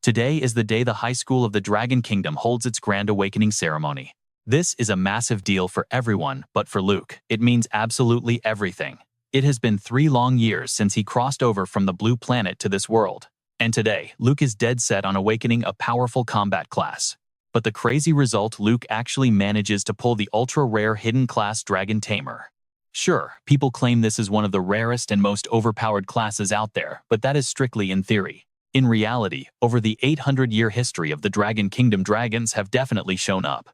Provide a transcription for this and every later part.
Today is the day the High School of the Dragon Kingdom holds its grand awakening ceremony. This is a massive deal for everyone, but for Luke, it means absolutely everything. It has been 3 long years since he crossed over from the blue planet to this world. And today, Luke is dead set on awakening a powerful combat class. But the crazy result, Luke actually manages to pull the ultra-rare hidden class Dragon Tamer. Sure, people claim this is one of the rarest and most overpowered classes out there, but that is strictly in theory. In reality, over the 800-year history of the Dragon Kingdom, dragons have definitely shown up.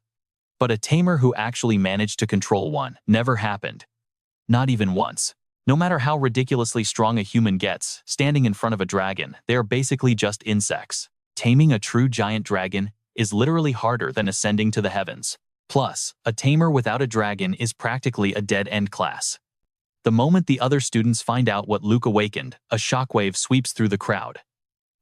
But a tamer who actually managed to control one never happened. Not even once. No matter how ridiculously strong a human gets, standing in front of a dragon, they are basically just insects. Taming a true giant dragon is literally harder than ascending to the heavens. Plus, a tamer without a dragon is practically a dead-end class. The moment the other students find out what Luke awakened, a shockwave sweeps through the crowd.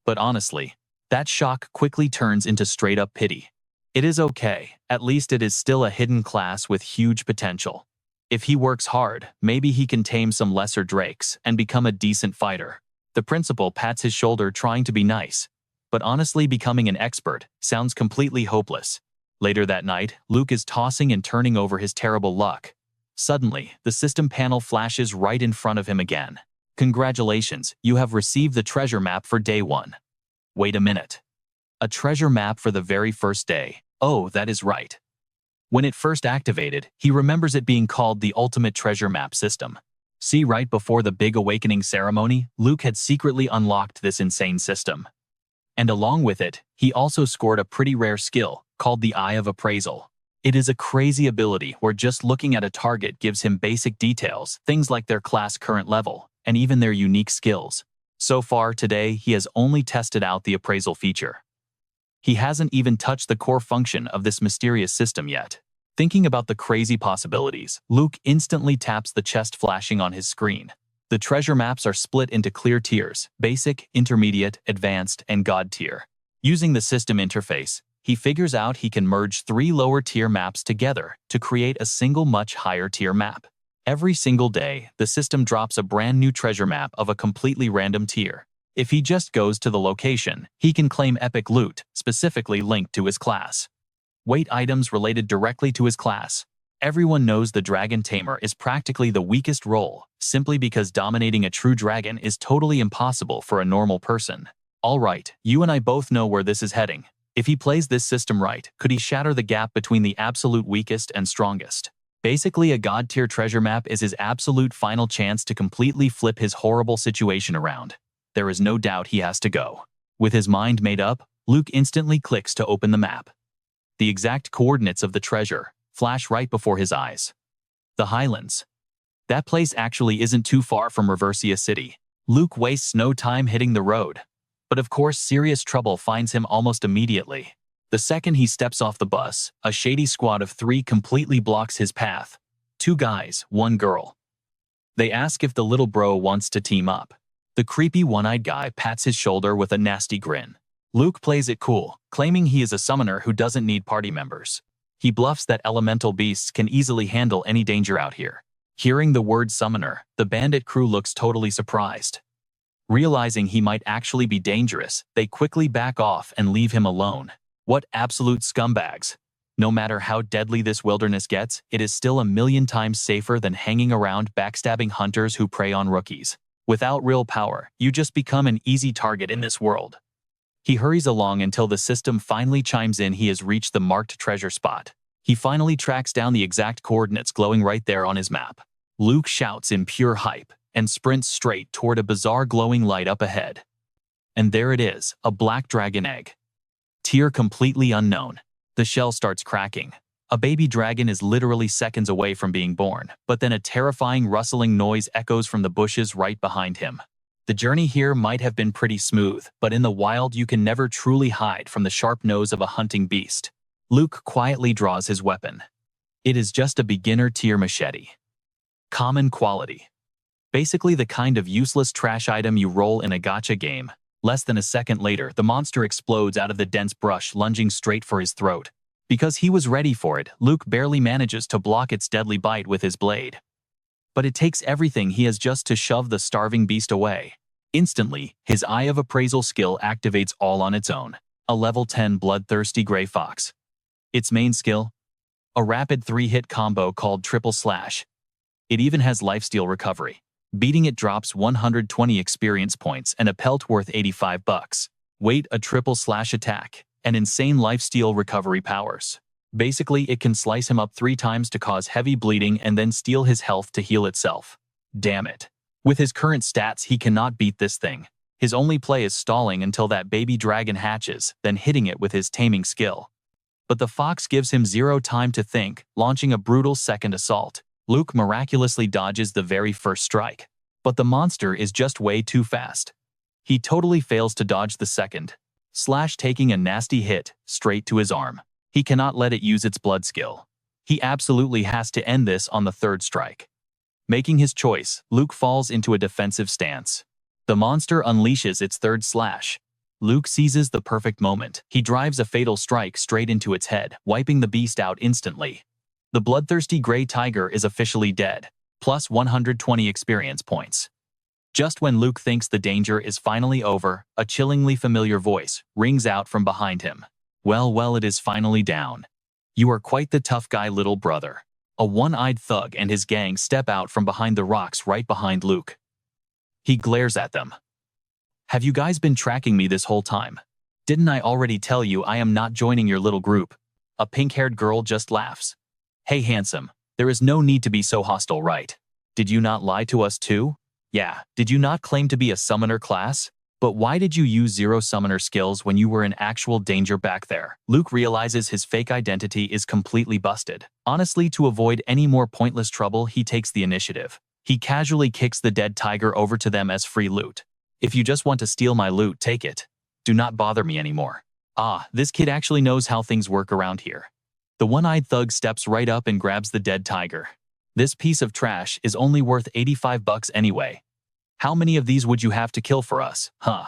But honestly, that shock quickly turns into straight-up pity. It is okay, at least it is still a hidden class with huge potential. If he works hard, maybe he can tame some lesser drakes and become a decent fighter. The principal pats his shoulder trying to be nice, but honestly becoming an expert sounds completely hopeless. Later that night, Luke is tossing and turning over his terrible luck. Suddenly, the system panel flashes right in front of him again. Congratulations, you have received the treasure map for day 1. Wait a minute. A treasure map for the very first day. Oh, that is right. When it first activated, he remembers it being called the Ultimate Treasure Map System. See, right before the big awakening ceremony, Luke had secretly unlocked this insane system. And along with it, he also scored a pretty rare skill, called the Eye of Appraisal. It is a crazy ability where just looking at a target gives him basic details, things like their class current level, and even their unique skills. So far today, he has only tested out the appraisal feature. He hasn't even touched the core function of this mysterious system yet. Thinking about the crazy possibilities, Luke instantly taps the chest flashing on his screen. The treasure maps are split into clear tiers: basic, intermediate, advanced, and god tier. Using the system interface, he figures out he can merge 3 lower tier maps together to create a single much higher tier map. Every single day, the system drops a brand new treasure map of a completely random tier. If he just goes to the location, he can claim epic loot, specifically linked to his class. Weight items related directly to his class. Everyone knows the Dragon Tamer is practically the weakest role, simply because dominating a true dragon is totally impossible for a normal person. Alright, you and I both know where this is heading. If he plays this system right, could he shatter the gap between the absolute weakest and strongest? Basically, a god-tier treasure map is his absolute final chance to completely flip his horrible situation around. There is no doubt he has to go. With his mind made up, Luke instantly clicks to open the map. The exact coordinates of the treasure flash right before his eyes. The Highlands. That place actually isn't too far from Reversia City. Luke wastes no time hitting the road. But of course, serious trouble finds him almost immediately. The second he steps off the bus, a shady squad of 3 completely blocks his path. 2 guys, 1 girl. They ask if the little bro wants to team up. The creepy one-eyed guy pats his shoulder with a nasty grin. Luke plays it cool, claiming he is a summoner who doesn't need party members. He bluffs that elemental beasts can easily handle any danger out here. Hearing the word summoner, the bandit crew looks totally surprised. Realizing he might actually be dangerous, they quickly back off and leave him alone. What absolute scumbags! No matter how deadly this wilderness gets, it is still a million times safer than hanging around backstabbing hunters who prey on rookies. Without real power, you just become an easy target in this world. He hurries along until the system finally chimes in he has reached the marked treasure spot. He finally tracks down the exact coordinates glowing right there on his map. Luke shouts in pure hype and sprints straight toward a bizarre glowing light up ahead. And there it is, a black dragon egg. Tier completely unknown. The shell starts cracking. A baby dragon is literally seconds away from being born, but then a terrifying rustling noise echoes from the bushes right behind him. The journey here might have been pretty smooth, but in the wild you can never truly hide from the sharp nose of a hunting beast. Luke quietly draws his weapon. It is just a beginner-tier machete. Common quality. Basically the kind of useless trash item you roll in a gacha game. Less than a second later, the monster explodes out of the dense brush, lunging straight for his throat. Because he was ready for it, Luke barely manages to block its deadly bite with his blade. But it takes everything he has just to shove the starving beast away. Instantly, his Eye of Appraisal skill activates all on its own. A level 10 bloodthirsty gray fox. Its main skill? A rapid 3-hit combo called Triple Slash. It even has lifesteal recovery. Beating it drops 120 experience points and a pelt worth $85. Wait, a Triple Slash attack. And insane lifesteal recovery powers. Basically, it can slice him up 3 times to cause heavy bleeding and then steal his health to heal itself. Damn it. With his current stats, he cannot beat this thing. His only play is stalling until that baby dragon hatches, then hitting it with his taming skill. But the fox gives him 0 time to think, launching a brutal second assault. Luke miraculously dodges the very first strike. But the monster is just way too fast. He totally fails to dodge the second slash, taking a nasty hit straight to his arm. He cannot let it use its blood skill. He absolutely has to end this on the third strike. Making his choice, Luke falls into a defensive stance. The monster unleashes its third slash. Luke seizes the perfect moment. He drives a fatal strike straight into its head, wiping the beast out instantly. The bloodthirsty gray tiger is officially dead, plus 120 experience points. Just when Luke thinks the danger is finally over, a chillingly familiar voice rings out from behind him. Well, it is finally down. You are quite the tough guy, little brother. A one-eyed thug and his gang step out from behind the rocks right behind Luke. He glares at them. Have you guys been tracking me this whole time? Didn't I already tell you I am not joining your little group? A pink-haired girl just laughs. Hey, handsome, there is no need to be so hostile, right? Did you not lie to us too? Yeah, did you not claim to be a summoner class? But why did you use 0 summoner skills when you were in actual danger back there? Luke realizes his fake identity is completely busted. Honestly, to avoid any more pointless trouble, he takes the initiative. He casually kicks the dead tiger over to them as free loot. If you just want to steal my loot, take it. Do not bother me anymore. Ah, this kid actually knows how things work around here. The one-eyed thug steps right up and grabs the dead tiger. This piece of trash is only worth $85 anyway. How many of these would you have to kill for us, huh?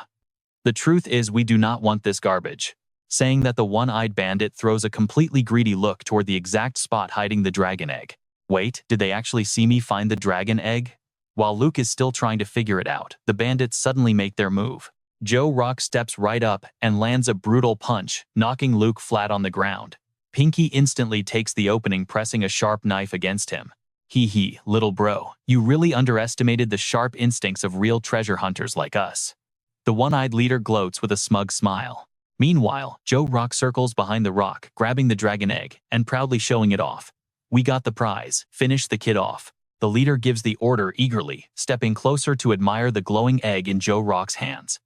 The truth is, we do not want this garbage. Saying that, the one-eyed bandit throws a completely greedy look toward the exact spot hiding the dragon egg. Wait, did they actually see me find the dragon egg? While Luke is still trying to figure it out, the bandits suddenly make their move. Joe Rock steps right up and lands a brutal punch, knocking Luke flat on the ground. Pinky instantly takes the opening, pressing a sharp knife against him. Hee, little bro, you really underestimated the sharp instincts of real treasure hunters like us. The one-eyed leader gloats with a smug smile. Meanwhile, Joe Rock circles behind the rock, grabbing the dragon egg and proudly showing it off. We got the prize, finish the kid off. The leader gives the order eagerly, stepping closer to admire the glowing egg in Joe Rock's hands.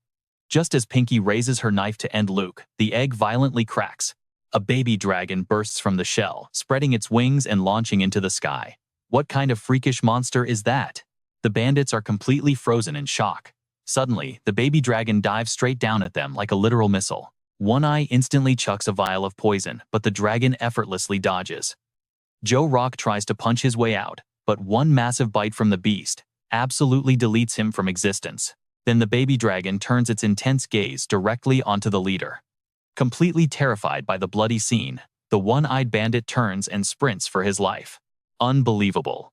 Just as Pinky raises her knife to end Luke, the egg violently cracks. A baby dragon bursts from the shell, spreading its wings and launching into the sky. What kind of freakish monster is that? The bandits are completely frozen in shock. Suddenly, the baby dragon dives straight down at them like a literal missile. One Eye instantly chucks a vial of poison, but the dragon effortlessly dodges. Joe Rock tries to punch his way out, but one massive bite from the beast absolutely deletes him from existence. Then the baby dragon turns its intense gaze directly onto the leader. Completely terrified by the bloody scene, the one-eyed bandit turns and sprints for his life. Unbelievable.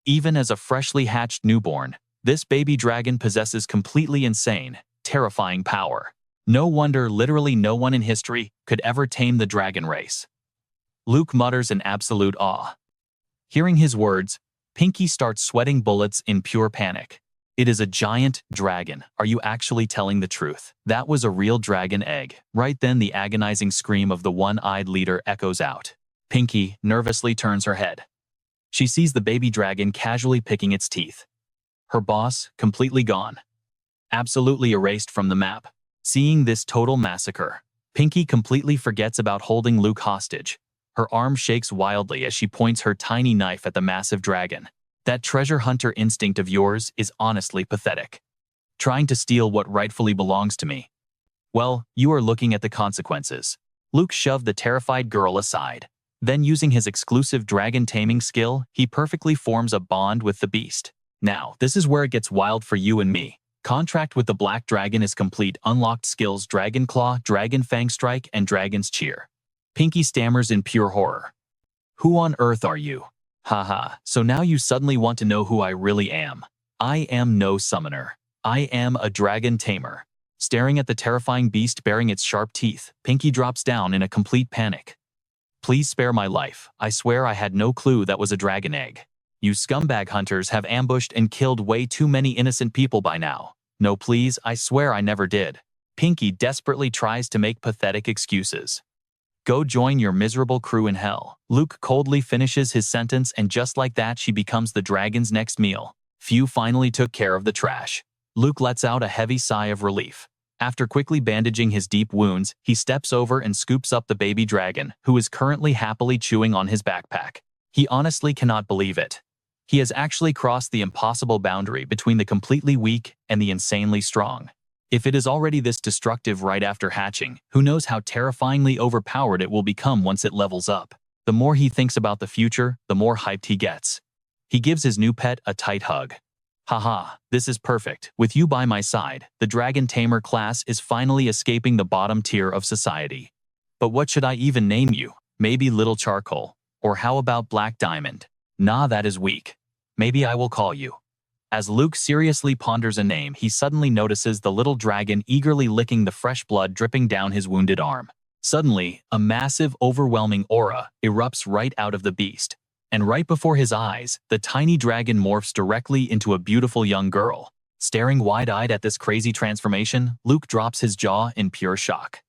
Even as a freshly hatched newborn, this baby dragon possesses completely insane, terrifying power. No wonder literally no one in history could ever tame the dragon race. Luke mutters in absolute awe. Hearing his words, Pinky starts sweating bullets in pure panic. It is a giant dragon. Are you actually telling the truth? That was a real dragon egg. Right then, the agonizing scream of the one-eyed leader echoes out. Pinky nervously turns her head. She sees the baby dragon casually picking its teeth. Her boss completely gone. Absolutely erased from the map. Seeing this total massacre, Pinky completely forgets about holding Luke hostage. Her arm shakes wildly as she points her tiny knife at the massive dragon. That treasure hunter instinct of yours is honestly pathetic. Trying to steal what rightfully belongs to me. Well, you are looking at the consequences. Luke shoved the terrified girl aside. Then, using his exclusive dragon taming skill, he perfectly forms a bond with the beast. Now, this is where it gets wild for you and me. Contract with the Black Dragon is complete. Unlocked skills: Dragon Claw, Dragon Fang Strike, and Dragon's Cheer. Pinky stammers in pure horror. Who on earth are you? Haha, so now you suddenly want to know who I really am. I am no summoner. I am a Dragon Tamer. Staring at the terrifying beast baring its sharp teeth, Pinky drops down in a complete panic. Please spare my life. I swear I had no clue that was a dragon egg. You scumbag hunters have ambushed and killed way too many innocent people by now. No, please, I swear I never did. Pinky desperately tries to make pathetic excuses. Go join your miserable crew in hell. Luke coldly finishes his sentence, and just like that, she becomes the dragon's next meal. Phew, finally took care of the trash. Luke lets out a heavy sigh of relief. After quickly bandaging his deep wounds, he steps over and scoops up the baby dragon, who is currently happily chewing on his backpack. He honestly cannot believe it. He has actually crossed the impossible boundary between the completely weak and the insanely strong. If it is already this destructive right after hatching, who knows how terrifyingly overpowered it will become once it levels up. The more he thinks about the future, the more hyped he gets. He gives his new pet a tight hug. Haha, this is perfect. With you by my side, the Dragon Tamer class is finally escaping the bottom tier of society. But what should I even name you? Maybe Little Charcoal? Or how about Black Diamond? Nah, that is weak. Maybe I will call you. As Luke seriously ponders a name, he suddenly notices the little dragon eagerly licking the fresh blood dripping down his wounded arm. Suddenly, a massive, overwhelming aura erupts right out of the beast. And right before his eyes, the tiny dragon morphs directly into a beautiful young girl. Staring wide-eyed at this crazy transformation, Luke drops his jaw in pure shock.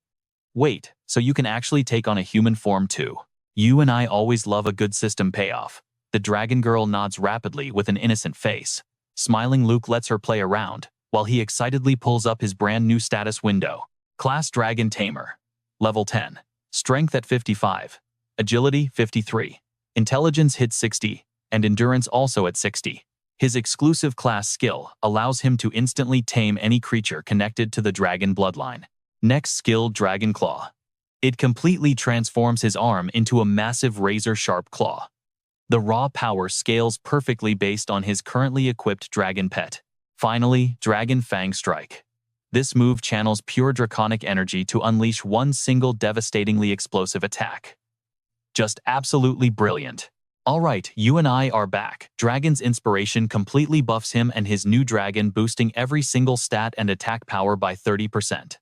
Wait, so you can actually take on a human form too? You and I always love a good system payoff. The dragon girl nods rapidly with an innocent face. Smiling, Luke lets her play around, while he excitedly pulls up his brand new status window. Class Dragon Tamer. Level 10. Strength at 55. Agility 53. Intelligence hits 60, and endurance also at 60. His exclusive class skill allows him to instantly tame any creature connected to the dragon bloodline. Next skill, Dragon Claw. It completely transforms his arm into a massive razor-sharp claw. The raw power scales perfectly based on his currently equipped dragon pet. Finally, Dragon Fang Strike. This move channels pure draconic energy to unleash one single devastatingly explosive attack. Just absolutely brilliant. Alright, you and I are back. Dragon's inspiration completely buffs him and his new dragon, boosting every single stat and attack power by 30%.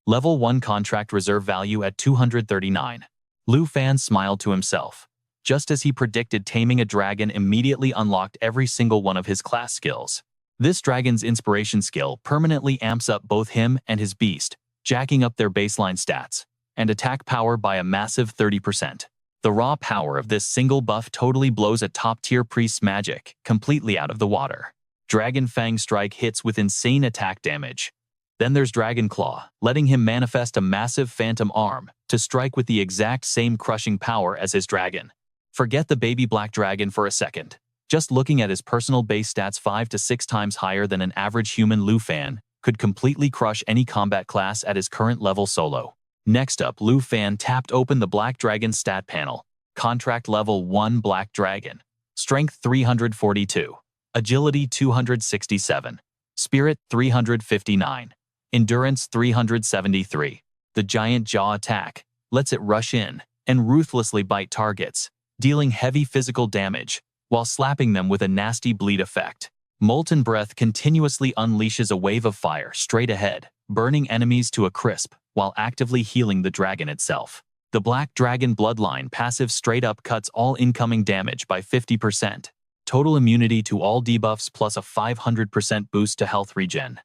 Level 1 contract reserve value at 239. Lu Fan smiled to himself. Just as he predicted, taming a dragon immediately unlocked every single one of his class skills. This dragon's inspiration skill permanently amps up both him and his beast, jacking up their baseline stats and attack power by a massive 30%. The raw power of this single buff totally blows a top-tier priest's magic completely out of the water. Dragon Fang Strike hits with insane attack damage. Then there's Dragon Claw, letting him manifest a massive phantom arm to strike with the exact same crushing power as his dragon. Forget the baby black dragon for a second. Just looking at his personal base stats 5 to 6 times higher than an average human, Lu Fan could completely crush any combat class at his current level solo. Next up, Lu Fan tapped open the Black Dragon stat panel. Contract level 1 Black Dragon. Strength 342. Agility 267. Spirit 359. Endurance 373. The giant jaw attack lets it rush in and ruthlessly bite targets, dealing heavy physical damage while slapping them with a nasty bleed effect. Molten Breath continuously unleashes a wave of fire straight ahead, burning enemies to a crisp while actively healing the dragon itself. The Black Dragon Bloodline passive straight up cuts all incoming damage by 50%. Total immunity to all debuffs plus a 500% boost to health regen.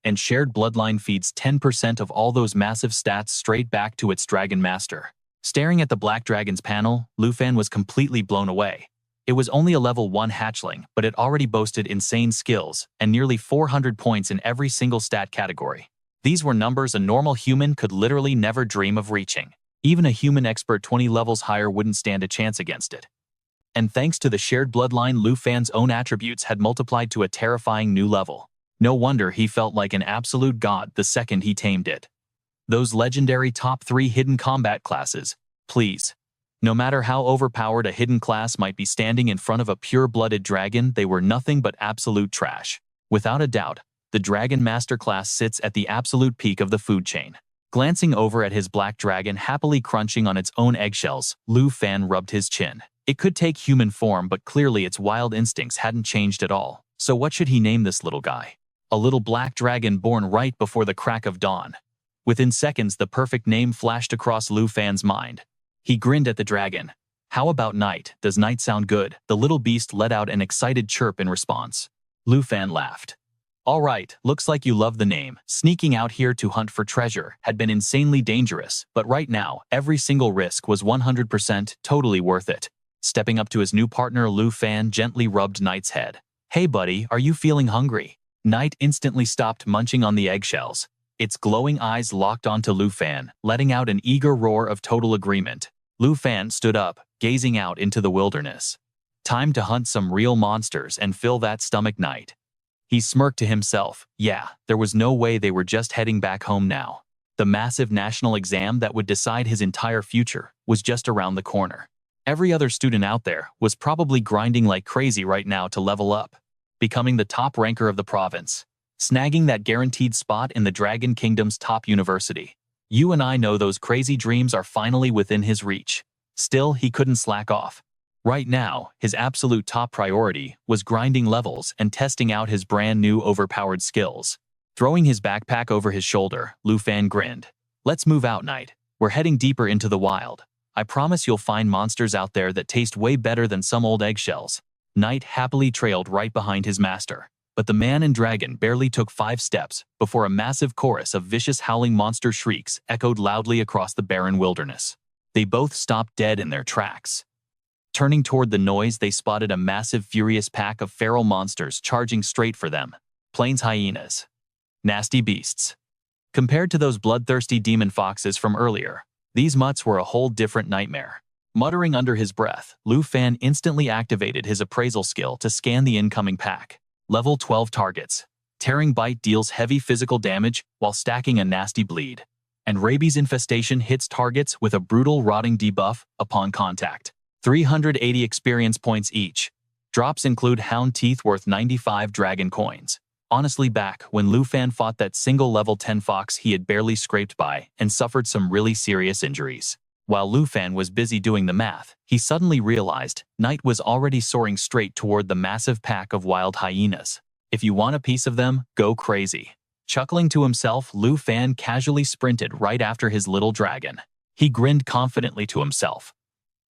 And Shared Bloodline feeds 10% of all those massive stats straight back to its Dragon Master. Staring at the Black Dragon's panel, Lu Fan was completely blown away. It was only a level 1 hatchling, but it already boasted insane skills and nearly 400 points in every single stat category. These were numbers a normal human could literally never dream of reaching. Even a human expert 20 levels higher wouldn't stand a chance against it. And thanks to the Shared Bloodline, Lu Fan's own attributes had multiplied to a terrifying new level. No wonder he felt like an absolute god the second he tamed it. Those legendary top 3 hidden combat classes, please. No matter how overpowered a hidden class might be standing in front of a pure-blooded dragon, they were nothing but absolute trash. Without a doubt, the Dragon Master class sits at the absolute peak of the food chain. Glancing over at his black dragon happily crunching on its own eggshells, Lu Fan rubbed his chin. It could take human form, but clearly its wild instincts hadn't changed at all. So what should he name this little guy? A little black dragon born right before the crack of dawn. Within seconds, the perfect name flashed across Lu Fan's mind. He grinned at the dragon. How about Night? Does Night sound good? The little beast let out an excited chirp in response. Lu Fan laughed. All right, looks like you love the name. Sneaking out here to hunt for treasure had been insanely dangerous, but right now, every single risk was 100% totally worth it. Stepping up to his new partner, Lu Fan gently rubbed Night's head. Hey buddy, are you feeling hungry? Night instantly stopped munching on the eggshells. Its glowing eyes locked onto Lu Fan, letting out an eager roar of total agreement. Lu Fan stood up, gazing out into the wilderness. Time to hunt some real monsters and fill that stomach. Night. He smirked to himself. Yeah, there was no way they were just heading back home now. The massive national exam that would decide his entire future was just around the corner. Every other student out there was probably grinding like crazy right now to level up, becoming the top ranker of the province, snagging that guaranteed spot in the Dragon Kingdom's top university. You and I know those crazy dreams are finally within his reach. Still, he couldn't slack off. Right now, his absolute top priority was grinding levels and testing out his brand new overpowered skills. Throwing his backpack over his shoulder, Lu Fan grinned. Let's move out, Night. We're heading deeper into the wild. I promise you'll find monsters out there that taste way better than some old eggshells. Night happily trailed right behind his master. But the man and dragon barely took 5 steps before a massive chorus of vicious howling monster shrieks echoed loudly across the barren wilderness. They both stopped dead in their tracks. Turning toward the noise, they spotted a massive, furious pack of feral monsters charging straight for them. Plains hyenas. Nasty beasts. Compared to those bloodthirsty demon foxes from earlier, these mutts were a whole different nightmare. Muttering under his breath, Lu Fan instantly activated his appraisal skill to scan the incoming pack. Level 12 targets. Tearing Bite deals heavy physical damage while stacking a nasty bleed. And Rabies Infestation hits targets with a brutal rotting debuff upon contact. 380 experience points each. Drops include Hound Teeth worth 95 dragon coins. Honestly, back when Lu Fan fought that single level 10 fox, he had barely scraped by and suffered some really serious injuries. While Lu Fan was busy doing the math, he suddenly realized Night was already soaring straight toward the massive pack of wild hyenas. If you want a piece of them, go crazy. Chuckling to himself, Lu Fan casually sprinted right after his little dragon. He grinned confidently to himself.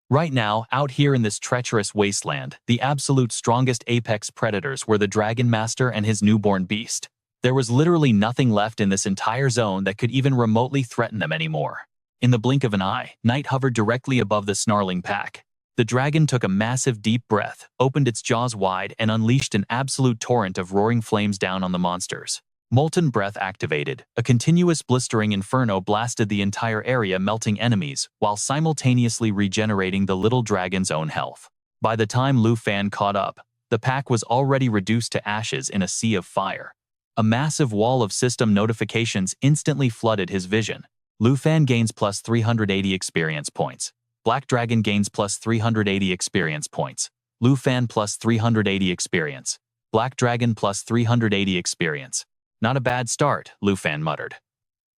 Right now, out here in this treacherous wasteland, the absolute strongest apex predators were the Dragon Master and his newborn beast. There was literally nothing left in this entire zone that could even remotely threaten them anymore. In the blink of an eye, Night hovered directly above the snarling pack. The dragon took a massive deep breath, opened its jaws wide, and unleashed an absolute torrent of roaring flames down on the monsters. Molten Breath activated. A continuous blistering inferno blasted the entire area, melting enemies, while simultaneously regenerating the little dragon's own health. By the time Lu Fan caught up, the pack was already reduced to ashes in a sea of fire. A massive wall of system notifications instantly flooded his vision. Lu Fan gains plus 380 experience points. Black Dragon gains plus 380 experience points. Lu Fan plus 380 experience. Black Dragon plus 380 experience. Not a bad start, Lu Fan muttered.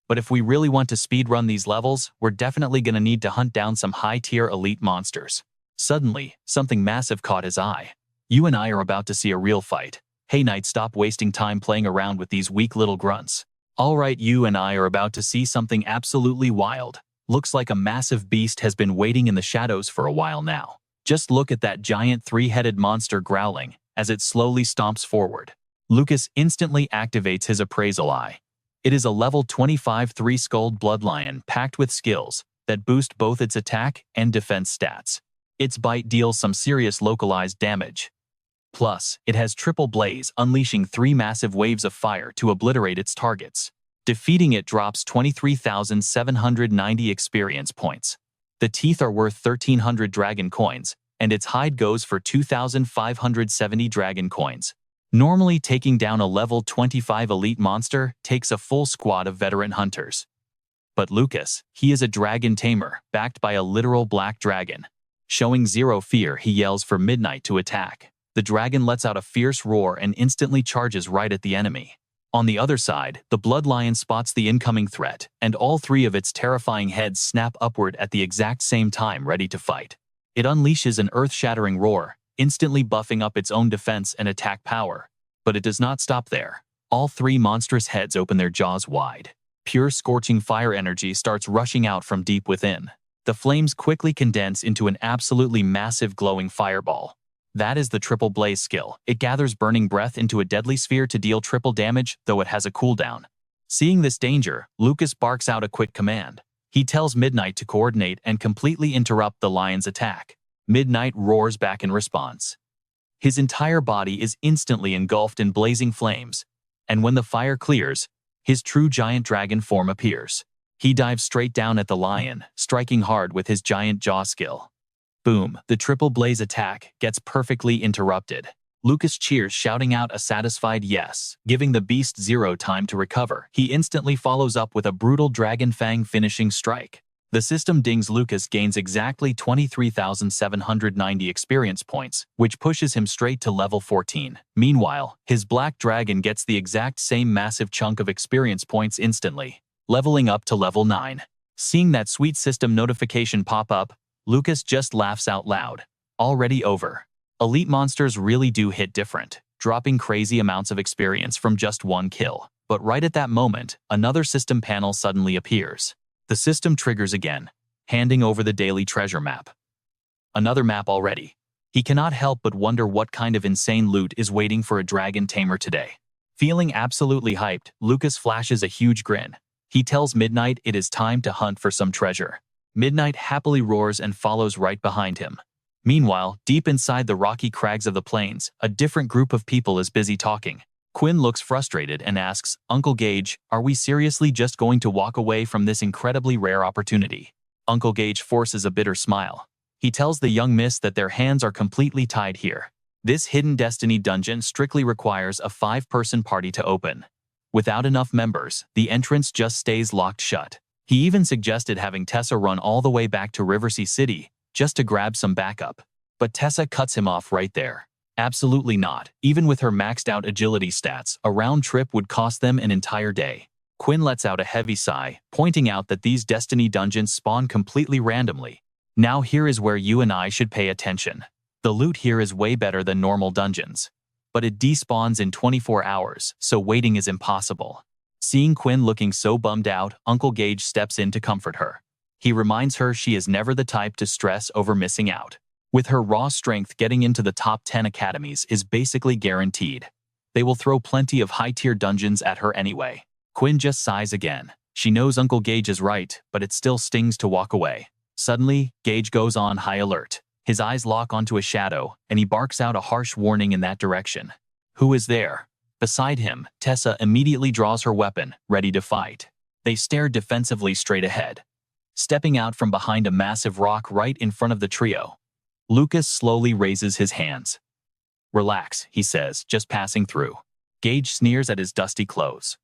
But if we really want to speedrun these levels, we're definitely gonna need to hunt down some high-tier elite monsters. Suddenly, something massive caught his eye. You and I are about to see a real fight. Hey Night, stop wasting time playing around with these weak little grunts. Alright, you and I are about to see something absolutely wild. Looks like a massive beast has been waiting in the shadows for a while now. Just look at that giant 3-headed monster growling as it slowly stomps forward. Lucas instantly activates his appraisal eye. It is a level 25 3-skulled bloodlion packed with skills that boost both its attack and defense stats. Its bite deals some serious localized damage. Plus, it has triple blaze, unleashing 3 massive waves of fire to obliterate its targets. Defeating it drops 23,790 experience points. The teeth are worth 1,300 dragon coins, and its hide goes for 2,570 dragon coins. Normally, taking down a level 25 elite monster takes a full squad of veteran hunters. But Lucas, he is a Dragon Tamer, backed by a literal black dragon. Showing zero fear, he yells for Midnight to attack. The dragon lets out a fierce roar and instantly charges right at the enemy. On the other side, the bloodlion spots the incoming threat, and all 3 of its terrifying heads snap upward at the exact same time, ready to fight. It unleashes an earth-shattering roar, instantly buffing up its own defense and attack power. But it does not stop there. All three monstrous heads open their jaws wide. Pure scorching fire energy starts rushing out from deep within. The flames quickly condense into an absolutely massive glowing fireball. That is the triple blaze skill. It gathers burning breath into a deadly sphere to deal triple damage, though it has a cooldown. Seeing this danger, Lucas barks out a quick command. He tells Midnight to coordinate and completely interrupt the lion's attack. Midnight roars back in response. His entire body is instantly engulfed in blazing flames, and when the fire clears, his true giant dragon form appears. He dives straight down at the lion, striking hard with his giant jaw skill. Boom, the triple blaze attack gets perfectly interrupted. Lucas cheers, shouting out a satisfied yes, giving the beast zero time to recover. He instantly follows up with a brutal dragon fang finishing strike. The system dings. Lucas gains exactly 23,790 experience points, which pushes him straight to level 14. Meanwhile, his black dragon gets the exact same massive chunk of experience points instantly, leveling up to level 9. Seeing that sweet system notification pop up, Lucas just laughs out loud. Already over. Elite monsters really do hit different, dropping crazy amounts of experience from just one kill. But right at that moment, another system panel suddenly appears. The system triggers again, handing over the daily treasure map. Another map already. He cannot help but wonder what kind of insane loot is waiting for a Dragon Tamer today. Feeling absolutely hyped, Lucas flashes a huge grin. He tells Midnight it is time to hunt for some treasure. Midnight happily roars and follows right behind him. Meanwhile, deep inside the rocky crags of the plains, a different group of people is busy talking. Quinn looks frustrated and asks, "Uncle Gage, are we seriously just going to walk away from this incredibly rare opportunity?" Uncle Gage forces a bitter smile. He tells the young miss that their hands are completely tied here. This hidden destiny dungeon strictly requires a 5-person party to open. Without enough members, the entrance just stays locked shut. He even suggested having Tessa run all the way back to Riversea City, just to grab some backup. But Tessa cuts him off right there. Absolutely not. Even with her maxed out agility stats, a round trip would cost them an entire day. Quinn lets out a heavy sigh, pointing out that these destiny dungeons spawn completely randomly. Now here is where you and I should pay attention. The loot here is way better than normal dungeons. But it despawns in 24 hours, so waiting is impossible. Seeing Quinn looking so bummed out, Uncle Gage steps in to comfort her. He reminds her she is never the type to stress over missing out. With her raw strength, getting into the top 10 academies is basically guaranteed. They will throw plenty of high-tier dungeons at her anyway. Quinn just sighs again. She knows Uncle Gage is right, but it still stings to walk away. Suddenly, Gage goes on high alert. His eyes lock onto a shadow, and he barks out a harsh warning in that direction. Who is there? Beside him, Tessa immediately draws her weapon, ready to fight. They stare defensively straight ahead. Stepping out from behind a massive rock right in front of the trio, Lucas slowly raises his hands. "Relax," he says, just passing through. Gage sneers at his dusty clothes.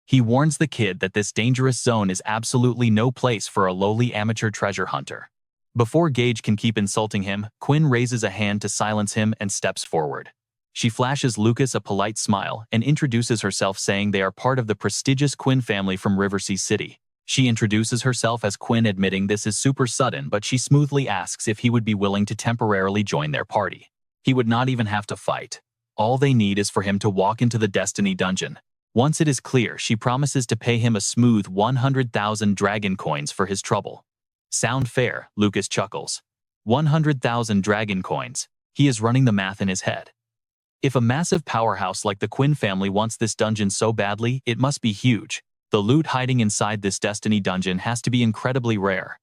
He warns the kid that this dangerous zone is absolutely no place for a lowly amateur treasure hunter. Before Gage can keep insulting him, Quinn raises a hand to silence him and steps forward. She flashes Lucas a polite smile and introduces herself, saying they are part of the prestigious Quinn family from Riversea City. She introduces herself as Quinn, admitting this is super sudden, but she smoothly asks if he would be willing to temporarily join their party. He would not even have to fight. All they need is for him to walk into the Destiny dungeon. Once it is clear, she promises to pay him a smooth 100,000 dragon coins for his trouble. Sound fair? Lucas chuckles. 100,000 dragon coins. He is running the math in his head. If a massive powerhouse like the Quinn family wants this dungeon so badly, it must be huge. The loot hiding inside this Destiny dungeon has to be incredibly rare.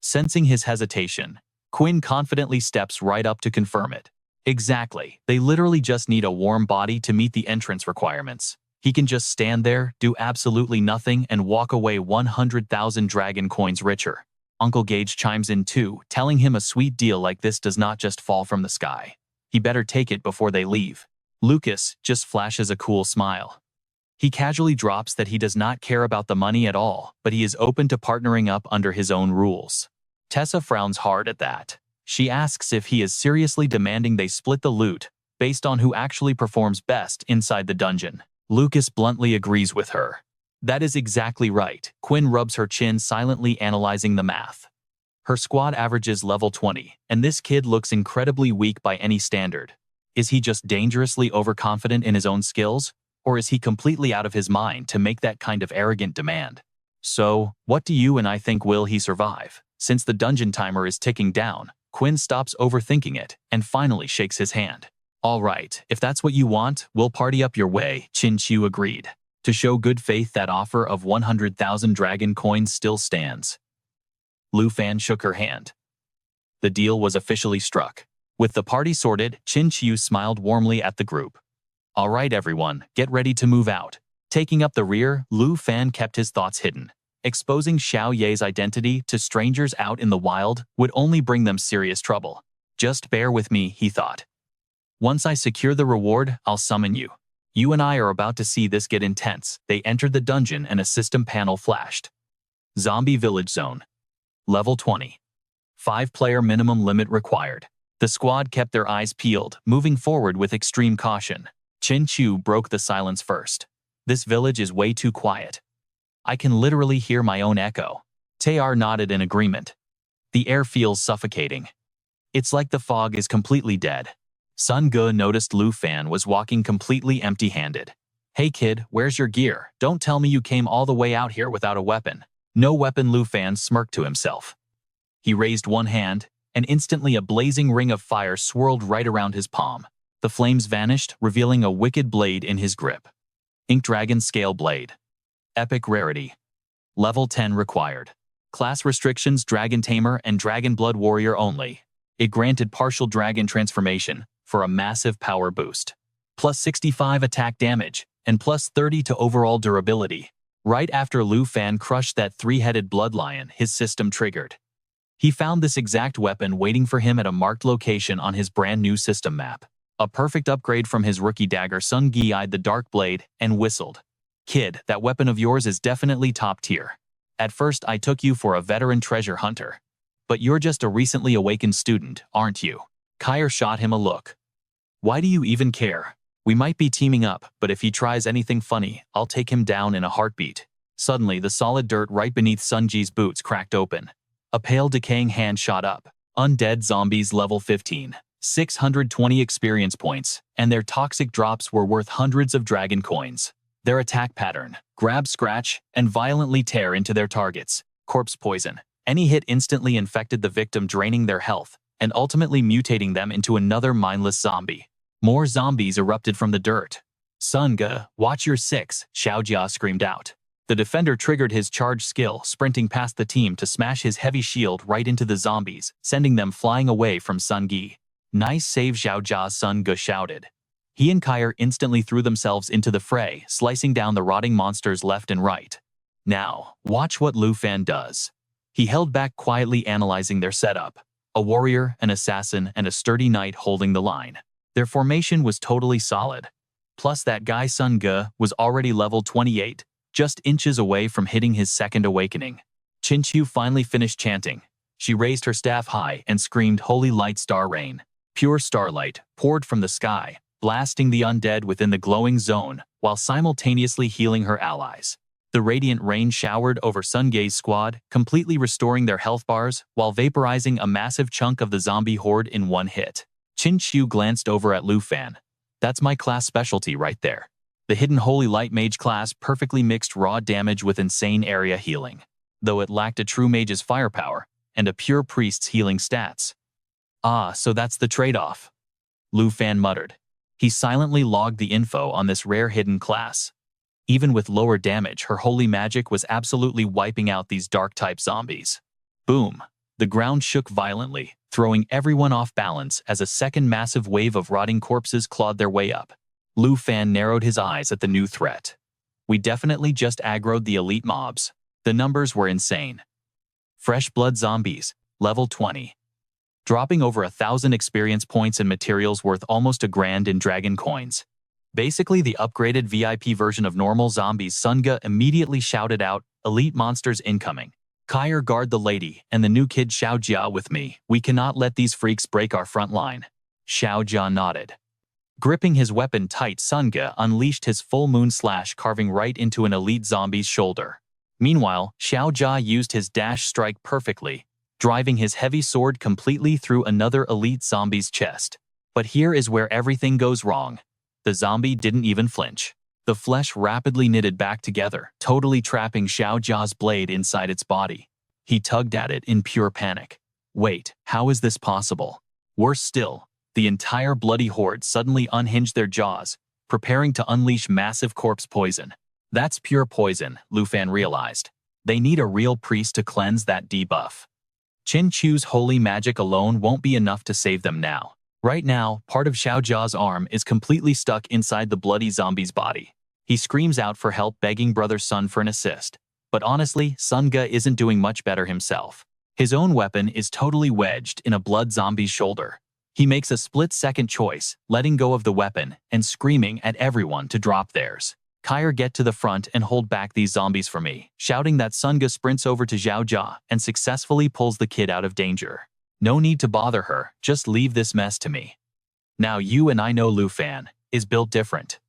Sensing his hesitation, Quinn confidently steps right up to confirm it. Exactly. They literally just need a warm body to meet the entrance requirements. He can just stand there, do absolutely nothing, and walk away 100,000 dragon coins richer. Uncle Gage chimes in too, telling him a sweet deal like this does not just fall from the sky. He better take it before they leave. Lucas just flashes a cool smile. He casually drops that he does not care about the money at all, but he is open to partnering up under his own rules. Tessa frowns hard at that. She asks if he is seriously demanding they split the loot, based on who actually performs best inside the dungeon. Lucas bluntly agrees with her. That is exactly right. Quinn rubs her chin, silently analyzing the math. Her squad averages level 20, and this kid looks incredibly weak by any standard. Is he just dangerously overconfident in his own skills? Or is he completely out of his mind to make that kind of arrogant demand? So, what do you and I think? Will he survive? Since the dungeon timer is ticking down, Quinn stops overthinking it and finally shakes his hand. All right, if that's what you want, we'll party up your way, Qin Qiu agreed. To show good faith, that offer of 100,000 dragon coins still stands. Lu Fan shook her hand. The deal was officially struck. With the party sorted, Qin Qiu smiled warmly at the group. All right, everyone, get ready to move out. Taking up the rear, Lu Fan kept his thoughts hidden. Exposing Xiao Ye's identity to strangers out in the wild would only bring them serious trouble. Just bear with me, he thought. Once I secure the reward, I'll summon you. You and I are about to see this get intense. They entered the dungeon and a system panel flashed. Zombie Village Zone. Level 20. 5-player minimum limit required. The squad kept their eyes peeled, moving forward with extreme caution. Qin Qiu broke the silence first. This village is way too quiet. I can literally hear my own echo. Taeyar nodded in agreement. The air feels suffocating. It's like the fog is completely dead. Sun Ge noticed Lu Fan was walking completely empty-handed. Hey kid, where's your gear? Don't tell me you came all the way out here without a weapon. No weapon, Lu Fan smirked to himself. He raised one hand, and instantly a blazing ring of fire swirled right around his palm. The flames vanished, revealing a wicked blade in his grip. Ink Dragon Scale Blade. Epic Rarity. Level 10 required. Class restrictions: Dragon Tamer and Dragon Blood Warrior only. It granted partial dragon transformation for a massive power boost. Plus 65 attack damage, and plus 30 to overall durability. Right after Lu Fan crushed that 3-headed blood lion, his system triggered. He found this exact weapon waiting for him at a marked location on his brand new system map. A perfect upgrade from his rookie dagger. Sun Ge eyed the dark blade and whistled. Kid, that weapon of yours is definitely top tier. At first I took you for a veteran treasure hunter. But you're just a recently awakened student, aren't you? Kyer shot him a look. Why do you even care? We might be teaming up, but if he tries anything funny, I'll take him down in a heartbeat. Suddenly, the solid dirt right beneath Sun Ge's boots cracked open. A pale decaying hand shot up. Undead zombies level 15. 620 experience points, and their toxic drops were worth hundreds of dragon coins. Their attack pattern: grab, scratch, and violently tear into their targets. Corpse poison. Any hit instantly infected the victim, draining their health, and ultimately mutating them into another mindless zombie. More zombies erupted from the dirt. Sun Ge, watch your 6, Xiao Jia screamed out. The defender triggered his charge skill, sprinting past the team to smash his heavy shield right into the zombies, sending them flying away from Sun Ge. Nice save, Xiao Jia, Sun Ge shouted. He and Kyer instantly threw themselves into the fray, slicing down the rotting monsters left and right. Now, watch what Lu Fan does. He held back, quietly analyzing their setup. A warrior, an assassin, and a sturdy knight holding the line. Their formation was totally solid. Plus that guy Sun Ge was already level 28, just inches away from hitting his second awakening. Qin Qiu finally finished chanting. She raised her staff high and screamed, "Holy light, star rain." Pure starlight poured from the sky, blasting the undead within the glowing zone, while simultaneously healing her allies. The radiant rain showered over Sun Ge's squad, completely restoring their health bars while vaporizing a massive chunk of the zombie horde in one hit. Qin Qiu glanced over at Lu Fan. That's my class specialty right there. The hidden Holy Light Mage class perfectly mixed raw damage with insane area healing, though it lacked a true mage's firepower and a pure priest's healing stats. Ah, so that's the trade-off, Lu Fan muttered. He silently logged the info on this rare hidden class. Even with lower damage, her holy magic was absolutely wiping out these dark-type zombies. Boom! The ground shook violently, throwing everyone off balance as a second massive wave of rotting corpses clawed their way up. Lu Fan narrowed his eyes at the new threat. We definitely just aggroed the elite mobs. The numbers were insane. Fresh blood zombies, level 20. Dropping over 1,000 experience points and materials worth almost $1 grand in dragon coins. Basically the upgraded VIP version of normal zombies. Sun Ge immediately shouted out, "Elite monsters incoming. Kyer, guard the lady, and the new kid Xiao Jia with me. We cannot let these freaks break our front line." Xiao Jia nodded. Gripping his weapon tight, Sun Ge unleashed his full moon slash, carving right into an elite zombie's shoulder. Meanwhile, Xiao Jia used his dash strike perfectly, driving his heavy sword completely through another elite zombie's chest. But here is where everything goes wrong. The zombie didn't even flinch. The flesh rapidly knitted back together, totally trapping Xiao Jia's blade inside its body. He tugged at it in pure panic. Wait, how is this possible? Worse still, the entire bloody horde suddenly unhinged their jaws, preparing to unleash massive corpse poison. That's pure poison, Lu Fan realized. They need a real priest to cleanse that debuff. Qin Chu's holy magic alone won't be enough to save them now. Right now, part of Xiao Jia's arm is completely stuck inside the bloody zombie's body. He screams out for help, begging Brother Sun for an assist. But honestly, Sun Ge isn't doing much better himself. His own weapon is totally wedged in a blood zombie's shoulder. He makes a split-second choice, letting go of the weapon and screaming at everyone to drop theirs. Kair, get to the front and hold back these zombies for me, shouting that Sun Ge sprints over to Xiao Jia and successfully pulls the kid out of danger. No need to bother her, just leave this mess to me. Now you and I know Lu Fan is built different.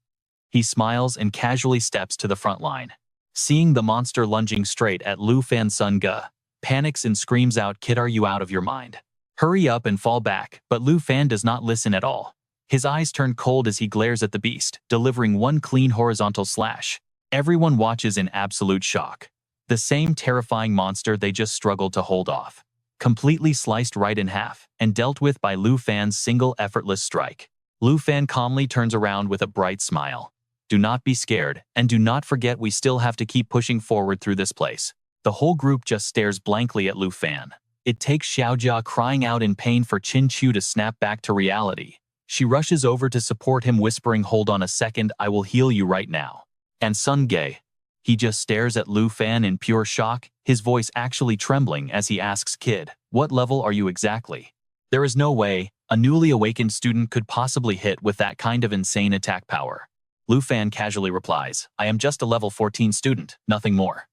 He smiles and casually steps to the front line. Seeing the monster lunging straight at Lu Fan, Sun Ge panics and screams out, "Kid, are you out of your mind? Hurry up and fall back," but Lu Fan does not listen at all. His eyes turn cold as he glares at the beast, delivering one clean horizontal slash. Everyone watches in absolute shock. The same terrifying monster they just struggled to hold off. Completely sliced right in half and dealt with by Lu Fan's single effortless strike. Lu Fan calmly turns around with a bright smile. Do not be scared, and do not forget we still have to keep pushing forward through this place. The whole group just stares blankly at Lu Fan. It takes Xiao Jia crying out in pain for Qin Chu to snap back to reality. She rushes over to support him, whispering, "Hold on a second, I will heal you right now." And Sun Ge, he just stares at Lu Fan in pure shock, his voice actually trembling as he asks, "Kid, what level are you exactly?" There is no way a newly awakened student could possibly hit with that kind of insane attack power. Lu Fan casually replies, "I am just a level 14 student, nothing more.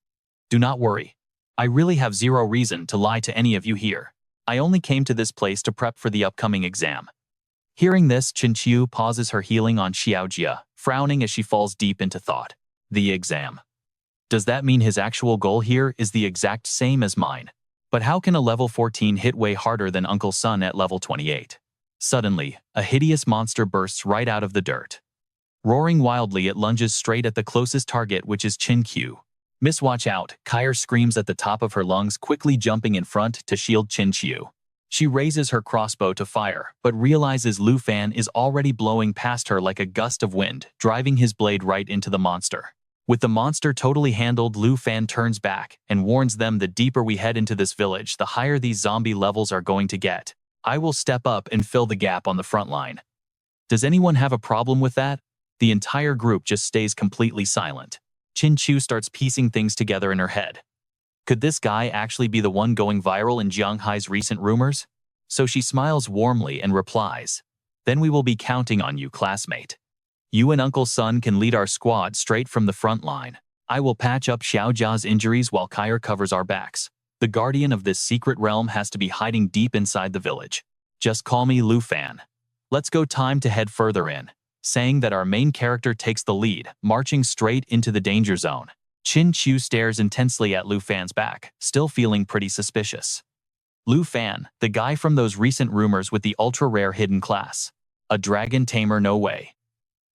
Do not worry. I really have zero reason to lie to any of you here. I only came to this place to prep for the upcoming exam." Hearing this, Qin Chu pauses her healing on Xiao Jia, frowning as she falls deep into thought. The exam. Does that mean his actual goal here is the exact same as mine? But how can a level 14 hit way harder than Uncle Sun at level 28? Suddenly, a hideous monster bursts right out of the dirt. Roaring wildly, it lunges straight at the closest target, which is Qin Chu. "Miss, watch out," Kair screams at the top of her lungs, quickly jumping in front to shield Qin Chu. She raises her crossbow to fire, but realizes Lu Fan is already blowing past her like a gust of wind, driving his blade right into the monster. With the monster totally handled, Lu Fan turns back and warns them, "The deeper we head into this village, the higher these zombie levels are going to get. I will step up and fill the gap on the front line." Does anyone have a problem with that? The entire group just stays completely silent. Qin Chu starts piecing things together in her head. Could this guy actually be the one going viral in Jianghai's recent rumors? So she smiles warmly and replies, "Then we will be counting on you, classmate. You and Uncle Sun can lead our squad straight from the front line. I will patch up Xiao Jia's injuries while Kair covers our backs. The guardian of this secret realm has to be hiding deep inside the village. Just call me Lu Fan. Let's go, time to head further in." Saying that, our main character takes the lead, marching straight into the danger zone. Qin Chu stares intensely at Lu Fan's back, still feeling pretty suspicious. Lu Fan, the guy from those recent rumors with the ultra-rare hidden class. A Dragon Tamer? No way.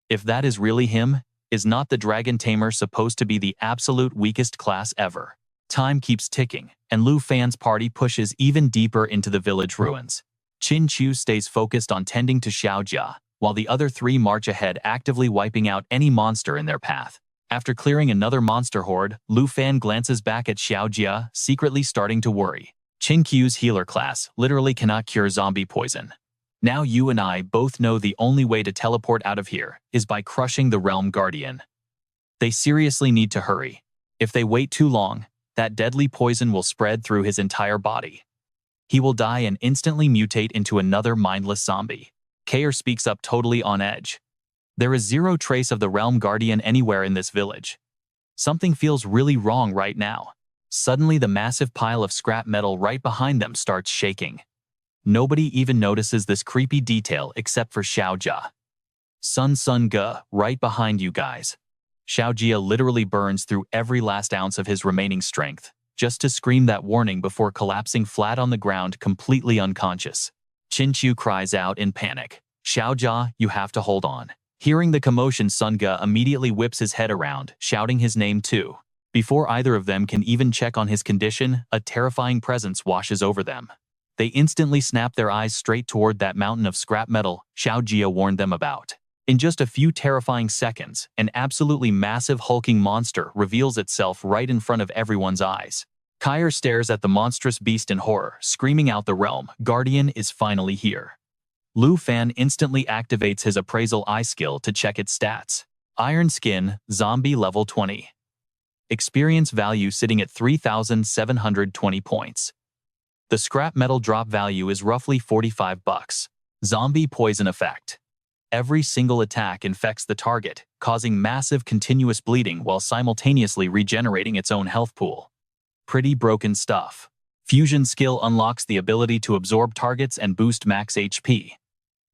If that is really him, is not the Dragon Tamer supposed to be the absolute weakest class ever? Time keeps ticking, and Lu Fan's party pushes even deeper into the village ruins. Qin Chu stays focused on tending to Xiao Jia, while the other three march ahead, actively wiping out any monster in their path. After clearing another monster horde, Lu Fan glances back at Xiao Jia, secretly starting to worry. Qin Chu's healer class literally cannot cure zombie poison. Now you and I both know the only way to teleport out of here is by crushing the Realm Guardian. They seriously need to hurry. If they wait too long, that deadly poison will spread through his entire body. He will die and instantly mutate into another mindless zombie. Kair speaks up, totally on edge. There is zero trace of the Realm Guardian anywhere in this village. Something feels really wrong right now. Suddenly, the massive pile of scrap metal right behind them starts shaking. Nobody even notices this creepy detail except for Xiao Jia. Sun Ge, right behind you guys. Xiao Jia literally burns through every last ounce of his remaining strength, just to scream that warning before collapsing flat on the ground, completely unconscious. Qin Chu cries out in panic, "Xiao Jia, you have to hold on. Hearing the commotion, Sun Ge immediately whips his head around, shouting his name too. Before either of them can even check on his condition, a terrifying presence washes over them. They instantly snap their eyes straight toward that mountain of scrap metal Xiao Jia warned them about. In just a few terrifying seconds, an absolutely massive hulking monster reveals itself right in front of everyone's eyes. Kair stares at the monstrous beast in horror, screaming out, "The realm guardian is finally here." Lu Fan instantly activates his appraisal eye skill to check its stats. Iron Skin, Zombie level 20. Experience value sitting at 3,720 points. The scrap metal drop value is roughly $45. Zombie poison effect. Every single attack infects the target, causing massive continuous bleeding while simultaneously regenerating its own health pool. Pretty broken stuff. Fusion skill unlocks the ability to absorb targets and boost max HP.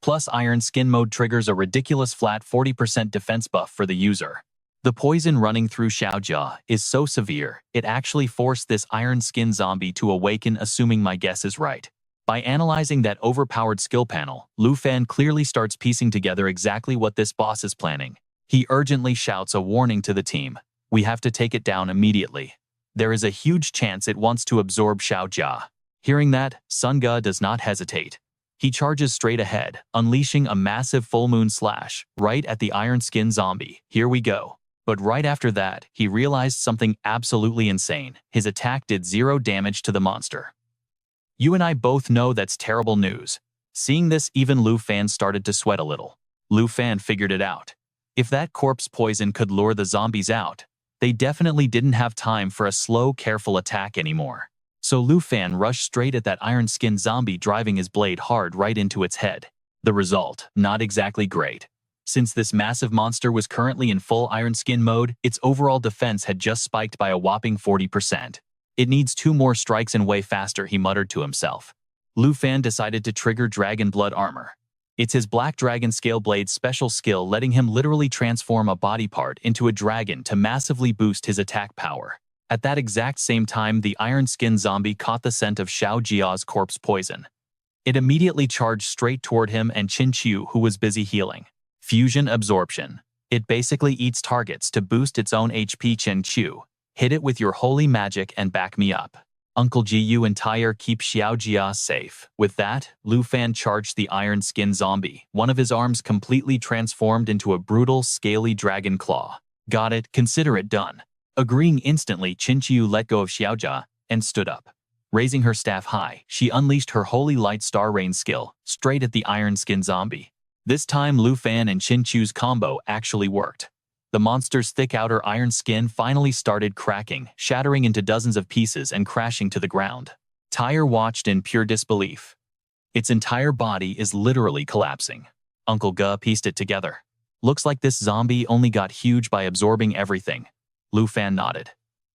Plus, Iron Skin mode triggers a ridiculous flat 40% defense buff for the user. The poison running through Xiaojia is so severe, it actually forced this Iron Skin zombie to awaken, assuming my guess is right. By analyzing that overpowered skill panel, Lu Fan clearly starts piecing together exactly what this boss is planning. He urgently shouts a warning to the team. We have to take it down immediately. There is a huge chance it wants to absorb Xiaojia. Hearing that, Sun Ge does not hesitate. He charges straight ahead, unleashing a massive full moon slash right at the Iron Skin zombie. Here we go. But right after that, he realized something absolutely insane. His attack did 0 damage to the monster. You and I both know that's terrible news. Seeing this, even Lu Fan started to sweat a little. Lu Fan figured it out. If that corpse poison could lure the zombies out, they definitely didn't have time for a slow, careful attack anymore. So Lu Fan rushed straight at that Iron Skin zombie, driving his blade hard right into its head. The result, not exactly great. Since this massive monster was currently in full Iron Skin mode, its overall defense had just spiked by a whopping 40%. It needs 2 more strikes and way faster, he muttered to himself. Lu Fan decided to trigger Dragon Blood Armor. It's his Black Dragon Scale Blade special skill, letting him literally transform a body part into a dragon to massively boost his attack power. At that exact same time, the Iron Skin zombie caught the scent of Xiao Jia's corpse poison. It immediately charged straight toward him and Qin Qiu, who was busy healing. Fusion Absorption. It basically eats targets to boost its own HP. Qin Qiu. Hit it with your holy magic and back me up. Uncle Ji, you and Tyre keep Xiaojia safe. With that, Lu Fan charged the Iron Skin zombie. One of his arms completely transformed into a brutal, scaly dragon claw. Got it, consider it done. Agreeing instantly, Qin Qiu let go of Xiaojia and stood up. Raising her staff high, she unleashed her Holy Light Star Rain skill, straight at the Iron Skin zombie. This time, Lu Fan and Qin Qiu's combo actually worked. The monster's thick outer iron skin finally started cracking, shattering into dozens of pieces and crashing to the ground. Tyre watched in pure disbelief. Its entire body is literally collapsing. Uncle Ge pieced it together. Looks like this zombie only got huge by absorbing everything. Lu Fan nodded.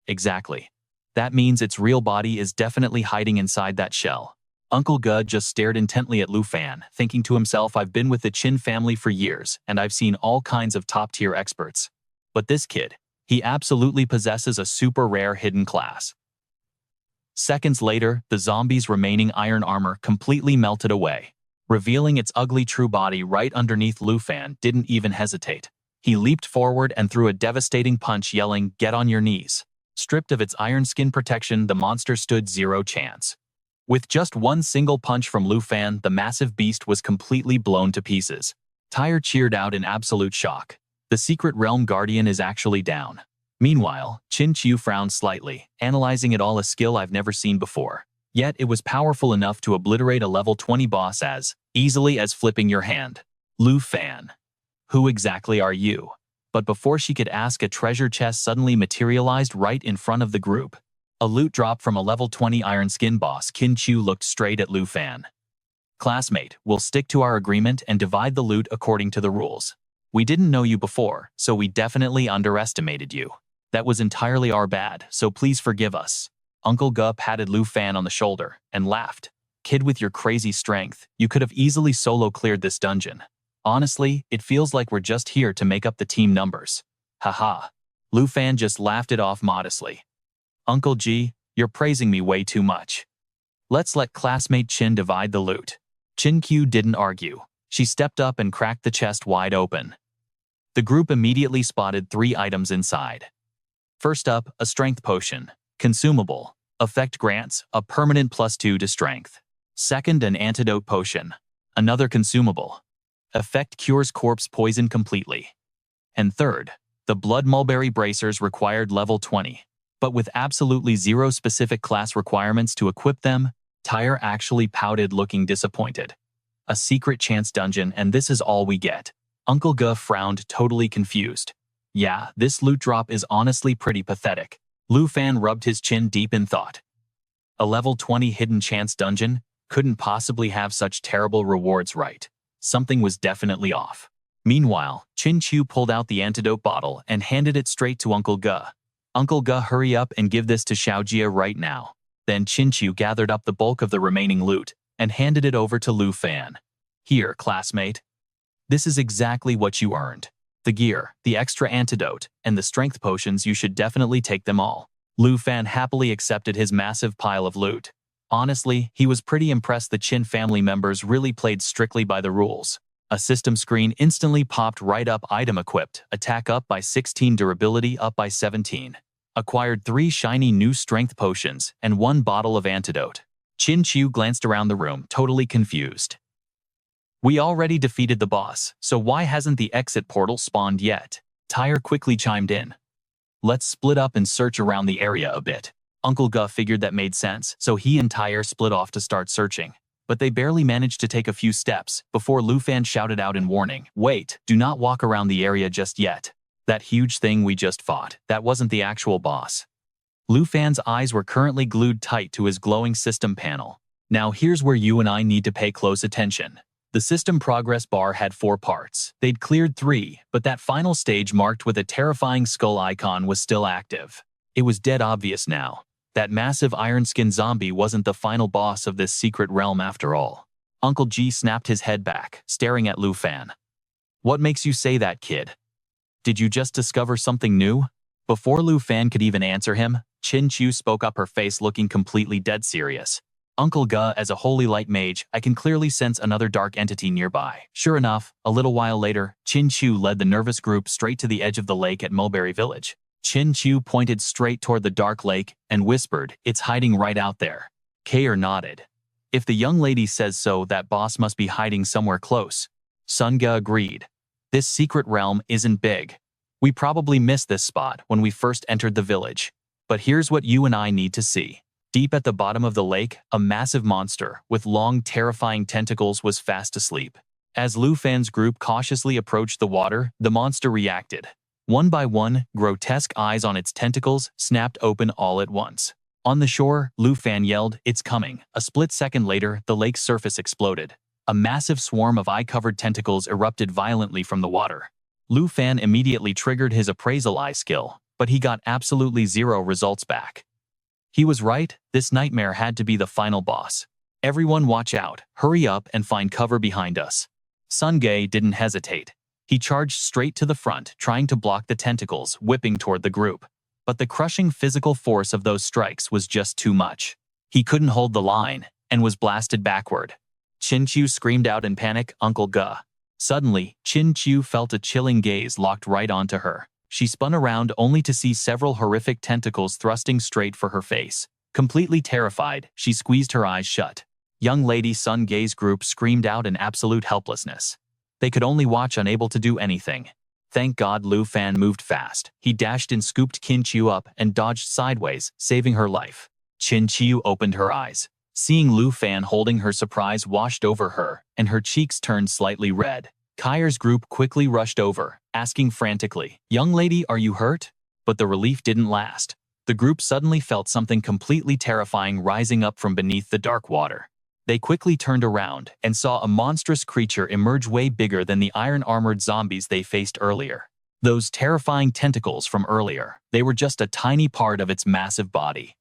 Exactly. That means its real body is definitely hiding inside that shell. Uncle Ge just stared intently at Lu Fan, thinking to himself, I've been with the Qin family for years, and I've seen all kinds of top-tier experts. But this kid, he absolutely possesses a super rare hidden class. Seconds later, the zombie's remaining iron armor completely melted away. Revealing its ugly true body right underneath, Lu Fan didn't even hesitate. He leaped forward and threw a devastating punch, yelling, "Get on your knees." Stripped of its iron skin protection, the monster stood 0 chance. With just one single punch from Lu Fan, the massive beast was completely blown to pieces. Tyre cheered out in absolute shock. The secret realm guardian is actually down. Meanwhile, Qin Qiu frowned slightly, analyzing it all, a skill I've never seen before. Yet it was powerful enough to obliterate a level 20 boss as easily as flipping your hand. Lu Fan. Who exactly are you? But before she could ask, a treasure chest suddenly materialized right in front of the group. A loot drop from a level 20 Iron Skin boss. Qin Qiu looked straight at Lu Fan. Classmate, we'll stick to our agreement and divide the loot according to the rules. We didn't know you before, so we definitely underestimated you. That was entirely our bad, so please forgive us. Uncle Ge patted Lu Fan on the shoulder and laughed. Kid, with your crazy strength, you could have easily solo cleared this dungeon. Honestly, it feels like we're just here to make up the team numbers. Haha. Lu Fan just laughed it off modestly. Uncle Ji, you're praising me way too much. Let's let classmate Qin divide the loot. Qin Qiu didn't argue. She stepped up and cracked the chest wide open. The group immediately spotted 3 items inside. First up, a strength potion. Consumable. Effect grants a permanent +2 to strength. Second, an antidote potion. Another consumable. Effect cures corpse poison completely. And third, the blood mulberry bracers required level 20. But with absolutely zero specific class requirements to equip them, Tyre actually pouted, looking disappointed. A secret chance dungeon, and this is all we get. Uncle Ge frowned, totally confused. Yeah, this loot drop is honestly pretty pathetic. Lu Fan rubbed his chin deep in thought. A level 20 hidden chance dungeon couldn't possibly have such terrible rewards, right? Something was definitely off. Meanwhile, Chin Chu pulled out the antidote bottle and handed it straight to Uncle Ge. Uncle Ge, hurry up and give this to Xiaojia right now. Then Chin Chu gathered up the bulk of the remaining loot and handed it over to Lu Fan. Here, classmate. This is exactly what you earned. The gear, the extra antidote, and the strength potions, you should definitely take them all. Lu Fan happily accepted his massive pile of loot. Honestly, he was pretty impressed the Qin family members really played strictly by the rules. A system screen instantly popped right up. Item equipped, attack up by 16, durability up by 17. Acquired 3 shiny new strength potions and 1 bottle of antidote. Chin Chu glanced around the room, totally confused. We already defeated the boss, so why hasn't the exit portal spawned yet? Tyre quickly chimed in. Let's split up and search around the area a bit. Uncle Ge figured that made sense, so he and Tyre split off to start searching. But they barely managed to take a few steps before Lu Fan shouted out in warning, "Wait, do not walk around the area just yet. That huge thing we just fought, that wasn't the actual boss." Lu Fan's eyes were currently glued tight to his glowing system panel. Now here's where you and I need to pay close attention. The system progress bar had 4 parts. They'd cleared 3, but that final stage marked with a terrifying skull icon was still active. It was dead obvious now. That massive iron-skinned zombie wasn't the final boss of this secret realm after all. Uncle G snapped his head back, staring at Lu Fan. What makes you say that, kid? Did you just discover something new? Before Lu Fan could even answer him, Chin Chu spoke up, her face looking completely dead serious. Uncle Ge, as a holy light mage, I can clearly sense another dark entity nearby. Sure enough, a little while later, Chin Chu led the nervous group straight to the edge of the lake at Mulberry Village. Chin Chu pointed straight toward the dark lake and whispered, "It's hiding right out there." Kair nodded. "If the young lady says so, that boss must be hiding somewhere close." Sun Ge agreed. "This secret realm isn't big. We probably missed this spot when we first entered the village. But here's what you and I need to see." Deep at the bottom of the lake, a massive monster with long, terrifying tentacles was fast asleep. As Lu Fan's group cautiously approached the water, the monster reacted. One by one, grotesque eyes on its tentacles snapped open all at once. On the shore, Lu Fan yelled, "It's coming." A split second later, the lake's surface exploded. A massive swarm of eye-covered tentacles erupted violently from the water. Lu Fan immediately triggered his appraisal eye skill, but he got absolutely 0 results back. He was right, this nightmare had to be the final boss. "Everyone watch out, hurry up and find cover behind us." Sun Ge didn't hesitate. He charged straight to the front, trying to block the tentacles whipping toward the group. But the crushing physical force of those strikes was just too much. He couldn't hold the line, and was blasted backward. Chin Chu screamed out in panic, "Uncle Ge." Suddenly, Chin Chu felt a chilling gaze locked right onto her. She spun around only to see several horrific tentacles thrusting straight for her face. Completely terrified, she squeezed her eyes shut. Young lady Sun Ge's group screamed out in absolute helplessness. They could only watch, unable to do anything. Thank God Lu Fan moved fast. He dashed and scooped Chin Chu up and dodged sideways, saving her life. Chin Chu opened her eyes. Seeing Lu Fan holding her, surprise washed over her, and her cheeks turned slightly red. Kair's group quickly rushed over, asking frantically, "Young lady, are you hurt?" But the relief didn't last. The group suddenly felt something completely terrifying rising up from beneath the dark water. They quickly turned around and saw a monstrous creature emerge way bigger than the iron-armored zombies they faced earlier. Those terrifying tentacles from earlier, they were just a tiny part of its massive body.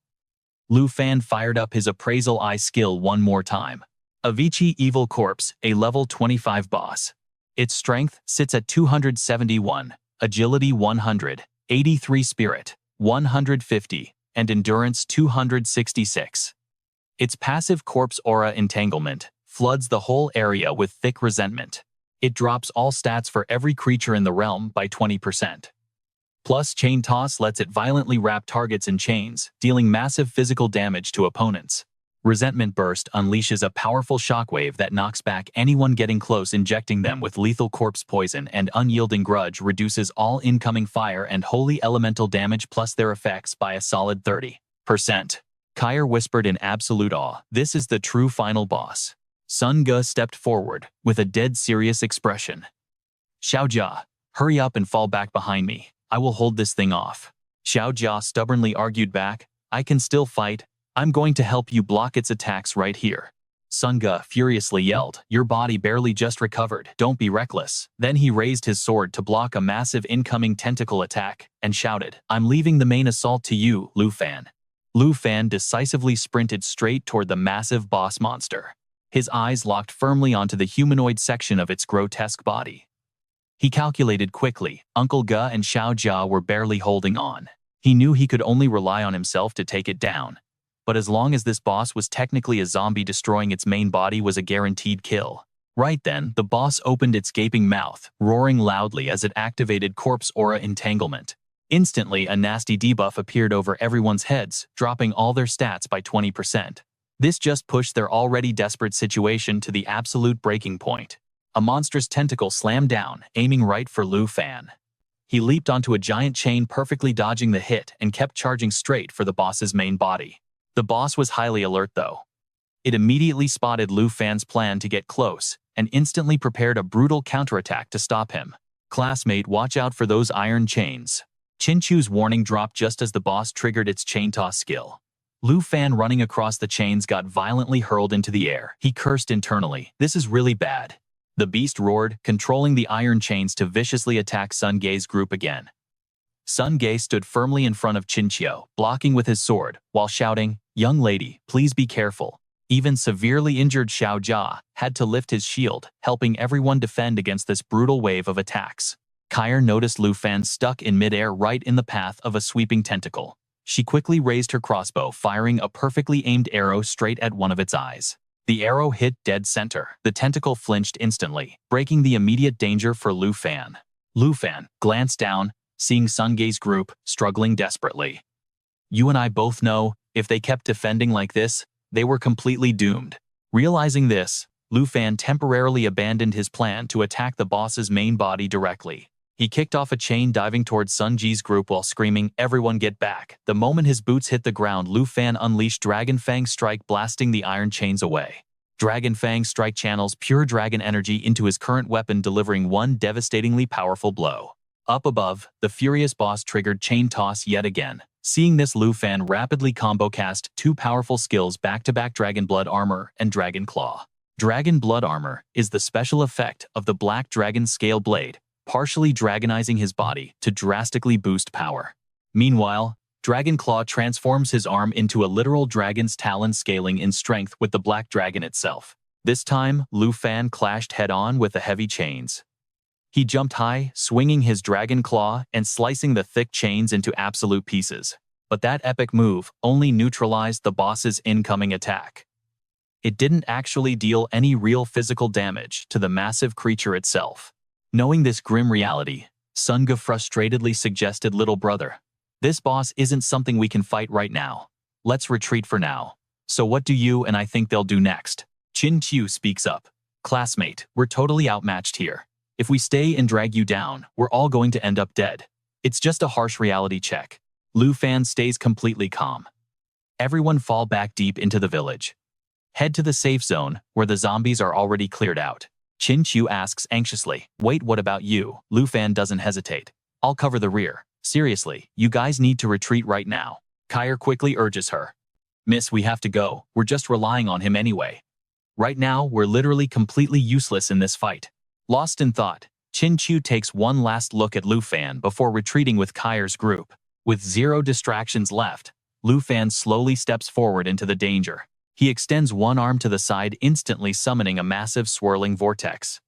Lu Fan fired up his appraisal eye skill one more time. Avicii Evil Corpse, a level 25 boss. Its strength sits at 271, agility 100, 83 spirit, 150, and endurance 266. Its passive corpse aura entanglement floods the whole area with thick resentment. It drops all stats for every creature in the realm by 20%. Plus, Chain Toss lets it violently wrap targets in chains, dealing massive physical damage to opponents. Resentment Burst unleashes a powerful shockwave that knocks back anyone getting close, injecting them with lethal corpse poison, and Unyielding Grudge reduces all incoming fire and holy elemental damage plus their effects by a solid 30%. Kyr whispered in absolute awe, "This is the true final boss." Sun Ge stepped forward, with a dead serious expression. "Xiao Jia, hurry up and fall back behind me. I will hold this thing off." Xiao Jia stubbornly argued back, "I can still fight. I'm going to help you block its attacks right here." Sun Ge furiously yelled, "Your body barely just recovered. Don't be reckless." Then he raised his sword to block a massive incoming tentacle attack, and shouted, "I'm leaving the main assault to you, Lu Fan." Lu Fan decisively sprinted straight toward the massive boss monster. His eyes locked firmly onto the humanoid section of its grotesque body. He calculated quickly. Uncle Ge and Xiao Jia were barely holding on. He knew he could only rely on himself to take it down. But as long as this boss was technically a zombie, destroying its main body was a guaranteed kill. Right then, the boss opened its gaping mouth, roaring loudly as it activated Corpse Aura Entanglement. Instantly, a nasty debuff appeared over everyone's heads, dropping all their stats by 20%. This just pushed their already desperate situation to the absolute breaking point. A monstrous tentacle slammed down, aiming right for Lu Fan. He leaped onto a giant chain, perfectly dodging the hit, and kept charging straight for the boss's main body. The boss was highly alert though. It immediately spotted Lu Fan's plan to get close, and instantly prepared a brutal counterattack to stop him. "Classmate, watch out for those iron chains." Chinchu's warning dropped just as the boss triggered its chain toss skill. Lu Fan, running across the chains, got violently hurled into the air. He cursed internally, "This is really bad." The beast roared, controlling the iron chains to viciously attack Sun Ge's group again. Sun Ge stood firmly in front of Chinchou, blocking with his sword, while shouting, "Young lady, please be careful." Even severely injured Xiao Jia had to lift his shield, helping everyone defend against this brutal wave of attacks. Kyr noticed Lu Fan stuck in midair right in the path of a sweeping tentacle. She quickly raised her crossbow, firing a perfectly aimed arrow straight at one of its eyes. The arrow hit dead center. The tentacle flinched instantly, breaking the immediate danger for Lu Fan. Lu Fan glanced down, seeing Sun Ge's group struggling desperately. "You and I both know, if they kept defending like this, they were completely doomed." Realizing this, Lu Fan temporarily abandoned his plan to attack the boss's main body directly. He kicked off a chain, diving towards Sun Ji's group while screaming, "Everyone get back." The moment his boots hit the ground, Lu Fan unleashed Dragon Fang Strike, blasting the iron chains away. Dragon Fang Strike channels pure dragon energy into his current weapon, delivering one devastatingly powerful blow. Up above, the furious boss triggered Chain Toss yet again. Seeing this, Lu Fan rapidly combo cast two powerful skills back-to-back: Dragon Blood Armor and Dragon Claw. Dragon Blood Armor is the special effect of the Black Dragon Scale Blade, partially dragonizing his body to drastically boost power. Meanwhile, Dragon Claw transforms his arm into a literal dragon's talon, scaling in strength with the Black Dragon itself. This time, Lu Fan clashed head-on with the heavy chains. He jumped high, swinging his Dragon Claw and slicing the thick chains into absolute pieces. But that epic move only neutralized the boss's incoming attack. It didn't actually deal any real physical damage to the massive creature itself. Knowing this grim reality, Sun Ge frustratedly suggested, "Little brother, this boss isn't something we can fight right now. Let's retreat for now." "So what do you and I think they'll do next?" Chin Chiu speaks up. "Classmate, we're totally outmatched here. If we stay and drag you down, we're all going to end up dead. It's just a harsh reality check." Lu Fan stays completely calm. Everyone fall back deep into the village. Head to the safe zone, where the zombies are already cleared out. Chin Chiu asks anxiously, "Wait, what about you?" Lu Fan doesn't hesitate. "I'll cover the rear. Seriously, you guys need to retreat right now." Kyr quickly urges her. "Miss, we have to go. We're just relying on him anyway. Right now, we're literally completely useless in this fight." Lost in thought, Chin Chiu takes one last look at Lu Fan before retreating with Kyr's group. With zero distractions left, Lu Fan slowly steps forward into the danger. He extends one arm to the side, instantly summoning a massive swirling vortex.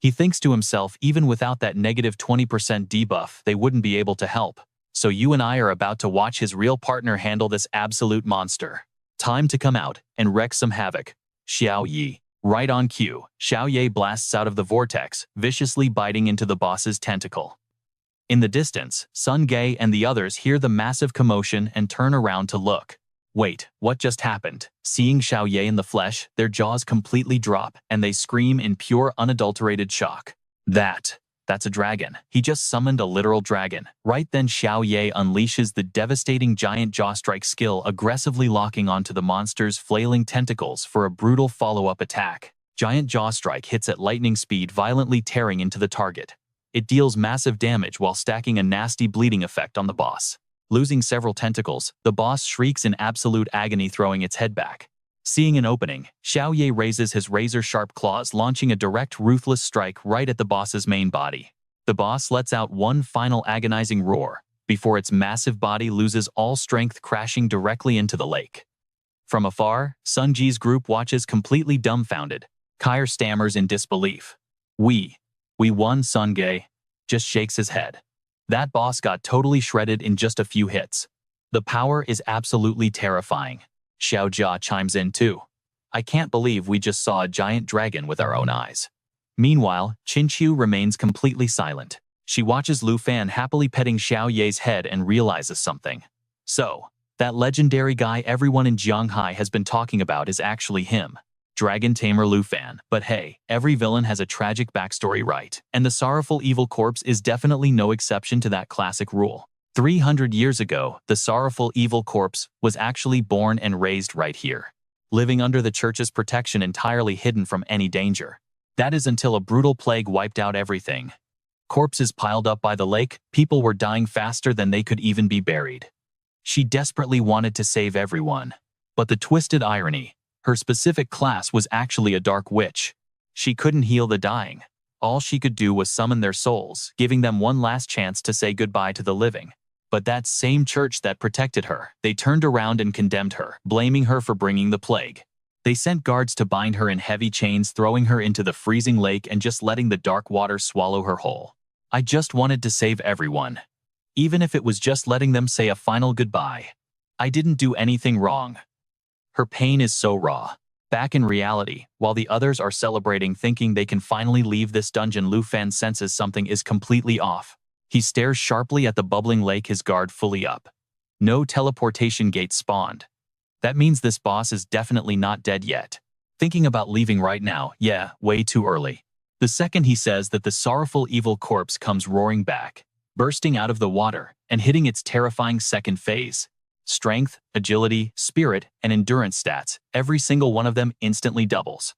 He thinks to himself, even without that negative 20% debuff, they wouldn't be able to help. So you and I are about to watch his real partner handle this absolute monster. Time to come out and wreak some havoc. Xiao Yi. Right on cue, Xiaoye blasts out of the vortex, viciously biting into the boss's tentacle. In the distance, Sun Ge and the others hear the massive commotion and turn around to look. Wait, what just happened? Seeing Xiaoye in the flesh, their jaws completely drop, and they scream in pure unadulterated shock. That's a dragon. He just summoned a literal dragon. Right then Xiaoye unleashes the devastating giant jaw strike skill, aggressively locking onto the monster's flailing tentacles for a brutal follow-up attack. Giant jaw strike hits at lightning speed, violently tearing into the target. It deals massive damage while stacking a nasty bleeding effect on the boss. Losing several tentacles, the boss shrieks in absolute agony, throwing its head back. Seeing an opening, Xiaoye raises his razor-sharp claws, launching a direct, ruthless strike right at the boss's main body. The boss lets out one final agonizing roar, before its massive body loses all strength, crashing directly into the lake. From afar, Sun Ji's group watches completely dumbfounded. Kair stammers in disbelief. We won, Sun Ge just shakes his head. That boss got totally shredded in just a few hits. The power is absolutely terrifying. Xiao Jia chimes in too. I can't believe we just saw a giant dragon with our own eyes. Meanwhile, Qinqiu remains completely silent. She watches Lu Fan happily petting Xiaoye's head and realizes something. So, that legendary guy everyone in Jianghai has been talking about is actually him. Dragon Tamer Lu Fan. But hey, every villain has a tragic backstory, right? And the sorrowful evil corpse is definitely no exception to that classic rule. 300 years ago, the sorrowful evil corpse was actually born and raised right here, living under the church's protection, entirely hidden from any danger. That is until a brutal plague wiped out everything. Corpses piled up by the lake, people were dying faster than they could even be buried. She desperately wanted to save everyone. But the twisted irony, her specific class was actually a dark witch. She couldn't heal the dying. All she could do was summon their souls, giving them one last chance to say goodbye to the living. But that same church that protected her, they turned around and condemned her, blaming her for bringing the plague. They sent guards to bind her in heavy chains, throwing her into the freezing lake and just letting the dark water swallow her whole. I just wanted to save everyone. Even if it was just letting them say a final goodbye. I didn't do anything wrong. Her pain is so raw. Back in reality, while the others are celebrating, thinking they can finally leave this dungeon, Lu Fan senses something is completely off. He stares sharply at the bubbling lake, his guard fully up. No teleportation gate spawned. That means this boss is definitely not dead yet. Thinking about leaving right now, yeah, way too early. The second he says that, the sorrowful evil corpse comes roaring back, bursting out of the water and hitting its terrifying second phase. Strength, agility, spirit, and endurance stats, every single one of them instantly doubles.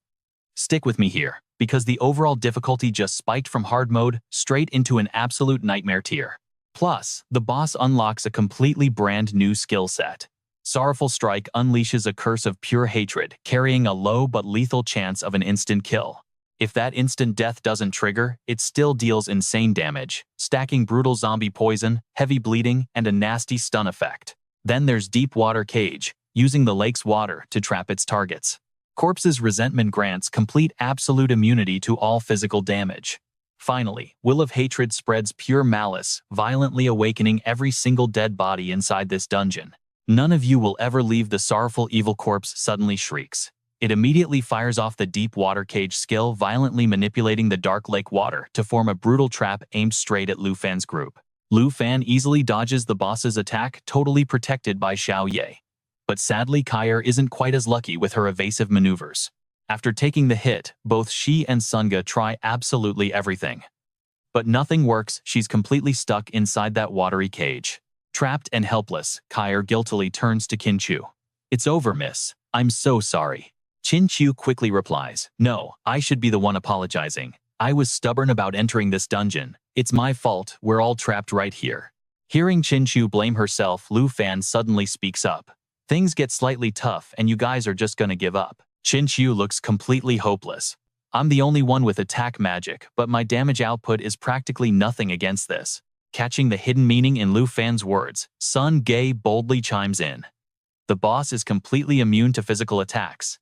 Stick with me here, because the overall difficulty just spiked from hard mode straight into an absolute nightmare tier. Plus, the boss unlocks a completely brand new skill set. Sorrowful Strike unleashes a curse of pure hatred, carrying a low but lethal chance of an instant kill. If that instant death doesn't trigger, it still deals insane damage, stacking brutal zombie poison, heavy bleeding, and a nasty stun effect. Then there's Deep Water Cage, using the lake's water to trap its targets. Corpse's Resentment grants complete absolute immunity to all physical damage. Finally, Will of Hatred spreads pure malice, violently awakening every single dead body inside this dungeon. None of you will ever leave. The sorrowful evil corpse suddenly shrieks. It immediately fires off the Deep Water Cage skill, violently manipulating the dark lake water to form a brutal trap aimed straight at Lu Fan's group. Lu Fan easily dodges the boss's attack, totally protected by Xiaoye. But sadly, Kair isn't quite as lucky with her evasive maneuvers. After taking the hit, both she and Sunga try absolutely everything. But nothing works. She's completely stuck inside that watery cage. Trapped and helpless, Kair guiltily turns to Qinqiu. It's over, miss. I'm so sorry. Qinqiu quickly replies, no, I should be the one apologizing. I was stubborn about entering this dungeon. It's my fault, we're all trapped right here. Hearing Qinqiu blame herself, Lu Fan suddenly speaks up. Things get slightly tough and you guys are just gonna give up. Qinqiu looks completely hopeless. I'm the only one with attack magic, but my damage output is practically nothing against this. Catching the hidden meaning in Lu Fan's words, Sun Ge boldly chimes in. The boss is completely immune to physical attacks.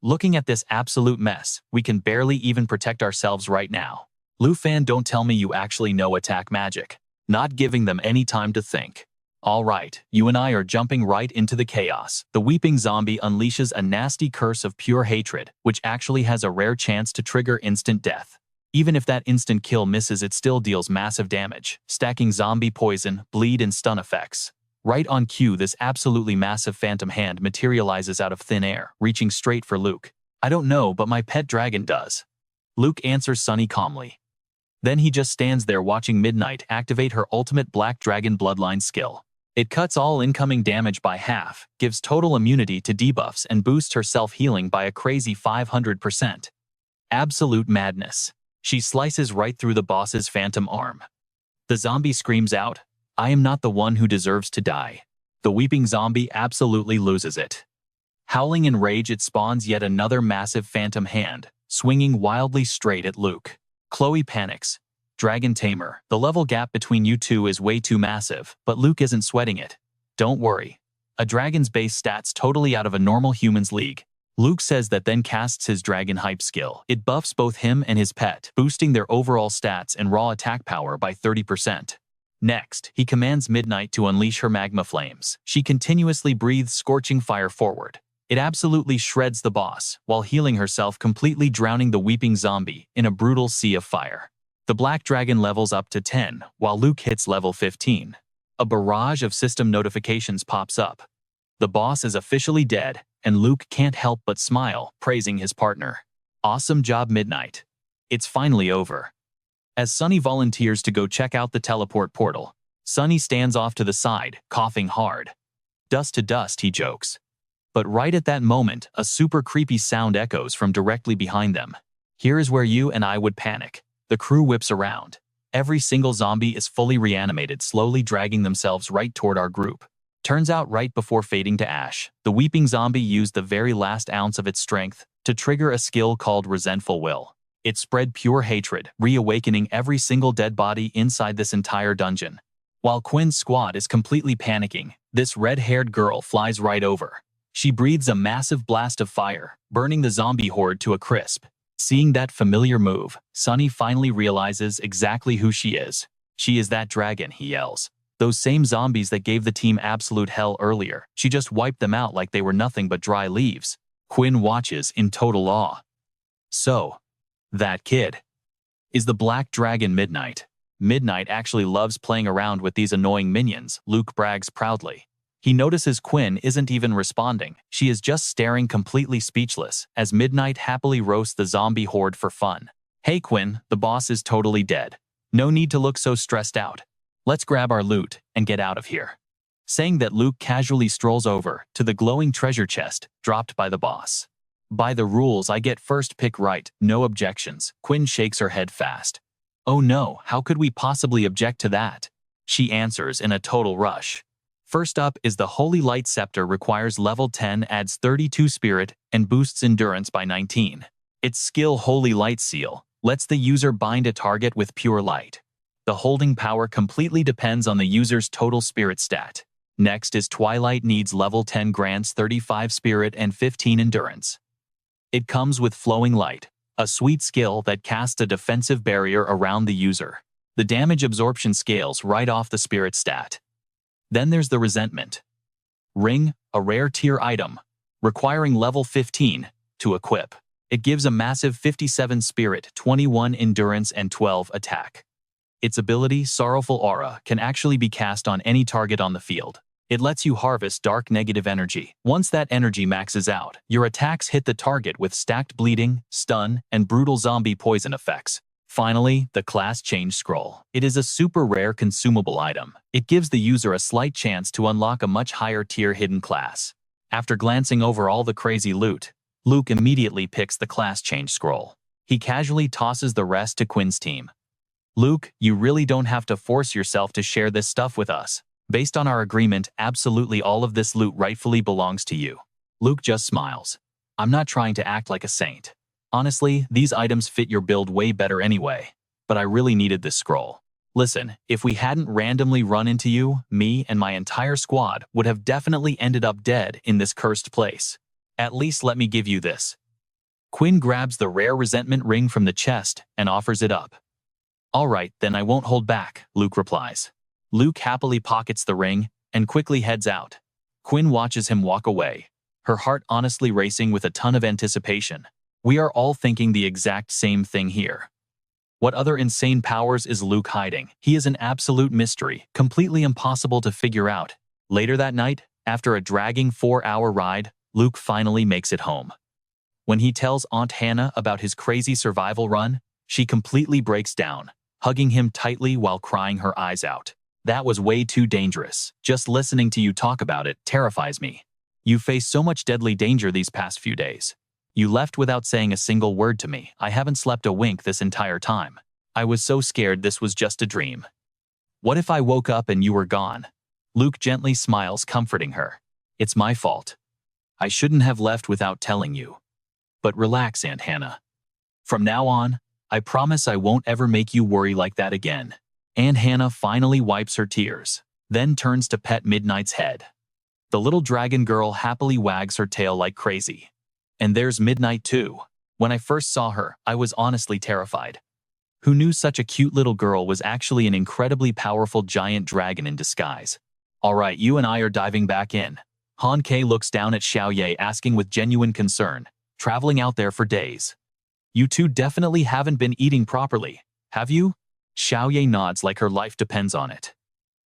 Looking at this absolute mess, we can barely even protect ourselves right now. Lu Fan, don't tell me you actually know attack magic. Not giving them any time to think. All right, you and I are jumping right into the chaos. The weeping zombie unleashes a nasty curse of pure hatred, which actually has a rare chance to trigger instant death. Even if that instant kill misses, it still deals massive damage, stacking zombie poison, bleed, and stun effects. Right on cue, this absolutely massive phantom hand materializes out of thin air, reaching straight for Luke. I don't know, but my pet dragon does. Luke answers Sunny calmly. Then he just stands there watching Midnight activate her ultimate Black Dragon Bloodline skill. It cuts all incoming damage by half, gives total immunity to debuffs, and boosts her self-healing by a crazy 500%. Absolute madness. She slices right through the boss's phantom arm. The zombie screams out, "I am not the one who deserves to die." The weeping zombie absolutely loses it. Howling in rage, it spawns yet another massive phantom hand, swinging wildly straight at Luke. Chloe panics. "Dragon Tamer, the level gap between you two is way too massive," but Luke isn't sweating it. "Don't worry. A dragon's base stats totally out of a normal human's league." Luke says that, then casts his dragon hype skill. It buffs both him and his pet, boosting their overall stats and raw attack power by 30%. Next, he commands Midnight to unleash her magma flames. She continuously breathes scorching fire forward. It absolutely shreds the boss, while healing herself, completely drowning the weeping zombie in a brutal sea of fire. The Black Dragon levels up to 10, while Luke hits level 15. A barrage of system notifications pops up. The boss is officially dead, and Luke can't help but smile, praising his partner. Awesome job, Midnight. It's finally over. As Sunny volunteers to go check out the teleport portal, Sunny stands off to the side, coughing hard. "Dust to dust," he jokes. But right at that moment, a super creepy sound echoes from directly behind them. Here is where you and I would panic. The crew whips around. Every single zombie is fully reanimated, slowly dragging themselves right toward our group. Turns out, right before fading to ash, the weeping zombie used the very last ounce of its strength to trigger a skill called Resentful Will. It spread pure hatred, reawakening every single dead body inside this entire dungeon. While Quinn's squad is completely panicking, this red-haired girl flies right over. She breathes a massive blast of fire, burning the zombie horde to a crisp. Seeing that familiar move, Sunny finally realizes exactly who she is. She is that dragon, he yells. Those same zombies that gave the team absolute hell earlier. She just wiped them out like they were nothing but dry leaves. Quinn watches in total awe. So, that kid is the Black Dragon Midnight. Midnight actually loves playing around with these annoying minions, Luke brags proudly. He notices Quinn isn't even responding. She is just staring, completely speechless, as Midnight happily roasts the zombie horde for fun. "Hey Quinn, the boss is totally dead. No need to look so stressed out. Let's grab our loot and get out of here." Saying that, Luke casually strolls over to the glowing treasure chest dropped by the boss. "By the rules, I get first pick, right? No objections." Quinn shakes her head fast. "Oh no, how could we possibly object to that?" she answers in a total rush. First up is the Holy Light Scepter. Requires level 10, adds 32 spirit, and boosts endurance by 19. Its skill, Holy Light Seal, lets the user bind a target with pure light. The holding power completely depends on the user's total spirit stat. Next is Twilight Needs, level 10, grants 35 spirit and 15 endurance. It comes with Flowing Light, a sweet skill that casts a defensive barrier around the user. The damage absorption scales right off the spirit stat. Then there's the Resentment Ring, a rare tier item, requiring level 15 to equip. It gives a massive 57 spirit, 21 endurance, and 12 attack. Its ability, Sorrowful Aura, can actually be cast on any target on the field. It lets you harvest dark negative energy. Once that energy maxes out, your attacks hit the target with stacked bleeding, stun, and brutal zombie poison effects. Finally, the Class Change Scroll. It is a super rare consumable item. It gives the user a slight chance to unlock a much higher tier hidden class. After glancing over all the crazy loot, Luke immediately picks the Class Change Scroll. He casually tosses the rest to Quinn's team. "Luke, you really don't have to force yourself to share this stuff with us. Based on our agreement, absolutely all of this loot rightfully belongs to you." Luke just smiles. "I'm not trying to act like a saint. Honestly, these items fit your build way better anyway. But I really needed this scroll. Listen, if we hadn't randomly run into you, me and my entire squad would have definitely ended up dead in this cursed place. At least let me give you this." Quinn grabs the rare Resentment Ring from the chest and offers it up. "All right, then I won't hold back," Luke replies. Luke happily pockets the ring, and quickly heads out. Quinn watches him walk away, her heart honestly racing with a ton of anticipation. We are all thinking the exact same thing here. What other insane powers is Luke hiding? He is an absolute mystery, completely impossible to figure out. Later that night, after a dragging 4-hour ride, Luke finally makes it home. When he tells Aunt Hannah about his crazy survival run, she completely breaks down, hugging him tightly while crying her eyes out. That was way too dangerous. Just listening to you talk about it terrifies me. You faced so much deadly danger these past few days. You left without saying a single word to me. I haven't slept a wink this entire time. I was so scared this was just a dream. What if I woke up and you were gone? Luke gently smiles, comforting her. It's my fault. I shouldn't have left without telling you. But relax, Aunt Hannah. From now on, I promise I won't ever make you worry like that again. Aunt Hannah finally wipes her tears, then turns to pet Midnight's head. The little dragon girl happily wags her tail like crazy. And there's Midnight too. When I first saw her, I was honestly terrified. Who knew such a cute little girl was actually an incredibly powerful giant dragon in disguise? Alright, you and I are diving back in. Han Ke looks down at Xiao Ye, asking with genuine concern, traveling out there for days. You two definitely haven't been eating properly, have you? Xiao Ye nods like her life depends on it.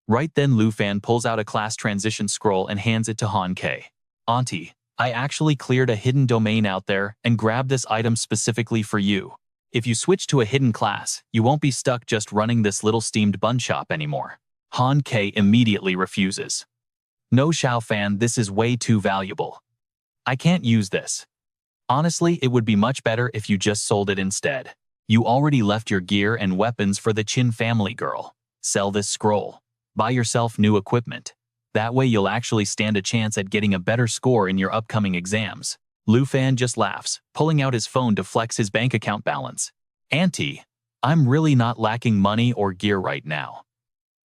Right then Lu Fan pulls out a class transition scroll and hands it to Han Ke. Auntie, I actually cleared a hidden domain out there and grabbed this item specifically for you. If you switch to a hidden class, you won't be stuck just running this little steamed bun shop anymore. Han Ke immediately refuses. No, Xiao Fan, this is way too valuable. I can't use this. Honestly, it would be much better if you just sold it instead. You already left your gear and weapons for the Qin family, girl. Sell this scroll. Buy yourself new equipment. That way you'll actually stand a chance at getting a better score in your upcoming exams. Lu Fan just laughs, pulling out his phone to flex his bank account balance. Auntie, I'm really not lacking money or gear right now.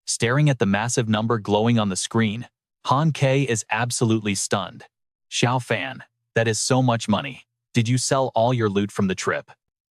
Staring at the massive number glowing on the screen, Han Ke is absolutely stunned. Xiao Fan, that is so much money. Did you sell all your loot from the trip?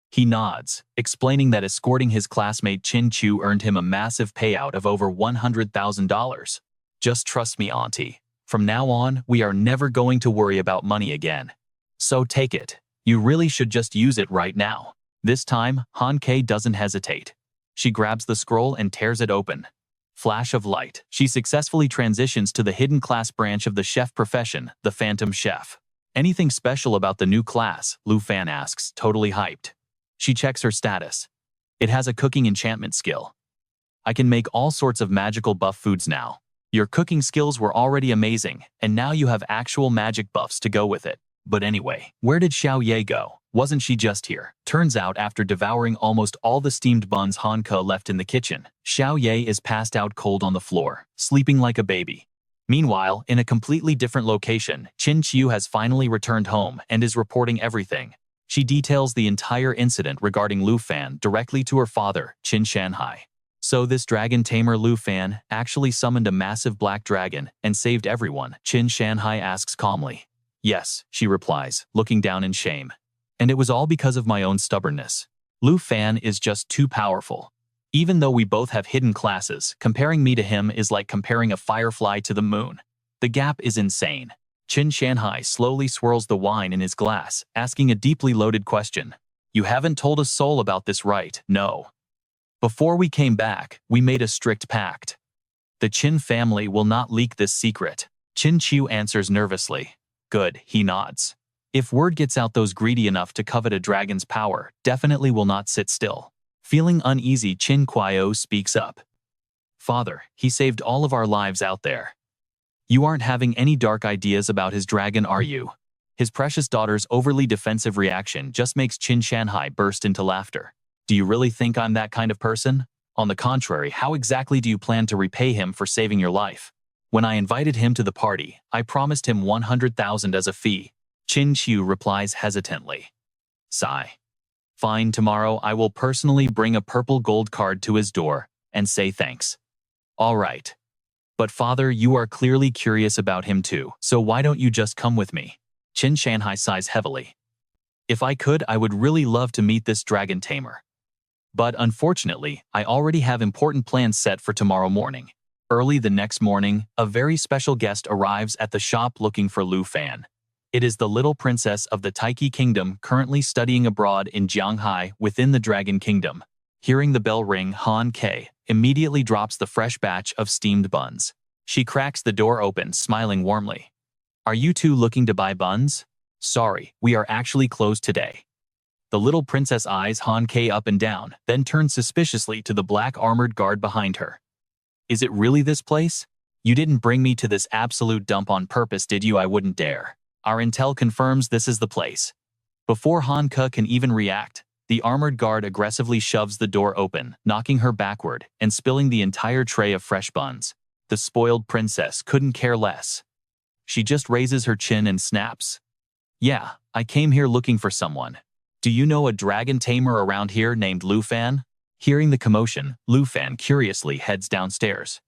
He nods, explaining that escorting his classmate Qin Chu earned him a massive payout of over $100,000. Just trust me, Auntie. From now on, we are never going to worry about money again. So take it. You really should just use it right now. This time, Han Ke doesn't hesitate. She grabs the scroll and tears it open. Flash of light. She successfully transitions to the hidden class branch of the chef profession, the Phantom Chef. Anything special about the new class? Lu Fan asks, totally hyped. She checks her status. It has a cooking enchantment skill. I can make all sorts of magical buff foods now. Your cooking skills were already amazing, and now you have actual magic buffs to go with it. But anyway, where did Xiao Ye go? Wasn't she just here? Turns out after devouring almost all the steamed buns Han Ke left in the kitchen, Xiao Ye is passed out cold on the floor, sleeping like a baby. Meanwhile, in a completely different location, Qin Qiu has finally returned home and is reporting everything. She details the entire incident regarding Lu Fan directly to her father, Qin Shanhai. So this Dragon Tamer Lu Fan actually summoned a massive black dragon and saved everyone, Qin Shanhai asks calmly. Yes, she replies, looking down in shame. And it was all because of my own stubbornness. Lu Fan is just too powerful. Even though we both have hidden classes, comparing me to him is like comparing a firefly to the moon. The gap is insane. Qin Shanhai slowly swirls the wine in his glass, asking a deeply loaded question. You haven't told a soul about this, right? No. Before we came back, we made a strict pact. The Qin family will not leak this secret. Qin Qiu answers nervously. Good, he nods. If word gets out, those greedy enough to covet a dragon's power definitely will not sit still. Feeling uneasy, Qin Kuaio speaks up. Father, he saved all of our lives out there. You aren't having any dark ideas about his dragon, are you? His precious daughter's overly defensive reaction just makes Qin Shanhai burst into laughter. Do you really think I'm that kind of person? On the contrary, how exactly do you plan to repay him for saving your life? When I invited him to the party, I promised him 100,000 as a fee. Qin Qiu replies hesitantly. Sigh. Fine, tomorrow I will personally bring a purple gold card to his door and say thanks. All right. But father, you are clearly curious about him too, so why don't you just come with me? Qin Shanhai sighs heavily. If I could, I would really love to meet this Dragon Tamer. But unfortunately, I already have important plans set for tomorrow morning. Early the next morning, a very special guest arrives at the shop looking for Lu Fan. It is the little princess of the Taiki Kingdom currently studying abroad in Jianghai within the Dragon Kingdom. Hearing the bell ring, Han Kei immediately drops the fresh batch of steamed buns. She cracks the door open, smiling warmly. Are you two looking to buy buns? Sorry, we are actually closed today. The little princess eyes Han Kei up and down, then turns suspiciously to the black armored guard behind her. Is it really this place? You didn't bring me to this absolute dump on purpose, did you? I wouldn't dare. Our intel confirms this is the place. Before Han Ke can even react, the armored guard aggressively shoves the door open, knocking her backward and spilling the entire tray of fresh buns. The spoiled princess couldn't care less. She just raises her chin and snaps. Yeah, I came here looking for someone. Do you know a dragon tamer around here named Lu Fan? Hearing the commotion, Lu Fan curiously heads downstairs.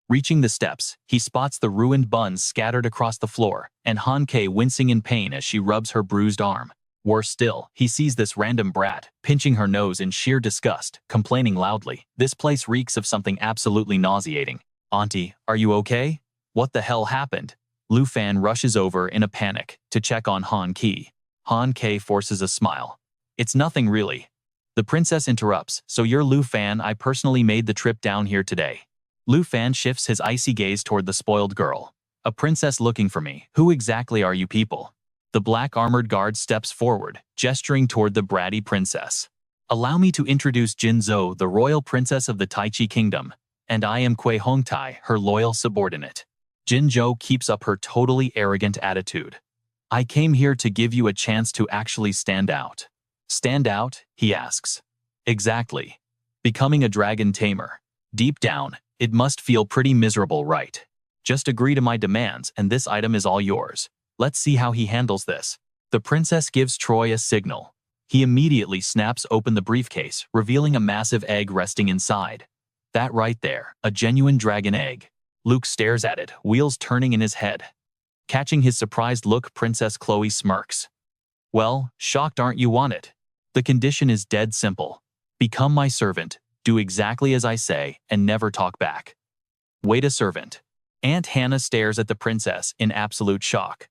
Reaching the steps, he spots the ruined buns scattered across the floor, and Han Kei wincing in pain as she rubs her bruised arm. Worse still, he sees this random brat, pinching her nose in sheer disgust, complaining loudly. This place reeks of something absolutely nauseating. Auntie, are you okay? What the hell happened? Lu Fan rushes over in a panic to check on Han Kei. Han Kei forces a smile. It's nothing really. The princess interrupts. So you're Lu Fan? I personally made the trip down here today. Lu Fan shifts his icy gaze toward the spoiled girl. A princess looking for me. Who exactly are you people? The black armored guard steps forward, gesturing toward the bratty princess. Allow me to introduce Jin Zhou, the royal princess of the Taiki Kingdom, and I am Kui Hongtai, her loyal subordinate. Jin Zhou keeps up her totally arrogant attitude. I came here to give you a chance to actually stand out. Stand out? He asks. Exactly. Becoming a dragon tamer. Deep down, it must feel pretty miserable, right? Just agree to my demands and this item is all yours. Let's see how he handles this. The princess gives Troy a signal. He immediately snaps open the briefcase, revealing a massive egg resting inside. That right there, a genuine dragon egg. Luke stares at it, wheels turning in his head. Catching his surprised look, Princess Chloe smirks. Well, shocked aren't you? Want it? The condition is dead simple. Become my servant, do exactly as I say, and never talk back. Wait, a servant? Aunt Hannah stares at the princess in absolute shock.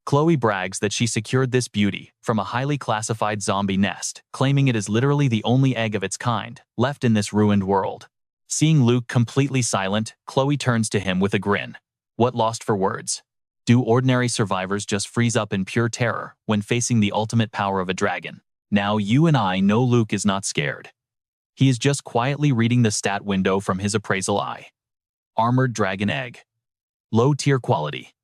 Chloe brags that she secured this beauty from a highly classified zombie nest, claiming it is literally the only egg of its kind left in this ruined world. Seeing Luke completely silent, Chloe turns to him with a grin. What, lost for words? Do ordinary survivors just freeze up in pure terror when facing the ultimate power of a dragon? Now you and I know Luke is not scared. He is just quietly reading the stat window from his appraisal eye. Armored dragon egg. Low tier quality.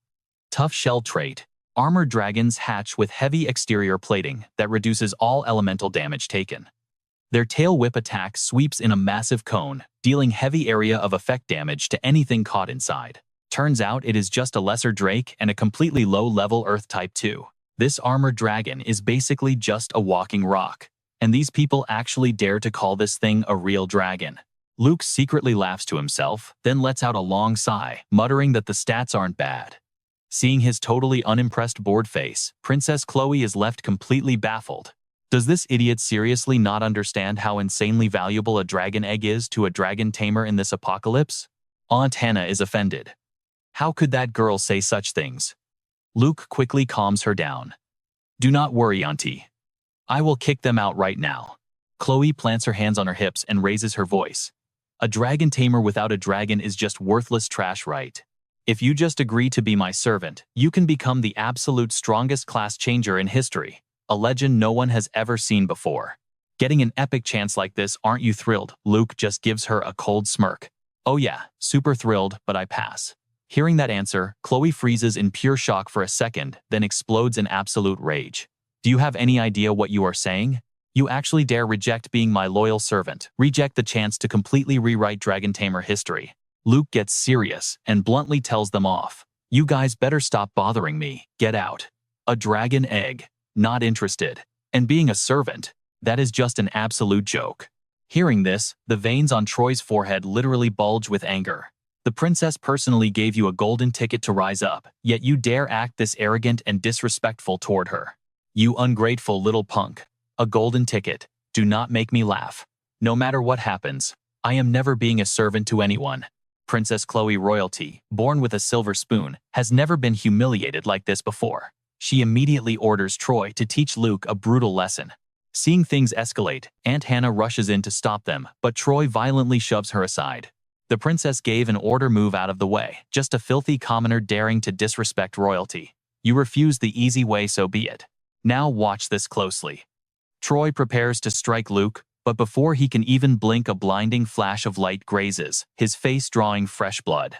Tough shell trait. Armored dragons hatch with heavy exterior plating that reduces all elemental damage taken. Their tail whip attack sweeps in a massive cone, dealing heavy area of effect damage to anything caught inside. Turns out it is just a lesser drake and a completely low-level Earth Type 2. This armored dragon is basically just a walking rock, and these people actually dare to call this thing a real dragon. Luke secretly laughs to himself, then lets out a long sigh, muttering that the stats aren't bad. Seeing his totally unimpressed bored face, Princess Chloe is left completely baffled. Does this idiot seriously not understand how insanely valuable a dragon egg is to a dragon tamer in this apocalypse? Aunt Hannah is offended. How could that girl say such things? Luke quickly calms her down. Do not worry, Auntie. I will kick them out right now. Chloe plants her hands on her hips and raises her voice. A dragon tamer without a dragon is just worthless trash, right? If you just agree to be my servant, you can become the absolute strongest class changer in history, a legend no one has ever seen before. Getting an epic chance like this, aren't you thrilled? Luke just gives her a cold smirk. Oh yeah, super thrilled, but I pass. Hearing that answer, Chloe freezes in pure shock for a second, then explodes in absolute rage. Do you have any idea what you are saying? You actually dare reject being my loyal servant, reject the chance to completely rewrite Dragon Tamer history. Luke gets serious and bluntly tells them off. You guys better stop bothering me, get out. A dragon egg, not interested. And being a servant, that is just an absolute joke. Hearing this, the veins on Troy's forehead literally bulge with anger. The princess personally gave you a golden ticket to rise up, yet you dare act this arrogant and disrespectful toward her. You ungrateful little punk. A golden ticket. Do not make me laugh. No matter what happens, I am never being a servant to anyone. Princess Chloe royalty, born with a silver spoon, has never been humiliated like this before. She immediately orders Troy to teach Luke a brutal lesson. Seeing things escalate, Aunt Hannah rushes in to stop them, but Troy violently shoves her aside. The princess gave an order move out of the way, just a filthy commoner daring to disrespect royalty. You refuse the easy way, so be it. Now watch this closely. Troy prepares to strike Luke, but before he can even blink, a blinding flash of light grazes, his face drawing fresh blood.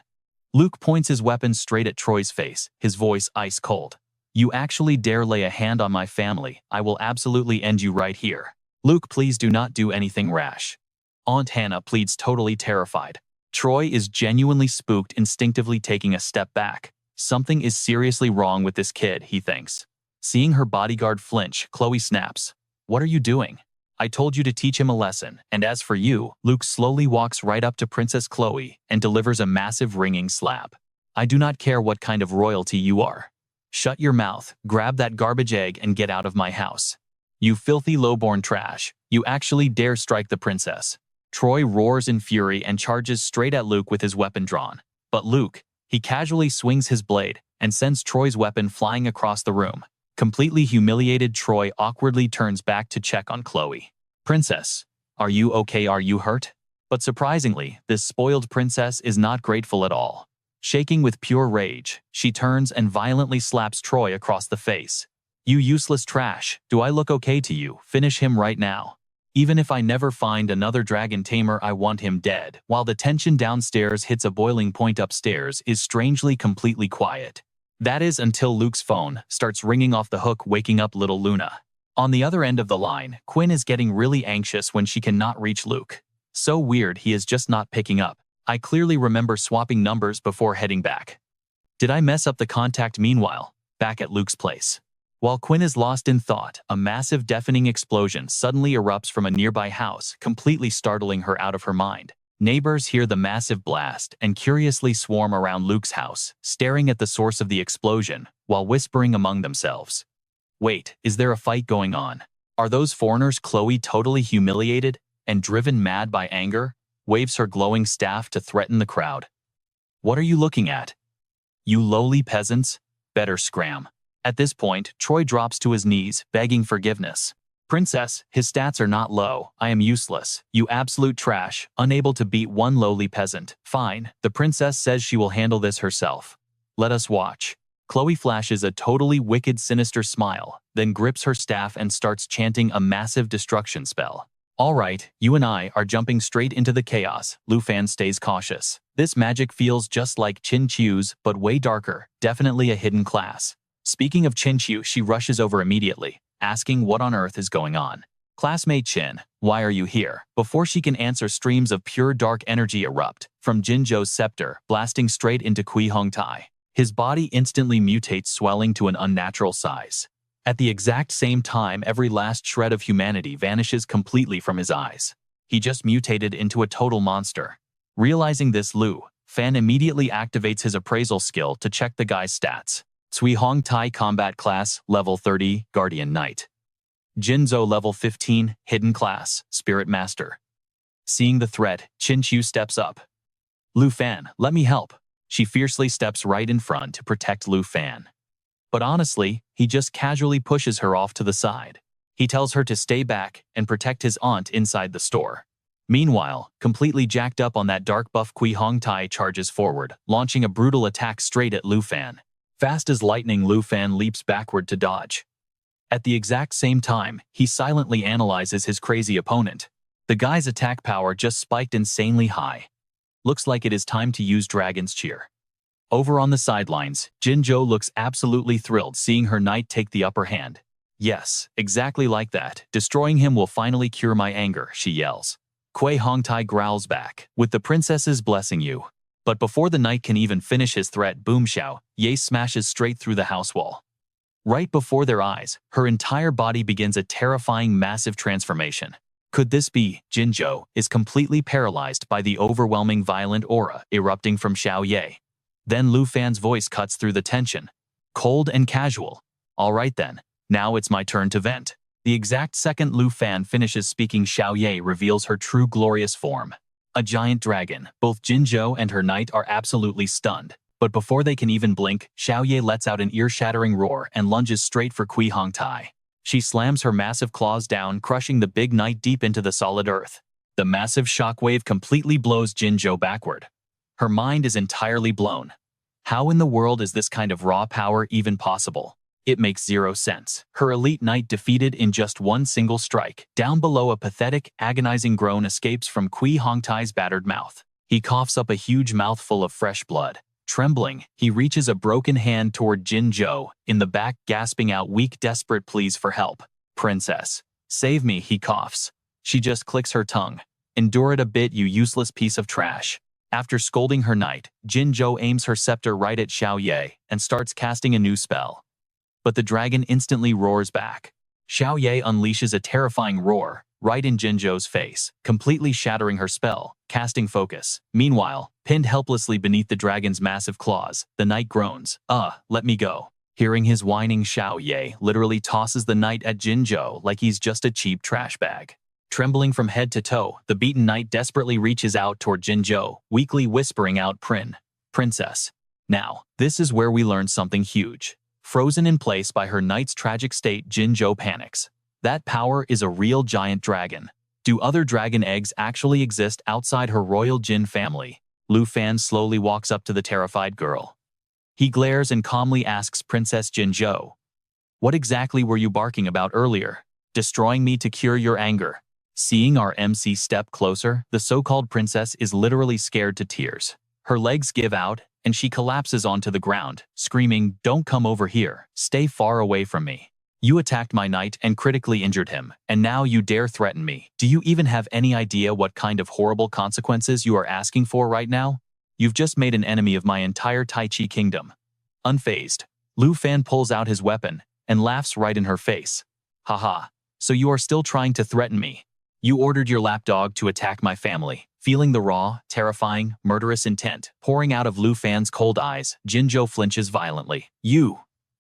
Luke points his weapon straight at Troy's face, his voice ice cold. You actually dare lay a hand on my family, I will absolutely end you right here. Luke, please do not do anything rash. Aunt Hannah pleads, totally terrified. Troy is genuinely spooked, instinctively taking a step back. Something is seriously wrong with this kid, he thinks. Seeing her bodyguard flinch, Chloe snaps. What are you doing? I told you to teach him a lesson, and as for you, Luke slowly walks right up to Princess Chloe and delivers a massive ringing slap. I do not care what kind of royalty you are. Shut your mouth, grab that garbage egg and get out of my house. You filthy lowborn trash, you actually dare strike the princess. Troy roars in fury and charges straight at Luke with his weapon drawn. But Luke, he casually swings his blade and sends Troy's weapon flying across the room. Completely humiliated, Troy awkwardly turns back to check on Chloe. Princess, are you okay? Are you hurt? But surprisingly, this spoiled princess is not grateful at all. Shaking with pure rage, she turns and violently slaps Troy across the face. You useless trash, do I look okay to you? Finish him right now. Even if I never find another Dragon Tamer, I want him dead. While the tension downstairs hits a boiling point, upstairs is strangely completely quiet. That is until Luke's phone starts ringing off the hook, waking up little Luna. On the other end of the line, Quinn is getting really anxious when she cannot reach Luke. So weird, he is just not picking up. I clearly remember swapping numbers before heading back. Did I mess up the contact? Meanwhile, back at Luke's place. While Quinn is lost in thought, a massive deafening explosion suddenly erupts from a nearby house, completely startling her out of her mind. Neighbors hear the massive blast and curiously swarm around Luke's house, staring at the source of the explosion, while whispering among themselves. Wait, is there a fight going on? Are those foreigners? Chloe, totally humiliated and driven mad by anger, waves her glowing staff to threaten the crowd. What are you looking at? You lowly peasants, better scram. At this point, Troy drops to his knees, begging forgiveness. Princess, his stats are not low. I am useless. You absolute trash, unable to beat one lowly peasant. Fine, the princess says she will handle this herself. Let us watch. Chloe flashes a totally wicked, sinister smile, then grips her staff and starts chanting a massive destruction spell. All right, you and I are jumping straight into the chaos. Lu Fan stays cautious. This magic feels just like Chin Chu's, but way darker, definitely a hidden class. Speaking of Chin Chu, she rushes over immediately, asking what on earth is going on. Classmate Chin, why are you here? Before she can answer, streams of pure dark energy erupt from Jinzhou's scepter, blasting straight into Kui Hongtai. His body instantly mutates, swelling to an unnatural size. At the exact same time, every last shred of humanity vanishes completely from his eyes. He just mutated into a total monster. Realizing this, Lu Fan immediately activates his appraisal skill to check the guy's stats. Cui Hongtai combat class, level 30, Guardian Knight. Jinzhou level 15, hidden class, Spirit Master. Seeing the threat, Chin Chu steps up. Lu Fan, let me help. She fiercely steps right in front to protect Lu Fan. But honestly, he just casually pushes her off to the side. He tells her to stay back and protect his aunt inside the store. Meanwhile, completely jacked up on that dark buff, Kui Hongtai charges forward, launching a brutal attack straight at Lu Fan. Fast as lightning, Lu Fan leaps backward to dodge. At the exact same time, he silently analyzes his crazy opponent. The guy's attack power just spiked insanely high. Looks like it is time to use Dragon's Cheer. Over on the sidelines, Jinzhou looks absolutely thrilled seeing her knight take the upper hand. Yes, exactly like that. Destroying him will finally cure my anger, she yells. Kui Hongtai growls back, with the princess's blessing you. But before the knight can even finish his threat, boom, Xiao Ye smashes straight through the house wall. Right before their eyes, her entire body begins a terrifying massive transformation. Could this be? Jinzhou is completely paralyzed by the overwhelming violent aura erupting from Xiao Ye. Then Lu Fan's voice cuts through the tension. Cold and casual. All right then, now it's my turn to vent. The exact second Lu Fan finishes speaking, Xiao Ye reveals her true glorious form. A giant dragon. Both Jinzhou and her knight are absolutely stunned. But before they can even blink, Xiaoye lets out an ear-shattering roar and lunges straight for Kui Hongtai. She slams her massive claws down, crushing the big knight deep into the solid earth. The massive shockwave completely blows Jinzhou backward. Her mind is entirely blown. How in the world is this kind of raw power even possible? It makes zero sense. Her elite knight defeated in just one single strike. Down below, a pathetic, agonizing groan escapes from Kui Hongtai's battered mouth. He coughs up a huge mouthful of fresh blood. Trembling, he reaches a broken hand toward Jinzhou, in the back, gasping out weak, desperate pleas for help. "Princess, save me," he coughs. She just clicks her tongue. "Endure it a bit, you useless piece of trash." After scolding her knight, Jinzhou aims her scepter right at Xiaoye and starts casting a new spell. But the dragon instantly roars back. Xiaoye unleashes a terrifying roar right in Jinzhou's face, completely shattering her spell, casting focus. Meanwhile, pinned helplessly beneath the dragon's massive claws, the knight groans, let me go." Hearing his whining, Xiaoye literally tosses the knight at Jinzhou like he's just a cheap trash bag. Trembling from head to toe, the beaten knight desperately reaches out toward Jinzhou, weakly whispering out, Princess." Now, this is where we learn something huge. Frozen in place by her knight's tragic state, Jinzhou panics. That power is a real giant dragon. Do other dragon eggs actually exist outside her royal Jin family? Lu Fan slowly walks up to the terrified girl. He glares and calmly asks Princess Jinzhou, "What exactly were you barking about earlier? Destroying me to cure your anger?" Seeing our MC step closer, the so-called princess is literally scared to tears. Her legs give out, and she collapses onto the ground, screaming, "Don't come over here. Stay far away from me. You attacked my knight and critically injured him, and now you dare threaten me. Do you even have any idea what kind of horrible consequences you are asking for right now? You've just made an enemy of my entire Tai Chi kingdom." Unfazed, Lu Fan pulls out his weapon and laughs right in her face. "Haha, so you are still trying to threaten me? You ordered your lapdog to attack my family." Feeling the raw, terrifying, murderous intent pouring out of Lu Fan's cold eyes, Jinzhou flinches violently.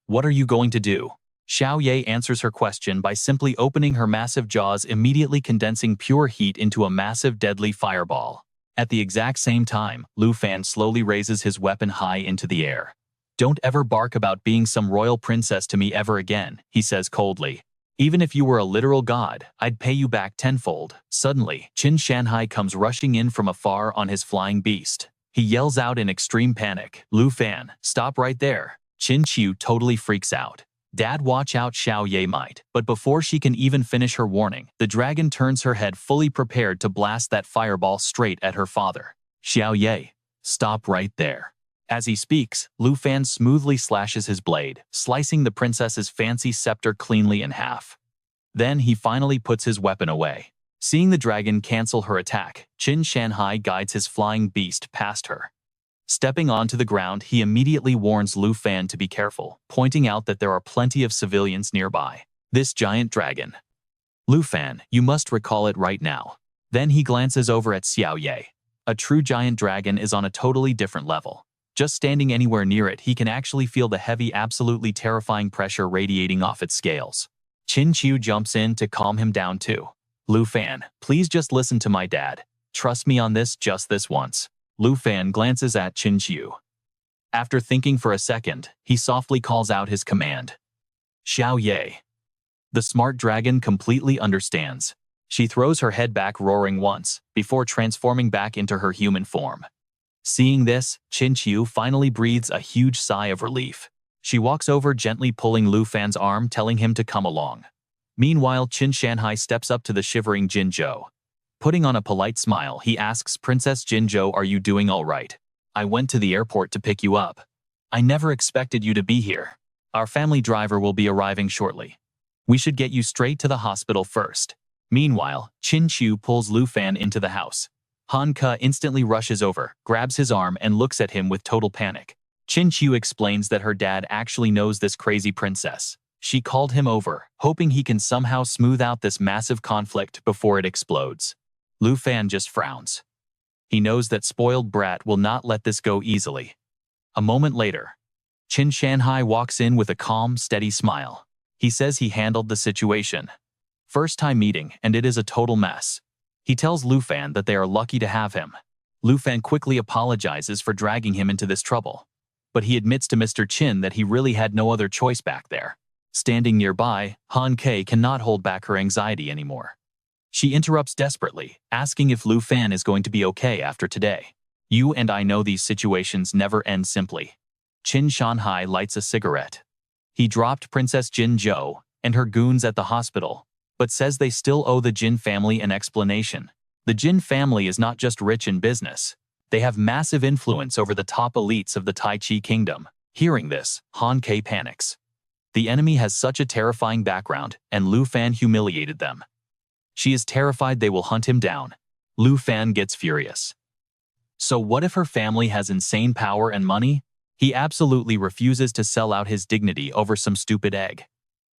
What are you going to do?" Xiaoye answers her question by simply opening her massive jaws, immediately condensing pure heat into a massive, deadly fireball. At the exact same time, Lu Fan slowly raises his weapon high into the air. "Don't ever bark about being some royal princess to me ever again," he says coldly. "Even if you were a literal god, I'd pay you back tenfold." Suddenly, Qin Shanhai comes rushing in from afar on his flying beast. He yells out in extreme panic, "Lu Fan, stop right there." Qin Qiu totally freaks out. "Dad, watch out," Xiaoye might. But before she can even finish her warning, the dragon turns her head, fully prepared to blast that fireball straight at her father. "Xiaoye, stop right there." As he speaks, Lu Fan smoothly slashes his blade, slicing the princess's fancy scepter cleanly in half. Then he finally puts his weapon away. Seeing the dragon cancel her attack, Qin Shanhai guides his flying beast past her. Stepping onto the ground, he immediately warns Lu Fan to be careful, pointing out that there are plenty of civilians nearby. This giant dragon. "Lu Fan, you must recall it right now." Then he glances over at Xiaoye. A true giant dragon is on a totally different level. Just standing anywhere near it, he can actually feel the heavy, absolutely terrifying pressure radiating off its scales. Qin Qiu jumps in to calm him down too. "Lu Fan, please just listen to my dad. Trust me on this, just this once." Lu Fan glances at Qin Qiu. After thinking for a second, he softly calls out his command. "Xiaoye." The smart dragon completely understands. She throws her head back, roaring once, before transforming back into her human form. Seeing this, Qin Qiu finally breathes a huge sigh of relief. She walks over, gently pulling Lu Fan's arm, telling him to come along. Meanwhile, Qin Shanhai steps up to the shivering Jinzhou. Putting on a polite smile, he asks, "Princess Jinzhou, are you doing all right? I went to the airport to pick you up. I never expected you to be here. Our family driver will be arriving shortly. We should get you straight to the hospital first." Meanwhile, Qin Qiu pulls Lu Fan into the house. Han Ke instantly rushes over, grabs his arm, and looks at him with total panic. Qin Qiu explains that her dad actually knows this crazy princess. She called him over, hoping he can somehow smooth out this massive conflict before it explodes. Lu Fan just frowns. He knows that spoiled brat will not let this go easily. A moment later, Qin Shanhai walks in with a calm, steady smile. He says he handled the situation. First time meeting, and it is a total mess. He tells Lu Fan that they are lucky to have him. Lu Fan quickly apologizes for dragging him into this trouble, but he admits to Mr. Chin that he really had no other choice back there. Standing nearby, Han Kei cannot hold back her anxiety anymore. She interrupts desperately, asking if Lu Fan is going to be okay after today. You and I know these situations never end simply. Qin Shanhai lights a cigarette. He dropped Princess Jin Zhou and her goons at the hospital, but says they still owe the Jin family an explanation. The Jin family is not just rich in business. They have massive influence over the top elites of the Tai Chi kingdom. Hearing this, Han Kei panics. The enemy has such a terrifying background, and Lu Fan humiliated them. She is terrified they will hunt him down. Lu Fan gets furious. So what if her family has insane power and money? He absolutely refuses to sell out his dignity over some stupid egg.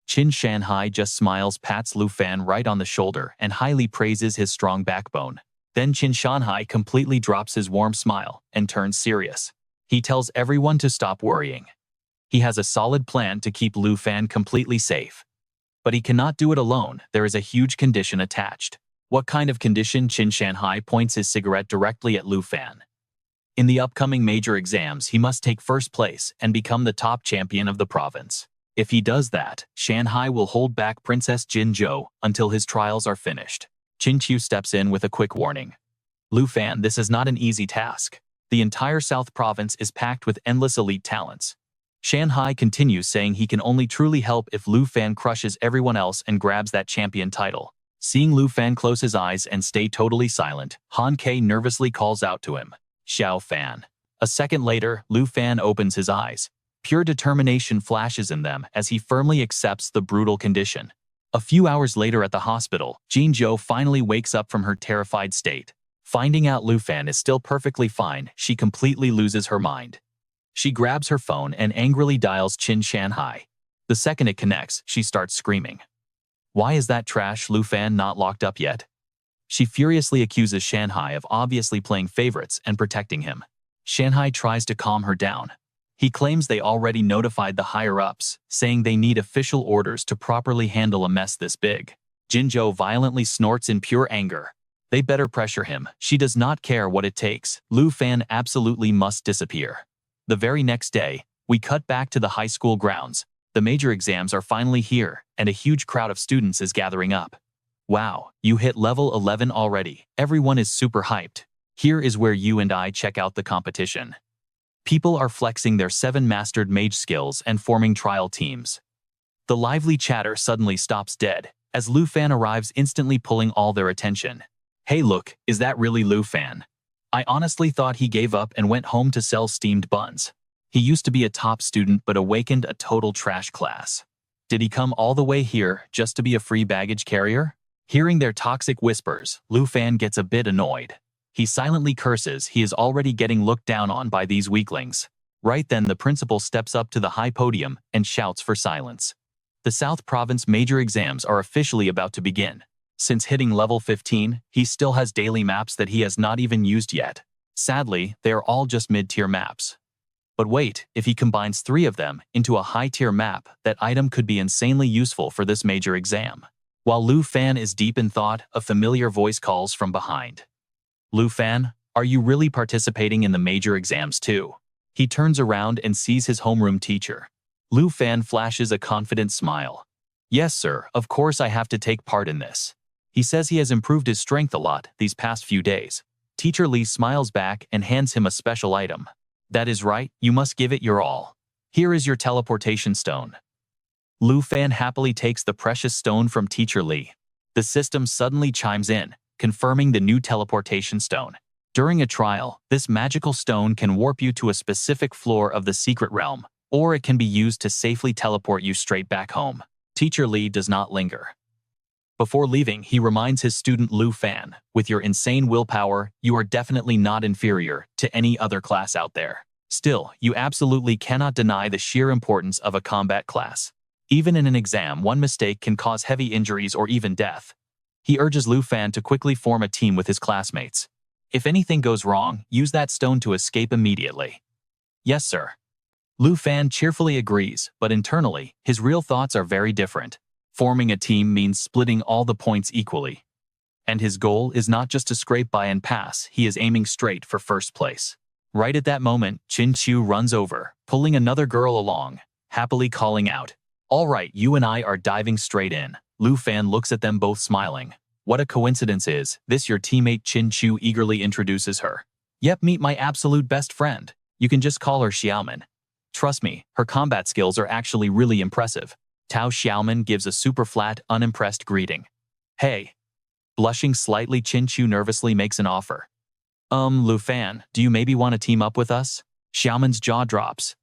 Qin Shanhai just smiles, pats Lu Fan right on the shoulder, and highly praises his strong backbone. Then Qin Shanhai completely drops his warm smile and turns serious. He tells everyone to stop worrying. He has a solid plan to keep Lu Fan completely safe. But he cannot do it alone. There is a huge condition attached. What kind of condition? Qin Shanhai points his cigarette directly at Lu Fan. In the upcoming major exams, he must take first place and become the top champion of the province. If he does that, Shanhai will hold back Princess Jin Zhou until his trials are finished. Qin Qiu steps in with a quick warning. Lu Fan, this is not an easy task. The entire South Province is packed with endless elite talents. Shanhai continues, saying he can only truly help if Lu Fan crushes everyone else and grabs that champion title. Seeing Lu Fan close his eyes and stay totally silent, Han Kei nervously calls out to him, Xiao Fan. A second later, Lu Fan opens his eyes. Pure determination flashes in them as he firmly accepts the brutal condition. A few hours later at the hospital, Jin Zhou finally wakes up from her terrified state. Finding out Lu Fan is still perfectly fine, she completely loses her mind. She grabs her phone and angrily dials Qin Shanhai. The second it connects, she starts screaming. Why is that trash Lu Fan not locked up yet? She furiously accuses Shanhai of obviously playing favorites and protecting him. Shanhai tries to calm her down. He claims they already notified the higher-ups, saying they need official orders to properly handle a mess this big. Jin Zhou violently snorts in pure anger. They better pressure him. She does not care what it takes. Lu Fan absolutely must disappear. The very next day, we cut back to the high school grounds. The major exams are finally here, and a huge crowd of students is gathering up. Wow, you hit level 11 already. Everyone is super hyped. Here is where you and I check out the competition. People are flexing their 7 mastered mage skills and forming trial teams. The lively chatter suddenly stops dead, as Lu Fan arrives, instantly pulling all their attention. Hey look, is that really Lu Fan? I honestly thought he gave up and went home to sell steamed buns. He used to be a top student but awakened a total trash class. Did he come all the way here just to be a free baggage carrier? Hearing their toxic whispers, Lu Fan gets a bit annoyed. He silently curses he is already getting looked down on by these weaklings. Right then the principal steps up to the high podium and shouts for silence. The South Province major exams are officially about to begin. Since hitting level 15, he still has daily maps that he has not even used yet. Sadly, they are all just mid-tier maps. But wait, if he combines 3 of them into a high-tier map, that item could be insanely useful for this major exam. While Lu Fan is deep in thought, a familiar voice calls from behind. Lu Fan, are you really participating in the major exams too? He turns around and sees his homeroom teacher. Lu Fan flashes a confident smile. Yes sir, of course I have to take part in this. He says he has improved his strength a lot these past few days. Teacher Lee smiles back and hands him a special item. That is right, you must give it your all. Here is your teleportation stone. Lu Fan happily takes the precious stone from Teacher Lee. The system suddenly chimes in, confirming the new teleportation stone. During a trial, this magical stone can warp you to a specific floor of the secret realm, or it can be used to safely teleport you straight back home. Teacher Lee does not linger. Before leaving, he reminds his student Lu Fan, with your insane willpower, you are definitely not inferior to any other class out there. Still, you absolutely cannot deny the sheer importance of a combat class. Even in an exam, one mistake can cause heavy injuries or even death. He urges Lu Fan to quickly form a team with his classmates. If anything goes wrong, use that stone to escape immediately. Yes, sir. Lu Fan cheerfully agrees, but internally, his real thoughts are very different. Forming a team means splitting all the points equally. And his goal is not just to scrape by and pass, he is aiming straight for first place. Right at that moment, Chin Chu runs over, pulling another girl along, happily calling out, "All right, you and I are diving straight in." Lu Fan looks at them both smiling. What a coincidence is this, your teammate Chin Chu eagerly introduces her. Yep, meet my absolute best friend. You can just call her Xiaoman. Trust me, her combat skills are actually really impressive. Tao Xiaoman gives a super flat, unimpressed greeting. Hey. Blushing slightly, Chin Chu nervously makes an offer. Lu Fan, do you maybe want to team up with us? Xiaoman's jaw drops.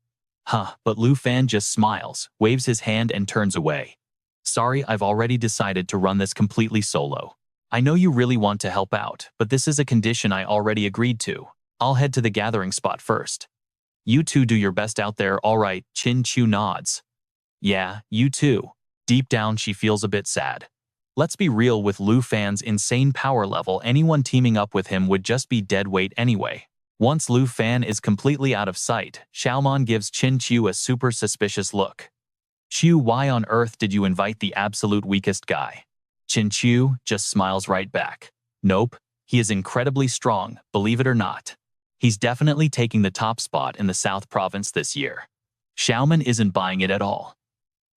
But Lu Fan just smiles, waves his hand and turns away. Sorry, I've already decided to run this completely solo. I know you really want to help out, but this is a condition I already agreed to. I'll head to the gathering spot first. You two do your best out there, all right, Chin Chu nods. Yeah, you too. Deep down, she feels a bit sad. Let's be real, with Lu Fan's insane power level, anyone teaming up with him would just be dead weight anyway. Once Lu Fan is completely out of sight, Xiaoman gives Chin Chu a super suspicious look. Chu, why on earth did you invite the absolute weakest guy? Chin Chu just smiles right back. Nope, he is incredibly strong, believe it or not. He's definitely taking the top spot in the South Province this year. Xiaoman isn't buying it at all.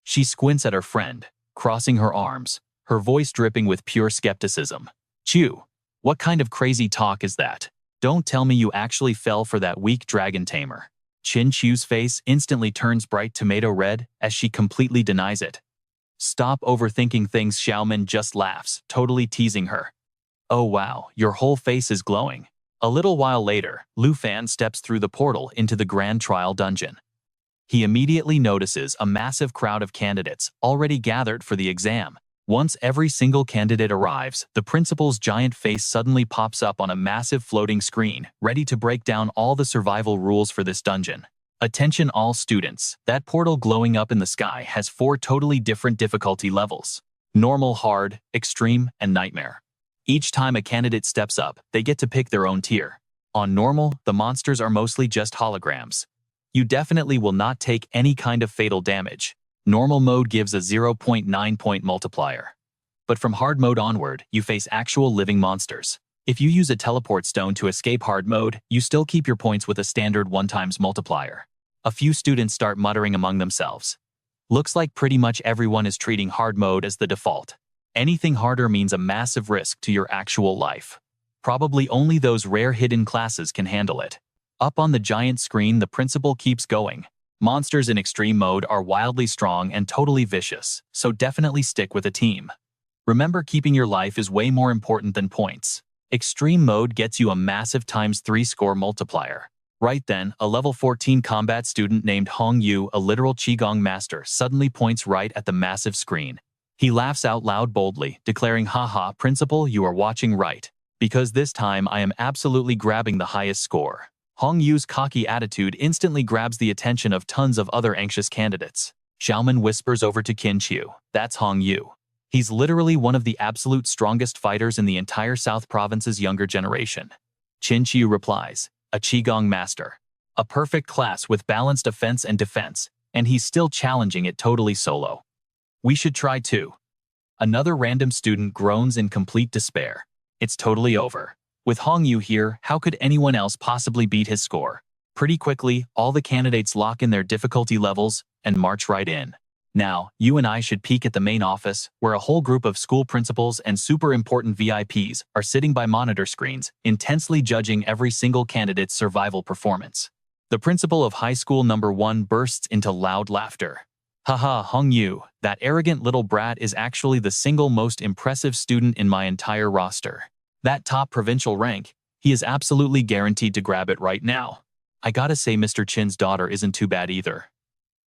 She squints at her friend, crossing her arms, her voice dripping with pure skepticism. Chu, what kind of crazy talk is that? Don't tell me you actually fell for that weak Dragon Tamer. Chin Chu's face instantly turns bright tomato red as she completely denies it. Stop overthinking things, Xiaoman just laughs, totally teasing her. Oh wow, your whole face is glowing. A little while later, Lu Fan steps through the portal into the Grand Trial dungeon. He immediately notices a massive crowd of candidates already gathered for the exam. Once every single candidate arrives, the principal's giant face suddenly pops up on a massive floating screen, ready to break down all the survival rules for this dungeon. Attention all students, that portal glowing up in the sky has 4 totally different difficulty levels. Normal, hard, extreme, and nightmare. Each time a candidate steps up, they get to pick their own tier. On normal, the monsters are mostly just holograms. You definitely will not take any kind of fatal damage. Normal mode gives a 0.9 point multiplier. But from hard mode onward, you face actual living monsters. If you use a teleport stone to escape hard mode, you still keep your points with a standard 1x multiplier. A few students start muttering among themselves. Looks like pretty much everyone is treating hard mode as the default. Anything harder means a massive risk to your actual life. Probably only those rare hidden classes can handle it. Up on the giant screen, the principal keeps going. Monsters in extreme mode are wildly strong and totally vicious, so definitely stick with a team. Remember, keeping your life is way more important than points. Extreme mode gets you a massive ×3 score multiplier. Right then, a level 14 combat student named Hong Yu, a literal Qigong master, suddenly points right at the massive screen. He laughs out loud boldly, declaring, "Haha, principal, you are watching right. Because this time I am absolutely grabbing the highest score." Hong Yu's cocky attitude instantly grabs the attention of tons of other anxious candidates. Xiaoman whispers over to Chin Chu, "That's Hong Yu. He's literally one of the absolute strongest fighters in the entire South Province's younger generation." Chin Chu replies, "A Qigong master. A perfect class with balanced offense and defense, and he's still challenging it totally solo. We should try too." Another random student groans in complete despair. It's totally over. With Hong Yu here, how could anyone else possibly beat his score? Pretty quickly, all the candidates lock in their difficulty levels and march right in. Now, you and I should peek at the main office, where a whole group of school principals and super important VIPs are sitting by monitor screens, intensely judging every single candidate's survival performance. The principal of high school number 1 bursts into loud laughter. "Haha, Hong Yu, that arrogant little brat is actually the single most impressive student in my entire roster. That top provincial rank, he is absolutely guaranteed to grab it right now. I gotta say, Mr. Chin's daughter isn't too bad either.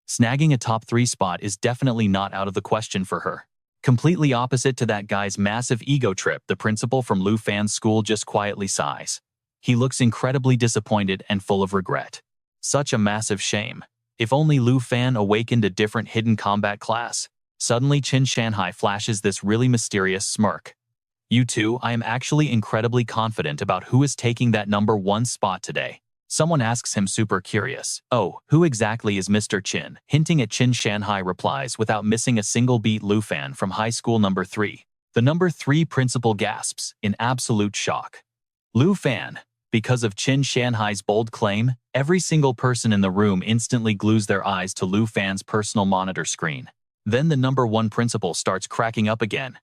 Snagging a top 3 spot is definitely not out of the question for her." Completely opposite to that guy's massive ego trip, the principal from Lu Fan's school just quietly sighs. He looks incredibly disappointed and full of regret. Such a massive shame. If only Lu Fan awakened a different hidden combat class. Suddenly Qin Shanhai flashes this really mysterious smirk. "You two, I am actually incredibly confident about who is taking that number 1 spot today." Someone asks him, super curious. "Oh, who exactly is Mr. Qin?" Hinting at Qin Shanhai replies without missing a single beat, "Lu Fan from high school number 3. The number 3 principal gasps in absolute shock. Lu Fan. Because of Qin Shanhai's bold claim, every single person in the room instantly glues their eyes to Lu Fan's personal monitor screen. Then the number 1 principal starts cracking up again.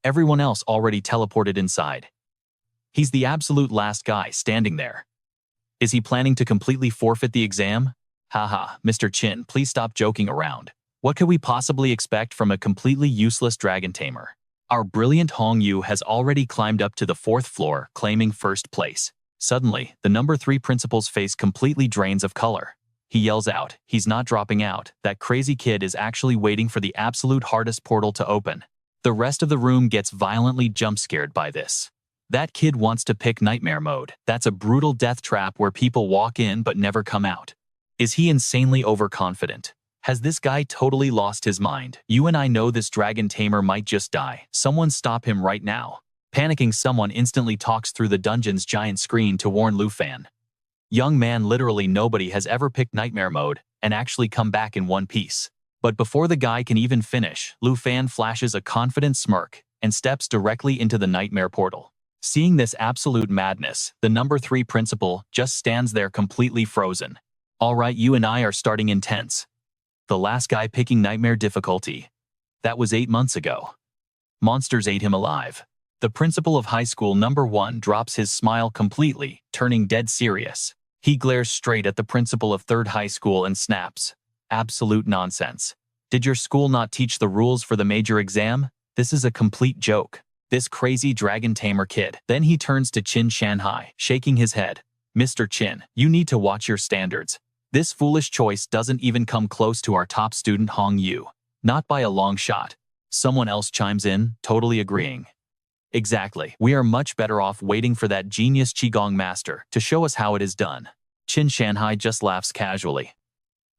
Everyone else already teleported inside. He's the absolute last guy standing there. Is he planning to completely forfeit the exam? Haha, Mr. Qin, please stop joking around. What could we possibly expect from a completely useless Dragon Tamer? Our brilliant Hong Yu has already climbed up to the 4th floor, claiming first place. Suddenly, the number 3 principal's face completely drains of color. He yells out, he's not dropping out, that crazy kid is actually waiting for the absolute hardest portal to open. The rest of the room gets violently jump-scared by this. That kid wants to pick nightmare mode. That's a brutal death trap where people walk in but never come out. Is he insanely overconfident? Has this guy totally lost his mind? You and I know this Dragon Tamer might just die. Someone stop him right now. Panicking, someone instantly talks through the dungeon's giant screen to warn Lu Fan. Young man, literally nobody has ever picked nightmare mode and actually come back in one piece. But before the guy can even finish, Lu Fan flashes a confident smirk and steps directly into the nightmare portal. Seeing this absolute madness, the number 3 principal just stands there completely frozen. Alright, you and I are starting intense. The last guy picking nightmare difficulty. That was 8 months ago. Monsters ate him alive. The principal of high school number 1 drops his smile completely, turning dead serious. He glares straight at the principal of 3rd high school and snaps. Absolute nonsense. Did your school not teach the rules for the major exam? This is a complete joke. This crazy Dragon Tamer kid. Then he turns to Qin Shanhai, shaking his head. Mr. Qin, you need to watch your standards. This foolish choice doesn't even come close to our top student Hong Yu. Not by a long shot. Someone else chimes in, totally agreeing. Exactly. We are much better off waiting for that genius Qigong master to show us how it is done. Qin Shanhai just laughs casually.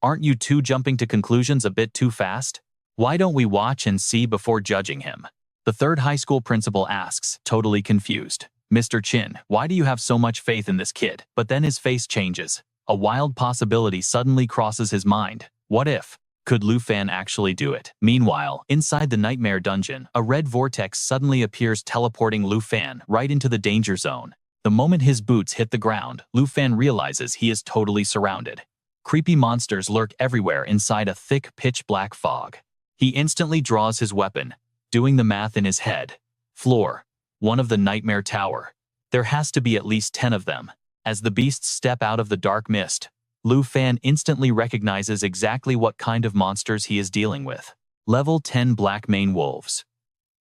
Aren't you two jumping to conclusions a bit too fast? Why don't we watch and see before judging him? The 3rd high school principal asks, totally confused. Mr. Qin, why do you have so much faith in this kid? But then his face changes. A wild possibility suddenly crosses his mind. What if? Could Lu Fan actually do it? Meanwhile, inside the nightmare dungeon, a red vortex suddenly appears, teleporting Lu Fan right into the danger zone. The moment his boots hit the ground, Lu Fan realizes he is totally surrounded. Creepy monsters lurk everywhere inside a thick pitch-black fog. He instantly draws his weapon, doing the math in his head. Floor 1 of the nightmare tower. There has to be at least 10 of them. As the beasts step out of the dark mist, Lu Fan instantly recognizes exactly what kind of monsters he is dealing with. Level 10 black mane wolves.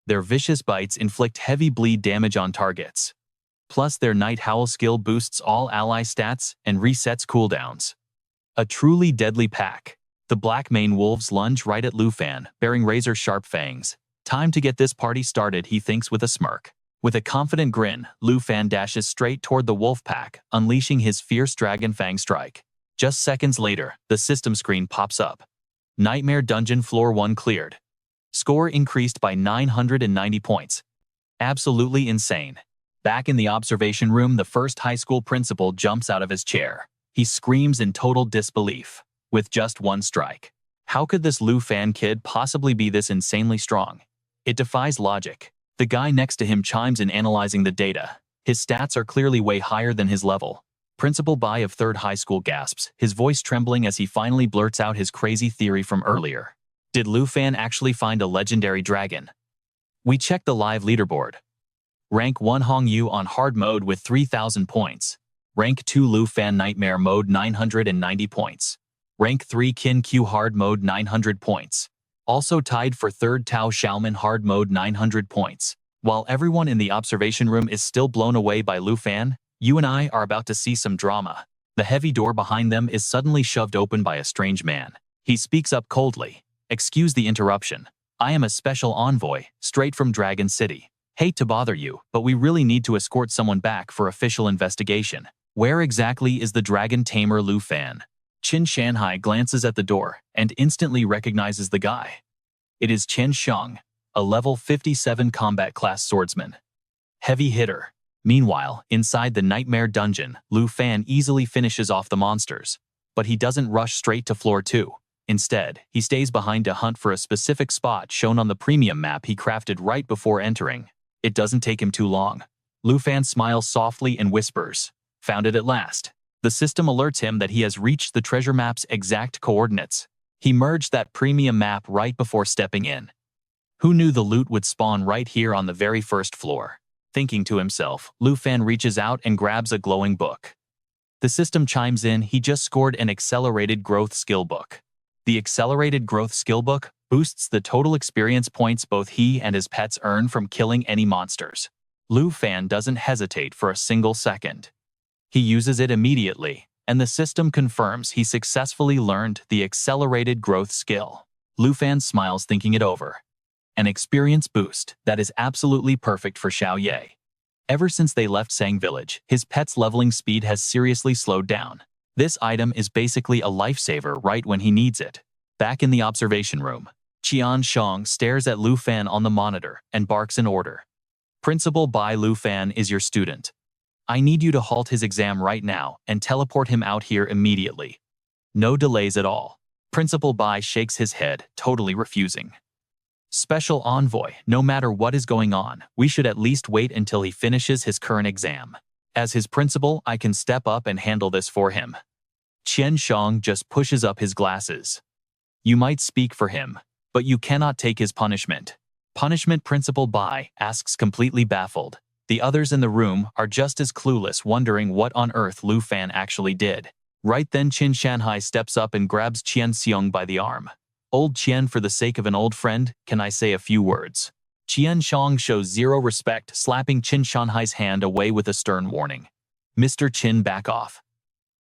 Their vicious bites inflict heavy bleed damage on targets. Plus their Night Howl skill boosts all ally stats and resets cooldowns. A truly deadly pack. The black mane wolves lunge right at Lu Fan, bearing razor-sharp fangs. Time to get this party started, he thinks with a smirk. With a confident grin, Lu Fan dashes straight toward the wolf pack, unleashing his fierce Dragon Fang strike. Just seconds later, the system screen pops up. Nightmare Dungeon Floor 1 cleared. Score increased by 990 points. Absolutely insane. Back in the observation room, the 1st high school principal jumps out of his chair. He screams in total disbelief. With just 1 strike. How could this Lu Fan kid possibly be this insanely strong? It defies logic. The guy next to him chimes in, analyzing the data. His stats are clearly way higher than his level. Principal Bai of 3rd high school gasps, his voice trembling as he finally blurts out his crazy theory from earlier. Did Lu Fan actually find a legendary dragon? We check the live leaderboard. Rank 1 Hong Yu on hard mode with 3,000 points. Rank 2 Lu Fan nightmare mode 990 points. Rank 3 Qin Q hard mode 900 points. Also tied for 3rd Tao Xiaoman hard mode 900 points. While everyone in the observation room is still blown away by Lu Fan, you and I are about to see some drama. The heavy door behind them is suddenly shoved open by a strange man. He speaks up coldly. Excuse the interruption. I am a special envoy, straight from Dragon City. Hate to bother you, but we really need to escort someone back for official investigation. Where exactly is the Dragon Tamer Lu Fan? Qin Shanhai glances at the door and instantly recognizes the guy. It is Chen Sheng, a level 57 combat class swordsman. Heavy hitter. Meanwhile, inside the nightmare dungeon, Lu Fan easily finishes off the monsters. But he doesn't rush straight to floor 2. Instead, he stays behind to hunt for a specific spot shown on the premium map he crafted right before entering. It doesn't take him too long. Lu Fan smiles softly and whispers, "Found it at last." The system alerts him that he has reached the treasure map's exact coordinates. He merged that premium map right before stepping in. Who knew the loot would spawn right here on the very first floor? Thinking to himself, Lu Fan reaches out and grabs a glowing book. The system chimes in he just scored an accelerated growth skill book. The accelerated growth skill book boosts the total experience points both he and his pets earn from killing any monsters. Lu Fan doesn't hesitate for a single second. He uses it immediately, and the system confirms he successfully learned the accelerated growth skill. Lu Fan smiles thinking it over. An experience boost that is absolutely perfect for Xiao Ye. Ever since they left Sang Village, his pet's leveling speed has seriously slowed down. This item is basically a lifesaver right when he needs it. Back in the observation room, Qian Shang stares at Lu Fan on the monitor and barks an order. "Principal Bai Lu Fan is your student. I need you to halt his exam right now and teleport him out here immediately. No delays at all." Principal Bai shakes his head, totally refusing. "Special Envoy, no matter what is going on, we should at least wait until he finishes his current exam. As his principal, I can step up and handle this for him." Qian Shang just pushes up his glasses. "You might speak for him, but you cannot take his punishment." "Punishment?" Principal Bai asks, completely baffled. The others in the room are just as clueless, wondering what on earth Lu Fan actually did. Right then Qin Shanhai steps up and grabs Qian Xiong by the arm. "Old Qian, for the sake of an old friend, can I say a few words?" Qian Shang shows zero respect, slapping Qin Shanhai's hand away with a stern warning. "Mr. Qin, back off.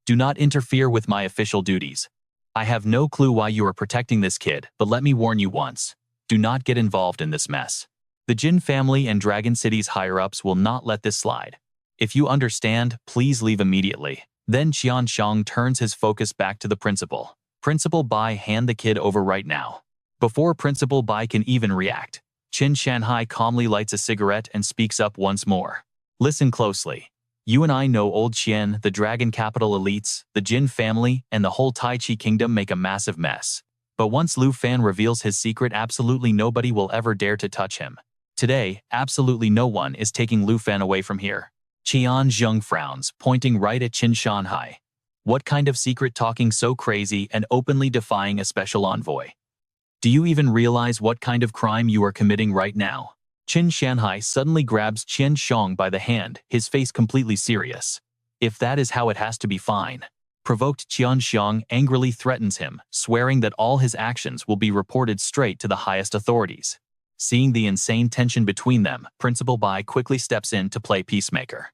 Do not interfere with my official duties. I have no clue why you are protecting this kid, but let me warn you once. Do not get involved in this mess. The Jin family and Dragon City's higher-ups will not let this slide. If you understand, please leave immediately." Then Qian Shang turns his focus back to the principal. "Principal Bai, hand the kid over right now." Before Principal Bai can even react, Qin Shanhai calmly lights a cigarette and speaks up once more. "Listen closely. You and I know old Qian, the Dragon Capital elites, the Jin family, and the whole Tai Chi kingdom make a massive mess. But once Lu Fan reveals his secret, absolutely nobody will ever dare to touch him. Today, absolutely no one is taking Lu Fan away from here." Qian Zheng frowns, pointing right at Qin Shanhai. "What kind of secret talking so crazy and openly defying a special envoy? Do you even realize what kind of crime you are committing right now?" Qin Shanhai suddenly grabs Qian Shang by the hand, his face completely serious. "If that is how it has to be, fine." Provoked Qian Shang angrily threatens him, swearing that all his actions will be reported straight to the highest authorities. Seeing the insane tension between them, Principal Bai quickly steps in to play peacemaker.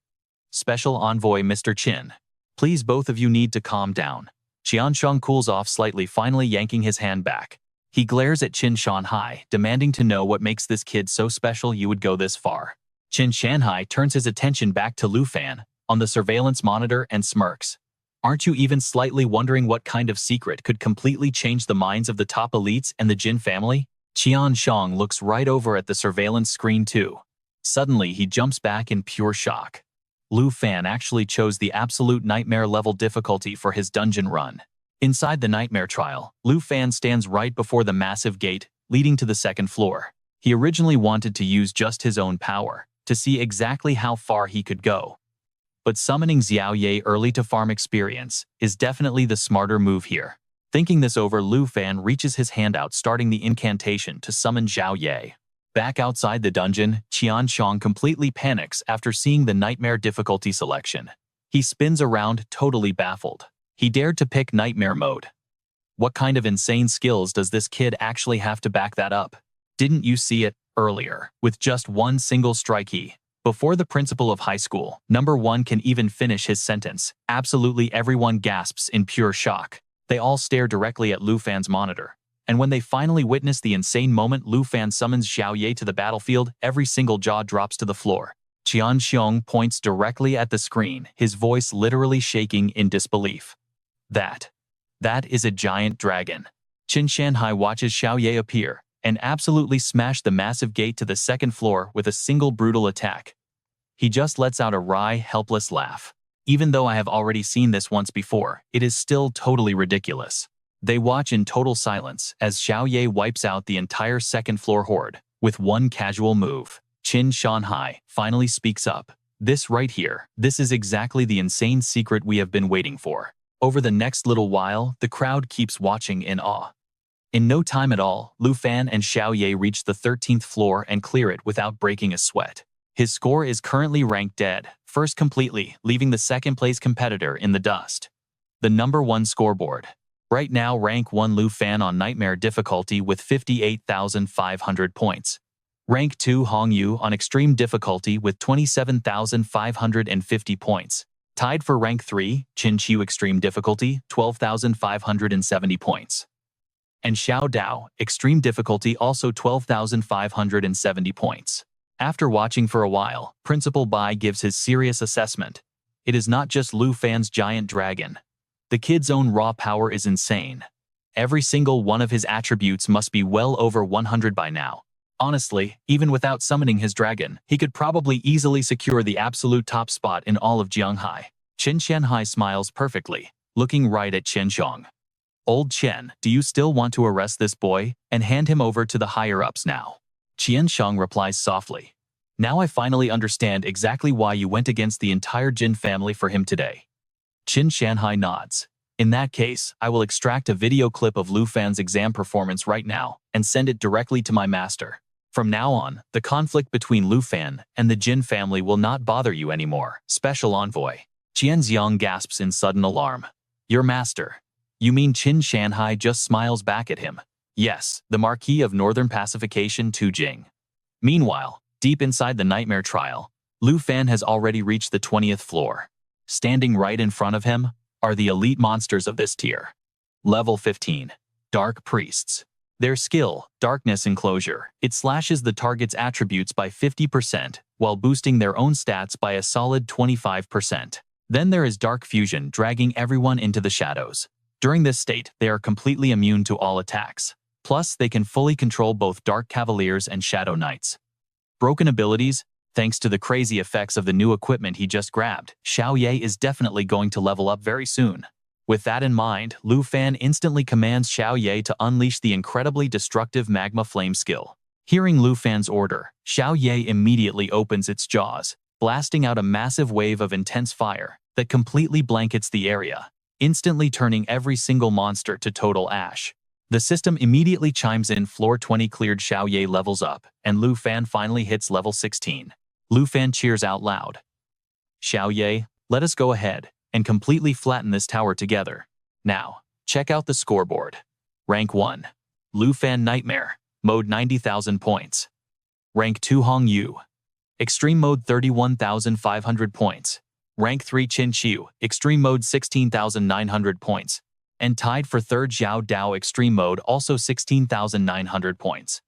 "Special Envoy Mr. Qin, please both of you need to calm down." Qian Shang cools off slightly, finally yanking his hand back. He glares at Qin Shanhai, demanding to know what makes this kid so special you would go this far. Qin Shanhai turns his attention back to Lu Fan on the surveillance monitor and smirks. "Aren't you even slightly wondering what kind of secret could completely change the minds of the top elites and the Jin family?" Qian Shang looks right over at the surveillance screen too. Suddenly, he jumps back in pure shock. Lu Fan actually chose the absolute nightmare level difficulty for his dungeon run. Inside the nightmare trial, Lu Fan stands right before the massive gate leading to the second floor. He originally wanted to use just his own power to see exactly how far he could go. But summoning Xiao Ye early to farm experience is definitely the smarter move here. Thinking this over, Lu Fan reaches his hand out, starting the incantation to summon Xiao Ye. Back outside the dungeon, Qian Shang completely panics after seeing the nightmare difficulty selection. He spins around, totally baffled. He dared to pick nightmare mode. What kind of insane skills does this kid actually have to back that up? Didn't you see it earlier? With just one single strike before the principal of high school, number 1 can even finish his sentence. Absolutely everyone gasps in pure shock. They all stare directly at Lu Fan's monitor. And when they finally witness the insane moment Lu Fan summons Xiao Ye to the battlefield, every single jaw drops to the floor. Qian Xiong points directly at the screen, his voice literally shaking in disbelief. That is a giant dragon. Qin Shanhai watches Xiao Ye appear and absolutely smash the massive gate to the second floor with a single brutal attack. He just lets out a wry, helpless laugh. Even though I have already seen this once before, it is still totally ridiculous. They watch in total silence as Xiao Ye wipes out the entire second-floor horde with one casual move. Qin Shanhai finally speaks up. This right here, this is exactly the insane secret we have been waiting for. Over the next little while, the crowd keeps watching in awe. In no time at all, Lu Fan and Xiao Ye reach the 13th floor and clear it without breaking a sweat. His score is currently ranked dead, first completely, leaving the second-place competitor in the dust. The number 1 scoreboard. Right now, rank 1 Lu Fan on Nightmare difficulty with 58,500 points. Rank 2 Hong Yu on Extreme difficulty with 27,550 points. Tied for rank 3, Qin Qiu Extreme difficulty, 12,570 points. And Xiao Dao, Extreme difficulty also 12,570 points. After watching for a while, Principal Bai gives his serious assessment. It is not just Lu Fan's giant dragon. The kid's own raw power is insane. Every single one of his attributes must be well over 100 by now. Honestly, even without summoning his dragon, he could probably easily secure the absolute top spot in all of Jianghai. Qin Shanhai smiles perfectly, looking right at Chen Xiong. Old Chen, do you still want to arrest this boy and hand him over to the higher-ups now? Qian Xiong replies softly. Now I finally understand exactly why you went against the entire Jin family for him today. Qin Shanhai nods. In that case, I will extract a video clip of Lu Fan's exam performance right now and send it directly to my master. From now on, the conflict between Lu Fan and the Jin family will not bother you anymore. Special Envoy. Qian Xiang gasps in sudden alarm. Your master. You mean Qin Shanhai just smiles back at him? Yes, the Marquis of Northern Pacification Tu Jing. Meanwhile, deep inside the Nightmare Trial, Lu Fan has already reached the 20th floor. Standing right in front of him are the elite monsters of this tier. Level 15. Dark Priests. Their skill, Darkness Enclosure, it slashes the target's attributes by 50% while boosting their own stats by a solid 25%. Then there is Dark Fusion, dragging everyone into the shadows. During this state, they are completely immune to all attacks. Plus, they can fully control both Dark Cavaliers and Shadow Knights. Broken abilities. Thanks to the crazy effects of the new equipment he just grabbed, Xiao Ye is definitely going to level up very soon. With that in mind, Lu Fan instantly commands Xiao Ye to unleash the incredibly destructive Magma Flame skill. Hearing Lu Fan's order, Xiao Ye immediately opens its jaws, blasting out a massive wave of intense fire that completely blankets the area, instantly turning every single monster to total ash. The system immediately chimes in. Floor 20 cleared. Xiao Ye levels up, and Lu Fan finally hits level 16. Lu Fan cheers out loud. Xiao Ye, let us go ahead and completely flatten this tower together. Now, check out the scoreboard. Rank 1. Lu Fan Nightmare, mode 90,000 points. Rank 2 Hong Yu. Extreme mode 31,500 points. Rank 3 Qin Qiu, Extreme mode 16,900 points. And tied for 3rd Xiao Dao Extreme mode, also 16,900 points.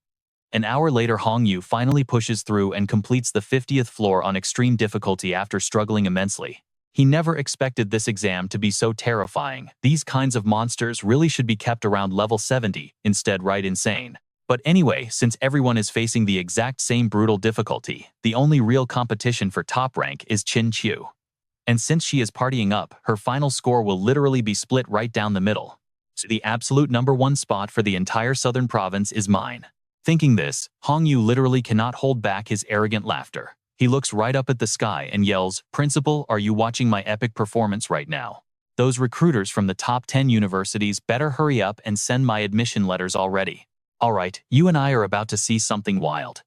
An hour later, Hong Yu finally pushes through and completes the 50th floor on extreme difficulty after struggling immensely. He never expected this exam to be so terrifying. These kinds of monsters really should be kept around level 70, instead, right? Insane. But anyway, since everyone is facing the exact same brutal difficulty, the only real competition for top rank is Qin Qiu. And since she is partying up, her final score will literally be split right down the middle. So the absolute number 1 spot for the entire southern province is mine. Thinking this, Hong Yu literally cannot hold back his arrogant laughter. He looks right up at the sky and yells, "Principal, are you watching my epic performance right now? Those recruiters from the top 10 universities better hurry up and send my admission letters already. Alright, you and I are about to see something wild."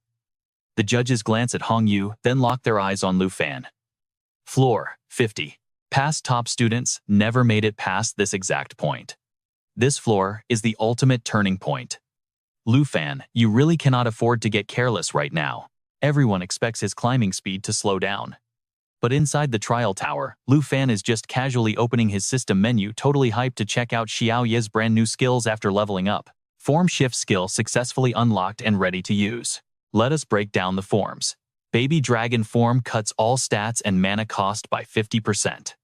The judges glance at Hong Yu, then lock their eyes on Lu Fan. Floor 50. Past top students never made it past this exact point. This floor is the ultimate turning point. Lu Fan, you really cannot afford to get careless right now. Everyone expects his climbing speed to slow down. But inside the trial tower, Lu Fan is just casually opening his system menu, totally hyped to check out Xiao Ye's brand new skills after leveling up. Form Shift skill successfully unlocked and ready to use. Let us break down the forms. Baby Dragon form cuts all stats and mana cost by 50%.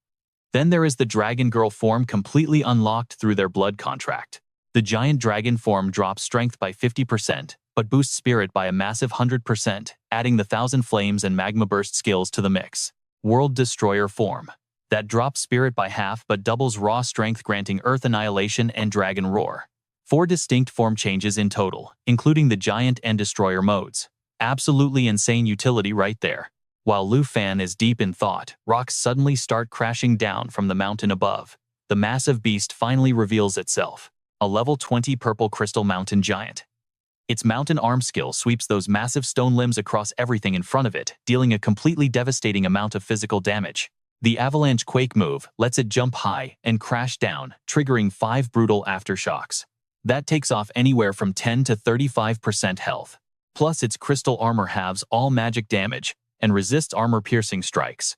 Then there is the Dragon Girl form, completely unlocked through their blood contract. The Giant Dragon form drops strength by 50%, but boosts spirit by a massive 100%, adding the 1000 Flames and Magma Burst skills to the mix. World Destroyer form. that drops spirit by half but doubles raw strength, granting Earth Annihilation and Dragon Roar. 4 distinct form changes in total, including the Giant and Destroyer modes. Absolutely insane utility right there. While Lu Fan is deep in thought, rocks suddenly start crashing down from the mountain above. The massive beast finally reveals itself. A level 20 purple crystal mountain giant. Its mountain arm skill sweeps those massive stone limbs across everything in front of it, dealing a completely devastating amount of physical damage. The avalanche quake move lets it jump high and crash down, triggering 5 brutal aftershocks. That takes off anywhere from 10 to 35% health. Plus, its crystal armor halves all magic damage and resists armor-piercing strikes.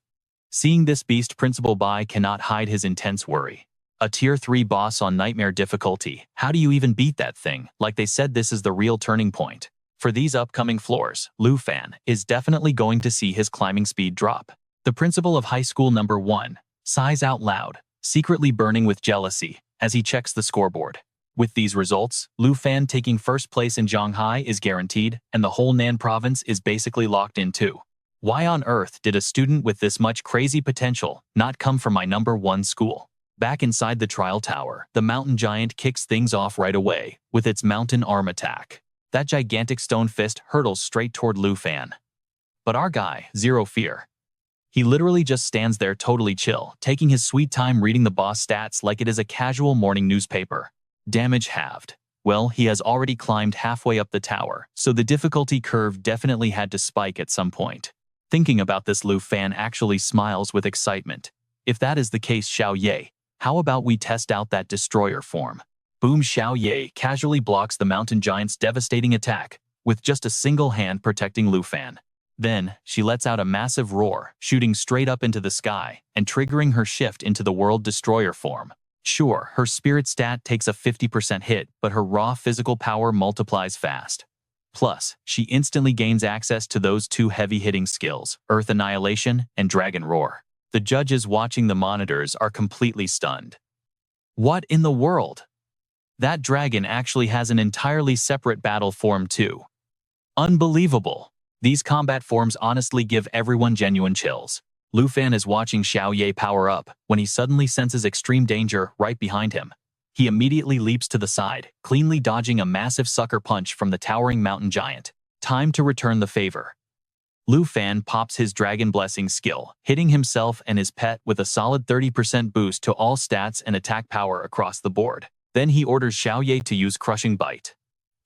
Seeing this beast, Principal Bai cannot hide his intense worry. A Tier 3 boss on Nightmare difficulty. How do you even beat that thing? Like they said, this is the real turning point. For these upcoming floors, Lu Fan is definitely going to see his climbing speed drop. The principal of high school number 1 sighs out loud, secretly burning with jealousy as he checks the scoreboard. With these results, Lu Fan taking first place in Zhonghai is guaranteed, and the whole Nan province is basically locked in too. Why on earth did a student with this much crazy potential not come from my number 1 school? Back inside the trial tower, the mountain giant kicks things off right away with its mountain arm attack. That gigantic stone fist hurtles straight toward Lu Fan. But our guy, zero fear. He literally just stands there totally chill, taking his sweet time reading the boss stats like it is a casual morning newspaper. Damage halved. Well, he has already climbed halfway up the tower, so the difficulty curve definitely had to spike at some point. Thinking about this, Lu Fan actually smiles with excitement. If that is the case, Xiao Ye, how about we test out that destroyer form? Boom! Xiao Ye casually blocks the mountain giant's devastating attack, with just a single hand protecting Lu Fan. Then, she lets out a massive roar, shooting straight up into the sky and triggering her shift into the World Destroyer form. Sure, her spirit stat takes a 50% hit, but her raw physical power multiplies fast. Plus, she instantly gains access to those 2 heavy-hitting skills, Earth Annihilation and Dragon Roar. The judges watching the monitors are completely stunned. What in the world? That dragon actually has an entirely separate battle form too. Unbelievable. These combat forms honestly give everyone genuine chills. Lu Fan is watching Xiao Ye power up when he suddenly senses extreme danger right behind him. He immediately leaps to the side, cleanly dodging a massive sucker punch from the towering mountain giant. Time to return the favor. Lu Fan pops his Dragon Blessing skill, hitting himself and his pet with a solid 30% boost to all stats and attack power across the board. Then he orders Xiao Ye to use Crushing Bite.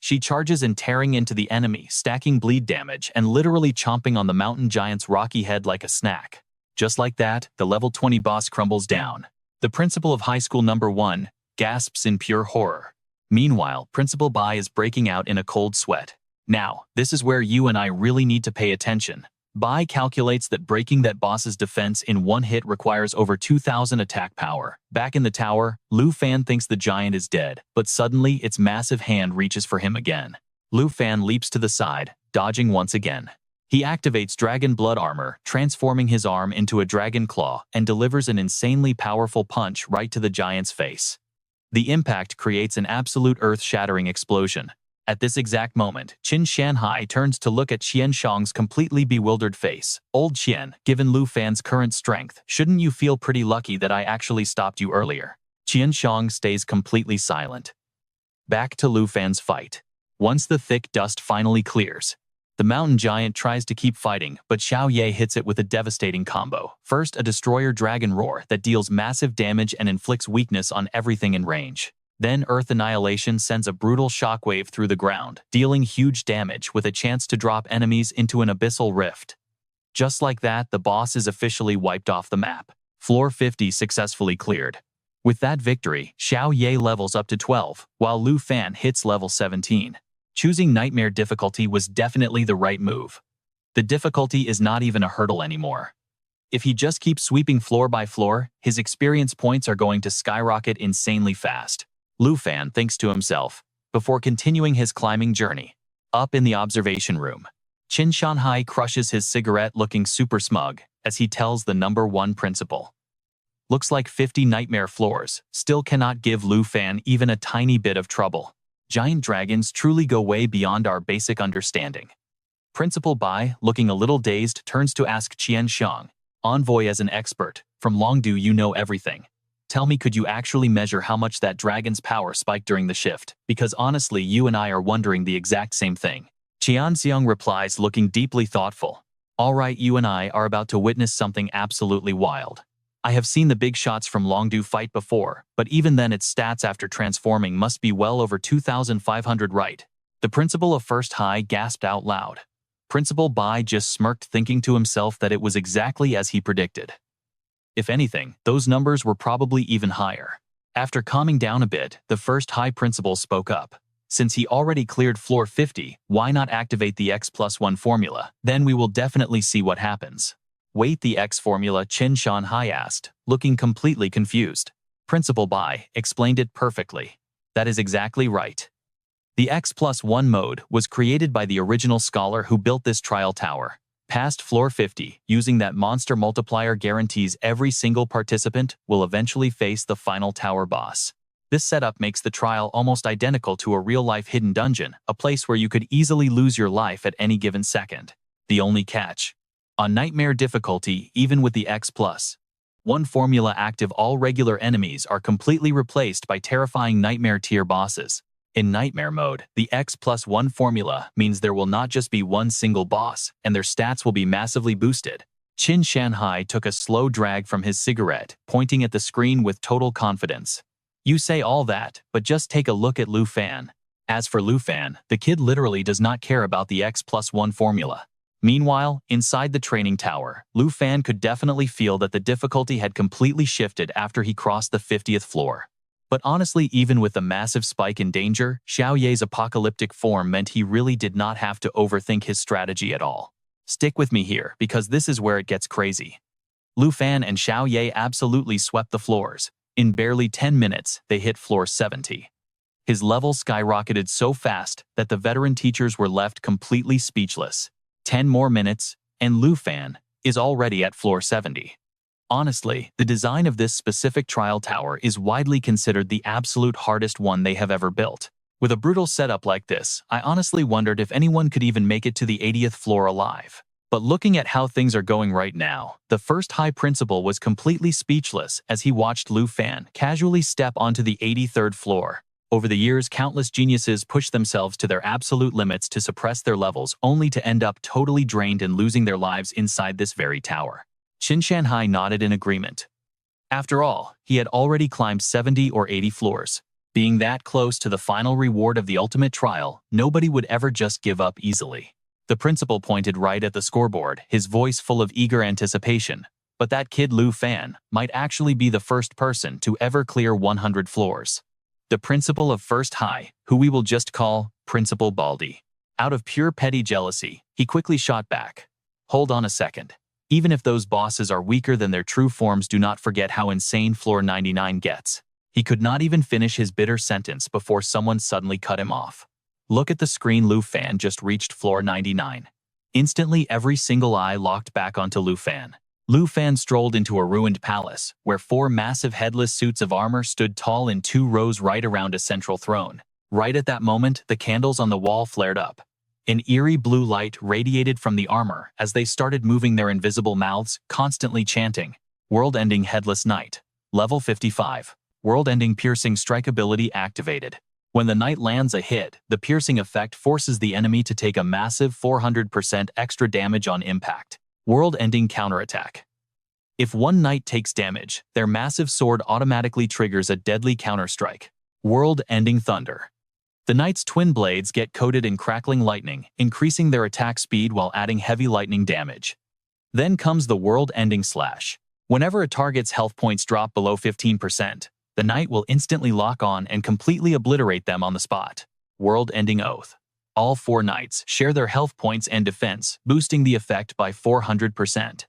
She charges and tearing into the enemy, stacking bleed damage and literally chomping on the mountain giant's rocky head like a snack. Just like that, the level 20 boss crumbles down. The principal of high school number 1 gasps in pure horror. Meanwhile, Principal Bai is breaking out in a cold sweat. Now, this is where you and I really need to pay attention. Bai calculates that breaking that boss's defense in 1 hit requires over 2,000 attack power. Back in the tower, Lu Fan thinks the giant is dead, but suddenly its massive hand reaches for him again. Lu Fan leaps to the side, dodging once again. He activates Dragon Blood Armor, transforming his arm into a dragon claw, and delivers an insanely powerful punch right to the giant's face. The impact creates an absolute earth-shattering explosion. At this exact moment, Qin Shanhai turns to look at Qian Shang's completely bewildered face. Old Qian, given Lu Fan's current strength, shouldn't you feel pretty lucky that I actually stopped you earlier? Qian Shang stays completely silent. Back to Lu Fan's fight. Once the thick dust finally clears, the mountain giant tries to keep fighting, but Xiao Ye hits it with a devastating combo. First, a Destroyer Dragon Roar that deals massive damage and inflicts weakness on everything in range. Then Earth Annihilation sends a brutal shockwave through the ground, dealing huge damage with a chance to drop enemies into an abyssal rift. Just like that, the boss is officially wiped off the map. Floor 50 successfully cleared. With that victory, Xiao Ye levels up to 12, while Lu Fan hits level 17. Choosing Nightmare difficulty was definitely the right move. The difficulty is not even a hurdle anymore. If he just keeps sweeping floor by floor, his experience points are going to skyrocket insanely fast. Lu Fan thinks to himself, before continuing his climbing journey. Up in the observation room, Qin Shanhai crushes his cigarette looking super smug as he tells the number 1 principal. Looks like 50 nightmare floors still cannot give Lu Fan even a tiny bit of trouble. Giant dragons truly go way beyond our basic understanding. Principal Bai, looking a little dazed, turns to ask Qian Shang, Envoy as an expert, from Longdu you know everything. Tell me, could you actually measure how much that dragon's power spiked during the shift? Because honestly, you and I are wondering the exact same thing. Qianxiang replies, looking deeply thoughtful. Alright, you and I are about to witness something absolutely wild. I have seen the big shots from Longdu fight before, but even then its stats after transforming must be well over 2,500, right? The principal of First High gasped out loud. Principal Bai just smirked, thinking to himself that it was exactly as he predicted. If anything, those numbers were probably even higher. After calming down a bit, the First High Principal spoke up. Since he already cleared floor 50, why not activate the X+1 formula? Then we will definitely see what happens. Wait, the X formula? Qin Shanhai asked, looking completely confused. Principal Bai explained it perfectly. That is exactly right. The X+1 mode was created by the original scholar who built this trial tower. Past floor 50, using that monster multiplier guarantees every single participant will eventually face the final tower boss. This setup makes the trial almost identical to a real-life hidden dungeon, a place where you could easily lose your life at any given second. The only catch: on Nightmare difficulty, even with the X+1 formula active, all regular enemies are completely replaced by terrifying Nightmare tier bosses. In Nightmare mode, the X+1 formula means there will not just be one single boss, and their stats will be massively boosted. Qin Shanhai took a slow drag from his cigarette, pointing at the screen with total confidence. You say all that, but just take a look at Lu Fan. As for Lu Fan, the kid literally does not care about the X+1 formula. Meanwhile, inside the training tower, Lu Fan could definitely feel that the difficulty had completely shifted after he crossed the 50th floor. But honestly, even with the massive spike in danger, Xiao Ye's apocalyptic form meant he really did not have to overthink his strategy at all. Stick with me here, because this is where it gets crazy. Lu Fan and Xiao Ye absolutely swept the floors. In barely 10 minutes, they hit floor 70. His level skyrocketed so fast that the veteran teachers were left completely speechless. 10 more minutes, and Lu Fan is already at floor 70. Honestly, the design of this specific trial tower is widely considered the absolute hardest one they have ever built. With a brutal setup like this, I honestly wondered if anyone could even make it to the 80th floor alive. But looking at how things are going right now, the First High Principal was completely speechless as he watched Lu Fan casually step onto the 83rd floor. Over the years, countless geniuses pushed themselves to their absolute limits to suppress their levels, only to end up totally drained and losing their lives inside this very tower. Qin Shanhai nodded in agreement. After all, he had already climbed 70 or 80 floors. Being that close to the final reward of the ultimate trial, nobody would ever just give up easily. The principal pointed right at the scoreboard, his voice full of eager anticipation. But that kid Lu Fan might actually be the first person to ever clear 100 floors. The principal of First High, who we will just call Principal Baldi. Out of pure petty jealousy, he quickly shot back. Hold on a second. Even if those bosses are weaker than their true forms, do not forget how insane floor 99 gets. He could not even finish his bitter sentence before someone suddenly cut him off. Look at the screen, Lu Fan just reached floor 99. Instantly, every single eye locked back onto Lu Fan. Lu Fan strolled into a ruined palace, where 4 massive headless suits of armor stood tall in 2 rows right around a central throne. Right at that moment, the candles on the wall flared up. An eerie blue light radiated from the armor as they started moving their invisible mouths, constantly chanting, "World-ending Headless Knight. Level 55. World-ending Piercing Strike ability activated." When the knight lands a hit, the piercing effect forces the enemy to take a massive 400% extra damage on impact. World-ending counterattack. If one knight takes damage, their massive sword automatically triggers a deadly counterstrike. World-ending thunder. The knight's twin blades get coated in crackling lightning, increasing their attack speed while adding heavy lightning damage. Then comes the world-ending slash. Whenever a target's health points drop below 15%, the knight will instantly lock on and completely obliterate them on the spot. World-ending oath. All 4 knights share their health points and defense, boosting the effect by 400%.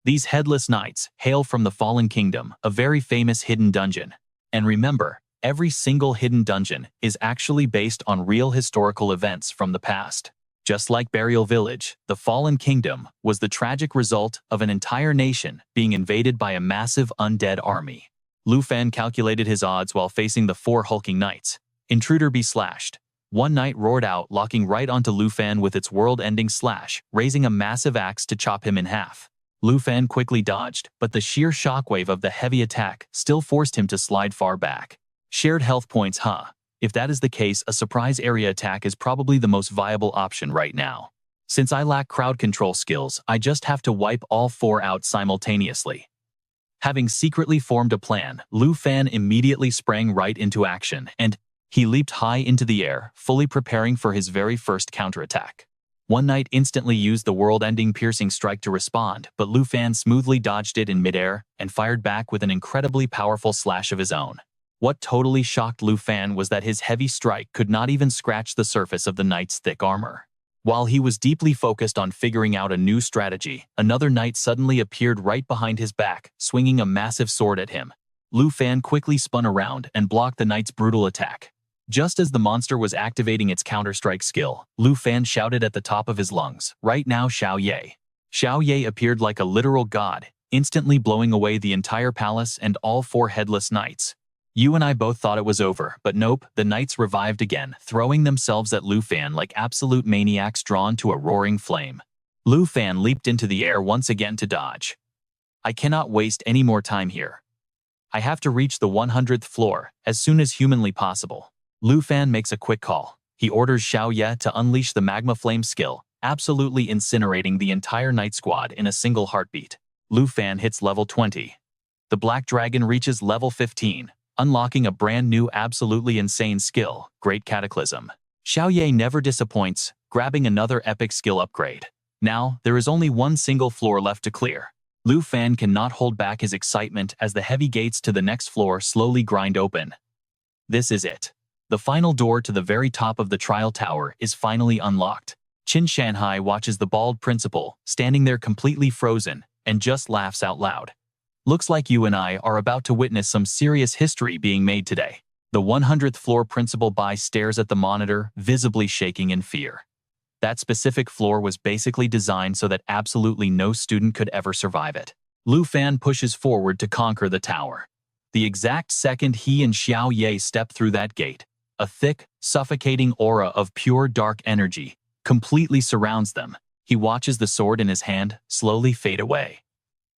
These headless knights hail from the Fallen Kingdom, a very famous hidden dungeon. And remember, every single hidden dungeon is actually based on real historical events from the past. Just like Burial Village, the Fallen Kingdom was the tragic result of an entire nation being invaded by a massive undead army. Lu Fan calculated his odds while facing the 4 hulking knights. Intruder be slashed. One knight roared out, locking right onto Lu Fan with its world-ending slash, raising a massive axe to chop him in half. Lu Fan quickly dodged, but the sheer shockwave of the heavy attack still forced him to slide far back. Shared health points, huh? If that is the case, a surprise area attack is probably the most viable option right now. Since I lack crowd control skills, I just have to wipe all four out simultaneously. Having secretly formed a plan, Lu Fan immediately sprang right into action, and he leaped high into the air, fully preparing for his very first counterattack. One Knight instantly used the world-ending piercing strike to respond, but Lu Fan smoothly dodged it in midair and fired back with an incredibly powerful slash of his own. What totally shocked Lu Fan was that his heavy strike could not even scratch the surface of the Knight's thick armor. While he was deeply focused on figuring out a new strategy, another Knight suddenly appeared right behind his back, swinging a massive sword at him. Lu Fan quickly spun around and blocked the Knight's brutal attack. Just as the monster was activating its counter-strike skill, Lu Fan shouted at the top of his lungs, "Right now, Xiao Ye." Xiao Ye appeared like a literal god, instantly blowing away the entire palace and all four headless Knights. You and I both thought it was over, but nope, the Knights revived again, throwing themselves at Lu Fan like absolute maniacs drawn to a roaring flame. Lu Fan leaped into the air once again to dodge. I cannot waste any more time here. I have to reach the 100th floor as soon as humanly possible. Lu Fan makes a quick call. He orders Xiao Ye to unleash the magma flame skill, absolutely incinerating the entire Knight squad in a single heartbeat. Lu Fan hits level 20. The Black Dragon reaches level 15, unlocking a brand new absolutely insane skill, Great Cataclysm. Xiao Ye never disappoints, grabbing another epic skill upgrade. Now, there is only one single floor left to clear. Lu Fan cannot hold back his excitement as the heavy gates to the next floor slowly grind open. This is it. The final door to the very top of the trial tower is finally unlocked. Qin Shanhai watches the bald principal, standing there completely frozen, and just laughs out loud. Looks like you and I are about to witness some serious history being made today. The 100th floor principal Bai stares at the monitor, visibly shaking in fear. That specific floor was basically designed so that absolutely no student could ever survive it. Lu Fan pushes forward to conquer the tower. The exact second he and Xiao Ye step through that gate, a thick, suffocating aura of pure dark energy completely surrounds them. He watches the sword in his hand slowly fade away.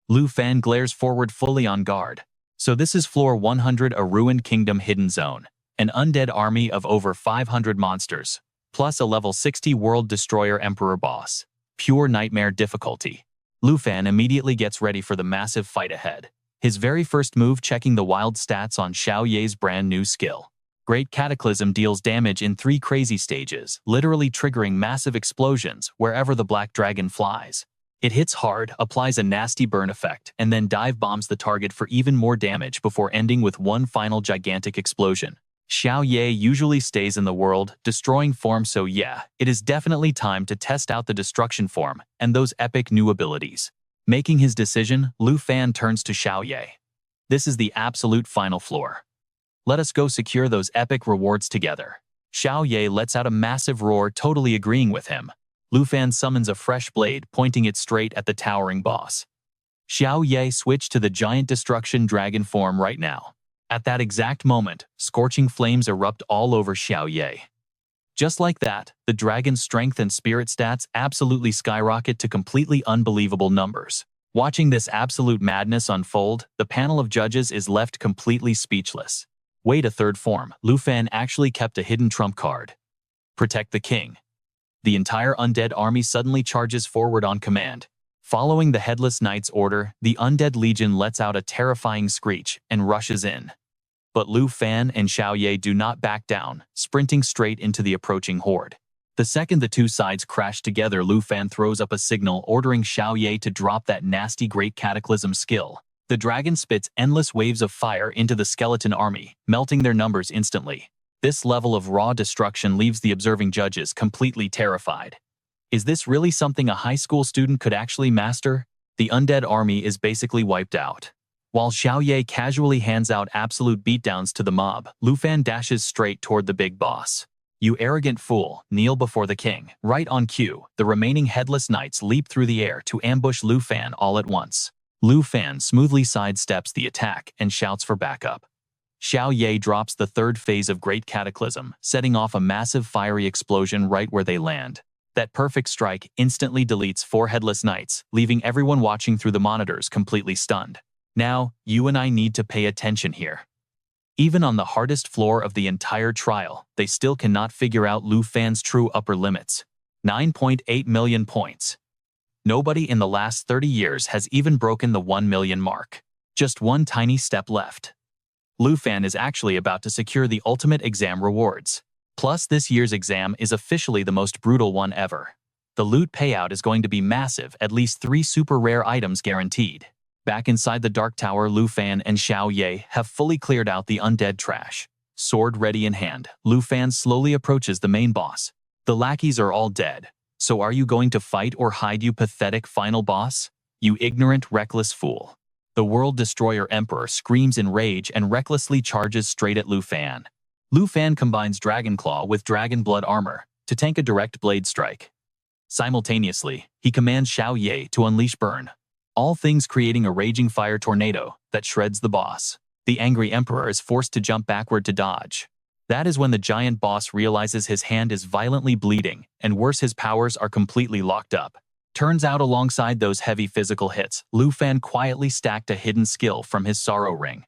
Lu Fan glares forward fully on guard. So this is floor 100, a ruined kingdom hidden zone. An undead army of over 500 monsters, plus a level 60 world destroyer emperor boss. Pure nightmare difficulty. Lu Fan immediately gets ready for the massive fight ahead. His very first move checking the wild stats on Xiao Ye's brand new skill. Great Cataclysm deals damage in 3 crazy stages, literally triggering massive explosions wherever the Black Dragon flies. It hits hard, applies a nasty burn effect, and then dive bombs the target for even more damage before ending with one final gigantic explosion. Xiao Ye usually stays in the world, destroying form, so yeah, it is definitely time to test out the destruction form and those epic new abilities. Making his decision, Lu Fan turns to Xiao Ye. This is the absolute final floor. Let us go secure those epic rewards together. Xiao Ye lets out a massive roar, totally agreeing with him. Lu Fan summons a fresh blade, pointing it straight at the towering boss. Xiao Ye switched to the giant destruction dragon form right now. At that exact moment, scorching flames erupt all over Xiao Ye. Just like that, the dragon's strength and spirit stats absolutely skyrocket to completely unbelievable numbers. Watching this absolute madness unfold, the panel of judges is left completely speechless. Wait, a third form. Lu Fan actually kept a hidden trump card. Protect the king. The entire undead army suddenly charges forward on command. Following the Headless Knight's order, the undead legion lets out a terrifying screech and rushes in. But Lu Fan and Xiao Ye do not back down, sprinting straight into the approaching horde. The second the two sides crash together, Lu Fan throws up a signal ordering Xiao Ye to drop that nasty Great Cataclysm skill. The dragon spits endless waves of fire into the skeleton army, melting their numbers instantly. This level of raw destruction leaves the observing judges completely terrified. Is this really something a high school student could actually master? The undead army is basically wiped out. While Xiao Ye casually hands out absolute beatdowns to the mob, Lu Fan dashes straight toward the big boss. You arrogant fool, kneel before the king. Right on cue, the remaining headless knights leap through the air to ambush Lu Fan all at once. Lu Fan smoothly sidesteps the attack and shouts for backup. Xiao Ye drops the third phase of Great Cataclysm, setting off a massive fiery explosion right where they land. That perfect strike instantly deletes 4 headless knights, leaving everyone watching through the monitors completely stunned. Now, you and I need to pay attention here. Even on the hardest floor of the entire trial, they still cannot figure out Lu Fan's true upper limits. 9.8 million points. Nobody in the last 30 years has even broken the 1 million mark. Just one tiny step left. Lu Fan is actually about to secure the ultimate exam rewards. Plus, this year's exam is officially the most brutal one ever. The loot payout is going to be massive, at least 3 super rare items guaranteed. Back inside the Dark Tower, Lu Fan and Xiao Ye have fully cleared out the undead trash. Sword ready in hand, Lu Fan slowly approaches the main boss. The lackeys are all dead. So are you going to fight or hide, you pathetic final boss? You ignorant, reckless fool. The World Destroyer Emperor screams in rage and recklessly charges straight at Lu Fan. Lu Fan combines Dragon Claw with Dragon Blood armor to tank a direct blade strike. Simultaneously, he commands Xiao Ye to unleash Burn, all things creating a raging fire tornado that shreds the boss. The angry Emperor is forced to jump backward to dodge. That is when the giant boss realizes his hand is violently bleeding, and worse, his powers are completely locked up. Turns out, alongside those heavy physical hits, Lu Fan quietly stacked a hidden skill from his Sorrow Ring.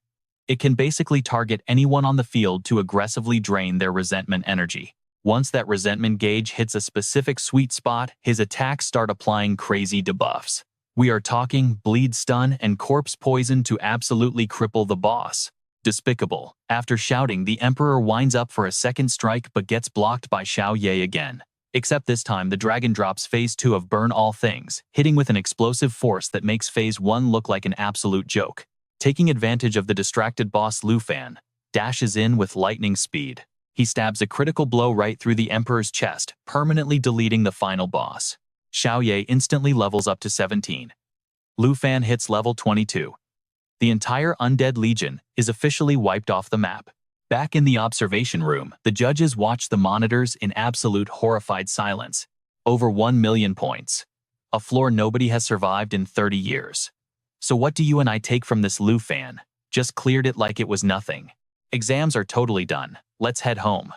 It can basically target anyone on the field to aggressively drain their resentment energy. Once that resentment gauge hits a specific sweet spot, his attacks start applying crazy debuffs. We are talking bleed, stun, and corpse poison to absolutely cripple the boss. Despicable. After shouting, the Emperor winds up for a second strike but gets blocked by Xiao Ye again. Except this time the dragon drops Phase 2 of Burn All Things, hitting with an explosive force that makes Phase 1 look like an absolute joke. Taking advantage of the distracted boss, Lu Fan dashes in with lightning speed. He stabs a critical blow right through the Emperor's chest, permanently deleting the final boss. Xiao Ye instantly levels up to 17. Lu Fan hits level 22. The entire Undead Legion is officially wiped off the map. Back in the observation room, the judges watch the monitors in absolute horrified silence. Over 1 million points. A floor nobody has survived in 30 years. So what do you and I take from this? Lu Fan just cleared it like it was nothing. Exams are totally done. Let's head home.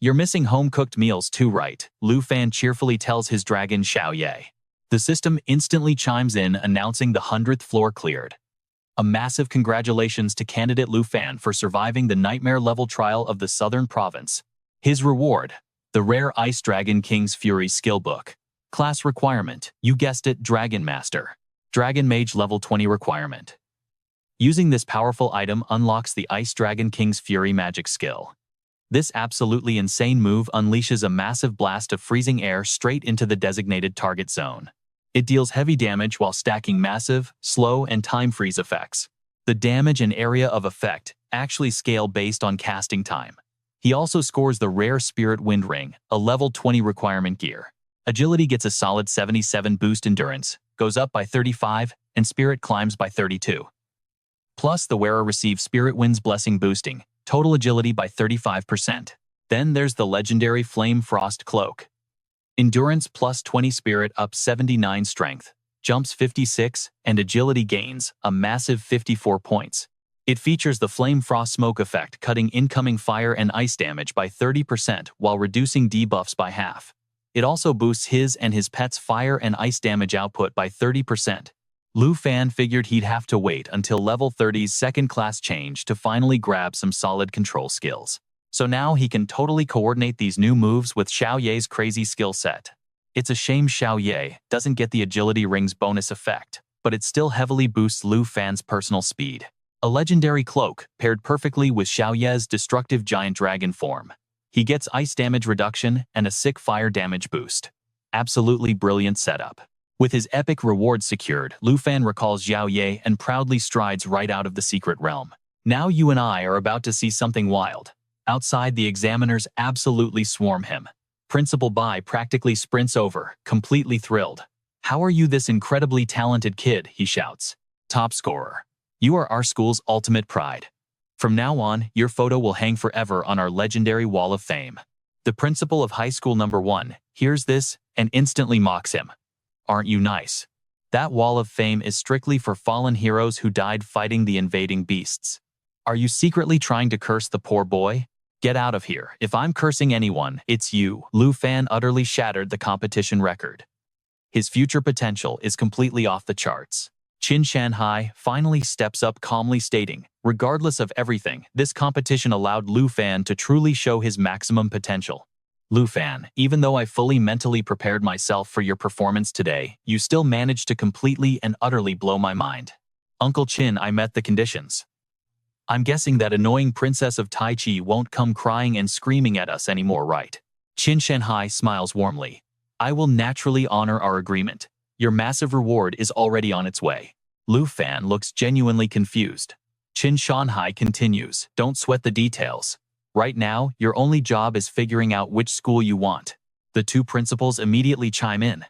You're missing home-cooked meals too, right? Lu Fan cheerfully tells his dragon Xiao Ye. The system instantly chimes in, announcing the 100th floor cleared. A massive congratulations to candidate Lu Fan for surviving the nightmare-level trial of the Southern Province. His reward: the rare Ice Dragon King's Fury skill book. Class requirement: you guessed it, Dragon Master. Dragon Mage level 20 requirement. Using this powerful item unlocks the Ice Dragon King's Fury magic skill. This absolutely insane move unleashes a massive blast of freezing air straight into the designated target zone. It deals heavy damage while stacking massive, slow, and time freeze effects. The damage and area of effect actually scale based on casting time. He also scores the rare Spirit Wind Ring, a level 20 requirement gear. Agility gets a solid 77 boost, endurance goes up by 35, and spirit climbs by 32. Plus, the wearer receives Spirit Wind's Blessing, boosting total agility by 35%. Then there's the legendary Flame Frost Cloak. Endurance plus 20, spirit up 79, strength jumps 56, and agility gains a massive 54 points. It features the Flame Frost Smoke effect, cutting incoming fire and ice damage by 30% while reducing debuffs by half. It also boosts his and his pet's fire and ice damage output by 30%. Lu Fan figured he'd have to wait until level 30's second class change to finally grab some solid control skills. So now he can totally coordinate these new moves with Xiao Ye's crazy skill set. It's a shame Xiao Ye doesn't get the agility ring's bonus effect, but it still heavily boosts Lu Fan's personal speed. A legendary cloak paired perfectly with Xiao Ye's destructive giant dragon form. He gets ice damage reduction and a sick fire damage boost. Absolutely brilliant setup. With his epic rewards secured, Lu Fan recalls Xiao Ye and proudly strides right out of the secret realm. Now you and I are about to see something wild. Outside, the examiners absolutely swarm him. Principal Bai practically sprints over, completely thrilled. "How are you this incredibly talented kid?" he shouts. "Top scorer. You are our school's ultimate pride. From now on, your photo will hang forever on our legendary wall of fame." The principal of high school number 1 hears this and instantly mocks him. "Aren't you nice? That wall of fame is strictly for fallen heroes who died fighting the invading beasts. Are you secretly trying to curse the poor boy?" Get out of here. If I'm cursing anyone, it's you. Lu Fan utterly shattered the competition record. His future potential is completely off the charts. Qin Shanhai finally steps up calmly stating, regardless of everything, this competition allowed Lu Fan to truly show his maximum potential. Lu Fan, even though I fully mentally prepared myself for your performance today, you still managed to completely and utterly blow my mind. Uncle Qin, I met the conditions. I'm guessing that annoying princess of Tai Chi won't come crying and screaming at us anymore, right? Qin Shanhai smiles warmly. I will naturally honor our agreement. Your massive reward is already on its way. Lu Fan looks genuinely confused. Qin Shanhai continues, don't sweat the details. Right now, your only job is figuring out which school you want. The two principals immediately chime in.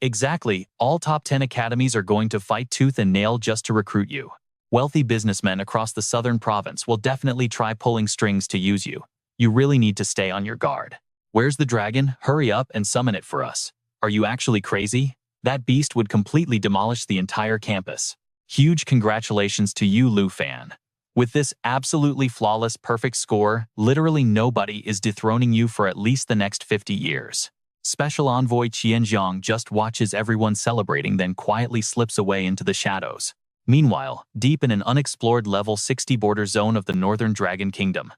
Exactly, all top 10 academies are going to fight tooth and nail just to recruit you. Wealthy businessmen across the southern province will definitely try pulling strings to use you. You really need to stay on your guard. Where's the dragon? Hurry up and summon it for us. Are you actually crazy? That beast would completely demolish the entire campus. Huge congratulations to you, Lu Fan. With this absolutely flawless perfect score, literally nobody is dethroning you for at least the next 50 years. Special Envoy Qianzhang just watches everyone celebrating, then quietly slips away into the shadows. Meanwhile, deep in an unexplored level 60 border zone of the Northern Dragon Kingdom,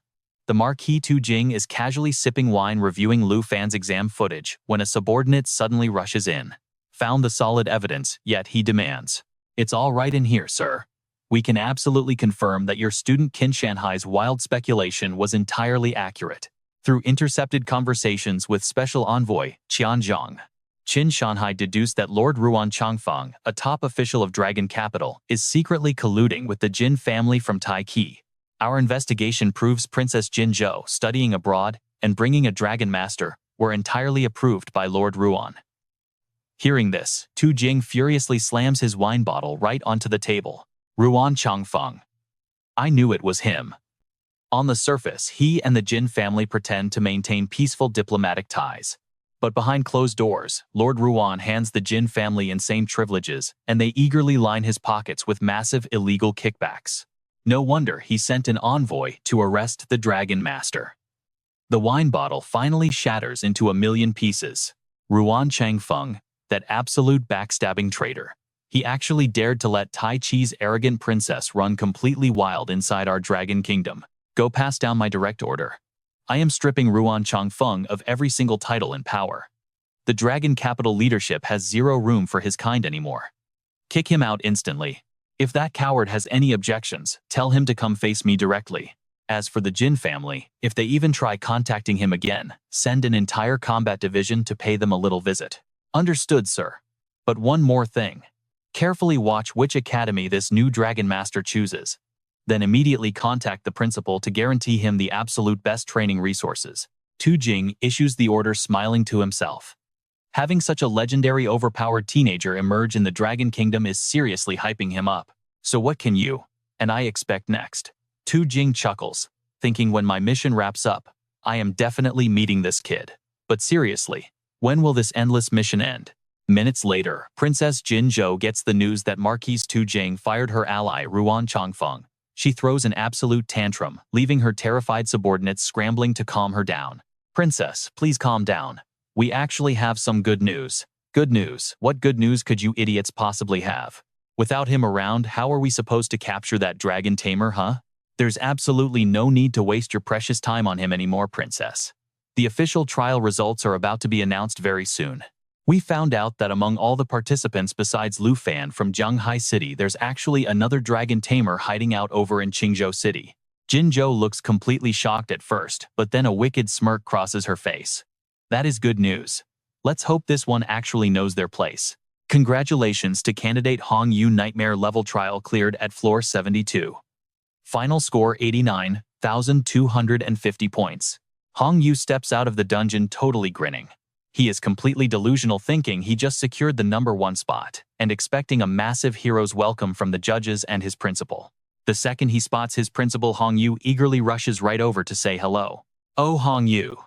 the Marquis Tu Jing is casually sipping wine reviewing Lu Fan's exam footage when a subordinate suddenly rushes in. Found the solid evidence, yet he demands. It's all right in here, sir. We can absolutely confirm that your student Qin Shanhai's wild speculation was entirely accurate. Through intercepted conversations with Special Envoy Qianzhang, Qin Shanhai deduced that Lord Ruan Changfeng, a top official of Dragon Capital, is secretly colluding with the Jin family from Taiki. Our investigation proves Princess Jin Zhou studying abroad and bringing a dragon master were entirely approved by Lord Ruan. Hearing this, Tu Jing furiously slams his wine bottle right onto the table. Ruan Changfeng. I knew it was him. On the surface, he and the Jin family pretend to maintain peaceful diplomatic ties. But behind closed doors, Lord Ruan hands the Jin family insane privileges, and they eagerly line his pockets with massive illegal kickbacks. No wonder he sent an envoy to arrest the Dragon Master. The wine bottle finally shatters into a million pieces. Ruan Changfeng, that absolute backstabbing traitor. He actually dared to let Tai Chi's arrogant princess run completely wild inside our Dragon Kingdom. Go pass down my direct order. I am stripping Ruan Changfeng of every single title and power. The Dragon Capital leadership has zero room for his kind anymore. Kick him out instantly. If that coward has any objections, tell him to come face me directly. As for the Jin family, if they even try contacting him again, send an entire combat division to pay them a little visit. Understood, sir. But one more thing. Carefully watch which academy this new Dragon Master chooses. Then immediately contact the principal to guarantee him the absolute best training resources. Tu Jing issues the order smiling to himself. Having such a legendary overpowered teenager emerge in the Dragon Kingdom is seriously hyping him up. So what can you and I expect next? Tu Jing chuckles, thinking when my mission wraps up, I am definitely meeting this kid. But seriously, when will this endless mission end? Minutes later, Princess Jin Zhou gets the news that Marquis Tu Jing fired her ally Ruan Changfeng. She throws an absolute tantrum, leaving her terrified subordinates scrambling to calm her down. Princess, please calm down. We actually have some good news. Good news? What good news could you idiots possibly have? Without him around, how are we supposed to capture that Dragon Tamer, huh? There's absolutely no need to waste your precious time on him anymore, Princess. The official trial results are about to be announced very soon. We found out that among all the participants besides Lu Fan from Zhanghai City, there's actually another Dragon Tamer hiding out over in Qingzhou City. Jin Zhou looks completely shocked at first, but then a wicked smirk crosses her face. That is good news. Let's hope this one actually knows their place. Congratulations to candidate Hong Yu. Nightmare level trial cleared at floor 72. Final score 89,250 points. Hong Yu steps out of the dungeon totally grinning. He is completely delusional, thinking he just secured the #1 spot and expecting a massive hero's welcome from the judges and his principal. The second he spots his principal, Hong Yu eagerly rushes right over to say hello. Oh, Hong Yu,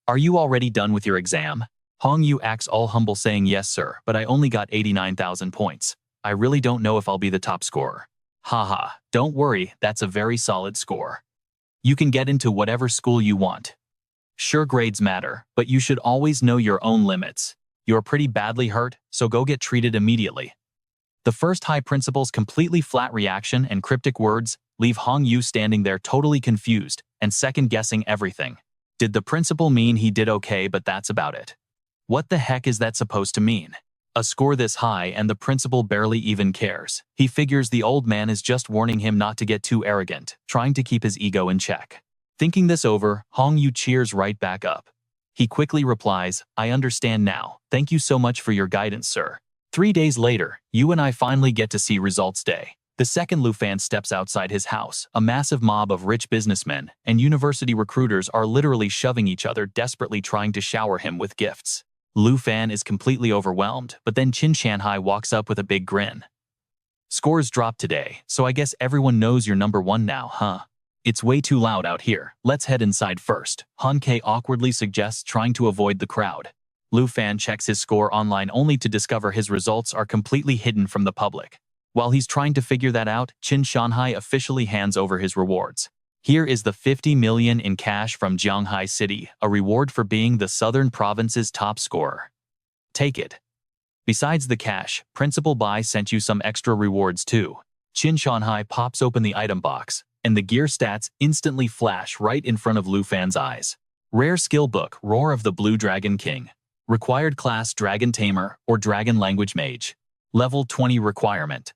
are you already done with your exam? Hong Yu acts all humble, saying yes sir, but I only got 89,000 points. I really don't know if I'll be the top scorer. Haha, don't worry, that's a very solid score. You can get into whatever school you want. Sure, grades matter, but you should always know your own limits. You're pretty badly hurt, so go get treated immediately. The first high principal's completely flat reaction and cryptic words leave Hong Yu standing there totally confused and second-guessing everything. Did the principal mean he did okay, but that's about it? What the heck is that supposed to mean? A score this high and the principal barely even cares. He figures the old man is just warning him not to get too arrogant, trying to keep his ego in check. Thinking this over, Hong Yu cheers right back up. He quickly replies, "I understand now. Thank you so much for your guidance, sir." 3 days later, you and I finally get to see results day. The second Lu Fan steps outside his house, a massive mob of rich businessmen and university recruiters are literally shoving each other, desperately trying to shower him with gifts. Lu Fan is completely overwhelmed, but then Qin Shanhai walks up with a big grin. "Scores dropped today, so I guess everyone knows you're number one now, huh? It's way too loud out here. Let's head inside first," Han Ke awkwardly suggests, trying to avoid the crowd. Lu Fan checks his score online only to discover his results are completely hidden from the public. While he's trying to figure that out, Qin Shanhai officially hands over his rewards. Here is the 50 million in cash from Jianghai City, a reward for being the southern province's top scorer. Take it. Besides the cash, Principal Bai sent you some extra rewards too. Qin Shanhai pops open the item box, and the gear stats instantly flash right in front of Lu Fan's eyes. Rare skill book, Roar of the Blue Dragon King. Required class Dragon Tamer or Dragon Language Mage. Level 20 requirement.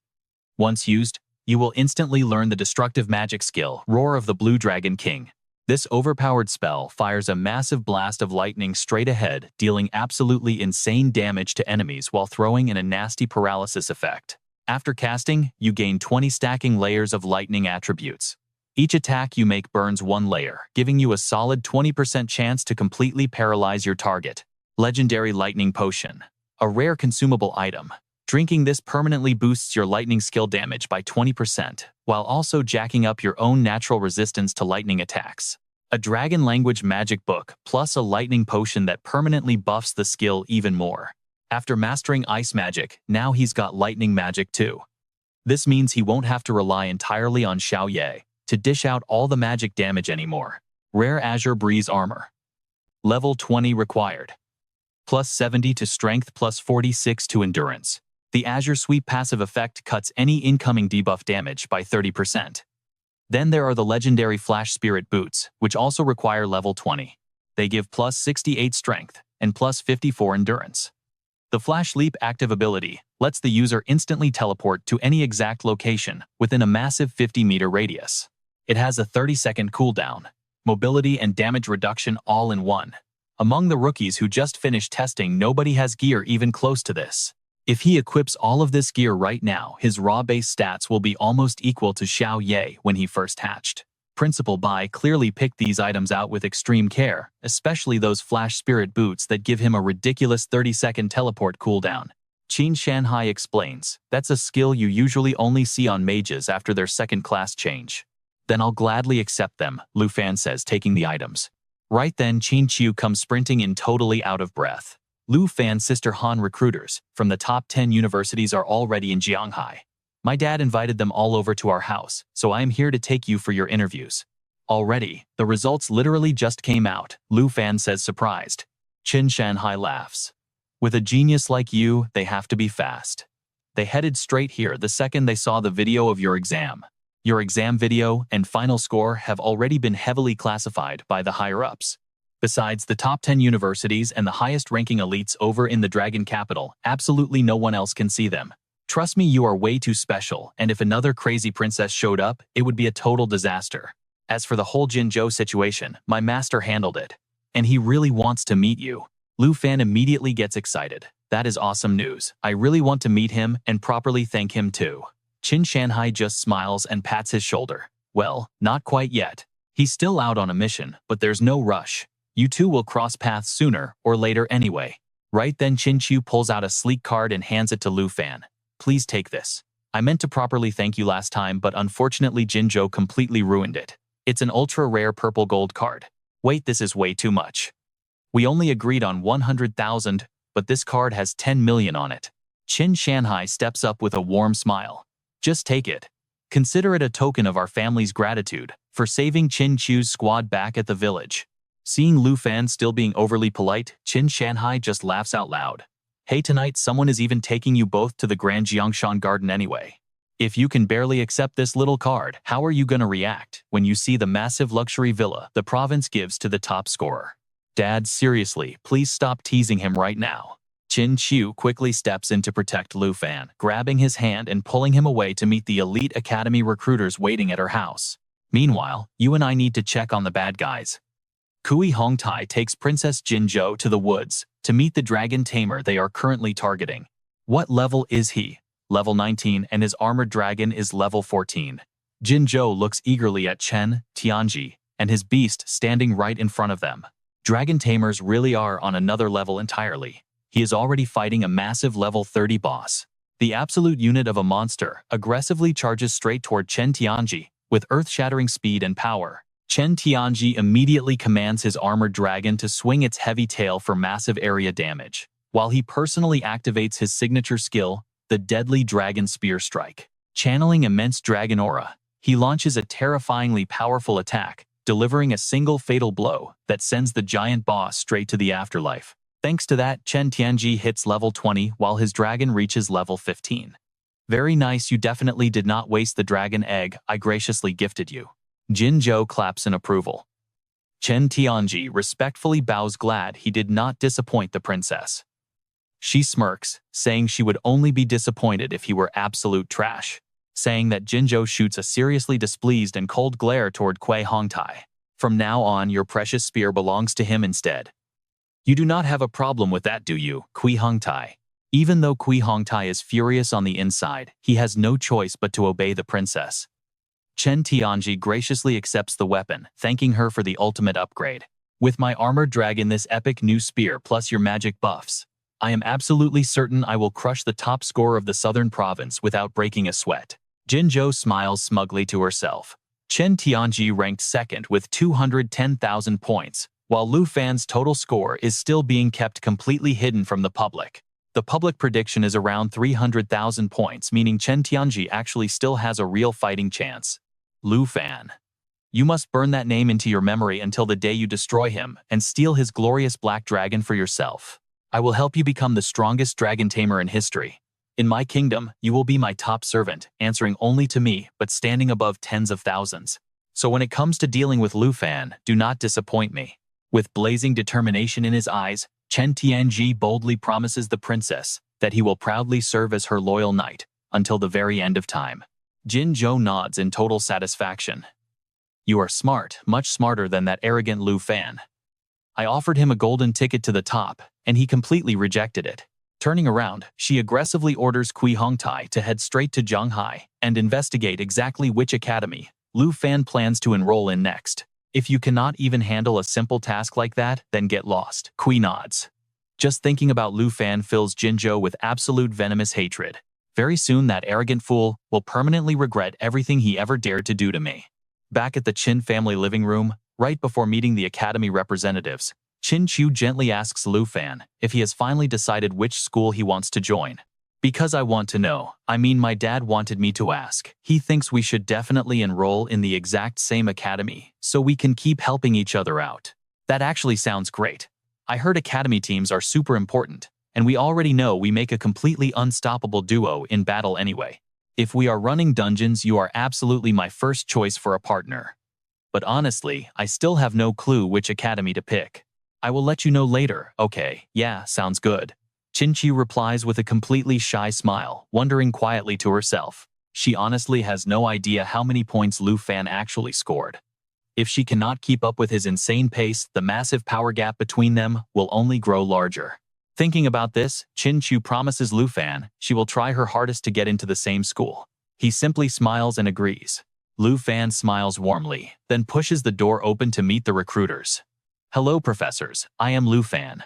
Once used, you will instantly learn the destructive magic skill, Roar of the Blue Dragon King. This overpowered spell fires a massive blast of lightning straight ahead, dealing absolutely insane damage to enemies while throwing in a nasty paralysis effect. After casting, you gain 20 stacking layers of lightning attributes. Each attack you make burns 1 layer, giving you a solid 20% chance to completely paralyze your target. Legendary Lightning Potion. A rare consumable item. Drinking this permanently boosts your lightning skill damage by 20%, while also jacking up your own natural resistance to lightning attacks. A Dragon Language Magic Book, plus a lightning potion that permanently buffs the skill even more. After mastering Ice Magic, now he's got Lightning Magic too. This means he won't have to rely entirely on Xiao Ye to dish out all the magic damage anymore. Rare Azure Breeze Armor. Level 20 required. Plus 70 to Strength, plus 46 to Endurance. The Azure Sweep passive effect cuts any incoming debuff damage by 30%. Then there are the legendary Flash Spirit Boots, which also require level 20. They give plus 68 Strength and plus 54 Endurance. The Flash Leap active ability lets the user instantly teleport to any exact location within a massive 50-meter radius. It has a 30-second cooldown, mobility and damage reduction all in one. Among the rookies who just finished testing, nobody has gear even close to this. If he equips all of this gear right now, his raw base stats will be almost equal to Xiao Ye when he first hatched. Principal Bai clearly picked these items out with extreme care, especially those Flash Spirit Boots that give him a ridiculous 30-second teleport cooldown. Qin Shanhai explains, "That's a skill you usually only see on mages after their second class change." "Then I'll gladly accept them," Lu Fan says, taking the items. Right then, Qin Qiu comes sprinting in totally out of breath. Lu Fan's sister Han recruiters from the top 10 universities are already in Jianghai. "My dad invited them all over to our house, so I am here to take you for your interviews." "Already? The results literally just came out," Lu Fan says, surprised. Qin Shanhai laughs. "With a genius like you, they have to be fast. They headed straight here the second they saw the video of your exam. Your exam video and final score have already been heavily classified by the higher-ups. Besides the top 10 universities and the highest-ranking elites over in the Dragon Capital, absolutely no one else can see them. Trust me, you are way too special, and if another crazy princess showed up, it would be a total disaster. As for the whole Jinzhou situation, my master handled it. And he really wants to meet you." Lu Fan immediately gets excited. "That is awesome news. I really want to meet him and properly thank him too." Qin Shanhai just smiles and pats his shoulder. "Well, not quite yet. He's still out on a mission, but there's no rush. You two will cross paths sooner or later anyway." Right then, Qin Qiu pulls out a sleek card and hands it to Lu Fan. "Please take this. I meant to properly thank you last time, but unfortunately Jinzhou completely ruined it. It's an ultra-rare purple gold card. Wait, this is way too much. We only agreed on 100,000, but this card has 10 million on it." Qin Shanhai steps up with a warm smile. "Just take it. Consider it a token of our family's gratitude for saving Qin Chu's squad back at the village. Seeing Lu Fan still being overly polite, Qin Shanhai just laughs out loud. Hey, tonight someone is even taking you both to the Grand Jiangshan Garden anyway. If you can barely accept this little card, how are you gonna react when you see the massive luxury villa the province gives to the top scorer? Dad, seriously, please stop teasing him right now. Qin Chu quickly steps in to protect Lu Fan, grabbing his hand and pulling him away to meet the elite academy recruiters waiting at her house. Meanwhile, you and I need to check on the bad guys. Kui Hongtai takes Princess Jinzhou to the woods to meet the Dragon Tamer they are currently targeting. What level is he? Level 19, and his armored dragon is level 14. Jinzhou looks eagerly at Chen Tianji and his beast standing right in front of them. Dragon Tamers really are on another level entirely. He is already fighting a massive level 30 boss. The absolute unit of a monster aggressively charges straight toward Chen Tianji with earth-shattering speed and power. Chen Tianji immediately commands his armored dragon to swing its heavy tail for massive area damage, while he personally activates his signature skill, the deadly Dragon Spear Strike. Channeling immense dragon aura, he launches a terrifyingly powerful attack, delivering a single fatal blow that sends the giant boss straight to the afterlife. Thanks to that, Chen Tianji hits level 20 while his dragon reaches level 15. Very nice, you definitely did not waste the dragon egg I graciously gifted you. Jinzhou claps in approval. Chen Tianji respectfully bows, glad he did not disappoint the princess. She smirks, saying she would only be disappointed if he were absolute trash, saying that Jinzhou shoots a seriously displeased and cold glare toward Kui Hongtai. From now on, your precious spear belongs to him instead. You do not have a problem with that, do you, Kui Hongtai? Even though Kui Hongtai is furious on the inside, he has no choice but to obey the princess. Chen Tianji graciously accepts the weapon, thanking her for the ultimate upgrade. With my armored dragon, this epic new spear plus your magic buffs, I am absolutely certain I will crush the top scorer of the southern province without breaking a sweat. Jinzhou smiles smugly to herself. Chen Tianji ranked second with 210,000 points, while Lu Fan's total score is still being kept completely hidden from the public. The public prediction is around 300,000 points, meaning Chen Tianji actually still has a real fighting chance. Lu Fan. You must burn that name into your memory until the day you destroy him and steal his glorious black dragon for yourself. I will help you become the strongest dragon tamer in history. In my kingdom, you will be my top servant, answering only to me but standing above tens of thousands. So when it comes to dealing with Lu Fan, do not disappoint me. With blazing determination in his eyes, Chen Tianji boldly promises the princess that he will proudly serve as her loyal knight until the very end of time. Jinzhou nods in total satisfaction. You are smart, much smarter than that arrogant Lu Fan. I offered him a golden ticket to the top, and he completely rejected it. Turning around, she aggressively orders Kui Hongtai to head straight to Zhanghai and investigate exactly which academy Lu Fan plans to enroll in next. If you cannot even handle a simple task like that, then get lost. Kui nods. Just thinking about Lu Fan fills Jinzhou with absolute venomous hatred. Very soon that arrogant fool will permanently regret everything he ever dared to do to me. Back at the Qin family living room, right before meeting the academy representatives, Qin Chu gently asks Lu Fan if he has finally decided which school he wants to join. Because I want to know, I mean my dad wanted me to ask. He thinks we should definitely enroll in the exact same academy so we can keep helping each other out. That actually sounds great. I heard academy teams are super important, and we already know we make a completely unstoppable duo in battle anyway. If we are running dungeons, you are absolutely my first choice for a partner. But honestly, I still have no clue which academy to pick. I will let you know later. Okay, yeah, sounds good. Qin Chu replies with a completely shy smile, wondering quietly to herself. She honestly has no idea how many points Lu Fan actually scored. If she cannot keep up with his insane pace, the massive power gap between them will only grow larger. Thinking about this, Qin Chu promises Lu Fan she will try her hardest to get into the same school. He simply smiles and agrees. Lu Fan smiles warmly, then pushes the door open to meet the recruiters. Hello, professors, I am Lu Fan.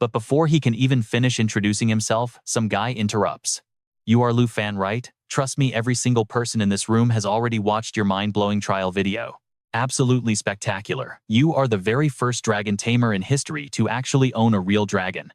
But before he can even finish introducing himself, some guy interrupts. You are Lu Fan, right? Trust me, every single person in this room has already watched your mind-blowing trial video. Absolutely spectacular. You are the very first dragon tamer in history to actually own a real dragon.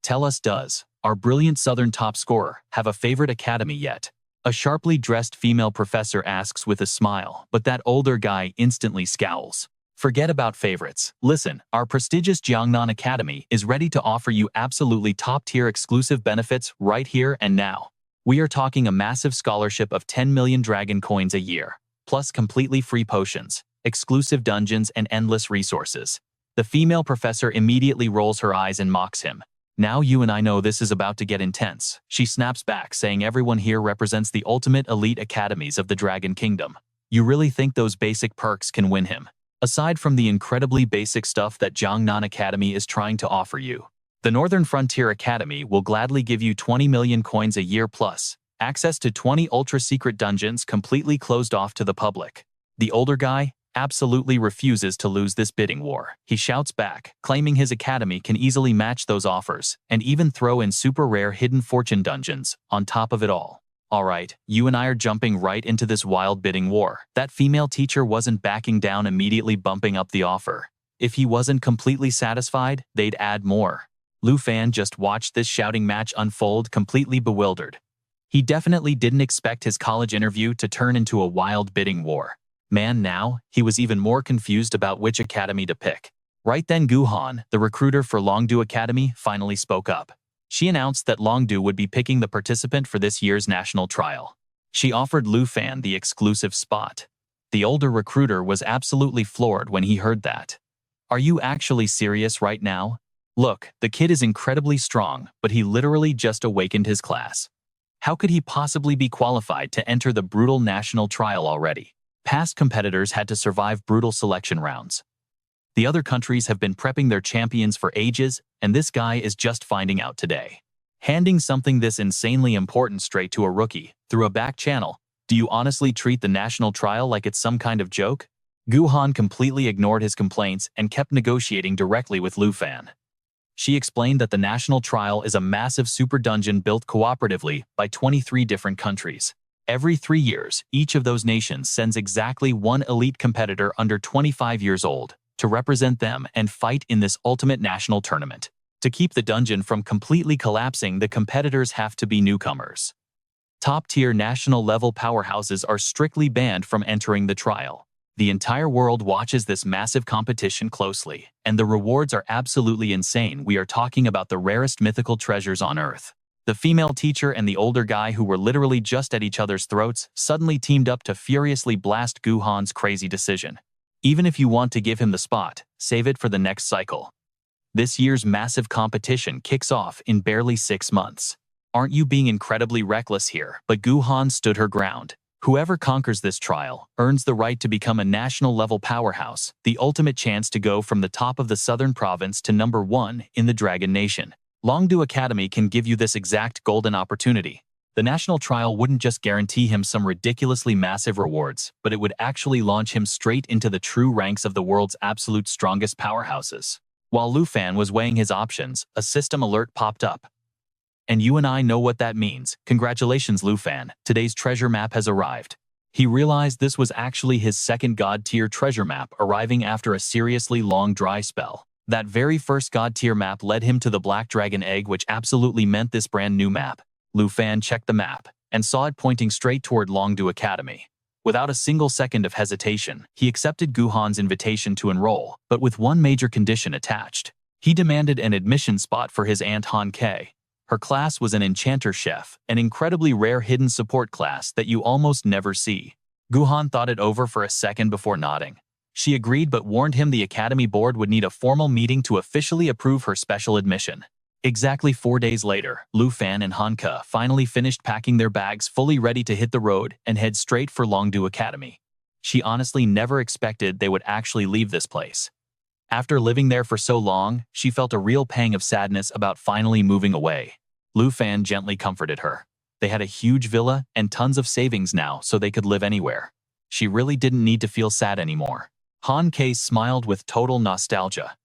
Tell us, does our brilliant southern top scorer have a favorite academy yet? A sharply dressed female professor asks with a smile, but that older guy instantly scowls. Forget about favorites. Listen, our prestigious Jiangnan Academy is ready to offer you absolutely top-tier exclusive benefits right here and now. We are talking a massive scholarship of 10 million dragon coins a year, plus completely free potions, exclusive dungeons, and endless resources. The female professor immediately rolls her eyes and mocks him. Now you and I know this is about to get intense. She snaps back, saying everyone here represents the ultimate elite academies of the Dragon Kingdom. You really think those basic perks can win him? Aside from the incredibly basic stuff that Jiangnan Academy is trying to offer you, the Northern Frontier Academy will gladly give you 20 million coins a year plus access to 20 ultra-secret dungeons completely closed off to the public. The older guy absolutely refuses to lose this bidding war. He shouts back, claiming his academy can easily match those offers and even throw in super rare hidden fortune dungeons on top of it all. Alright, you and I are jumping right into this wild bidding war. That female teacher wasn't backing down, immediately bumping up the offer. If he wasn't completely satisfied, they'd add more. Lu Fan just watched this shouting match unfold, completely bewildered. He definitely didn't expect his college interview to turn into a wild bidding war. Man, now, he was even more confused about which academy to pick. Right then, Gu Han, the recruiter for Longdu Academy, finally spoke up. She announced that Longdu would be picking the participant for this year's national trial. She offered Lu Fan the exclusive spot. The older recruiter was absolutely floored when he heard that. Are you actually serious right now? Look, the kid is incredibly strong, but he literally just awakened his class. How could he possibly be qualified to enter the brutal national trial already? Past competitors had to survive brutal selection rounds. The other countries have been prepping their champions for ages, and this guy is just finding out today. Handing something this insanely important straight to a rookie, through a back channel, do you honestly treat the national trial like it's some kind of joke? Gu Han completely ignored his complaints and kept negotiating directly with Lu Fan. She explained that the national trial is a massive super dungeon built cooperatively by 23 different countries. Every 3 years, each of those nations sends exactly one elite competitor under 25 years old to represent them and fight in this ultimate national tournament. To keep the dungeon from completely collapsing, the competitors have to be newcomers. Top-tier national-level powerhouses are strictly banned from entering the trial. The entire world watches this massive competition closely, and the rewards are absolutely insane. We are talking about the rarest mythical treasures on Earth. The female teacher and the older guy, who were literally just at each other's throats, suddenly teamed up to furiously blast Gu Han's crazy decision. Even if you want to give him the spot, save it for the next cycle. This year's massive competition kicks off in barely 6 months. Aren't you being incredibly reckless here? But Gu Han stood her ground. Whoever conquers this trial earns the right to become a national-level powerhouse, the ultimate chance to go from the top of the southern province to number 1 in the Dragon Nation. Longdu Academy can give you this exact golden opportunity. The national trial wouldn't just guarantee him some ridiculously massive rewards, but it would actually launch him straight into the true ranks of the world's absolute strongest powerhouses. While Lu Fan was weighing his options, a system alert popped up. And you and I know what that means. Congratulations, Lu Fan. Today's treasure map has arrived. He realized this was actually his second god-tier treasure map, arriving after a seriously long dry spell. That very first god-tier map led him to the Black Dragon Egg, which absolutely meant this brand new map. Lu Fan checked the map and saw it pointing straight toward Longdu Academy. Without a single second of hesitation, he accepted Gu Han's invitation to enroll, but with one major condition attached. He demanded an admission spot for his aunt Han Ke. Her class was an enchanter chef, an incredibly rare hidden support class that you almost never see. Gu Han thought it over for a second before nodding. She agreed, but warned him the academy board would need a formal meeting to officially approve her special admission. Exactly 4 days later, Lu Fan and Han Ke finally finished packing their bags, fully ready to hit the road and head straight for Longdu Academy. She honestly never expected they would actually leave this place. After living there for so long, she felt a real pang of sadness about finally moving away. Lu Fan gently comforted her. They had a huge villa and tons of savings now, so they could live anywhere. She really didn't need to feel sad anymore. Han Ke smiled with total nostalgia.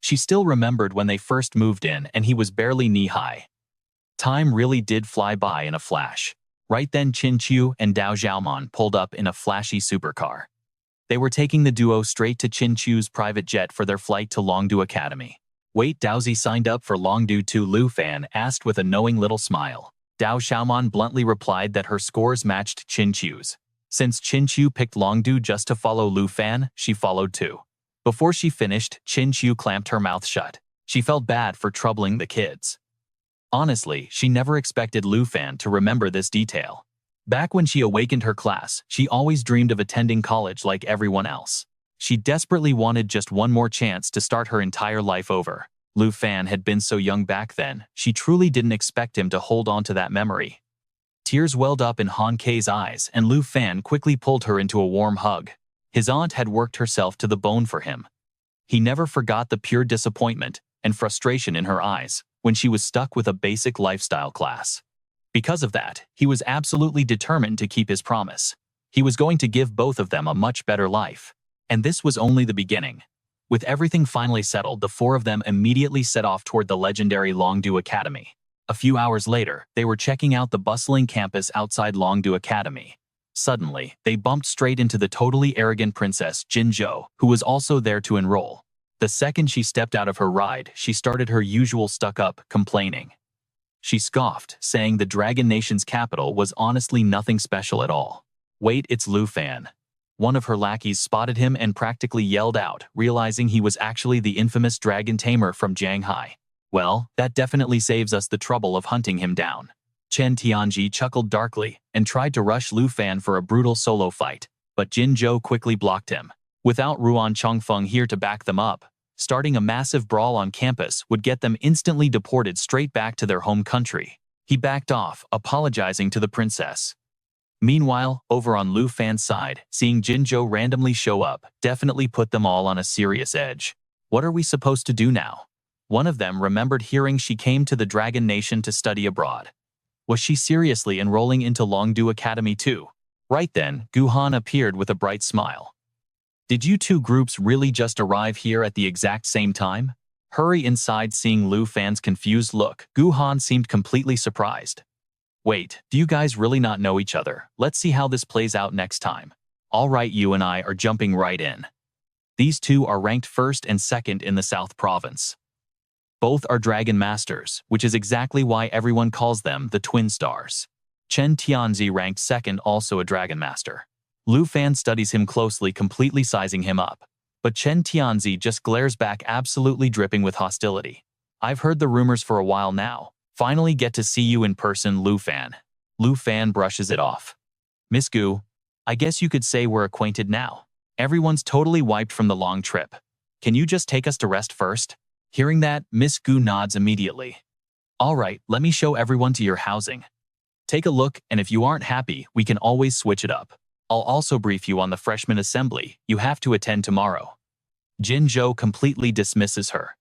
She still remembered when they first moved in and he was barely knee-high. Time really did fly by in a flash. Right then, Qin Qiu and Dao Xiaomon pulled up in a flashy supercar. They were taking the duo straight to Qin Qiu's private jet for their flight to Longdu Academy. Wait, Daozi signed up for Longdu too? Lu Fan asked with a knowing little smile. Dao Xiaoman bluntly replied that her scores matched Qin Qiu's. Since Qin Qiu picked Longdu just to follow Lu Fan, she followed too. Before she finished, Qin Qiu clamped her mouth shut. She felt bad for troubling the kids. Honestly, she never expected Lu Fan to remember this detail. Back when she awakened her class, she always dreamed of attending college like everyone else. She desperately wanted just one more chance to start her entire life over. Lu Fan had been so young back then, she truly didn't expect him to hold on to that memory. Tears welled up in Han Kei's eyes, and Lu Fan quickly pulled her into a warm hug. His aunt had worked herself to the bone for him. He never forgot the pure disappointment and frustration in her eyes when she was stuck with a basic lifestyle class. Because of that, he was absolutely determined to keep his promise. He was going to give both of them a much better life. And this was only the beginning. With everything finally settled, the four of them immediately set off toward the legendary Longdu Academy. A few hours later, they were checking out the bustling campus outside Longdu Academy. Suddenly, they bumped straight into the totally arrogant Princess Jinzhou, who was also there to enroll. The second she stepped out of her ride, she started her usual stuck-up complaining. She scoffed, saying the Dragon Nation's capital was honestly nothing special at all. "Wait, it's Lu Fan." One of her lackeys spotted him and practically yelled out, realizing he was actually the infamous Dragon Tamer from Shanghai. "Well, that definitely saves us the trouble of hunting him down." Chen Tianji chuckled darkly and tried to rush Lu Fan for a brutal solo fight, but Jin Zhou quickly blocked him. Without Ruan Chongfeng here to back them up, starting a massive brawl on campus would get them instantly deported straight back to their home country. He backed off, apologizing to the princess. Meanwhile, over on Lu Fan's side, seeing Jin Zhou randomly show up definitely put them all on a serious edge. What are we supposed to do now? One of them remembered hearing she came to the Dragon Nation to study abroad. Was she seriously enrolling into Longdu Academy too? Right then, Guhan appeared with a bright smile. "Did you two groups really just arrive here at the exact same time?" Hurry inside. Seeing Lu Fan's confused look, Guhan seemed completely surprised. "Wait, do you guys really not know each other? Let's see how this plays out next time." "All right, you and I are jumping right in." These two are ranked first and second in the South Province. Both are Dragon Masters, which is exactly why everyone calls them the Twin Stars. Chen Tianzi ranked second, also a Dragon Master. Lu Fan studies him closely, completely sizing him up. But Chen Tianzi just glares back, absolutely dripping with hostility. "I've heard the rumors for a while now. Finally get to see you in person, Lu Fan." Lu Fan brushes it off. "Miss Gu, I guess you could say we're acquainted now. Everyone's totally wiped from the long trip. Can you just take us to rest first?" Hearing that, Miss Gu nods immediately. "All right, let me show everyone to your housing. Take a look, and if you aren't happy, we can always switch it up. I'll also brief you on the freshman assembly you have to attend tomorrow." Jin Zhou completely dismisses her.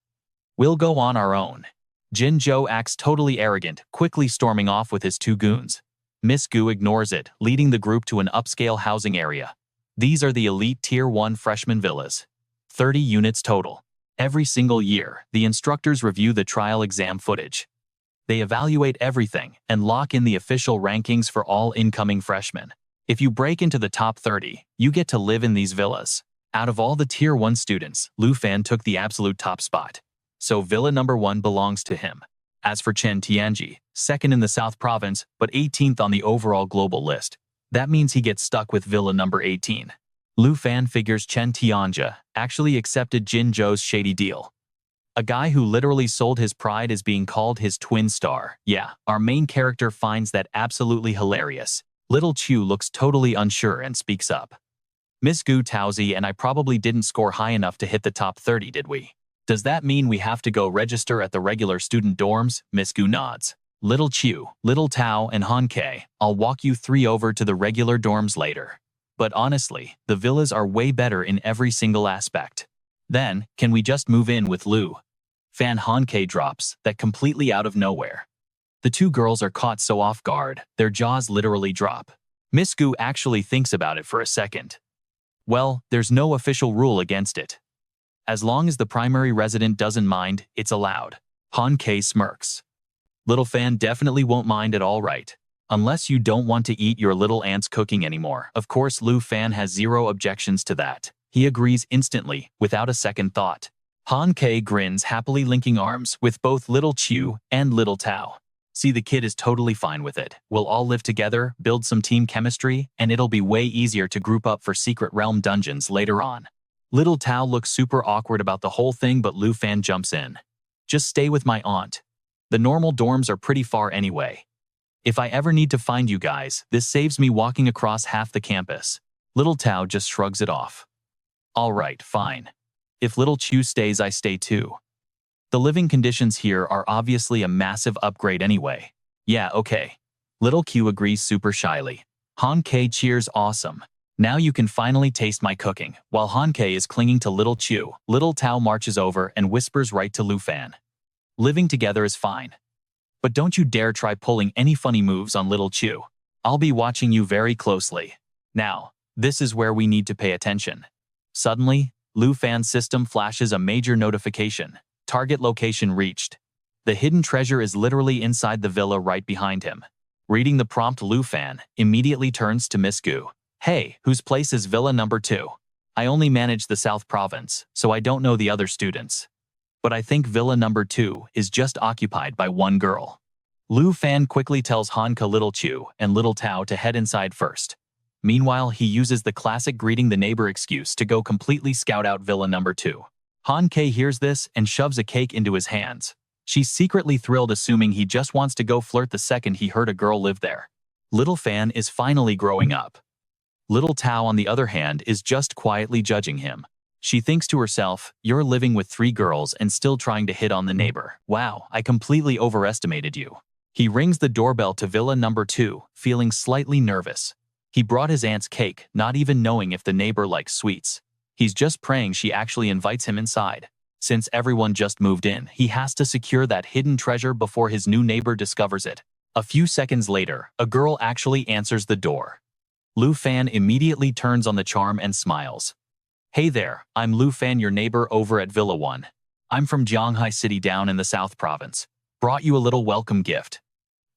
"We'll go on our own." Jin Zhou acts totally arrogant, quickly storming off with his two goons. Miss Gu ignores it, leading the group to an upscale housing area. These are the elite Tier 1 freshman villas. 30 units total. Every single year, the instructors review the trial exam footage. They evaluate everything and lock in the official rankings for all incoming freshmen. If you break into the top 30, you get to live in these villas. Out of all the Tier 1 students, Lu Fan took the absolute top spot. So Villa number 1 belongs to him. As for Chen Tianji, second in the South Province, but 18th on the overall global list. That means he gets stuck with Villa number 18. Lu Fan figures Chen Tianji actually accepted Jin Zhou's shady deal. A guy who literally sold his pride is being called his twin star. Yeah, our main character finds that absolutely hilarious. Little Chu looks totally unsure and speaks up. "Miss Gu Taozi and I probably didn't score high enough to hit the top 30, did we? Does that mean we have to go register at the regular student dorms?" Miss Gu nods. "Little Chu, Little Tao, and Han Kei, I'll walk you three over to the regular dorms later. But honestly, the villas are way better in every single aspect. Then, can we just move in with Lu Fan?" Han Kei drops that completely out of nowhere. The two girls are caught so off guard, their jaws literally drop. Miss Gu actually thinks about it for a second. Well, there's no official rule against it. As long as the primary resident doesn't mind, it's allowed. Han Kei smirks. Little Fan definitely won't mind at all, right? Unless you don't want to eat your little aunt's cooking anymore. Of course, Lu Fan has zero objections to that. He agrees instantly, without a second thought. Han Kei grins happily, linking arms with both Little Chu and Little Tao. See, the kid is totally fine with it. We'll all live together, build some team chemistry, and it'll be way easier to group up for Secret Realm dungeons later on. Little Tao looks super awkward about the whole thing, but Lu Fan jumps in. Just stay with my aunt. The normal dorms are pretty far anyway. If I ever need to find you guys, this saves me walking across half the campus. Little Tao just shrugs it off. Alright, fine. If Little Chu stays, I stay too. The living conditions here are obviously a massive upgrade anyway. Yeah, okay. Little Q agrees super shyly. Han K cheers awesome. Now you can finally taste my cooking. While Han K is clinging to Little Chu, Little Tao marches over and whispers right to Lu Fan. Living together is fine. But don't you dare try pulling any funny moves on Little Chu. I'll be watching you very closely. Now, this is where we need to pay attention. Suddenly, Lu Fan's system flashes a major notification. Target location reached. The hidden treasure is literally inside the villa right behind him. Reading the prompt, Lu Fan immediately turns to Miss Gu. Hey, whose place is Villa number 2? I only manage the South Province, so I don't know the other students. But I think Villa number 2 is just occupied by one girl. Lu Fan quickly tells Hanka, Little Chu, and Little Tao to head inside first. Meanwhile, he uses the classic greeting the neighbor excuse to go completely scout out Villa number 2. Han K hears this and shoves a cake into his hands. She's secretly thrilled, assuming he just wants to go flirt the second he heard a girl live there. Little Fan is finally growing up. Little Tao, on the other hand, is just quietly judging him. She thinks to herself, you're living with 3 girls and still trying to hit on the neighbor. Wow, I completely overestimated you. He rings the doorbell to Villa number 2, feeling slightly nervous. He brought his aunt's cake, not even knowing if the neighbor likes sweets. He's just praying she actually invites him inside. Since everyone just moved in, he has to secure that hidden treasure before his new neighbor discovers it. A few seconds later, a girl actually answers the door. Lu Fan immediately turns on the charm and smiles. Hey there, I'm Lu Fan, your neighbor over at Villa 1. I'm from Jianghai City down in the South Province. Brought you a little welcome gift.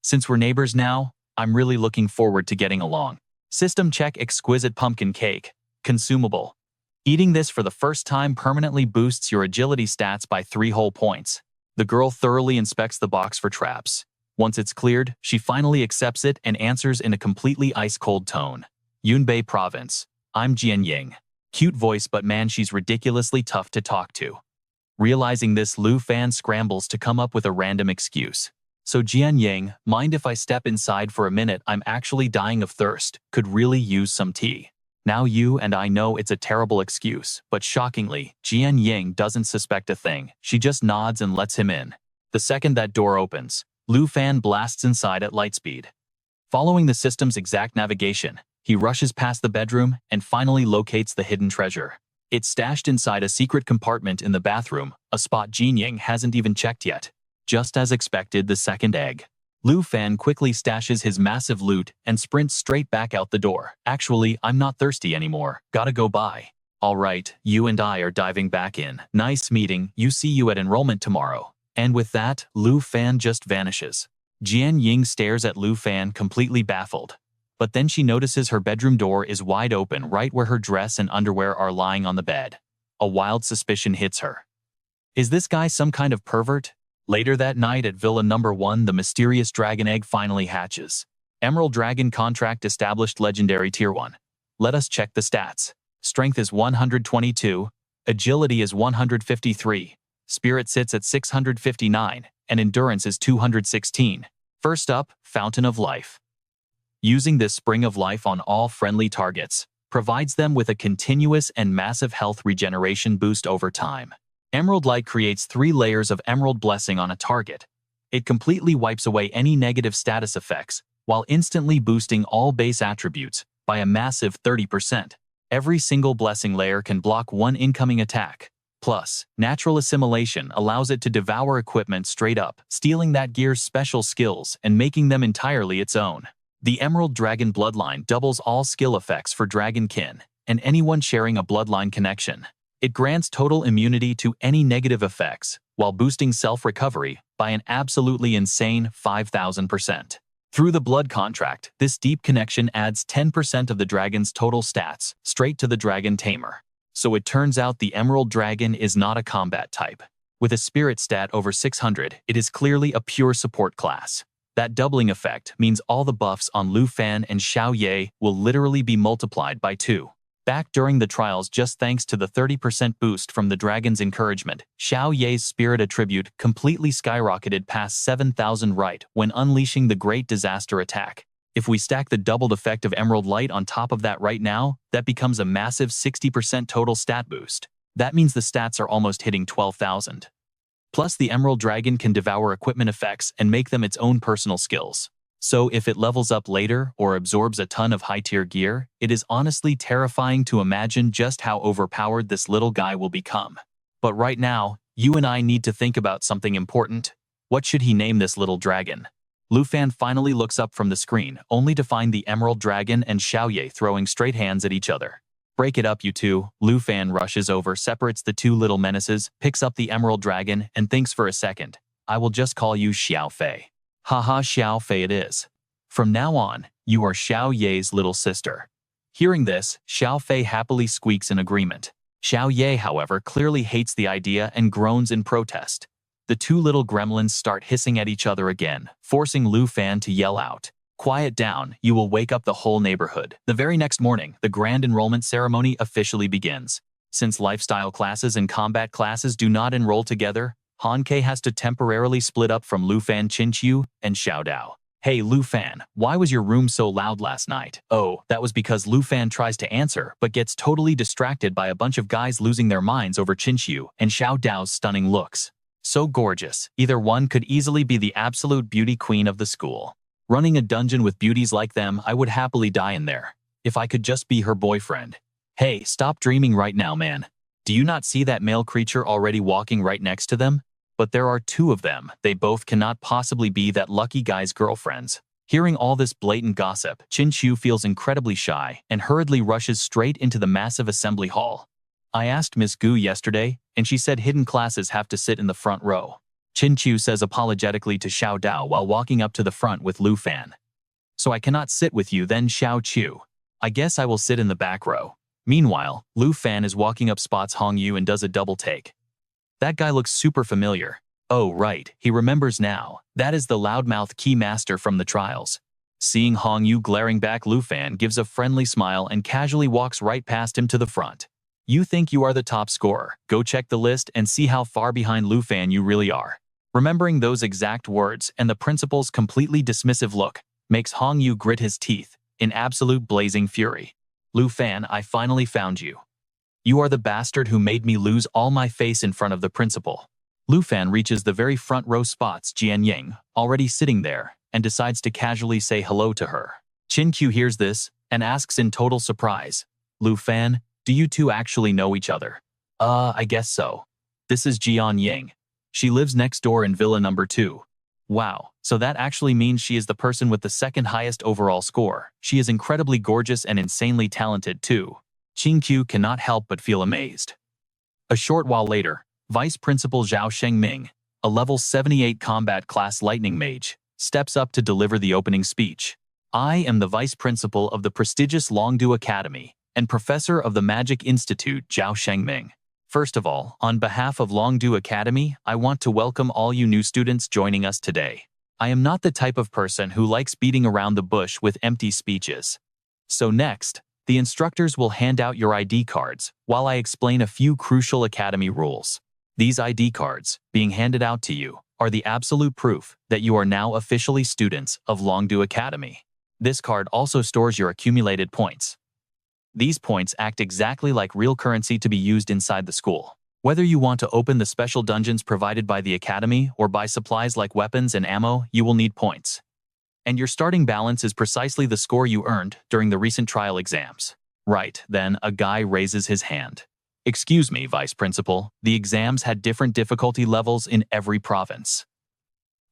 Since we're neighbors now, I'm really looking forward to getting along. System check. Exquisite pumpkin cake. Consumable. Eating this for the first time permanently boosts your agility stats by 3 whole points. The girl thoroughly inspects the box for traps. Once it's cleared, she finally accepts it and answers in a completely ice-cold tone. Yunbei Province. I'm Jian Ying. Cute voice, but man, she's ridiculously tough to talk to. Realizing this, Lu Fan scrambles to come up with a random excuse. So Jian Ying, mind if I step inside for a minute? I'm actually dying of thirst. Could really use some tea. Now you and I know it's a terrible excuse, but shockingly, Jian Ying doesn't suspect a thing. She just nods and lets him in. The second that door opens, Lu Fan blasts inside at light speed. Following the system's exact navigation, he rushes past the bedroom and finally locates the hidden treasure. It's stashed inside a secret compartment in the bathroom, a spot Jian Ying hasn't even checked yet. Just as expected, the second egg. Lu Fan quickly stashes his massive loot and sprints straight back out the door. Actually, I'm not thirsty anymore. Gotta go by. Alright, you and I are diving back in. Nice meeting. You, see you at enrollment tomorrow. And with that, Lu Fan just vanishes. Jian Ying stares at Lu Fan, completely baffled. But then she notices her bedroom door is wide open right where her dress and underwear are lying on the bed. A wild suspicion hits her. Is this guy some kind of pervert? Later that night at Villa number 1, the mysterious dragon egg finally hatches. Emerald Dragon contract established, legendary tier 1. Let us check the stats. Strength is 122, agility is 153, spirit sits at 659, and endurance is 216. First up, Fountain of Life. Using this Spring of Life on all friendly targets provides them with a continuous and massive health regeneration boost over time. Emerald Light creates 3 layers of Emerald Blessing on a target. It completely wipes away any negative status effects, while instantly boosting all base attributes by a massive 30%. Every single blessing layer can block 1 incoming attack. Plus, Natural Assimilation allows it to devour equipment straight up, stealing that gear's special skills and making them entirely its own. The Emerald Dragon Bloodline doubles all skill effects for Dragonkin and anyone sharing a bloodline connection. It grants total immunity to any negative effects, while boosting self-recovery by an absolutely insane 5,000%. Through the blood contract, this deep connection adds 10% of the dragon's total stats straight to the Dragon Tamer. So it turns out the Emerald Dragon is not a combat type. With a spirit stat over 600, it is clearly a pure support class. That doubling effect means all the buffs on Lu Fan and Xiao Ye will literally be multiplied by 2. Back during the trials, just thanks to the 30% boost from the dragon's encouragement, Xiao Ye's spirit attribute completely skyrocketed past 7,000 right when unleashing the Great Disaster attack. If we stack the doubled effect of Emerald Light on top of that right now, that becomes a massive 60% total stat boost. That means the stats are almost hitting 12,000. Plus, the Emerald Dragon can devour equipment effects and make them its own personal skills. So if it levels up later or absorbs a ton of high-tier gear, it is honestly terrifying to imagine just how overpowered this little guy will become. But right now, you and I need to think about something important. What should he name this little dragon? Lu Fan finally looks up from the screen, only to find the Emerald Dragon and Xiao Ye throwing straight hands at each other. Break it up, you two. Lu Fan rushes over, separates the two little menaces, picks up the Emerald Dragon, and thinks for a second. I will just call you Xiao Fei. Haha, Xiao Fei it is. From now on, you are Xiao Ye's little sister. Hearing this, Xiao Fei happily squeaks in agreement. Xiao Ye, however, clearly hates the idea and groans in protest. The two little gremlins start hissing at each other again, forcing Lu Fan to yell out, "Quiet down, you will wake up the whole neighborhood." The very next morning, the grand enrollment ceremony officially begins. Since lifestyle classes and combat classes do not enroll together, Han Ke has to temporarily split up from Lu Fan, Qinqiu, and Xiao Dao. Hey Lu Fan, why was your room so loud last night? Oh, that was because Lu Fan tries to answer but gets totally distracted by a bunch of guys losing their minds over Qinqiu and Xiao Dao's stunning looks. So gorgeous, either one could easily be the absolute beauty queen of the school. Running a dungeon with beauties like them, I would happily die in there. If I could just be her boyfriend. Hey, stop dreaming right now, man. Do you not see that male creature already walking right next to them? But there are two of them. They both cannot possibly be that lucky guy's girlfriends. Hearing all this blatant gossip, Qinqiu feels incredibly shy and hurriedly rushes straight into the massive assembly hall. I asked Miss Gu yesterday, and she said hidden classes have to sit in the front row. Qinqiu says apologetically to Xiao Dao while walking up to the front with Lu Fan. So I cannot sit with you then, Xiao Qiu. I guess I will sit in the back row. Meanwhile, Lu Fan is walking up spots Hong Yu and does a double take. That guy looks super familiar. Oh right, he remembers now. That is the loudmouth key master from the trials. Seeing Hong Yu glaring back, Lu Fan gives a friendly smile and casually walks right past him to the front. You think you are the top scorer. Go check the list and see how far behind Lu Fan you really are. Remembering those exact words and the principal's completely dismissive look makes Hong Yu grit his teeth in absolute blazing fury. Lu Fan, I finally found you. You are the bastard who made me lose all my face in front of the principal. Lu Fan reaches the very front row spots Jian Ying, already sitting there, and decides to casually say hello to her. Qinqiu hears this and asks in total surprise, Lu Fan, do you two actually know each other? I guess so. This is Jian Ying. She lives next door in Villa number 2. Wow, so that actually means she is the person with the second highest overall score. She is incredibly gorgeous and insanely talented too. Qinqiu cannot help but feel amazed. A short while later, Vice Principal Zhao Shengming, a level 78 combat class lightning mage, steps up to deliver the opening speech. I am the Vice Principal of the prestigious Longdu Academy and Professor of the Magic Institute, Zhao Shengming. First of all, on behalf of Longdu Academy, I want to welcome all you new students joining us today. I am not the type of person who likes beating around the bush with empty speeches. So next, the instructors will hand out your ID cards while I explain a few crucial academy rules. These ID cards, being handed out to you, are the absolute proof that you are now officially students of Longdu Academy. This card also stores your accumulated points. These points act exactly like real currency to be used inside the school. Whether you want to open the special dungeons provided by the academy or buy supplies like weapons and ammo, you will need points. And your starting balance is precisely the score you earned during the recent trial exams. Right, then a guy raises his hand. Excuse me, Vice Principal, the exams had different difficulty levels in every province.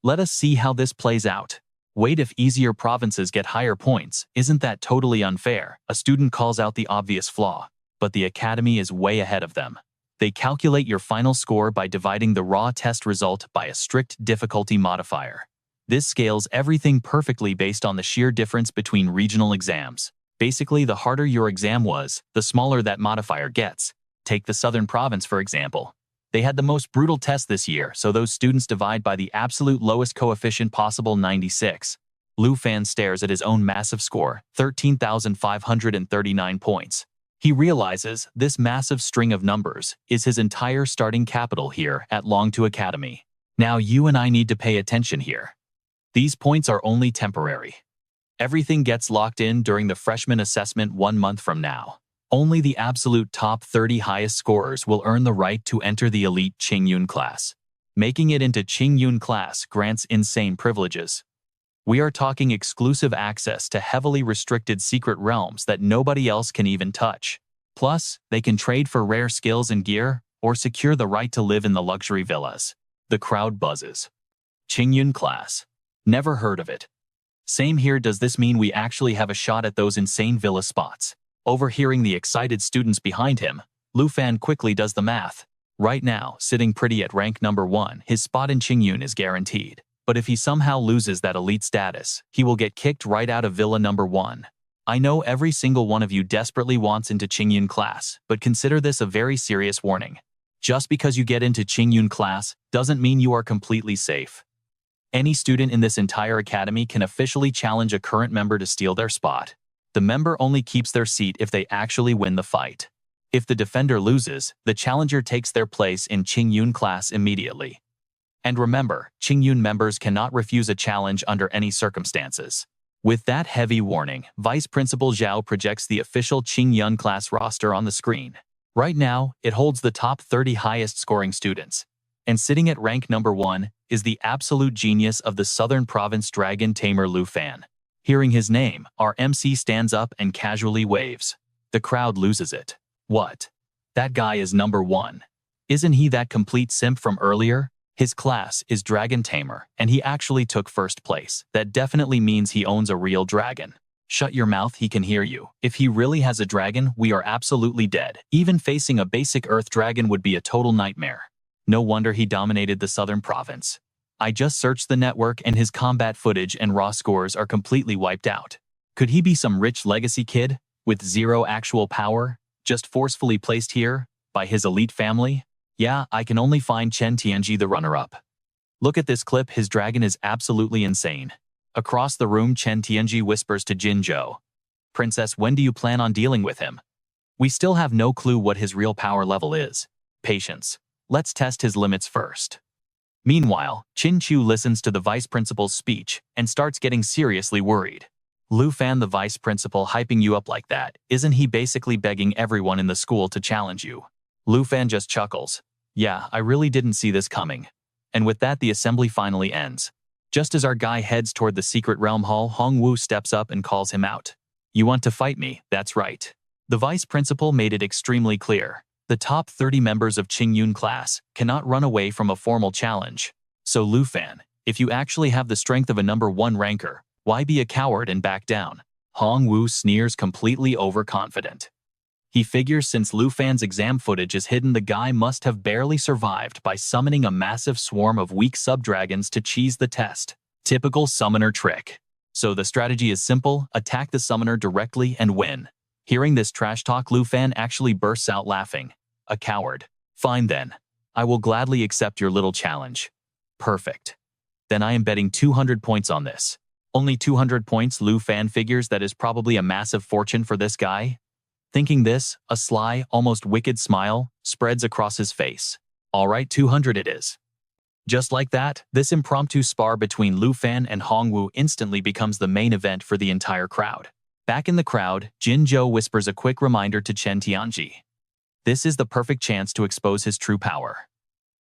Let us see how this plays out. Wait, if easier provinces get higher points, isn't that totally unfair? A student calls out the obvious flaw, but the academy is way ahead of them. They calculate your final score by dividing the raw test result by a strict difficulty modifier. This scales everything perfectly based on the sheer difference between regional exams. Basically, the harder your exam was, the smaller that modifier gets. Take the southern province, for example. They had the most brutal test this year, so those students divide by the absolute lowest coefficient possible, 96. Lu Fan stares at his own massive score, 13,539 points. He realizes this massive string of numbers is his entire starting capital here at Longtu Academy. Now you and I need to pay attention here. These points are only temporary. Everything gets locked in during the freshman assessment 1 month from now. Only the absolute top 30 highest scorers will earn the right to enter the elite Qingyun class. Making it into Qingyun class grants insane privileges. We are talking exclusive access to heavily restricted secret realms that nobody else can even touch. Plus, they can trade for rare skills and gear, or secure the right to live in the luxury villas. The crowd buzzes. Qingyun class. Never heard of it. Same here. Does this mean we actually have a shot at those insane villa spots? Overhearing the excited students behind him, Lu Fan quickly does the math. Right now, sitting pretty at rank number 1, his spot in Qingyun is guaranteed. But if he somehow loses that elite status, he will get kicked right out of Villa number 1. I know every single one of you desperately wants into Qingyun class, but consider this a very serious warning. Just because you get into Qingyun class doesn't mean you are completely safe. Any student in this entire academy can officially challenge a current member to steal their spot. The member only keeps their seat if they actually win the fight. If the defender loses, the challenger takes their place in Qingyun class immediately. And remember, Qingyun members cannot refuse a challenge under any circumstances. With that heavy warning, Vice Principal Zhao projects the official Qingyun class roster on the screen. Right now, it holds the top 30 highest scoring students. And sitting at rank number 1 is the absolute genius of the Southern Province Dragon Tamer Lu Fan. Hearing his name, our MC stands up and casually waves. The crowd loses it. What? That guy is number 1. Isn't he that complete simp from earlier? His class is Dragon Tamer, and he actually took first place. That definitely means he owns a real dragon. Shut your mouth, he can hear you. If he really has a dragon, we are absolutely dead. Even facing a basic earth dragon would be a total nightmare. No wonder he dominated the Southern Province. I just searched the network and his combat footage and raw scores are completely wiped out. Could he be some rich legacy kid, with zero actual power, just forcefully placed here, by his elite family? Yeah, I can only find Chen Tianji the runner-up. Look at this clip, his dragon is absolutely insane. Across the room, Chen Tianji whispers to Jin Zhou. Princess, when do you plan on dealing with him? We still have no clue what his real power level is. Patience. Let's test his limits first. Meanwhile, Qin Chu listens to the vice principal's speech and starts getting seriously worried. Lu Fan, the vice principal, hyping you up like that, isn't he basically begging everyone in the school to challenge you? Lu Fan just chuckles. Yeah, I really didn't see this coming. And with that, the assembly finally ends. Just as our guy heads toward the secret realm hall, Hong Wu steps up and calls him out. You want to fight me? That's right. The vice principal made it extremely clear. The top 30 members of Qingyun class cannot run away from a formal challenge. So Lu Fan, if you actually have the strength of a number 1 ranker, why be a coward and back down? Hong Wu sneers, completely overconfident. He figures since Lu Fan's exam footage is hidden, the guy must have barely survived by summoning a massive swarm of weak sub-dragons to cheese the test. Typical summoner trick. So the strategy is simple, attack the summoner directly and win. Hearing this trash talk, Lu Fan actually bursts out laughing. A coward. Fine then. I will gladly accept your little challenge. Perfect. Then I am betting 200 points on this. Only 200 points? Lu Fan figures that is probably a massive fortune for this guy. Thinking this, a sly, almost wicked smile spreads across his face. Alright, 200 it is. Just like that, this impromptu spar between Lu Fan and Hong Wu instantly becomes the main event for the entire crowd. Back in the crowd, Jin Zhou whispers a quick reminder to Chen Tianji. This is the perfect chance to expose his true power.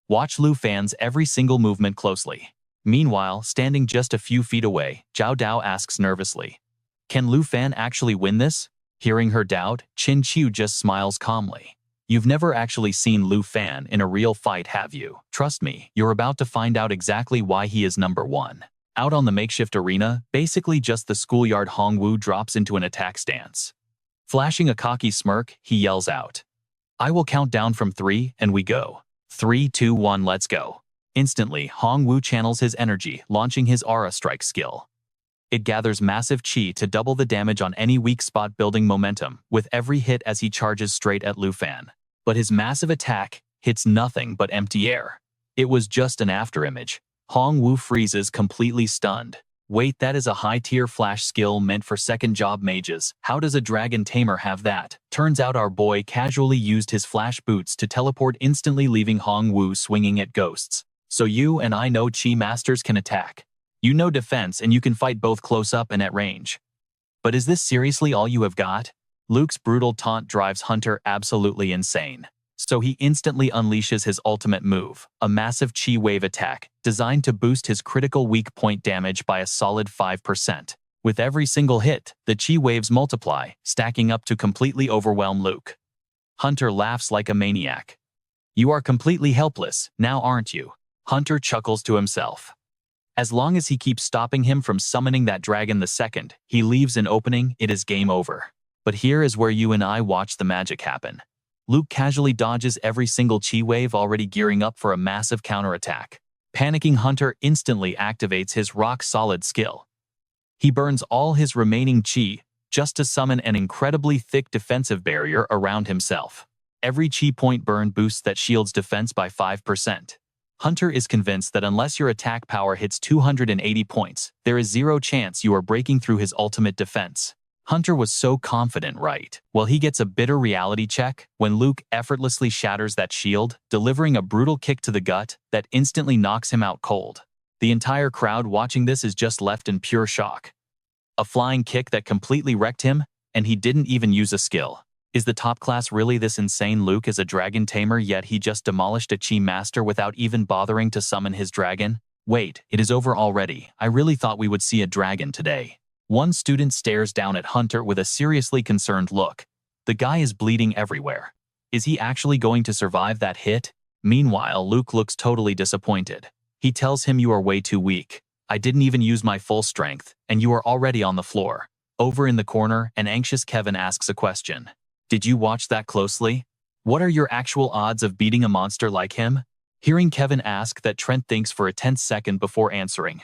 Watch Lu Fan's every single movement closely. Meanwhile, standing just a few feet away, Zhao Dao asks nervously, can Lu Fan actually win this? Hearing her doubt, Qin Chu just smiles calmly. You've never actually seen Lu Fan in a real fight, have you? Trust me, you're about to find out exactly why he is number 1. Out on the makeshift arena, basically just the schoolyard, Hong Wu drops into an attack stance. Flashing a cocky smirk, he yells out, I will count down from 3 and we go. 3, 2, 1, let's go. Instantly, Hong Wu channels his energy, launching his aura strike skill. It gathers massive chi to double the damage on any weak spot, building momentum with every hit as he charges straight at Lu Fan. But his massive attack hits nothing but empty air. It was just an afterimage. Hongwu freezes, completely stunned. Wait, that is a high-tier flash skill meant for second-job mages. How does a Dragon Tamer have that? Turns out our boy casually used his flash boots to teleport, instantly leaving Hongwu swinging at ghosts. So you and I know Chi Masters can attack. You know defense and you can fight both close-up and at range. But is this seriously all you have got? Luke's brutal taunt drives Hunter absolutely insane. So he instantly unleashes his ultimate move, a massive Chi Wave attack, designed to boost his critical weak point damage by a solid 5%. With every single hit, the Chi Waves multiply, stacking up to completely overwhelm Luke. Hunter laughs like a maniac. You are completely helpless, now aren't you? Hunter chuckles to himself. As long as he keeps stopping him from summoning that dragon the second he leaves an opening, it is game over. But here is where you and I watch the magic happen. Luke casually dodges every single Chi Wave, already gearing up for a massive counterattack. Panicking Hunter instantly activates his rock-solid skill. He burns all his remaining Chi just to summon an incredibly thick defensive barrier around himself. Every Chi point burn boosts that shield's defense by 5%. Hunter is convinced that unless your attack power hits 280 points, there is zero chance you are breaking through his ultimate defense. Hunter was so confident, right? Well, he gets a bitter reality check when Luke effortlessly shatters that shield, delivering a brutal kick to the gut that instantly knocks him out cold. The entire crowd watching this is just left in pure shock. A flying kick that completely wrecked him, and he didn't even use a skill. Is the top class really this insane? Luke is a Dragon Tamer, yet he just demolished a Chi Master without even bothering to summon his dragon? Wait, it is over already. I really thought we would see a dragon today. One student stares down at Hunter with a seriously concerned look. The guy is bleeding everywhere. Is he actually going to survive that hit? Meanwhile, Luke looks totally disappointed. He tells him, you are way too weak. I didn't even use my full strength, and you are already on the floor. Over in the corner, an anxious Kevin asks a question. Did you watch that closely? What are your actual odds of beating a monster like him? Hearing Kevin ask that, Trent thinks for a tense second before answering.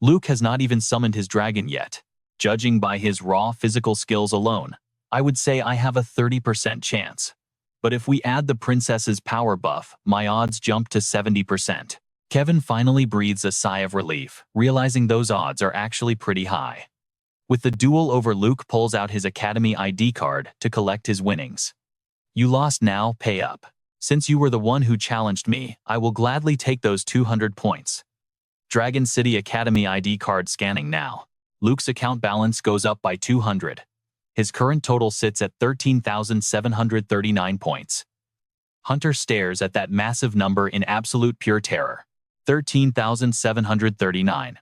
Luke has not even summoned his dragon yet. Judging by his raw physical skills alone, I would say I have a 30% chance. But if we add the princess's power buff, my odds jump to 70%. Kevin finally breathes a sigh of relief, realizing those odds are actually pretty high. With the duel over, Luke pulls out his Academy ID card to collect his winnings. You lost, now pay up. Since you were the one who challenged me, I will gladly take those 200 points. Dragon City Academy ID card scanning now. Luke's account balance goes up by 200. His current total sits at 13,739 points. Hunter stares at that massive number in absolute pure terror. 13,739.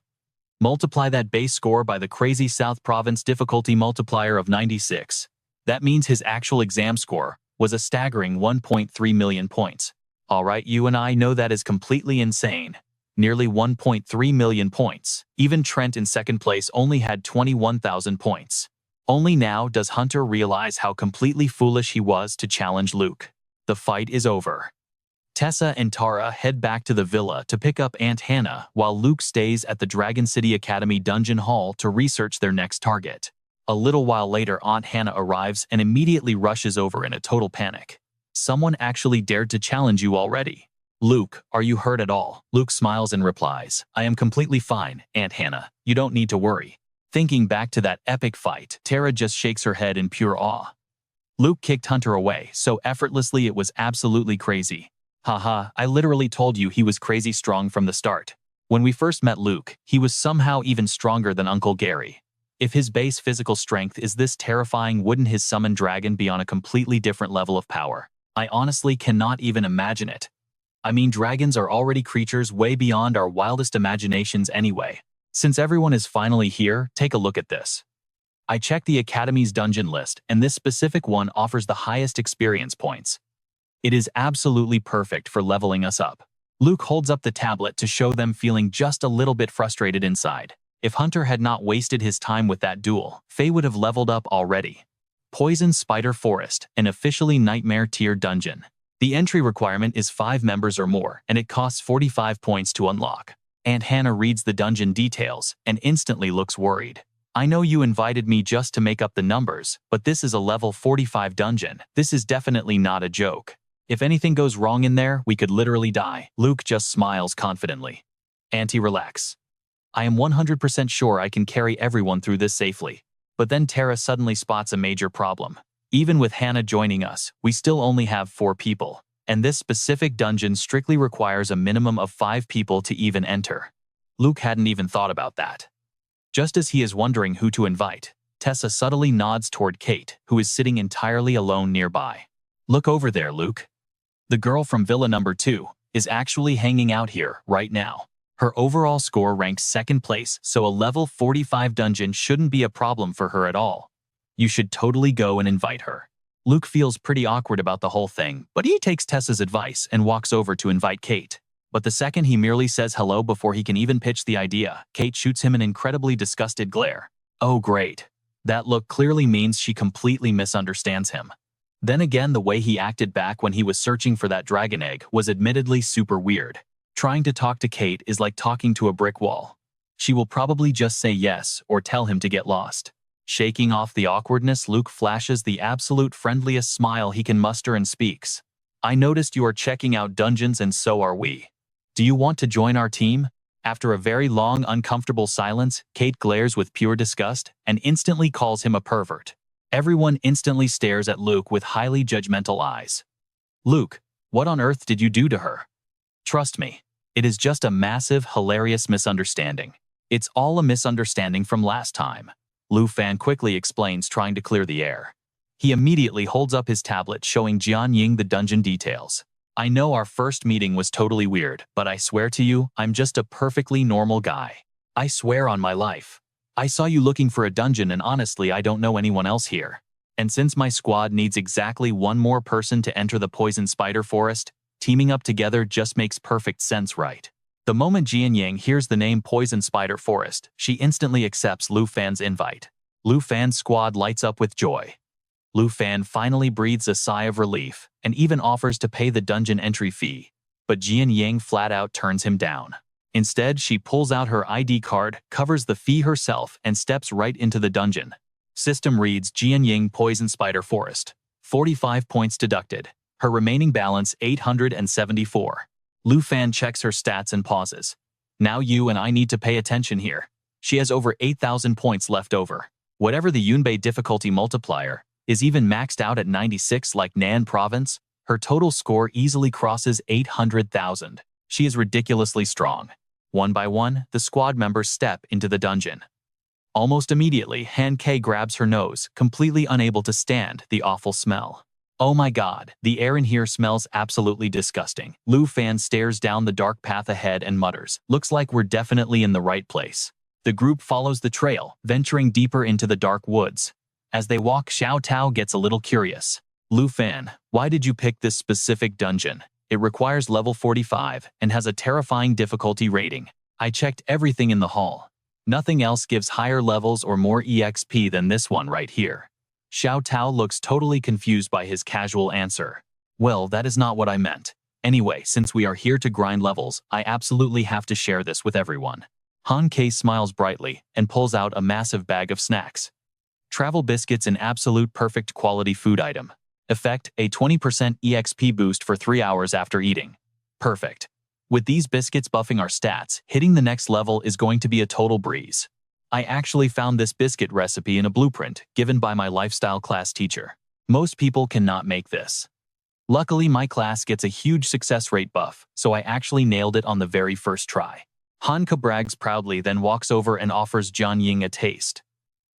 Multiply that base score by the crazy South Province difficulty multiplier of 96. That means his actual exam score was a staggering 1.3 million points. Alright, you and I know that is completely insane. Nearly 1.3 million points. Even Trent in second place only had 21,000 points. Only now does Hunter realize how completely foolish he was to challenge Luke. The fight is over. Tessa and Tara head back to the villa to pick up Aunt Hannah, while Luke stays at the Dragon City Academy dungeon hall to research their next target. A little while later, Aunt Hannah arrives and immediately rushes over in a total panic. Someone actually dared to challenge you already. Luke, are you hurt at all? Luke smiles and replies, I am completely fine, Aunt Hannah. You don't need to worry. Thinking back to that epic fight, Tara just shakes her head in pure awe. Luke kicked Hunter away so effortlessly it was absolutely crazy. Haha, I literally told you he was crazy strong from the start. When we first met Luke, he was somehow even stronger than Uncle Gary. If his base physical strength is this terrifying, wouldn't his summoned dragon be on a completely different level of power? I honestly cannot even imagine it. I mean, dragons are already creatures way beyond our wildest imaginations anyway. Since everyone is finally here, take a look at this. I checked the Academy's dungeon list, and this specific one offers the highest experience points. It is absolutely perfect for leveling us up. Luke holds up the tablet to show them, feeling just a little bit frustrated inside. If Hunter had not wasted his time with that duel, Faye would have leveled up already. Poison Spider Forest, an officially nightmare tier dungeon. The entry requirement is 5 members or more, and it costs 45 points to unlock. Aunt Hannah reads the dungeon details and instantly looks worried. I know you invited me just to make up the numbers, but this is a level 45 dungeon. This is definitely not a joke. If anything goes wrong in there, we could literally die. Luke just smiles confidently. Auntie, relax. I am 100% sure I can carry everyone through this safely. But then Tara suddenly spots a major problem. Even with Hannah joining us, we still only have 4 people. And this specific dungeon strictly requires a minimum of 5 people to even enter. Luke hadn't even thought about that. Just as he is wondering who to invite, Tessa subtly nods toward Kate, who is sitting entirely alone nearby. Look over there, Luke. The girl from Villa number 2 is actually hanging out here right now. Her overall score ranked 2nd place, so a level 45 dungeon shouldn't be a problem for her at all. You should totally go and invite her. Luke feels pretty awkward about the whole thing, but he takes Tessa's advice and walks over to invite Kate. But the second he merely says hello before he can even pitch the idea, Kate shoots him an incredibly disgusted glare. Oh great. That look clearly means she completely misunderstands him. Then again, the way he acted back when he was searching for that dragon egg was admittedly super weird. Trying to talk to Kate is like talking to a brick wall. She will probably just say yes or tell him to get lost. Shaking off the awkwardness, Luke flashes the absolute friendliest smile he can muster and speaks. I noticed you are checking out dungeons and so are we. Do you want to join our team? After a very long, uncomfortable silence, Kate glares with pure disgust and instantly calls him a pervert. Everyone instantly stares at Luke with highly judgmental eyes. Luke, what on earth did you do to her? Trust me, it is just a massive, hilarious misunderstanding. It's all a misunderstanding from last time. Lu Fan quickly explains, trying to clear the air. He immediately holds up his tablet showing Jian Ying the dungeon details. I know our first meeting was totally weird, but I swear to you, I'm just a perfectly normal guy. I swear on my life. I saw you looking for a dungeon and honestly I don't know anyone else here. And since my squad needs exactly one more person to enter the poison spider forest, teaming up together just makes perfect sense, right? The moment Jian Yang hears the name Poison Spider Forest, she instantly accepts Lu Fan's invite. Lu Fan's squad lights up with joy. Lu Fan finally breathes a sigh of relief and even offers to pay the dungeon entry fee, but Jian Yang flat out turns him down. Instead, she pulls out her ID card, covers the fee herself, and steps right into the dungeon. System reads Jian Yang Poison Spider Forest. 45 points deducted. Her remaining balance 874. Lu Fan checks her stats and pauses. Now you and I need to pay attention here. She has over 8,000 points left over. Whatever the Yunbei difficulty multiplier is even maxed out at 96 like Nan Province, her total score easily crosses 800,000. She is ridiculously strong. One by one, the squad members step into the dungeon. Almost immediately, Han Kei grabs her nose, completely unable to stand the awful smell. Oh my god, the air in here smells absolutely disgusting. Lu Fan stares down the dark path ahead and mutters, looks like we're definitely in the right place. The group follows the trail, venturing deeper into the dark woods. As they walk, Xiao Tao gets a little curious. Lu Fan, why did you pick this specific dungeon? It requires level 45 and has a terrifying difficulty rating. I checked everything in the hall. Nothing else gives higher levels or more EXP than this one right here. Xiao Tao looks totally confused by his casual answer. Well, that is not what I meant. Anyway, since we are here to grind levels, I absolutely have to share this with everyone. Han Kei smiles brightly and pulls out a massive bag of snacks. Travel biscuits, an absolute perfect quality food item. Effect, a 20% EXP boost for 3 hours after eating. Perfect. With these biscuits buffing our stats, hitting the next level is going to be a total breeze. I actually found this biscuit recipe in a blueprint given by my lifestyle class teacher. Most people cannot make this. Luckily, my class gets a huge success rate buff, so I actually nailed it on the very first try. Hanka brags proudly, then walks over and offers Jian Ying a taste.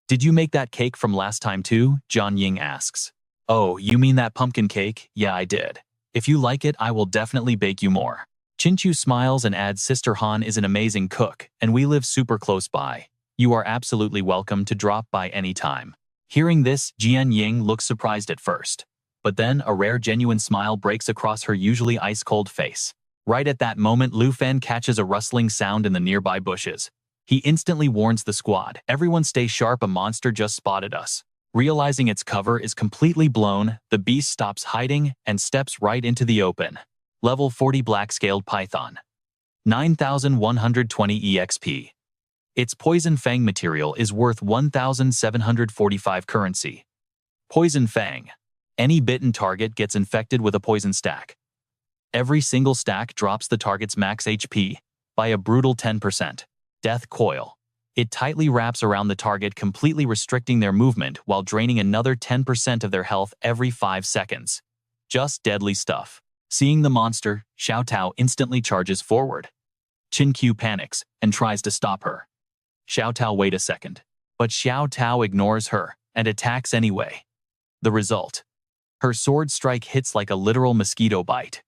Did you make that cake from last time too? Jian Ying asks. Oh, you mean that pumpkin cake? Yeah, I did. If you like it, I will definitely bake you more. Chinchu smiles and adds, Sister Han is an amazing cook, and we live super close by. You are absolutely welcome to drop by any time. Hearing this, Jian Ying looks surprised at first. But then a rare genuine smile breaks across her usually ice-cold face. Right at that moment, Lu Fan catches a rustling sound in the nearby bushes. He instantly warns the squad, everyone stay sharp, a monster just spotted us. Realizing its cover is completely blown, the beast stops hiding and steps right into the open. Level 40 Black-Scaled Python. 9,120 EXP. Its Poison Fang material is worth 1,745 currency. Poison Fang. Any bitten target gets infected with a poison stack. Every single stack drops the target's max HP by a brutal 10%. Death Coil. It tightly wraps around the target, completely restricting their movement while draining another 10% of their health every 5 seconds. Just deadly stuff. Seeing the monster, Xiao Tao instantly charges forward. Qin Qiu panics and tries to stop her. Xiao Tao, wait a second. But Xiao Tao ignores her and attacks anyway. The result. Her sword strike hits like a literal mosquito bite.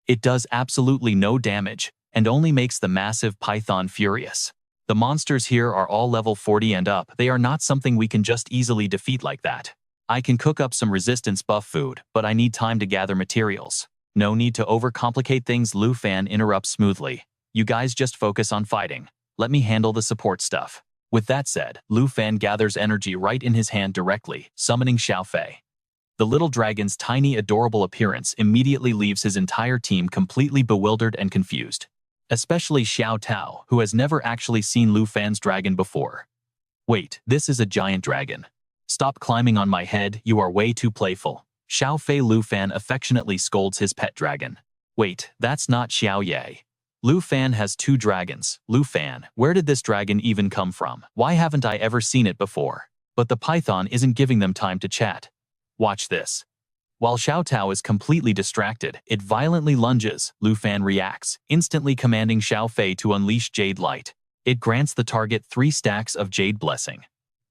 It does absolutely no damage and only makes the massive python furious. The monsters here are all level 40 and up. They are not something we can just easily defeat like that. I can cook up some resistance buff food, but I need time to gather materials. No need to overcomplicate things, Lu Fan interrupts smoothly. You guys just focus on fighting. Let me handle the support stuff. With that said, Lu Fan gathers energy right in his hand directly, summoning Xiao Fei. The little dragon's tiny, adorable appearance immediately leaves his entire team completely bewildered and confused. Especially Xiao Tao, who has never actually seen Lu Fan's dragon before. Wait, this is a giant dragon. Stop climbing on my head, you are way too playful. Xiao Fei Lu Fan affectionately scolds his pet dragon. Wait, that's not Xiao Ye. Lu Fan has 2 dragons. Lu Fan, where did this dragon even come from? Why haven't I ever seen it before? But the python isn't giving them time to chat. Watch this. While Xiao Tao is completely distracted, it violently lunges. Lu Fan reacts, instantly commanding Xiao Fei to unleash Jade Light. It grants the target 3 stacks of Jade Blessing.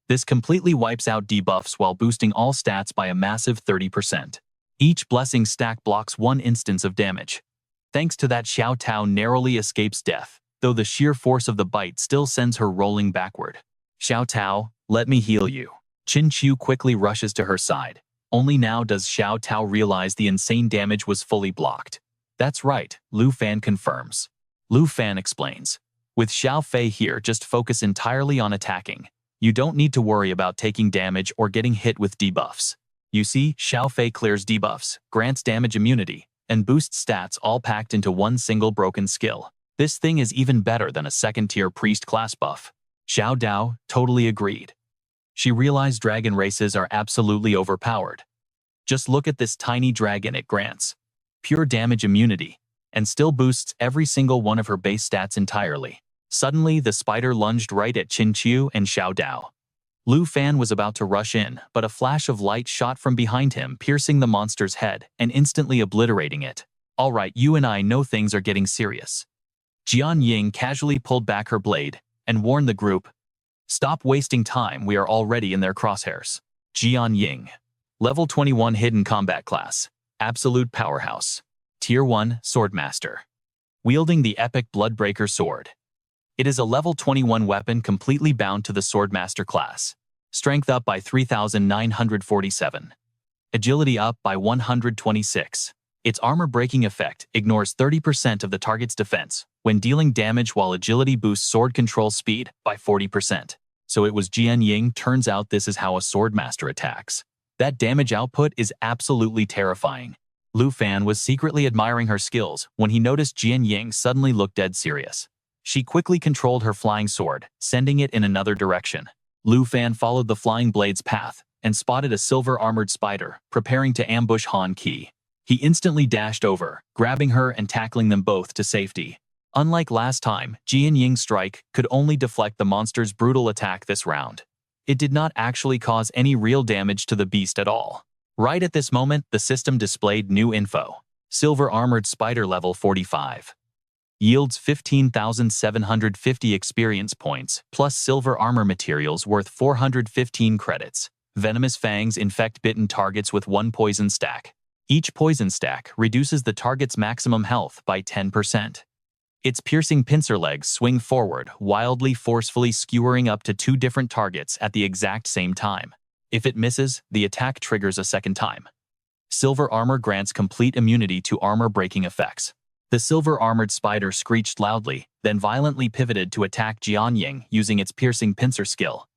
This completely wipes out debuffs while boosting all stats by a massive 30%. Each blessing stack blocks 1 instance of damage. Thanks to that, Xiao Tao narrowly escapes death, though the sheer force of the bite still sends her rolling backward. Xiao Tao, let me heal you. Qin Qiu quickly rushes to her side. Only now does Xiao Tao realize the insane damage was fully blocked. That's right, Lu Fan confirms. Lu Fan explains. With Xiao Fei here, just focus entirely on attacking. You don't need to worry about taking damage or getting hit with debuffs. You see, Xiao Fei clears debuffs, grants damage immunity, and boosts stats all packed into one single broken skill. This thing is even better than a second-tier priest class buff. Xiao Dao totally agreed. She realized dragon races are absolutely overpowered. Just look at this tiny dragon, it grants pure damage immunity, and still boosts every single one of her base stats entirely. Suddenly, the spider lunged right at Qin Qiu and Xiao Dao. Lu Fan was about to rush in, but a flash of light shot from behind him, piercing the monster's head and instantly obliterating it. All right, you and I know things are getting serious. Jian Ying casually pulled back her blade and warned the group, stop wasting time, we are already in their crosshairs. Jian Ying. Level 21 Hidden Combat Class. Absolute Powerhouse. Tier 1 Swordmaster. Wielding the epic Bloodbreaker Sword. It is a level 21 weapon completely bound to the Swordmaster class. Strength up by 3,947. Agility up by 126. Its armor-breaking effect ignores 30% of the target's defense when dealing damage, while agility boosts sword control speed by 40%. So it was Jian Ying. Turns out this is how a Swordmaster attacks. That damage output is absolutely terrifying. Lu Fan was secretly admiring her skills when he noticed Jian Ying suddenly looked dead serious. She quickly controlled her flying sword, sending it in another direction. Lu Fan followed the flying blade's path and spotted a silver-armored spider preparing to ambush Han Qi. He instantly dashed over, grabbing her and tackling them both to safety. Unlike last time, Jian Ying's strike could only deflect the monster's brutal attack this round. It did not actually cause any real damage to the beast at all. Right at this moment, the system displayed new info. Silver-armored spider level 45. Yields 15,750 experience points, plus silver armor materials worth 415 credits. Venomous fangs infect bitten targets with 1 poison stack. Each poison stack reduces the target's maximum health by 10%. Its piercing pincer legs swing forward, wildly forcefully skewering up to 2 different targets at the exact same time. If it misses, the attack triggers a second time. Silver armor grants complete immunity to armor-breaking effects. The silver-armored spider screeched loudly, then violently pivoted to attack Jian Ying using its piercing pincer skill.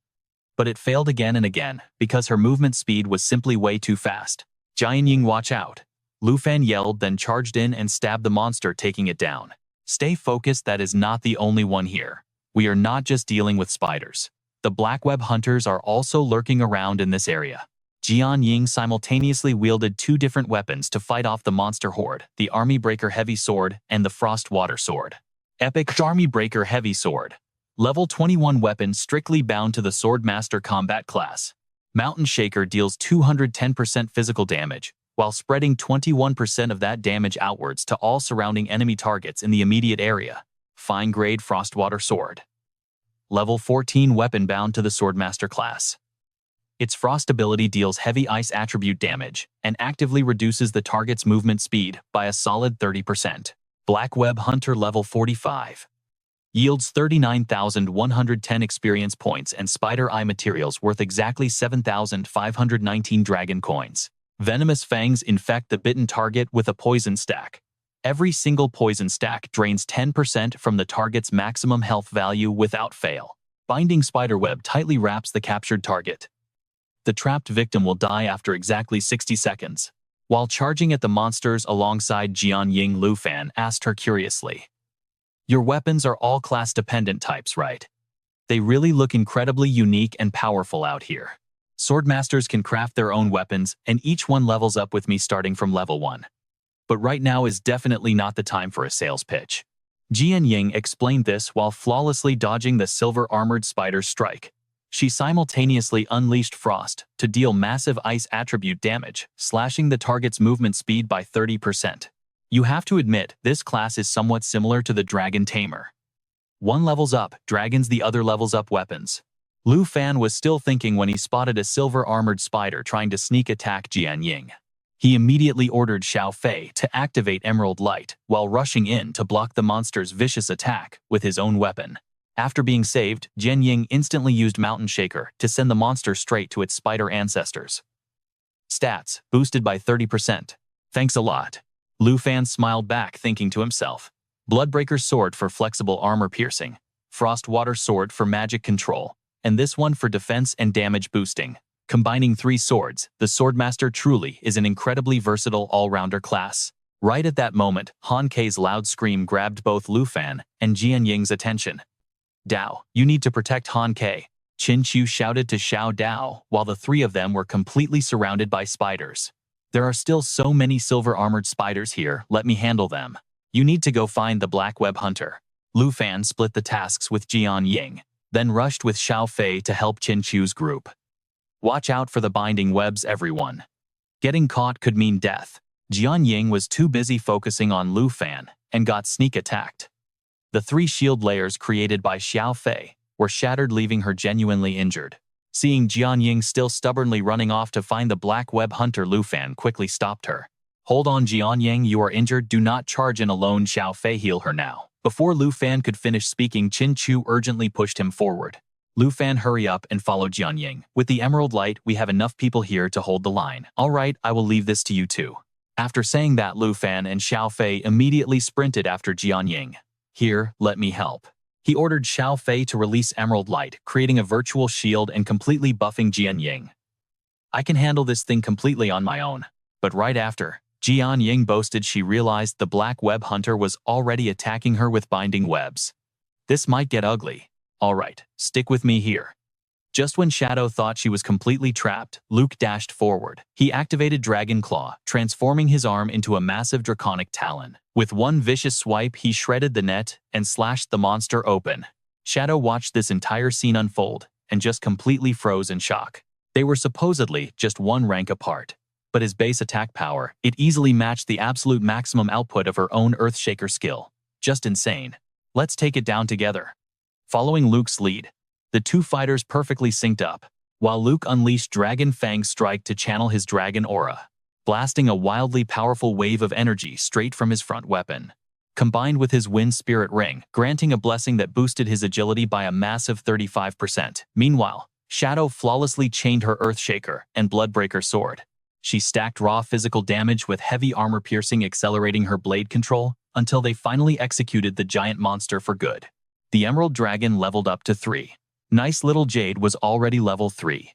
But it failed again and again, because her movement speed was simply way too fast. Jian Ying, watch out! Lu Fan yelled, then charged in and stabbed the monster, taking it down. Stay focused, that is not the only one here. We are not just dealing with spiders. The black web hunters are also lurking around in this area. Jian Ying simultaneously wielded two different weapons to fight off the monster horde, the Army Breaker Heavy Sword and the Frost Water Sword. Epic Army Breaker Heavy Sword. Level 21 weapon strictly bound to the Swordmaster combat class. Mountain Shaker deals 210% physical damage, while spreading 21% of that damage outwards to all surrounding enemy targets in the immediate area. Fine-grade Frostwater Sword. Level 14 weapon bound to the Swordmaster class. Its Frost ability deals heavy ice attribute damage and actively reduces the target's movement speed by a solid 30%. Black Web Hunter level 45. Yields 39,110 experience points and Spider Eye materials worth exactly 7,519 dragon coins. Venomous fangs infect the bitten target with a poison stack. Every single poison stack drains 10% from the target's maximum health value without fail. Binding spiderweb tightly wraps the captured target. The trapped victim will die after exactly 60 seconds. While charging at the monsters alongside Jian Ying, Lu Fan asked her curiously, "Your weapons are all class-dependent types, right? They really look incredibly unique and powerful out here. Swordmasters can craft their own weapons, and each one levels up with me starting from level 1. But right now is definitely not the time for a sales pitch." Jian Ying explained this while flawlessly dodging the silver-armored spider's strike. She simultaneously unleashed Frost to deal massive ice attribute damage, slashing the target's movement speed by 30%. You have to admit, this class is somewhat similar to the Dragon Tamer. One levels up dragons, the other levels up weapons. Lu Fan was still thinking when he spotted a silver-armored spider trying to sneak attack Jian Ying. He immediately ordered Xiao Fei to activate Emerald Light while rushing in to block the monster's vicious attack with his own weapon. After being saved, Jian Ying instantly used Mountain Shaker to send the monster straight to its spider ancestors. Stats boosted by 30%. Thanks a lot. Lu Fan smiled back, thinking to himself. Bloodbreaker Sword for flexible armor piercing, Frostwater Sword for magic control, and this one for defense and damage boosting. Combining 3 swords, the Swordmaster truly is an incredibly versatile all-rounder class. Right at that moment, Han Kei's loud scream grabbed both Lu Fan and Jian Ying's attention. "Dao, you need to protect Han Kei," Qin Chu shouted to Xiao Dao while the three of them were completely surrounded by spiders. "There are still so many silver-armored spiders here, let me handle them. You need to go find the Black Web Hunter." Lu Fan split the tasks with Jian Ying, then rushed with Xiao Fei to help Qin Chu's group. Watch out for the binding webs, everyone. Getting caught could mean death. Jian Ying was too busy focusing on Lu Fan and got sneak attacked. The 3 shield layers created by Xiao Fei were shattered, leaving her genuinely injured. Seeing Jian Ying still stubbornly running off to find the Black Web Hunter, Lu Fan quickly stopped her. "Hold on, Jian Ying, you are injured, do not charge in alone, Xiao Fei, heal her now." Before Lu Fan could finish speaking, Qin Chu urgently pushed him forward. "Lu Fan, hurry up and follow Jian Ying. With the Emerald Light, we have enough people here to hold the line." "All right, I will leave this to you two." After saying that, Lu Fan and Xiao Fei immediately sprinted after Jian Ying. "Here, let me help." He ordered Xiao Fei to release Emerald Light, creating a virtual shield and completely buffing Jian Ying. "I can handle this thing completely on my own." But right after, Jian Ying boasted she realized the Black Web Hunter was already attacking her with binding webs. "This might get ugly. All right, stick with me here." Just when Shadow thought she was completely trapped, Luke dashed forward. He activated Dragon Claw, transforming his arm into a massive draconic talon. With one vicious swipe, he shredded the net and slashed the monster open. Shadow watched this entire scene unfold and just completely froze in shock. They were supposedly just one rank apart, but his base attack power, it easily matched the absolute maximum output of her own Earthshaker skill. Just insane. Let's take it down together. Following Luke's lead, the two fighters perfectly synced up, while Luke unleashed Dragon Fang Strike to channel his dragon aura, blasting a wildly powerful wave of energy straight from his front weapon, combined with his Wind Spirit Ring, granting a blessing that boosted his agility by a massive 35%. Meanwhile, Shadow flawlessly chained her Earthshaker and Bloodbreaker Sword. She stacked raw physical damage with heavy armor piercing, accelerating her blade control until they finally executed the giant monster for good. The Emerald Dragon leveled up to 3. Nice little Jade was already level 3.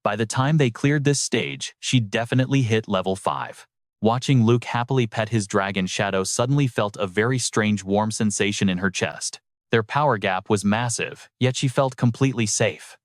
By the time they cleared this stage, she'd definitely hit level 5. Watching Luke happily pet his dragon, Shadow suddenly felt a very strange warm sensation in her chest. Their power gap was massive, yet she felt completely safe.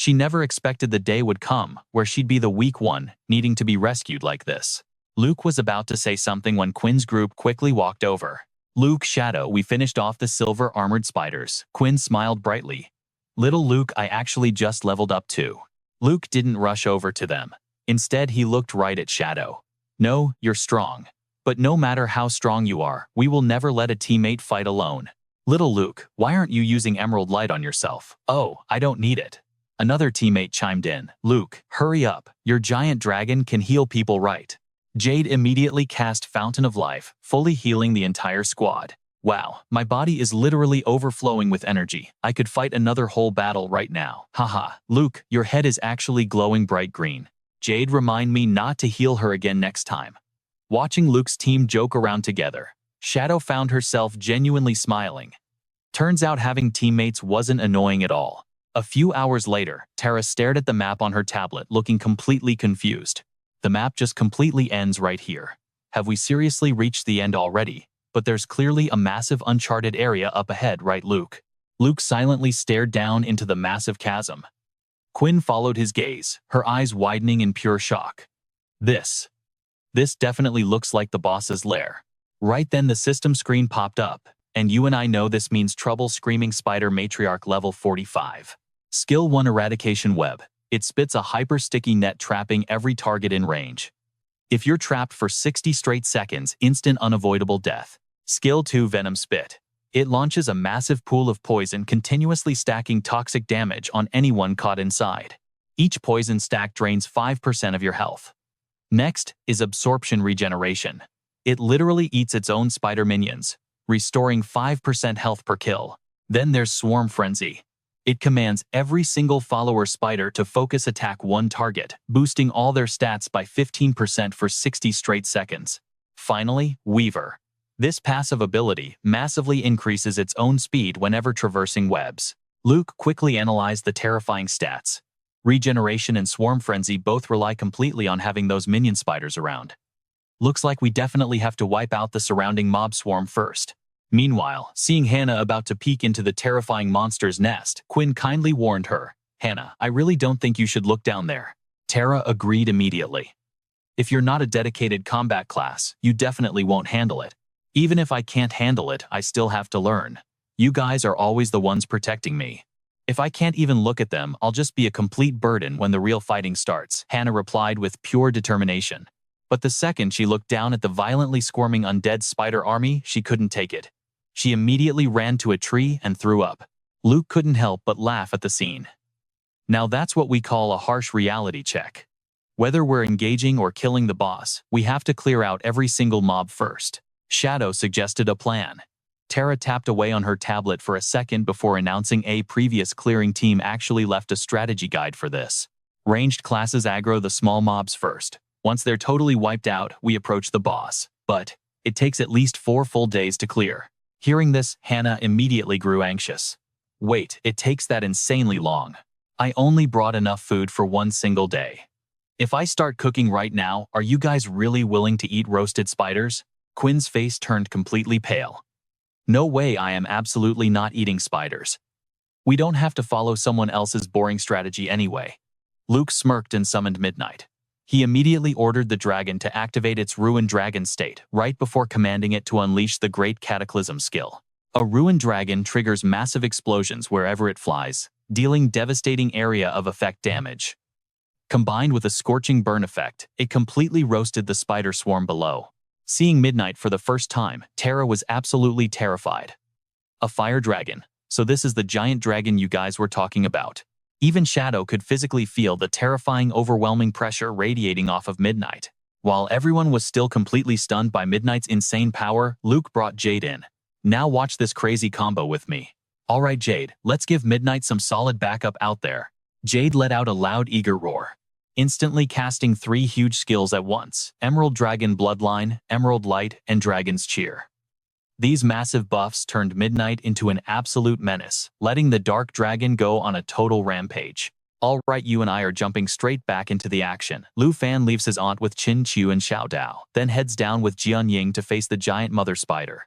She never expected the day would come where she'd be the weak one, needing to be rescued like this. Luke was about to say something when Quinn's group quickly walked over. Luke, Shadow, we finished off the silver-armored spiders. Quinn smiled brightly. Little Luke, I actually just leveled up too. Luke didn't rush over to them. Instead, he looked right at Shadow. No, you're strong. But no matter how strong you are, we will never let a teammate fight alone. Little Luke, why aren't you using Emerald Light on yourself? Oh, I don't need it. Another teammate chimed in. Luke, hurry up. Your giant dragon can heal people, right? Jade immediately cast Fountain of Life, fully healing the entire squad. Wow, my body is literally overflowing with energy. I could fight another whole battle right now. Haha, Luke, your head is actually glowing bright green. Jade, remind me not to heal her again next time. Watching Luke's team joke around together, Shadow found herself genuinely smiling. Turns out having teammates wasn't annoying at all. A few hours later, Tara stared at the map on her tablet, looking completely confused. The map just completely ends right here. Have we seriously reached the end already? But there's clearly a massive uncharted area up ahead, right, Luke? Luke silently stared down into the massive chasm. Quinn followed his gaze, her eyes widening in pure shock. This definitely looks like the boss's lair. Right then the system screen popped up, and you and I know this means trouble. Screaming Spider Matriarch level 45. Skill 1 Eradication Web. It spits a hyper-sticky net trapping every target in range. If you're trapped for 60 straight seconds, instant unavoidable death. Skill 2 Venom Spit. It launches a massive pool of poison, continuously stacking toxic damage on anyone caught inside. Each poison stack drains 5% of your health. Next is Absorption Regeneration. It literally eats its own spider minions, restoring 5% health per kill. Then there's Swarm Frenzy. It commands every single follower spider to focus attack one target, boosting all their stats by 15% for 60 straight seconds. Finally, Weaver. This passive ability massively increases its own speed whenever traversing webs. Luke quickly analyzed the terrifying stats. Regeneration and Swarm Frenzy both rely completely on having those minion spiders around. Looks like we definitely have to wipe out the surrounding mob swarm first. Meanwhile, seeing Hannah about to peek into the terrifying monster's nest, Quinn kindly warned her, Hannah, I really don't think you should look down there. Tara agreed immediately. If you're not a dedicated combat class, you definitely won't handle it. Even if I can't handle it, I still have to learn. You guys are always the ones protecting me. If I can't even look at them, I'll just be a complete burden when the real fighting starts, Hannah replied with pure determination. But the second she looked down at the violently squirming undead spider army, she couldn't take it. She immediately ran to a tree and threw up. Luke couldn't help but laugh at the scene. Now that's what we call a harsh reality check. Whether we're engaging or killing the boss, we have to clear out every single mob first. Shadow suggested a plan. Tara tapped away on her tablet for a second before announcing a previous clearing team actually left a strategy guide for this. Ranged classes aggro the small mobs first. Once they're totally wiped out, we approach the boss. But it takes at least 4 full days to clear. Hearing this, Hannah immediately grew anxious. Wait, it takes that insanely long. I only brought enough food for 1 single day. If I start cooking right now, are you guys really willing to eat roasted spiders? Quinn's face turned completely pale. No way, I am absolutely not eating spiders. We don't have to follow someone else's boring strategy anyway. Luke smirked and summoned Midnight. He immediately ordered the dragon to activate its ruined dragon state, right before commanding it to unleash the Great Cataclysm skill. A ruined dragon triggers massive explosions wherever it flies, dealing devastating area of effect damage. Combined with a scorching burn effect, it completely roasted the spider swarm below. Seeing Midnight for the first time, Tara was absolutely terrified. A fire dragon. So this is the giant dragon you guys were talking about. Even Shadow could physically feel the terrifying, overwhelming pressure radiating off of Midnight. While everyone was still completely stunned by Midnight's insane power, Luke brought Jade in. Now watch this crazy combo with me. Alright Jade, let's give Midnight some solid backup out there. Jade let out a loud, eager roar, instantly casting 3 huge skills at once: Emerald Dragon Bloodline, Emerald Light, and Dragon's Cheer. These massive buffs turned Midnight into an absolute menace, letting the Dark Dragon go on a total rampage. Alright, you and I are jumping straight back into the action. Lu Fan leaves his aunt with Qin Chu and Xiao Dao, then heads down with Jian Ying to face the giant mother spider.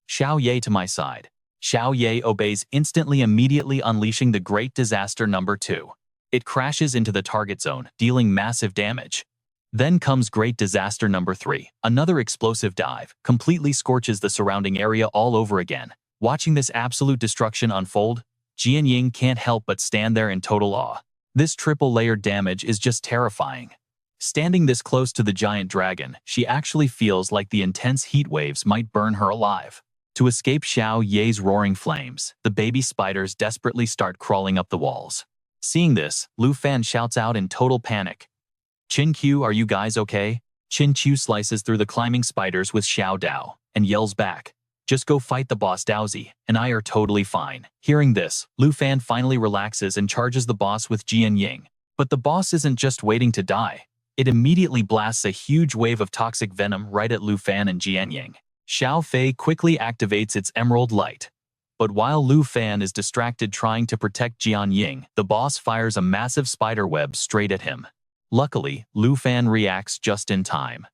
Xiao Ye to my side. Xiao Ye obeys instantly, immediately unleashing the Great Disaster number 2. It crashes into the target zone, dealing massive damage. Then comes great disaster number 3. Another explosive dive completely scorches the surrounding area all over again. Watching this absolute destruction unfold, Jian Ying can't help but stand there in total awe. This triple-layered damage is just terrifying. Standing this close to the giant dragon, she actually feels like the intense heat waves might burn her alive. To escape Xiao Ye's roaring flames, the baby spiders desperately start crawling up the walls. Seeing this, Lu Fan shouts out in total panic. "Qin Q, are you guys okay?" Qin Qiu slices through the climbing spiders with Xiao Dao and yells back, "Just go fight the boss Daozi, and I are totally fine." Hearing this, Lu Fan finally relaxes and charges the boss with Jian Ying. But the boss isn't just waiting to die. It immediately blasts a huge wave of toxic venom right at Lu Fan and Jian Ying. Xiao Fei quickly activates its emerald light. But while Lu Fan is distracted trying to protect Jian Ying, the boss fires a massive spider web straight at him. Luckily, Lu Fan reacts just in time.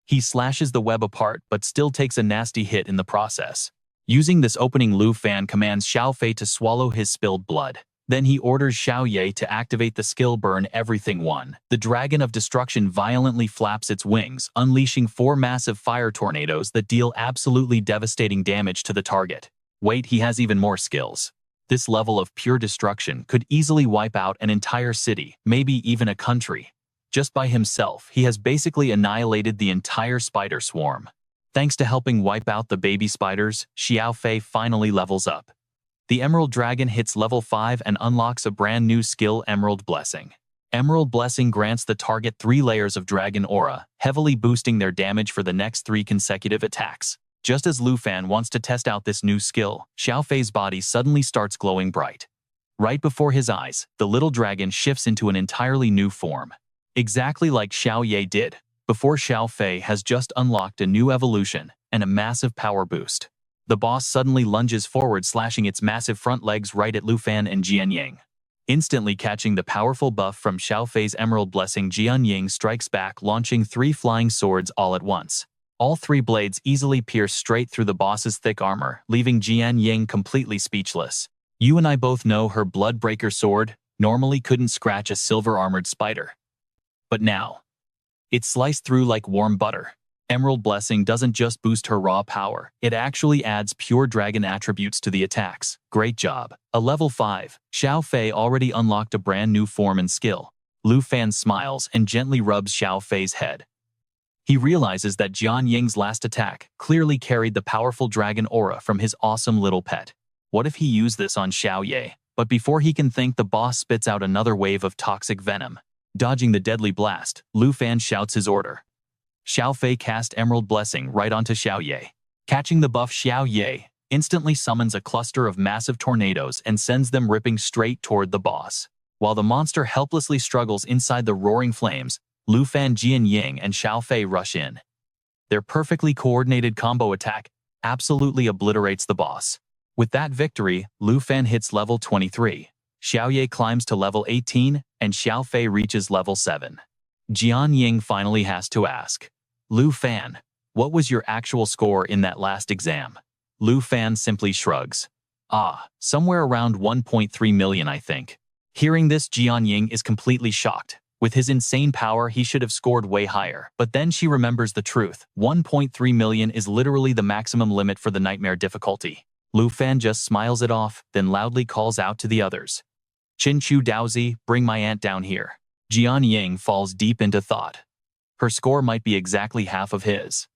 He slashes the web apart but still takes a nasty hit in the process. Using this opening, Lu Fan commands Xiao Fei to swallow his spilled blood. Then he orders Xiao Ye to activate the skill Burn Everything 1. The Dragon of Destruction violently flaps its wings, unleashing 4 massive fire tornadoes that deal absolutely devastating damage to the target. Wait, he has even more skills. This level of pure destruction could easily wipe out an entire city, maybe even a country. Just by himself, he has basically annihilated the entire spider swarm. Thanks to helping wipe out the baby spiders, Xiao Fei finally levels up. The Emerald Dragon hits level 5 and unlocks a brand new skill, Emerald Blessing. Emerald Blessing grants the target 3 layers of dragon aura, heavily boosting their damage for the next 3 consecutive attacks. Just as Lu Fan wants to test out this new skill, Xiao Fei's body suddenly starts glowing bright. Right before his eyes, the little dragon shifts into an entirely new form. Exactly like Xiao Ye did, before Xiao Fei has just unlocked a new evolution and a massive power boost. The boss suddenly lunges forward, slashing its massive front legs right at Lu Fan and Jian Ying. Instantly catching the powerful buff from Xiao Fei's Emerald Blessing, Jian Ying strikes back, launching 3 flying swords all at once. All 3 blades easily pierce straight through the boss's thick armor, leaving Jian Ying completely speechless. You and I both know her Bloodbreaker sword normally couldn't scratch a silver-armored spider. But now, it sliced through like warm butter. Emerald Blessing doesn't just boost her raw power, it actually adds pure dragon attributes to the attacks. Great job. A level 5, Xiao Fei already unlocked a brand new form and skill. Lu Fan smiles and gently rubs Xiao Fei's head. He realizes that Jian Ying's last attack clearly carried the powerful dragon aura from his awesome little pet. What if he used this on Xiao Ye? But before he can think, the boss spits out another wave of toxic venom. Dodging the deadly blast, Lu Fan shouts his order. Xiao Fei cast Emerald Blessing right onto Xiao Ye. Catching the buff, Xiao Ye instantly summons a cluster of massive tornadoes and sends them ripping straight toward the boss. While the monster helplessly struggles inside the roaring flames, Lu Fan, Jian Ying, and Xiao Fei rush in. Their perfectly coordinated combo attack absolutely obliterates the boss. With that victory, Lu Fan hits level 23. Xiao Ye climbs to level 18, and Xiao Fei reaches level 7. Jian Ying finally has to ask, "Lu Fan, what was your actual score in that last exam?" Lu Fan simply shrugs. Somewhere around 1.3 million, I think." Hearing this, Jian Ying is completely shocked. With his insane power, he should have scored way higher. But then she remembers the truth. 1.3 million is literally the maximum limit for the nightmare difficulty. Lu Fan just smiles it off, then loudly calls out to the others. "Qin Chu Daozi, bring my aunt down here." Jian Ying falls deep into thought. Her score might be exactly half of his.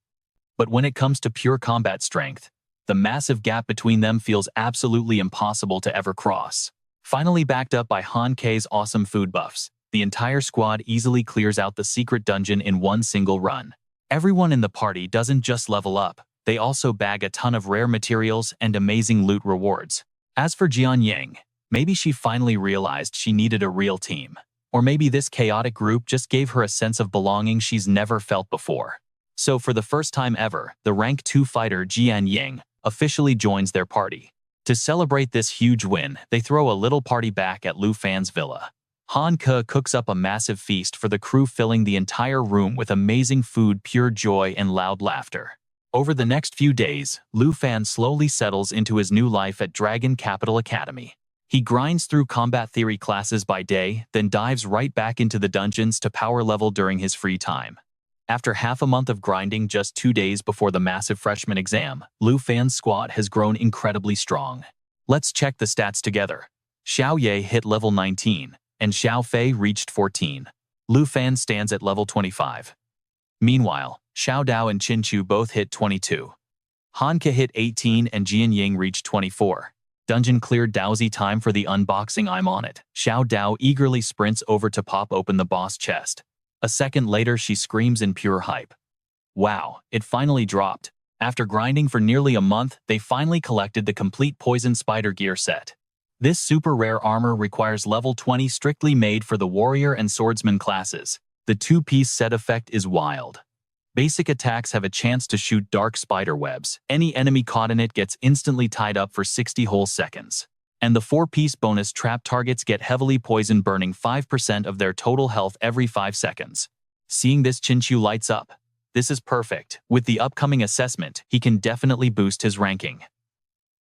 But when it comes to pure combat strength, the massive gap between them feels absolutely impossible to ever cross. Finally backed up by Han Kei's awesome food buffs, the entire squad easily clears out the secret dungeon in one single run. Everyone in the party doesn't just level up, they also bag a ton of rare materials and amazing loot rewards. As for Jian Ying, maybe she finally realized she needed a real team. Or maybe this chaotic group just gave her a sense of belonging she's never felt before. So for the first time ever, the rank 2 fighter Jian Ying officially joins their party. To celebrate this huge win, they throw a little party back at Lu Fan's villa. Han Ke cooks up a massive feast for the crew, filling the entire room with amazing food, pure joy, and loud laughter. Over the next few days, Lu Fan slowly settles into his new life at Dragon Capital Academy. He grinds through combat theory classes by day, then dives right back into the dungeons to power level during his free time. After half a month of grinding just 2 days before the massive freshman exam, Lu Fan's squad has grown incredibly strong. Let's check the stats together. Xiao Ye hit level 19, and Xiao Fei reached 14. Lu Fan stands at level 25. Meanwhile, Xiao Dao and Qin Chu both hit 22. Han Ke hit 18 and Jian Ying reached 24. Dungeon cleared. Dowsy time for the unboxing. I'm on it. Xiao Dao eagerly sprints over to pop open the boss chest. A second later, she screams in pure hype. Wow, it finally dropped. After grinding for nearly a month, they finally collected the complete Poison Spider gear set. This super rare armor requires level 20, strictly made for the warrior and swordsman classes. The 2-piece set effect is wild. Basic attacks have a chance to shoot dark spider webs. Any enemy caught in it gets instantly tied up for 60 whole seconds. And the 4-piece bonus trap targets get heavily poisoned, burning 5% of their total health every 5 seconds. Seeing this, Qin Chu lights up. This is perfect. With the upcoming assessment, he can definitely boost his ranking.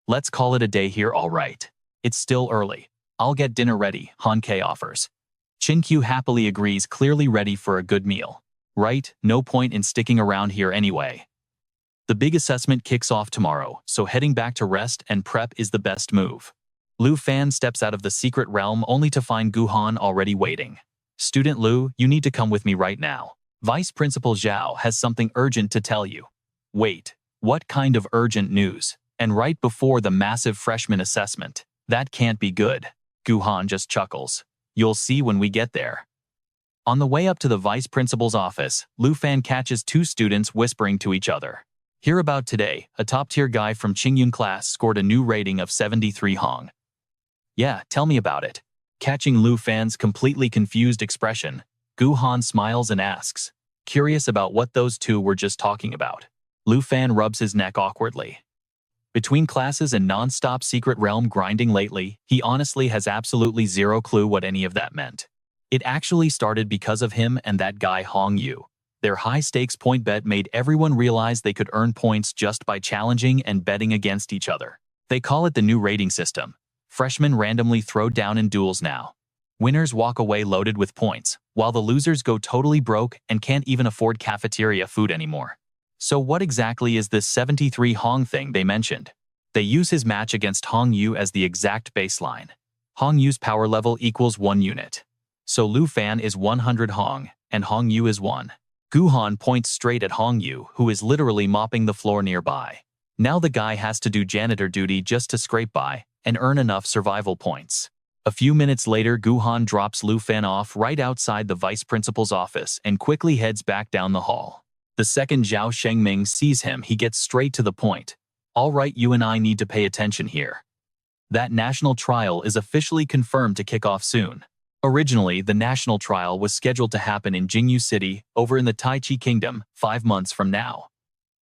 Let's call it a day here, alright. It's still early. I'll get dinner ready, Han Ke offers. Qin Q happily agrees, clearly ready for a good meal. Right, no point in sticking around here anyway. The big assessment kicks off tomorrow, so heading back to rest and prep is the best move. Lu Fan steps out of the secret realm only to find Gu Han already waiting. Student Lu, you need to come with me right now. Vice Principal Zhao has something urgent to tell you. Wait, what kind of urgent news? And right before the massive freshman assessment? That can't be good. Gu Han just chuckles. You'll see when we get there. On the way up to the vice principal's office, Lu Fan catches 2 students whispering to each other. Hear about today, a top-tier guy from Qingyun class scored a new rating of 73 Hong. Yeah, tell me about it. Catching Lu Fan's completely confused expression, Gu Han smiles and asks, curious about what those 2 were just talking about. Lu Fan rubs his neck awkwardly. Between classes and non-stop secret realm grinding lately, he honestly has absolutely zero clue what any of that meant. It actually started because of him and that guy Hong Yu. Their high-stakes point bet made everyone realize they could earn points just by challenging and betting against each other. They call it the new rating system. Freshmen randomly throw down in duels now. Winners walk away loaded with points, while the losers go totally broke and can't even afford cafeteria food anymore. So what exactly is this 73 Hong thing they mentioned? They use his match against Hong Yu as the exact baseline. Hong Yu's power level equals 1 unit. So Lu Fan is 100 Hong, and Hong Yu is 1. Gu Han points straight at Hong Yu, who is literally mopping the floor nearby. Now the guy has to do janitor duty just to scrape by and earn enough survival points. A few minutes later, Gu Han drops Lu Fan off right outside the vice principal's office and quickly heads back down the hall. The second Zhao Shengming sees him, he gets straight to the point. All right, you and I need to pay attention here. That national trial is officially confirmed to kick off soon. Originally, the national trial was scheduled to happen in Jingyu City, over in the Taichi Kingdom, 5 months from now.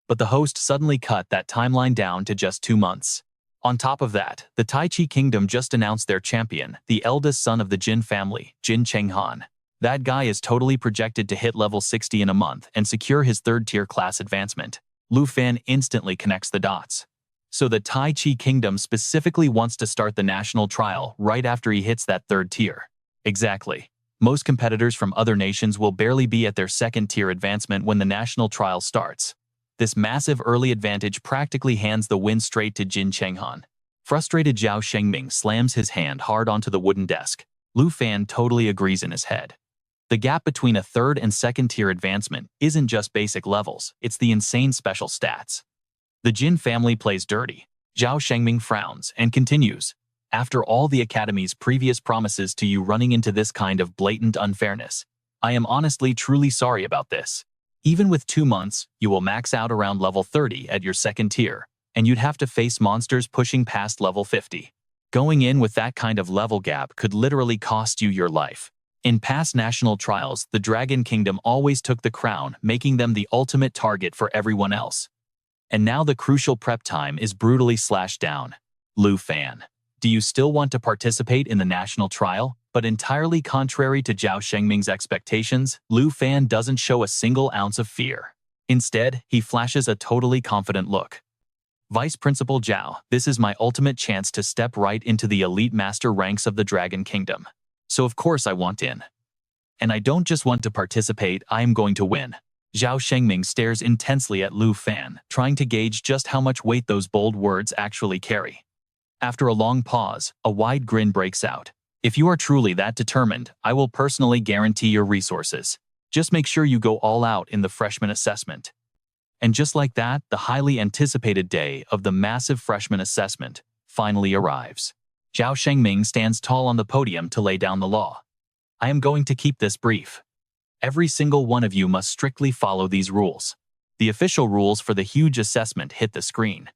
But the host suddenly cut that timeline down to just 2 months. On top of that, the Taichi Kingdom just announced their champion, the eldest son of the Jin family, Jin Chenghan. That guy is totally projected to hit level 60 in a month and secure his 3rd-tier class advancement. Lu Fan instantly connects the dots. So the Taichi Kingdom specifically wants to start the national trial right after he hits that 3rd tier. Exactly. Most competitors from other nations will barely be at their 2nd-tier advancement when the national trial starts. This massive early advantage practically hands the win straight to Jin Chenghan. Frustrated Zhao Shengming slams his hand hard onto the wooden desk. Lu Fan totally agrees in his head. The gap between a 3rd and 2nd-tier advancement isn't just basic levels, it's the insane special stats. The Jin family plays dirty. Zhao Shengming frowns and continues. After all the Academy's previous promises to you running into this kind of blatant unfairness, I am honestly truly sorry about this. Even with 2 months, you will max out around level 30 at your 2nd tier, and you'd have to face monsters pushing past level 50. Going in with that kind of level gap could literally cost you your life. In past national trials, the Dragon Kingdom always took the crown, making them the ultimate target for everyone else. And now the crucial prep time is brutally slashed down. Lu Fan, do you still want to participate in the national trial? But entirely contrary to Zhao Shengming's expectations, Lu Fan doesn't show a single ounce of fear. Instead, he flashes a totally confident look. Vice Principal Zhao, this is my ultimate chance to step right into the elite master ranks of the Dragon Kingdom. So of course I want in. And I don't just want to participate, I am going to win. Zhao Shengming stares intensely at Lu Fan, trying to gauge just how much weight those bold words actually carry. After a long pause, a wide grin breaks out. If you are truly that determined, I will personally guarantee your resources. Just make sure you go all out in the freshman assessment. And just like that, the highly anticipated day of the massive freshman assessment finally arrives. Zhao Shengming stands tall on the podium to lay down the law. I am going to keep this brief. Every single one of you must strictly follow these rules. The official rules for the huge assessment hit the screen.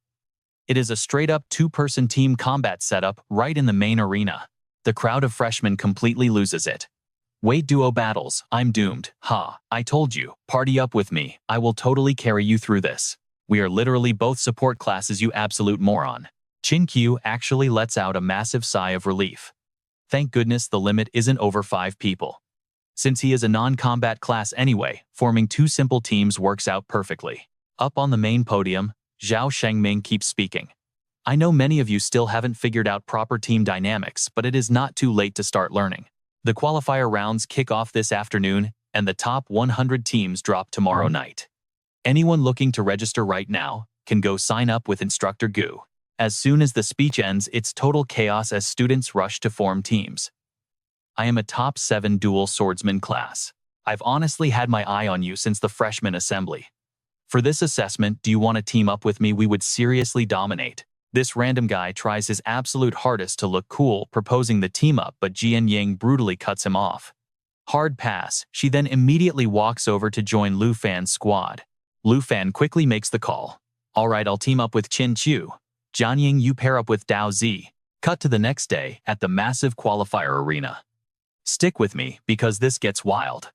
It is a straight-up two-person team combat setup right in the main arena. The crowd of freshmen completely loses it. Wait, duo battles, I'm doomed. Ha, I told you, party up with me, I will totally carry you through this. We are literally both support classes, you absolute moron. Chin Q actually lets out a massive sigh of relief. Thank goodness the limit isn't over 5 people. Since he is a non-combat class anyway, forming 2 simple teams works out perfectly. Up on the main podium, Zhao Shengming keeps speaking. I know many of you still haven't figured out proper team dynamics, but it is not too late to start learning. The qualifier rounds kick off this afternoon, and the top 100 teams drop tomorrow night. Anyone looking to register right now can go sign up with Instructor Gu. As soon as the speech ends, it's total chaos as students rush to form teams. I am a top 7 dual swordsman class. I've honestly had my eye on you since the freshman assembly. For this assessment, do you want to team up with me? We would seriously dominate. This random guy tries his absolute hardest to look cool, proposing the team up, but Jian Ying brutally cuts him off. Hard pass. She then immediately walks over to join Lu Fan's squad. Lu Fan quickly makes the call. Alright, I'll team up with Qin Chu. Jian Ying, you pair up with Dao Zi. Cut to the next day at the massive qualifier arena. Stick with me, because this gets wild.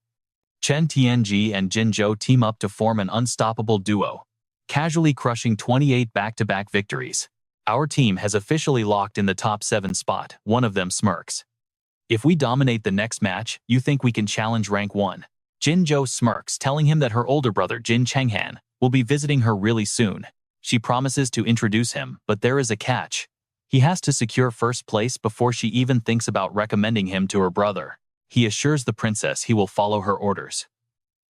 Chen Tianji and Jin Zhou team up to form an unstoppable duo, casually crushing 28 back-to-back victories. Our team has officially locked in the top 7 spot, one of them smirks. If we dominate the next match, you think we can challenge rank 1? Jin Zhou smirks, telling him that her older brother Jin Chenghan will be visiting her really soon. She promises to introduce him, but there is a catch. He has to secure first place before she even thinks about recommending him to her brother. He assures the princess he will follow her orders.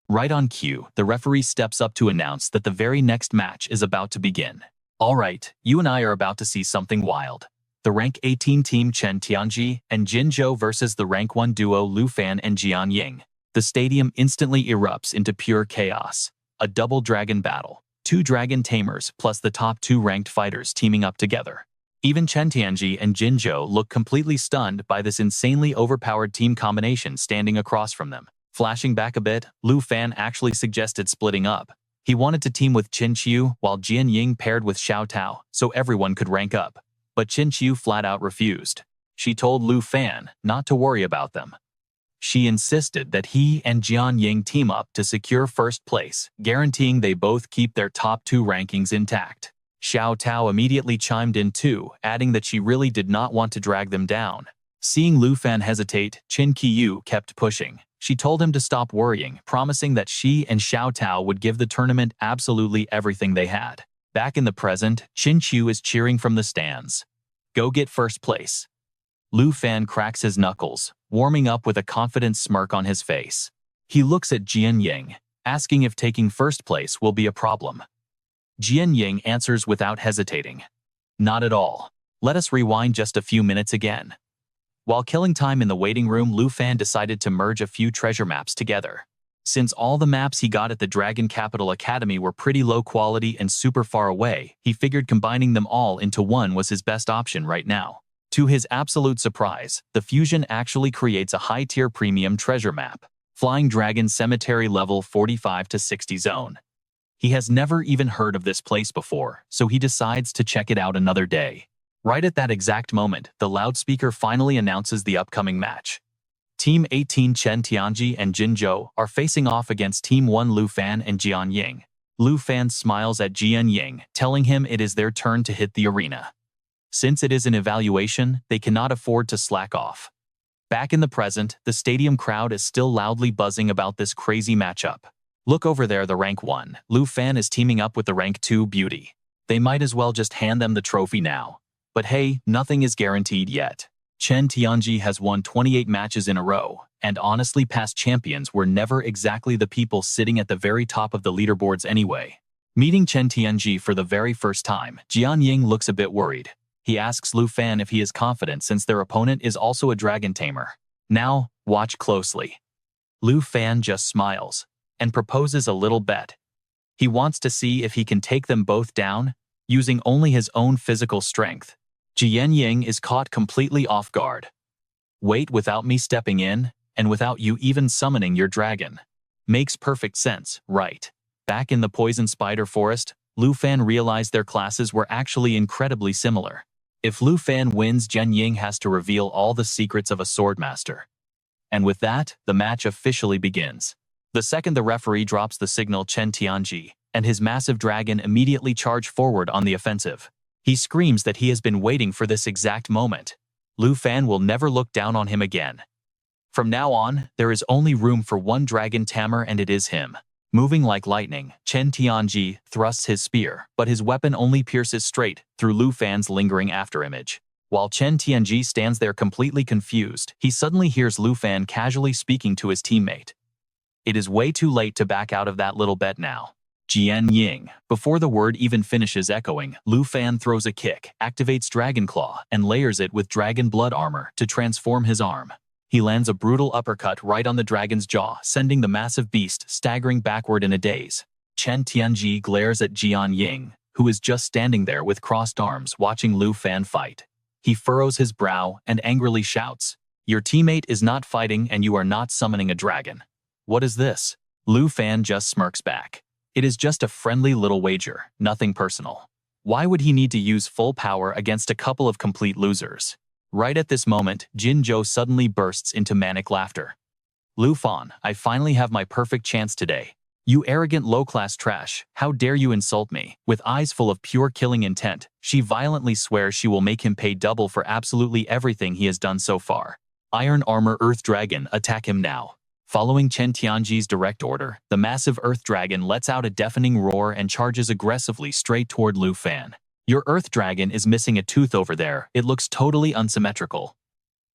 Right on cue, the referee steps up to announce that the very next match is about to begin. Alright, you and I are about to see something wild. The rank 18 team Chen Tianji and Jin Zhou versus the rank 1 duo Lu Fan and Jian Ying. The stadium instantly erupts into pure chaos. A double dragon battle. 2 Dragon Tamers plus the top 2 ranked fighters teaming up together. Even Chen Tianji and Jin Zhou look completely stunned by this insanely overpowered team combination standing across from them. Flashing back a bit, Lu Fan actually suggested splitting up. He wanted to team with Qin Qiu while Jian Ying paired with Xiao Tao so everyone could rank up. But Qin Qiu flat out refused. She told Lu Fan not to worry about them. She insisted that he and Jian Ying team up to secure first place, guaranteeing they both keep their top 2 rankings intact. Xiao Tao immediately chimed in too, adding that she really did not want to drag them down. Seeing Lu Fan hesitate, Qin Qiu kept pushing. She told him to stop worrying, promising that she and Xiao Tao would give the tournament absolutely everything they had. Back in the present, Qin Qiu is cheering from the stands. Go get first place. Lu Fan cracks his knuckles, warming up with a confident smirk on his face. He looks at Jian Ying, asking if taking first place will be a problem. Jian Ying answers without hesitating. Not at all. Let us rewind just a few minutes again. While killing time in the waiting room, Lu Fan decided to merge a few treasure maps together. Since all the maps he got at the Dragon Capital Academy were pretty low quality and super far away, he figured combining them all into one was his best option right now. To his absolute surprise, the fusion actually creates a high-tier premium treasure map, Flying Dragon Cemetery level 45 to 60 zone. He has never even heard of this place before, so he decides to check it out another day. Right at that exact moment, the loudspeaker finally announces the upcoming match. Team 18 Chen Tianji and Jin Zhou are facing off against Team 1 Lu Fan and Jian Ying. Lu Fan smiles at Jian Ying, telling him it is their turn to hit the arena. Since it is an evaluation, they cannot afford to slack off. Back in the present, the stadium crowd is still loudly buzzing about this crazy matchup. Look over there, the rank 1. Lu Fan is teaming up with the rank 2 Beauty. They might as well just hand them the trophy now. But hey, nothing is guaranteed yet. Chen Tianji has won 28 matches in a row, and honestly past champions were never exactly the people sitting at the very top of the leaderboards anyway. Meeting Chen Tianji for the very first time, Jian Ying looks a bit worried. He asks Lu Fan if he is confident since their opponent is also a Dragon Tamer. Now, watch closely. Lu Fan just smiles and proposes a little bet. He wants to see if he can take them both down, using only his own physical strength. Jian Ying is caught completely off guard. Wait, without me stepping in, and without you even summoning your dragon. Makes perfect sense, right? Back in the Poison Spider Forest, Lu Fan realized their classes were actually incredibly similar. If Lu Fan wins, Jian Ying has to reveal all the secrets of a swordmaster. And with that, the match officially begins. The second the referee drops the signal, Chen Tianji and his massive dragon immediately charge forward on the offensive. He screams that he has been waiting for this exact moment. Lu Fan will never look down on him again. From now on, there is only room for one Dragon Tamer, and it is him. Moving like lightning, Chen Tianji thrusts his spear, but his weapon only pierces straight through Lu Fan's lingering afterimage. While Chen Tianji stands there completely confused, he suddenly hears Lu Fan casually speaking to his teammate. It is way too late to back out of that little bet now. Jian Ying. Before the word even finishes echoing, Lu Fan throws a kick, activates Dragon Claw, and layers it with Dragon Blood armor to transform his arm. He lands a brutal uppercut right on the dragon's jaw, sending the massive beast staggering backward in a daze. Chen Tianji glares at Jian Ying, who is just standing there with crossed arms watching Lu Fan fight. He furrows his brow and angrily shouts, "Your teammate is not fighting and you are not summoning a dragon. What is this?" Lu Fan just smirks back. It is just a friendly little wager, nothing personal. Why would he need to use full power against a couple of complete losers? Right at this moment, Jin Zhou suddenly bursts into manic laughter. "Lu Fan, I finally have my perfect chance today. You arrogant low-class trash, how dare you insult me?" With eyes full of pure killing intent, she violently swears she will make him pay double for absolutely everything he has done so far. Iron Armor Earth Dragon, attack him now. Following Chen Tianji's direct order, the massive Earth Dragon lets out a deafening roar and charges aggressively straight toward Lu Fan. "Your Earth Dragon is missing a tooth over there. It looks totally unsymmetrical.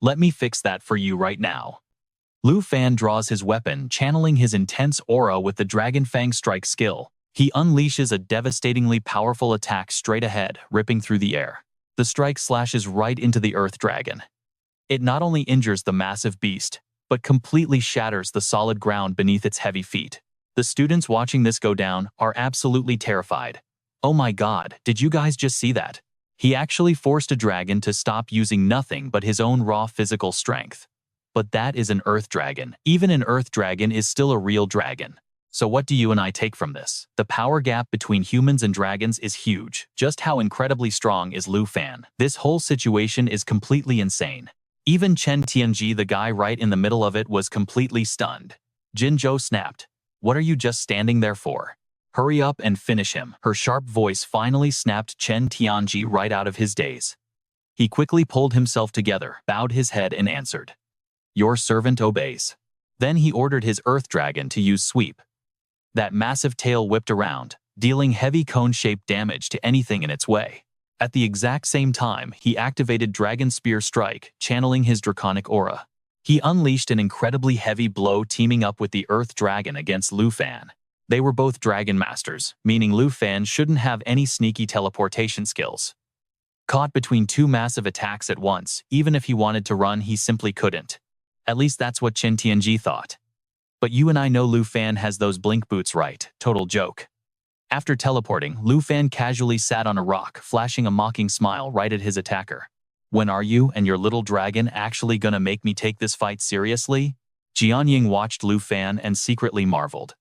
Let me fix that for you right now." Lu Fan draws his weapon, channeling his intense aura with the Dragon Fang Strike skill. He unleashes a devastatingly powerful attack straight ahead, ripping through the air. The strike slashes right into the Earth Dragon. It not only injures the massive beast, but completely shatters the solid ground beneath its heavy feet. The students watching this go down are absolutely terrified. Oh my god, did you guys just see that? He actually forced a dragon to stop using nothing but his own raw physical strength. But that is an Earth Dragon. Even an Earth Dragon is still a real dragon. So what do you and I take from this? The power gap between humans and dragons is huge. Just how incredibly strong is Lu Fan? This whole situation is completely insane. Even Chen Tianji, the guy right in the middle of it, was completely stunned. Jin Zhou snapped. "What are you just standing there for? Hurry up and finish him." Her sharp voice finally snapped Chen Tianji right out of his daze. He quickly pulled himself together, bowed his head and answered, "Your servant obeys." Then he ordered his Earth Dragon to use Sweep. That massive tail whipped around, dealing heavy cone-shaped damage to anything in its way. At the exact same time, he activated Dragon Spear Strike, channeling his draconic aura. He unleashed an incredibly heavy blow, teaming up with the Earth Dragon against Lu Fan. They were both Dragon Masters, meaning Lu Fan shouldn't have any sneaky teleportation skills. Caught between two massive attacks at once, even if he wanted to run, he simply couldn't. At least that's what Chen Tianji thought. But you and I know Lu Fan has those blink boots, right? Total joke. After teleporting, Lu Fan casually sat on a rock, flashing a mocking smile right at his attacker. "When are you and your little dragon actually gonna make me take this fight seriously?" Jian Ying watched Lu Fan and secretly marveled.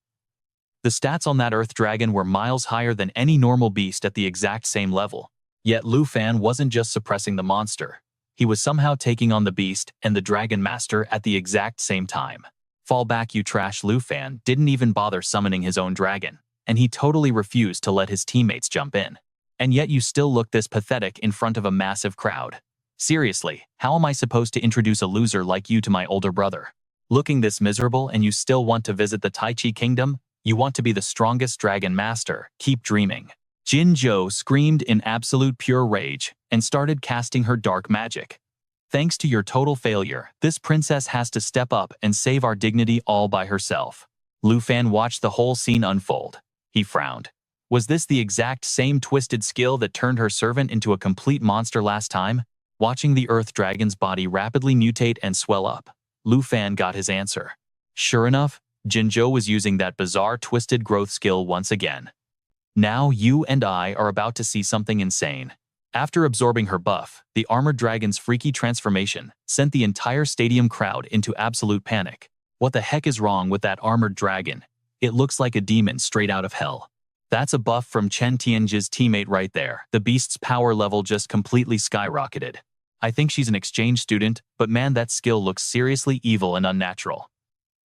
The stats on that Earth Dragon were miles higher than any normal beast at the exact same level. Yet Lu Fan wasn't just suppressing the monster. He was somehow taking on the beast and the Dragon Master at the exact same time. "Fall back, you trash." Lu Fan didn't even bother summoning his own dragon, and he totally refused to let his teammates jump in. And yet you still look this pathetic in front of a massive crowd. Seriously, how am I supposed to introduce a loser like you to my older brother? Looking this miserable and you still want to visit the Tai Chi Kingdom? You want to be the strongest Dragon Master? Keep dreaming. Jinzhou screamed in absolute pure rage and started casting her dark magic. Thanks to your total failure, this princess has to step up and save our dignity all by herself. Lu Fan watched the whole scene unfold. He frowned. Was this the exact same twisted skill that turned her servant into a complete monster last time? Watching the Earth Dragon's body rapidly mutate and swell up, Lu Fan got his answer. Sure enough, Jinzhou was using that bizarre twisted growth skill once again. Now you and I are about to see something insane. After absorbing her buff, the armored dragon's freaky transformation sent the entire stadium crowd into absolute panic. What the heck is wrong with that armored dragon? It looks like a demon straight out of hell. That's a buff from Chen Tianji's teammate right there. The beast's power level just completely skyrocketed. I think she's an exchange student, but man, that skill looks seriously evil and unnatural.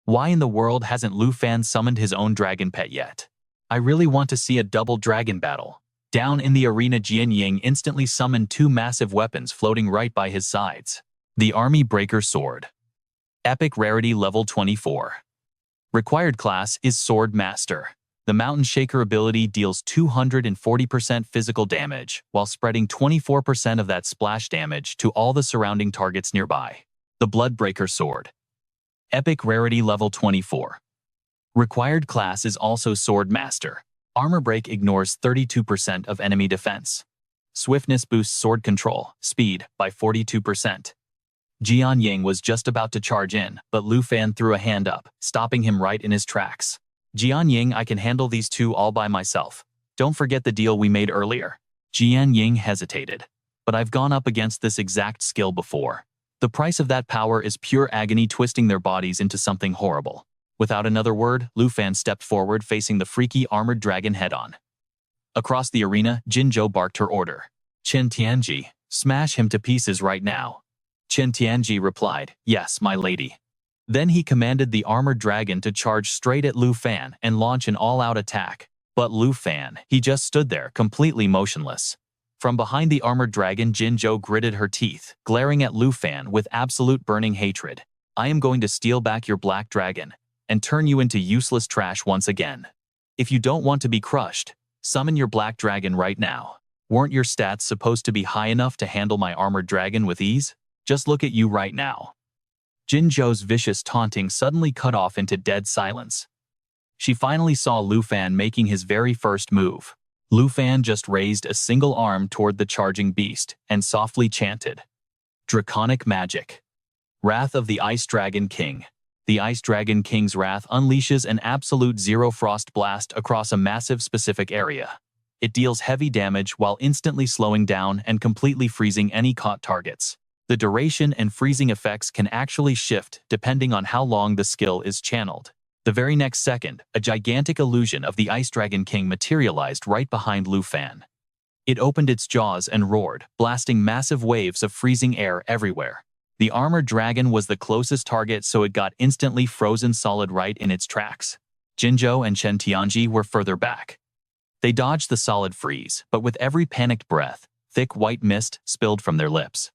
Why in the world hasn't Lu Fan summoned his own dragon pet yet? I really want to see a double dragon battle. Down in the arena, Jian Ying instantly summoned two massive weapons floating right by his sides. The Army Breaker Sword. Epic Rarity Level 24. Required class is Sword Master. The Mountain Shaker ability deals 240% physical damage, while spreading 24% of that splash damage to all the surrounding targets nearby. The Bloodbreaker Sword. Epic Rarity Level 24. Required class is also Sword Master. Armor Break ignores 32% of enemy defense. Swiftness boosts sword control, speed, by 42%. Jian Ying was just about to charge in, but Lu Fan threw a hand up, stopping him right in his tracks. Jian Ying, I can handle these two all by myself. Don't forget the deal we made earlier. Jian Ying hesitated. But I've gone up against this exact skill before. The price of that power is pure agony, twisting their bodies into something horrible. Without another word, Lu Fan stepped forward, facing the freaky armored dragon head-on. Across the arena, Jinzhou barked her order. Chen Tianji, smash him to pieces right now. Chen Tianji replied, yes, my lady. Then he commanded the armored dragon to charge straight at Lu Fan and launch an all-out attack. But Lu Fan, he just stood there, completely motionless. From behind the armored dragon, Jinzhou gritted her teeth, glaring at Lu Fan with absolute burning hatred. I am going to steal back your black dragon and turn you into useless trash once again. If you don't want to be crushed, summon your black dragon right now. Weren't your stats supposed to be high enough to handle my armored dragon with ease? Just look at you right now. Jinzhou's vicious taunting suddenly cut off into dead silence. She finally saw Lu Fan making his very first move. Lu Fan just raised a single arm toward the charging beast and softly chanted, Draconic Magic. Wrath of the Ice Dragon King. The Ice Dragon King's wrath unleashes an absolute zero frost blast across a massive specific area. It deals heavy damage while instantly slowing down and completely freezing any caught targets. The duration and freezing effects can actually shift depending on how long the skill is channeled. The very next second, a gigantic illusion of the Ice Dragon King materialized right behind Lu Fan. It opened its jaws and roared, blasting massive waves of freezing air everywhere. The armored dragon was the closest target, so it got instantly frozen solid right in its tracks. Jinzhou and Chen Tianji were further back. They dodged the solid freeze, but with every panicked breath, thick white mist spilled from their lips.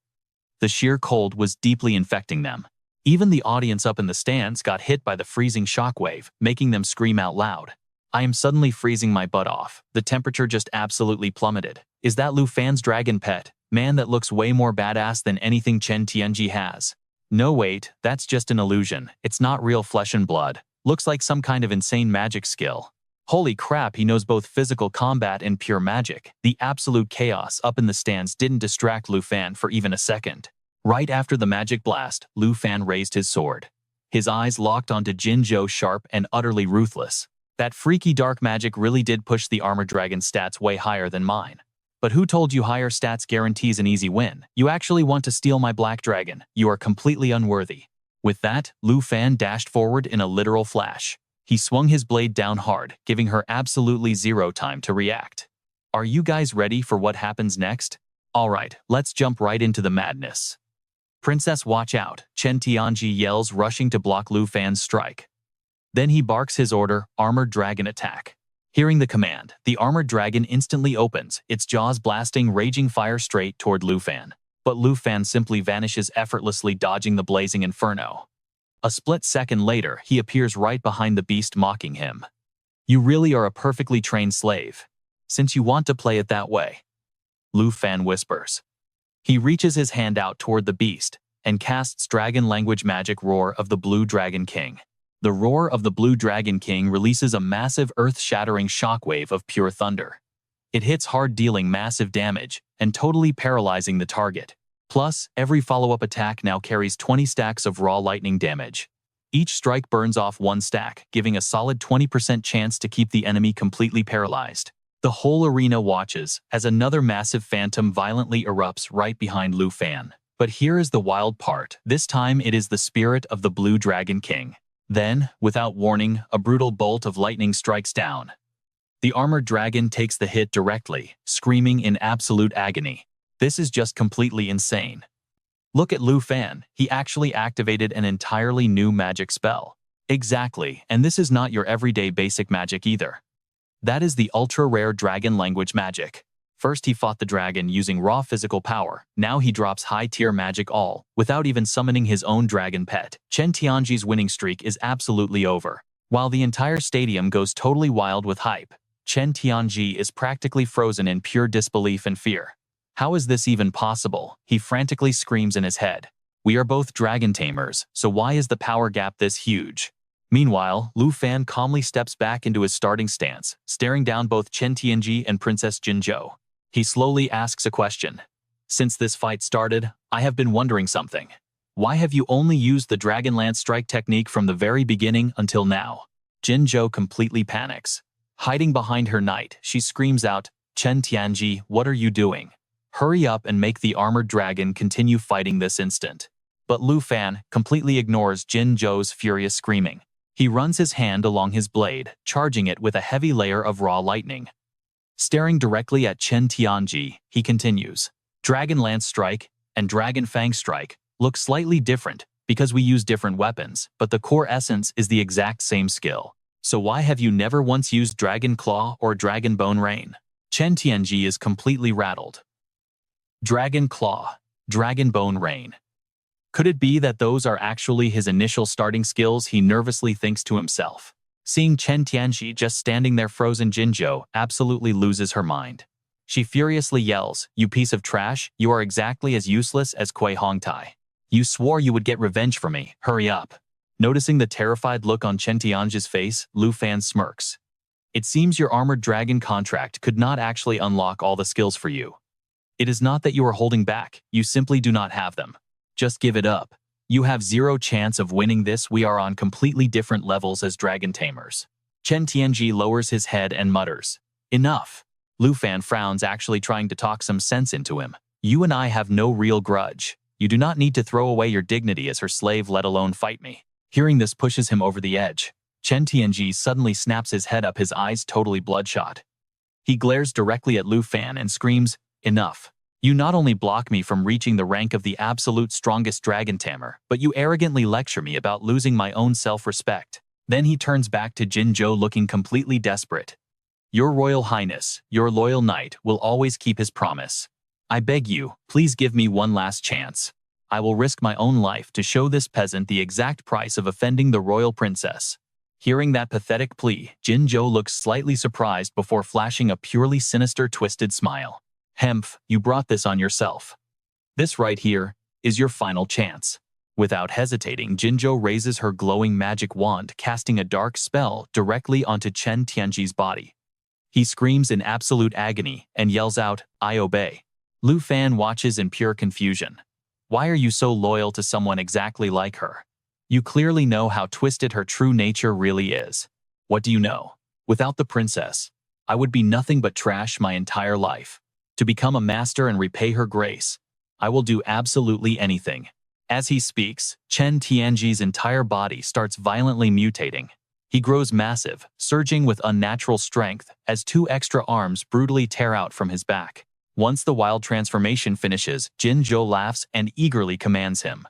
The sheer cold was deeply infecting them. Even the audience up in the stands got hit by the freezing shockwave, making them scream out loud. I am suddenly freezing my butt off. The temperature just absolutely plummeted. Is that Lu Fan's dragon pet? Man, that looks way more badass than anything Chen Tianji has. No wait, that's just an illusion. It's not real flesh and blood. Looks like some kind of insane magic skill. Holy crap, he knows both physical combat and pure magic. The absolute chaos up in the stands didn't distract Lu Fan for even a second. Right after the magic blast, Lu Fan raised his sword. His eyes locked onto Jinzhou, sharp and utterly ruthless. That freaky dark magic really did push the armored dragon's stats way higher than mine. But who told you higher stats guarantees an easy win? You actually want to steal my black dragon. You are completely unworthy. With that, Lu Fan dashed forward in a literal flash. He swung his blade down hard, giving her absolutely zero time to react. Are you guys ready for what happens next? Alright, let's jump right into the madness. Princess, watch out, Chen Tianji yells, rushing to block Lu Fan's strike. Then he barks his order, Armored Dragon Attack. Hearing the command, the armored dragon instantly opens, its jaws blasting raging fire straight toward Lu Fan. But Lu Fan simply vanishes effortlessly, dodging the blazing inferno. A split second later, he appears right behind the beast, mocking him. You really are a perfectly trained slave. since you want to play it that way. Lu Fan whispers. He reaches his hand out toward the beast and casts dragon language magic Roar of the Blue Dragon King. The roar of the Blue Dragon King releases a massive earth-shattering shockwave of pure thunder. It hits hard, dealing massive damage and totally paralyzing the target. Plus, every follow-up attack now carries 20 stacks of raw lightning damage. Each strike burns off 1 stack, giving a solid 20% chance to keep the enemy completely paralyzed. The whole arena watches as another massive phantom violently erupts right behind Lu Fan. But here is the wild part. This time it is the spirit of the Blue Dragon King. Then, without warning, a brutal bolt of lightning strikes down. The armored dragon takes the hit directly, screaming in absolute agony. This is just completely insane. Look at Lu Fan. He actually activated an entirely new magic spell. Exactly, and this is not your everyday basic magic either. That is the ultra-rare dragon language magic. First he fought the dragon using raw physical power. Now he drops high-tier magic all, without even summoning his own dragon pet. Chen Tianji's winning streak is absolutely over. While the entire stadium goes totally wild with hype, Chen Tianji is practically frozen in pure disbelief and fear. How is this even possible? He frantically screams in his head. We are both Dragon Tamers, so why is the power gap this huge? Meanwhile, Lu Fan calmly steps back into his starting stance, staring down both Chen Tianji and Princess Jinzhou. He slowly asks a question. Since this fight started, I have been wondering something. Why have you only used the Dragon Lance strike technique from the very beginning until now? Jinzhou completely panics. Hiding behind her knight, she screams out, Chen Tianji, what are you doing? Hurry up and make the armored dragon continue fighting this instant. But Lu Fan completely ignores Jinzhou's furious screaming. He runs his hand along his blade, charging it with a heavy layer of raw lightning. Staring directly at Chen Tianji, he continues. Dragon Lance Strike and Dragon Fang Strike look slightly different because we use different weapons, but the core essence is the exact same skill. So why have you never once used Dragon Claw or Dragon Bone Rain? Chen Tianji is completely rattled. Dragon Claw, Dragon Bone Rain. Could it be that those are actually his initial starting skills? He nervously thinks to himself. Seeing Chen Tianji just standing there frozen, Jinzhou absolutely loses her mind. She furiously yells, you piece of trash, you are exactly as useless as Kui Hongtai. You swore you would get revenge for me, hurry up. Noticing the terrified look on Chen Tianji's face, Lu Fan smirks. It seems your armored dragon contract could not actually unlock all the skills for you. It is not that you are holding back, you simply do not have them. Just give it up. You have zero chance of winning this. We are on completely different levels as Dragon Tamers. Chen Tianji lowers his head and mutters. Enough. Lu Fan frowns, actually trying to talk some sense into him. You and I have no real grudge. You do not need to throw away your dignity as her slave, let alone fight me. Hearing this pushes him over the edge. Chen Tianji suddenly snaps his head up, his eyes totally bloodshot. He glares directly at Lu Fan and screams, enough. You not only block me from reaching the rank of the absolute strongest Dragon Tamer, but you arrogantly lecture me about losing my own self-respect. Then he turns back to Jinzhou looking completely desperate. Your Royal Highness, your loyal knight, will always keep his promise. I beg you, please give me one last chance. I will risk my own life to show this peasant the exact price of offending the royal princess. Hearing that pathetic plea, Jinzhou looks slightly surprised before flashing a purely sinister, twisted smile. Hemph, you brought this on yourself. This right here is your final chance. Without hesitating, Jinzhou raises her glowing magic wand, casting a dark spell directly onto Chen Tianji's body. He screams in absolute agony and yells out, I obey. Lu Fan watches in pure confusion. Why are you so loyal to someone exactly like her? You clearly know how twisted her true nature really is. What do you know? Without the princess, I would be nothing but trash my entire life. To become a master and repay her grace, I will do absolutely anything. As he speaks, Chen Tianji's entire body starts violently mutating. He grows massive, surging with unnatural strength as 2 extra arms brutally tear out from his back. Once the wild transformation finishes, Jinzhou laughs and eagerly commands him.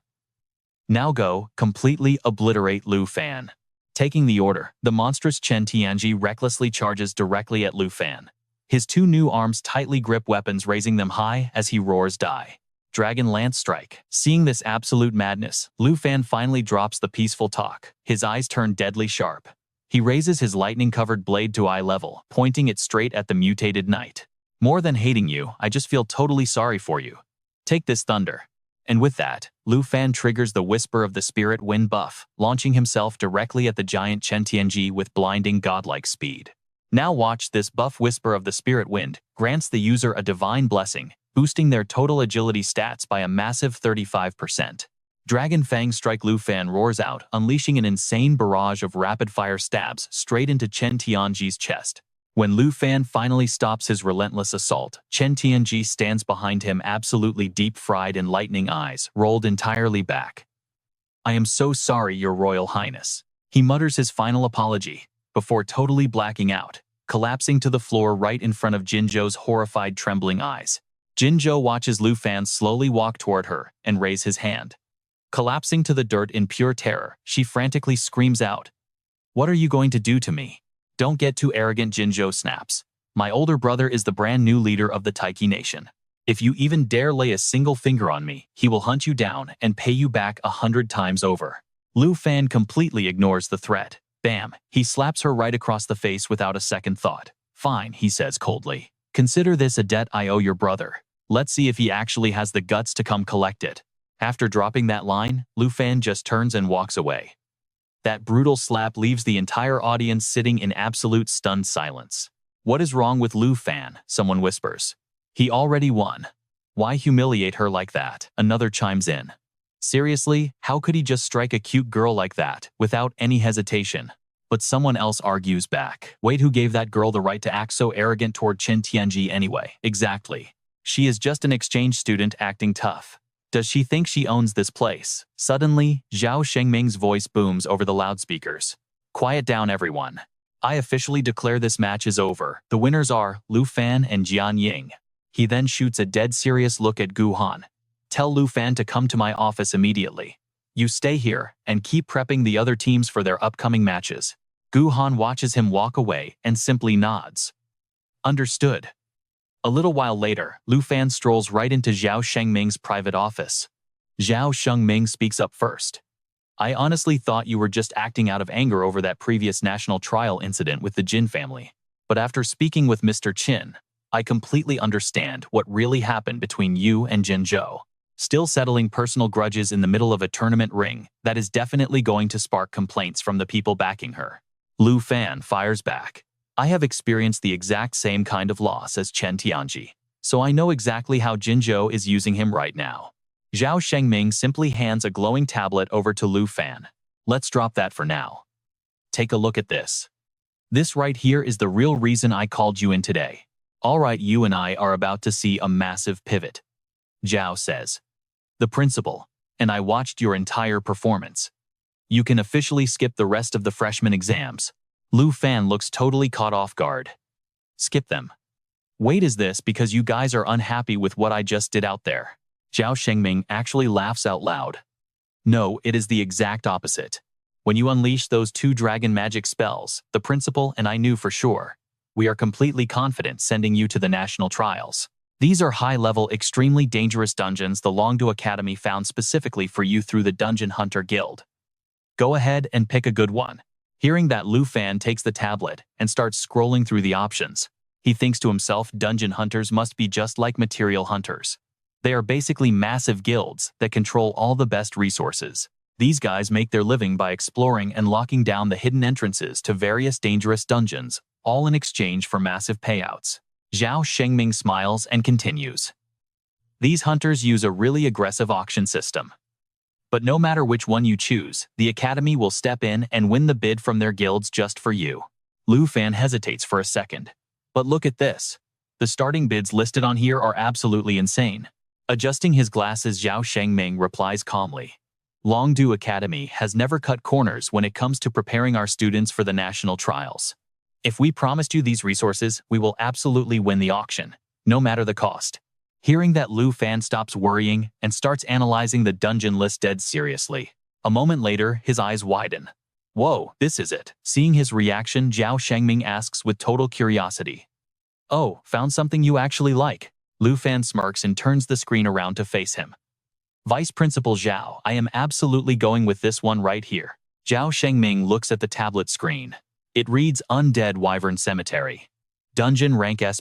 Now go, completely obliterate Lu Fan. Taking the order, the monstrous Chen Tianji recklessly charges directly at Lu Fan. His 2 new arms tightly grip weapons, raising them high as he roars, die. Dragon Lance Strike. Seeing this absolute madness, Lu Fan finally drops the peaceful talk. His eyes turn deadly sharp. He raises his lightning-covered blade to eye level, pointing it straight at the mutated knight. More than hating you, I just feel totally sorry for you. Take this thunder. And with that, Lu Fan triggers the Whisper of the Spirit Wind buff, launching himself directly at the giant Chen Tianji with blinding godlike speed. Now watch this buff. Whisper of the Spirit Wind grants the user a divine blessing, boosting their total agility stats by a massive 35%. Dragon Fang Strike. Lu Fan roars out, unleashing an insane barrage of rapid-fire stabs straight into Chen Tianji's chest. When Lu Fan finally stops his relentless assault, Chen Tianji stands behind him, absolutely deep-fried in lightning eyes, rolled entirely back. "I am so sorry, Your Royal Highness." He mutters his final apology, before totally blacking out, collapsing to the floor right in front of Jinzhou's horrified, trembling eyes. Jinzhou watches Lu Fan slowly walk toward her and raise his hand. Collapsing to the dirt in pure terror, she frantically screams out, "What are you going to do to me?" "Don't get too arrogant," Jinzhou snaps. "My older brother is the brand new leader of the Taiki Nation. If you even dare lay a single finger on me, he will hunt you down and pay you back 100 times over." Lu Fan completely ignores the threat. Bam! He slaps her right across the face without a second thought. "Fine," he says coldly. "Consider this a debt I owe your brother. Let's see if he actually has the guts to come collect it." After dropping that line, Lu Fan just turns and walks away. That brutal slap leaves the entire audience sitting in absolute stunned silence. "What is wrong with Lu Fan?" someone whispers. "He already won. Why humiliate her like that?" Another chimes in. "Seriously, how could he just strike a cute girl like that, without any hesitation?" But someone else argues back. "Wait, who gave that girl the right to act so arrogant toward Chen Tianji anyway?" "Exactly. She is just an exchange student acting tough. Does she think she owns this place?" Suddenly, Zhao Shengming's voice booms over the loudspeakers. "Quiet down, everyone. I officially declare this match is over. The winners are Lu Fan and Jian Ying." He then shoots a dead serious look at Gu Han. "Tell Lu Fan to come to my office immediately. You stay here and keep prepping the other teams for their upcoming matches." Gu Han watches him walk away and simply nods. "Understood." A little while later, Lu Fan strolls right into Zhao Shengming's private office. Zhao Shengming speaks up first. "I honestly thought you were just acting out of anger over that previous national trial incident with the Jin family. But after speaking with Mr. Qin, I completely understand what really happened between you and Jinzhou. Still settling personal grudges in the middle of a tournament ring, that is definitely going to spark complaints from the people backing her." Lu Fan fires back. "I have experienced the exact same kind of loss as Chen Tianji, so I know exactly how Jinzhou is using him right now." Zhao Shengming simply hands a glowing tablet over to Lu Fan. "Let's drop that for now. Take a look at this. This right here is the real reason I called you in today. Alright, you and I are about to see a massive pivot." Zhao says. "The principal, and I watched your entire performance. You can officially skip the rest of the freshman exams." Lu Fan looks totally caught off guard. "Skip them? Wait, is this because you guys are unhappy with what I just did out there?" Zhao Shengming actually laughs out loud. "No, it is the exact opposite. When you unleash those 2 dragon magic spells, the principal and I knew for sure. We are completely confident sending you to the national trials. These are high-level, extremely dangerous dungeons the Longdu Academy found specifically for you through the Dungeon Hunter Guild. Go ahead and pick a good one." Hearing that, Lu Fan takes the tablet and starts scrolling through the options. He thinks to himself, dungeon hunters must be just like material hunters. They are basically massive guilds that control all the best resources. These guys make their living by exploring and locking down the hidden entrances to various dangerous dungeons, all in exchange for massive payouts. Zhao Shengming smiles and continues. "These hunters use a really aggressive auction system. But no matter which one you choose, the Academy will step in and win the bid from their guilds just for you." Lu Fan hesitates for a second. "But look at this. The starting bids listed on here are absolutely insane." Adjusting his glasses, Zhao Shengming replies calmly. "Longdu Academy has never cut corners when it comes to preparing our students for the national trials. If we promised you these resources, we will absolutely win the auction, no matter the cost." Hearing that, Lu Fan stops worrying and starts analyzing the dungeon list dead seriously. A moment later, his eyes widen. "Whoa, this is it." Seeing his reaction, Zhao Shengming asks with total curiosity. "Oh, found something you actually like?" Lu Fan smirks and turns the screen around to face him. "Vice Principal Zhao, I am absolutely going with this one right here." Zhao Shengming looks at the tablet screen. It reads Undead Wyvern Cemetery. Dungeon rank S+.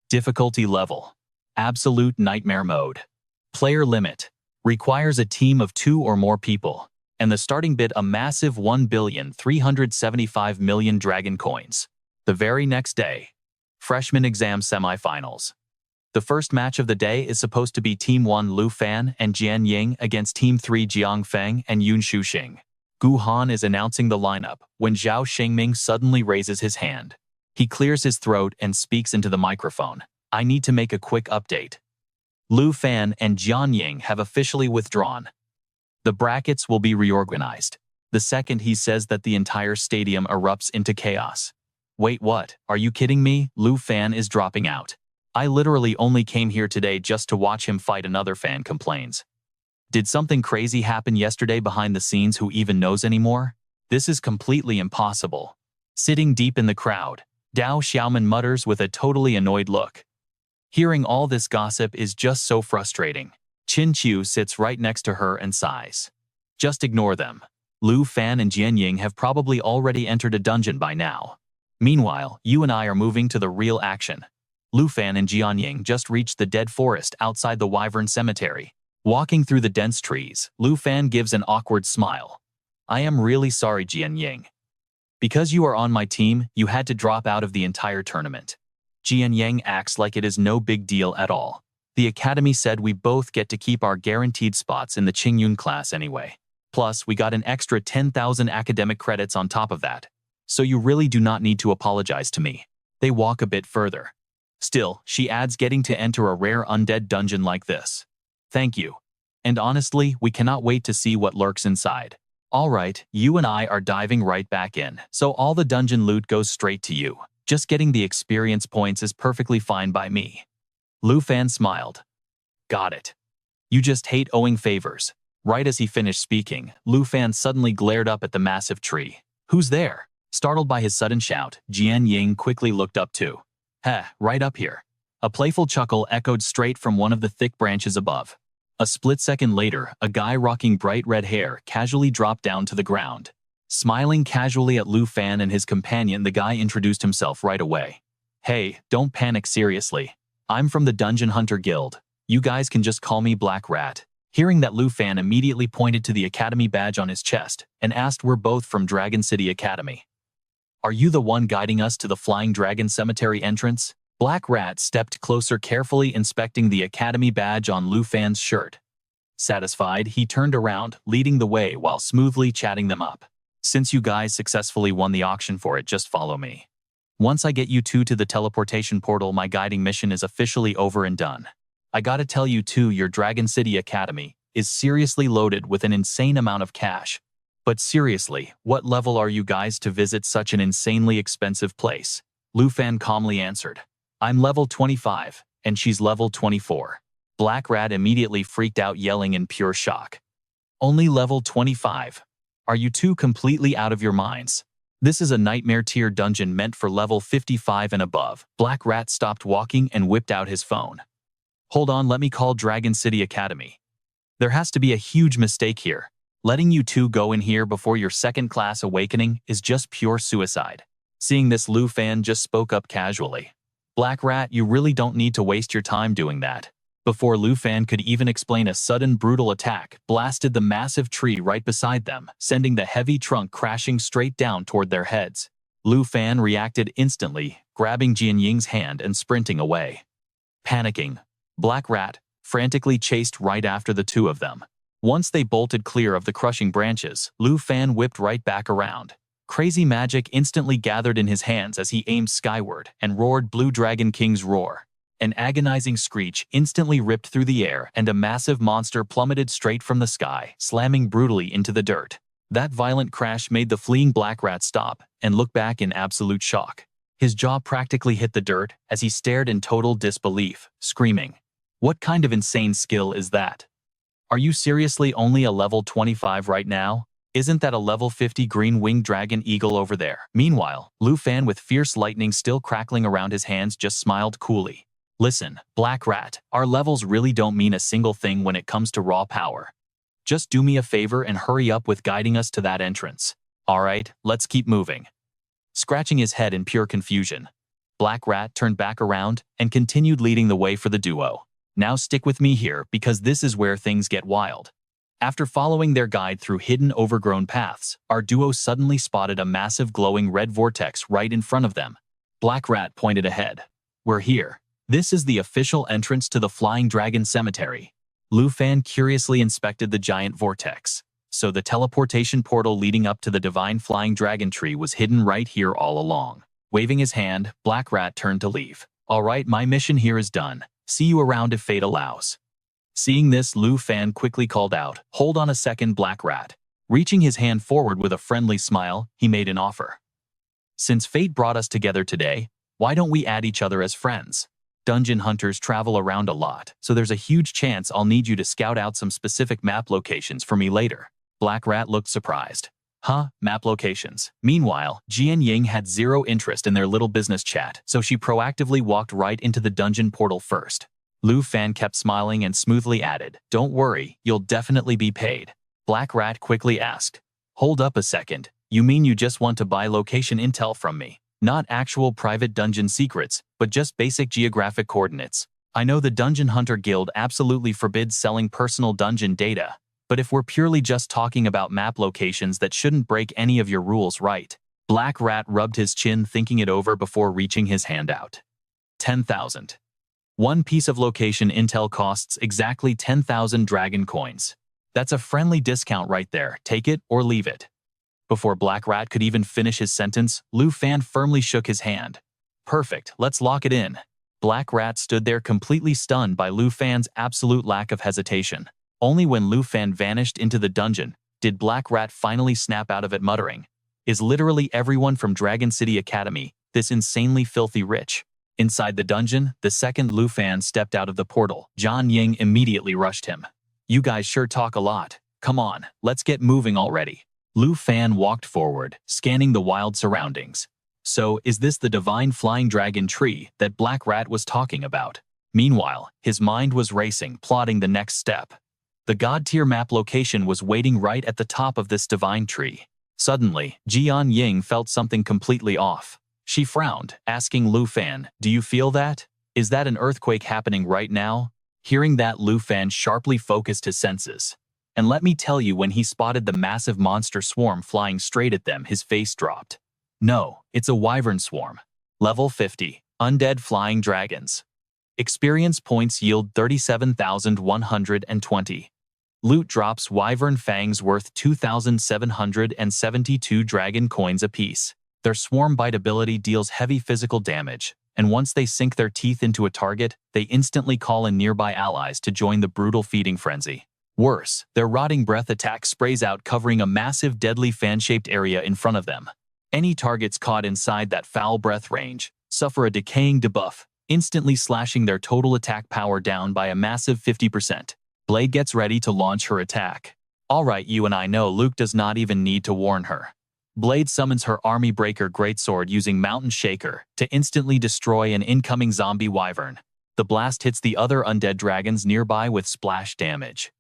Difficulty level. Absolute Nightmare Mode. Player limit. Requires a team of 2 or more people. And the starting bid a massive 1,375,000,000 dragon coins. The very next day. Freshman exam semifinals. The first match of the day is supposed to be Team 1 Lu Fan and Jian Ying against Team 3 Jiang Feng and Yun Shuxing. Gu Han is announcing the lineup when Zhao Xingming suddenly raises his hand. He clears his throat and speaks into the microphone. I need to make a quick update. Lu Fan and Jian Ying have officially withdrawn. The brackets will be reorganized. The second he says that the entire stadium erupts into chaos. Wait, what? Are you kidding me? Lu Fan is dropping out. I literally only came here today just to watch him fight another fan, complains. Did something crazy happen yesterday behind the scenes? Who even knows anymore? This is completely impossible. Sitting deep in the crowd, Dao Xiaoman mutters with a totally annoyed look. Hearing all this gossip is just so frustrating. Qin Qiu sits right next to her and sighs. Just ignore them. Lu Fan and Jian Ying have probably already entered a dungeon by now. Meanwhile, you and I are moving to the real action. Lu Fan and Jian Ying just reached the dead forest outside the Wyvern Cemetery. Walking through the dense trees, Lu Fan gives an awkward smile. I am really sorry, Jian Ying. Because you are on my team, you had to drop out of the entire tournament. Jian Ying acts like it is no big deal at all. The academy said we both get to keep our guaranteed spots in the Qingyun class anyway. Plus, we got an extra 10,000 academic credits on top of that. So you really do not need to apologize to me. They walk a bit further. Still, she adds, getting to enter a rare undead dungeon like this. Thank you. And honestly, we cannot wait to see what lurks inside. Alright, you and I are diving right back in, so all the dungeon loot goes straight to you. Just getting the experience points is perfectly fine by me. Lu Fan smiled. Got it. You just hate owing favors. Right as he finished speaking, Lu Fan suddenly glared up at the massive tree. Who's there? Startled by his sudden shout, Jian Ying quickly looked up too. Heh, right up here. A playful chuckle echoed straight from one of the thick branches above. A split second later, a guy rocking bright red hair casually dropped down to the ground. Smiling casually at Lu Fan and his companion, the guy introduced himself right away. Hey, don't panic, seriously. I'm from the Dungeon Hunter Guild. You guys can just call me Black Rat. Hearing that, Lu Fan immediately pointed to the academy badge on his chest and asked, we're both from Dragon City Academy. Are you the one guiding us to the Flying Dragon Cemetery entrance? Black Rat stepped closer, carefully inspecting the academy badge on Lu Fan's shirt. Satisfied, he turned around, leading the way while smoothly chatting them up. Since you guys successfully won the auction for it, just follow me. Once I get you two to the teleportation portal, my guiding mission is officially over and done. I gotta tell you too, your Dragon City Academy is seriously loaded with an insane amount of cash. But seriously, what level are you guys to visit such an insanely expensive place? Lu Fan calmly answered. I'm level 25, and she's level 24. Black Rat immediately freaked out, yelling in pure shock. Only level 25? Are you two completely out of your minds? This is a nightmare tier dungeon meant for level 55 and above. Black Rat stopped walking and whipped out his phone. Hold on, let me call Dragon City Academy. There has to be a huge mistake here. Letting you two go in here before your second class awakening is just pure suicide. Seeing this, Lu Fan just spoke up casually. Black Rat, you really don't need to waste your time doing that. Before Lu Fan could even explain, a sudden brutal attack blasted the massive tree right beside them, sending the heavy trunk crashing straight down toward their heads. Lu Fan reacted instantly, grabbing Jian Ying's hand and sprinting away. Panicking, Black Rat frantically chased right after the two of them. Once they bolted clear of the crushing branches, Lu Fan whipped right back around. Crazy magic instantly gathered in his hands as he aimed skyward and roared Blue Dragon King's roar. An agonizing screech instantly ripped through the air, and a massive monster plummeted straight from the sky, slamming brutally into the dirt. That violent crash made the fleeing Black Rat stop and look back in absolute shock. His jaw practically hit the dirt as he stared in total disbelief, screaming, "What kind of insane skill is that? Are you seriously only a level 25 right now? Isn't that a level 50 green-winged dragon eagle over there?" Meanwhile, Lu Fan, with fierce lightning still crackling around his hands, just smiled coolly. Listen, Black Rat, our levels really don't mean a single thing when it comes to raw power. Just do me a favor and hurry up with guiding us to that entrance. Alright, let's keep moving. scratching his head in pure confusion. Black Rat turned back around and continued leading the way for the duo. Now stick with me here because this is where things get wild. After following their guide through hidden overgrown paths, our duo suddenly spotted a massive glowing red vortex right in front of them. Black Rat pointed ahead. We're here. This is the official entrance to the Flying Dragon Cemetery. Lu Fan curiously inspected the giant vortex. So the teleportation portal leading up to the divine flying dragon tree was hidden right here all along. Waving his hand, Black Rat turned to leave. All right, my mission here is done. See you around if fate allows. Seeing this, Lu Fan quickly called out, "Hold on a second, Black Rat." Reaching his hand forward with a friendly smile, he made an offer. Since fate brought us together today, why don't we add each other as friends? Dungeon hunters travel around a lot, so there's a huge chance I'll need you to scout out some specific map locations for me later. Black Rat looked surprised. Huh, map locations. Meanwhile, Jian Ying had zero interest in their little business chat, so she proactively walked right into the dungeon portal first. Lu Fan kept smiling and smoothly added, "Don't worry, you'll definitely be paid." Black Rat quickly asked, "Hold up a second, you mean you just want to buy location intel from me? Not actual private dungeon secrets, but just basic geographic coordinates. I know the Dungeon Hunter Guild absolutely forbids selling personal dungeon data, but if we're purely just talking about map locations, that shouldn't break any of your rules, right?" Black Rat rubbed his chin, thinking it over before reaching his hand out. 10,000. One piece of location intel costs exactly 10,000 dragon coins. That's a friendly discount right there. Take it or leave it. Before Black Rat could even finish his sentence, Lu Fan firmly shook his hand. Perfect, let's lock it in. Black Rat stood there completely stunned by Lu Fan's absolute lack of hesitation. Only when Lu Fan vanished into the dungeon did Black Rat finally snap out of it, muttering, "Is literally everyone from Dragon City Academy this insanely filthy rich?" Inside the dungeon, the second Lu Fan stepped out of the portal, Jian Ying immediately rushed him. "You guys sure talk a lot. Come on, let's get moving already." Lu Fan walked forward, scanning the wild surroundings. So, is this the divine flying dragon tree that Black Rat was talking about? Meanwhile, his mind was racing, plotting the next step. The god-tier map location was waiting right at the top of this divine tree. Suddenly, Jian Ying felt something completely off. She frowned, asking Lu Fan, "Do you feel that? Is that an earthquake happening right now?" Hearing that, Lu Fan sharply focused his senses. And let me tell you, when he spotted the massive monster swarm flying straight at them, his face dropped. No, it's a wyvern swarm. Level 50. Undead Flying Dragons. Experience points yield 37,120. Loot drops: wyvern fangs worth 2,772 dragon coins apiece. Their swarm bite ability deals heavy physical damage, and once they sink their teeth into a target, they instantly call in nearby allies to join the brutal feeding frenzy. Worse, their rotting breath attack sprays out, covering a massive deadly fan-shaped area in front of them. Any targets caught inside that foul breath range suffer a decaying debuff, instantly slashing their total attack power down by a massive 50%. Blade gets ready to launch her attack. Alright, you and I know Luke does not even need to warn her. Blade summons her Army Breaker Greatsword using Mountain Shaker to instantly destroy an incoming zombie wyvern. The blast hits the other undead dragons nearby with splash damage.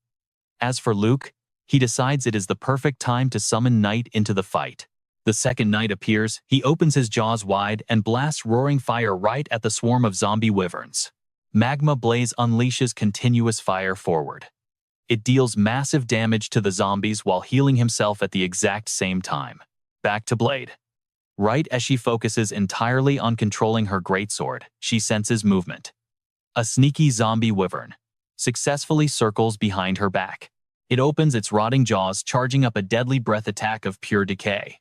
As for Luke, he decides it is the perfect time to summon Night into the fight. The second Night appears, he opens his jaws wide and blasts roaring fire right at the swarm of zombie wyverns. Magma Blaze unleashes continuous fire forward. It deals massive damage to the zombies while healing himself at the exact same time. Back to Blade. Right as she focuses entirely on controlling her greatsword, she senses movement. A sneaky zombie wyvern successfully circles behind her back. It opens its rotting jaws, charging up a deadly breath attack of pure decay.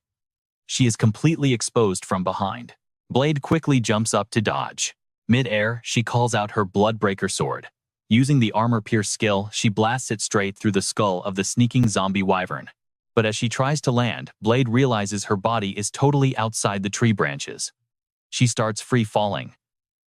She is completely exposed from behind. Blade quickly jumps up to dodge. Mid-air, she calls out her Bloodbreaker sword. Using the Armor Pierce skill, she blasts it straight through the skull of the sneaking zombie wyvern. But as she tries to land, Blade realizes her body is totally outside the tree branches. She starts free falling.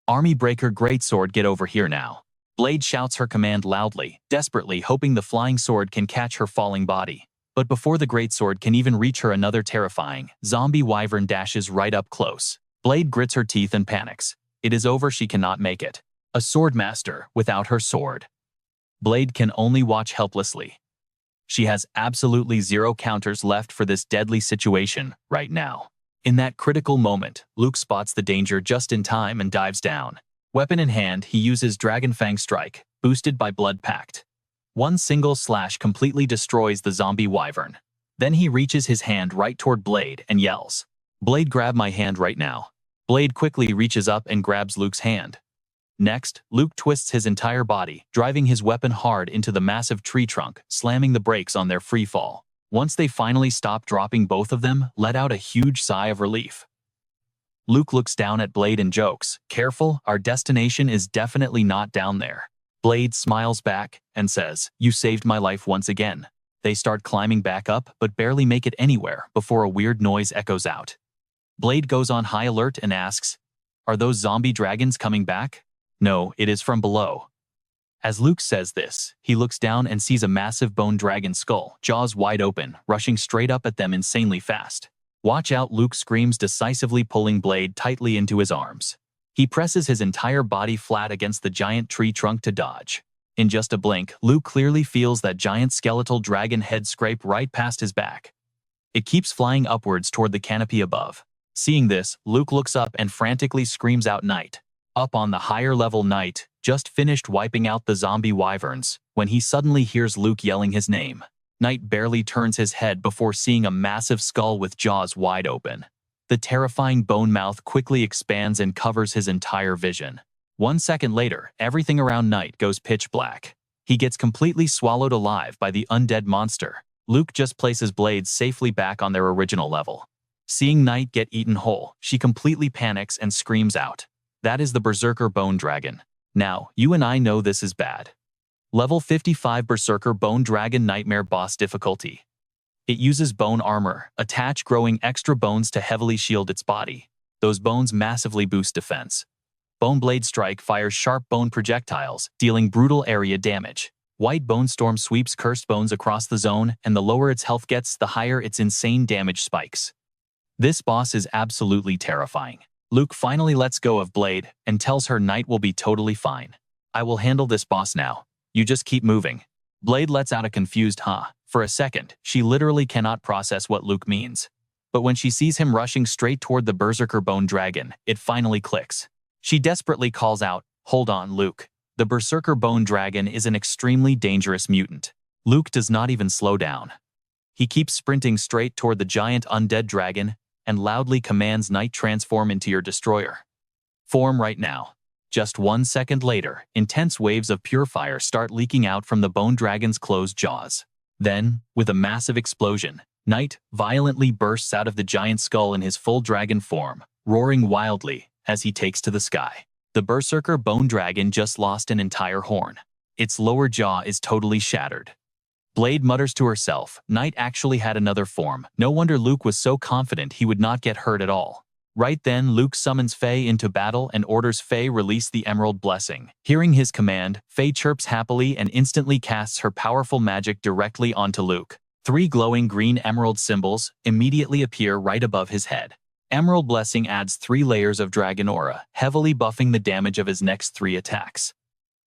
Army Breaker Greatsword, get over here now. Blade shouts her command loudly, desperately hoping the flying sword can catch her falling body. But before the greatsword can even reach her, another terrifying zombie wyvern dashes right up close. Blade grits her teeth and panics. It is over, she cannot make it. A swordmaster without her sword. Blade can only watch helplessly. She has absolutely zero counters left for this deadly situation right now. In that critical moment, Luke spots the danger just in time and dives down. Weapon in hand, he uses Dragon Fang Strike, boosted by Blood Pact. One single slash completely destroys the zombie wyvern. Then he reaches his hand right toward Blade and yells, "Blade, grab my hand right now." Blade quickly reaches up and grabs Luke's hand. Next, Luke twists his entire body, driving his weapon hard into the massive tree trunk, slamming the brakes on their free fall. Once they finally stop dropping, both of them let out a huge sigh of relief. Luke looks down at Blade and jokes, "Careful, our destination is definitely not down there." Blade smiles back and says, "You saved my life once again." They start climbing back up but barely make it anywhere before a weird noise echoes out. Blade goes on high alert and asks, "Are those zombie dragons coming back?" "No, it is from below." As Luke says this, he looks down and sees a massive bone dragon skull, jaws wide open, rushing straight up at them insanely fast. "Watch out," Luke screams, decisively pulling Blade tightly into his arms. He presses his entire body flat against the giant tree trunk to dodge. In just a blink, Luke clearly feels that giant skeletal dragon head scrape right past his back. It keeps flying upwards toward the canopy above. Seeing this, Luke looks up and frantically screams out, "Knight!" Up on the higher level, Knight just finished wiping out the zombie wyverns when he suddenly hears Luke yelling his name. Knight barely turns his head before seeing a massive skull with jaws wide open. The terrifying bone mouth quickly expands and covers his entire vision. 1 second later, everything around Knight goes pitch black. He gets completely swallowed alive by the undead monster. Luke just places Blade safely back on their original level. Seeing Knight get eaten whole, she completely panics and screams out, "That is the Berserker Bone Dragon. Now, you and I know this is bad." Level 55 Berserker Bone Dragon Nightmare Boss Difficulty. It uses bone armor, attach growing extra bones to heavily shield its body. Those bones massively boost defense. Bone Blade Strike fires sharp bone projectiles, dealing brutal area damage. White Bone Storm sweeps cursed bones across the zone, and the lower its health gets, the higher its insane damage spikes. This boss is absolutely terrifying. Luke finally lets go of Blade and tells her Knight will be totally fine. "I will handle this boss now. You just keep moving." Blade lets out a confused "huh." For a second, she literally cannot process what Luke means. But when she sees him rushing straight toward the Berserker Bone Dragon, it finally clicks. She desperately calls out, "Hold on, Luke. The Berserker Bone Dragon is an extremely dangerous mutant." Luke does not even slow down. He keeps sprinting straight toward the giant undead dragon and loudly commands Knight, "Transform into your destroyer. Form right now." Just 1 second later, intense waves of pure fire start leaking out from the bone dragon's closed jaws. Then, with a massive explosion, Knight violently bursts out of the giant skull in his full dragon form, roaring wildly as he takes to the sky. The Berserker Bone Dragon just lost an entire horn. Its lower jaw is totally shattered. Blade mutters to herself, Knight actually had another form. No wonder Luke was so confident he would not get hurt at all. Right then, Luke summons Faye into battle and orders Faye release the Emerald Blessing. Hearing his command, Faye chirps happily and instantly casts her powerful magic directly onto Luke. 3 glowing green emerald symbols immediately appear right above his head. Emerald Blessing adds 3 layers of dragon aura, heavily buffing the damage of his next 3 attacks.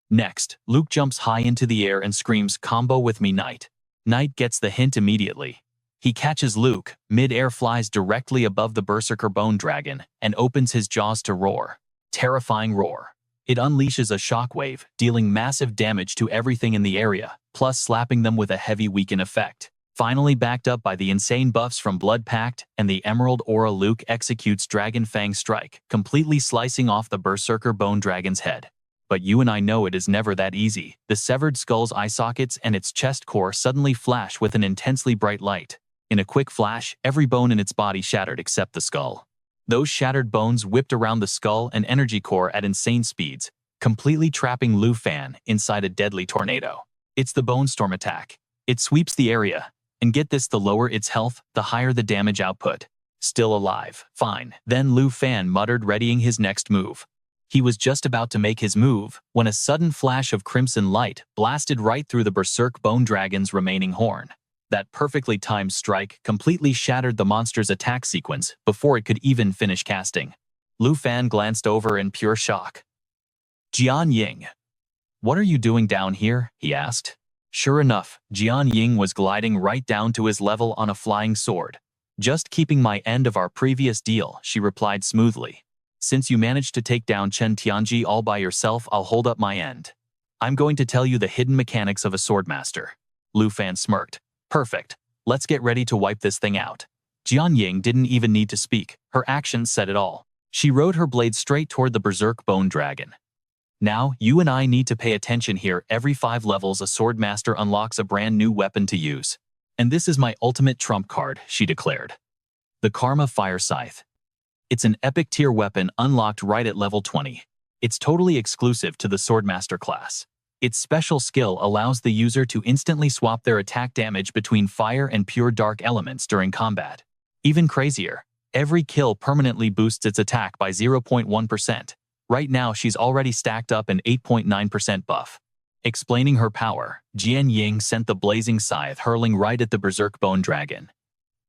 Next, Luke jumps high into the air and screams, "Combo with me, Knight." Knight gets the hint immediately. He catches Luke, mid-air flies directly above the Berserker Bone Dragon, and opens his jaws to roar. Terrifying roar. It unleashes a shockwave, dealing massive damage to everything in the area, plus slapping them with a heavy weaken effect. Finally backed up by the insane buffs from Blood Pact and the Emerald Aura, Luke executes Dragon Fang Strike, completely slicing off the Berserker Bone Dragon's head. But you and I know it is never that easy. The severed skull's eye sockets and its chest core suddenly flash with an intensely bright light. In a quick flash, every bone in its body shattered except the skull. Those shattered bones whipped around the skull and energy core at insane speeds, completely trapping Lu Fan inside a deadly tornado. It's the Bone Storm attack. It sweeps the area. And get this, the lower its health, the higher the damage output. Still alive. Fine. Then Lu Fan muttered, readying his next move. He was just about to make his move when a sudden flash of crimson light blasted right through the Berserk Bone Dragon's remaining horn. That perfectly timed strike completely shattered the monster's attack sequence before it could even finish casting. Lu Fan glanced over in pure shock. "Jian Ying, what are you doing down here?" he asked. Sure enough, Jian Ying was gliding right down to his level on a flying sword. Just keeping my end of our previous deal, she replied smoothly. Since you managed to take down Chen Tianji all by yourself, I'll hold up my end. I'm going to tell you the hidden mechanics of a swordmaster. Lu Fan smirked. Perfect. Let's get ready to wipe this thing out. Jian Ying didn't even need to speak. Her actions said it all. She rode her blade straight toward the berserk bone dragon. Now, you and I need to pay attention here. Every 5 levels, a swordmaster unlocks a brand new weapon to use. And this is my ultimate trump card, she declared. The Karma Fire Scythe. It's an epic tier weapon unlocked right at level 20. It's totally exclusive to the swordmaster class. Its special skill allows the user to instantly swap their attack damage between fire and pure dark elements during combat. Even crazier, every kill permanently boosts its attack by 0.1%. Right now, she's already stacked up an 8.9% buff. Explaining her power, Jian Ying sent the blazing scythe hurling right at the berserk bone dragon.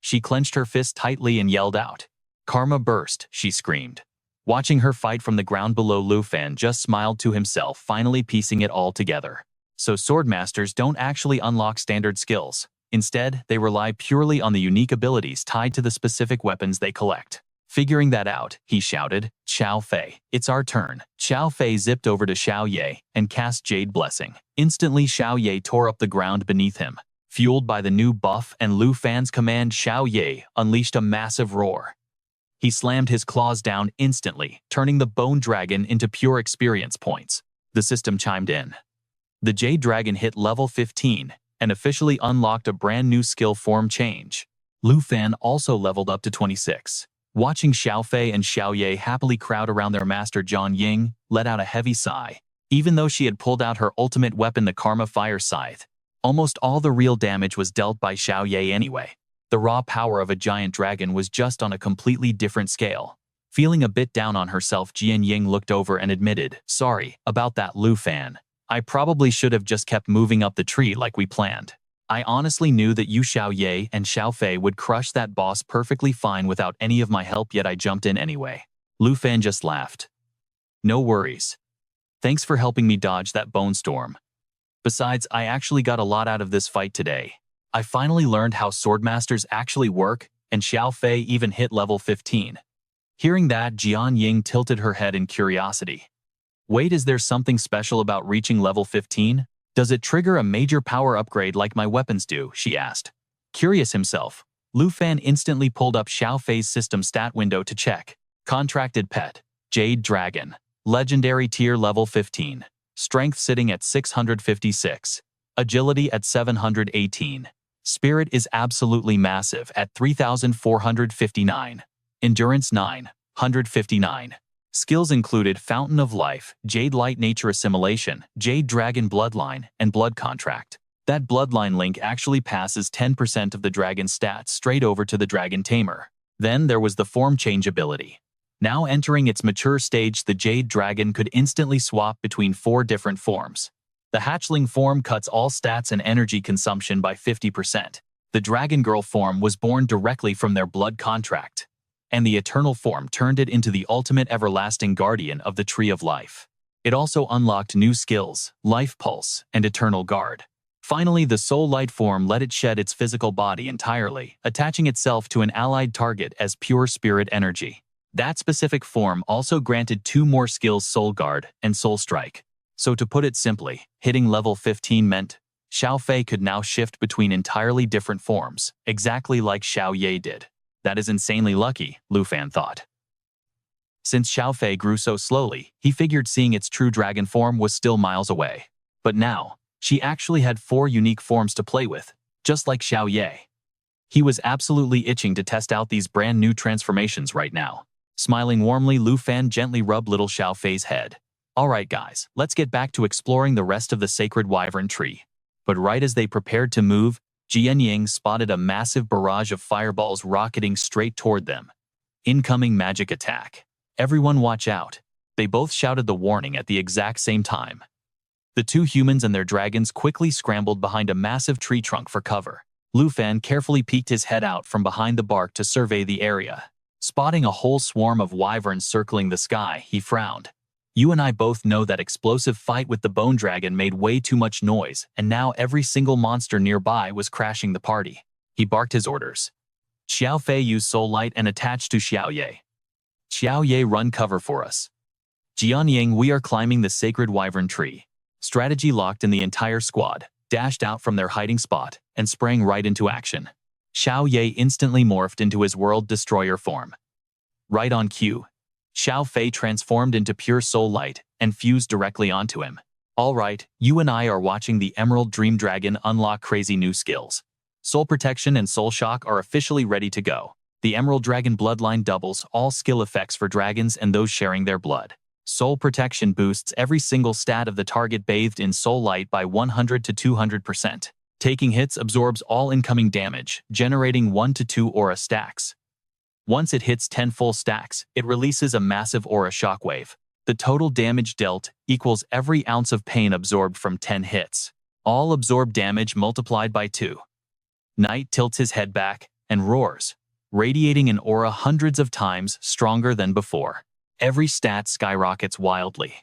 She clenched her fist tightly and yelled out. Karma burst, she screamed. Watching her fight from the ground below, Lu Fan just smiled to himself, finally piecing it all together. So swordmasters don't actually unlock standard skills. Instead, they rely purely on the unique abilities tied to the specific weapons they collect. Figuring that out, he shouted, Xiao Fei, it's our turn. Xiao Fei zipped over to Xiao Ye and cast Jade Blessing. Instantly, Xiao Ye tore up the ground beneath him. Fueled by the new buff and Lu Fan's command, Xiao Ye unleashed a massive roar. He slammed his claws down instantly, turning the bone dragon into pure experience points. The system chimed in. The Jade Dragon hit level 15 and officially unlocked a brand new skill form change. Lu Fan also leveled up to 26. Watching Xiao Fei and Xiao Ye happily crowd around their master, Jian Ying let out a heavy sigh. Even though she had pulled out her ultimate weapon, the Karma Fire Scythe, almost all the real damage was dealt by Xiao Ye anyway. The raw power of a giant dragon was just on a completely different scale. Feeling a bit down on herself, Jian Ying looked over and admitted, Sorry about that, Lu Fan. I probably should have just kept moving up the tree like we planned. I honestly knew that you Xiao Ye and Xiao Fei would crush that boss perfectly fine without any of my help, yet I jumped in anyway. Lu Fan just laughed. No worries. Thanks for helping me dodge that bone storm. Besides, I actually got a lot out of this fight today. I finally learned how swordmasters actually work, and Xiao Fei even hit level 15. Hearing that, Jian Ying tilted her head in curiosity. Wait, is there something special about reaching level 15? Does it trigger a major power upgrade like my weapons do? She asked. Curious himself, Lu Fan instantly pulled up Xiao Fei's system stat window to check. Contracted pet, Jade Dragon. Legendary tier level 15. Strength sitting at 656. Agility at 718. Spirit is absolutely massive at 3,459. Endurance 959. Skills included Fountain of Life, Jade Light Nature Assimilation, Jade Dragon Bloodline, and Blood Contract. That Bloodline link actually passes 10% of the dragon's stats straight over to the Dragon Tamer. Then there was the form change ability. Now entering its mature stage, the Jade Dragon could instantly swap between 4 different forms. The hatchling form cuts all stats and energy consumption by 50%. The Dragon Girl form was born directly from their blood contract. And the Eternal form turned it into the ultimate everlasting guardian of the Tree of Life. It also unlocked new skills, Life Pulse and Eternal Guard. Finally, the Soul Light form let it shed its physical body entirely, attaching itself to an allied target as pure spirit energy. That specific form also granted 2 more skills, Soul Guard and Soul Strike. So to put it simply, hitting level 15 meant Xiao Fei could now shift between entirely different forms, exactly like Xiao Ye did. That is insanely lucky, Lu Fan thought. Since Xiao Fei grew so slowly, he figured seeing its true dragon form was still miles away. But now, she actually had 4 unique forms to play with, just like Xiao Ye. He was absolutely itching to test out these brand new transformations right now. Smiling warmly, Lu Fan gently rubbed little Xiao Fei's head. Alright guys, let's get back to exploring the rest of the sacred wyvern tree. But right as they prepared to move, Jian Ying spotted a massive barrage of fireballs rocketing straight toward them. Incoming magic attack. Everyone watch out. They both shouted the warning at the exact same time. The 2 humans and their dragons quickly scrambled behind a massive tree trunk for cover. Lu Fan carefully peeked his head out from behind the bark to survey the area. Spotting a whole swarm of wyverns circling the sky, he frowned. You and I both know that explosive fight with the bone dragon made way too much noise, and now every single monster nearby was crashing the party. He barked his orders. Xiao Fei use Soul Light and attach to Xiao Ye. Xiao Ye run cover for us. Jianying, we are climbing the sacred wyvern tree. Strategy locked, and the entire squad dashed out from their hiding spot and sprang right into action. Xiao Ye instantly morphed into his world destroyer form. Right on cue, Xiao Fei transformed into pure soul light and fused directly onto him. All right, you and I are watching the Emerald Dream Dragon unlock crazy new skills. Soul Protection and Soul Shock are officially ready to go. The Emerald Dragon bloodline doubles all skill effects for dragons and those sharing their blood. Soul Protection boosts every single stat of the target bathed in soul light by 100 to 200%. Taking hits absorbs all incoming damage, generating 1 to 2 aura stacks. Once it hits 10 full stacks, it releases a massive aura shockwave. The total damage dealt equals every ounce of pain absorbed from 10 hits. All absorbed damage multiplied by 2. Knight tilts his head back and roars, radiating an aura hundreds of times stronger than before. Every stat skyrockets wildly.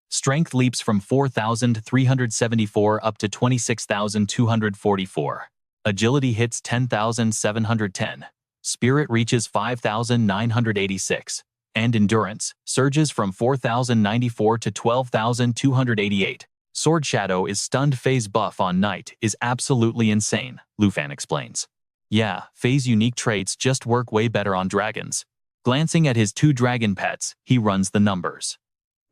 Strength leaps from 4,374 up to 26,244. Agility hits 10,710. Spirit reaches 5,986. And endurance surges from 4,094 to 12,288. Sword Shadow is stunned. Fei's buff on Knight is absolutely insane, Lufan explains. Yeah, Fei's unique traits just work way better on dragons. Glancing at his 2 dragon pets, he runs the numbers.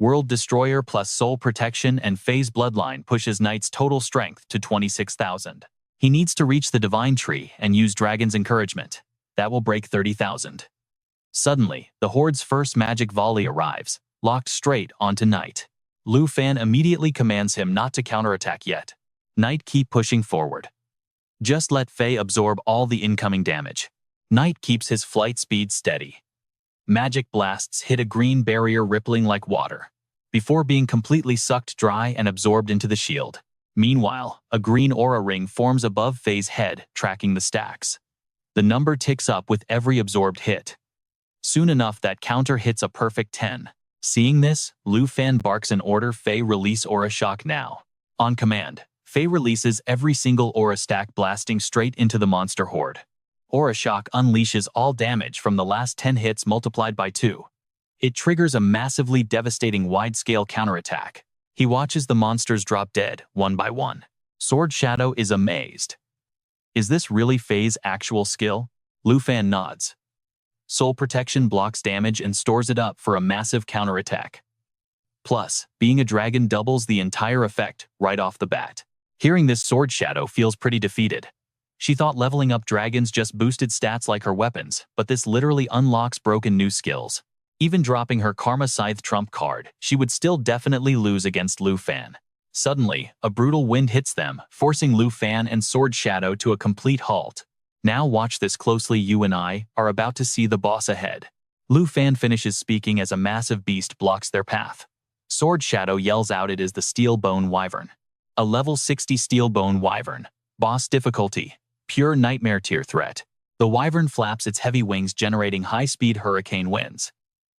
World Destroyer plus Soul Protection and Fei's bloodline pushes Knight's total strength to 26,000. He needs to reach the Divine Tree and use Dragon's Encouragement. That will break 30,000. Suddenly, the Horde's first magic volley arrives, locked straight onto Knight. Lufan immediately commands him not to counterattack yet. Knight, keep pushing forward. Just let Fei absorb all the incoming damage. Knight keeps his flight speed steady. Magic blasts hit a green barrier rippling like water, before being completely sucked dry and absorbed into the shield. Meanwhile, a green aura ring forms above Fei's head, tracking the stacks. The number ticks up with every absorbed hit. Soon enough, that counter hits a perfect 10. Seeing this, Lufan barks an order: Fei, release Aura Shock now. On command, Fei releases every single aura stack, blasting straight into the monster horde. Aura Shock unleashes all damage from the last 10 hits multiplied by 2. It triggers a massively devastating wide-scale counterattack. He watches the monsters drop dead, one by one. Sword Shadow is amazed. Is this really Fei's actual skill? Lufan nods. Soul Protection blocks damage and stores it up for a massive counterattack. Plus, being a dragon doubles the entire effect right off the bat. Hearing this, Sword Shadow feels pretty defeated. She thought leveling up dragons just boosted stats like her weapons, but this literally unlocks broken new skills. Even dropping her Karma Scythe trump card, she would still definitely lose against Lufan. Suddenly, a brutal wind hits them, forcing Lufan and Sword Shadow to a complete halt. Now watch this closely, you and I are about to see the boss ahead. Lufan finishes speaking as a massive beast blocks their path. Sword Shadow yells out it is the Steel Bone Wyvern. A level 60 Steel Bone Wyvern. Boss difficulty: pure nightmare tier threat. The wyvern flaps its heavy wings, generating high-speed hurricane winds.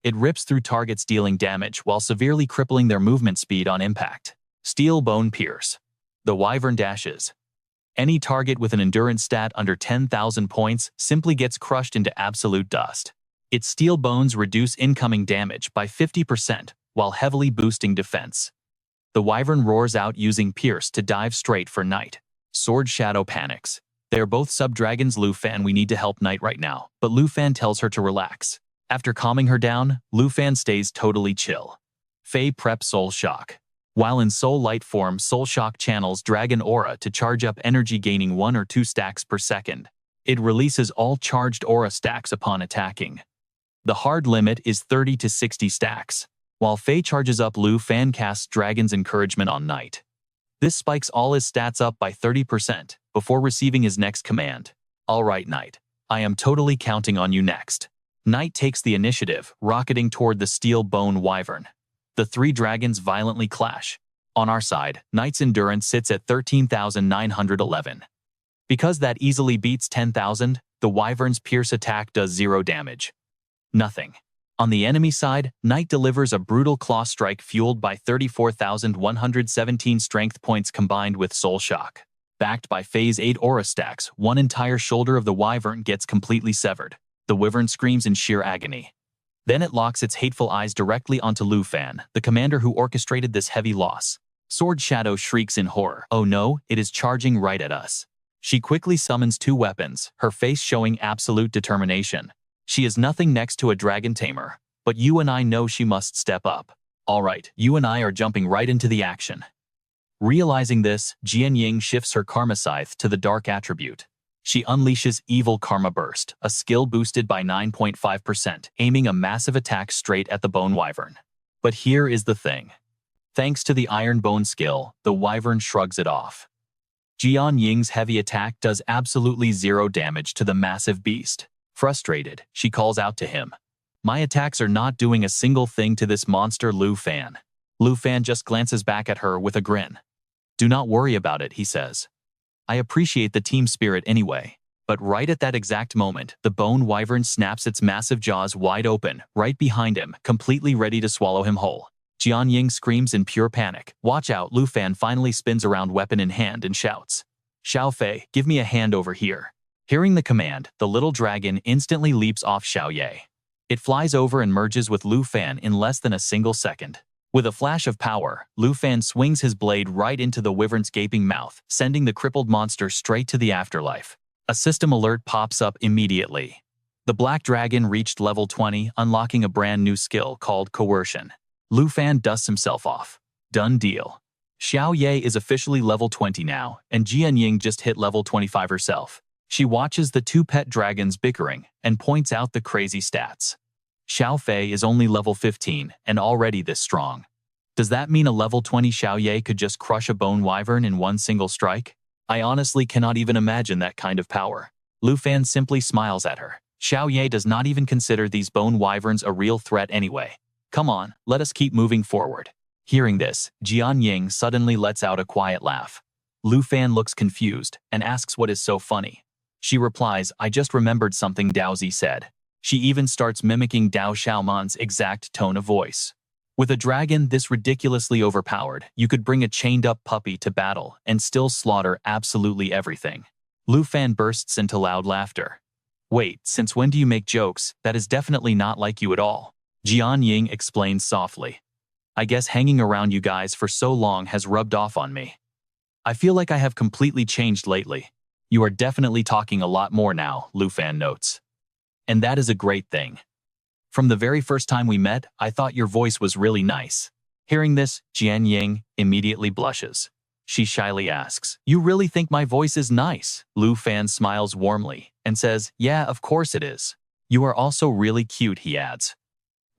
It rips through targets, dealing damage while severely crippling their movement speed on impact. Steel Bone Pierce. The wyvern dashes. Any target with an endurance stat under 10,000 points simply gets crushed into absolute dust. Its steel bones reduce incoming damage by 50% while heavily boosting defense. The wyvern roars out, using Pierce to dive straight for Knight. Sword Shadow panics. They are both sub-dragons. Lufan, we need to help Knight right now, but Lufan tells her to relax. After calming her down, Lufan stays totally chill. Fei preps Soul Shock. While in Soul Light form, Soul Shock channels Dragon Aura to charge up energy, gaining 1 or 2 stacks per second. It releases all charged aura stacks upon attacking. The hard limit is 30 to 60 stacks. While Fei charges up, Lufan casts Dragon's Encouragement on Knight. This spikes all his stats up by 30% before receiving his next command. Alright Knight, I am totally counting on you next. Knight takes the initiative, rocketing toward the Steel Bone Wyvern. The 3 dragons violently clash. On our side, Knight's endurance sits at 13,911. Because that easily beats 10,000, the wyvern's pierce attack does 0 damage. Nothing. On the enemy side, Knight delivers a brutal claw strike fueled by 34,117 strength points combined with Soul Shock. Backed by Phase 8 aura stacks, one entire shoulder of the wyvern gets completely severed. The wyvern screams in sheer agony. Then it locks its hateful eyes directly onto Lu Fan, the commander who orchestrated this heavy loss. Sword Shadow shrieks in horror. Oh no, it is charging right at us. She quickly summons two weapons, her face showing absolute determination. She is nothing next to a Dragon Tamer, but you and I know she must step up. Alright, you and I are jumping right into the action. Realizing this, Jian Ying shifts her Karma Scythe to the Dark attribute. She unleashes Evil Karma Burst, a skill boosted by 9.5%, aiming a massive attack straight at the Bone Wyvern. But here is the thing. Thanks to the Iron Bone skill, the Wyvern shrugs it off. Jian Ying's heavy attack does absolutely zero damage to the massive beast. Frustrated, she calls out to him. My attacks are not doing a single thing to this monster Lu Fan. Lu Fan just glances back at her with a grin. Do not worry about it, he says. I appreciate the team spirit anyway. But right at that exact moment, the Bone Wyvern snaps its massive jaws wide open, right behind him, completely ready to swallow him whole. Jian Ying screams in pure panic. Watch out, Lu Fan finally spins around weapon in hand and shouts. Xiao Fei, give me a hand over here. Hearing the command, the little dragon instantly leaps off Xiao Ye. It flies over and merges with Lu Fan in less than a single second. With a flash of power, Lu Fan swings his blade right into the wyvern's gaping mouth, sending the crippled monster straight to the afterlife. A system alert pops up immediately. The black dragon reached level 20, unlocking a brand new skill called Coercion. Lu Fan dusts himself off. Done deal. Xiao Ye is officially level 20 now, and Jian Ying just hit level 25 herself. She watches the two pet dragons bickering and points out the crazy stats. Xiao Fei is only level 15 and already this strong. Does that mean a level 20 Xiao Ye could just crush a bone wyvern in one single strike? I honestly cannot even imagine that kind of power. Lu Fan simply smiles at her. Xiao Ye does not even consider these bone wyverns a real threat anyway. Come on, let us keep moving forward. Hearing this, Jian Ying suddenly lets out a quiet laugh. Lu Fan looks confused and asks what is so funny. She replies, I just remembered something Daozi said. She even starts mimicking Dao Xiaoman's exact tone of voice. With a dragon this ridiculously overpowered, you could bring a chained-up puppy to battle and still slaughter absolutely everything. Lu Fan bursts into loud laughter. Wait, since when do you make jokes? That is definitely not like you at all. Jian Ying explains softly. I guess hanging around you guys for so long has rubbed off on me. I feel like I have completely changed lately. You are definitely talking a lot more now, Lu Fan notes. And that is a great thing. From the very first time we met, I thought your voice was really nice. Hearing this, Jian Ying immediately blushes. She shyly asks, You really think my voice is nice? Lu Fan smiles warmly and says, Yeah, of course it is. You are also really cute, he adds.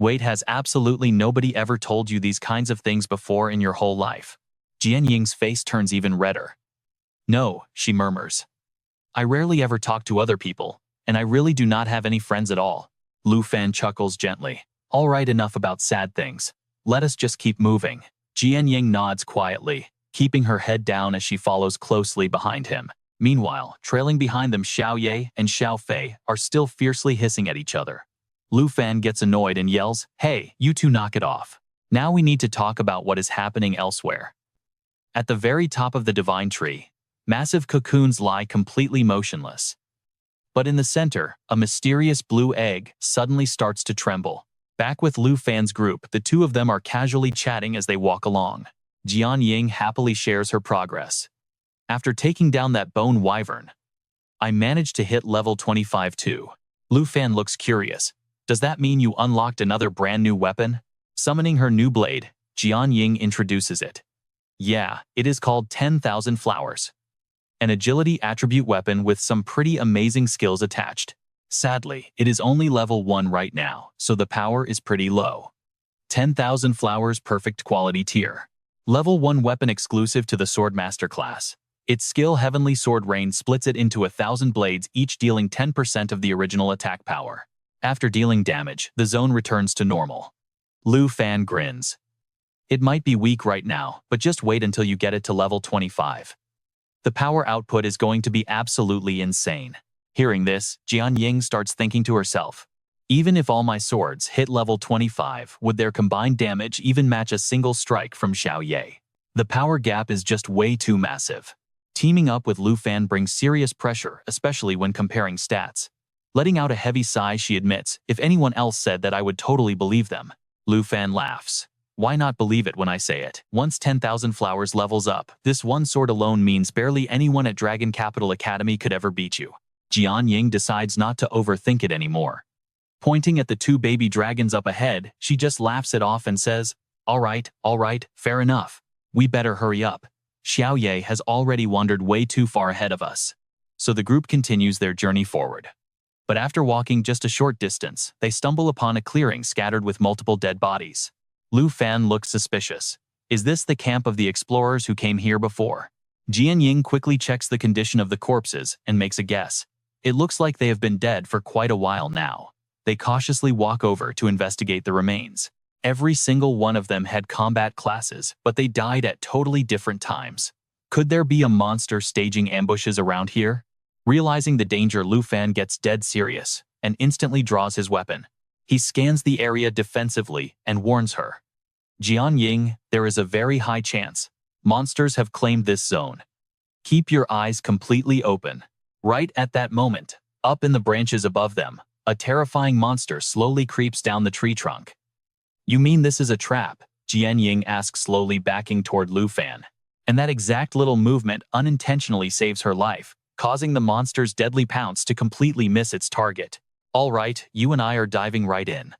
Wait, has absolutely nobody ever told you these kinds of things before in your whole life? Jian Ying's face turns even redder. No, she murmurs. I rarely ever talk to other people, and I really do not have any friends at all. Lu Fan chuckles gently. All right, enough about sad things. Let us just keep moving. Jian Ying nods quietly, keeping her head down as she follows closely behind him. Meanwhile, trailing behind them Xiao Ye and Xiao Fei are still fiercely hissing at each other. Lu Fan gets annoyed and yells, Hey, you two knock it off. Now we need to talk about what is happening elsewhere. At the very top of the divine tree, massive cocoons lie completely motionless. But in the center, a mysterious blue egg suddenly starts to tremble. Back with Lu Fan's group, the two of them are casually chatting as they walk along. Jian Ying happily shares her progress. After taking down that bone wyvern, I managed to hit level 25 too. Lu Fan looks curious. Does that mean you unlocked another brand new weapon? Summoning her new blade, Jian Ying introduces it. Yeah, it is called 10,000 Flowers. An agility attribute weapon with some pretty amazing skills attached. Sadly, it is only level 1 right now, so the power is pretty low. 10,000 Flowers perfect quality tier. Level 1 weapon exclusive to the Swordmaster class. Its skill Heavenly Sword Rain splits it into 1,000 blades, each dealing 10% of the original attack power. After dealing damage, the zone returns to normal. Lu Fan grins. It might be weak right now, but just wait until you get it to level 25. The power output is going to be absolutely insane. Hearing this, Jian Ying starts thinking to herself, even if all my swords hit level 25, would their combined damage even match a single strike from Xiao Ye? The power gap is just way too massive. Teaming up with Lu Fan brings serious pressure, especially when comparing stats. Letting out a heavy sigh, she admits, if anyone else said that I would totally believe them. Lu Fan laughs. Why not believe it when I say it? Once 10,000 flowers levels up, this one sword alone means barely anyone at Dragon Capital Academy could ever beat you. Jian Ying decides not to overthink it anymore. Pointing at the two baby dragons up ahead, she just laughs it off and says, all right, fair enough. We better hurry up. Xiao Ye has already wandered way too far ahead of us. So the group continues their journey forward. But after walking just a short distance, they stumble upon a clearing scattered with multiple dead bodies. Lu Fan looks suspicious. Is this the camp of the explorers who came here before? Jian Ying quickly checks the condition of the corpses and makes a guess. It looks like they have been dead for quite a while now. They cautiously walk over to investigate the remains. Every single one of them had combat classes, but they died at totally different times. Could there be a monster staging ambushes around here? Realizing the danger, Lu Fan gets dead serious and instantly draws his weapon. He scans the area defensively and warns her. Jian Ying, there is a very high chance monsters have claimed this zone. Keep your eyes completely open. Right at that moment, up in the branches above them, a terrifying monster slowly creeps down the tree trunk. You mean this is a trap? Jian Ying asks, slowly backing toward Lu Fan. And that exact little movement unintentionally saves her life, causing the monster's deadly pounce to completely miss its target. All right, you and I are diving right in.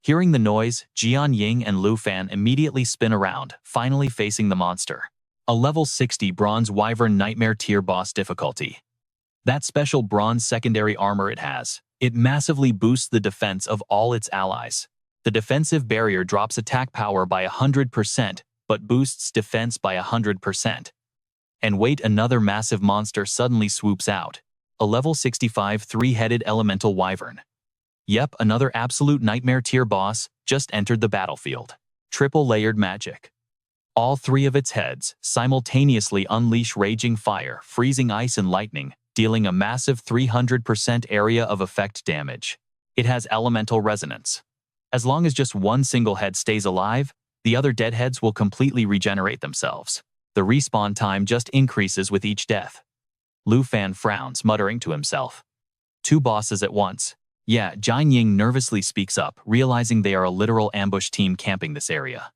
Hearing the noise, Jian Ying and Lu Fan immediately spin around, finally facing the monster. A level 60 Bronze Wyvern Nightmare tier boss difficulty. That special bronze secondary armor it has, it massively boosts the defense of all its allies. The defensive barrier drops attack power by 100%, but boosts defense by 100%. And wait, another massive monster suddenly swoops out. A level 65 three-headed elemental wyvern. Yep, another absolute nightmare tier boss just entered the battlefield. Triple layered magic. All three of its heads simultaneously unleash raging fire, freezing ice and lightning, dealing a massive 300% area of effect damage. It has elemental resonance. As long as just one single head stays alive, the other dead heads will completely regenerate themselves. The respawn time just increases with each death. Lu Fan frowns, muttering to himself. Two bosses at once. Yeah, Jian Ying nervously speaks up, realizing they are a literal ambush team camping this area.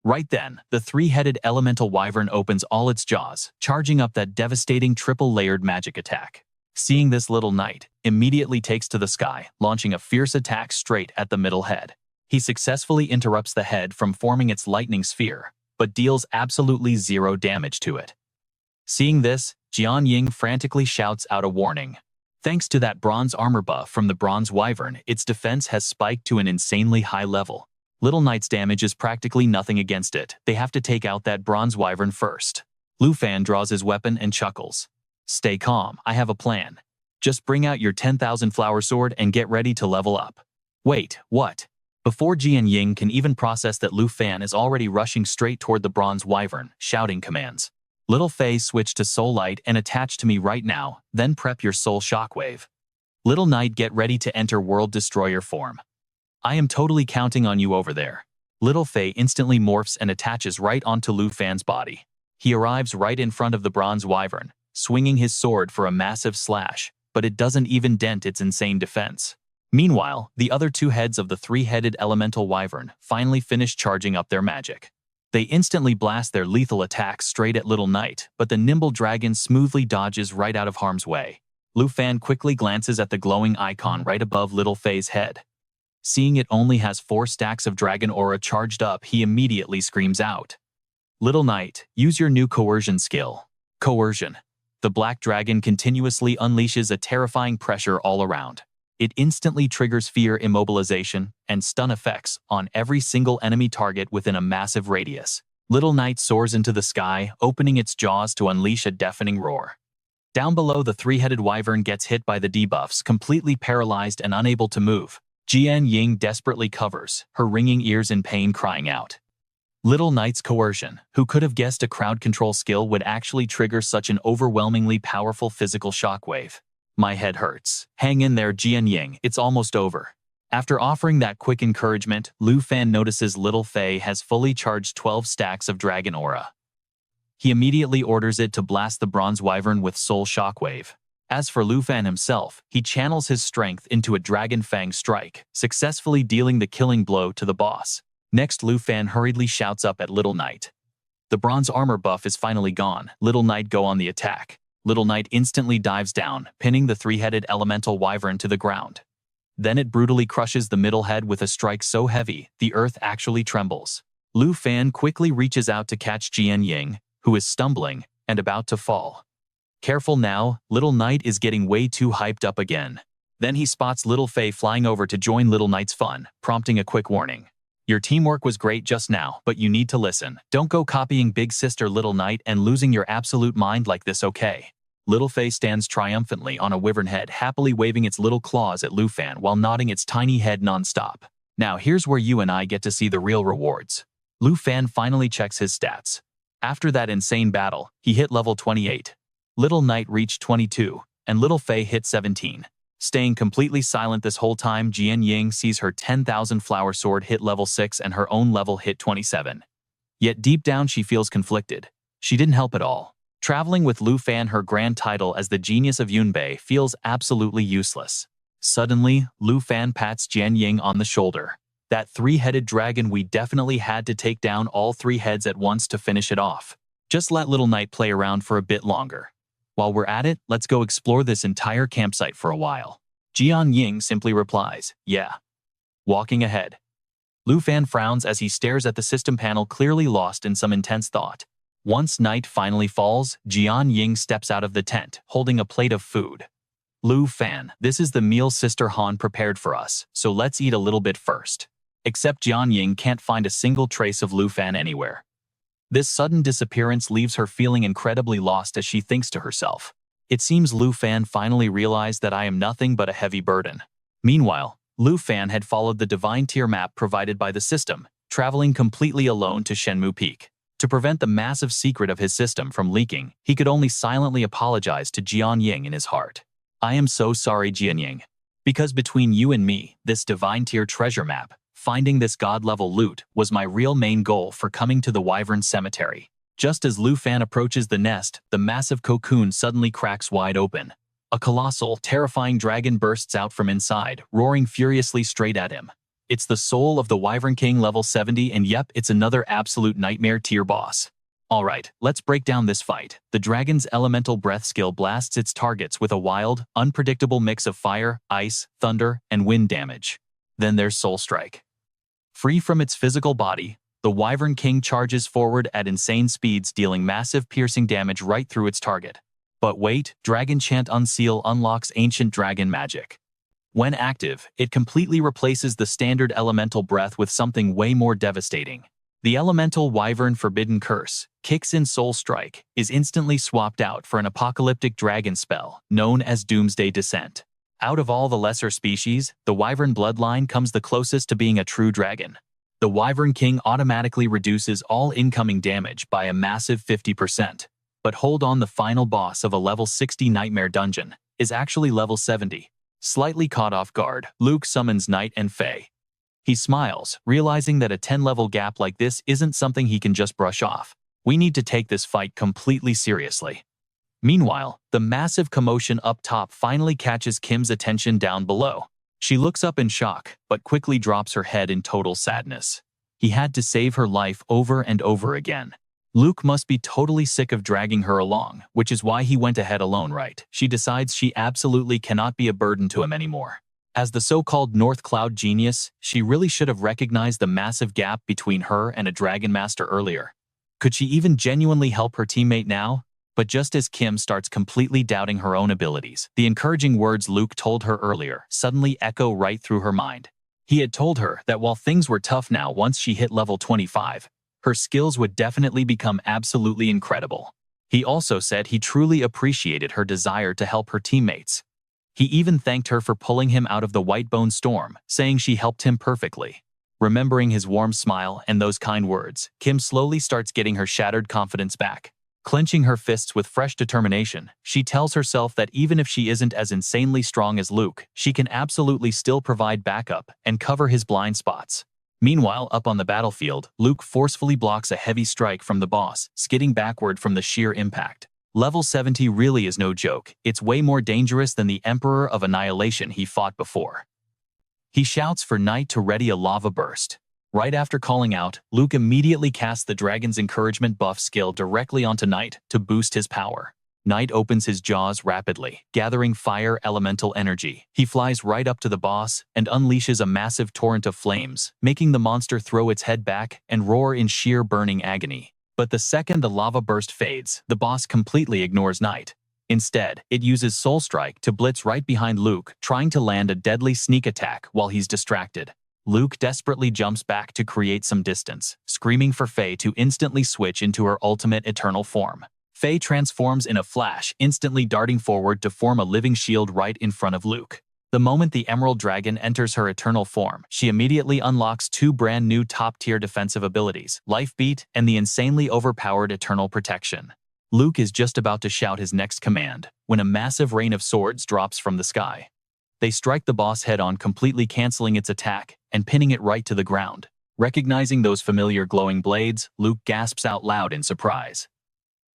Right then, the three-headed elemental wyvern opens all its jaws, charging up that devastating triple-layered magic attack. Seeing this, little knight immediately takes to the sky, launching a fierce attack straight at the middle head. He successfully interrupts the head from forming its lightning sphere, but deals absolutely zero damage to it. Seeing this, Jian Ying frantically shouts out a warning. Thanks to that bronze armor buff from the bronze wyvern, its defense has spiked to an insanely high level. Little Knight's damage is practically nothing against it. They have to take out that bronze wyvern first. Lu Fan draws his weapon and chuckles. Stay calm, I have a plan. Just bring out your 10,000 flower sword and get ready to level up. Wait, what? Before Jian Ying can even process that, Lu Fan is already rushing straight toward the bronze wyvern, shouting commands. Little Fei, switch to Soul Light and attach to me right now, then prep your Soul Shockwave. Little Knight, get ready to enter World Destroyer form. I am totally counting on you over there. Little Fei instantly morphs and attaches right onto Lu Fan's body. He arrives right in front of the bronze wyvern, swinging his sword for a massive slash, but it doesn't even dent its insane defense. Meanwhile, the other two heads of the three-headed elemental wyvern finally finish charging up their magic. They instantly blast their lethal attacks straight at Little Knight, but the nimble dragon smoothly dodges right out of harm's way. Lu Fan quickly glances at the glowing icon right above Little Fei's head. Seeing it only has 4 stacks of dragon aura charged up, he immediately screams out. Little Knight, use your new coercion skill. Coercion. The black dragon continuously unleashes a terrifying pressure all around. It instantly triggers fear, immobilization, and stun effects on every single enemy target within a massive radius. Little Knight soars into the sky, opening its jaws to unleash a deafening roar. Down below, the three-headed wyvern gets hit by the debuffs, completely paralyzed and unable to move. Jian Ying desperately covers her ringing ears in pain, crying out. Little Knight's coercion. Who could have guessed a crowd control skill would actually trigger such an overwhelmingly powerful physical shockwave? My head hurts. Hang in there, Jian Ying, it's almost over. After offering that quick encouragement, Lu Fan notices Little Fei has fully charged 12 stacks of dragon aura. He immediately orders it to blast the bronze wyvern with soul shockwave. As for Lu Fan himself, he channels his strength into a dragon fang strike, successfully dealing the killing blow to the boss. Next, Lu Fan hurriedly shouts up at Little Knight. The bronze armor buff is finally gone. Little Knight go on the attack. Little Knight instantly dives down, pinning the three-headed elemental wyvern to the ground. Then it brutally crushes the middle head with a strike so heavy, the earth actually trembles. Lu Fan quickly reaches out to catch Jian Ying, who is stumbling and about to fall. Careful now, Little Knight is getting way too hyped up again. Then he spots Little Fei flying over to join Little Knight's fun, prompting a quick warning. Your teamwork was great just now, but you need to listen. Don't go copying Big Sister Little Knight and losing your absolute mind like this, okay? Little Fei stands triumphantly on a wyvern head, happily waving its little claws at Lu Fan while nodding its tiny head non-stop. Now here's where you and I get to see the real rewards. Lu Fan finally checks his stats. After that insane battle, he hit level 28. Little Knight reached 22, and Little Fei hit 17. Staying completely silent this whole time, Jian Ying sees her 10,000 flower sword hit level 6 and her own level hit 27. Yet deep down she feels conflicted. She didn't help at all. Traveling with Lu Fan, her grand title as the genius of Yunbei feels absolutely useless. Suddenly, Lu Fan pats Jian Ying on the shoulder. That three-headed dragon, we definitely had to take down all three heads at once to finish it off. Just let Little Knight play around for a bit longer. While we're at it, let's go explore this entire campsite for a while. Jian Ying simply replies, yeah. Walking ahead. Lu Fan frowns as he stares at the system panel, clearly lost in some intense thought. Once night finally falls, Jian Ying steps out of the tent, holding a plate of food. Lu Fan, this is the meal Sister Han prepared for us, so let's eat a little bit first. Except Jian Ying can't find a single trace of Lu Fan anywhere. This sudden disappearance leaves her feeling incredibly lost as she thinks to herself. It seems Lu Fan finally realized that I am nothing but a heavy burden. Meanwhile, Lu Fan had followed the divine tier map provided by the system, traveling completely alone to Shenmue Peak. To prevent the massive secret of his system from leaking, he could only silently apologize to Jian Ying in his heart. I am so sorry, Jian Ying. Because between you and me, this divine tier treasure map, finding this god-level loot, was my real main goal for coming to the Wyvern Cemetery. Just as Lu Fan approaches the nest, the massive cocoon suddenly cracks wide open. A colossal, terrifying dragon bursts out from inside, roaring furiously straight at him. It's the soul of the Wyvern King level 70, and yep, it's another absolute nightmare tier boss. Alright, let's break down this fight. The dragon's elemental breath skill blasts its targets with a wild, unpredictable mix of fire, ice, thunder, and wind damage. Then there's Soul Strike. Free from its physical body, the Wyvern King charges forward at insane speeds, dealing massive piercing damage right through its target. But wait, Dragon Chant Unseal unlocks ancient dragon magic. When active, it completely replaces the standard elemental breath with something way more devastating. The elemental Wyvern Forbidden Curse, kicks in Soul Strike, is instantly swapped out for an apocalyptic dragon spell known as Doomsday Descent. Out of all the lesser species, the Wyvern bloodline comes the closest to being a true dragon. The Wyvern King automatically reduces all incoming damage by a massive 50%. But hold on, the final boss of a level 60 nightmare dungeon is actually level 70. Slightly caught off guard, Luke summons Knight and Fei. He smiles, realizing that a 10-level gap like this isn't something he can just brush off. We need to take this fight completely seriously. Meanwhile, the massive commotion up top finally catches Kim's attention down below. She looks up in shock, but quickly drops her head in total sadness. He had to save her life over and over again. Luke must be totally sick of dragging her along, which is why he went ahead alone, right? She decides she absolutely cannot be a burden to him anymore. As the so-called North Cloud genius, she really should have recognized the massive gap between her and a Dragon Master earlier. Could she even genuinely help her teammate now? But just as Kim starts completely doubting her own abilities, the encouraging words Luke told her earlier suddenly echo right through her mind. He had told her that while things were tough now, once she hit level 25, her skills would definitely become absolutely incredible. He also said he truly appreciated her desire to help her teammates. He even thanked her for pulling him out of the Whitebone storm, saying she helped him perfectly. Remembering his warm smile and those kind words, Kim slowly starts getting her shattered confidence back. Clenching her fists with fresh determination, she tells herself that even if she isn't as insanely strong as Luke, she can absolutely still provide backup and cover his blind spots. Meanwhile, up on the battlefield, Luke forcefully blocks a heavy strike from the boss, skidding backward from the sheer impact. Level 70 really is no joke. It's way more dangerous than the Emperor of Annihilation he fought before. He shouts for Knight to ready a lava burst. Right after calling out, Luke immediately casts the Dragon's Encouragement buff skill directly onto Knight to boost his power. Knight opens his jaws rapidly, gathering fire elemental energy. He flies right up to the boss and unleashes a massive torrent of flames, making the monster throw its head back and roar in sheer burning agony. But the second the lava burst fades, the boss completely ignores Knight. Instead, it uses Soul Strike to blitz right behind Luke, trying to land a deadly sneak attack while he's distracted. Luke desperately jumps back to create some distance, screaming for Faye to instantly switch into her ultimate eternal form. Faye transforms in a flash, instantly darting forward to form a living shield right in front of Luke. The moment the Emerald Dragon enters her eternal form, she immediately unlocks two brand new top-tier defensive abilities, Life Beat and the insanely overpowered Eternal Protection. Luke is just about to shout his next command when a massive rain of swords drops from the sky. They strike the boss head-on, completely canceling its attack and pinning it right to the ground. Recognizing those familiar glowing blades, Luke gasps out loud in surprise.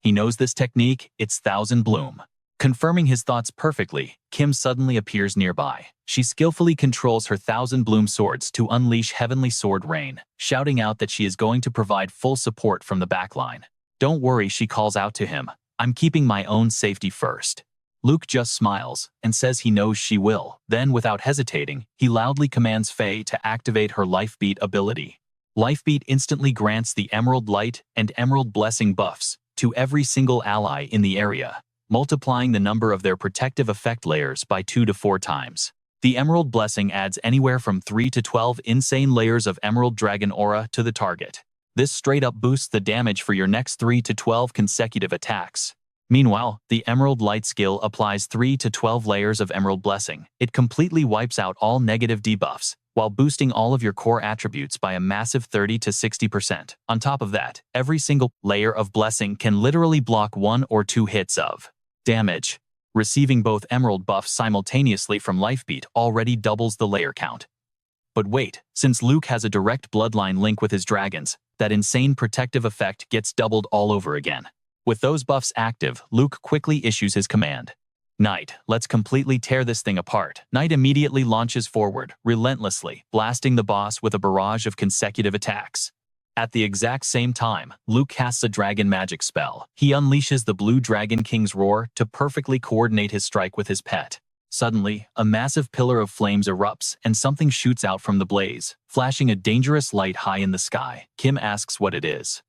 He knows this technique, it's Thousand Bloom. Confirming his thoughts perfectly, Kim suddenly appears nearby. She skillfully controls her Thousand Bloom swords to unleash Heavenly Sword Rain, shouting out that she is going to provide full support from the backline. Don't worry, she calls out to him. I'm keeping my own safety first. Luke just smiles and says he knows she will. Then, without hesitating, he loudly commands Faye to activate her Life Beat ability. Life Beat instantly grants the Emerald Light and Emerald Blessing buffs to every single ally in the area, multiplying the number of their protective effect layers by 2 to 4 times. The Emerald Blessing adds anywhere from 3 to 12 insane layers of Emerald Dragon aura to the target. This straight up boosts the damage for your next 3 to 12 consecutive attacks. Meanwhile, the Emerald Light skill applies 3 to 12 layers of Emerald Blessing. It completely wipes out all negative debuffs, while boosting all of your core attributes by a massive 30 to 60%. On top of that, every single layer of Blessing can literally block 1 or 2 hits of damage. Receiving both Emerald buffs simultaneously from Life Beat already doubles the layer count. But wait, since Luke has a direct bloodline link with his dragons, that insane protective effect gets doubled all over again. With those buffs active, Luke quickly issues his command. Knight, let's completely tear this thing apart. Knight immediately launches forward, relentlessly, blasting the boss with a barrage of consecutive attacks. At the exact same time, Luke casts a dragon magic spell. He unleashes the Blue Dragon King's Roar to perfectly coordinate his strike with his pet. Suddenly, a massive pillar of flames erupts and something shoots out from the blaze, flashing a dangerous light high in the sky. Kim asks what it is.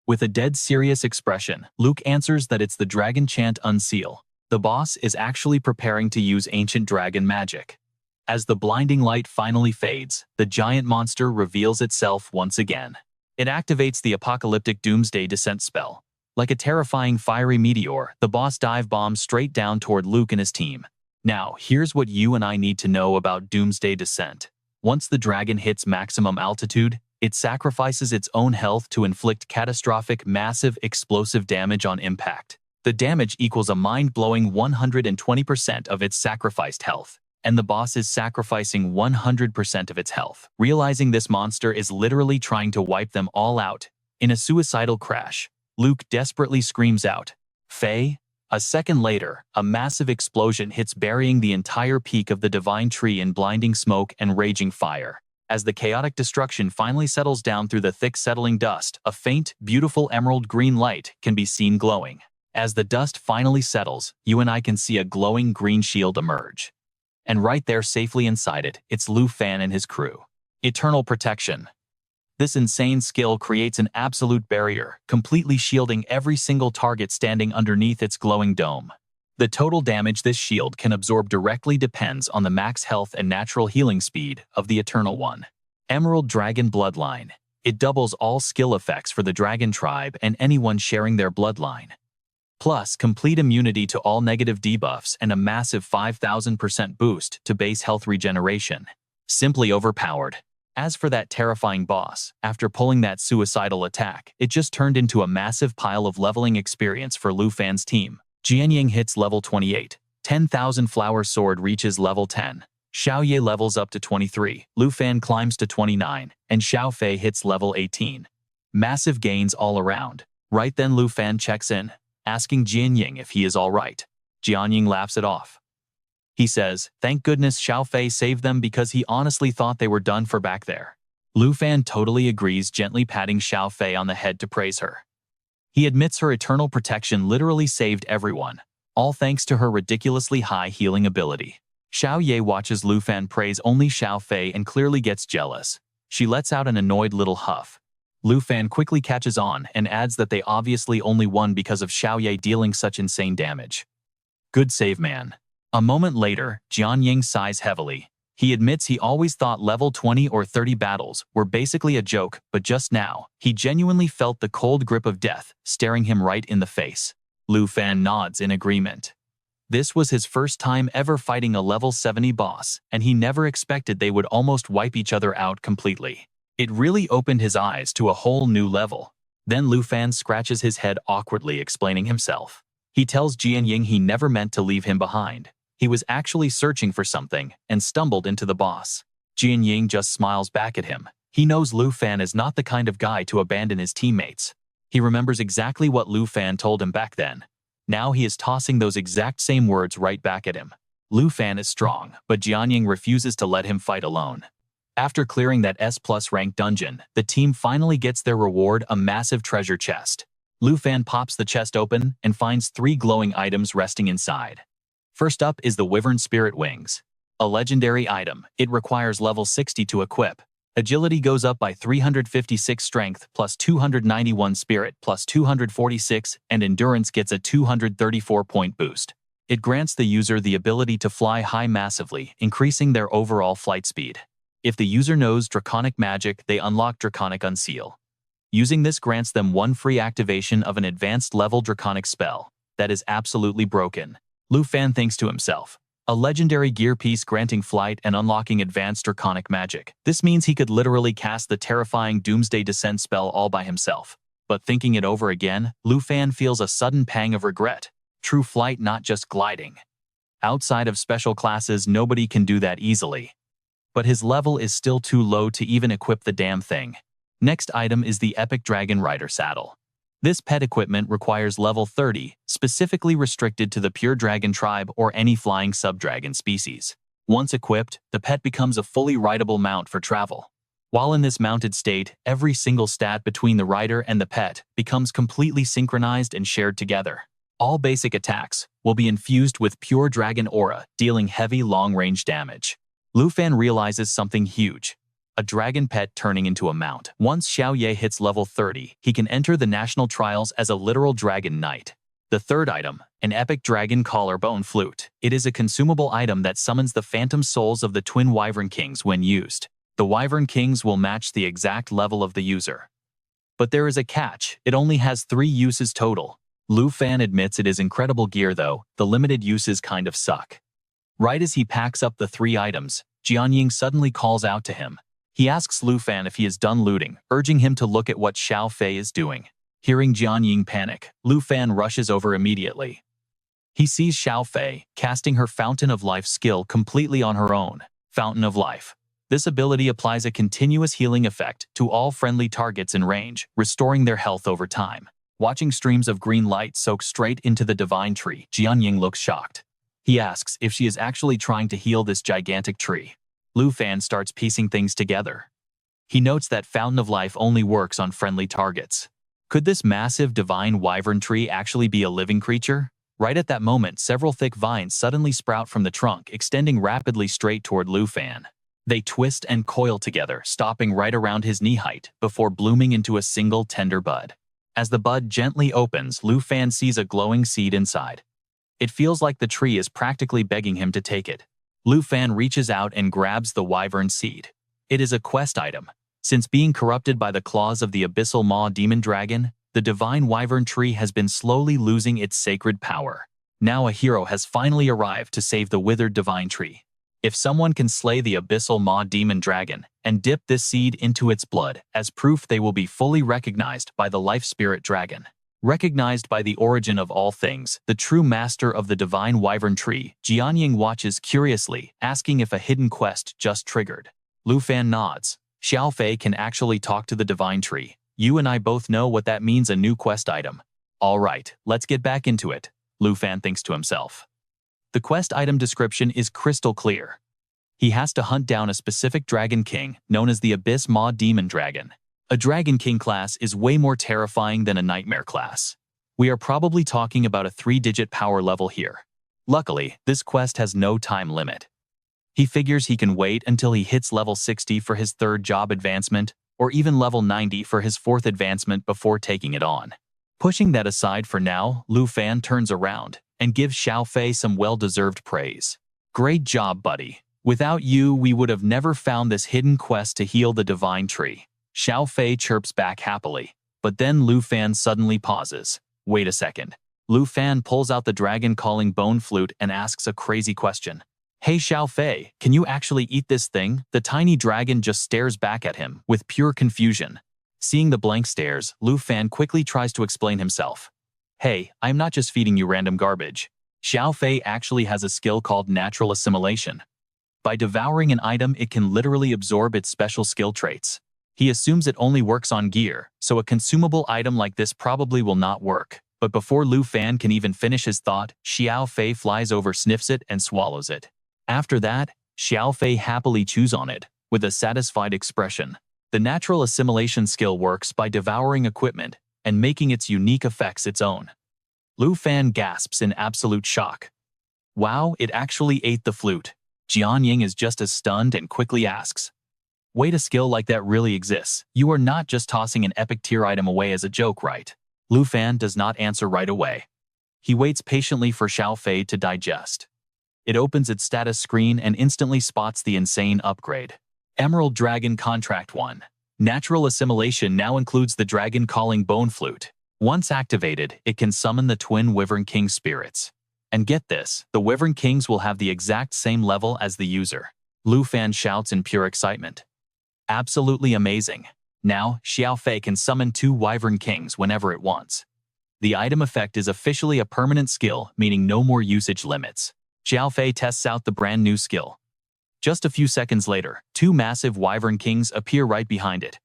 With a dead serious expression, Luke answers that it's the Dragon Chant Unseal. The boss is actually preparing to use ancient dragon magic. As the blinding light finally fades, the giant monster reveals itself once again. It activates the apocalyptic Doomsday Descent spell. Like a terrifying fiery meteor, the boss dive bombs straight down toward Luke and his team. Now, here's what you and I need to know about Doomsday Descent. Once the dragon hits maximum altitude, it sacrifices its own health to inflict catastrophic, massive, explosive damage on impact. The damage equals a mind-blowing 120% of its sacrificed health, and the boss is sacrificing 100% of its health. Realizing this monster is literally trying to wipe them all out, in a suicidal crash, Luke desperately screams out, "Faye?" A second later, a massive explosion hits, burying the entire peak of the Divine Tree in blinding smoke and raging fire. As the chaotic destruction finally settles down through the thick settling dust, a faint, beautiful emerald green light can be seen glowing. As the dust finally settles, you and I can see a glowing green shield emerge. And right there, safely inside it, it's Lu Fan and his crew. Eternal Protection. This insane skill creates an absolute barrier, completely shielding every single target standing underneath its glowing dome. The total damage this shield can absorb directly depends on the max health and natural healing speed of the Eternal One. Emerald Dragon Bloodline. It doubles all skill effects for the Dragon Tribe and anyone sharing their bloodline. Plus, complete immunity to all negative debuffs and a massive 5,000% boost to base health regeneration. Simply overpowered. As for that terrifying boss, after pulling that suicidal attack, it just turned into a massive pile of leveling experience for Lu Fan's team. Jianying hits level 28. 10,000 Flower Sword reaches level 10. Xiao Ye levels up to 23, Lu Fan climbs to 29, and Xiao Fei hits level 18. Massive gains all around. Right then Lu Fan checks in, asking Jianying if he is alright. Jianying laughs it off. He says, thank goodness Xiao Fei saved them because he honestly thought they were done for back there. Lu Fan totally agrees, gently patting Xiao Fei on the head to praise her. He admits her eternal protection literally saved everyone, all thanks to her ridiculously high healing ability. Xiao Ye watches Lu Fan praise only Xiao Fei and clearly gets jealous. She lets out an annoyed little huff. Lu Fan quickly catches on and adds that they obviously only won because of Xiao Ye dealing such insane damage. Good save, man. A moment later, Jianying sighs heavily. He admits he always thought level 20 or 30 battles were basically a joke, but just now, he genuinely felt the cold grip of death staring him right in the face. Lu Fan nods in agreement. This was his first time ever fighting a level 70 boss, and he never expected they would almost wipe each other out completely. It really opened his eyes to a whole new level. Then Lu Fan scratches his head awkwardly, explaining himself. He tells Jianying he never meant to leave him behind. He was actually searching for something and stumbled into the boss. Jianying just smiles back at him. He knows Lu Fan is not the kind of guy to abandon his teammates. He remembers exactly what Lu Fan told him back then. Now he is tossing those exact same words right back at him. Lu Fan is strong, but Jianying refuses to let him fight alone. After clearing that S+ rank dungeon, the team finally gets their reward, a massive treasure chest. Lu Fan pops the chest open and finds 3 glowing items resting inside. First up is the Wyvern Spirit Wings. A legendary item, it requires level 60 to equip. Agility goes up by 356 strength plus 291 spirit plus 246, and endurance gets a 234-point boost. It grants the user the ability to fly high massively, increasing their overall flight speed. If the user knows Draconic magic, they unlock Draconic Unseal. Using this grants them 1 free activation of an advanced level Draconic spell. That is absolutely broken. Lu Fan thinks to himself, a legendary gear piece granting flight and unlocking advanced Draconic magic. This means he could literally cast the terrifying Doomsday Descent spell all by himself. But thinking it over again, Lu Fan feels a sudden pang of regret. True flight, not just gliding. Outside of special classes, nobody can do that easily. But his level is still too low to even equip the damn thing. Next item is the Epic Dragon Rider Saddle. This pet equipment requires level 30, specifically restricted to the pure dragon tribe or any flying sub-dragon species. Once equipped, the pet becomes a fully rideable mount for travel. While in this mounted state, every single stat between the rider and the pet becomes completely synchronized and shared together. All basic attacks will be infused with pure dragon aura, dealing heavy long-range damage. Lu Fan realizes something huge. A dragon pet turning into a mount. Once Xiao Ye hits level 30, he can enter the national trials as a literal dragon knight. The third item, an epic dragon collarbone flute. It is a consumable item that summons the phantom souls of the twin Wyvern Kings when used. The Wyvern Kings will match the exact level of the user. But there is a catch, it only has 3 uses total. Lu Fan admits it is incredible gear though, the limited uses kind of suck. Right as he packs up the 3 items, Jianying suddenly calls out to him. He asks Lu Fan if he is done looting, urging him to look at what Xiao Fei is doing. Hearing Jianying panic, Lu Fan rushes over immediately. He sees Xiao Fei casting her Fountain of Life skill completely on her own. Fountain of Life. This ability applies a continuous healing effect to all friendly targets in range, restoring their health over time. Watching streams of green light soak straight into the divine tree, Jianying looks shocked. He asks if she is actually trying to heal this gigantic tree. Lu Fan starts piecing things together. He notes that Fountain of Life only works on friendly targets. Could this massive divine wyvern tree actually be a living creature? Right at that moment, several thick vines suddenly sprout from the trunk, extending rapidly straight toward Lu Fan. They twist and coil together, stopping right around his knee height, before blooming into a single tender bud. As the bud gently opens, Lu Fan sees a glowing seed inside. It feels like the tree is practically begging him to take it. Lu Fan reaches out and grabs the wyvern seed. It is a quest item. Since being corrupted by the claws of the abyssal maw demon dragon, the divine wyvern tree has been slowly losing its sacred power. Now a hero has finally arrived to save the withered divine tree. If someone can slay the abyssal maw demon dragon and dip this seed into its blood as proof, they will be fully recognized by the life spirit dragon. Recognized by the origin of all things, the true master of the divine wyvern tree, Jianying watches curiously, asking if a hidden quest just triggered. Lu Fan nods. Xiao Fei can actually talk to the divine tree. You and I both know what that means, a new quest item. All right, let's get back into it, Lu Fan thinks to himself. The quest item description is crystal clear. He has to hunt down a specific Dragon King, known as the Abyss Maw Demon Dragon. A Dragon King class is way more terrifying than a Nightmare class. We are probably talking about a 3-digit power level here. Luckily, this quest has no time limit. He figures he can wait until he hits level 60 for his 3rd job advancement, or even level 90 for his 4th advancement before taking it on. Pushing that aside for now, Lu Fan turns around and gives Xiao Fei some well-deserved praise. Great job, buddy. Without you, we would have never found this hidden quest to heal the divine tree. Xiao Fei chirps back happily, but then Lu Fan suddenly pauses. Wait a second. Lu Fan pulls out the dragon-calling bone flute and asks a crazy question. Hey Xiao Fei, can you actually eat this thing? The tiny dragon just stares back at him with pure confusion. Seeing the blank stares, Lu Fan quickly tries to explain himself. Hey, I'm not just feeding you random garbage. Xiao Fei actually has a skill called natural assimilation. By devouring an item, it can literally absorb its special skill traits. He assumes it only works on gear, so a consumable item like this probably will not work. But before Lu Fan can even finish his thought, Xiao Fei flies over, sniffs it, and swallows it. After that, Xiao Fei happily chews on it, with a satisfied expression. The natural assimilation skill works by devouring equipment and making its unique effects its own. Lu Fan gasps in absolute shock. Wow, it actually ate the flute. Jianying is just as stunned and quickly asks, wait, a skill like that really exists? You are not just tossing an epic tier item away as a joke, right? Lu Fan does not answer right away. He waits patiently for Xiao Fei to digest. It opens its status screen and instantly spots the insane upgrade. Emerald Dragon Contract 1. Natural assimilation now includes the dragon calling bone flute. Once activated, it can summon the twin Wyvern King spirits. And get this, the Wyvern Kings will have the exact same level as the user. Lu Fan shouts in pure excitement. Absolutely amazing. Now, Xiao Fei can summon 2 Wyvern Kings whenever it wants. The item effect is officially a permanent skill, meaning no more usage limits. Xiao Fei tests out the brand new skill. Just a few seconds later, 2 massive Wyvern Kings appear right behind it.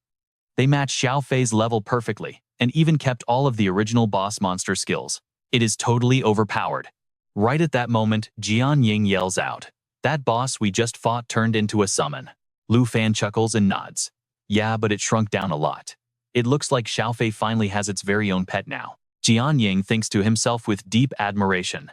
They match Xiao Fei's level perfectly, and even kept all of the original boss monster skills. It is totally overpowered. Right at that moment, Jianying yells out, that boss we just fought turned into a summon. Lu Fan chuckles and nods. Yeah, but it shrunk down a lot. It looks like Xiao Fei finally has its very own pet now. Jianying thinks to himself with deep admiration.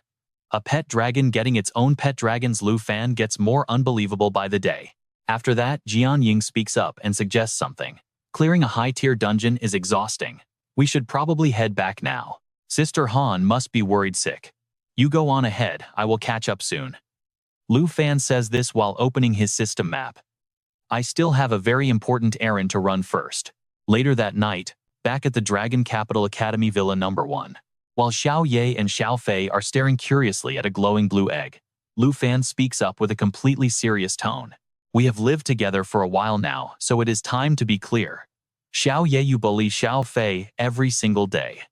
A pet dragon getting its own pet dragons. Lu Fan gets more unbelievable by the day. After that, Jianying speaks up and suggests something. Clearing a high-tier dungeon is exhausting. We should probably head back now. Sister Han must be worried sick. You go on ahead, I will catch up soon. Lu Fan says this while opening his system map. I still have a very important errand to run first. Later that night, back at the Dragon Capital Academy Villa No. 1. While Xiao Ye and Xiao Fei are staring curiously at a glowing blue egg, Lu Fan speaks up with a completely serious tone. We have lived together for a while now, so it is time to be clear. Xiao Ye, you bully Xiao Fei every single day.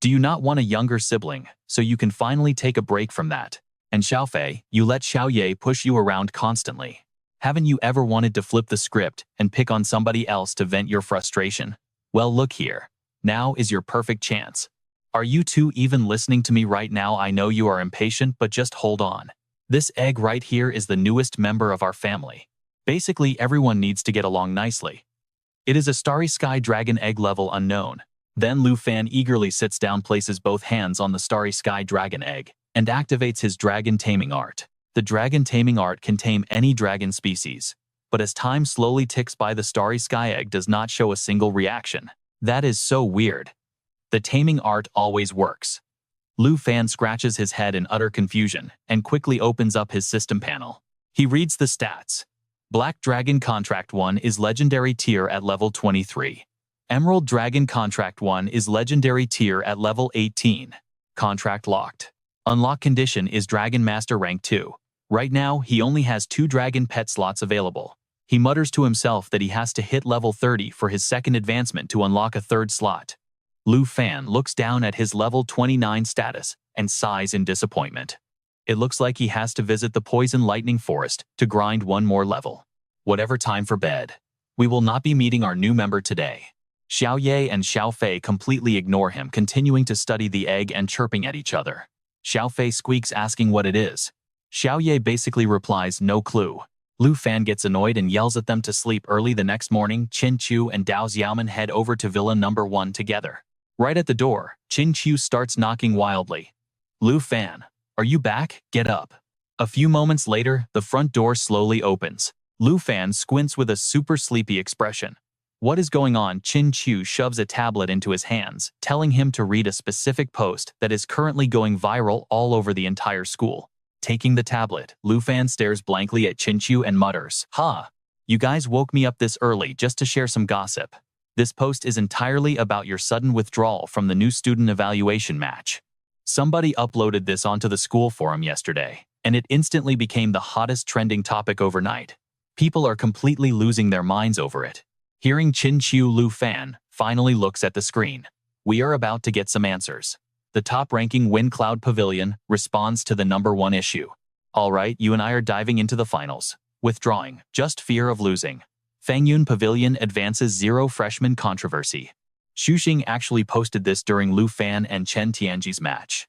Do you not want a younger sibling, so you can finally take a break from that? And Xiao Fei, you let Xiao Ye push you around constantly. Haven't you ever wanted to flip the script and pick on somebody else to vent your frustration? Well, look here. Now is your perfect chance. Are you two even listening to me right now? I know you are impatient, but just hold on. This egg right here is the newest member of our family. Basically, everyone needs to get along nicely. It is a starry sky dragon egg level unknown. Then Lu Fan eagerly sits down, places both hands on the starry sky dragon egg, and activates his dragon taming art. The dragon taming art can tame any dragon species, but as time slowly ticks by, the starry sky egg does not show a single reaction. That is so weird. The taming art always works. Lu Fan scratches his head in utter confusion and quickly opens up his system panel. He reads the stats. Black Dragon Contract 1 is Legendary Tier at level 23. Emerald Dragon Contract 1 is Legendary Tier at level 18. Contract locked. Unlock condition is Dragon Master Rank 2. Right now, he only has 2 dragon pet slots available. He mutters to himself that he has to hit level 30 for his second advancement to unlock a 3rd slot. Lu Fan looks down at his level 29 status and sighs in disappointment. It looks like he has to visit the Poison Lightning Forest to grind one more level. Whatever, time for bed. We will not be meeting our new member today. Xiao Ye and Xiao Fei completely ignore him, continuing to study the egg and chirping at each other. Xiao Fei squeaks, asking what it is. Xiao Ye basically replies, no clue. Lu Fan gets annoyed and yells at them to sleep early. The next morning, Qin Chu and Dao Xiaoman head over to Villa number 1 together. Right at the door, Qin Chu starts knocking wildly. Lu Fan, are you back? Get up. A few moments later, the front door slowly opens. Lu Fan squints with a super sleepy expression. What is going on? Qin Chu shoves a tablet into his hands, telling him to read a specific post that is currently going viral all over the entire school. Taking the tablet, Lu Fan stares blankly at Qin Chu and mutters, "Ha! You guys woke me up this early just to share some gossip. This post is entirely about your sudden withdrawal from the new student evaluation match. Somebody uploaded this onto the school forum yesterday, and it instantly became the hottest trending topic overnight. People are completely losing their minds over it." Hearing Qin Chu, Lu Fan finally looks at the screen. We are about to get some answers. The top-ranking Wind Cloud Pavilion responds to the number 1 issue. All right, you and I are diving into the finals. Withdrawing, just fear of losing. Fengyun Pavilion advances 0 freshman controversy. Xuxing actually posted this during Lu Fan and Chen Tianji's match.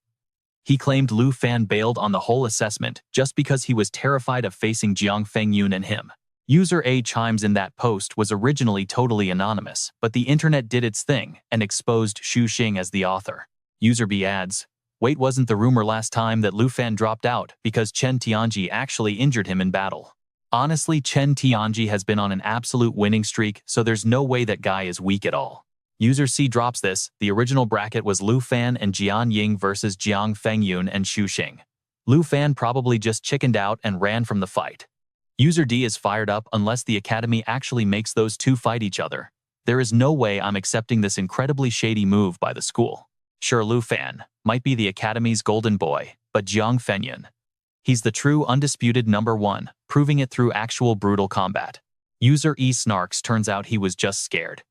He claimed Lu Fan bailed on the whole assessment just because he was terrified of facing Jiang Fengyun and him. User A chimes in that post was originally totally anonymous, but the internet did its thing and exposed Xuxing as the author. User B adds, wait, wasn't the rumor last time that Lu Fan dropped out because Chen Tianji actually injured him in battle? Honestly, Chen Tianji has been on an absolute winning streak, so there's no way that guy is weak at all. User C drops this. The original bracket was Lu Fan and Jian Ying versus Jiang Fengyun and Xuxing. Lu Fan probably just chickened out and ran from the fight. User D is fired up. Unless the academy actually makes those two fight each other, there is no way I'm accepting this incredibly shady move by the school. Sure, Lu Fan might be the academy's golden boy, but Jiang Fengyun, he's the true undisputed number 1, proving it through actual brutal combat. User E snarks, turns out he was just scared.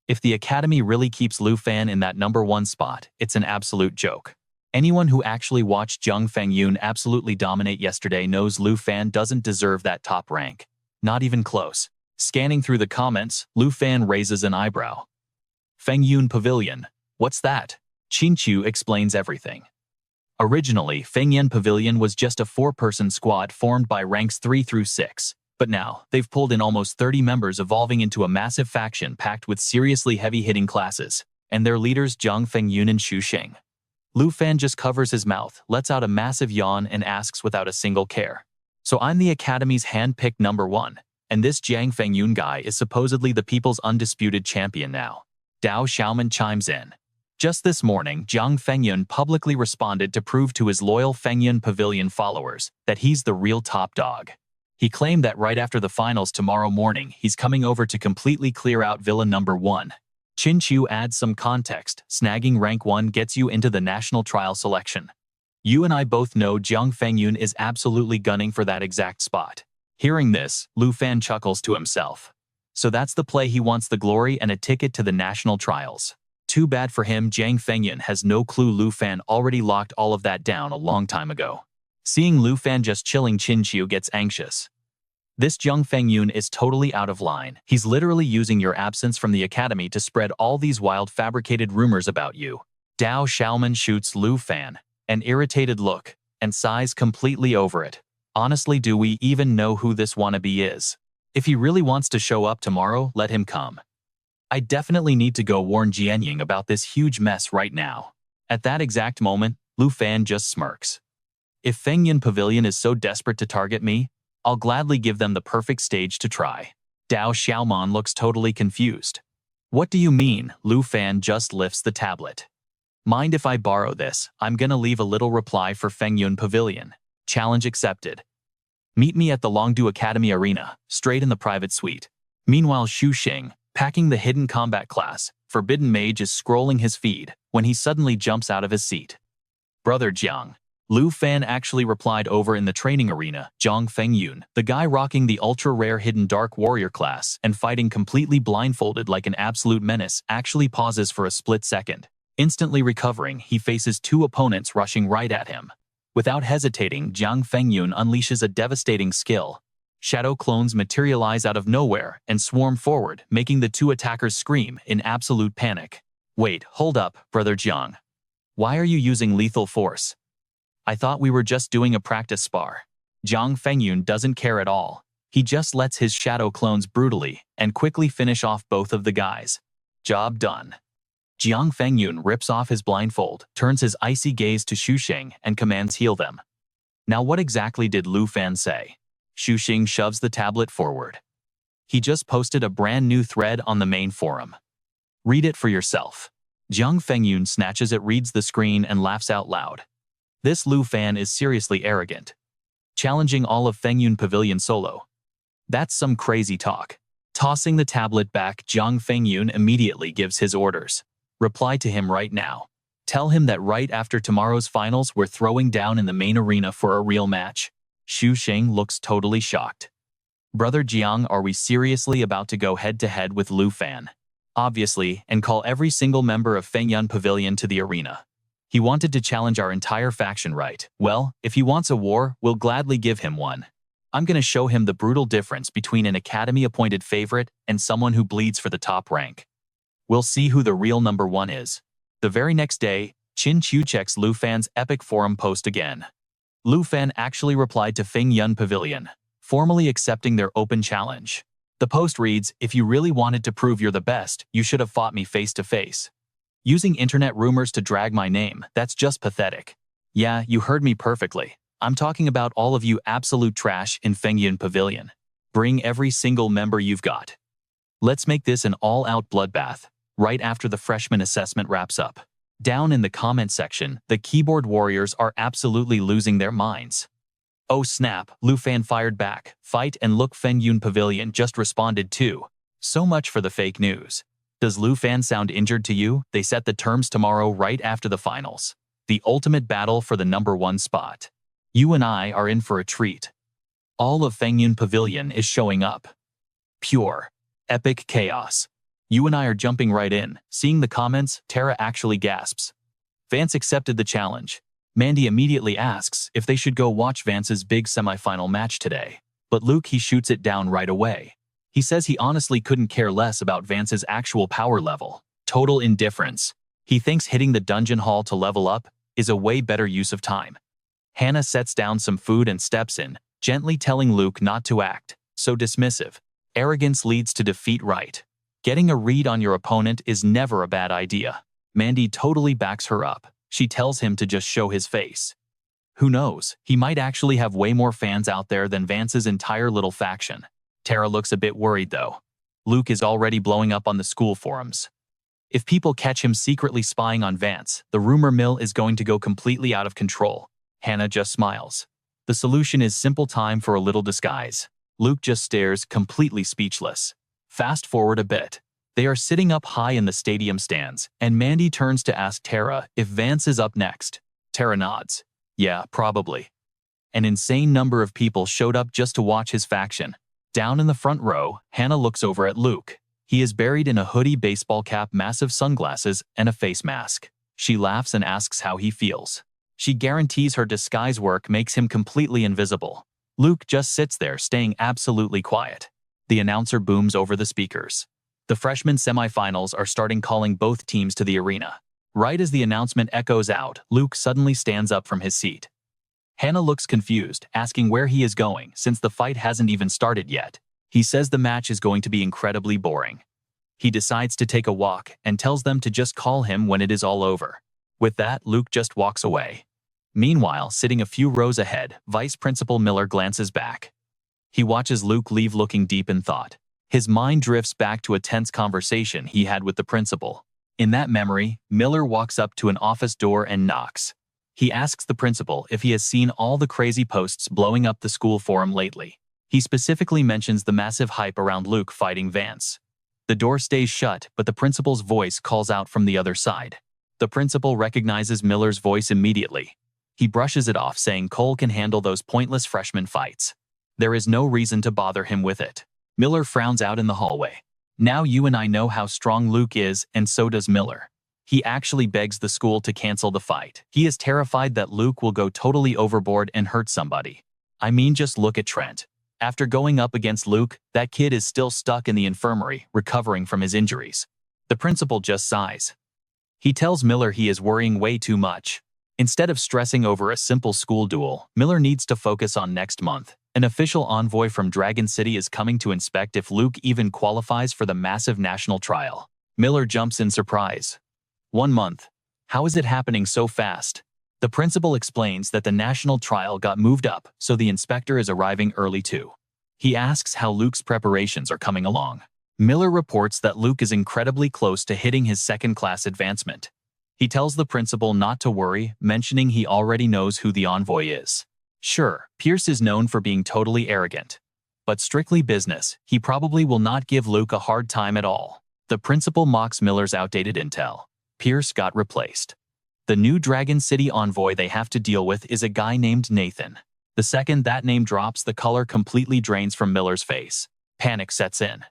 If the academy really keeps Lu Fan in that number 1 spot, it's an absolute joke. Anyone who actually watched Jiang Fengyun absolutely dominate yesterday knows Lu Fan doesn't deserve that top rank. Not even close. Scanning through the comments, Lu Fan raises an eyebrow. Fengyun Pavilion, what's that? Qin Chu explains everything. Originally, Fengyun Pavilion was just a 4-person squad formed by ranks 3 through 6, but now they've pulled in almost 30 members, evolving into a massive faction packed with seriously heavy-hitting classes, and their leaders Jiang Fengyun and Xuxing. Lu Fan just covers his mouth, lets out a massive yawn, and asks without a single care. So I'm the academy's hand-picked number 1, and this Jiang Fengyun guy is supposedly the people's undisputed champion now. Dao Xiaoman chimes in. Just this morning, Jiang Fengyun publicly responded to prove to his loyal Fengyun Pavilion followers that he's the real top dog. He claimed that right after the finals tomorrow morning, he's coming over to completely clear out Villa number 1. Qin Chu adds some context. Snagging rank 1 gets you into the national trial selection. You and I both know Jiang Fengyun is absolutely gunning for that exact spot. Hearing this, Lu Fan chuckles to himself. So that's the play. He wants the glory and a ticket to the national trials. Too bad for him. Jiang Fengyun has no clue Lu Fan already locked all of that down a long time ago. Seeing Lu Fan just chilling, Qin Chu gets anxious. This Jiang Fengyun is totally out of line. He's literally using your absence from the academy to spread all these wild fabricated rumors about you. Dao Xiaoman shoots Lu Fan an irritated look and sighs completely over it. Honestly, do we even know who this wannabe is? If he really wants to show up tomorrow, let him come. I definitely need to go warn Jianying about this huge mess right now. At that exact moment, Lu Fan just smirks. If Fengyun Pavilion is so desperate to target me, I'll gladly give them the perfect stage to try. Dao Xiaoman looks totally confused. What do you mean? Lu Fan just lifts the tablet. Mind if I borrow this? I'm gonna leave a little reply for Fengyun Pavilion. Challenge accepted. Meet me at the Longdu Academy Arena, straight in the private suite. Meanwhile, Xuxing, packing the hidden combat class, Forbidden Mage, is scrolling his feed when he suddenly jumps out of his seat. Brother Jiang. Lu Fan actually replied over in the training arena. Jiang Fengyun, the guy rocking the ultra-rare hidden Dark Warrior class and fighting completely blindfolded like an absolute menace, actually pauses for a split second. Instantly recovering, he faces two opponents rushing right at him. Without hesitating, Jiang Fengyun unleashes a devastating skill. Shadow clones materialize out of nowhere and swarm forward, making the two attackers scream in absolute panic. Wait, hold up, Brother Jiang. Why are you using lethal force? I thought we were just doing a practice spar. Jiang Fengyun doesn't care at all. He just lets his shadow clones brutally and quickly finish off both of the guys. Job done. Jiang Fengyun rips off his blindfold, turns his icy gaze to Xu Xing and commands heal them. Now what exactly did Lu Fan say? Xu Xing shoves the tablet forward. He just posted a brand new thread on the main forum. Read it for yourself. Jiang Fengyun snatches it, reads the screen, and laughs out loud. This Lu Fan is seriously arrogant. Challenging all of Fengyun Pavilion solo. That's some crazy talk. Tossing the tablet back, Jiang Fengyun immediately gives his orders. Reply to him right now. Tell him that right after tomorrow's finals we're throwing down in the main arena for a real match. Xu Xing looks totally shocked. Brother Jiang, are we seriously about to go head-to-head with Lu Fan? Obviously, and call every single member of Fengyun Pavilion to the arena. He wanted to challenge our entire faction, right? Well, if he wants a war, we'll gladly give him one. I'm gonna show him the brutal difference between an academy-appointed favorite and someone who bleeds for the top rank. We'll see who the real number one is. The very next day, Qin Qiu checks Lu Fan's epic forum post again. Lu Fan actually replied to Fengyun Pavilion, formally accepting their open challenge. The post reads, if you really wanted to prove you're the best, you should have fought me face to face. Using internet rumors to drag my name, that's just pathetic. Yeah, you heard me perfectly. I'm talking about all of you absolute trash in Fengyun Pavilion. Bring every single member you've got. Let's make this an all-out bloodbath, right after the freshman assessment wraps up. Down in the comment section, the keyboard warriors are absolutely losing their minds. Oh snap, Lu Fan fired back. Fight and look, Fengyun Pavilion just responded too. So much for the fake news. Does Lu Fan sound injured to you? They set the terms tomorrow right after the finals. The ultimate battle for the number one spot. You and I are in for a treat. All of Fengyun Pavilion is showing up. Pure, epic chaos. You and I are jumping right in. Seeing the comments, Tara actually gasps. Vance accepted the challenge. Mandy immediately asks if they should go watch Vance's big semifinal match today. But Luke, he shoots it down right away. He says he honestly couldn't care less about Vance's actual power level. Total indifference. He thinks hitting the dungeon hall to level up is a way better use of time. Hannah sets down some food and steps in, gently telling Luke not to act so dismissive. Arrogance leads to defeat, right? Getting a read on your opponent is never a bad idea. Mandy totally backs her up. She tells him to just show his face. Who knows, he might actually have way more fans out there than Vance's entire little faction. Tara looks a bit worried though. Luke is already blowing up on the school forums. If people catch him secretly spying on Vance, the rumor mill is going to go completely out of control. Hannah just smiles. The solution is simple: time for a little disguise. Luke just stares, completely speechless. Fast forward a bit. They are sitting up high in the stadium stands, and Mandy turns to ask Tara if Vance is up next. Tara nods. Yeah, probably. An insane number of people showed up just to watch his faction. Down in the front row, Hannah looks over at Luke. He is buried in a hoodie, baseball cap, massive sunglasses, and a face mask. She laughs and asks how he feels. She guarantees her disguise work makes him completely invisible. Luke just sits there, staying absolutely quiet. The announcer booms over the speakers. The freshman semifinals are starting, calling both teams to the arena. Right as the announcement echoes out, Luke suddenly stands up from his seat. Hannah looks confused, asking where he is going since the fight hasn't even started yet. He says the match is going to be incredibly boring. He decides to take a walk and tells them to just call him when it is all over. With that, Luke just walks away. Meanwhile, sitting a few rows ahead, Vice Principal Miller glances back. He watches Luke leave, looking deep in thought. His mind drifts back to a tense conversation he had with the principal. In that memory, Miller walks up to an office door and knocks. He asks the principal if he has seen all the crazy posts blowing up the school forum lately. He specifically mentions the massive hype around Luke fighting Vance. The door stays shut, but the principal's voice calls out from the other side. The principal recognizes Miller's voice immediately. He brushes it off, saying Cole can handle those pointless freshman fights. There is no reason to bother him with it. Miller frowns out in the hallway. Now you and I know how strong Luke is, and so does Miller. He actually begs the school to cancel the fight. He is terrified that Luke will go totally overboard and hurt somebody. I mean, just look at Trent. After going up against Luke, that kid is still stuck in the infirmary, recovering from his injuries. The principal just sighs. He tells Miller he is worrying way too much. Instead of stressing over a simple school duel, Miller needs to focus on next month. An official envoy from Dragon City is coming to inspect if Luke even qualifies for the massive national trial. Miller jumps in surprise. 1 month. How is it happening so fast? The principal explains that the national trial got moved up, so the inspector is arriving early too. He asks how Luke's preparations are coming along. Miller reports that Luke is incredibly close to hitting his second-class advancement. He tells the principal not to worry, mentioning he already knows who the envoy is. Sure, Pierce is known for being totally arrogant. But strictly business, he probably will not give Luke a hard time at all. The principal mocks Miller's outdated intel. Pierce got replaced. The new Dragon City envoy they have to deal with is a guy named Nathan. The second that name drops, the color completely drains from Miller's face. Panic sets in.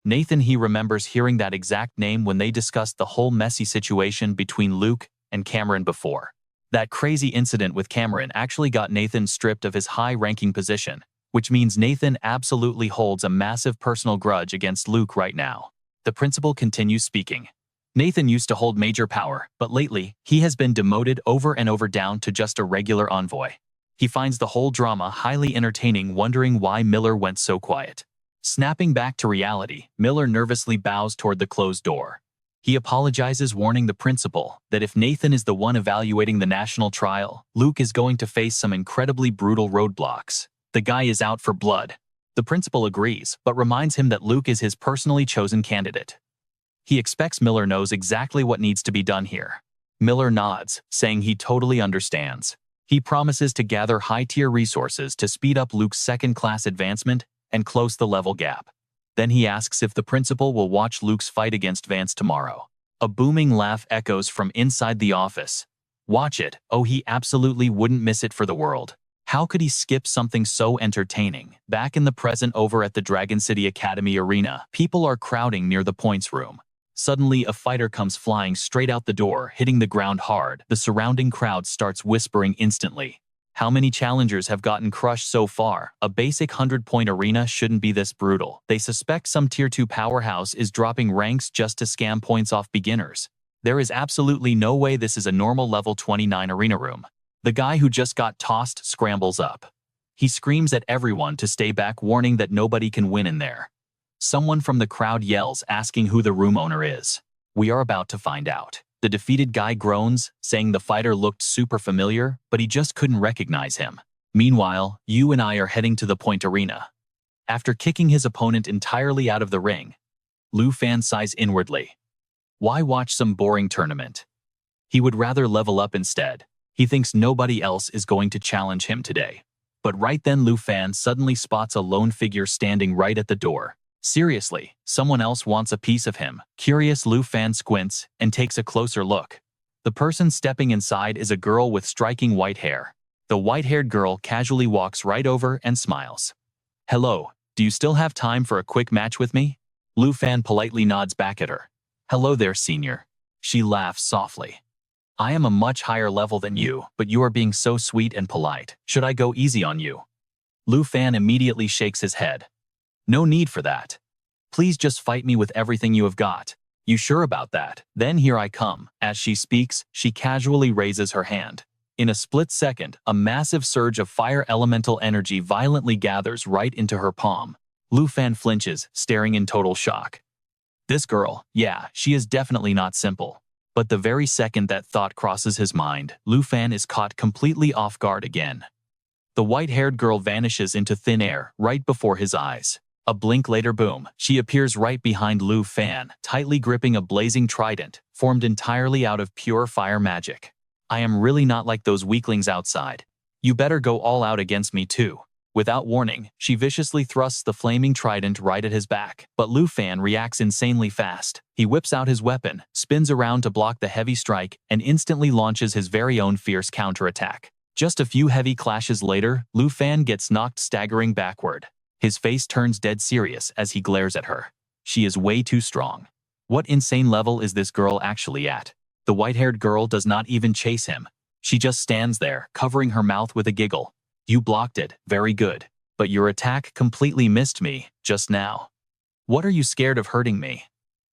Nathan, he remembers hearing that exact name when they discussed the whole messy situation between Luke and Cameron before. That crazy incident with Cameron actually got Nathan stripped of his high-ranking position, which means Nathan absolutely holds a massive personal grudge against Luke right now. The principal continues speaking. Nathan used to hold major power, but lately, he has been demoted over and over down to just a regular envoy. He finds the whole drama highly entertaining, wondering why Miller went so quiet. Snapping back to reality, Miller nervously bows toward the closed door. He apologizes, warning the principal that if Nathan is the one evaluating the national trial, Luke is going to face some incredibly brutal roadblocks. The guy is out for blood. The principal agrees, but reminds him that Luke is his personally chosen candidate. He expects Miller knows exactly what needs to be done here. Miller nods, saying he totally understands. He promises to gather high-tier resources to speed up Luke's second-class advancement and close the level gap. Then he asks if the principal will watch Luke's fight against Vance tomorrow. A booming laugh echoes from inside the office. Watch it. Oh, he absolutely wouldn't miss it for the world. How could he skip something so entertaining? Back in the present, over at the Dragon City Academy arena, people are crowding near the points room. Suddenly, a fighter comes flying straight out the door, hitting the ground hard. The surrounding crowd starts whispering instantly. How many challengers have gotten crushed so far? A basic 100-point arena shouldn't be this brutal. They suspect some Tier 2 powerhouse is dropping ranks just to scam points off beginners. There is absolutely no way this is a normal level 29 arena room. The guy who just got tossed scrambles up. He screams at everyone to stay back, warning that nobody can win in there. Someone from the crowd yells, asking who the room owner is. We are about to find out. The defeated guy groans, saying the fighter looked super familiar, but he just couldn't recognize him. Meanwhile, you and I are heading to the point arena. After kicking his opponent entirely out of the ring, Lu Fan sighs inwardly. Why watch some boring tournament? He would rather level up instead. He thinks nobody else is going to challenge him today. But right then, Lu Fan suddenly spots a lone figure standing right at the door. Seriously, someone else wants a piece of him. Curious, Lu Fan squints and takes a closer look. The person stepping inside is a girl with striking white hair. The white-haired girl casually walks right over and smiles. Hello, do you still have time for a quick match with me? Lu Fan politely nods back at her. Hello there, senior. She laughs softly. I am a much higher level than you, but you are being so sweet and polite. Should I go easy on you? Lu Fan immediately shakes his head. No need for that. Please just fight me with everything you have got. You sure about that? Then here I come. As she speaks, she casually raises her hand. In a split second, a massive surge of fire elemental energy violently gathers right into her palm. Lu Fan flinches, staring in total shock. This girl, yeah, she is definitely not simple. But the very second that thought crosses his mind, Lu Fan is caught completely off guard again. The white-haired girl vanishes into thin air right before his eyes. A blink later, boom, she appears right behind Lu Fan, tightly gripping a blazing trident, formed entirely out of pure fire magic. I am really not like those weaklings outside. You better go all out against me too. Without warning, she viciously thrusts the flaming trident right at his back, but Lu Fan reacts insanely fast. He whips out his weapon, spins around to block the heavy strike, and instantly launches his very own fierce counterattack. Just a few heavy clashes later, Lu Fan gets knocked staggering backward. His face turns dead serious as he glares at her. She is way too strong. What insane level is this girl actually at? The white-haired girl does not even chase him. She just stands there, covering her mouth with a giggle. You blocked it, very good. But your attack completely missed me, just now. What are you scared of hurting me?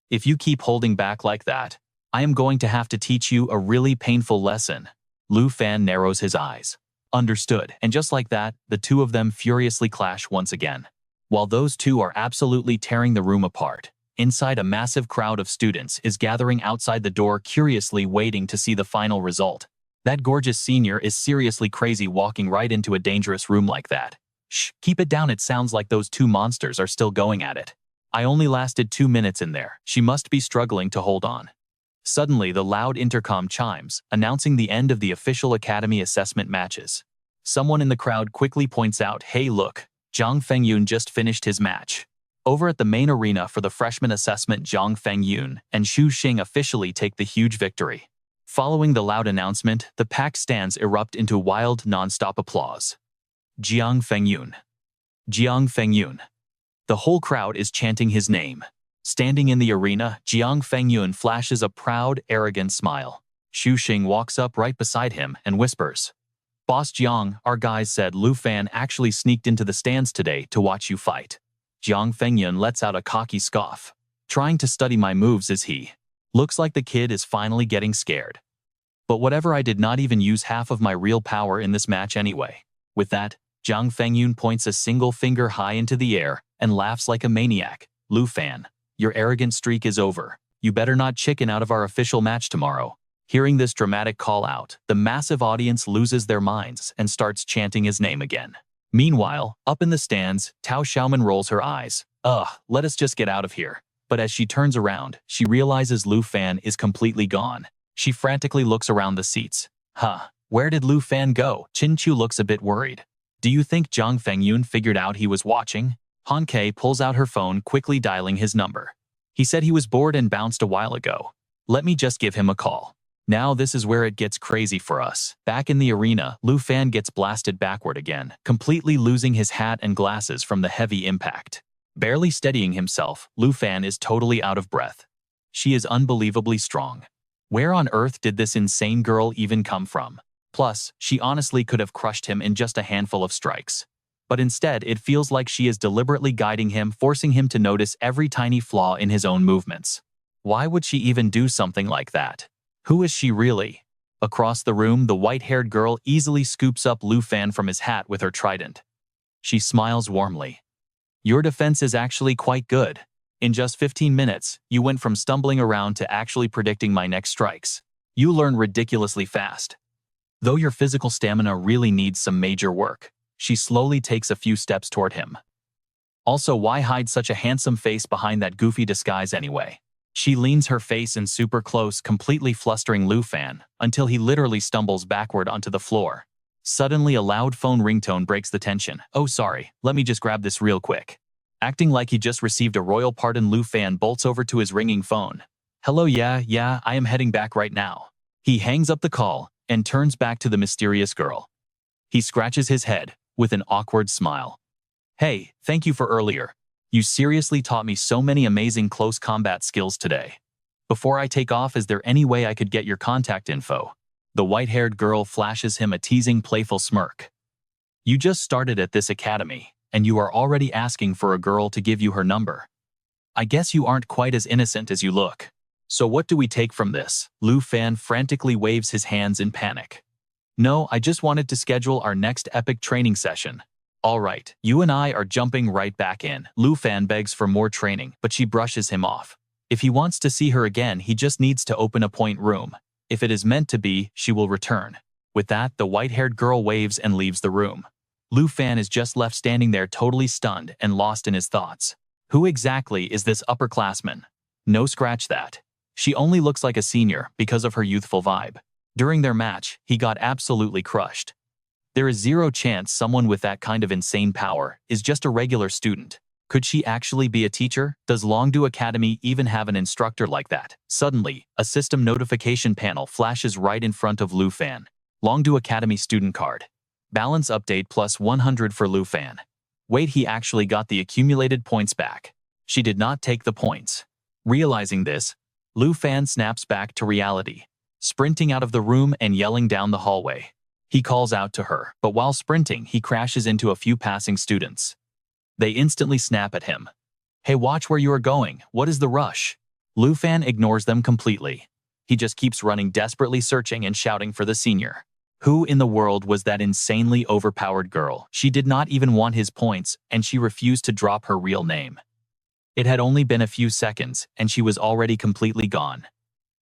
If you keep holding back like that, I am going to have to teach you a really painful lesson. Lu Fan narrows his eyes. Understood, and just like that, the two of them furiously clash once again. While those two are absolutely tearing the room apart, inside a massive crowd of students is gathering outside the door curiously waiting to see the final result. That gorgeous senior is seriously crazy walking right into a dangerous room like that. Shh, keep it down, it sounds like those two monsters are still going at it. I only lasted 2 minutes in there, she must be struggling to hold on. Suddenly the loud intercom chimes, announcing the end of the official academy assessment matches. Someone in the crowd quickly points out, hey look, Zhang Fengyun just finished his match. Over at the main arena for the freshman assessment, Zhang Fengyun and Xu Xing officially take the huge victory. Following the loud announcement, the packed stands erupt into wild, non-stop applause. Jiang Fengyun. Jiang Fengyun. The whole crowd is chanting his name. Standing in the arena, Jiang Fengyun flashes a proud, arrogant smile. Xu Xing walks up right beside him and whispers, Boss Jiang, our guys said Lu Fan actually sneaked into the stands today to watch you fight. Jiang Fengyun lets out a cocky scoff. Trying to study my moves, is he? Looks like the kid is finally getting scared. But whatever, I did not even use half of my real power in this match anyway. With that, Jiang Fengyun points a single finger high into the air and laughs like a maniac. Lu Fan, your arrogant streak is over. You better not chicken out of our official match tomorrow. Hearing this dramatic call out, the massive audience loses their minds and starts chanting his name again. Meanwhile, up in the stands, Tao Xiaoman rolls her eyes. Ugh, let us just get out of here. But as she turns around, she realizes Lu Fan is completely gone. She frantically looks around the seats. Where did Lu Fan go? Qin Chu looks a bit worried. Do you think Zhang Fengyun figured out he was watching? Han Ke pulls out her phone, quickly dialing his number. He said he was bored and bounced a while ago. Let me just give him a call. Now this is where it gets crazy for us. Back in the arena, Lu Fan gets blasted backward again, completely losing his hat and glasses from the heavy impact. Barely steadying himself, Lu Fan is totally out of breath. She is unbelievably strong. Where on earth did this insane girl even come from? Plus, she honestly could have crushed him in just a handful of strikes. But instead, it feels like she is deliberately guiding him, forcing him to notice every tiny flaw in his own movements. Why would she even do something like that? Who is she really? Across the room, the white-haired girl easily scoops up Lu Fan from his hat with her trident. She smiles warmly. Your defense is actually quite good. In just 15 minutes, you went from stumbling around to actually predicting my next strikes. You learn ridiculously fast. Though your physical stamina really needs some major work. She slowly takes a few steps toward him. Also, why hide such a handsome face behind that goofy disguise anyway? She leans her face in super close, completely flustering Lu Fan, until he literally stumbles backward onto the floor. Suddenly, a loud phone ringtone breaks the tension. Oh, sorry, let me just grab this real quick. Acting like he just received a royal pardon, Lu Fan bolts over to his ringing phone. Hello, yeah, I am heading back right now. He hangs up the call and turns back to the mysterious girl. He scratches his head with an awkward smile. Hey, thank you for earlier. You seriously taught me so many amazing close combat skills today. Before I take off, is there any way I could get your contact info? The white-haired girl flashes him a teasing, playful smirk. You just started at this academy, and you are already asking for a girl to give you her number. I guess you aren't quite as innocent as you look. So what do we take from this? Lu Fan frantically waves his hands in panic. No, I just wanted to schedule our next epic training session. All right, you and I are jumping right back in. Lu Fan begs for more training, but she brushes him off. If he wants to see her again, he just needs to open a point room. If it is meant to be, she will return. With that, the white-haired girl waves and leaves the room. Lu Fan is just left standing there, totally stunned and lost in his thoughts. Who exactly is this upperclassman? No, scratch that. She only looks like a senior because of her youthful vibe. During their match, he got absolutely crushed. There is zero chance someone with that kind of insane power is just a regular student. Could she actually be a teacher? Does Longdu Academy even have an instructor like that? Suddenly, a system notification panel flashes right in front of Lu Fan. Longdu Academy student card. Balance update plus 100 for Lu Fan. Wait, he actually got the accumulated points back. She did not take the points. Realizing this, Lu Fan snaps back to reality. sprinting out of the room and yelling down the hallway. He calls out to her, but while sprinting, he crashes into a few passing students. They instantly snap at him. Hey, watch where you are going. What is the rush? Lu Fan ignores them completely. He just keeps running, desperately searching and shouting for the senior. Who in the world was that insanely overpowered girl? She did not even want his points, and she refused to drop her real name. It had only been a few seconds, and she was already completely gone.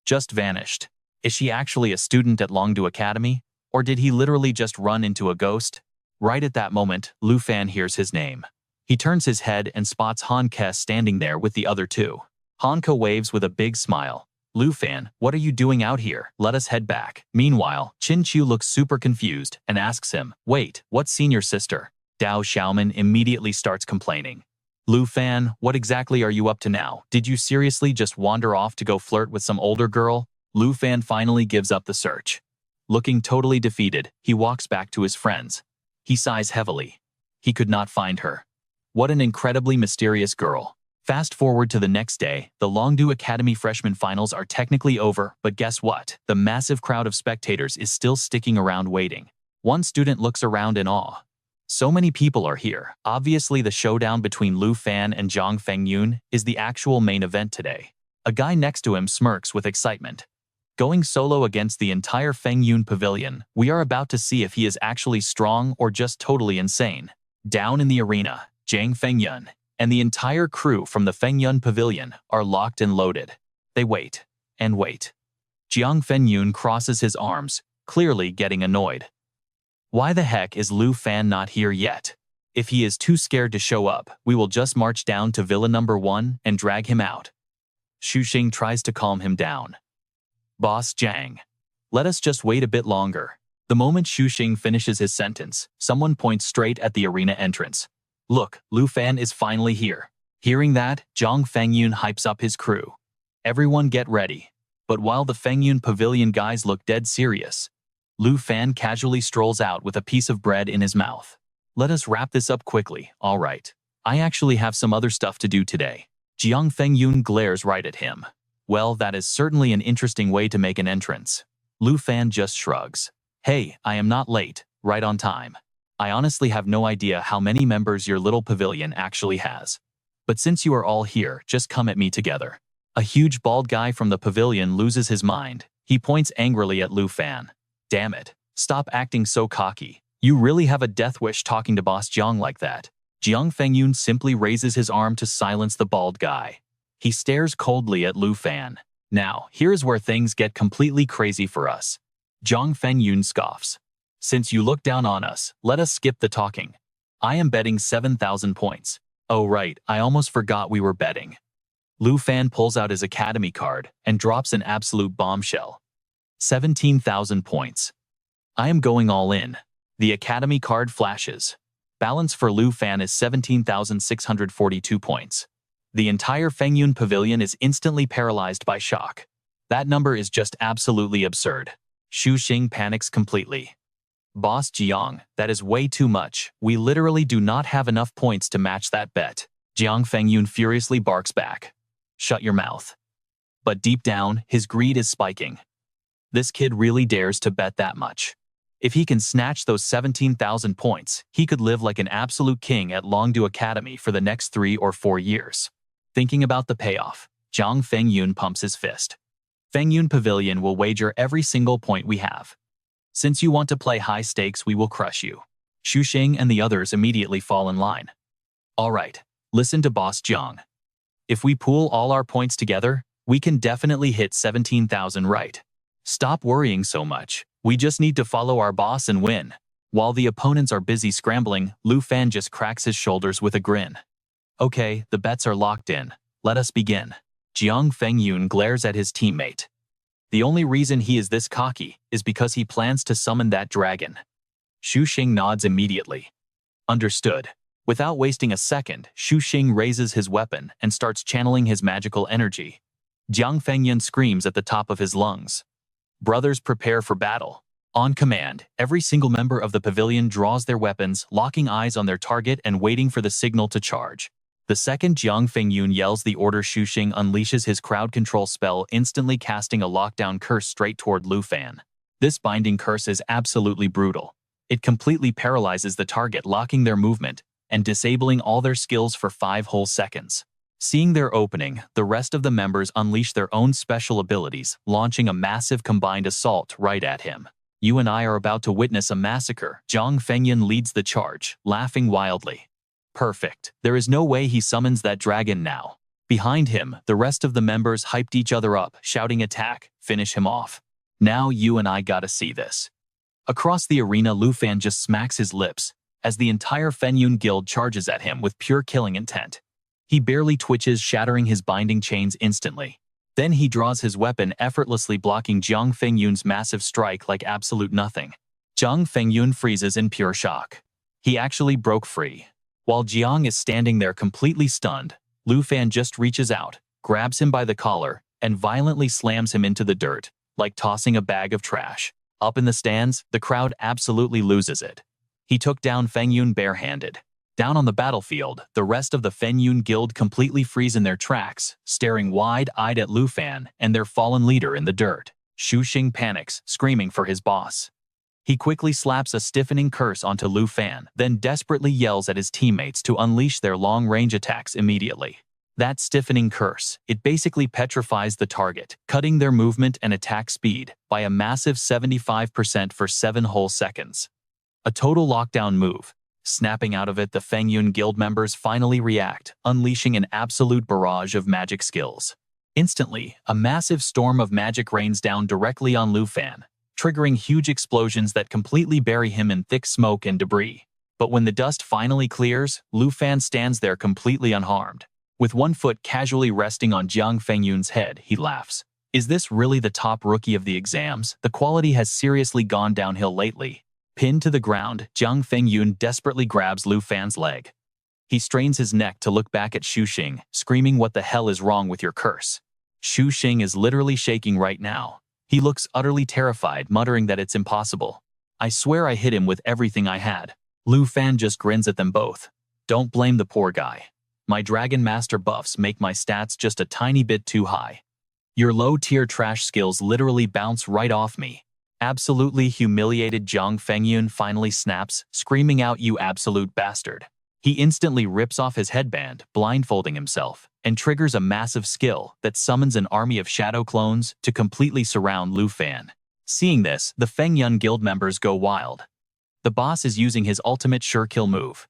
Just vanished. Is she actually a student at Longdu Academy? Or did he literally just run into a ghost? Right at that moment, Lu Fan hears his name. He turns his head and spots Han Ke standing there with the other two. Han Ke waves with a big smile. Lu Fan, what are you doing out here? Let us head back. Meanwhile, Chin Chu looks super confused and asks him, wait, what senior sister? Dao Xiaoman immediately starts complaining. Lu Fan, what exactly are you up to now? Did you seriously just wander off to go flirt with some older girl? Lu Fan finally gives up the search. Looking totally defeated, he walks back to his friends. He sighs heavily. He could not find her. What an incredibly mysterious girl. Fast forward to the next day, the Longdu Academy freshman finals are technically over, but guess what? The massive crowd of spectators is still sticking around waiting. One student looks around in awe. So many people are here. Obviously, the showdown between Lu Fan and Zhang Fengyun is the actual main event today. A guy next to him smirks with excitement. Going solo against the entire Fengyun pavilion, we are about to see if he is actually strong or just totally insane. Down in the arena, Zhang Fengyun and the entire crew from the Fengyun pavilion are locked and loaded. They wait and wait. Jiang Fengyun crosses his arms, clearly getting annoyed. Why the heck is Lu Fan not here yet? If he is too scared to show up, we will just march down to Villa number 1 and drag him out. Xu Xing tries to calm him down. Boss Jiang, let us just wait a bit longer. The moment Xu Xing finishes his sentence, someone points straight at the arena entrance. Look, Lu Fan is finally here. Hearing that, Zhang Fengyun hypes up his crew. Everyone get ready. But while the Fengyun pavilion guys look dead serious, Lu Fan casually strolls out with a piece of bread in his mouth. Let us wrap this up quickly, all right. I actually have some other stuff to do today. Jiang Fengyun glares right at him. Well, that is certainly an interesting way to make an entrance. Lu Fan just shrugs. Hey, I am not late, right on time. I honestly have no idea how many members your little pavilion actually has. But since you are all here, just come at me together. A huge bald guy from the pavilion loses his mind. He points angrily at Lu Fan. Damn it. Stop acting so cocky. You really have a death wish talking to Boss Jiang like that. Jiang Fengyun simply raises his arm to silence the bald guy. He stares coldly at Lu Fan. Now, here's where things get completely crazy for us. Zhang Fengyun scoffs. Since you look down on us, let us skip the talking. I am betting 7,000 points. Oh right, I almost forgot we were betting. Lu Fan pulls out his academy card and drops an absolute bombshell. 17,000 points. I am going all in. The academy card flashes. Balance for Lu Fan is 17,642 points. The entire Fengyun pavilion is instantly paralyzed by shock. That number is just absolutely absurd. Xu Xing panics completely. Boss Jiang, that is way too much. We literally do not have enough points to match that bet. Jiang Fengyun furiously barks back. Shut your mouth. But deep down, his greed is spiking. This kid really dares to bet that much. If he can snatch those 17,000 points, he could live like an absolute king at Longdu Academy for the next 3 or 4 years. Thinking about the payoff, Zhang Fengyun pumps his fist. Fengyun Pavilion will wager every single point we have. Since you want to play high stakes, we will crush you. Xu Xing and the others immediately fall in line. All right, listen to Boss Jiang. If we pool all our points together, we can definitely hit 17,000 right. Stop worrying so much. We just need to follow our boss and win. While the opponents are busy scrambling, Lu Fan just cracks his shoulders with a grin. Okay, the bets are locked in. Let us begin. Jiang Fengyun glares at his teammate. The only reason he is this cocky is because he plans to summon that dragon. Xu Xing nods immediately. Understood. Without wasting a second, Xu Xing raises his weapon and starts channeling his magical energy. Jiang Fengyun screams at the top of his lungs. Brothers prepare for battle. On command, every single member of the pavilion draws their weapons, locking eyes on their target and waiting for the signal to charge. The second Jiang Fengyun yells the order, Shuxing unleashes his crowd control spell, instantly casting a lockdown curse straight toward Lu Fan. This binding curse is absolutely brutal. It completely paralyzes the target, locking their movement and disabling all their skills for 5 whole seconds. Seeing their opening, the rest of the members unleash their own special abilities, launching a massive combined assault right at him. You and I are about to witness a massacre. Jiang Fengyun leads the charge, laughing wildly. Perfect. There is no way he summons that dragon now. Behind him, the rest of the members hyped each other up, shouting attack, finish him off. Now you and I gotta see this. Across the arena, Lu Fan just smacks his lips as the entire Fengyun guild charges at him with pure killing intent. He barely twitches, shattering his binding chains instantly. Then he draws his weapon, effortlessly blocking Jiang Fengyun's massive strike like absolute nothing. Jiang Fengyun freezes in pure shock. He actually broke free. While Jiang is standing there completely stunned, Lu Fan just reaches out, grabs him by the collar, and violently slams him into the dirt, like tossing a bag of trash. Up in the stands, the crowd absolutely loses it. He took down Fengyun barehanded. Down on the battlefield, the rest of the Fengyun guild completely freeze in their tracks, staring wide-eyed at Lu Fan and their fallen leader in the dirt. Shuxing panics, screaming for his boss. He quickly slaps a stiffening curse onto Lu Fan, then desperately yells at his teammates to unleash their long-range attacks immediately. That stiffening curse, it basically petrifies the target, cutting their movement and attack speed by a massive 75% for 7 whole seconds. A total lockdown move. Snapping out of it, the Fengyun guild members finally react, unleashing an absolute barrage of magic skills. Instantly, a massive storm of magic rains down directly on Lu Fan, triggering huge explosions that completely bury him in thick smoke and debris. But when the dust finally clears, Lu Fan stands there completely unharmed. With one foot casually resting on Jiang Fengyun's head, he laughs. Is this really the top rookie of the exams? The quality has seriously gone downhill lately. Pinned to the ground, Jiang Fengyun desperately grabs Lu Fan's leg. He strains his neck to look back at Shuxing, screaming, "What the hell is wrong with your curse?" Shuxing is literally shaking right now. He looks utterly terrified, muttering that it's impossible. "I swear I hit him with everything I had." Lu Fan just grins at them both. "Don't blame the poor guy. My Dragon Master buffs make my stats just a tiny bit too high. Your low-tier trash skills literally bounce right off me." Absolutely humiliated, Jiang Fengyun finally snaps, screaming out, "You absolute bastard." He instantly rips off his headband, blindfolding himself, and triggers a massive skill that summons an army of shadow clones to completely surround Lu Fan. Seeing this, the Fengyun guild members go wild. The boss is using his ultimate sure kill move.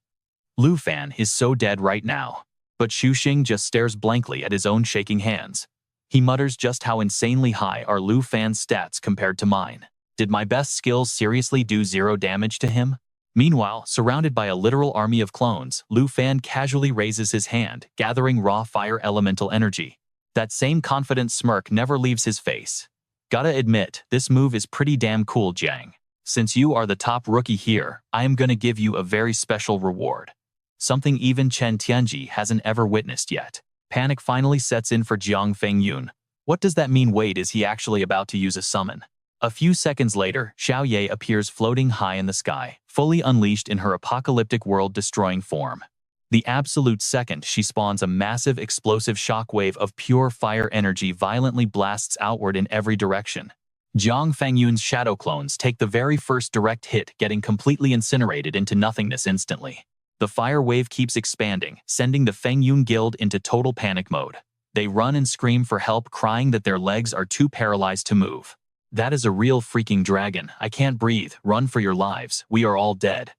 Lu Fan is so dead right now, but Shuxing just stares blankly at his own shaking hands. He mutters, "Just how insanely high are Lu Fan's stats compared to mine? Did my best skills seriously do 0 damage to him?" Meanwhile, surrounded by a literal army of clones, Lu Fan casually raises his hand, gathering raw fire elemental energy. That same confident smirk never leaves his face. "Gotta admit, this move is pretty damn cool, Jiang. Since you are the top rookie here, I am gonna give you a very special reward. Something even Chen Tianji hasn't ever witnessed yet." Panic finally sets in for Jiang Fengyun. What does that mean? Wait, is he actually about to use a summon? A few seconds later, Xiao Ye appears floating high in the sky, fully unleashed in her apocalyptic world-destroying form. The absolute second she spawns, a massive explosive shockwave of pure fire energy violently blasts outward in every direction. Jiang Fengyun's shadow clones take the very first direct hit, getting completely incinerated into nothingness instantly. The fire wave keeps expanding, sending the Fengyun guild into total panic mode. They run and scream for help, crying that their legs are too paralyzed to move. "That is a real freaking dragon. I can't breathe. Run for your lives. We are all dead."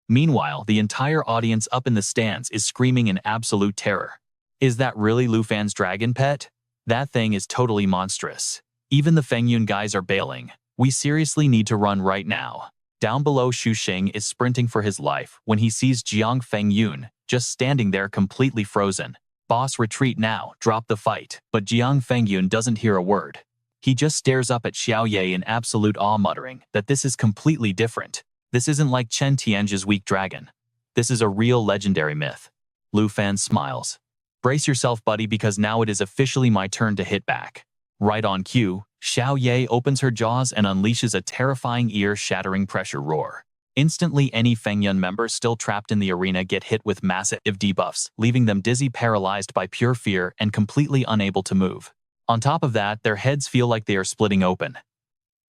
Meanwhile, the entire audience up in the stands is screaming in absolute terror. Is that really Lu Fan's dragon pet? That thing is totally monstrous. Even the Fengyun guys are bailing. "We seriously need to run right now." Down below, Shuxing is sprinting for his life when he sees Jiang Fengyun just standing there completely frozen. "Boss, retreat now. Drop the fight." But Jiang Fengyun doesn't hear a word. He just stares up at Xiao Ye in absolute awe, muttering that this is completely different. This isn't like Chen Tianji's weak dragon. This is a real legendary myth. Lu Fan smiles. "Brace yourself, buddy, because now it is officially my turn to hit back." Right on cue, Xiao Ye opens her jaws and unleashes a terrifying ear-shattering pressure roar. Instantly, any Fengyun members still trapped in the arena get hit with massive debuffs, leaving them dizzy, paralyzed by pure fear, and completely unable to move. On top of that, their heads feel like they are splitting open.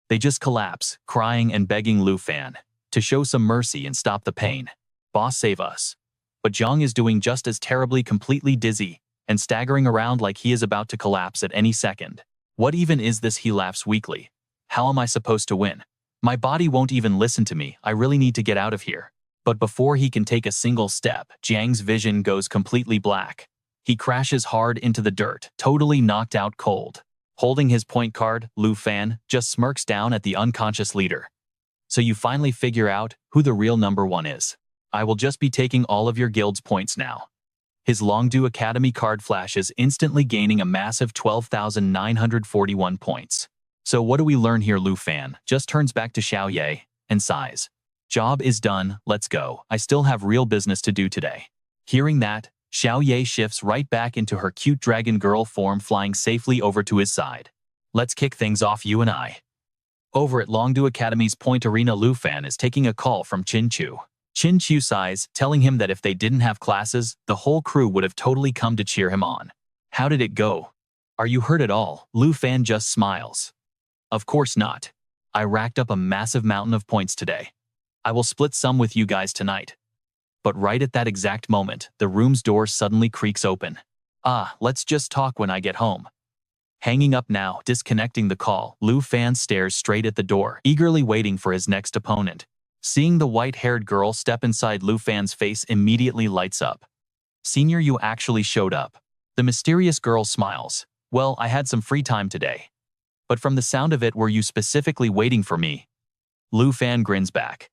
They just collapse, crying and begging Lu Fan to show some mercy and stop the pain. Boss, save us. But Zhang is doing just as terribly, completely dizzy and staggering around like he is about to collapse at any second. What even is this? He laughs weakly. How am I supposed to win? My body won't even listen to me. I really need to get out of here. But before he can take a single step, Jiang's vision goes completely black. He crashes hard into the dirt, totally knocked out cold. Holding his point card, Lu Fan just smirks down at the unconscious leader. So you finally figure out who the real number one is. I will just be taking all of your guild's points now. His Longdu Academy card flashes, instantly gaining a massive 12,941 points. So what do we learn here? Lu Fan just turns back to Xiao Ye and sighs. Job is done, let's go. I still have real business to do today. Hearing that, Xiao Ye shifts right back into her cute dragon girl form, flying safely over to his side. Let's kick things off, you and I. Over at Longdu Academy's Point Arena, Lu Fan is taking a call from Qin Chu. Qin Chu sighs, telling him that if they didn't have classes, the whole crew would have totally come to cheer him on. How did it go? Are you hurt at all? Lu Fan just smiles. Of course not. I racked up a massive mountain of points today. I will split some with you guys tonight. But right at that exact moment, the room's door suddenly creaks open. Let's just talk when I get home. Hanging up now, disconnecting the call, Lu Fan stares straight at the door, eagerly waiting for his next opponent. Seeing the white-haired girl step inside, Lu Fan's face immediately lights up. Senior, you actually showed up. The mysterious girl smiles. Well, I had some free time today. But from the sound of it, were you specifically waiting for me? Lu Fan grins back.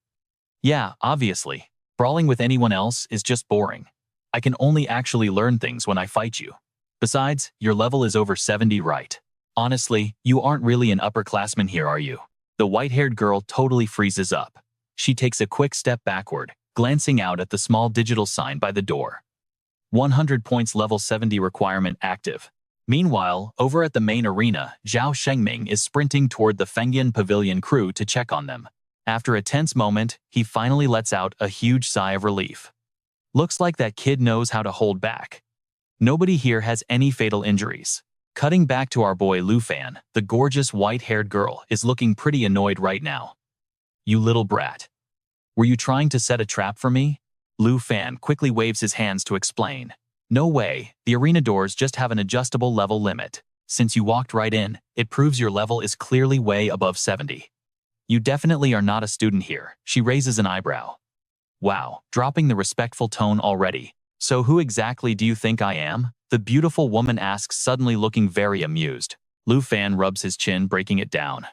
Yeah, obviously. Brawling with anyone else is just boring. I can only actually learn things when I fight you. Besides, your level is over 70, right? Honestly, you aren't really an upperclassman here, are you? The white-haired girl totally freezes up. She takes a quick step backward, glancing out at the small digital sign by the door. 100 points, level 70 requirement active. Meanwhile, over at the main arena, Zhao Shengming is sprinting toward the Fengyun Pavilion crew to check on them. After a tense moment, he finally lets out a huge sigh of relief. Looks like that kid knows how to hold back. Nobody here has any fatal injuries. Cutting back to our boy Lu Fan, the gorgeous white-haired girl is looking pretty annoyed right now. You little brat. Were you trying to set a trap for me? Lu Fan quickly waves his hands to explain. No way, the arena doors just have an adjustable level limit. Since you walked right in, it proves your level is clearly way above 70. You definitely are not a student here. She raises an eyebrow. Wow, dropping the respectful tone already. So who exactly do you think I am? The beautiful woman asks, suddenly looking very amused. Lu Fan rubs his chin, breaking it down.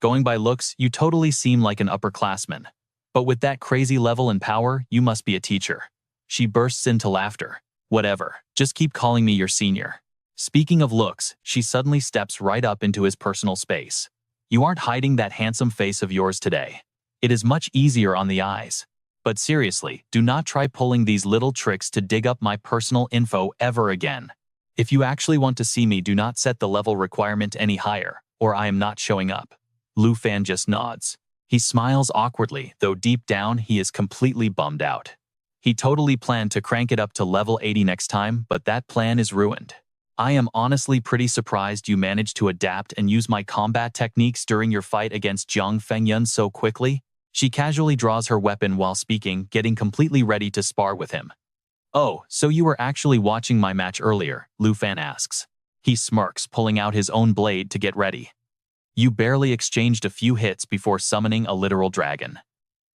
Going by looks, you totally seem like an upperclassman. But with that crazy level and power, you must be a teacher. She bursts into laughter. Whatever, just keep calling me your senior. Speaking of looks, she suddenly steps right up into his personal space. You aren't hiding that handsome face of yours today. It is much easier on the eyes. But seriously, do not try pulling these little tricks to dig up my personal info ever again. If you actually want to see me, do not set the level requirement any higher, or I am not showing up. Lu Fan just nods. He smiles awkwardly, though deep down he is completely bummed out. He totally planned to crank it up to level 80 next time, but that plan is ruined. I am honestly pretty surprised you managed to adapt and use my combat techniques during your fight against Zhang Fengyun so quickly. She casually draws her weapon while speaking, getting completely ready to spar with him. Oh, so you were actually watching my match earlier, Lu Fan asks. He smirks, pulling out his own blade to get ready. You barely exchanged a few hits before summoning a literal dragon.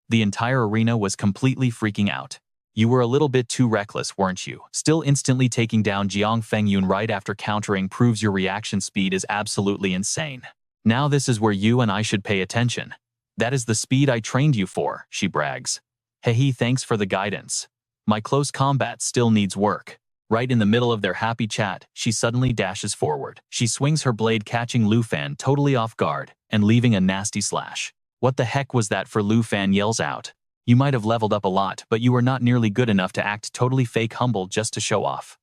The entire arena was completely freaking out. You were a little bit too reckless, weren't you? Still, instantly taking down Jiang Fengyun right after countering proves your reaction speed is absolutely insane. Now this is where you and I should pay attention. That is the speed I trained you for, she brags. Hey, thanks for the guidance. My close combat still needs work. Right in the middle of their happy chat, she suddenly dashes forward. She swings her blade, catching Lu Fan totally off guard and leaving a nasty slash. What the heck was that? For Lu Fan yells out. You might have leveled up a lot, but you were not nearly good enough to act totally fake humble just to show off.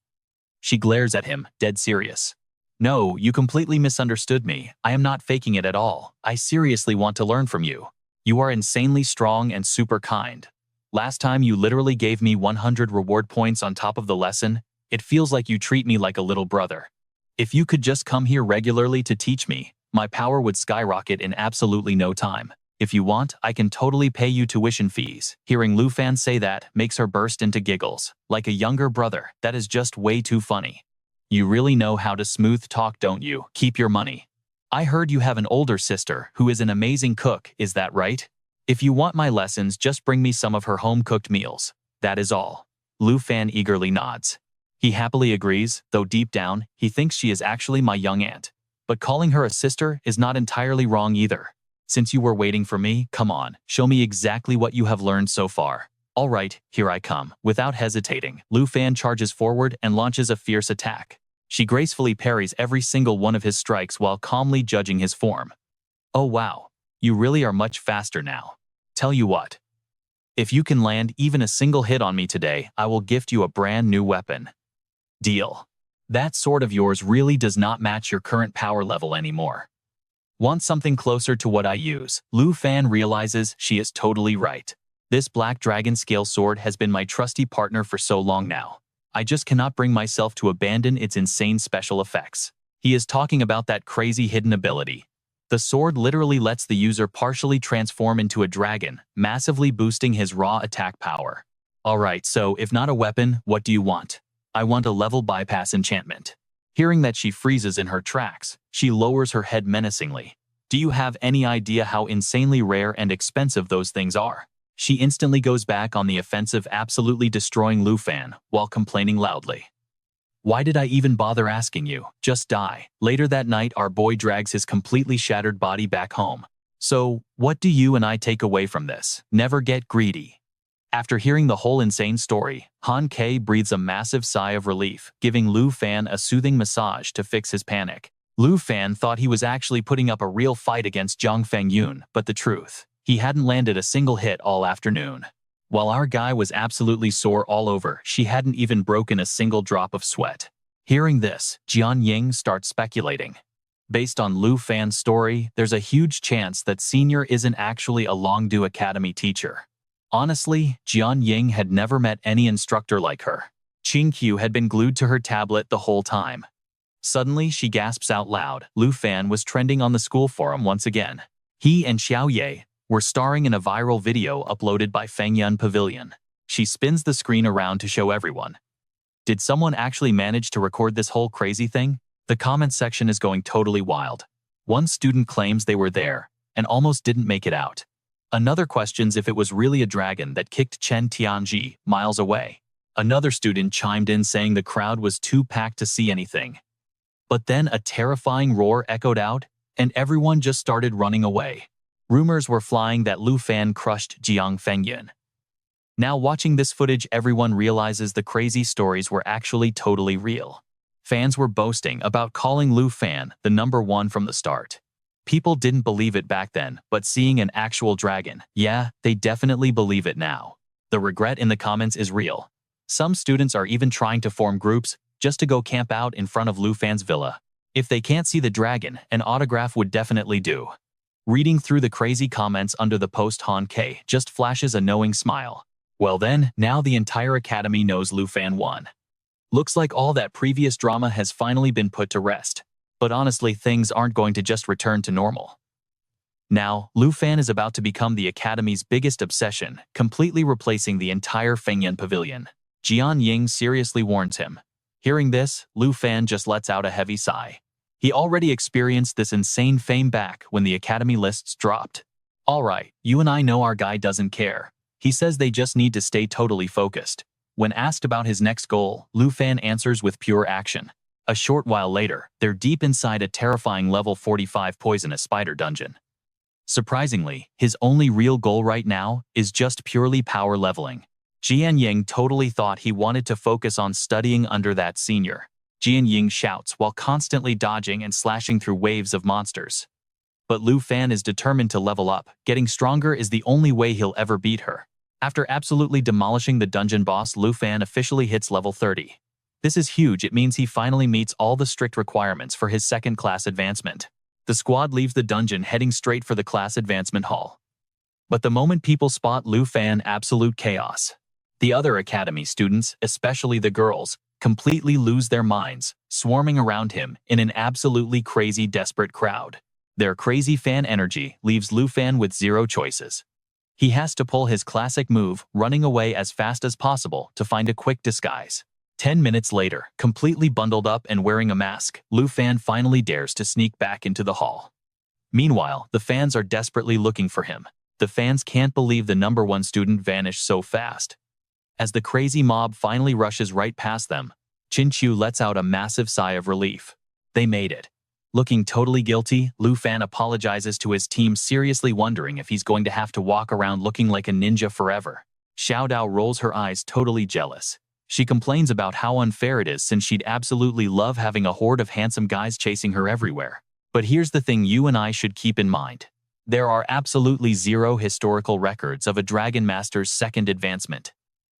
She glares at him, dead serious. No, you completely misunderstood me. I am not faking it at all. I seriously want to learn from you. You are insanely strong and super kind. Last time you literally gave me 100 reward points on top of the lesson. It feels like you treat me like a little brother. If you could just come here regularly to teach me, my power would skyrocket in absolutely no time. If you want, I can totally pay you tuition fees. Hearing Lu Fan say that makes her burst into giggles. Like a younger brother, that is just way too funny. You really know how to smooth talk, don't you? Keep your money. I heard you have an older sister who is an amazing cook, is that right? If you want my lessons, just bring me some of her home-cooked meals. That is all. Lu Fan eagerly nods. He happily agrees, though deep down, he thinks she is actually my young aunt. But calling her a sister is not entirely wrong either. Since you were waiting for me, come on, show me exactly what you have learned so far. All right, here I come. Without hesitating, Lu Fan charges forward and launches a fierce attack. She gracefully parries every single one of his strikes while calmly judging his form. Oh wow, you really are much faster now. Tell you what. If you can land even a single hit on me today, I will gift you a brand new weapon. Deal. That sword of yours really does not match your current power level anymore. Want something closer to what I use? Lu Fan realizes she is totally right. This black dragon scale sword has been my trusty partner for so long now. I just cannot bring myself to abandon its insane special effects. He is talking about that crazy hidden ability. The sword literally lets the user partially transform into a dragon, massively boosting his raw attack power. Alright, so if not a weapon, what do you want? I want a level bypass enchantment. Hearing that she freezes in her tracks, she lowers her head menacingly. Do you have any idea how insanely rare and expensive those things are? She instantly goes back on the offensive, absolutely destroying Lu Fan while complaining loudly. Why did I even bother asking you? Just die. Later that night, our boy drags his completely shattered body back home. So, what do you and I take away from this? Never get greedy. After hearing the whole insane story, Han Ke breathes a massive sigh of relief, giving Lu Fan a soothing massage to fix his panic. Lu Fan thought he was actually putting up a real fight against Zhang Fengyun, but the truth, he hadn't landed a single hit all afternoon. While our guy was absolutely sore all over, she hadn't even broken a single drop of sweat. Hearing this, Jian Ying starts speculating. Based on Lu Fan's story, there's a huge chance that Senior isn't actually a Longdu Academy teacher. Honestly, Jian Ying had never met any instructor like her. Qing Qiu had been glued to her tablet the whole time. Suddenly, she gasps out loud. Lu Fan was trending on the school forum once again. He and Xiao Ye were starring in a viral video uploaded by Fengyun Pavilion. She spins the screen around to show everyone. Did someone actually manage to record this whole crazy thing? The comment section is going totally wild. One student claims they were there and almost didn't make it out. Another questions if it was really a dragon that kicked Chen Tianji miles away. Another student chimed in saying the crowd was too packed to see anything. But then a terrifying roar echoed out, and everyone just started running away. Rumors were flying that Lu Fan crushed Jiang Fengyun. Now watching this footage, everyone realizes the crazy stories were actually totally real. Fans were boasting about calling Lu Fan the #1 from the start. People didn't believe it back then, but seeing an actual dragon, yeah, they definitely believe it now. The regret in the comments is real. Some students are even trying to form groups just to go camp out in front of Lu Fan's villa. If they can't see the dragon, an autograph would definitely do. Reading through the crazy comments under the post, Han Ke just flashes a knowing smile. Well then, now the entire academy knows Lu Fan won. Looks like all that previous drama has finally been put to rest. But honestly, things aren't going to just return to normal. Now, Lu Fan is about to become the Academy's biggest obsession, completely replacing the entire Fengyun Pavilion. Jian Ying seriously warns him. Hearing this, Lu Fan just lets out a heavy sigh. He already experienced this insane fame back when the Academy lists dropped. Alright, you and I know our guy doesn't care. He says they just need to stay totally focused. When asked about his next goal, Lu Fan answers with pure action. A short while later, they're deep inside a terrifying level 45 poisonous spider dungeon. Surprisingly, his only real goal right now is just purely power leveling. Jian Ying totally thought he wanted to focus on studying under that senior. Jian Ying shouts while constantly dodging and slashing through waves of monsters. But Lu Fan is determined to level up. Getting stronger is the only way he'll ever beat her. After absolutely demolishing the dungeon boss, Lu Fan officially hits level 30. This is huge. It means he finally meets all the strict requirements for his second class advancement. The squad leaves the dungeon heading straight for the class advancement hall. But the moment people spot Lu Fan, absolute chaos. The other academy students, especially the girls, completely lose their minds, swarming around him in an absolutely crazy, desperate crowd. Their crazy fan energy leaves Lu Fan with zero choices. He has to pull his classic move, running away as fast as possible to find a quick disguise. 10 minutes later, completely bundled up and wearing a mask, Lu Fan finally dares to sneak back into the hall. Meanwhile, the fans are desperately looking for him. The fans can't believe the #1 student vanished so fast. As the crazy mob finally rushes right past them, Chin-Chu lets out a massive sigh of relief. They made it. Looking totally guilty, Lu Fan apologizes to his team, seriously wondering if he's going to have to walk around looking like a ninja forever. Xiao Dao rolls her eyes, totally jealous. She complains about how unfair it is since she'd absolutely love having a horde of handsome guys chasing her everywhere. But here's the thing you and I should keep in mind. There are absolutely zero historical records of a Dragon Master's second advancement.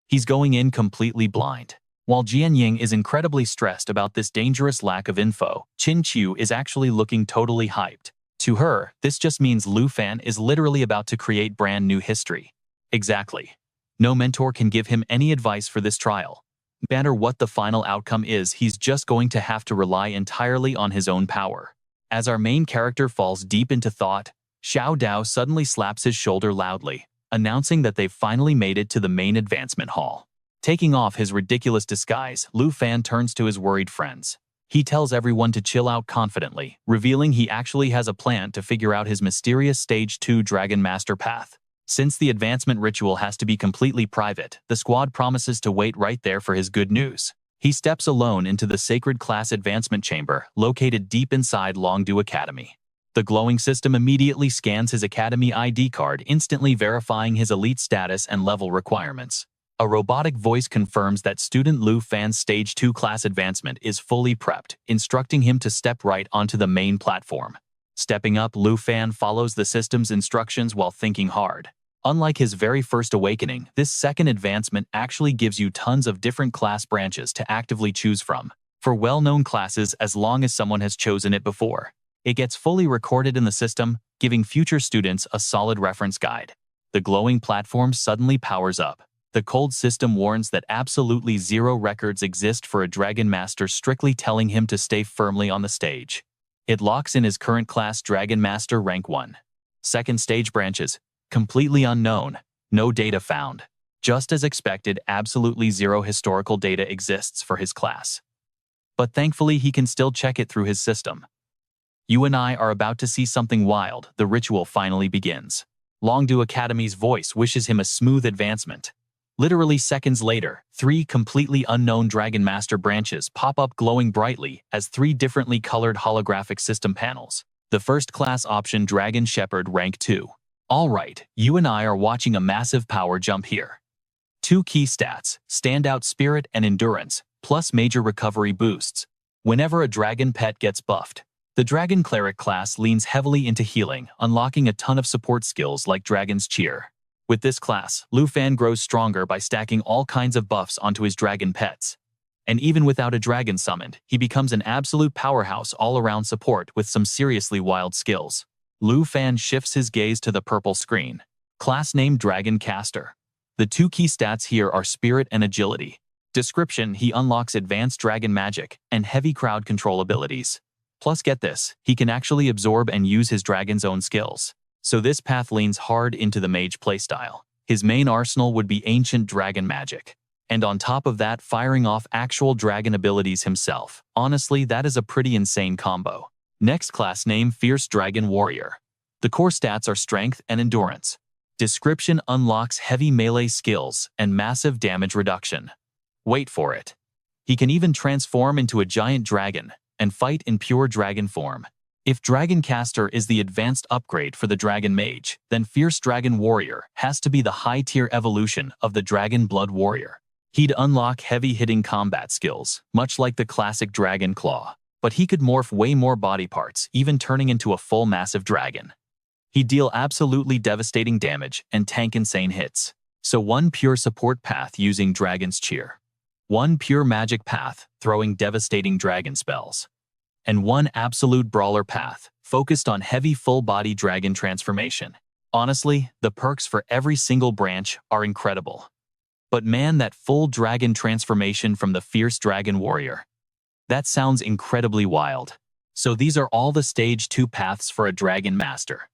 He's going in completely blind. While Jian Ying is incredibly stressed about this dangerous lack of info, Chin-Chu is actually looking totally hyped. To her, this just means Lu Fan is literally about to create brand new history. Exactly. No mentor can give him any advice for this trial. No matter what the final outcome is, he's just going to have to rely entirely on his own power. As our main character falls deep into thought, Xiao Dao suddenly slaps his shoulder loudly, announcing that they've finally made it to the main advancement hall. Taking off his ridiculous disguise, Lu Fan turns to his worried friends. He tells everyone to chill out confidently, revealing he actually has a plan to figure out his mysterious Stage 2 Dragon Master path. Since the advancement ritual has to be completely private, the squad promises to wait right there for his good news. He steps alone into the Sacred Class Advancement Chamber, located deep inside Longdu Academy. The glowing system immediately scans his Academy ID card, instantly verifying his elite status and level requirements. A robotic voice confirms that student Lu Fan's Stage 2 class advancement is fully prepped, instructing him to step right onto the main platform. Stepping up, Lu Fan follows the system's instructions while thinking hard. Unlike his very first awakening, this second advancement actually gives you tons of different class branches to actively choose from. For well-known classes, as long as someone has chosen it before, it gets fully recorded in the system, giving future students a solid reference guide. The glowing platform suddenly powers up. The cold system warns that absolutely zero records exist for a Dragon Master, strictly telling him to stay firmly on the stage. It locks in his current class, Dragon Master Rank 1. Second stage branches, completely unknown, no data found. Just as expected, absolutely zero historical data exists for his class. But thankfully, he can still check it through his system. You and I are about to see something wild. The ritual finally begins. Longdu Academy's voice wishes him a smooth advancement. Literally seconds later, 3 completely unknown Dragon Master branches pop up, glowing brightly as 3 differently colored holographic system panels. The first class option, Dragon Shepherd Rank 2. Alright, you and I are watching a massive power jump here. 2 key stats, standout spirit and endurance, plus major recovery boosts. Whenever a dragon pet gets buffed, the Dragon Cleric class leans heavily into healing, unlocking a ton of support skills like Dragon's Cheer. With this class, Lu Fan grows stronger by stacking all kinds of buffs onto his dragon pets. And even without a dragon summoned, he becomes an absolute powerhouse all-around support with some seriously wild skills. Lu Fan shifts his gaze to the purple screen. Class name Dragon Caster. The 2 key stats here are Spirit and Agility. Description: he unlocks advanced dragon magic and heavy crowd control abilities. Plus, get this, he can actually absorb and use his dragon's own skills. So this path leans hard into the mage playstyle. His main arsenal would be ancient dragon magic. And on top of that, firing off actual dragon abilities himself. Honestly, that is a pretty insane combo. Next, class name Fierce Dragon Warrior. The core stats are strength and endurance. Description: unlocks heavy melee skills and massive damage reduction. Wait for it. He can even transform into a giant dragon and fight in pure dragon form. If Dragon Caster is the advanced upgrade for the Dragon Mage, then Fierce Dragon Warrior has to be the high-tier evolution of the Dragon Blood Warrior. He'd unlock heavy-hitting combat skills, much like the classic Dragon Claw. But he could morph way more body parts, even turning into a full massive dragon. He'd deal absolutely devastating damage and tank insane hits. So 1 pure support path using Dragon's Cheer. 1 pure magic path, throwing devastating dragon spells. And 1 absolute brawler path, focused on heavy full-body dragon transformation. Honestly, the perks for every single branch are incredible. But man, that full dragon transformation from the fierce dragon warrior. That sounds incredibly wild. So these are all the stage 2 paths for a dragon master.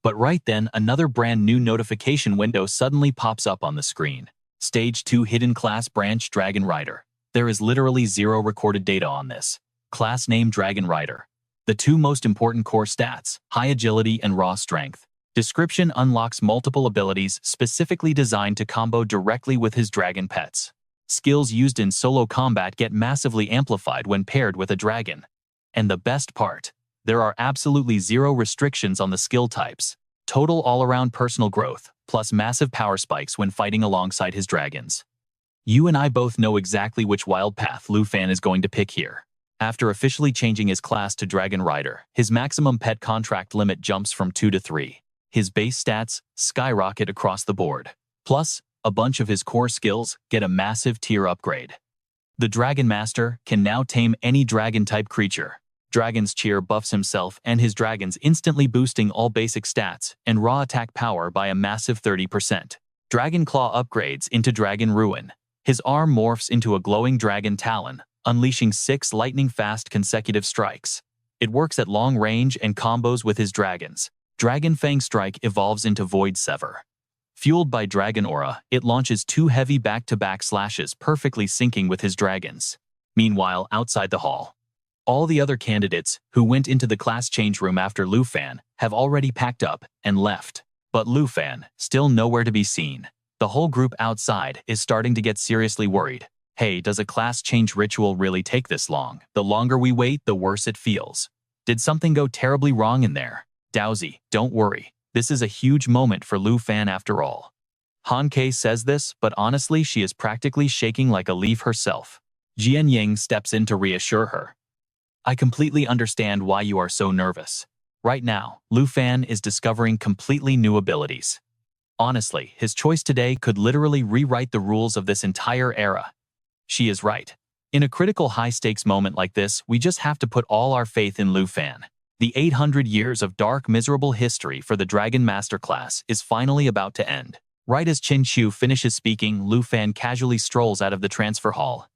But right then, another brand new notification window suddenly pops up on the screen. Stage 2 hidden class branch Dragon Rider. There is literally zero recorded data on this. Class name Dragon Rider. The two most important core stats, high agility and raw strength. Description: unlocks multiple abilities specifically designed to combo directly with his dragon pets. Skills used in solo combat get massively amplified when paired with a dragon. And the best part, there are absolutely zero restrictions on the skill types. Total all-around personal growth, plus massive power spikes when fighting alongside his dragons. You and I both know exactly which wild path Lu Fan is going to pick here. After officially changing his class to Dragon Rider, his maximum pet contract limit jumps from 2 to 3. His base stats skyrocket across the board. Plus, a bunch of his core skills get a massive tier upgrade. The Dragon Master can now tame any dragon-type creature. Dragon's Cheer buffs himself and his dragons, instantly boosting all basic stats and raw attack power by a massive 30%. Dragon Claw upgrades into Dragon Ruin. His arm morphs into a glowing dragon talon, unleashing 6 lightning-fast consecutive strikes. It works at long range and combos with his dragons. Dragon Fang Strike evolves into Void Sever. Fueled by Dragon Aura, it launches 2 heavy back-to-back slashes, perfectly syncing with his dragons. Meanwhile, outside the hall, all the other candidates who went into the class change room after Lu Fan have already packed up and left. But Lu Fan, still nowhere to be seen. The whole group outside is starting to get seriously worried. Hey, does a class change ritual really take this long? The longer we wait, the worse it feels. Did something go terribly wrong in there? Dowsy, don't worry. This is a huge moment for Lu Fan after all. Han Kei says this, but honestly she is practically shaking like a leaf herself. Jian Ying steps in to reassure her. I completely understand why you are so nervous. Right now, Lu Fan is discovering completely new abilities. Honestly, his choice today could literally rewrite the rules of this entire era. She is right. In a critical high-stakes moment like this, we just have to put all our faith in Lu Fan. The 800 years of dark, miserable history for the Dragon Master class is finally about to end. Right as Qin Chu finishes speaking, Lu Fan casually strolls out of the transfer hall.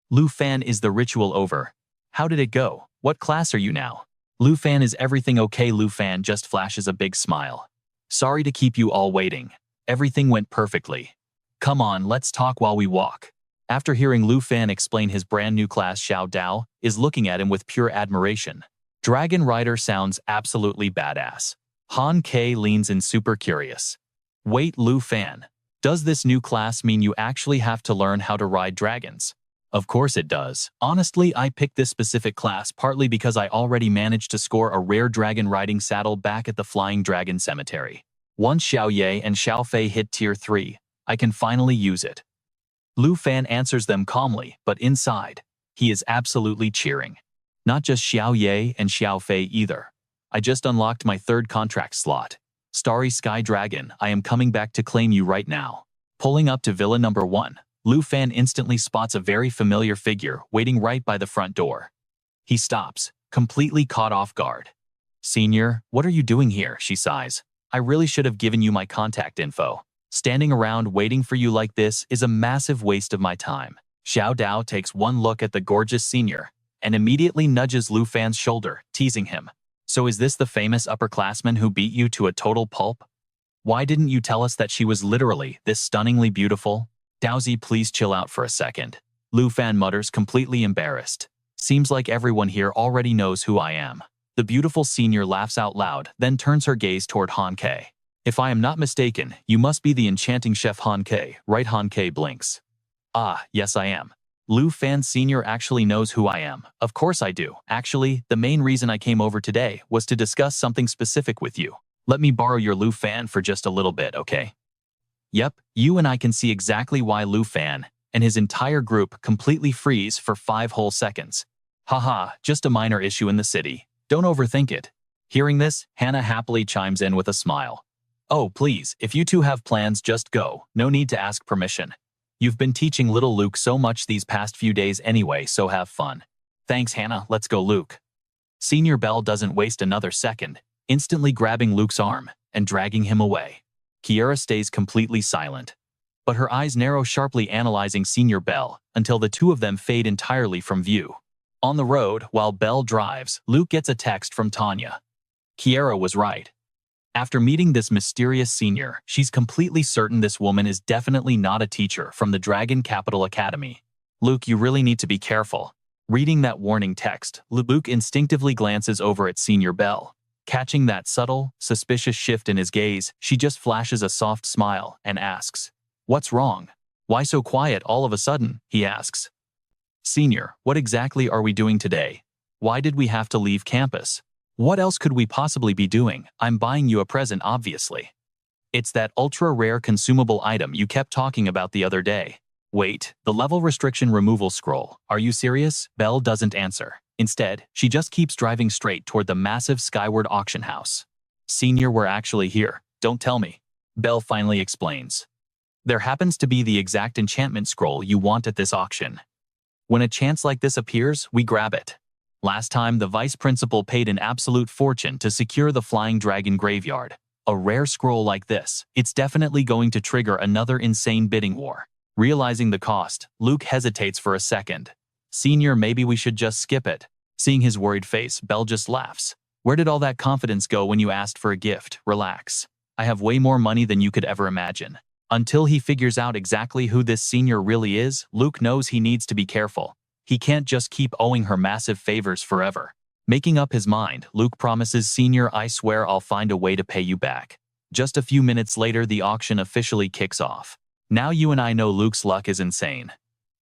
Lu Fan, is the ritual over? How did it go? What class are you now? Lu Fan, is everything okay? Lu Fan just flashes a big smile. Sorry to keep you all waiting. Everything went perfectly. Come on, let's talk while we walk. After hearing Lu Fan explain his brand new class, Xiao Dao is looking at him with pure admiration. Dragon Rider sounds absolutely badass. Han Kei leans in, super curious. Wait, Lu Fan, does this new class mean you actually have to learn how to ride dragons? Of course it does. Honestly, I picked this specific class partly because I already managed to score a rare dragon riding saddle back at the Flying Dragon Cemetery. Once Xiao Ye and Xiao Fei hit tier 3, I can finally use it. Lu Fan answers them calmly, but inside, he is absolutely cheering. Not just Xiao Ye and Xiao Fei either. I just unlocked my 3rd contract slot. Starry Sky Dragon, I am coming back to claim you right now. Pulling up to Villa number 1, Lu Fan instantly spots a very familiar figure waiting right by the front door. He stops, completely caught off guard. Senior, what are you doing here? She sighs. I really should have given you my contact info. Standing around waiting for you like this is a massive waste of my time. Xiao Dao takes one look at the gorgeous senior and immediately nudges Lu Fan's shoulder, teasing him. So is this the famous upperclassman who beat you to a total pulp? Why didn't you tell us that she was literally this stunningly beautiful? Dowsy, please chill out for a second. Lu Fan mutters, completely embarrassed. Seems like everyone here already knows who I am. The beautiful senior laughs out loud, then turns her gaze toward Han Kei. If I am not mistaken, you must be the enchanting chef Han Kei, right? Han Kei blinks. Ah, yes I am. Lu Fan Senior actually knows who I am. Of course I do. Actually, the main reason I came over today was to discuss something specific with you. Let me borrow your Lu Fan for just a little bit, okay? Yep, you and I can see exactly why Lu Fan and his entire group completely freeze for 5 whole seconds. Haha, just a minor issue in the city. Don't overthink it. Hearing this, Hannah happily chimes in with a smile. Oh, please, if you two have plans, just go. No need to ask permission. You've been teaching little Luke so much these past few days anyway, so have fun. Thanks, Hannah. Let's go, Luke. Senior Belle doesn't waste another second, instantly grabbing Luke's arm and dragging him away. Kiera stays completely silent, but her eyes narrow sharply analyzing Senior Belle until the two of them fade entirely from view. On the road, while Belle drives, Luke gets a text from Tanya. Kiera was right. After meeting this mysterious senior, she's completely certain this woman is definitely not a teacher from the Dragon Capital Academy. Luke, you really need to be careful. Reading that warning text, Luke instinctively glances over at Senior Belle. Catching that subtle, suspicious shift in his gaze, she just flashes a soft smile and asks, "What's wrong? Why so quiet all of a sudden?" he asks. "Senior, what exactly are we doing today? Why did we have to leave campus? What else could we possibly be doing? I'm buying you a present, obviously. It's that ultra-rare consumable item you kept talking about the other day." Wait, the level restriction removal scroll. Are you serious? Belle doesn't answer. Instead, she just keeps driving straight toward the massive skyward auction house. "Senior, we're actually here. Don't tell me." Belle finally explains. "There happens to be the exact enchantment scroll you want at this auction. When a chance like this appears, we grab it. Last time, the vice principal paid an absolute fortune to secure the Flying Dragon Graveyard. A rare scroll like this, it's definitely going to trigger another insane bidding war." Realizing the cost, Luke hesitates for a second. "Senior, maybe we should just skip it." Seeing his worried face, Belle just laughs. "Where did all that confidence go when you asked for a gift? Relax. I have way more money than you could ever imagine." Until he figures out exactly who this senior really is, Luke knows he needs to be careful. He can't just keep owing her massive favors forever. Making up his mind, Luke promises, "Senior, I swear I'll find a way to pay you back." Just a few minutes later, the auction officially kicks off. Now you and I know Luke's luck is insane.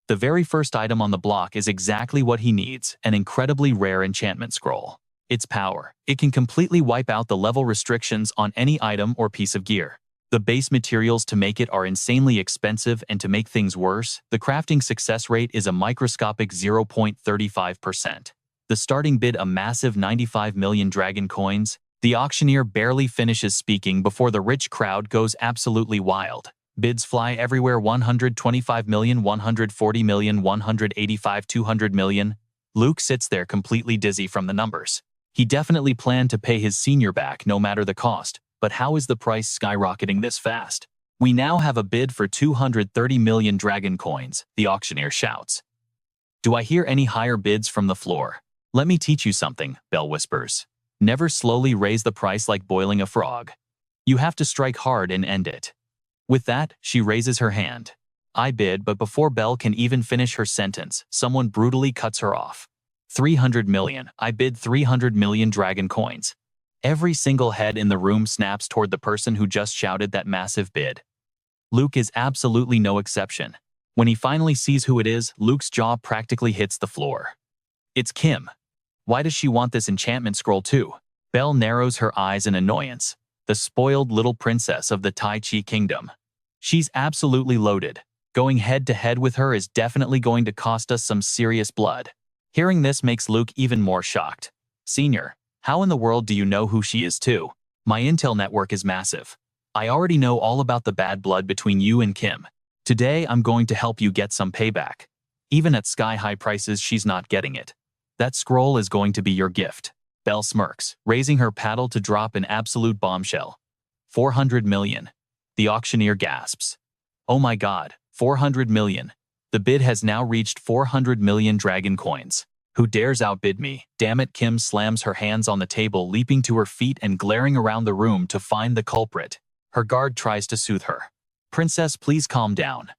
The very first item on the block is exactly what he needs, an incredibly rare enchantment scroll. Its power. It can completely wipe out the level restrictions on any item or piece of gear. The base materials to make it are insanely expensive, and to make things worse, the crafting success rate is a microscopic 0.35%. The starting bid a massive 95 million dragon coins. The auctioneer barely finishes speaking before the rich crowd goes absolutely wild. Bids fly everywhere: 125 million, 140 million, 185, 200 million. Luke sits there completely dizzy from the numbers. He definitely planned to pay his senior back no matter the cost, but how is the price skyrocketing this fast? "We now have a bid for 230 million dragon coins," the auctioneer shouts. "Do I hear any higher bids from the floor?" "Let me teach you something," Belle whispers. "Never slowly raise the price like boiling a frog. You have to strike hard and end it." With that, she raises her hand. "I bid," but before Belle can even finish her sentence, someone brutally cuts her off. 300 million. "I bid 300 million dragon coins." Every single head in the room snaps toward the person who just shouted that massive bid. Luke is absolutely no exception. When he finally sees who it is, Luke's jaw practically hits the floor. It's Kim. Why does she want this enchantment scroll too? Belle narrows her eyes in annoyance. The spoiled little princess of the Tai Chi Kingdom. She's absolutely loaded. Going head-to-head with her is definitely going to cost us some serious blood. Hearing this makes Luke even more shocked. "Senior, how in the world do you know who she is too? My intel network is massive. I already know all about the bad blood between you and Kim. Today I'm going to help you get some payback. Even at sky-high prices, she's not getting it. That scroll is going to be your gift." Belle smirks, raising her paddle to drop an absolute bombshell. 400 million. The auctioneer gasps. "Oh my god, 400 million. The bid has now reached 400 million dragon coins. Who dares outbid me? Damn it!" Kim slams her hands on the table, leaping to her feet and glaring around the room to find the culprit. Her guard tries to soothe her. "Princess, please calm down.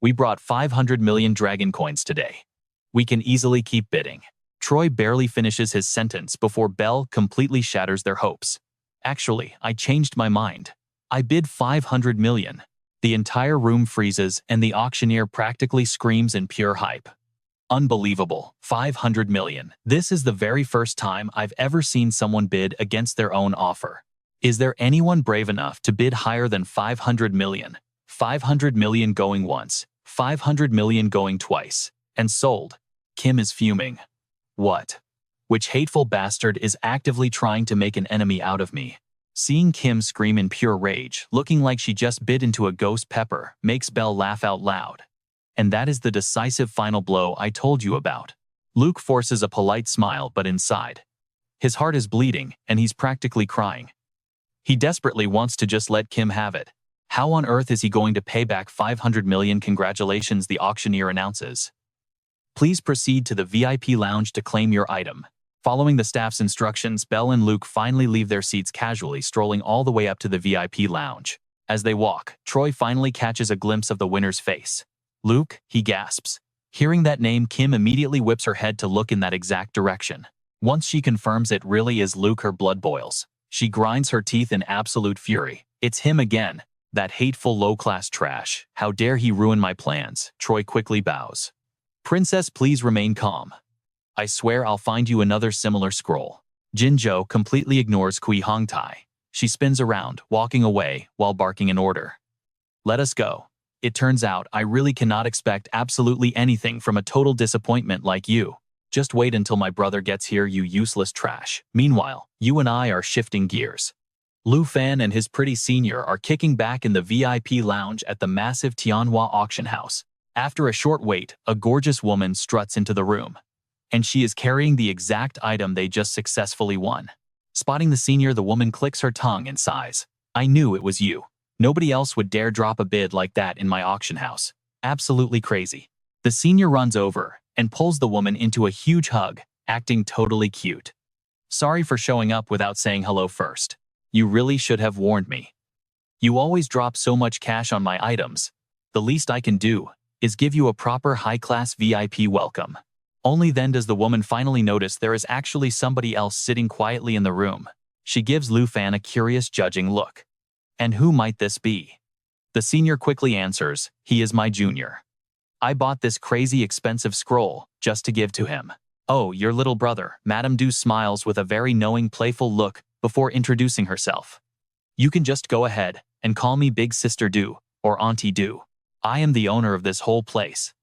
We brought 500 million dragon coins today. We can easily keep bidding." Troy barely finishes his sentence before Belle completely shatters their hopes. "Actually, I changed my mind. I bid 500 million. The entire room freezes and the auctioneer practically screams in pure hype. "Unbelievable. 500 million. This is the very first time I've ever seen someone bid against their own offer. Is there anyone brave enough to bid higher than 500 million? 500 million going once, 500 million going twice, and sold." Kim is fuming. "What? Which hateful bastard is actively trying to make an enemy out of me?" Seeing Kim scream in pure rage, looking like she just bit into a ghost pepper, makes Belle laugh out loud. "And that is the decisive final blow I told you about." Luke forces a polite smile, but inside, his heart is bleeding and he's practically crying. He desperately wants to just let Kim have it. How on earth is he going to pay back 500 million? Congratulations, the auctioneer announces. Please proceed to the VIP lounge to claim your item. Following the staff's instructions, Belle and Luke finally leave their seats casually, strolling all the way up to the VIP lounge. As they walk, Troy finally catches a glimpse of the winner's face. Luke, he gasps. Hearing that name, Kim immediately whips her head to look in that exact direction. Once she confirms it really is Luke, her blood boils. She grinds her teeth in absolute fury. It's him again. That hateful low-class trash. How dare he ruin my plans? Troy quickly bows. Princess, please remain calm. I swear I'll find you another similar scroll. Jinzhou completely ignores Kui Hongtai. She spins around, walking away, while barking an order. Let us go. It turns out I really cannot expect absolutely anything from a total disappointment like you. Just wait until my brother gets here, you useless trash. Meanwhile, you and I are shifting gears. Lu Fan and his pretty senior are kicking back in the VIP lounge at the massive Tianhua auction house. After a short wait, a gorgeous woman struts into the room. And she is carrying the exact item they just successfully won. Spotting the senior, the woman clicks her tongue and sighs. I knew it was you. Nobody else would dare drop a bid like that in my auction house. Absolutely crazy. The senior runs over and pulls the woman into a huge hug, acting totally cute. Sorry for showing up without saying hello first. You really should have warned me. You always drop so much cash on my items. The least I can do is give you a proper high-class VIP welcome. Only then does the woman finally notice there is actually somebody else sitting quietly in the room. She gives Lu Fan a curious, judging look. And who might this be? The senior quickly answers, he is my junior. I bought this crazy expensive scroll just to give to him. Oh, your little brother. Madame Du smiles with a very knowing, playful look before introducing herself. You can just go ahead and call me Big Sister Du or Auntie Du. I am the owner of this whole place.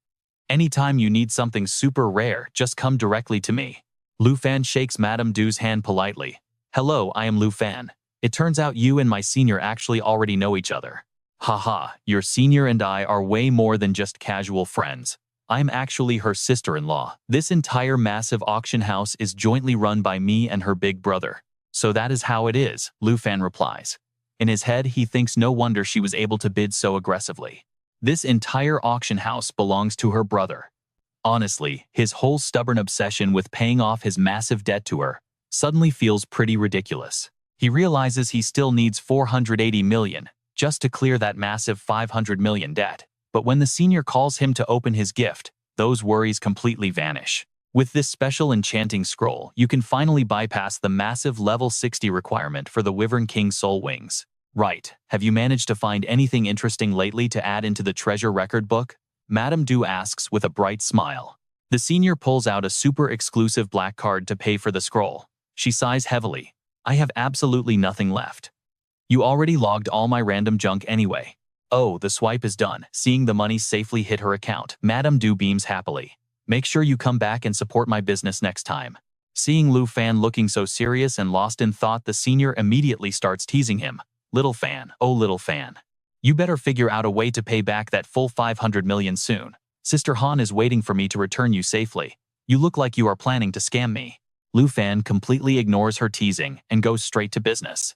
Anytime you need something super rare, just come directly to me. Lu Fan shakes Madame Du's hand politely. Hello, I am Lu Fan. It turns out you and my senior actually already know each other. Haha, your senior and I are way more than just casual friends. I'm actually her sister-in-law. This entire massive auction house is jointly run by me and her big brother. So that is how it is, Lu Fan replies. In his head, he thinks no wonder she was able to bid so aggressively. This entire auction house belongs to her brother. Honestly, his whole stubborn obsession with paying off his massive debt to her suddenly feels pretty ridiculous. He realizes he still needs 480 million just to clear that massive 500 million debt. But when the senior calls him to open his gift, those worries completely vanish. With this special enchanting scroll, you can finally bypass the massive level 60 requirement for the Wyvern King Soul Wings. Right, have you managed to find anything interesting lately to add into the treasure record book? Madame Du asks with a bright smile. The senior pulls out a super exclusive black card to pay for the scroll. She sighs heavily. I have absolutely nothing left. You already logged all my random junk anyway. Oh, the swipe is done. Seeing the money safely hit her account, Madame Du beams happily. Make sure you come back and support my business next time. Seeing Lu Fan looking so serious and lost in thought, the senior immediately starts teasing him. Little Fan, oh little Fan. You better figure out a way to pay back that full 500 million soon. Sister Han is waiting for me to return you safely. You look like you are planning to scam me. Lu Fan completely ignores her teasing and goes straight to business.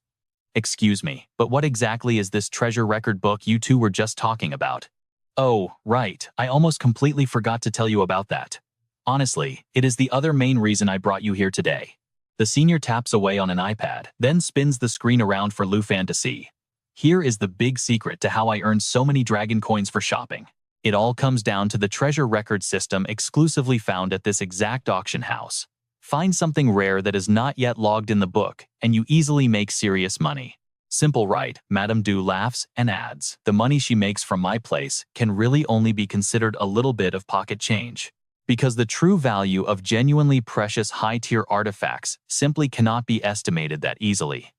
Excuse me, but what exactly is this treasure record book you two were just talking about? Oh, right, I almost completely forgot to tell you about that. Honestly, it is the other main reason I brought you here today. The senior taps away on an iPad, then spins the screen around for Lu Fan to see. Here is the big secret to how I earned so many dragon coins for shopping. It all comes down to the treasure record system exclusively found at this exact auction house. Find something rare that is not yet logged in the book, and you easily make serious money. Simple, right? Madame Du laughs and adds, the money she makes from my place can really only be considered a little bit of pocket change. Because the true value of genuinely precious high-tier artifacts simply cannot be estimated that easily.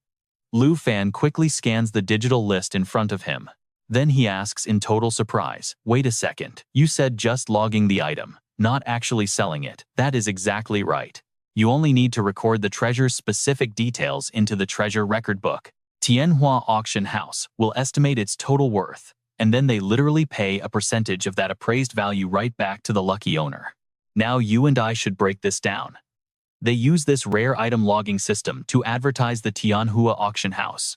Lu Fan quickly scans the digital list in front of him. Then he asks in total surprise, wait a second, you said just logging the item, not actually selling it. That is exactly right. You only need to record the treasure's specific details into the treasure record book. Tianhua Auction House will estimate its total worth, and then they literally pay a percentage of that appraised value right back to the lucky owner. Now you and I should break this down. They use this rare item logging system to advertise the Tianhua Auction House.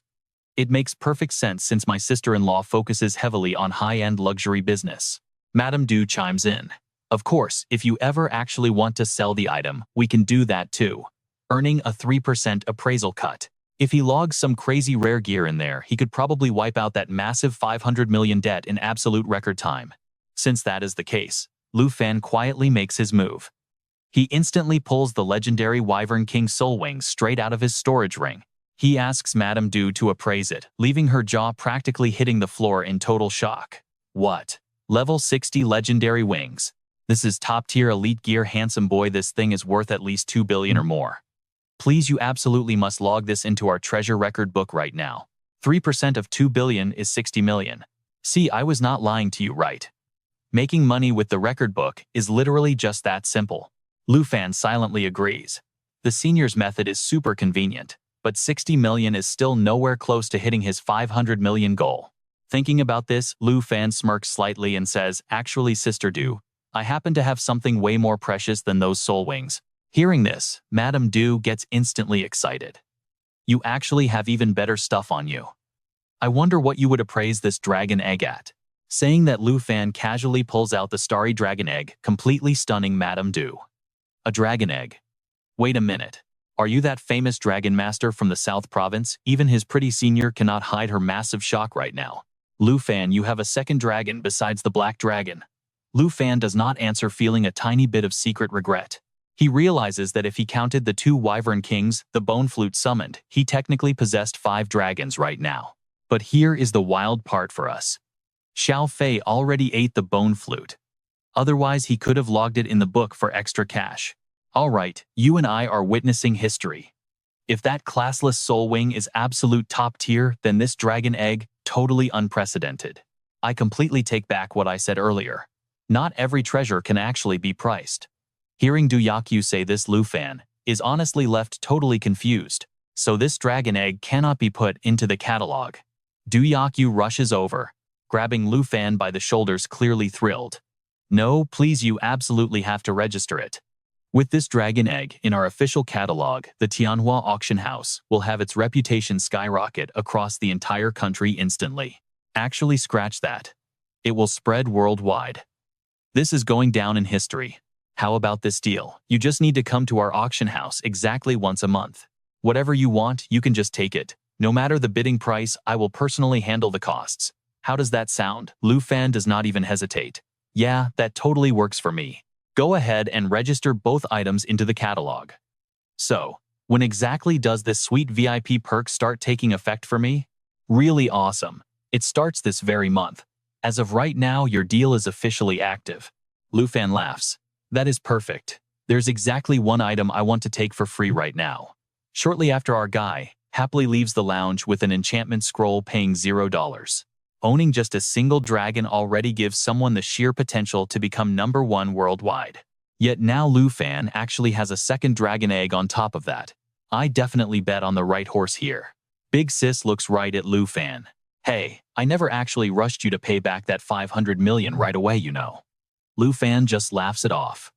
It makes perfect sense since my sister-in-law focuses heavily on high-end luxury business. Madame Du chimes in. Of course, if you ever actually want to sell the item, we can do that too, earning a 3% appraisal cut. If he logs some crazy rare gear in there, he could probably wipe out that massive 500 million debt in absolute record time. Since that is the case, Lu Fan quietly makes his move. He instantly pulls the legendary Wyvern King Soul Wings straight out of his storage ring. He asks Madame Du to appraise it, leaving her jaw practically hitting the floor in total shock. What? Level 60 legendary wings. This is top-tier elite gear, handsome boy. This thing is worth at least 2 billion or more. Please, you absolutely must log this into our treasure record book right now. 3% of 2 billion is 60 million. See, I was not lying to you, right? Making money with the record book is literally just that simple. Lu Fan silently agrees. The senior's method is super convenient, but 60 million is still nowhere close to hitting his 500 million goal. Thinking about this, Lu Fan smirks slightly and says, actually, Sister Du, I happen to have something way more precious than those soul wings. Hearing this, Madame Du gets instantly excited. You actually have even better stuff on you. I wonder what you would appraise this dragon egg at. Saying that, Lu Fan casually pulls out the starry dragon egg, completely stunning Madame Du. A dragon egg? Wait a minute. Are you that famous dragon master from the South Province? Even his pretty senior cannot hide her massive shock right now. Lu Fan, you have a second dragon besides the black dragon. Lu Fan does not answer, feeling a tiny bit of secret regret. He realizes that if he counted the 2 Wyvern Kings the Bone Flute summoned, he technically possessed 5 dragons right now. But here is the wild part for us. Xiao Fei already ate the Bone Flute. Otherwise, he could have logged it in the book for extra cash. Alright, you and I are witnessing history. If that classless soul wing is absolute top tier, then this dragon egg, totally unprecedented. I completely take back what I said earlier. Not every treasure can actually be priced. Hearing Du Yakyu say this, Lu Fan is honestly left totally confused. So this dragon egg cannot be put into the catalog. Du Yakyu rushes over, grabbing Lu Fan by the shoulders, clearly thrilled. No, please, you absolutely have to register it. With this dragon egg in our official catalog, the Tianhua auction house will have its reputation skyrocket across the entire country instantly. Actually, scratch that. It will spread worldwide. This is going down in history. How about this deal? You just need to come to our auction house exactly once a month. Whatever you want, you can just take it. No matter the bidding price, I will personally handle the costs. How does that sound? Lu Fan does not even hesitate. Yeah, that totally works for me. Go ahead and register both items into the catalog. So, when exactly does this sweet VIP perk start taking effect for me? Really awesome. It starts this very month. As of right now, your deal is officially active. Lu Fan laughs. That is perfect. There's exactly one item I want to take for free right now. Shortly after, our guy happily leaves the lounge with an enchantment scroll, paying $0. Owning just a single dragon already gives someone the sheer potential to become #1 worldwide. Yet now Lu Fan actually has a second dragon egg on top of that. I definitely bet on the right horse here. Big Sis looks right at Lu Fan. Hey, I never actually rushed you to pay back that 500 million right away, you know. Lu Fan just laughs it off.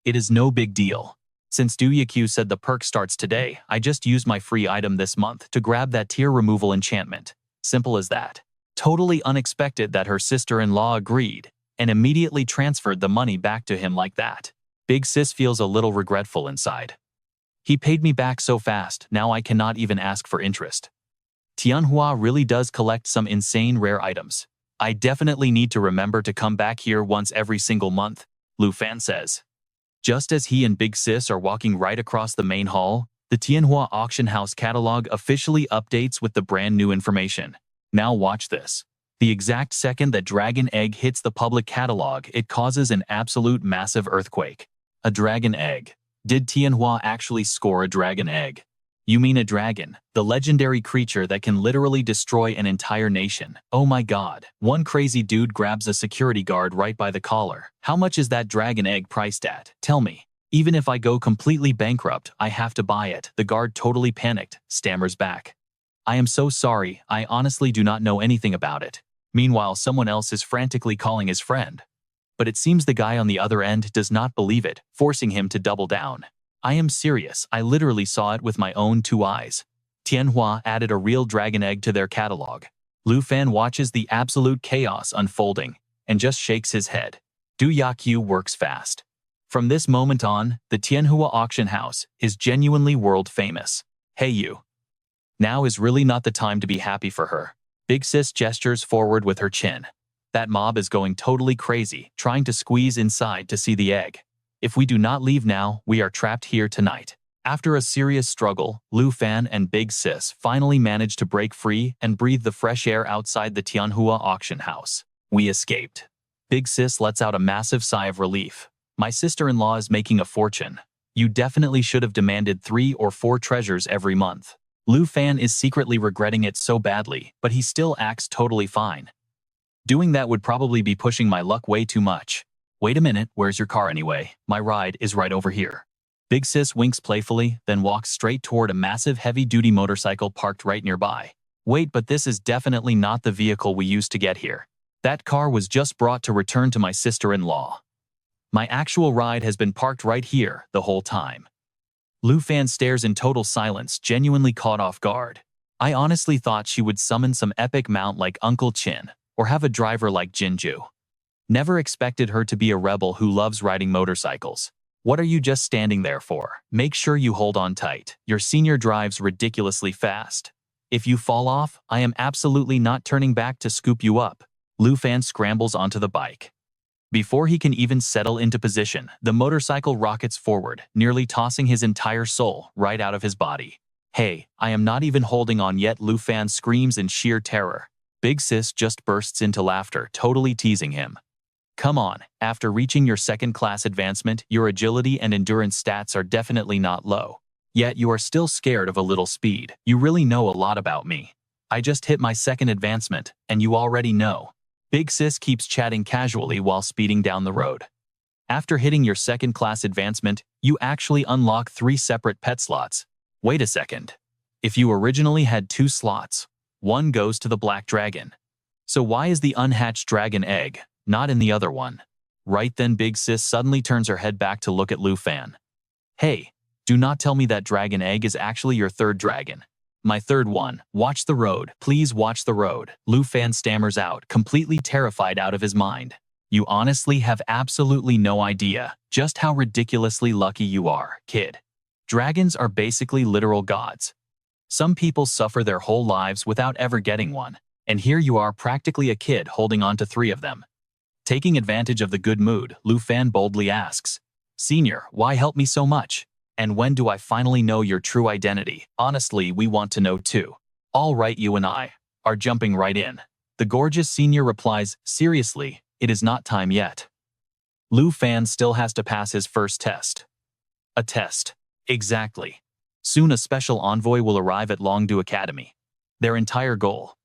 It is no big deal. Since Du Yakyu said the perk starts today, I just used my free item this month to grab that tier removal enchantment. Simple as that. Totally unexpected that her sister-in-law agreed and immediately transferred the money back to him like that. Big Sis feels a little regretful inside. He paid me back so fast, now I cannot even ask for interest. Tianhua really does collect some insane rare items. I definitely need to remember to come back here once every single month, Lu Fan says. Just as he and Big Sis are walking right across the main hall, the Tianhua auction house catalog officially updates with the brand new information. Now watch this. The exact second that Dragon Egg hits the public catalog, it causes an absolute massive earthquake. A dragon egg. Did Tianhua actually score a dragon egg? You mean a dragon, the legendary creature that can literally destroy an entire nation. Oh my god. One crazy dude grabs a security guard right by the collar. How much is that dragon egg priced at? Tell me. Even if I go completely bankrupt, I have to buy it. The guard, totally panicked, stammers back. I am so sorry, I honestly do not know anything about it. Meanwhile, someone else is frantically calling his friend. But it seems the guy on the other end does not believe it, forcing him to double down. I am serious, I literally saw it with my own 2 eyes. Tianhua added a real dragon egg to their catalog. Lu Fan watches the absolute chaos unfolding and just shakes his head. Du Yakyu works fast. From this moment on, the Tianhua auction house is genuinely world famous. Hey you. Now is really not the time to be happy for her. Big Sis gestures forward with her chin. That mob is going totally crazy, trying to squeeze inside to see the egg. If we do not leave now, we are trapped here tonight. After a serious struggle, Lu Fan and Big Sis finally managed to break free and breathe the fresh air outside the Tianhua auction house. We escaped. Big Sis lets out a massive sigh of relief. My sister-in-law is making a fortune. You definitely should have demanded 3 or 4 treasures every month. Lu Fan is secretly regretting it so badly, but he still acts totally fine. Doing that would probably be pushing my luck way too much. Wait a minute, where's your car anyway? My ride is right over here. Big Sis winks playfully, then walks straight toward a massive heavy-duty motorcycle parked right nearby. Wait, but this is definitely not the vehicle we used to get here. That car was just brought to return to my sister-in-law. My actual ride has been parked right here the whole time. Lu Fan stares in total silence, genuinely caught off guard. I honestly thought she would summon some epic mount like Uncle Chin, or have a driver like Jinju. Never expected her to be a rebel who loves riding motorcycles. What are you just standing there for? Make sure you hold on tight. Your senior drives ridiculously fast. If you fall off, I am absolutely not turning back to scoop you up. Lu Fan scrambles onto the bike. Before he can even settle into position, the motorcycle rockets forward, nearly tossing his entire soul right out of his body. Hey, I am not even holding on yet, Lu Fan screams in sheer terror. Big Sis just bursts into laughter, totally teasing him. Come on, after reaching your second-class advancement, your agility and endurance stats are definitely not low. Yet you are still scared of a little speed. You really know a lot about me. I just hit my second advancement, and you already know. Big Sis keeps chatting casually while speeding down the road. After hitting your second-class advancement, you actually unlock 3 separate pet slots. Wait a second. If you originally had 2 slots, one goes to the black dragon. So why is the unhatched dragon egg not in the other one? Right then Big Sis suddenly turns her head back to look at Lu Fan. Hey, do not tell me that dragon egg is actually your 3rd dragon. My 3rd one. Watch the road. Please watch the road. Lu Fan stammers out, completely terrified out of his mind. You honestly have absolutely no idea just how ridiculously lucky you are, kid. Dragons are basically literal gods. Some people suffer their whole lives without ever getting one, and here you are practically a kid holding on to 3 of them. Taking advantage of the good mood, Lu Fan boldly asks, Senior, why help me so much? And when do I finally know your true identity? Honestly, we want to know too. All right, you and I are jumping right in. The gorgeous senior replies, seriously, it is not time yet. Lu Fan still has to pass his first test. A test. Exactly. Soon a special envoy will arrive at Longdu Academy. Their entire goal: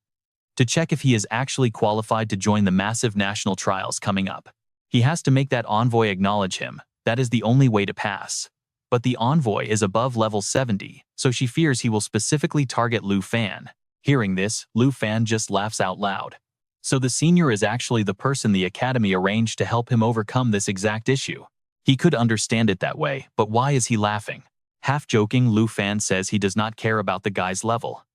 to check if he is actually qualified to join the massive national trials coming up. He has to make that envoy acknowledge him. That is the only way to pass. But the envoy is above level 70, so she fears he will specifically target Lu Fan. Hearing this, Lu Fan just laughs out loud. So the senior is actually the person the academy arranged to help him overcome this exact issue. He could understand it that way, but why is he laughing? Half joking, Lu Fan says he does not care about the guy's level.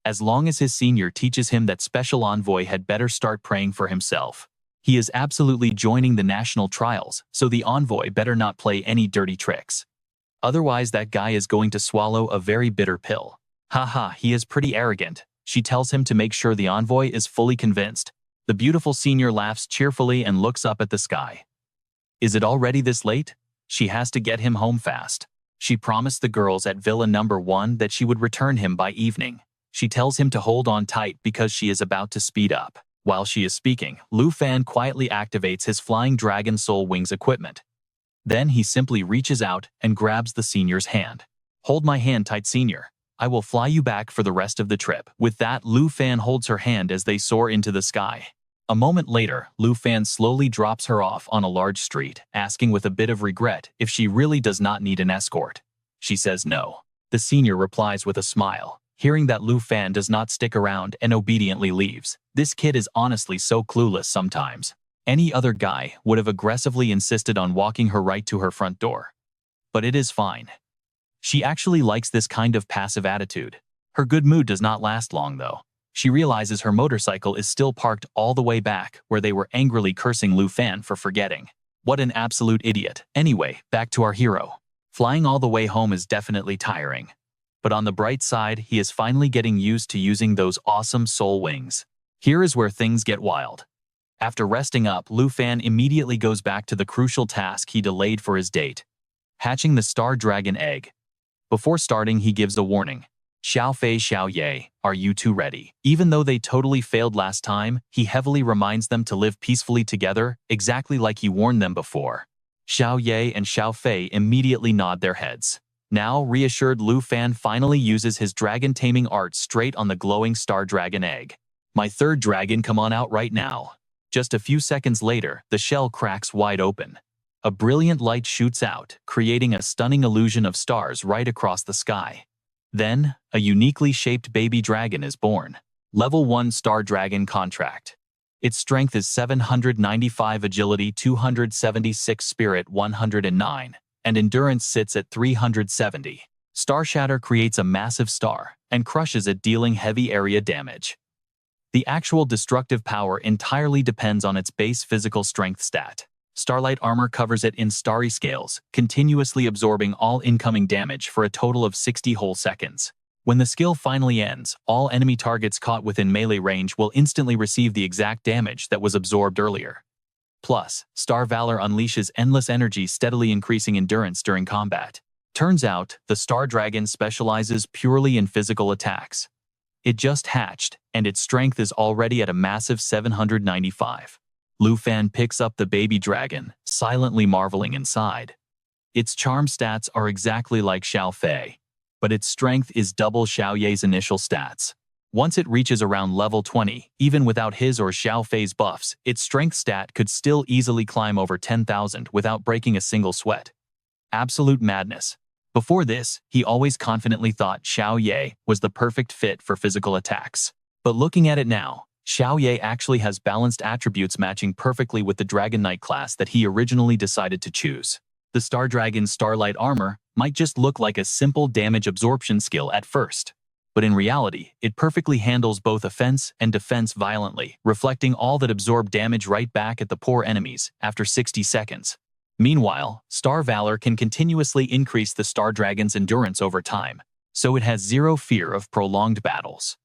As long as his senior teaches him that special envoy had better start praying for himself. He is absolutely joining the national trials, so the envoy better not play any dirty tricks. Otherwise that guy is going to swallow a very bitter pill. Haha, he is pretty arrogant. She tells him to make sure the envoy is fully convinced. The beautiful senior laughs cheerfully and looks up at the sky. Is it already this late? She has to get him home fast. She promised the girls at Villa number 1 that she would return him by evening. She tells him to hold on tight because she is about to speed up. While she is speaking, Lu Fan quietly activates his Flying Dragon Soul Wings equipment. Then he simply reaches out and grabs the senior's hand. Hold my hand tight, senior. I will fly you back for the rest of the trip. With that, Lu Fan holds her hand as they soar into the sky. A moment later, Lu Fan slowly drops her off on a large street, asking with a bit of regret if she really does not need an escort. She says no. The senior replies with a smile, hearing that Lu Fan does not stick around and obediently leaves. This kid is honestly so clueless sometimes. Any other guy would have aggressively insisted on walking her right to her front door. But it is fine. She actually likes this kind of passive attitude. Her good mood does not last long, though. She realizes her motorcycle is still parked all the way back where they were angrily cursing Lu Fan for forgetting. What an absolute idiot. Anyway, back to our hero. Flying all the way home is definitely tiring. But on the bright side, he is finally getting used to using those awesome soul wings. Here is where things get wild. After resting up, Lu Fan immediately goes back to the crucial task he delayed for his date: hatching the star dragon egg. Before starting, he gives a warning. Xiao Fei, Xiao Ye, are you two ready? Even though they totally failed last time, he heavily reminds them to live peacefully together, exactly like he warned them before. Xiao Ye and Xiao Fei immediately nod their heads. Now, reassured, Lu Fan finally uses his dragon taming art straight on the glowing star dragon egg. My third dragon, come on out right now. Just a few seconds later, the shell cracks wide open. A brilliant light shoots out, creating a stunning illusion of stars right across the sky. Then, a uniquely shaped baby dragon is born. Level 1 Star Dragon Contract. Its strength is 795, agility 276, spirit 109, and endurance sits at 370. Star Shatter creates a massive star and crushes it, dealing heavy area damage. The actual destructive power entirely depends on its base physical strength stat. Starlight Armor covers it in starry scales, continuously absorbing all incoming damage for a total of 60 whole seconds. When the skill finally ends, all enemy targets caught within melee range will instantly receive the exact damage that was absorbed earlier. Plus, Star Valor unleashes endless energy, steadily increasing endurance during combat. Turns out, the Star Dragon specializes purely in physical attacks. It just hatched, and its strength is already at a massive 795. Lu Fan picks up the baby dragon, silently marveling inside. Its charm stats are exactly like Xiao Fei, but its strength is double Xiao Ye's initial stats. Once it reaches around level 20, even without his or Xiao Fei's buffs, its strength stat could still easily climb over 10,000 without breaking a single sweat. Absolute madness. Before this, he always confidently thought Xiao Ye was the perfect fit for physical attacks. But looking at it now, Xiao Ye actually has balanced attributes matching perfectly with the Dragon Knight class that he originally decided to choose. The Star Dragon's Starlight Armor might just look like a simple damage absorption skill at first, but in reality, it perfectly handles both offense and defense violently, reflecting all that absorbed damage right back at the poor enemies after 60 seconds. Meanwhile, Star Valor can continuously increase the Star Dragon's endurance over time, so it has zero fear of prolonged battles.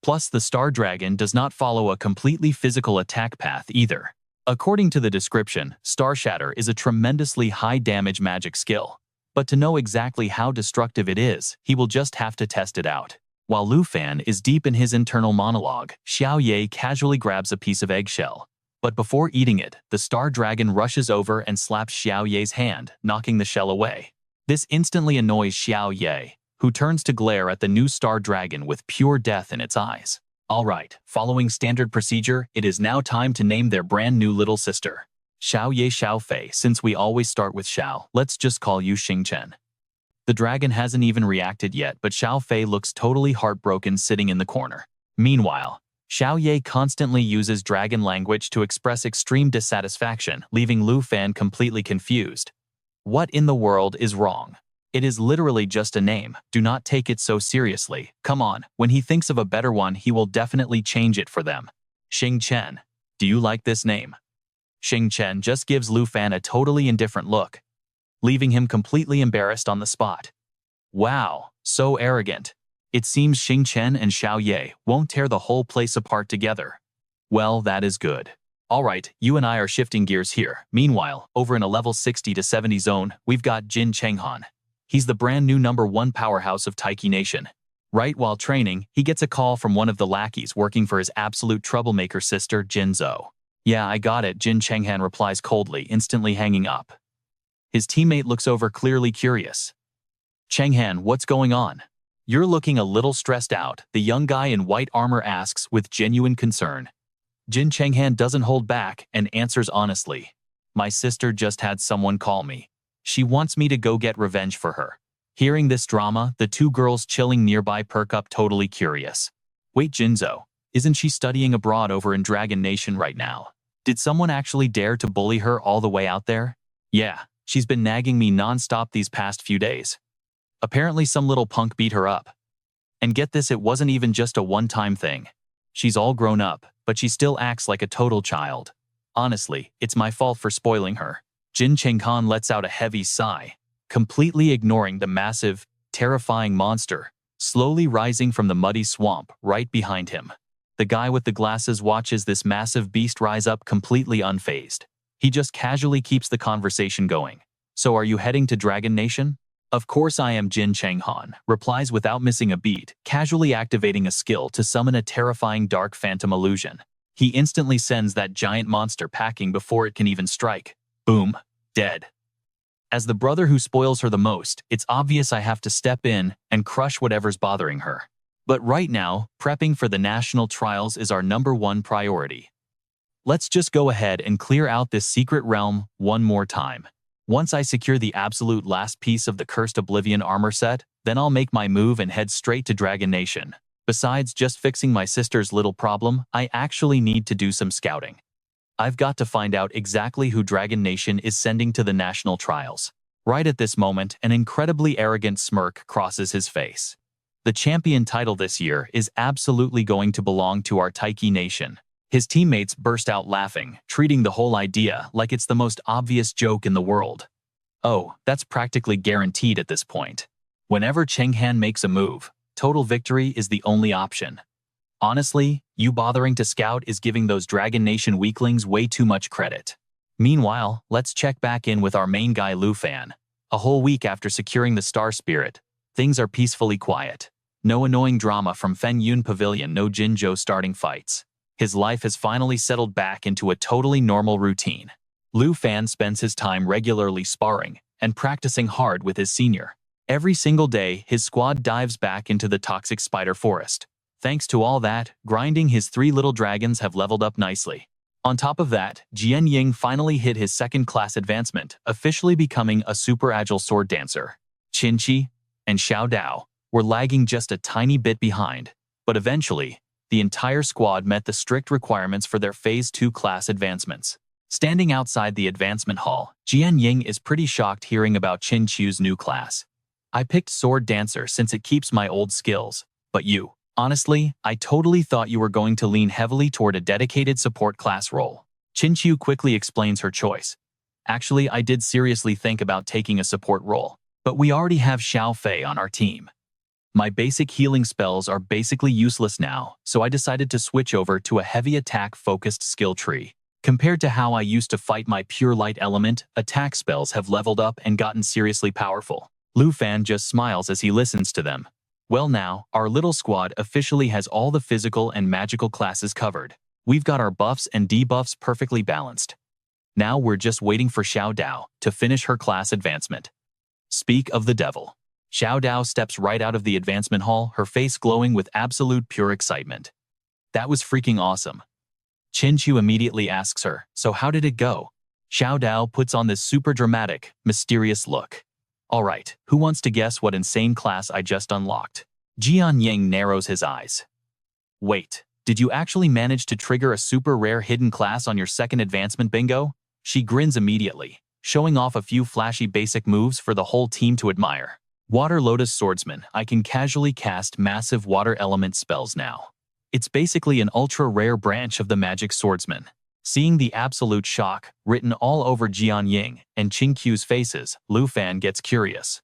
Plus, the Star Dragon does not follow a completely physical attack path either. According to the description, Star Shatter is a tremendously high-damage magic skill. But to know exactly how destructive it is, he will just have to test it out. While Lu Fan is deep in his internal monologue, Xiao Ye casually grabs a piece of eggshell. But before eating it, the Star Dragon rushes over and slaps Xiao Ye's hand, knocking the shell away. This instantly annoys Xiao Ye, who turns to glare at the new Star Dragon with pure death in its eyes. Alright, following standard procedure, it is now time to name their brand new little sister. Xiao Ye, Xiao Fei. Since we always start with Xiao, let's just call you Xingchen. The dragon hasn't even reacted yet, but Xiao Fei looks totally heartbroken sitting in the corner. Meanwhile, Xiao Ye constantly uses dragon language to express extreme dissatisfaction, leaving Lu Fan completely confused. What in the world is wrong? It is literally just a name. Do not take it so seriously. Come on, when he thinks of a better one, he will definitely change it for them. Xing Chen. Do you like this name? Xing Chen just gives Lu Fan a totally indifferent look, leaving him completely embarrassed on the spot. Wow, so arrogant. It seems Xing Chen and Xiao Ye won't tear the whole place apart together. Well, that is good. Alright, you and I are shifting gears here. Meanwhile, over in a level 60 to 70 zone, we've got Jin Chenghan. He's the brand new #1 powerhouse of Taiki Nation. Right while training, he gets a call from one of the lackeys working for his absolute troublemaker sister, Jin Zhou. Yeah, I got it, Jin Chenghan replies coldly, instantly hanging up. His teammate looks over, clearly curious. Chenghan, what's going on? You're looking a little stressed out, the young guy in white armor asks with genuine concern. Jin Chenghan doesn't hold back and answers honestly. My sister just had someone call me. She wants me to go get revenge for her. Hearing this drama, the two girls chilling nearby perk up, totally curious. Wait, Jinzo, isn't she studying abroad over in Dragon Nation right now? Did someone actually dare to bully her all the way out there? Yeah, she's been nagging me non-stop these past few days. Apparently some little punk beat her up. And get this, it wasn't even just a one-time thing. She's all grown up, but she still acts like a total child. Honestly, it's my fault for spoiling her. Jin Chenghan lets out a heavy sigh, completely ignoring the massive, terrifying monster, slowly rising from the muddy swamp right behind him. The guy with the glasses watches this massive beast rise up completely unfazed. He just casually keeps the conversation going. So are you heading to Dragon Nation? Of course I am, Jin Chenghan replies without missing a beat, casually activating a skill to summon a terrifying dark phantom illusion. He instantly sends that giant monster packing before it can even strike. Boom. Dead. As the brother who spoils her the most, it's obvious I have to step in and crush whatever's bothering her. But right now, prepping for the national trials is our #1 priority. Let's just go ahead and clear out this secret realm one more time. Once I secure the absolute last piece of the Cursed Oblivion armor set, then I'll make my move and head straight to Dragon Nation. Besides just fixing my sister's little problem, I actually need to do some scouting. I've got to find out exactly who Dragon Nation is sending to the national trials. Right at this moment, an incredibly arrogant smirk crosses his face. The champion title this year is absolutely going to belong to our Taiki Nation. His teammates burst out laughing, treating the whole idea like it's the most obvious joke in the world. Oh, that's practically guaranteed at this point. Whenever Chenghan makes a move, total victory is the only option. Honestly, you bothering to scout is giving those Dragon Nation weaklings way too much credit. Meanwhile, let's check back in with our main guy Lu Fan. A whole week after securing the Star Spirit, things are peacefully quiet. No annoying drama from Fen Yun Pavilion, no Jinzhou starting fights. His life has finally settled back into a totally normal routine. Lu Fan spends his time regularly sparring and practicing hard with his senior. Every single day, his squad dives back into the toxic spider forest. Thanks to all that, grinding, his 3 little dragons have leveled up nicely. On top of that, Jian Ying finally hit his 2nd class advancement, officially becoming a super agile sword dancer. Qin Qi and Xiao Dao were lagging just a tiny bit behind, but eventually, the entire squad met the strict requirements for their Phase 2 class advancements. Standing outside the advancement hall, Jian Ying is pretty shocked hearing about Qin Qiu's new class. I picked Sword Dancer since it keeps my old skills, but you, honestly, I totally thought you were going to lean heavily toward a dedicated support class role. Qin Qiu quickly explains her choice. Actually, I did seriously think about taking a support role, but we already have Xiao Fei on our team. My basic healing spells are basically useless now, so I decided to switch over to a heavy attack-focused skill tree. Compared to how I used to fight my pure light element, attack spells have leveled up and gotten seriously powerful. Lu Fan just smiles as he listens to them. Well now, our little squad officially has all the physical and magical classes covered. We've got our buffs and debuffs perfectly balanced. Now we're just waiting for Xiao Dao to finish her class advancement. Speak of the devil. Xiao Dao steps right out of the advancement hall, her face glowing with absolute pure excitement. That was freaking awesome. Qin Qiu immediately asks her, so how did it go? Xiao Dao puts on this super dramatic, mysterious look. Alright, who wants to guess what insane class I just unlocked? Jian Ying narrows his eyes. Wait, did you actually manage to trigger a super rare hidden class on your 2nd advancement bingo? She grins immediately, showing off a few flashy basic moves for the whole team to admire. Water Lotus Swordsman, I can casually cast massive water element spells now. It's basically an ultra-rare branch of the magic swordsman. Seeing the absolute shock written all over Jian Ying and Qin Qiu's faces, Lu Fan gets curious.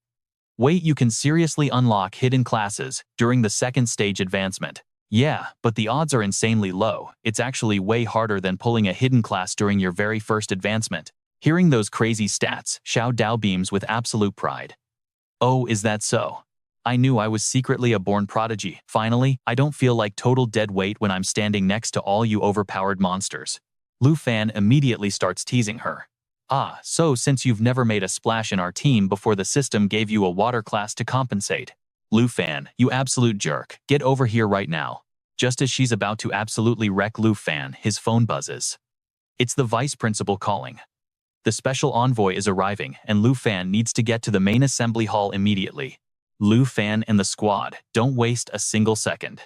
Wait, you can seriously unlock hidden classes during the 2nd stage advancement? Yeah, but the odds are insanely low. It's actually way harder than pulling a hidden class during your very first advancement. Hearing those crazy stats, Xiao Dao beams with absolute pride. Oh, is that so? I knew I was secretly a born prodigy. Finally, I don't feel like total dead weight when I'm standing next to all you overpowered monsters. Lu Fan immediately starts teasing her. Ah, so since you've never made a splash in our team before, the system gave you a water class to compensate. Lu Fan, you absolute jerk, get over here right now. Just as she's about to absolutely wreck Lu Fan, his phone buzzes. It's the vice principal calling. The special envoy is arriving, and Lu Fan needs to get to the main assembly hall immediately. Lu Fan and the squad don't waste a single second.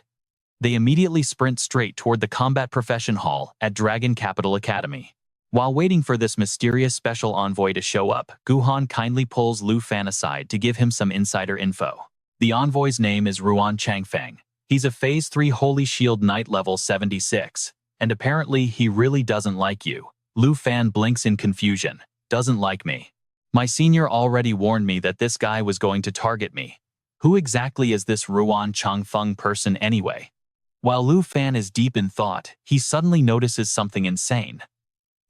They immediately sprint straight toward the Combat Profession Hall at Dragon Capital Academy. While waiting for this mysterious special envoy to show up, Guhan kindly pulls Lu Fan aside to give him some insider info. The envoy's name is Ruan Changfeng. He's a Phase 3 Holy Shield Knight level 76, and apparently he really doesn't like you. Lu Fan blinks in confusion. Doesn't like me. My senior already warned me that this guy was going to target me. Who exactly is this Ruan Changfeng person anyway? While Lu Fan is deep in thought, he suddenly notices something insane.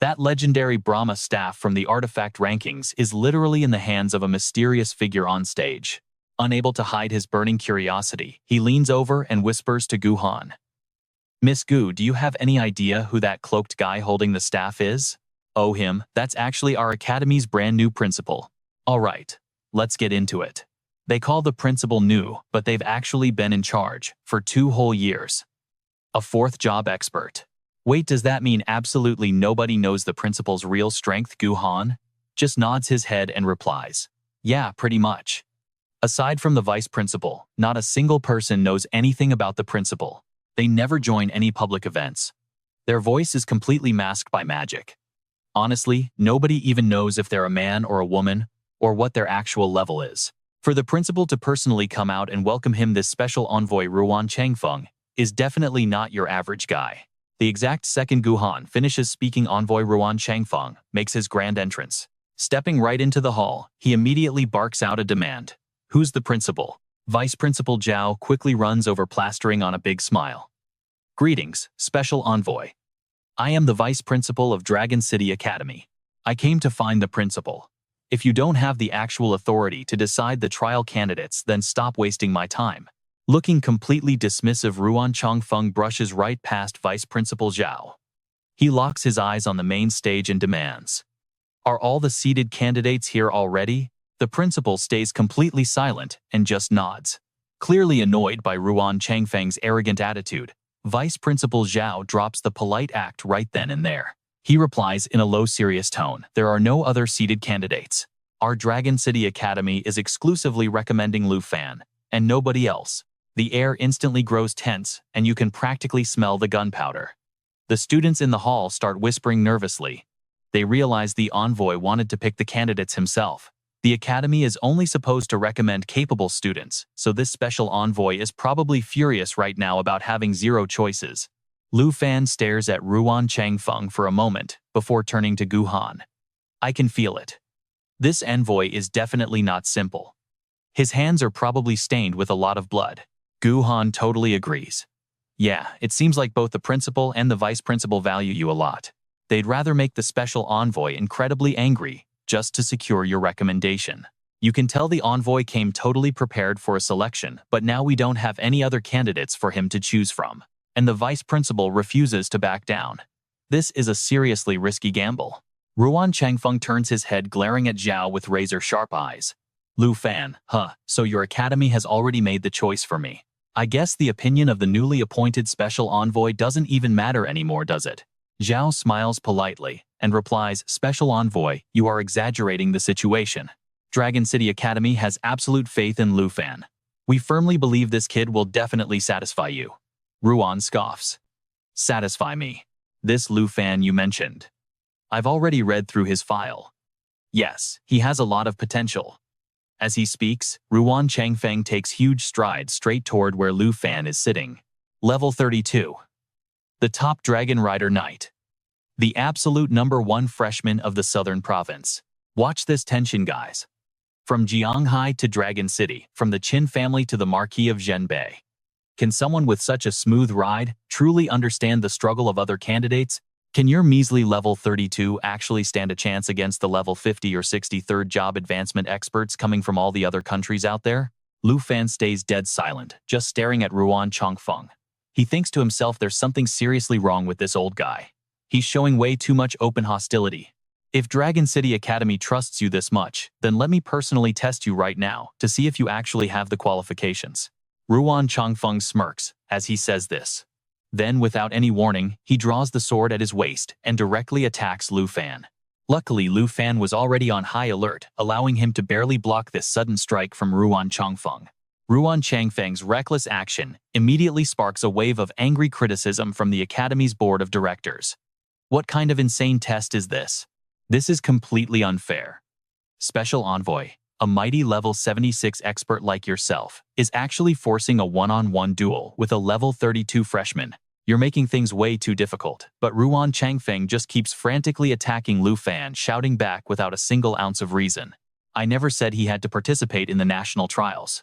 That legendary Brahma staff from the artifact rankings is literally in the hands of a mysterious figure on stage. Unable to hide his burning curiosity, he leans over and whispers to Gu Han. Miss Gu, do you have any idea who that cloaked guy holding the staff is? Oh, him, that's actually our academy's brand new principal. All right, let's get into it. They call the principal new, but they've actually been in charge for 2 whole years. A 4th job expert. Wait, does that mean absolutely nobody knows the principal's real strength? Gu Han just nods his head and replies, yeah, pretty much. Aside from the vice principal, not a single person knows anything about the principal. They never join any public events. Their voice is completely masked by magic. Honestly, nobody even knows if they're a man or a woman, or what their actual level is. For the principal to personally come out and welcome him, this special envoy Ruan Changfeng is definitely not your average guy. The exact second Gu Han finishes speaking, envoy Ruan Changfeng makes his grand entrance. Stepping right into the hall, he immediately barks out a demand. Who's the principal? Vice Principal Zhao quickly runs over, plastering on a big smile. Greetings, special envoy. I am the vice principal of Dragon City Academy. I came to find the principal. If you don't have the actual authority to decide the trial candidates, then stop wasting my time. Looking completely dismissive, Ruan Changfeng brushes right past Vice Principal Zhao. He locks his eyes on the main stage and demands, are all the seated candidates here already? The principal stays completely silent and just nods. Clearly annoyed by Ruan Changfeng's arrogant attitude, Vice Principal Zhao drops the polite act right then and there. He replies in a low, serious tone, there are no other seated candidates. Our Dragon City Academy is exclusively recommending Lu Fan, and nobody else. The air instantly grows tense, and you can practically smell the gunpowder. The students in the hall start whispering nervously. They realize the envoy wanted to pick the candidates himself. The academy is only supposed to recommend capable students, so this special envoy is probably furious right now about having 0 choices. Lu Fan stares at Ruan Changfeng for a moment before turning to Gu Han. I can feel it. This envoy is definitely not simple. His hands are probably stained with a lot of blood. Gu Han totally agrees. Yeah, it seems like both the principal and the vice principal value you a lot. They'd rather make the special envoy incredibly angry just to secure your recommendation. You can tell the envoy came totally prepared for a selection, but now we don't have any other candidates for him to choose from. And the vice principal refuses to back down. This is a seriously risky gamble. Ruan Changfeng turns his head, glaring at Zhao with razor-sharp eyes. Lu Fan, so your academy has already made the choice for me. I guess the opinion of the newly appointed special envoy doesn't even matter anymore, does it? Zhao smiles politely and replies, Special envoy, you are exaggerating the situation. Dragon City Academy has absolute faith in Lu Fan. We firmly believe this kid will definitely satisfy you. Ruan scoffs. Satisfy me. This Lu Fan you mentioned. I've already read through his file. Yes, he has a lot of potential. As he speaks, Ruan Changfeng takes huge strides straight toward where Lu Fan is sitting. Level 32. The top Dragon Rider Knight. The absolute #1 freshman of the Southern Province. Watch this tension, guys. From Jianghai to Dragon City, from the Qin family to the Marquis of Zhenbei. Can someone with such a smooth ride truly understand the struggle of other candidates? Can your measly level 32 actually stand a chance against the level 50 or 63rd job advancement experts coming from all the other countries out there? Lu Fan stays dead silent, just staring at Ruan Changfeng. He thinks to himself there's something seriously wrong with this old guy. He's showing way too much open hostility. If Dragon City Academy trusts you this much, then let me personally test you right now to see if you actually have the qualifications. Ruan Changfeng smirks as he says this. Then, without any warning, he draws the sword at his waist and directly attacks Lu Fan. Luckily, Lu Fan was already on high alert, allowing him to barely block this sudden strike from Ruan Changfeng. Ruan Changfeng's reckless action immediately sparks a wave of angry criticism from the Academy's board of directors. What kind of insane test is this? This is completely unfair. Special Envoy, A mighty level 76 expert like yourself is actually forcing a one-on-one duel with a level 32 freshman. You're making things way too difficult, but Ruan Changfeng just keeps frantically attacking Lu Fan, shouting back without a single ounce of reason. I never said he had to participate in the national trials.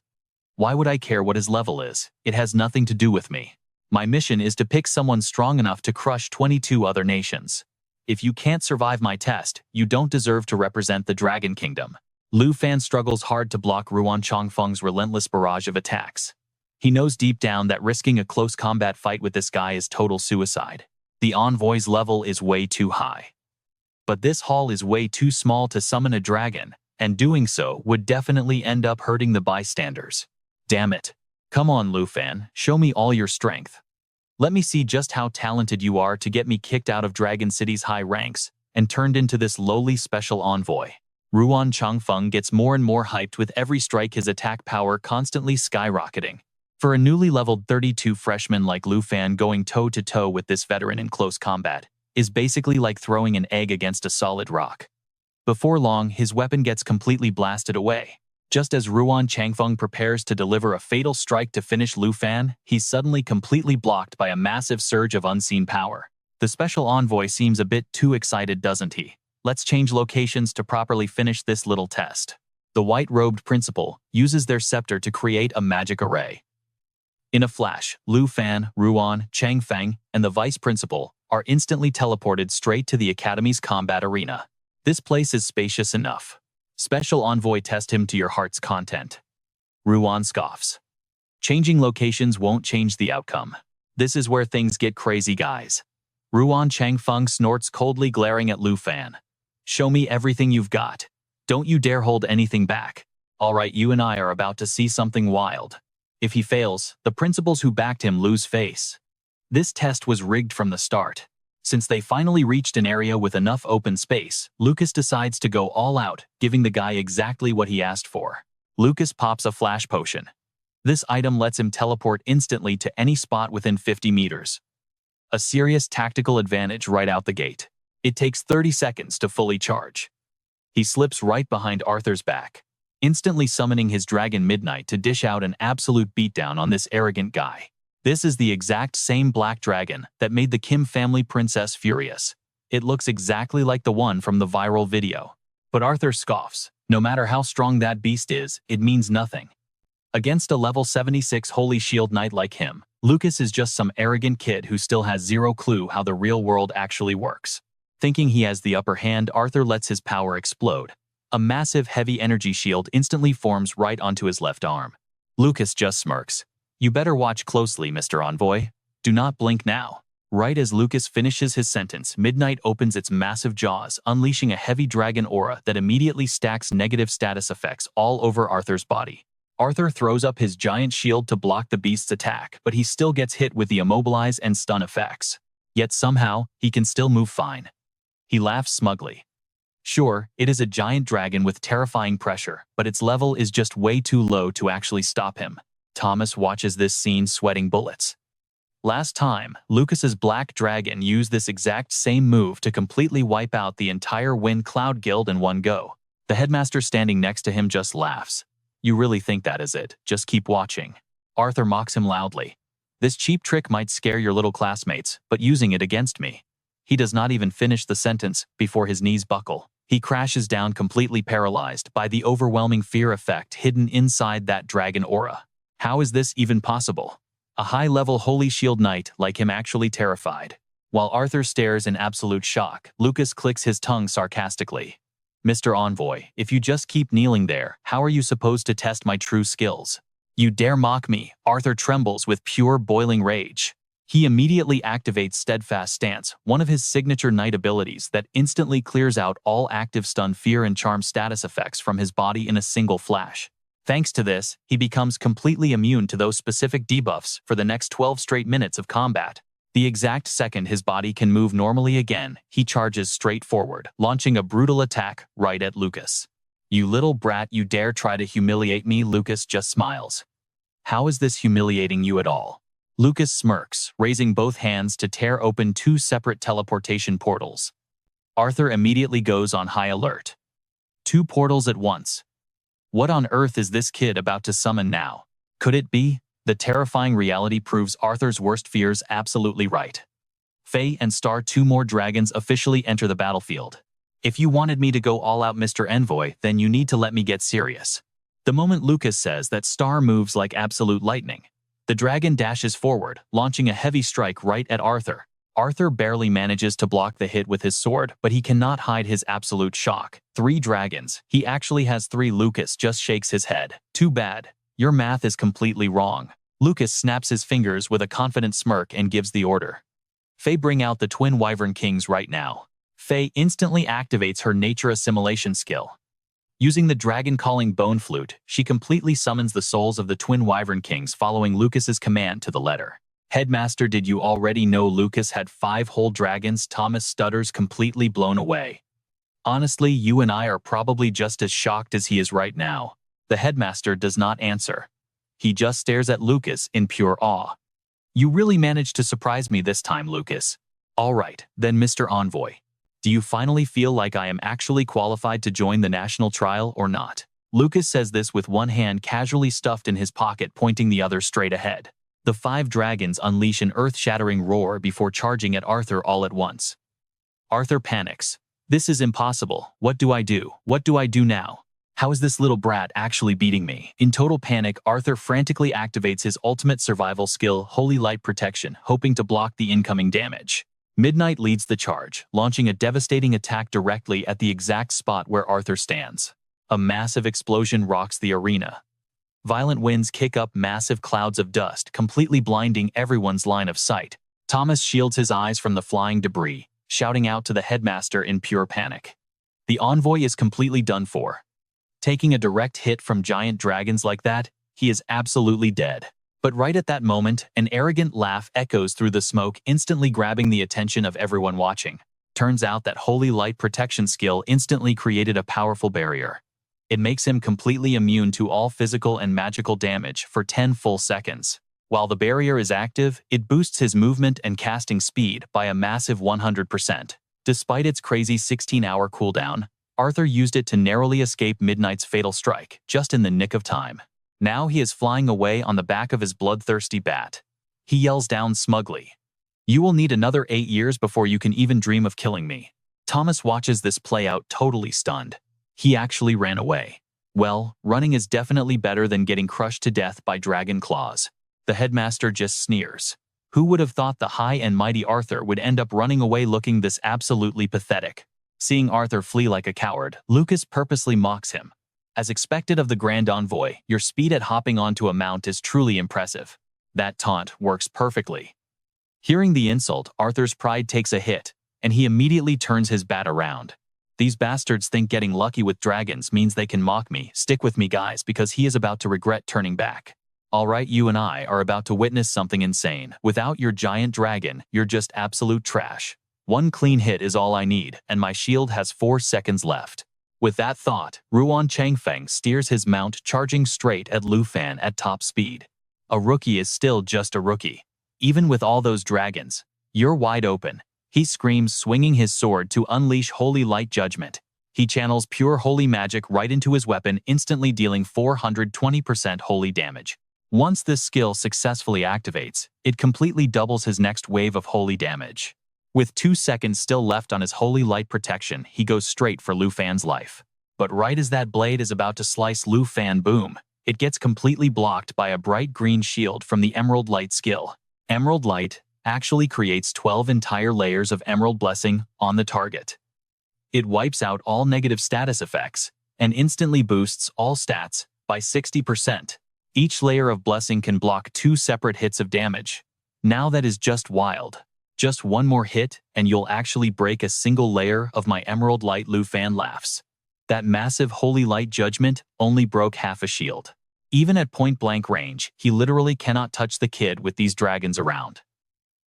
Why would I care what his level is? It has nothing to do with me. My mission is to pick someone strong enough to crush 22 other nations. If you can't survive my test, you don't deserve to represent the Dragon Kingdom. Lu Fan struggles hard to block Ruan Changfeng's relentless barrage of attacks. He knows deep down that risking a close combat fight with this guy is total suicide. The envoy's level is way too high. But this hall is way too small to summon a dragon, and doing so would definitely end up hurting the bystanders. Damn it. Come on, Lu Fan, show me all your strength. Let me see just how talented you are to get me kicked out of Dragon City's high ranks and turned into this lowly special envoy. Ruan Changfeng gets more and more hyped with every strike, his attack power constantly skyrocketing. For a newly leveled 32 freshman like Lu Fan, going toe-to-toe with this veteran in close combat is basically like throwing an egg against a solid rock. Before long, his weapon gets completely blasted away. Just as Ruan Changfeng prepares to deliver a fatal strike to finish Lu Fan, he's suddenly completely blocked by a massive surge of unseen power. The special envoy seems a bit too excited, doesn't he? Let's change locations to properly finish this little test. The white-robed principal uses their scepter to create a magic array. In a flash, Lu Fan, Ruan, Changfeng, and the vice principal are instantly teleported straight to the academy's combat arena. This place is spacious enough. Special envoy, test him to your heart's content. Ruan scoffs. Changing locations won't change the outcome. This is where things get crazy, guys. Ruan Changfeng snorts coldly, glaring at Lu Fan. Show me everything you've got. Don't you dare hold anything back. Alright, you and I are about to see something wild. If he fails, the principals who backed him lose face. This test was rigged from the start. Since they finally reached an area with enough open space, Lucas decides to go all out, giving the guy exactly what he asked for. Lucas pops a flash potion. This item lets him teleport instantly to any spot within 50 meters. A serious tactical advantage right out the gate. It takes 30 seconds to fully charge. He slips right behind Arthur's back, instantly summoning his dragon Midnight to dish out an absolute beatdown on this arrogant guy. This is the exact same black dragon that made the Kim family princess furious. It looks exactly like the one from the viral video. But Arthur scoffs. No matter how strong that beast is, it means nothing. Against a level 76 Holy Shield Knight like him, Lucas is just some arrogant kid who still has zero clue how the real world actually works. Thinking he has the upper hand, Arthur lets his power explode. A massive heavy energy shield instantly forms right onto his left arm. Lucas just smirks. You better watch closely, Mr. Envoy. Do not blink now. Right as Lucas finishes his sentence, Midnight opens its massive jaws, unleashing a heavy dragon aura that immediately stacks negative status effects all over Arthur's body. Arthur throws up his giant shield to block the beast's attack, but he still gets hit with the immobilize and stun effects. Yet somehow, he can still move fine. He laughs smugly. Sure, it is a giant dragon with terrifying pressure, but its level is just way too low to actually stop him. Thomas watches this scene, sweating bullets. Last time, Lucas's black dragon used this exact same move to completely wipe out the entire Wind Cloud Guild in one go. The headmaster standing next to him just laughs. You really think that is it? Just keep watching. Arthur mocks him loudly. This cheap trick might scare your little classmates, but using it against me. He does not even finish the sentence before his knees buckle. He crashes down, completely paralyzed by the overwhelming fear effect hidden inside that dragon aura. How is this even possible? A high-level Holy Shield Knight like him actually terrified. While Arthur stares in absolute shock, Lucas clicks his tongue sarcastically. Mr. Envoy, if you just keep kneeling there, how are you supposed to test my true skills? You dare mock me? Arthur trembles with pure boiling rage. He immediately activates Steadfast Stance, one of his signature knight abilities that instantly clears out all active stun, fear, and charm status effects from his body in a single flash. Thanks to this, he becomes completely immune to those specific debuffs for the next 12 straight minutes of combat. The exact second his body can move normally again, he charges straight forward, launching a brutal attack right at Lucas. You little brat, you dare try to humiliate me? Lucas just smiles. How is this humiliating you at all? Lucas smirks, raising both hands to tear open two separate teleportation portals. Arthur immediately goes on high alert. Two portals at once. What on earth is this kid about to summon now? Could it be? The terrifying reality proves Arthur's worst fears absolutely right. Faye and Star, 2 more dragons officially enter the battlefield. If you wanted me to go all out, Mr. Envoy, then you need to let me get serious. The moment Lucas says that, Star moves like absolute lightning. The dragon dashes forward, launching a heavy strike right at Arthur. Arthur barely manages to block the hit with his sword, but he cannot hide his absolute shock. 3 dragons. He actually has 3. Lucas just shakes his head. Too bad. Your math is completely wrong. Lucas snaps his fingers with a confident smirk and gives the order. Faye, bring out the twin wyvern kings right now. Faye instantly activates her nature assimilation skill. Using the dragon-calling bone flute, she completely summons the souls of the twin wyvern kings following Lucas's command to the letter. Headmaster, did you already know Lucas had 5 whole dragons? Thomas stutters, completely blown away. Honestly, you and I are probably just as shocked as he is right now. The headmaster does not answer. He just stares at Lucas in pure awe. You really managed to surprise me this time, Lucas. All right, then, Mr. Envoy. Do you finally feel like I am actually qualified to join the national trial or not? Lucas says this with one hand casually stuffed in his pocket, pointing the other straight ahead. The 5 dragons unleash an earth-shattering roar before charging at Arthur all at once. Arthur panics. This is impossible. What do I do? What do I do now? How is this little brat actually beating me? In total panic, Arthur frantically activates his ultimate survival skill, Holy Light Protection, hoping to block the incoming damage. Midnight leads the charge, launching a devastating attack directly at the exact spot where Arthur stands. A massive explosion rocks the arena. Violent winds kick up massive clouds of dust, completely blinding everyone's line of sight. Thomas shields his eyes from the flying debris, shouting out to the headmaster in pure panic. The envoy is completely done for. Taking a direct hit from giant dragons like that, he is absolutely dead. But right at that moment, an arrogant laugh echoes through the smoke, instantly grabbing the attention of everyone watching. Turns out that Holy Light Protection skill instantly created a powerful barrier. It makes him completely immune to all physical and magical damage for 10 full seconds. While the barrier is active, it boosts his movement and casting speed by a massive 100%. Despite its crazy 16-hour cooldown, Arthur used it to narrowly escape Midnight's fatal strike, just in the nick of time. Now he is flying away on the back of his bloodthirsty bat. He yells down smugly, "You will need another 8 years before you can even dream of killing me." Thomas watches this play out, totally stunned. He actually ran away. Well, running is definitely better than getting crushed to death by dragon claws. The headmaster just sneers. Who would have thought the high and mighty Arthur would end up running away looking this absolutely pathetic? Seeing Arthur flee like a coward, Lucas purposely mocks him. As expected of the Grand Envoy, your speed at hopping onto a mount is truly impressive. That taunt works perfectly. Hearing the insult, Arthur's pride takes a hit, and he immediately turns his bat around. These bastards think getting lucky with dragons means they can mock me. Stick with me, guys, because he is about to regret turning back. Alright, you and I are about to witness something insane. Without your giant dragon, you're just absolute trash. 1 clean hit is all I need, and my shield has 4 seconds left. With that thought, Ruan Changfeng steers his mount, charging straight at Lu Fan at top speed. A rookie is still just a rookie. Even with all those dragons, you're wide open. He screams, swinging his sword to unleash Holy Light Judgment. He channels pure holy magic right into his weapon, instantly dealing 420% holy damage. Once this skill successfully activates, it completely doubles his next wave of holy damage. With 2 seconds still left on his Holy Light Protection, he goes straight for Lu Fan's life. But right as that blade is about to slice Lu Fan, boom, it gets completely blocked by a bright green shield from the Emerald Light skill. Emerald Light actually creates 12 entire layers of Emerald Blessing on the target. It wipes out all negative status effects and instantly boosts all stats by 60%. Each layer of Blessing can block 2 separate hits of damage. Now that is just wild. Just 1 more hit, and you'll actually break a single layer of my Emerald Light. Lu Fan laughs. That massive Holy Light Judgment only broke half a shield. Even at point-blank range, he literally cannot touch the kid with these dragons around.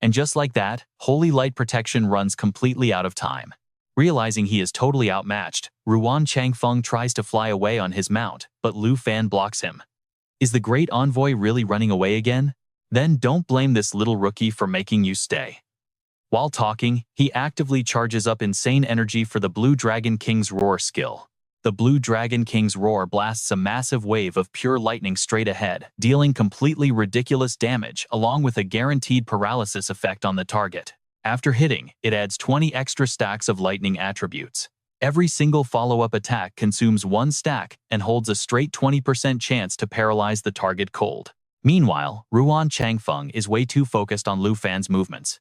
And just like that, Holy Light Protection runs completely out of time. Realizing he is totally outmatched, Ruan Changfeng tries to fly away on his mount, but Lu Fan blocks him. Is the Great Envoy really running away again? Then don't blame this little rookie for making you stay. While talking, he actively charges up insane energy for the Blue Dragon King's Roar skill. The Blue Dragon King's roar blasts a massive wave of pure lightning straight ahead, dealing completely ridiculous damage along with a guaranteed paralysis effect on the target. After hitting, it adds 20 extra stacks of lightning attributes. Every single follow-up attack consumes 1 stack and holds a straight 20% chance to paralyze the target cold. Meanwhile, Ruan Changfeng is way too focused on Lu Fan's movements.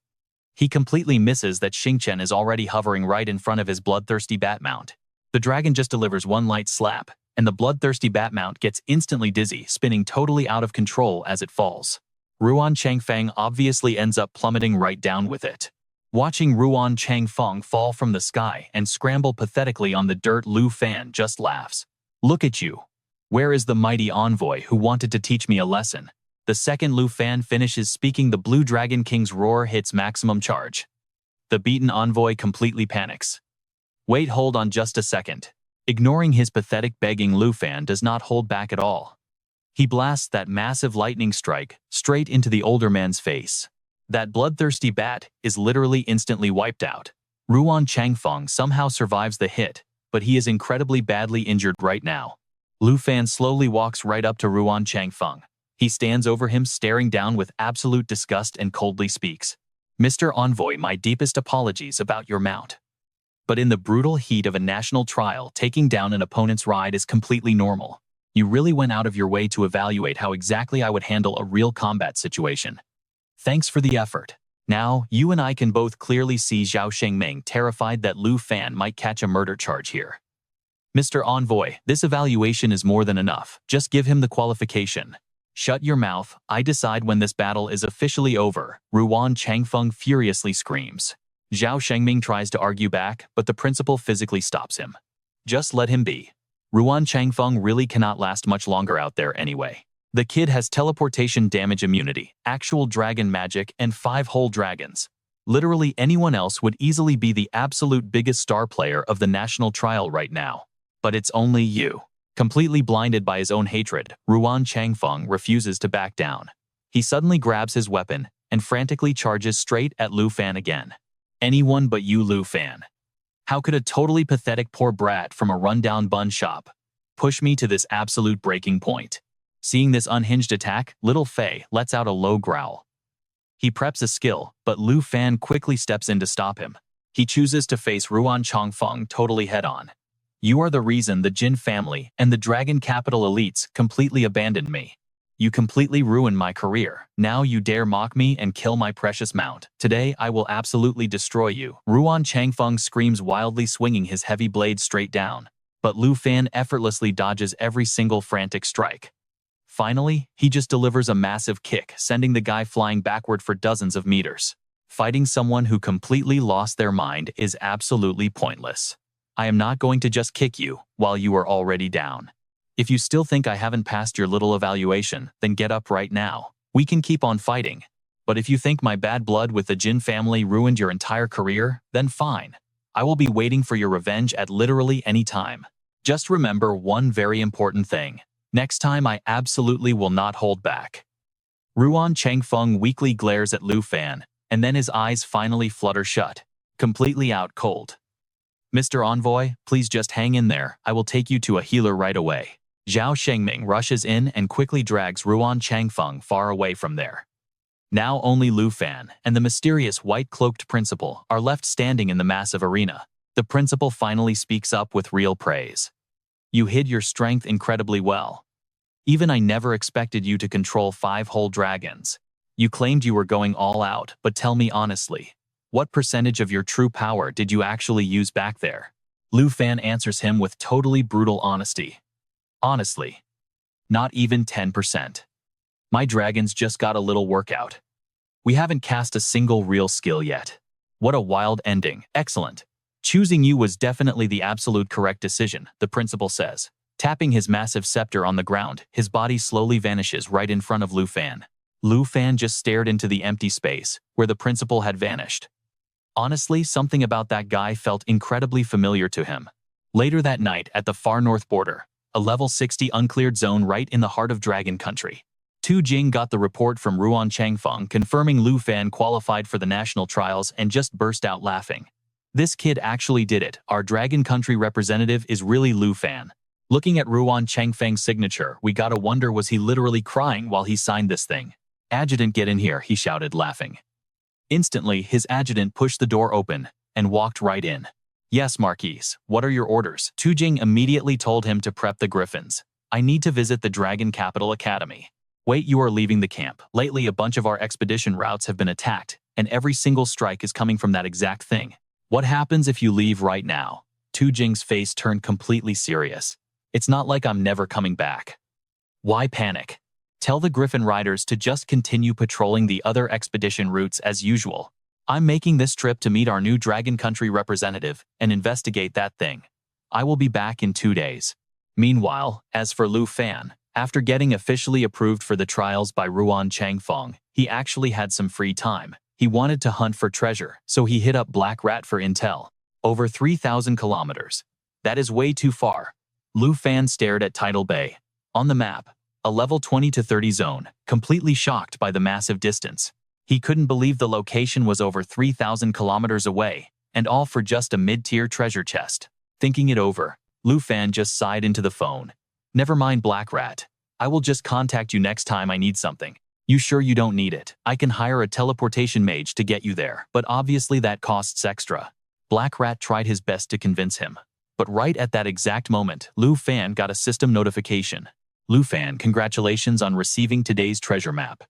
He completely misses that Xingchen is already hovering right in front of his bloodthirsty bat mount. The dragon just delivers one light slap, and the bloodthirsty bat mount gets instantly dizzy, spinning totally out of control as it falls. Ruan Changfeng obviously ends up plummeting right down with it. Watching Ruan Changfeng fall from the sky and scramble pathetically on the dirt, Lu Fan just laughs. Look at you. Where is the mighty envoy who wanted to teach me a lesson? The second Lu Fan finishes speaking, the Blue Dragon King's roar hits maximum charge. The beaten envoy completely panics. Wait, hold on just a second. Ignoring his pathetic begging, Lu Fan does not hold back at all. He blasts that massive lightning strike straight into the older man's face. That bloodthirsty bat is literally instantly wiped out. Ruan Changfeng somehow survives the hit, but he is incredibly badly injured right now. Lu Fan slowly walks right up to Ruan Changfeng. He stands over him, staring down with absolute disgust, and coldly speaks. Mr. Envoy, my deepest apologies about your mount. But in the brutal heat of a national trial, taking down an opponent's ride is completely normal. You really went out of your way to evaluate how exactly I would handle a real combat situation. Thanks for the effort. Now, you and I can both clearly see Zhao Shengming terrified that Lu Fan might catch a murder charge here. Mr. Envoy, this evaluation is more than enough. Just give him the qualification. Shut your mouth. I decide when this battle is officially over, Ruan Changfeng furiously screams. Zhao Shengming tries to argue back, but the principal physically stops him. Just let him be. Ruan Changfeng really cannot last much longer out there anyway. The kid has teleportation damage immunity, actual dragon magic, and 5 whole dragons. Literally anyone else would easily be the absolute biggest star player of the national trial right now. But it's only you. Completely blinded by his own hatred, Ruan Changfeng refuses to back down. He suddenly grabs his weapon and frantically charges straight at Lu Fan again. Anyone but you, Lu Fan. How could a totally pathetic poor brat from a rundown bun shop push me to this absolute breaking point? Seeing this unhinged attack, little Fei lets out a low growl. He preps a skill, but Lu Fan quickly steps in to stop him. He chooses to face Ruan Changfeng totally head-on. You are the reason the Jin family and the Dragon Capital elites completely abandoned me. You completely ruined my career. Now you dare mock me and kill my precious mount. Today I will absolutely destroy you. Ruan Changfeng screams wildly, swinging his heavy blade straight down. But Lu Fan effortlessly dodges every single frantic strike. Finally, he just delivers a massive kick, sending the guy flying backward for dozens of meters. Fighting someone who completely lost their mind is absolutely pointless. I am not going to just kick you while you are already down. If you still think I haven't passed your little evaluation, then get up right now. We can keep on fighting. But if you think my bad blood with the Jin family ruined your entire career, then fine. I will be waiting for your revenge at literally any time. Just remember one very important thing. Next time I absolutely will not hold back. Ruan Changfeng weakly glares at Lu Fan, and then his eyes finally flutter shut, completely out cold. Mr. Envoy, please just hang in there. I will take you to a healer right away. Zhao Shengming rushes in and quickly drags Ruan Changfeng far away from there. Now only Lu Fan and the mysterious white-cloaked principal are left standing in the massive arena. The principal finally speaks up with real praise. You hid your strength incredibly well. Even I never expected you to control 5 whole dragons. You claimed you were going all out, but tell me honestly, what percentage of your true power did you actually use back there? Lu Fan answers him with totally brutal honesty. Honestly, not even 10%. My dragons just got a little workout. We haven't cast a single real skill yet. What a wild ending. Excellent. Choosing you was definitely the absolute correct decision, the principal says. Tapping his massive scepter on the ground, his body slowly vanishes right in front of Lu Fan. Lu Fan just stared into the empty space where the principal had vanished. Honestly, something about that guy felt incredibly familiar to him. Later that night at the far north border, a level 60 uncleared zone right in the heart of Dragon Country. Tu Jing got the report from Ruan Changfeng confirming Lu Fan qualified for the national trials and just burst out laughing. This kid actually did it. Our Dragon Country representative is really Lu Fan. Looking at Ruan Changfeng's signature, we gotta wonder, was he literally crying while he signed this thing? Adjutant, get in here, he shouted, laughing. Instantly, his adjutant pushed the door open and walked right in. Yes, Marquise, what are your orders? Tujing immediately told him to prep the griffins. I need to visit the Dragon Capital Academy. Wait, you are leaving the camp. Lately, a bunch of our expedition routes have been attacked, and every single strike is coming from that exact thing. What happens if you leave right now? Tujing's face turned completely serious. It's not like I'm never coming back. Why panic? Tell the Griffin Riders to just continue patrolling the other expedition routes as usual. I'm making this trip to meet our new Dragon Country representative and investigate that thing. I will be back in 2 days. Meanwhile, as for Lu Fan, after getting officially approved for the trials by Ruan Changfeng, he actually had some free time. He wanted to hunt for treasure, so he hit up Black Rat for intel. Over 3,000 kilometers. That is way too far. Lu Fan stared at Tidal Bay. On the map, a level 20 to 30 zone, completely shocked by the massive distance. He couldn't believe the location was over 3,000 kilometers away, and all for just a mid-tier treasure chest. Thinking it over, Lu Fan just sighed into the phone. Never mind, Black Rat. I will just contact you next time I need something. You sure you don't need it? I can hire a teleportation mage to get you there, but obviously that costs extra. Black Rat tried his best to convince him. But right at that exact moment, Lu Fan got a system notification. Lu Fan, congratulations on receiving today's treasure map.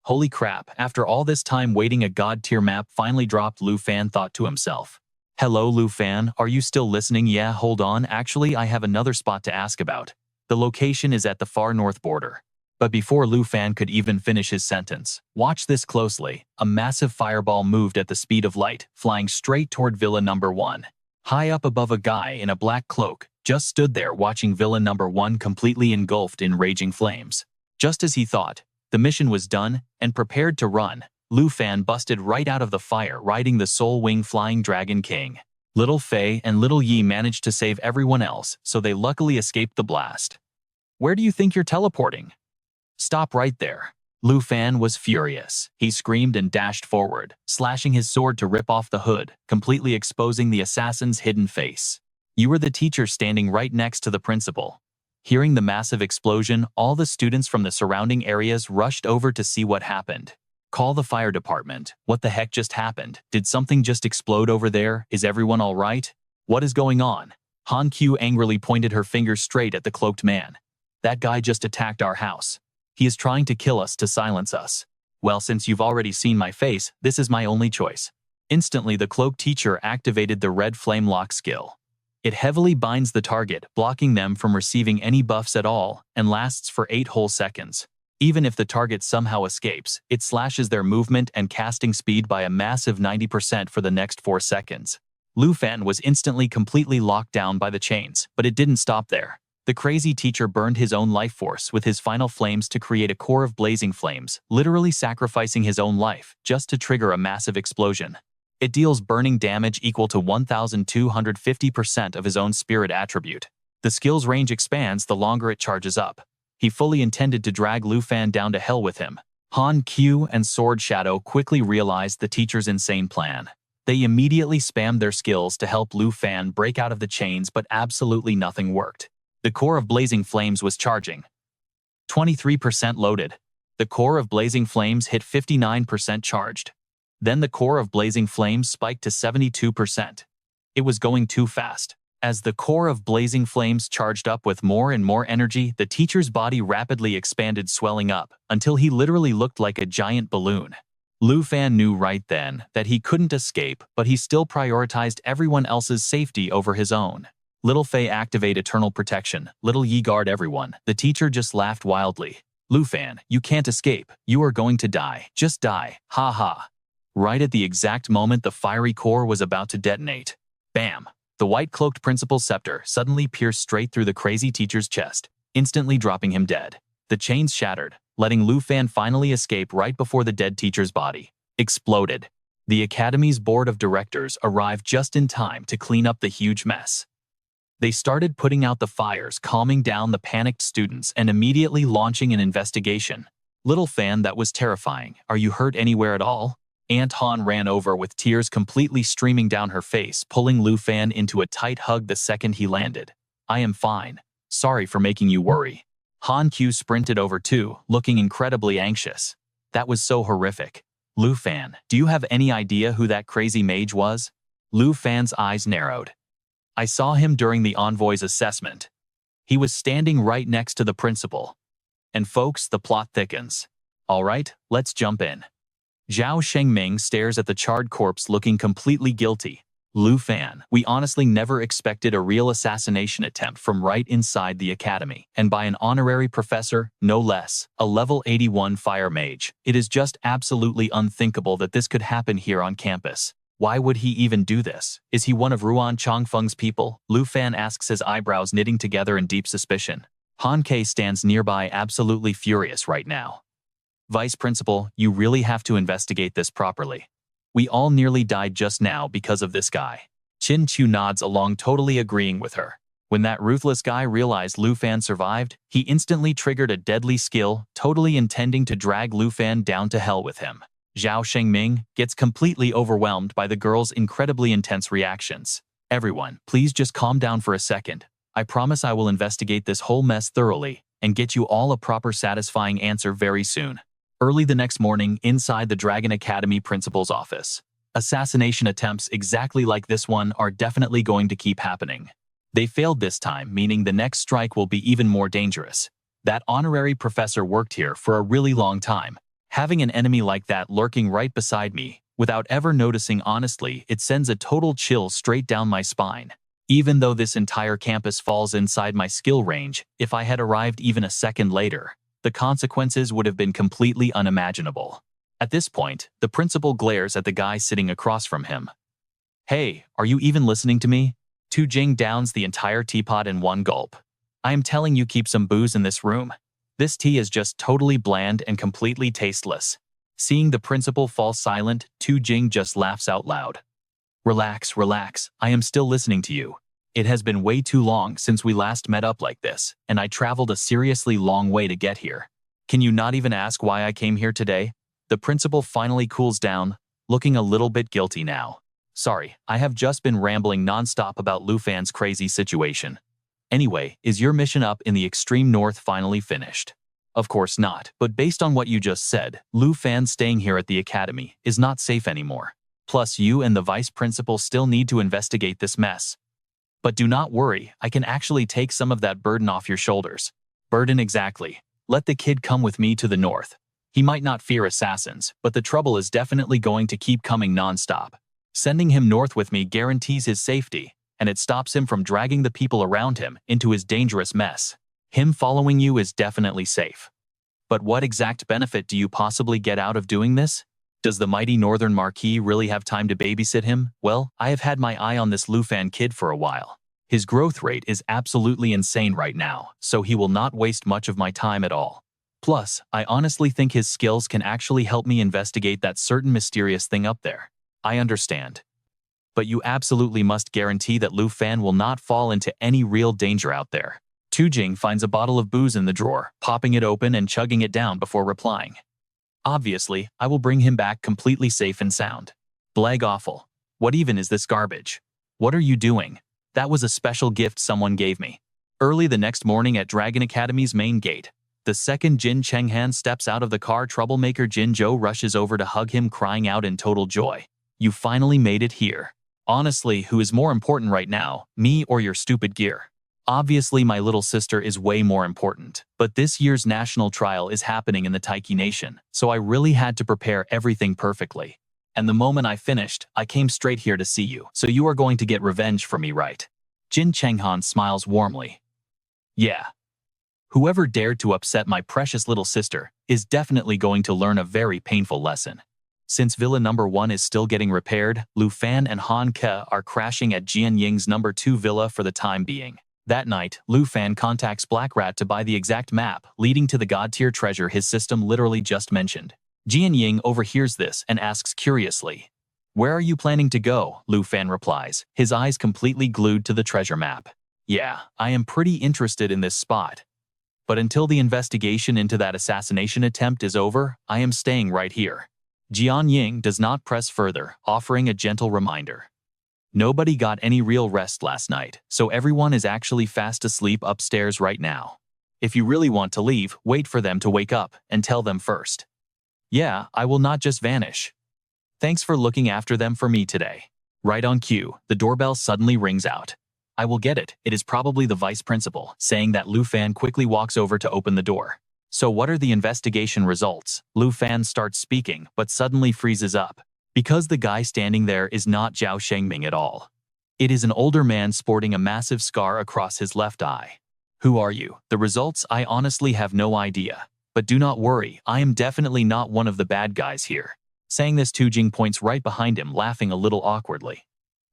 Holy crap, after all this time waiting, a god-tier map finally dropped, Lu Fan thought to himself. Hello, Lu Fan, are you still listening? Yeah, hold on, actually I have another spot to ask about. The location is at the far north border. But before Lu Fan could even finish his sentence, watch this closely. A massive fireball moved at the speed of light, flying straight toward Villa Number 1. High up above, a guy in a black cloak just stood there watching Villa Number 1 completely engulfed in raging flames. Just as he thought the mission was done and prepared to run, Lu Fan busted right out of the fire riding the Soul Wing Flying Dragon King. Little Fei and Little Yi managed to save everyone else, so they luckily escaped the blast. Where do you think you're teleporting? Stop right there. Lu Fan was furious. He screamed and dashed forward, slashing his sword to rip off the hood, completely exposing the assassin's hidden face. You were the teacher standing right next to the principal. Hearing the massive explosion, all the students from the surrounding areas rushed over to see what happened. Call the fire department. What the heck just happened? Did something just explode over there? Is everyone all right? What is going on? Han Q angrily pointed her finger straight at the cloaked man. That guy just attacked our house. He is trying to kill us to silence us. Well, since you've already seen my face, this is my only choice. Instantly, the cloaked teacher activated the red flame lock skill. It heavily binds the target, blocking them from receiving any buffs at all, and lasts for 8 whole seconds. Even if the target somehow escapes, it slashes their movement and casting speed by a massive 90% for the next 4 seconds. Lu Fan was instantly completely locked down by the chains, but it didn't stop there. The crazy teacher burned his own life force with his final flames to create a core of blazing flames, literally sacrificing his own life just to trigger a massive explosion. It deals burning damage equal to 1,250% of his own spirit attribute. The skill's range expands the longer it charges up. He fully intended to drag Lu Fan down to hell with him. Han Q and Sword Shadow quickly realized the teacher's insane plan. They immediately spammed their skills to help Lu Fan break out of the chains, but absolutely nothing worked. The core of blazing flames was charging. 23% loaded. The core of blazing flames hit 59% charged. Then the core of blazing flames spiked to 72%. It was going too fast. As the core of blazing flames charged up with more and more energy, the teacher's body rapidly expanded, swelling up, until he literally looked like a giant balloon. Lu Fan knew right then that he couldn't escape, but he still prioritized everyone else's safety over his own. Little Fei, activate eternal protection. Little Yi, guard everyone. The teacher just laughed wildly. Lu Fan, you can't escape. You are going to die. Just die. Ha ha. Right at the exact moment the fiery core was about to detonate. Bam! The white-cloaked principal's scepter suddenly pierced straight through the crazy teacher's chest, instantly dropping him dead. The chains shattered, letting Lu Fan finally escape right before the dead teacher's body exploded. The Academy's board of directors arrived just in time to clean up the huge mess. They started putting out the fires, calming down the panicked students, and immediately launching an investigation. Little Fan, that was terrifying. Are you hurt anywhere at all? Aunt Han ran over with tears completely streaming down her face, pulling Lu Fan into a tight hug the second he landed. I am fine. Sorry for making you worry. Han Q sprinted over too, looking incredibly anxious. That was so horrific. Lu Fan, do you have any idea who that crazy mage was? Lu Fan's eyes narrowed. I saw him during the envoy's assessment. He was standing right next to the principal. And folks, the plot thickens. All right, let's jump in. Zhao Shengming stares at the charred corpse looking completely guilty. Lu Fan, we honestly never expected a real assassination attempt from right inside the academy, and by an honorary professor, no less, a level 81 fire mage. It is just absolutely unthinkable that this could happen here on campus. Why would he even do this? Is he one of Ruan Chongfeng's people? Lu Fan asks, his eyebrows knitting together in deep suspicion. Han Ke stands nearby, absolutely furious right now. Vice Principal, you really have to investigate this properly. We all nearly died just now because of this guy. Qin Chu nods along, totally agreeing with her. When that ruthless guy realized Lu Fan survived, he instantly triggered a deadly skill, totally intending to drag Lu Fan down to hell with him. Zhao Shengming gets completely overwhelmed by the girl's incredibly intense reactions. Everyone, please just calm down for a second. I promise I will investigate this whole mess thoroughly and get you all a proper satisfying answer very soon. Early the next morning, inside the Dragon Academy principal's office. Assassination attempts exactly like this one are definitely going to keep happening. They failed this time, meaning the next strike will be even more dangerous. That honorary professor worked here for a really long time. Having an enemy like that lurking right beside me, without ever noticing, honestly, it sends a total chill straight down my spine. Even though this entire campus falls inside my skill range, if I had arrived even a second later, the consequences would have been completely unimaginable. At this point, the principal glares at the guy sitting across from him. Hey, are you even listening to me? Tu Jing downs the entire teapot in one gulp. I am telling you, keep some booze in this room. This tea is just totally bland and completely tasteless. Seeing the principal fall silent, Tu Jing just laughs out loud. Relax, relax, I am still listening to you. It has been way too long since we last met up like this, and I traveled a seriously long way to get here. Can you not even ask why I came here today? The principal finally cools down, looking a little bit guilty now. Sorry, I have just been rambling nonstop about Lu Fan's crazy situation. Anyway, is your mission up in the extreme north finally finished? Of course not, but based on what you just said, Lu Fan staying here at the academy is not safe anymore. Plus, you and the vice principal still need to investigate this mess. But do not worry, I can actually take some of that burden off your shoulders. Burden exactly. Let the kid come with me to the north. He might not fear assassins, but the trouble is definitely going to keep coming nonstop. Sending him north with me guarantees his safety, and it stops him from dragging the people around him into his dangerous mess. Him following you is definitely safe. But what exact benefit do you possibly get out of doing this? Does the mighty Northern Marquis really have time to babysit him? Well, I have had my eye on this Lu Fan kid for a while. His growth rate is absolutely insane right now, so he will not waste much of my time at all. Plus, I honestly think his skills can actually help me investigate that certain mysterious thing up there. I understand. But you absolutely must guarantee that Lu Fan will not fall into any real danger out there. Tu Jing finds a bottle of booze in the drawer, popping it open and chugging it down before replying. Obviously, I will bring him back completely safe and sound. Blag awful. What even is this garbage? What are you doing? That was a special gift someone gave me. Early the next morning at Dragon Academy's main gate, the second Jin Chenghan steps out of the car. Troublemaker Jin Zhou rushes over to hug him, crying out in total joy. You finally made it here. Honestly, who is more important right now, me or your stupid gear? Obviously, my little sister is way more important, but this year's national trial is happening in the Taiki Nation, so I really had to prepare everything perfectly. And the moment I finished, I came straight here to see you, so you are going to get revenge for me, right? Jin Chenghan smiles warmly. Yeah. Whoever dared to upset my precious little sister is definitely going to learn a very painful lesson. Since Villa number 1 is still getting repaired, Lu Fan and Han Ke are crashing at Jian Ying's number 2 villa for the time being. That night, Lu Fan contacts Black Rat to buy the exact map leading to the god-tier treasure his system literally just mentioned. Jian Ying overhears this and asks curiously, "Where are you planning to go?" Lu Fan replies, his eyes completely glued to the treasure map. "Yeah, I am pretty interested in this spot. But until the investigation into that assassination attempt is over, I am staying right here." Jian Ying does not press further, offering a gentle reminder. Nobody got any real rest last night, so everyone is actually fast asleep upstairs right now. If you really want to leave, wait for them to wake up and tell them first. Yeah, I will not just vanish. Thanks for looking after them for me today. Right on cue, the doorbell suddenly rings out. I will get it. It is probably the vice principal, saying that Lu Fan quickly walks over to open the door. So what are the investigation results? Lu Fan starts speaking, but suddenly freezes up. Because the guy standing there is not Zhao Shengming at all. It is an older man sporting a massive scar across his left eye. Who are you? The results? I honestly have no idea. But do not worry, I am definitely not one of the bad guys here. Saying this, Tu Jing points right behind him, laughing a little awkwardly.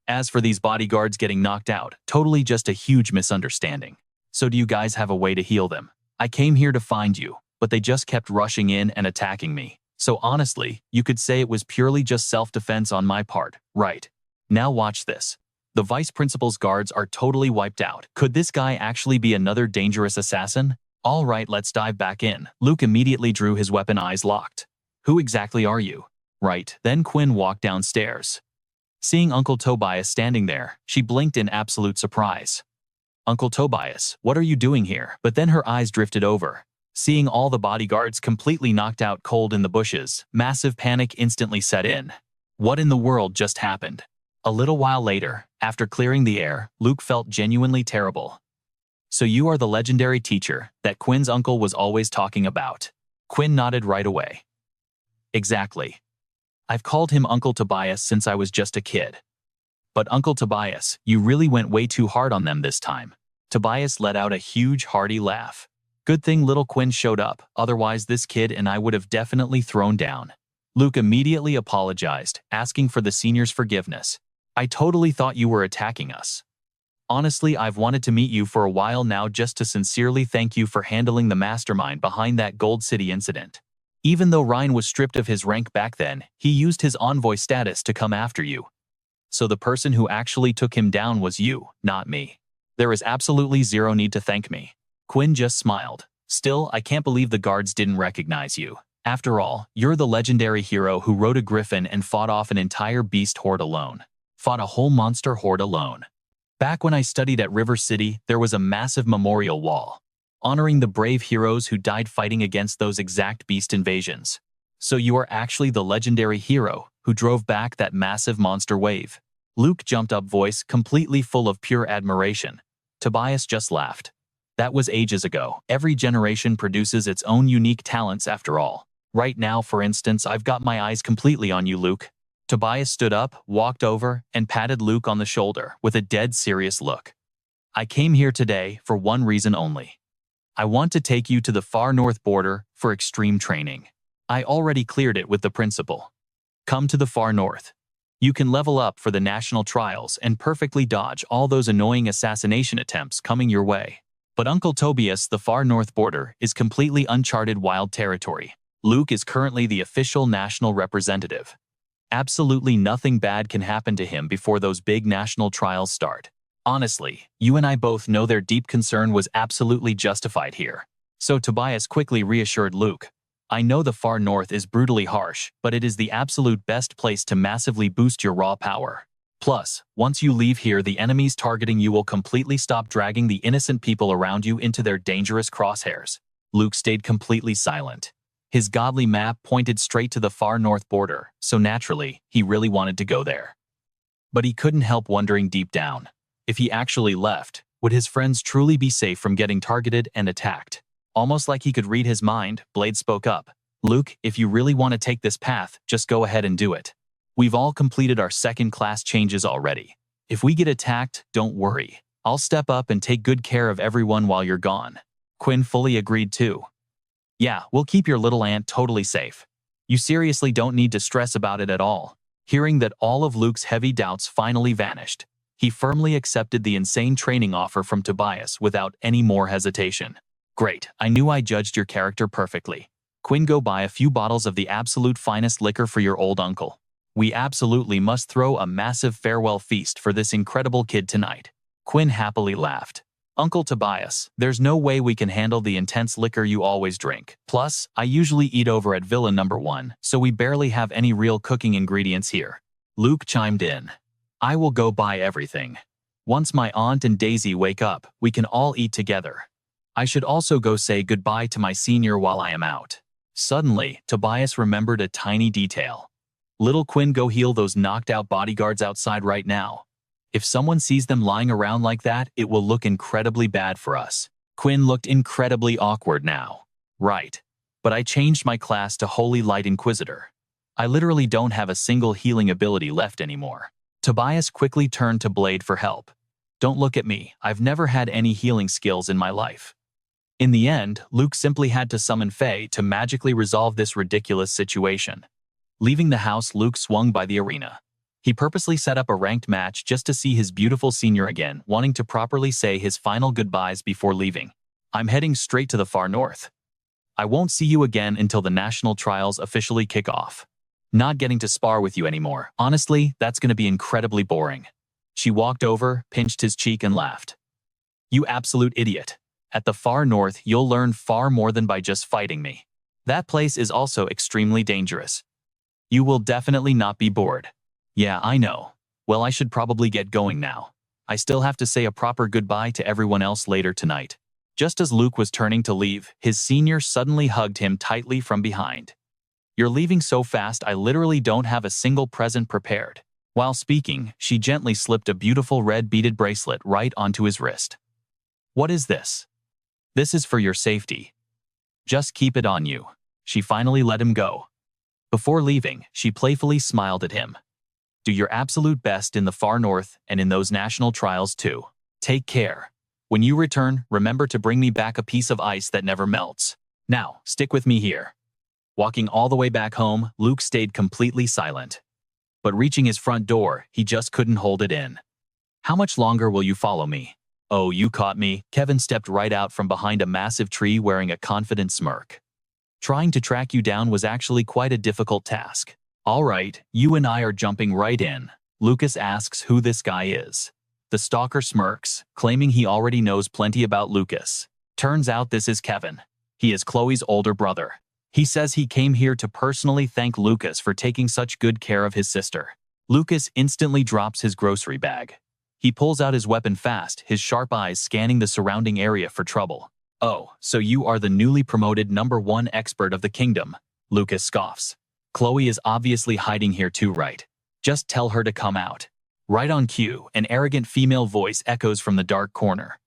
As for these bodyguards getting knocked out, totally just a huge misunderstanding. So do you guys have a way to heal them? I came here to find you, but they just kept rushing in and attacking me. So honestly, you could say it was purely just self-defense on my part, right? Now watch this. The vice principal's guards are totally wiped out. Could this guy actually be another dangerous assassin? All right, let's dive back in. Luke immediately drew his weapon, eyes locked. Who exactly are you? Right, then Quinn walked downstairs. Seeing Uncle Tobias standing there, she blinked in absolute surprise. Uncle Tobias, what are you doing here? But then her eyes drifted over. Seeing all the bodyguards completely knocked out cold in the bushes, massive panic instantly set in. What in the world just happened? A little while later, after clearing the air, Luke felt genuinely terrible. So you are the legendary teacher that Quinn's uncle was always talking about. Quinn nodded right away. Exactly. I've called him Uncle Tobias since I was just a kid. But Uncle Tobias, you really went way too hard on them this time. Tobias let out a huge hearty laugh. Good thing little Quinn showed up, otherwise this kid and I would have definitely thrown down. Luke immediately apologized, asking for the senior's forgiveness. I totally thought you were attacking us. Honestly, I've wanted to meet you for a while now just to sincerely thank you for handling the mastermind behind that Gold City incident. Even though Ryan was stripped of his rank back then, he used his envoy status to come after you. So the person who actually took him down was you, not me. There is absolutely zero need to thank me. Quinn just smiled. Still, I can't believe the guards didn't recognize you. After all, you're the legendary hero who rode a griffin and fought off an entire beast horde alone. Fought a whole monster horde alone. Back when I studied at River City, there was a massive memorial wall, honoring the brave heroes who died fighting against those exact beast invasions. So you are actually the legendary hero who drove back that massive monster wave. Luke jumped up, voice completely full of pure admiration. Tobias just laughed. That was ages ago. Every generation produces its own unique talents after all. Right now, for instance, I've got my eyes completely on you, Luke. Tobias stood up, walked over, and patted Luke on the shoulder with a dead serious look. I came here today for one reason only. I want to take you to the far north border for extreme training. I already cleared it with the principal. Come to the far north. You can level up for the national trials and perfectly dodge all those annoying assassination attempts coming your way. But Uncle Tobias, the far north border is completely uncharted wild territory. Luke is currently the official national representative. Absolutely nothing bad can happen to him before those big national trials start. Honestly, you and I both know their deep concern was absolutely justified here. So Tobias quickly reassured Luke. I know the far north is brutally harsh, but it is the absolute best place to massively boost your raw power. Plus, once you leave here, the enemies targeting you will completely stop, dragging the innocent people around you into their dangerous crosshairs. Luke stayed completely silent. His godly map pointed straight to the far north border, so naturally, he really wanted to go there. But he couldn't help wondering deep down, if he actually left, would his friends truly be safe from getting targeted and attacked? Almost like he could read his mind, Blade spoke up. Luke, if you really want to take this path, just go ahead and do it. We've all completed our second-class changes already. If we get attacked, don't worry. I'll step up and take good care of everyone while you're gone. Quinn fully agreed too. Yeah, we'll keep your little aunt totally safe. You seriously don't need to stress about it at all. Hearing that, all of Luke's heavy doubts finally vanished. He firmly accepted the insane training offer from Tobias without any more hesitation. Great, I knew I judged your character perfectly. Quinn, go buy a few bottles of the absolute finest liquor for your old uncle. We absolutely must throw a massive farewell feast for this incredible kid tonight. Quinn happily laughed. Uncle Tobias, there's no way we can handle the intense liquor you always drink. Plus, I usually eat over at Villa Number 1, so we barely have any real cooking ingredients here. Luke chimed in. I will go buy everything. Once my aunt and Daisy wake up, we can all eat together. I should also go say goodbye to my senior while I am out. Suddenly, Tobias remembered a tiny detail. Little Quinn, go heal those knocked-out bodyguards outside right now. If someone sees them lying around like that, it will look incredibly bad for us. Quinn looked incredibly awkward now. Right. But I changed my class to Holy Light Inquisitor. I literally don't have a single healing ability left anymore. Tobias quickly turned to Blade for help. Don't look at me, I've never had any healing skills in my life. In the end, Luke simply had to summon Faye to magically resolve this ridiculous situation. Leaving the house, Luke swung by the arena. He purposely set up a ranked match just to see his beautiful senior again, wanting to properly say his final goodbyes before leaving. I'm heading straight to the far north. I won't see you again until the national trials officially kick off. Not getting to spar with you anymore. Honestly, that's going to be incredibly boring. She walked over, pinched his cheek and laughed. You absolute idiot. At the far north, you'll learn far more than by just fighting me. That place is also extremely dangerous. You will definitely not be bored. Yeah, I know. Well, I should probably get going now. I still have to say a proper goodbye to everyone else later tonight. Just as Luke was turning to leave, his senior suddenly hugged him tightly from behind. You're leaving so fast, I literally don't have a single present prepared. While speaking, she gently slipped a beautiful red beaded bracelet right onto his wrist. What is this? This is for your safety. Just keep it on you. She finally let him go. Before leaving, she playfully smiled at him. Do your absolute best in the far north and in those national trials too. Take care. When you return, remember to bring me back a piece of ice that never melts. Now, stick with me here. Walking all the way back home, Luke stayed completely silent. But reaching his front door, he just couldn't hold it in. How much longer will you follow me? Oh, you caught me. Kevin stepped right out from behind a massive tree wearing a confident smirk. Trying to track you down was actually quite a difficult task. All right, you and I are jumping right in. Lucas asks who this guy is. The stalker smirks, claiming he already knows plenty about Lucas. Turns out this is Kevin. He is Chloe's older brother. He says he came here to personally thank Lucas for taking such good care of his sister. Lucas instantly drops his grocery bag. He pulls out his weapon fast, his sharp eyes scanning the surrounding area for trouble. Oh, so you are the newly promoted #1 expert of the kingdom, Lucas scoffs. Chloe is obviously hiding here too, right? Just tell her to come out. Right on cue, an arrogant female voice echoes from the dark corner.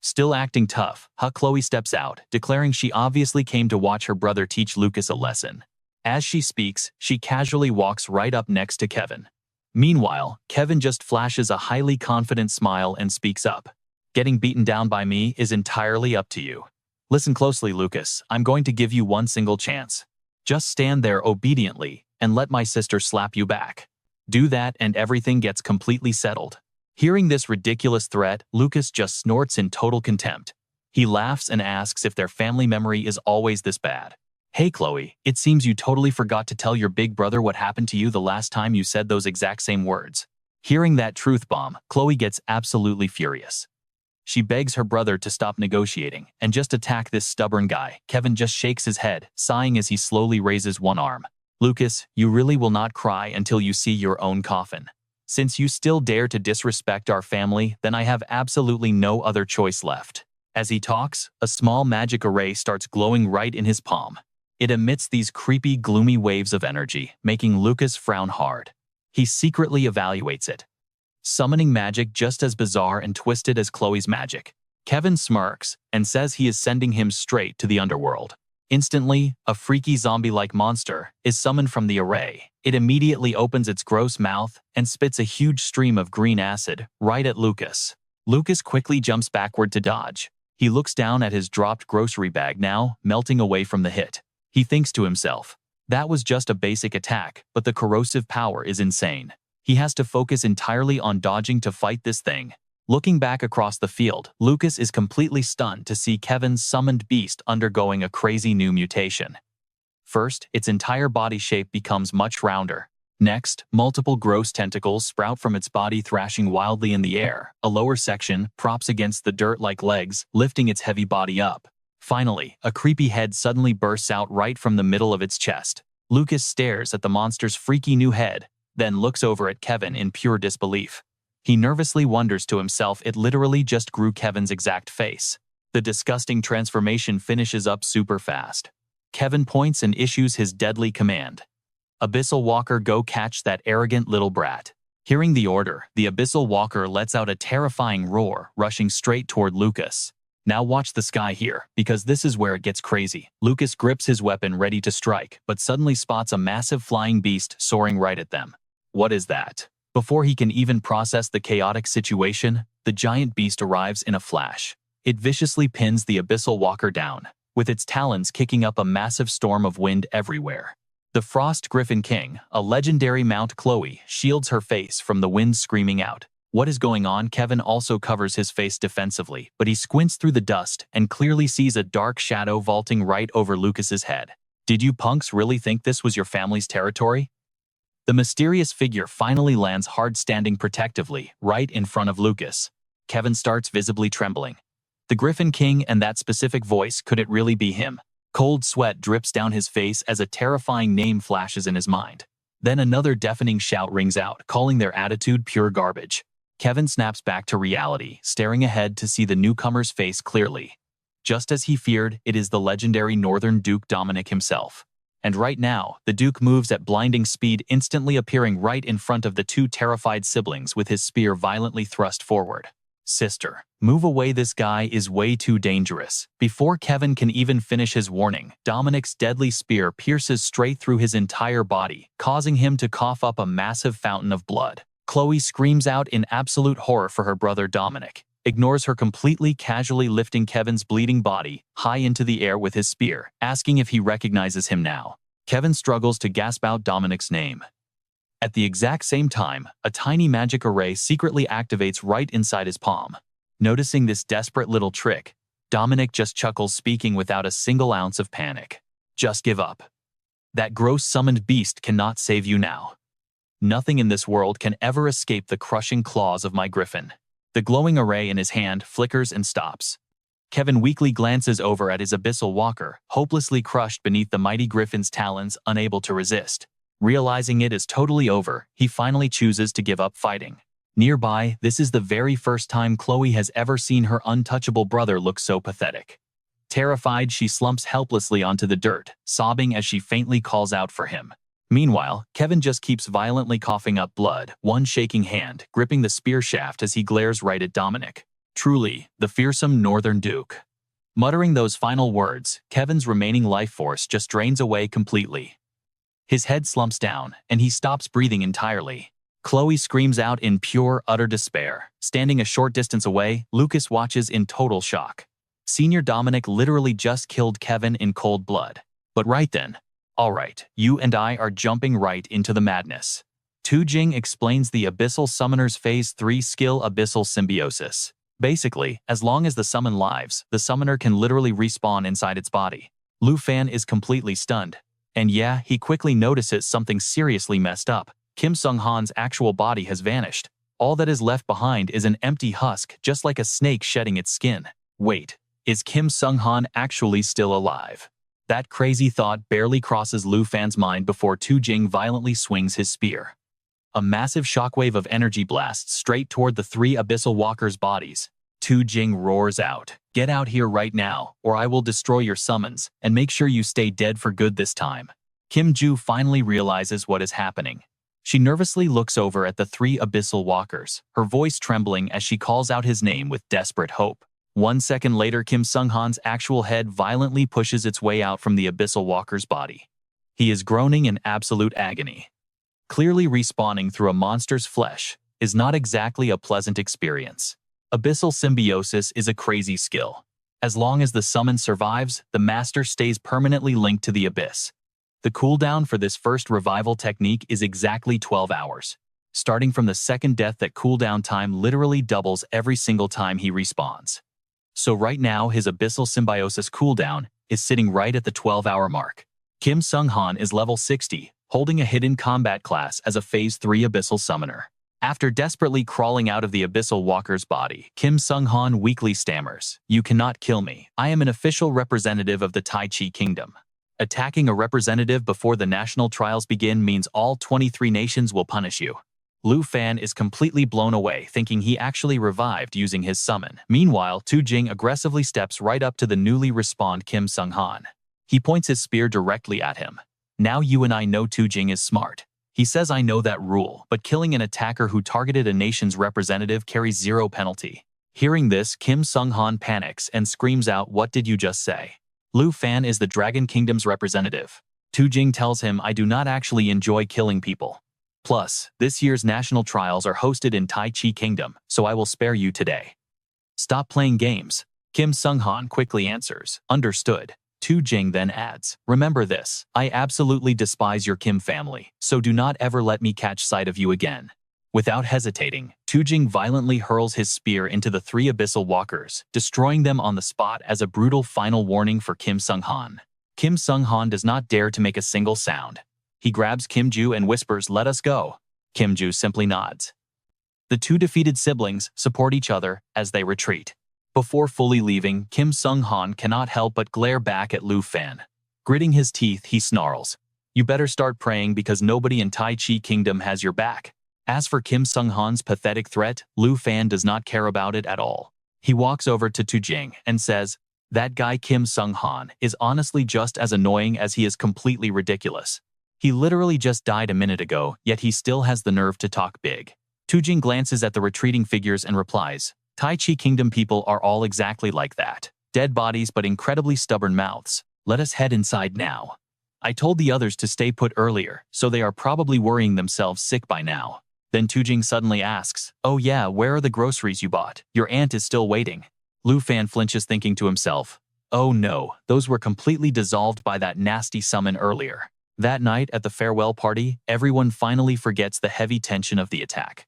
Still acting tough, Chloe steps out, declaring she obviously came to watch her brother teach Lucas a lesson. As she speaks, she casually walks right up next to Kevin. Meanwhile, Kevin just flashes a highly confident smile and speaks up. Getting beaten down by me is entirely up to you. Listen closely, Lucas. I'm going to give you one single chance. Just stand there obediently and let my sister slap you back. Do that and everything gets completely settled. Hearing this ridiculous threat, Lucas just snorts in total contempt. He laughs and asks if their family memory is always this bad. Hey Chloe, it seems you totally forgot to tell your big brother what happened to you the last time you said those exact same words. Hearing that truth bomb, Chloe gets absolutely furious. She begs her brother to stop negotiating and just attack this stubborn guy. Kevin just shakes his head, sighing as he slowly raises one arm. Lucas, you really will not cry until you see your own coffin. Since you still dare to disrespect our family, then I have absolutely no other choice left. As he talks, a small magic array starts glowing right in his palm. It emits these creepy, gloomy waves of energy, making Lucas frown hard. He secretly evaluates it. Summoning magic just as bizarre and twisted as Chloe's magic. Kevin smirks and says he is sending him straight to the underworld. Instantly, a freaky zombie-like monster is summoned from the array. It immediately opens its gross mouth and spits a huge stream of green acid right at Lucas. Lucas quickly jumps backward to dodge. He looks down at his dropped grocery bag now, melting away from the hit. He thinks to himself, that was just a basic attack, but the corrosive power is insane. He has to focus entirely on dodging to fight this thing. Looking back across the field, Lucas is completely stunned to see Kevin's summoned beast undergoing a crazy new mutation. First, its entire body shape becomes much rounder. Next, multiple gross tentacles sprout from its body, thrashing wildly in the air. A lower section props against the dirt like legs, lifting its heavy body up. Finally, a creepy head suddenly bursts out right from the middle of its chest. Lucas stares at the monster's freaky new head, then looks over at Kevin in pure disbelief. He nervously wonders to himself it literally just grew Kevin's exact face. The disgusting transformation finishes up super fast. Kevin points and issues his deadly command. Abyssal Walker, go catch that arrogant little brat. Hearing the order, the Abyssal Walker lets out a terrifying roar, rushing straight toward Lucas. Now watch the sky here, because this is where it gets crazy. Lucas grips his weapon ready to strike, but suddenly spots a massive flying beast soaring right at them. What is that? Before he can even process the chaotic situation, the giant beast arrives in a flash. It viciously pins the Abyssal Walker down, with its talons kicking up a massive storm of wind everywhere. The Frost Griffin King, a legendary mount Chloe, shields her face from the wind, screaming out. What is going on? Kevin also covers his face defensively, but he squints through the dust and clearly sees a dark shadow vaulting right over Lucas's head. Did you punks really think this was your family's territory? The mysterious figure finally lands hard, standing protectively right in front of Lucas. Kevin starts visibly trembling. The Griffin King, and that specific voice, could it really be him? Cold sweat drips down his face as a terrifying name flashes in his mind. Then another deafening shout rings out, calling their attitude pure garbage. Kevin snaps back to reality, staring ahead to see the newcomer's face clearly. Just as he feared, it is the legendary Northern Duke Dominic himself. And right now, the Duke moves at blinding speed, instantly appearing right in front of the two terrified siblings with his spear violently thrust forward. Sister, move away, this guy is way too dangerous. Before Kevin can even finish his warning, Dominic's deadly spear pierces straight through his entire body, causing him to cough up a massive fountain of blood. Chloe screams out in absolute horror for her brother Dominic, ignores her completely, casually lifting Kevin's bleeding body high into the air with his spear, asking if he recognizes him now. Kevin struggles to gasp out Dominic's name. At the exact same time, a tiny magic array secretly activates right inside his palm. Noticing this desperate little trick, Dominic just chuckles, speaking without a single ounce of panic. Just give up. That gross summoned beast cannot save you now. Nothing in this world can ever escape the crushing claws of my griffin. The glowing array in his hand flickers and stops. Kevin weakly glances over at his Abyssal Walker, hopelessly crushed beneath the mighty griffin's talons, unable to resist. Realizing it is totally over, he finally chooses to give up fighting. Nearby, this is the very first time Chloe has ever seen her untouchable brother look so pathetic. Terrified, she slumps helplessly onto the dirt, sobbing as she faintly calls out for him. Meanwhile, Kevin just keeps violently coughing up blood, one shaking hand gripping the spear shaft as he glares right at Dominic. Truly, the fearsome Northern Duke. Muttering those final words, Kevin's remaining life force just drains away completely. His head slumps down, and he stops breathing entirely. Chloe screams out in pure, utter despair. Standing a short distance away, Lucas watches in total shock. Senior Dominic literally just killed Kevin in cold blood. But right then, alright, you and I are jumping right into the madness. Tu Jing explains the Abyssal Summoner's Phase 3 skill, Abyssal Symbiosis. Basically, as long as the summon lives, the summoner can literally respawn inside its body. Lu Fan is completely stunned. And yeah, he quickly notices something seriously messed up. Kim Sung-han's actual body has vanished. All that is left behind is an empty husk, just like a snake shedding its skin. Wait, is Kim Sung-han actually still alive? That crazy thought barely crosses Lu Fan's mind before Tu Jing violently swings his spear. A massive shockwave of energy blasts straight toward the three Abyssal Walkers' bodies. Tu Jing roars out, "Get out here right now, or I will destroy your summons, and make sure you stay dead for good this time." Kim Ju finally realizes what is happening. She nervously looks over at the three Abyssal Walkers, her voice trembling as she calls out his name with desperate hope. 1 second later, Kim Sung-han's actual head violently pushes its way out from the Abyssal Walker's body. He is groaning in absolute agony. Clearly respawning through a monster's flesh is not exactly a pleasant experience. Abyssal Symbiosis is a crazy skill. As long as the summon survives, the master stays permanently linked to the abyss. The cooldown for this first revival technique is exactly 12 hours. Starting from the second death, that cooldown time literally doubles every single time he respawns. So right now, his Abyssal Symbiosis cooldown is sitting right at the 12-hour mark. Kim Sung-han is level 60, holding a hidden combat class as a Phase 3 Abyssal Summoner. After desperately crawling out of the Abyssal Walker's body, Kim Sung-han weakly stammers, "You cannot kill me. I am an official representative of the Tai Chi Kingdom." Attacking a representative before the national trials begin means all 23 nations will punish you. Lu Fan is completely blown away, thinking he actually revived using his summon. Meanwhile, Tu Jing aggressively steps right up to the newly respawned Kim Sung-han. He points his spear directly at him. "Now you and I know Tu Jing is smart. He says I know that rule, but killing an attacker who targeted a nation's representative carries 0 penalty." Hearing this, Kim Sung-han panics and screams out, "What did you just say?" Lu Fan is the Dragon Kingdom's representative. Tu Jing tells him, "I do not actually enjoy killing people. Plus, this year's national trials are hosted in Tai Chi Kingdom, so I will spare you today." "Stop playing games." Kim Sung-han quickly answers, "Understood." Tu Jing then adds, "Remember this, I absolutely despise your Kim family, so do not ever let me catch sight of you again." Without hesitating, Tu Jing violently hurls his spear into the 3 Abyssal Walkers, destroying them on the spot as a brutal final warning for Kim Sung-han. Kim Sung-han does not dare to make a single sound. He grabs Kim Ju and whispers, "Let us go." Kim Ju simply nods. The two defeated siblings support each other as they retreat. Before fully leaving, Kim Sung-han cannot help but glare back at Lu Fan. Gritting his teeth, he snarls, "You better start praying because nobody in Tai Chi Kingdom has your back." As for Kim Sung-han's pathetic threat, Lu Fan does not care about it at all. He walks over to Tu Jing and says, "That guy Kim Sung-han is honestly just as annoying as he is completely ridiculous. He literally just died a minute ago, yet he still has the nerve to talk big." Tu Jing glances at the retreating figures and replies, "Tai Chi Kingdom people are all exactly like that. Dead bodies but incredibly stubborn mouths. Let us head inside now. I told the others to stay put earlier, so they are probably worrying themselves sick by now." Then Tu Jing suddenly asks, "Oh yeah, where are the groceries you bought? Your aunt is still waiting." Lu Fan flinches, thinking to himself, "Oh no, those were completely dissolved by that nasty summon earlier." That night at the farewell party, everyone finally forgets the heavy tension of the attack.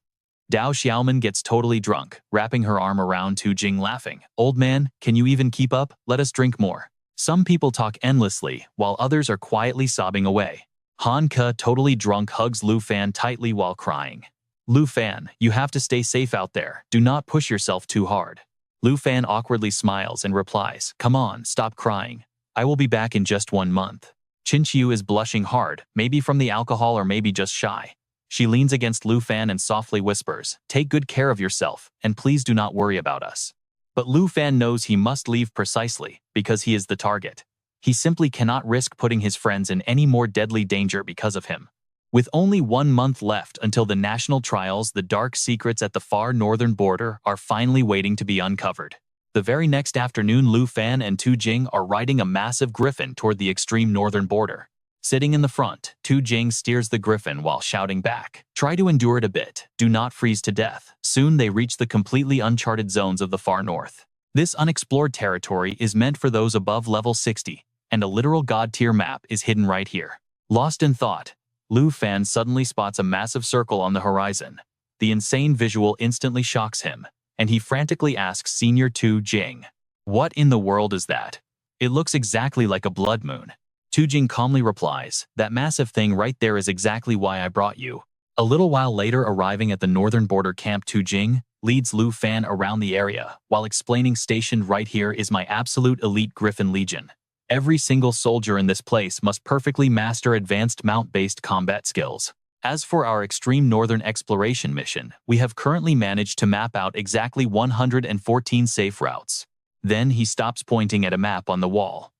Dao Xiaoman gets totally drunk, wrapping her arm around Tu Jing laughing. "Old man, can you even keep up? Let us drink more." Some people talk endlessly, while others are quietly sobbing away. Han Ke, totally drunk, hugs Lu Fan tightly while crying. "Lu Fan, you have to stay safe out there. Do not push yourself too hard." Lu Fan awkwardly smiles and replies, "Come on, stop crying. I will be back in just 1 month." Qin Qiu is blushing hard, maybe from the alcohol or maybe just shy. She leans against Lu Fan and softly whispers, "Take good care of yourself, and please do not worry about us." But Lu Fan knows he must leave precisely because he is the target. He simply cannot risk putting his friends in any more deadly danger because of him. With only 1 month left until the national trials, the dark secrets at the far northern border are finally waiting to be uncovered. The very next afternoon, Lu Fan and Tu Jing are riding a massive griffin toward the extreme northern border. Sitting in the front, Tu Jing steers the griffin while shouting back, "Try to endure it a bit. Do not freeze to death." Soon they reach the completely uncharted zones of the far north. This unexplored territory is meant for those above level 60, and a literal god-tier map is hidden right here. Lost in thought, Lu Fan suddenly spots a massive circle on the horizon. The insane visual instantly shocks him, and he frantically asks Senior Tu Jing, "What in the world is that? It looks exactly like a blood moon." Tu Jing calmly replies, "That massive thing right there is exactly why I brought you." A little while later, arriving at the northern border camp, Tu Jing leads Lu Fan around the area, while explaining, "Stationed right here is my absolute elite Griffin Legion. Every single soldier in this place must perfectly master advanced mount-based combat skills. As for our extreme northern exploration mission, we have currently managed to map out exactly 114 safe routes." Then he stops, pointing at a map on the wall.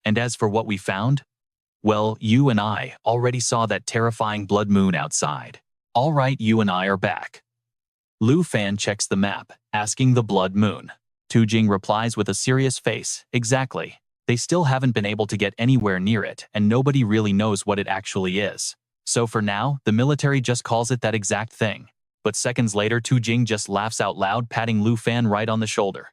"And as for what we found? Well, you and I already saw that terrifying blood moon outside. All right, you and I are back." Lu Fan checks the map, asking, "The blood moon?" Tu Jing replies with a serious face, "Exactly. They still haven't been able to get anywhere near it, and nobody really knows what it actually is. So for now, the military just calls it that exact thing." But seconds later, Tu Jing just laughs out loud, patting Lu Fan right on the shoulder.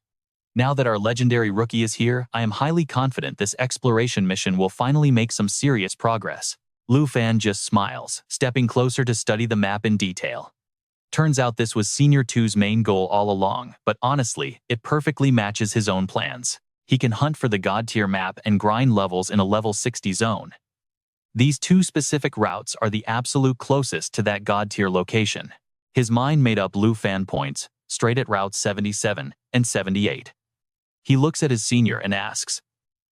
"Now that our legendary rookie is here, I am highly confident this exploration mission will finally make some serious progress." Lu Fan just smiles, stepping closer to study the map in detail. Turns out this was Senior Tu's main goal all along, but honestly, it perfectly matches his own plans. He can hunt for the god-tier map and grind levels in a level 60 zone. These two specific routes are the absolute closest to that god-tier location. His mind made up Lu Fan points, straight at routes 77 and 78. He looks at his senior and asks,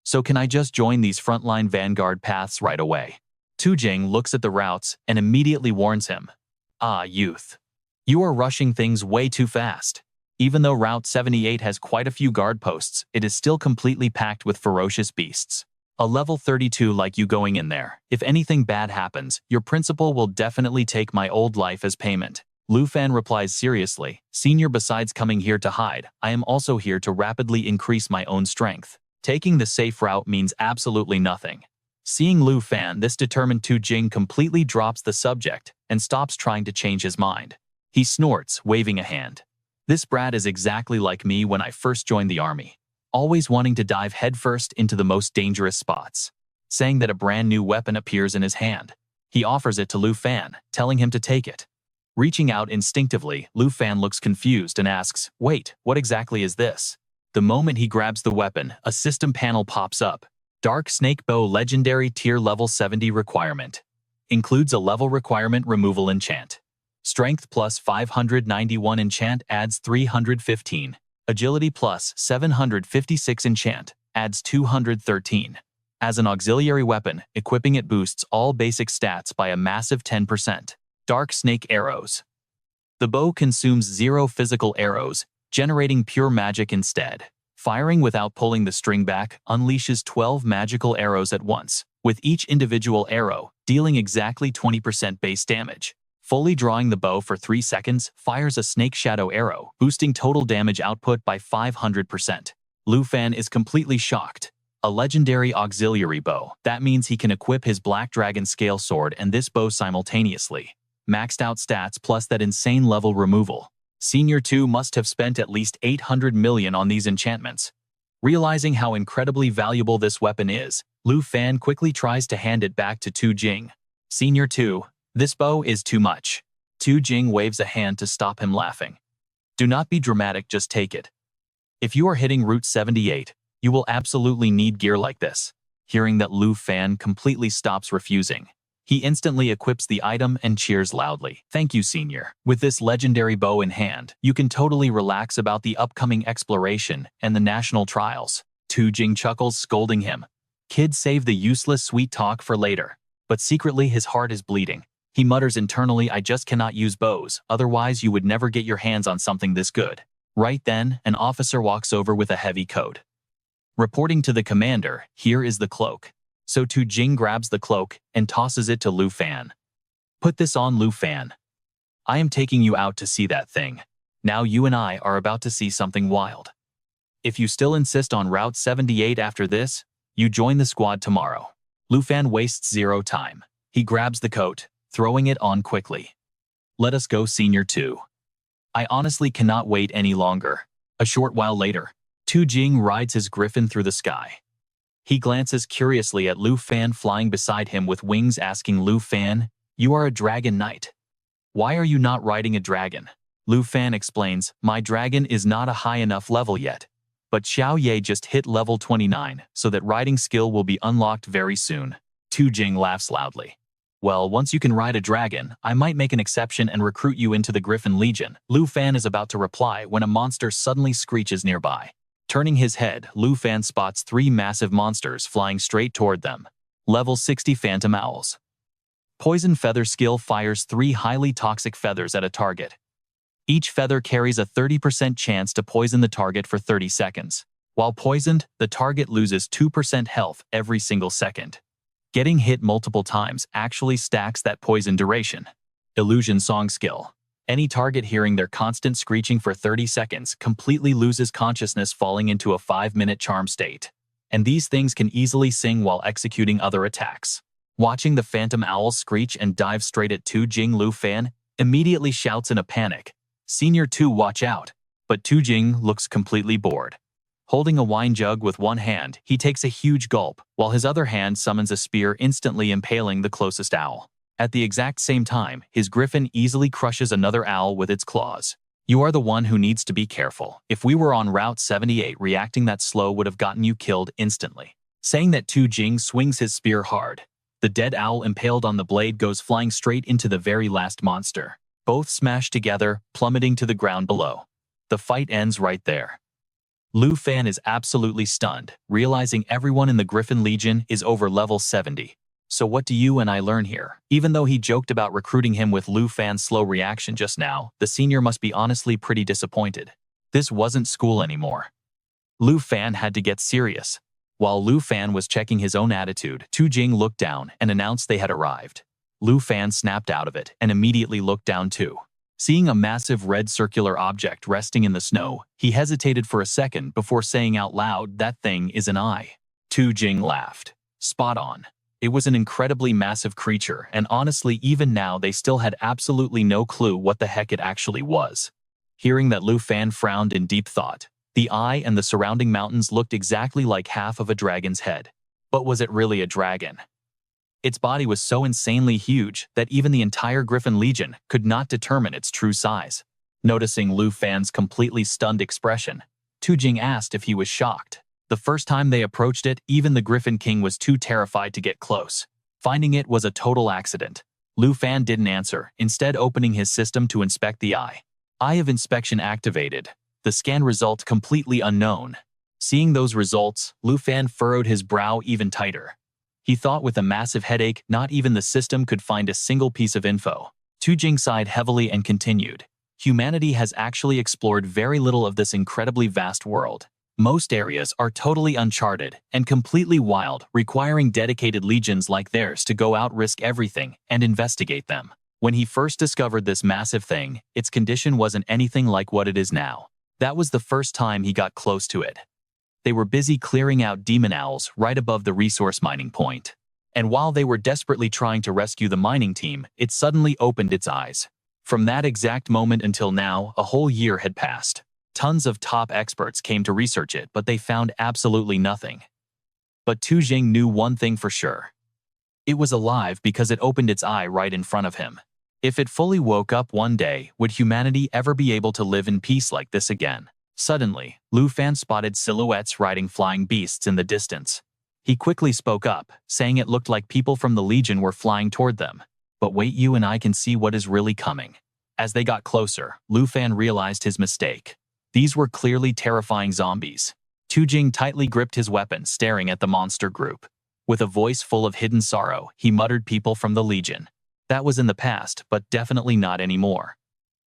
"So can I just join these frontline vanguard paths right away?" Tu Jing looks at the routes and immediately warns him, "Ah, youth. You are rushing things way too fast. Even though Route 78 has quite a few guard posts, it is still completely packed with ferocious beasts. A level 32 like you going in there. If anything bad happens, your principal will definitely take my old life as payment." Lu Fan replies seriously, "Senior, besides coming here to hide, I am also here to rapidly increase my own strength. Taking the safe route means absolutely nothing." Seeing Lu Fan, this determined Tu Jing completely drops the subject and stops trying to change his mind. He snorts, waving a hand. "This brat is exactly like me when I first joined the army, always wanting to dive headfirst into the most dangerous spots." Saying that a brand new weapon appears in his hand. He offers it to Lu Fan, telling him to take it. Reaching out instinctively, Lu Fan looks confused and asks, "Wait, what exactly is this?" The moment he grabs the weapon, a system panel pops up. Dark Snake Bow Legendary Tier Level 70 Requirement. Includes a level requirement removal enchant. Strength plus 591 enchant adds 315. Agility plus 756 enchant adds 213. As an auxiliary weapon, equipping it boosts all basic stats by a massive 10%. Dark Snake Arrows. The bow consumes 0 physical arrows, generating pure magic instead. Firing without pulling the string back unleashes 12 magical arrows at once, with each individual arrow dealing exactly 20% base damage. Fully drawing the bow for 3 seconds, fires a snake shadow arrow, boosting total damage output by 500%. Lu Fan is completely shocked. A legendary auxiliary bow. That means he can equip his Black Dragon Scale Sword and this bow simultaneously. Maxed out stats plus that insane level removal. Senior 2 must have spent at least 800 million on these enchantments. Realizing how incredibly valuable this weapon is, Lu Fan quickly tries to hand it back to Tu Jing. "Senior 2, this bow is too much." Tu Jing waves a hand to stop him laughing. "Do not be dramatic, just take it. If you are hitting Route 78, you will absolutely need gear like this." Hearing that, Lu Fan completely stops refusing. He instantly equips the item and cheers loudly. "Thank you, Senior. With this legendary bow in hand, you can totally relax about the upcoming exploration and the national trials." Tu Jing chuckles, scolding him. "Kid, save the useless sweet talk for later." But secretly his heart is bleeding. He mutters internally, "I just cannot use bows, otherwise you would never get your hands on something this good." Right then, an officer walks over with a heavy coat. Reporting to the commander, "Here is the cloak." So Tu Jing grabs the cloak and tosses it to Lu Fan. "Put this on, Lu Fan. I am taking you out to see that thing. Now you and I are about to see something wild. If you still insist on Route 78 after this, you join the squad tomorrow." Lu Fan wastes 0 time. He grabs the coat, throwing it on quickly. "Let us go, Senior 2. I honestly cannot wait any longer." A short while later, Tu Jing rides his griffin through the sky. He glances curiously at Lu Fan flying beside him with wings, asking Lu Fan, "You are a dragon knight. Why are you not riding a dragon?" Lu Fan explains, "My dragon is not a high enough level yet, but Xiao Ye just hit level 29, so that riding skill will be unlocked very soon." Tu Jing laughs loudly. "Well, once you can ride a dragon, I might make an exception and recruit you into the Griffin Legion." Lu Fan is about to reply when a monster suddenly screeches nearby. Turning his head, Lu Fan spots 3 massive monsters flying straight toward them. Level 60 Phantom Owls. Poison Feather skill fires 3 highly toxic feathers at a target. Each feather carries a 30% chance to poison the target for 30 seconds. While poisoned, the target loses 2% health every single second. Getting hit multiple times actually stacks that poison duration. Illusion Song skill. Any target hearing their constant screeching for 30 seconds completely loses consciousness, falling into a 5-minute charm state. And these things can easily sing while executing other attacks. Watching the Phantom Owl screech and dive straight at Tu Jing, Lu Fan immediately shouts in a panic, "Senior 2, watch out." But Tu Jing looks completely bored. Holding a wine jug with one hand, he takes a huge gulp, while his other hand summons a spear, instantly impaling the closest owl. At the exact same time, his griffin easily crushes another owl with its claws. "You are the one who needs to be careful. If we were on Route 78, reacting that slow would have gotten you killed instantly." Saying that, Tu Jing swings his spear hard. The dead owl impaled on the blade goes flying straight into the very last monster. Both smash together, plummeting to the ground below. The fight ends right there. Lu Fan is absolutely stunned, realizing everyone in the Griffin Legion is over level 70. So what do you and I learn here? Even though he joked about recruiting him with Lu Fan's slow reaction just now, the senior must be honestly pretty disappointed. This wasn't school anymore. Lu Fan had to get serious. While Lu Fan was checking his own attitude, Tu Jing looked down and announced they had arrived. Lu Fan snapped out of it and immediately looked down too. Seeing a massive red circular object resting in the snow, he hesitated for a second before saying out loud, "That thing is an eye." Tu Jing laughed. Spot on. It was an incredibly massive creature, and honestly, even now they still had absolutely no clue what the heck it actually was. Hearing that, Lu Fan frowned in deep thought. The eye and the surrounding mountains looked exactly like half of a dragon's head. But was it really a dragon? Its body was so insanely huge that even the entire Griffin Legion could not determine its true size. Noticing Lu Fan's completely stunned expression, Tu Jing asked if he was shocked. The first time they approached it, even the Griffin King was too terrified to get close. Finding it was a total accident. Lu Fan didn't answer, instead opening his system to inspect the eye. Eye of inspection activated. The scan result completely unknown. Seeing those results, Lu Fan furrowed his brow even tighter. He thought with a massive headache, not even the system could find a single piece of info. Tu Jing sighed heavily and continued. Humanity has actually explored very little of this incredibly vast world. Most areas are totally uncharted and completely wild, requiring dedicated legions like theirs to go out, risk everything, and investigate them. When he first discovered this massive thing, its condition wasn't anything like what it is now. That was the first time he got close to it. They were busy clearing out demon owls right above the resource mining point. And while they were desperately trying to rescue the mining team, it suddenly opened its eyes. From that exact moment until now, a whole year had passed. Tons of top experts came to research it, but they found absolutely nothing. But Tu Jing knew one thing for sure. It was alive because it opened its eye right in front of him. If it fully woke up one day, would humanity ever be able to live in peace like this again? Suddenly, Lu Fan spotted silhouettes riding flying beasts in the distance. He quickly spoke up, saying it looked like people from the Legion were flying toward them. But wait, you and I can see what is really coming. As they got closer, Lu Fan realized his mistake. These were clearly terrifying zombies. Tu Jing tightly gripped his weapon, staring at the monster group. With a voice full of hidden sorrow, he muttered, "People from the Legion." That was in the past, but definitely not anymore.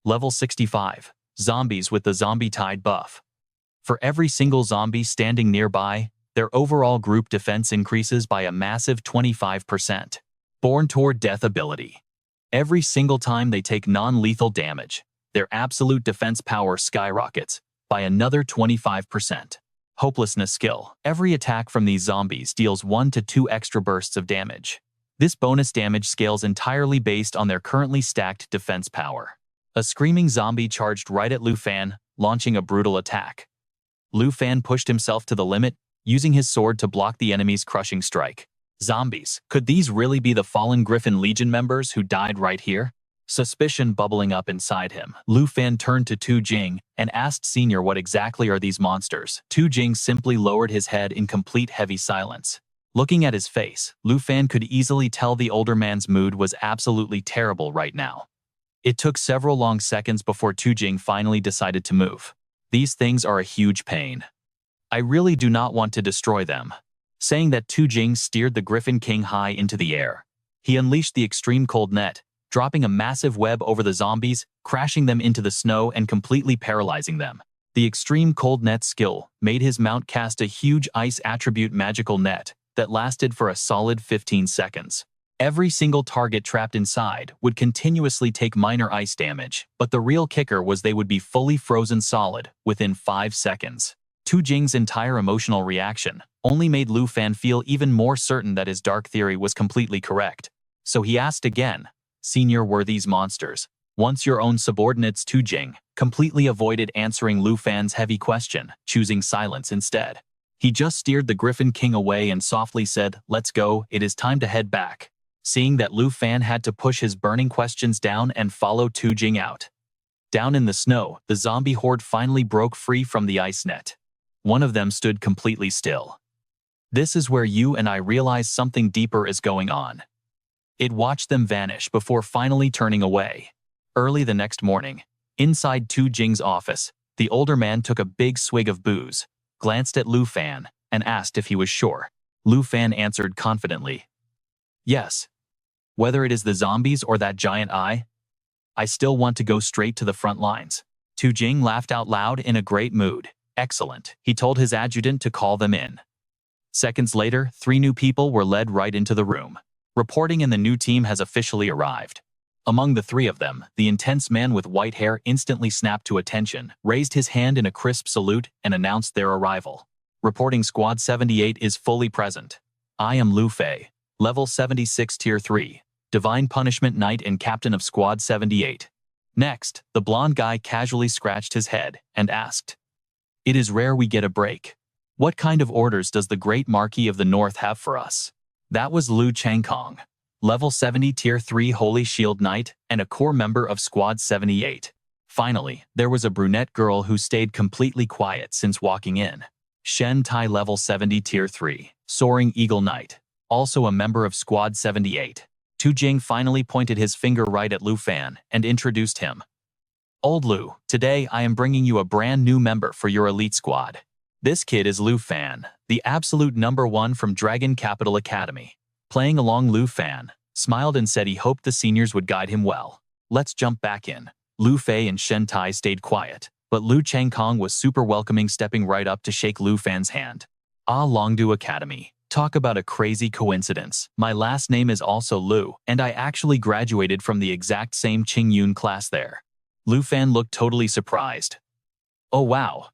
Level 65. Zombies with the zombie tide buff. For every single zombie standing nearby, their overall group defense increases by a massive 25%. Born toward death ability. Every single time they take non-lethal damage, their absolute defense power skyrockets by another 25%. Hopelessness skill. Every attack from these zombies deals 1 to 2 extra bursts of damage. This bonus damage scales entirely based on their currently stacked defense power. A screaming zombie charged right at Lu Fan, launching a brutal attack. Lu Fan pushed himself to the limit, using his sword to block the enemy's crushing strike. Zombies. Could these really be the fallen Griffin Legion members who died right here? Suspicion bubbling up inside him, Lu Fan turned to Tu Jing and asked, "Senior, what exactly are these monsters?" Tu Jing simply lowered his head in complete heavy silence. Looking at his face, Lu Fan could easily tell the older man's mood was absolutely terrible right now. It took several long seconds before Tu Jing finally decided to move. "These things are a huge pain. I really do not want to destroy them." Saying that, Tu Jing steered the Griffin King high into the air. He unleashed the extreme cold net, dropping a massive web over the zombies, crashing them into the snow and completely paralyzing them. The extreme cold net skill made his mount cast a huge ice attribute magical net that lasted for a solid 15 seconds. Every single target trapped inside would continuously take minor ice damage, but the real kicker was they would be fully frozen solid within 5 seconds. Tu Jing's entire emotional reaction only made Lu Fan feel even more certain that his dark theory was completely correct. So he asked again, "Senior, were these monsters once your own subordinates?" Tu Jing completely avoided answering Lu Fan's heavy question, choosing silence instead. He just steered the Griffin King away and softly said, "Let's go, it is time to head back." Seeing that Lu Fan had to push his burning questions down and follow Tu Jing out. Down in the snow, the zombie horde finally broke free from the ice net. One of them stood completely still. This is where you and I realize something deeper is going on. It watched them vanish before finally turning away. Early the next morning, inside Tu Jing's office, the older man took a big swig of booze, glanced at Lu Fan, and asked if he was sure. Lu Fan answered confidently, "Yes. Whether it is the zombies or that giant eye, I still want to go straight to the front lines." Tu Jing laughed out loud in a great mood. "Excellent." He told his adjutant to call them in. Seconds later, 3 new people were led right into the room. Reporting, and the new team has officially arrived. Among the 3 of them, the intense man with white hair instantly snapped to attention, raised his hand in a crisp salute, and announced their arrival. Reporting, Squad 78 is fully present. I am Lu Fei, level 76 Tier 3, Divine Punishment Knight and Captain of Squad 78. Next, the blonde guy casually scratched his head and asked, "It is rare we get a break. What kind of orders does the Great Marquis of the North have for us?" That was Lu Changkong, level 70 Tier 3 Holy Shield Knight and a core member of Squad 78. Finally, there was a brunette girl who stayed completely quiet since walking in. Shen Tai, level 70 Tier 3, Soaring Eagle Knight, also a member of Squad 78. Tu Jing finally pointed his finger right at Lu Fan and introduced him. "Old Lu, today I am bringing you a brand new member for your elite squad. This kid is Lu Fan, the absolute #1 from Dragon Capital Academy." Playing along, Lu Fan smiled and said he hoped the seniors would guide him well. Let's jump back in. Lu Fei and Shen Tai stayed quiet, but Lu Changkong was super welcoming, stepping right up to shake Lu Fan's hand. "Ah, Longdu Academy. Talk about a crazy coincidence. My last name is also Lu, and I actually graduated from the exact same Qingyun class there." Lu Fan looked totally surprised. "Oh wow.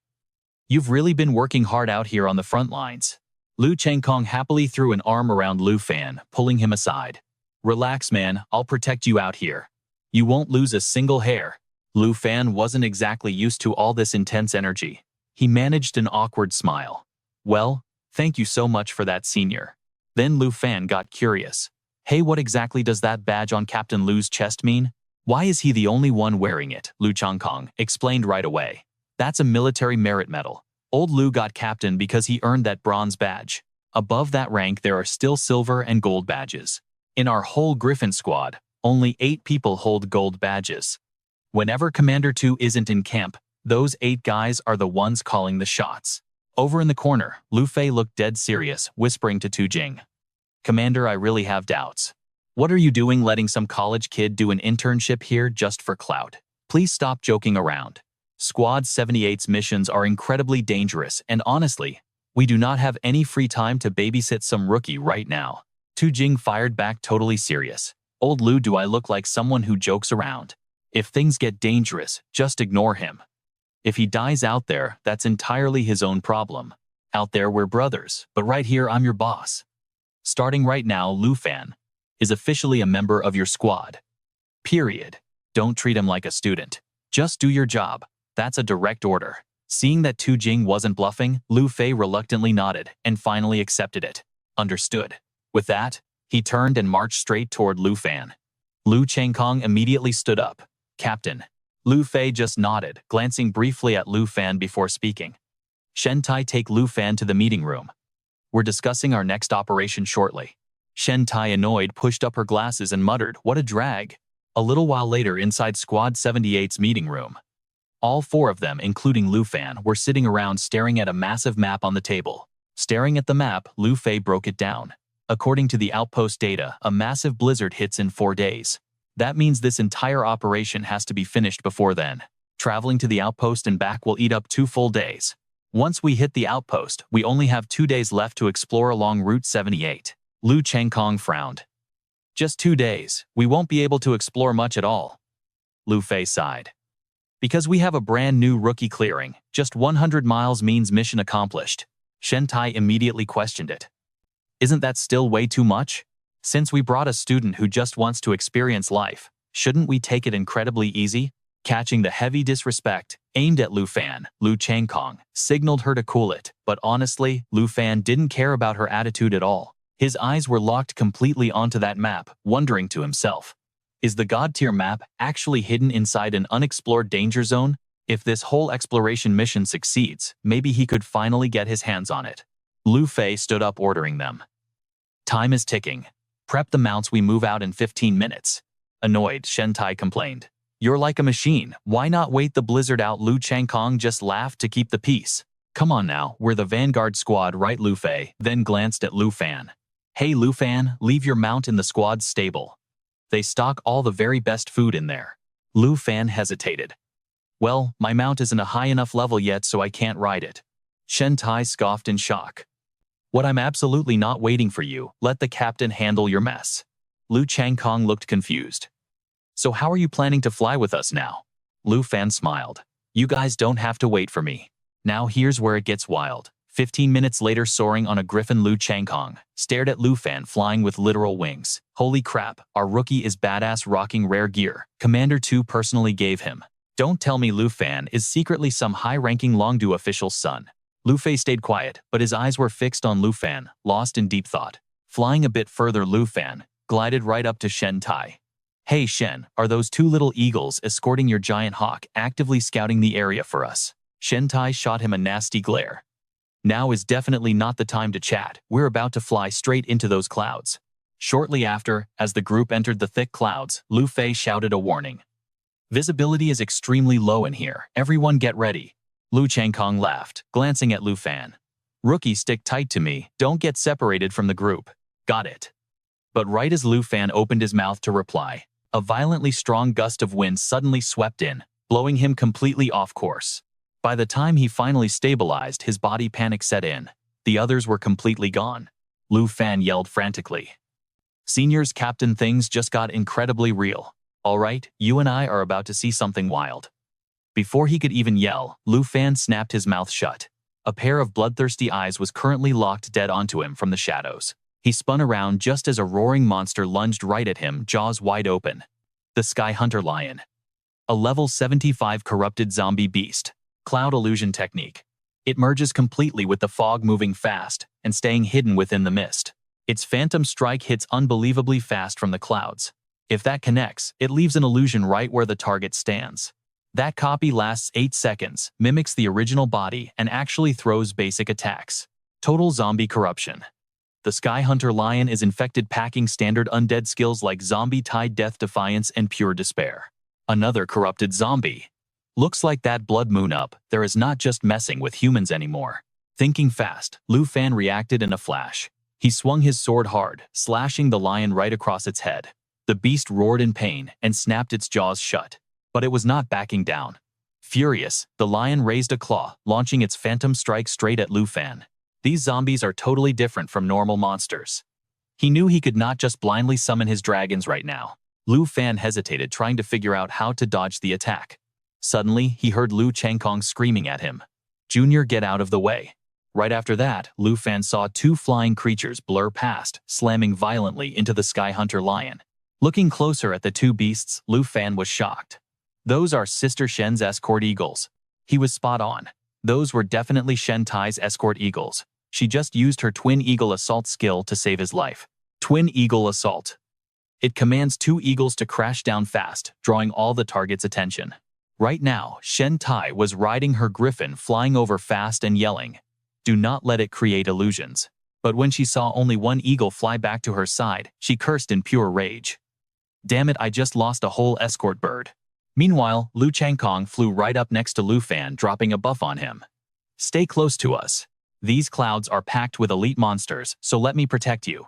You've really been working hard out here on the front lines." Lu Changkong happily threw an arm around Lu Fan, pulling him aside. "Relax, man, I'll protect you out here. You won't lose a single hair." Lu Fan wasn't exactly used to all this intense energy. He managed an awkward smile. "Well, thank you so much for that, senior." Then Lu Fan got curious. "Hey, what exactly does that badge on Captain Lu's chest mean? Why is he the only one wearing it?" Lu Changkong explained right away. "That's a military merit medal. Old Lu got captain because he earned that bronze badge. Above that rank there are still silver and gold badges. In our whole Griffin squad, only 8 people hold gold badges. Whenever Commander 2 isn't in camp, those 8 guys are the ones calling the shots." Over in the corner, Lu Fei looked dead serious, whispering to Tu Jing, "Commander, I really have doubts. What are you doing letting some college kid do an internship here just for clout? Please stop joking around. Squad 78's missions are incredibly dangerous, and honestly, we do not have any free time to babysit some rookie right now." Tu Jing fired back, totally serious. "Old Lu, do I look like someone who jokes around? If things get dangerous, just ignore him. If he dies out there, that's entirely his own problem. Out there we're brothers, but right here I'm your boss. Starting right now, Lu Fan is officially a member of your squad. Period. Don't treat him like a student. Just do your job. That's a direct order." Seeing that Tu Jing wasn't bluffing, Lu Fei reluctantly nodded and finally accepted it. "Understood." With that, he turned and marched straight toward Lu Fan. Lu Changkong immediately stood up. "Captain." Lu Fei just nodded, glancing briefly at Lu Fan before speaking. "Shen Tai, take Lu Fan to the meeting room. We're discussing our next operation shortly." Shen Tai, annoyed, pushed up her glasses and muttered, "What a drag." A little while later, inside Squad 78's meeting room, all 4 of them, including Lu Fan, were sitting around staring at a massive map on the table. Staring at the map, Lu Fei broke it down. According to the outpost data, a massive blizzard hits in 4 days. That means this entire operation has to be finished before then. Traveling to the outpost and back will eat up 2 full days. Once we hit the outpost, we only have 2 days left to explore along Route 78. Lu Changkong frowned. "Just 2 days, we won't be able to explore much at all." Lu Fei sighed. "Because we have a brand new rookie clearing, just 100 miles means mission accomplished." Shen Tai immediately questioned it. "Isn't that still way too much? Since we brought a student who just wants to experience life, shouldn't we take it incredibly easy?" Catching the heavy disrespect aimed at Lu Fan, Lu Changkong signaled her to cool it, but honestly, Lu Fan didn't care about her attitude at all. His eyes were locked completely onto that map, wondering to himself, is the God-tier map actually hidden inside an unexplored danger zone? If this whole exploration mission succeeds, maybe he could finally get his hands on it. Lu Fei stood up ordering them. Time is ticking. Prep the mounts, we move out in 15 minutes. Annoyed, Shen Tai complained. You're like a machine. Why not wait the blizzard out? Lu Changkong just laughed to keep the peace. Come on now, we're the vanguard squad, right? Lu Fei then glanced at Lu Fan. Hey Lu Fan, leave your mount in the squad's stable. They stock all the very best food in there. Lu Fan hesitated. Well, my mount isn't a high enough level yet, so I can't ride it. Shen Tai scoffed in shock. What? I'm absolutely not waiting for you. Let the captain handle your mess. Lu Changkong looked confused. So how are you planning to fly with us now? Lu Fan smiled. You guys don't have to wait for me. Now here's where it gets wild. 15 minutes later, soaring on a griffin, Lu Changkong stared at Lu Fan flying with literal wings. Holy crap, our rookie is badass, rocking rare gear. Commander 2 personally gave him. Don't tell me Lu Fan is secretly some high-ranking Longdu official's son. Lu Fei stayed quiet, but his eyes were fixed on Lu Fan, lost in deep thought. Flying a bit further, Lu Fan glided right up to Shen Tai. Hey Shen, are those two little eagles escorting your giant hawk actively scouting the area for us? Shen Tai shot him a nasty glare. Now is definitely not the time to chat. We're about to fly straight into those clouds. Shortly after, as the group entered the thick clouds, Lu Fei shouted a warning. Visibility is extremely low in here. Everyone get ready. Lu Changkong laughed, glancing at Lu Fan. Rookie, stick tight to me. Don't get separated from the group. Got it. But right as Lu Fan opened his mouth to reply, a violently strong gust of wind suddenly swept in, blowing him completely off course. By the time he finally stabilized, his body panic set in. The others were completely gone. Lu Fan yelled frantically. Seniors, Captain, things just got incredibly real. All right, you and I are about to see something wild. Before he could even yell, Lu Fan snapped his mouth shut. A pair of bloodthirsty eyes was currently locked dead onto him from the shadows. He spun around just as a roaring monster lunged right at him, jaws wide open. The Sky Hunter Lion. A level 75 corrupted zombie beast. Cloud illusion technique. It merges completely with the fog, moving fast and staying hidden within the mist. Its phantom strike hits unbelievably fast from the clouds. If that connects, it leaves an illusion right where the target stands. That copy lasts 8 seconds, mimics the original body, and actually throws basic attacks. Total zombie corruption. The Sky Hunter Lion is infected, packing standard undead skills like Zombie Tide, Death Defiance, and Pure Despair. Another corrupted zombie. Looks like that Blood Moon up there is not just messing with humans anymore. Thinking fast, Lu Fan reacted in a flash. He swung his sword hard, slashing the lion right across its head. The beast roared in pain and snapped its jaws shut. But it was not backing down. Furious, the lion raised a claw, launching its phantom strike straight at Lu Fan. These zombies are totally different from normal monsters. He knew he could not just blindly summon his dragons right now. Lu Fan hesitated, trying to figure out how to dodge the attack. Suddenly, he heard Lu Changkong screaming at him. Junior, get out of the way. Right after that, Lu Fan saw two flying creatures blur past, slamming violently into the Sky Hunter Lion. Looking closer at the two beasts, Lu Fan was shocked. Those are Sister Shen's escort eagles. He was spot on. Those were definitely Shen Tai's escort eagles. She just used her Twin Eagle Assault skill to save his life. Twin Eagle Assault. It commands two eagles to crash down fast, drawing all the target's attention. Right now, Shen Tai was riding her griffin, flying over fast and yelling, "Do not let it create illusions." But when she saw only one eagle fly back to her side, she cursed in pure rage. Damn it, I just lost a whole escort bird. Meanwhile, Lu Changkong flew right up next to Lu Fan, dropping a buff on him. Stay close to us. These clouds are packed with elite monsters, so let me protect you.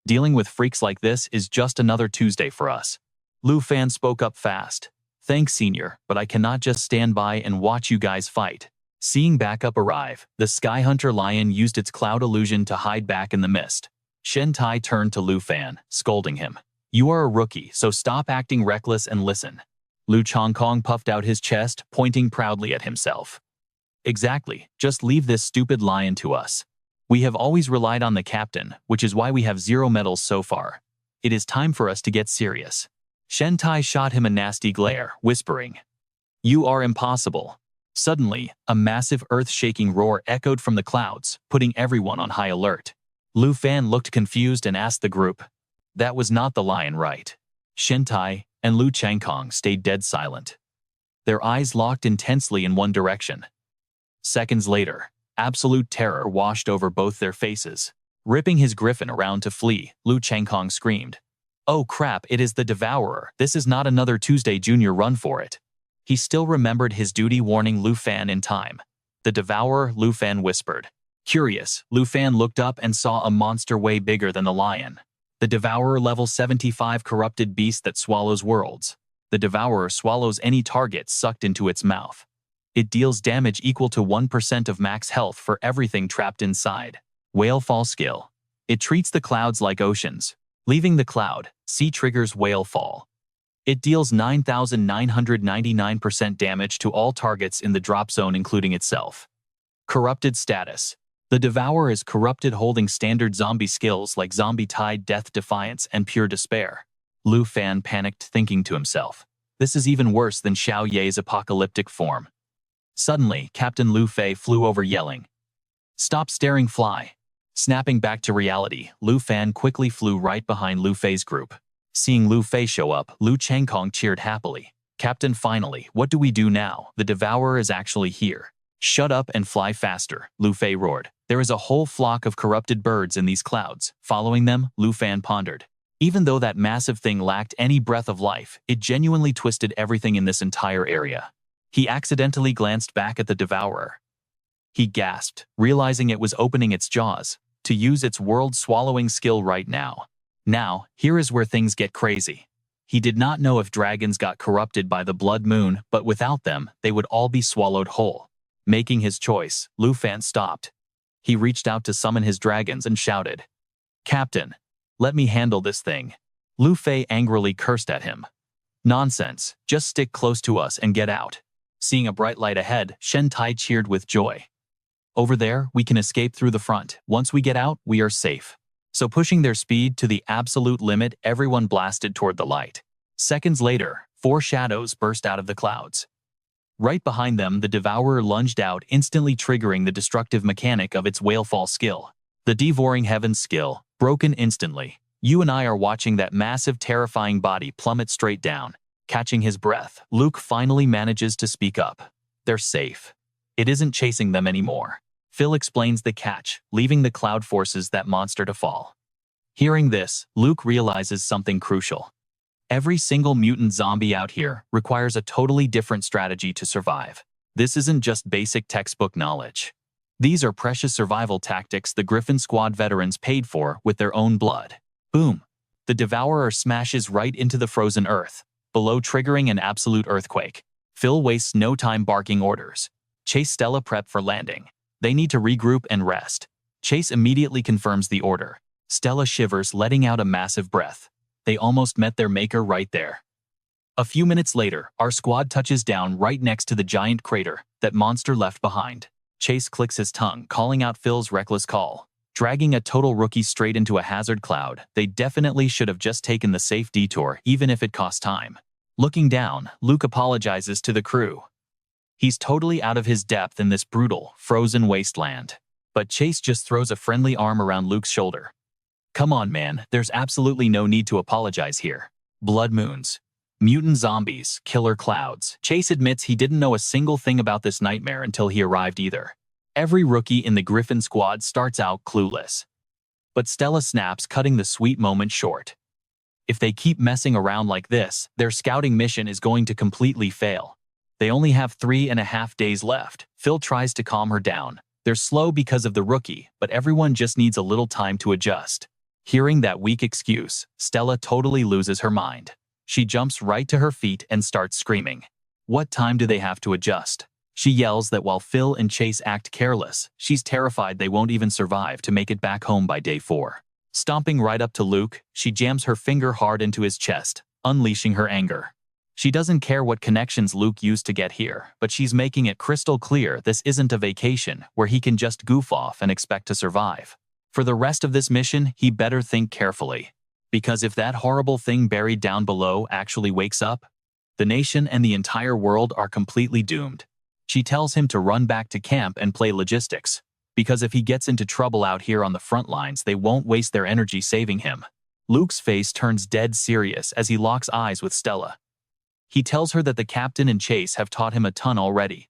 Dealing with freaks like this is just another Tuesday for us. Lu Fan spoke up fast. Thanks, Senior, but I cannot just stand by and watch you guys fight. Seeing backup arrive, the Sky Hunter Lion used its cloud illusion to hide back in the mist. Shen Tai turned to Lu Fan, scolding him. You are a rookie, so stop acting reckless and listen. Lu Changkong puffed out his chest, pointing proudly at himself. Exactly, just leave this stupid lion to us. We have always relied on the captain, which is why we have 0 medals so far. It is time for us to get serious. Shen Tai shot him a nasty glare, whispering, You are impossible. Suddenly, a massive earth-shaking roar echoed from the clouds, putting everyone on high alert. Lu Fan looked confused and asked the group, That was not the lion, right? Shen Tai and Lu Changkong stayed dead silent. Their eyes locked intensely in one direction. Seconds later, Absolute terror washed over both their faces. Ripping his griffin around to flee, Lu Chengkong screamed. "Oh crap, it is the Devourer. This is not another Tuesday Junior, run for it." He still remembered his duty warning Lu Fan in time. "The Devourer," Lu Fan whispered. Curious, Lu Fan looked up and saw a monster way bigger than the lion. The Devourer, level 75 corrupted beast that swallows worlds. The Devourer swallows any target sucked into its mouth. It deals damage equal to 1% of max health for everything trapped inside. Whale Fall skill. It treats the clouds like oceans. Leaving the cloud, sea triggers Whale Fall. It deals 9,999% damage to all targets in the drop zone including itself. Corrupted status. The Devourer is corrupted holding standard zombie skills like Zombie Tide, Death Defiance, and Pure Despair. Lu Fan panicked, thinking to himself, this is even worse than Xiao Ye's apocalyptic form. Suddenly, Captain Lu Fei flew over yelling, "Stop staring, fly!" Snapping back to reality, Lu Fan quickly flew right behind Lu Fei's group. Seeing Lu Fei show up, Lu Chengkong cheered happily. "Captain, finally, what do we do now? The Devourer is actually here." "Shut up and fly faster," Lu Fei roared. "There is a whole flock of corrupted birds in these clouds." Following them, Lu Fan pondered. Even though that massive thing lacked any breath of life, it genuinely twisted everything in this entire area. He accidentally glanced back at the Devourer. He gasped, realizing it was opening its jaws to use its world-swallowing skill right now. Now, here is where things get crazy. He did not know if dragons got corrupted by the blood moon, but without them, they would all be swallowed whole. Making his choice, Lu Fan stopped. He reached out to summon his dragons and shouted, "Captain, let me handle this thing." Lu Fei angrily cursed at him. "Nonsense, just stick close to us and get out." Seeing a bright light ahead, Shen Tai cheered with joy. "Over there, we can escape through the front. Once we get out, we are safe." So pushing their speed to the absolute limit, everyone blasted toward the light. Seconds later, 4 shadows burst out of the clouds. Right behind them, the Devourer lunged out, instantly triggering the destructive mechanic of its Whalefall skill. The Devouring Heavens skill, broken instantly. You and I are watching that massive, terrifying body plummet straight down. Catching his breath, Luke finally manages to speak up. They're safe. It isn't chasing them anymore. Phil explains the catch, leaving the cloud forces that monster to fall. Hearing this, Luke realizes something crucial. Every single mutant zombie out here requires a totally different strategy to survive. This isn't just basic textbook knowledge. These are precious survival tactics the Griffin Squad veterans paid for with their own blood. Boom! The Devourer smashes right into the frozen earth, below triggering an absolute earthquake. Phil wastes no time barking orders. Chase, Stella, prep for landing. They need to regroup and rest. Chase immediately confirms the order. Stella shivers, letting out a massive breath. They almost met their maker right there. A few minutes later, our squad touches down right next to the giant crater that monster left behind. Chase clicks his tongue, calling out Phil's reckless call. Dragging a total rookie straight into a hazard cloud, they definitely should have just taken the safe detour, even if it cost time. Looking down, Luke apologizes to the crew. He's totally out of his depth in this brutal, frozen wasteland. But Chase just throws a friendly arm around Luke's shoulder. "Come on, man, there's absolutely no need to apologize here." Blood moons, mutant zombies, killer clouds. Chase admits he didn't know a single thing about this nightmare until he arrived either. Every rookie in the Griffin Squad starts out clueless. But Stella snaps, cutting the sweet moment short. If they keep messing around like this, their scouting mission is going to completely fail. They only have 3.5 days left. Phil tries to calm her down. They're slow because of the rookie, but everyone just needs a little time to adjust. Hearing that weak excuse, Stella totally loses her mind. She jumps right to her feet and starts screaming. What time do they have to adjust? She yells that while Phil and Chase act careless, she's terrified they won't even survive to make it back home by day 4. Stomping right up to Luke, she jams her finger hard into his chest, unleashing her anger. She doesn't care what connections Luke used to get here, but she's making it crystal clear this isn't a vacation where he can just goof off and expect to survive. For the rest of this mission, he better think carefully. Because if that horrible thing buried down below actually wakes up, the nation and the entire world are completely doomed. She tells him to run back to camp and play logistics, because if he gets into trouble out here on the front lines, they won't waste their energy saving him. Luke's face turns dead serious as he locks eyes with Stella. He tells her that the captain and Chase have taught him a ton already.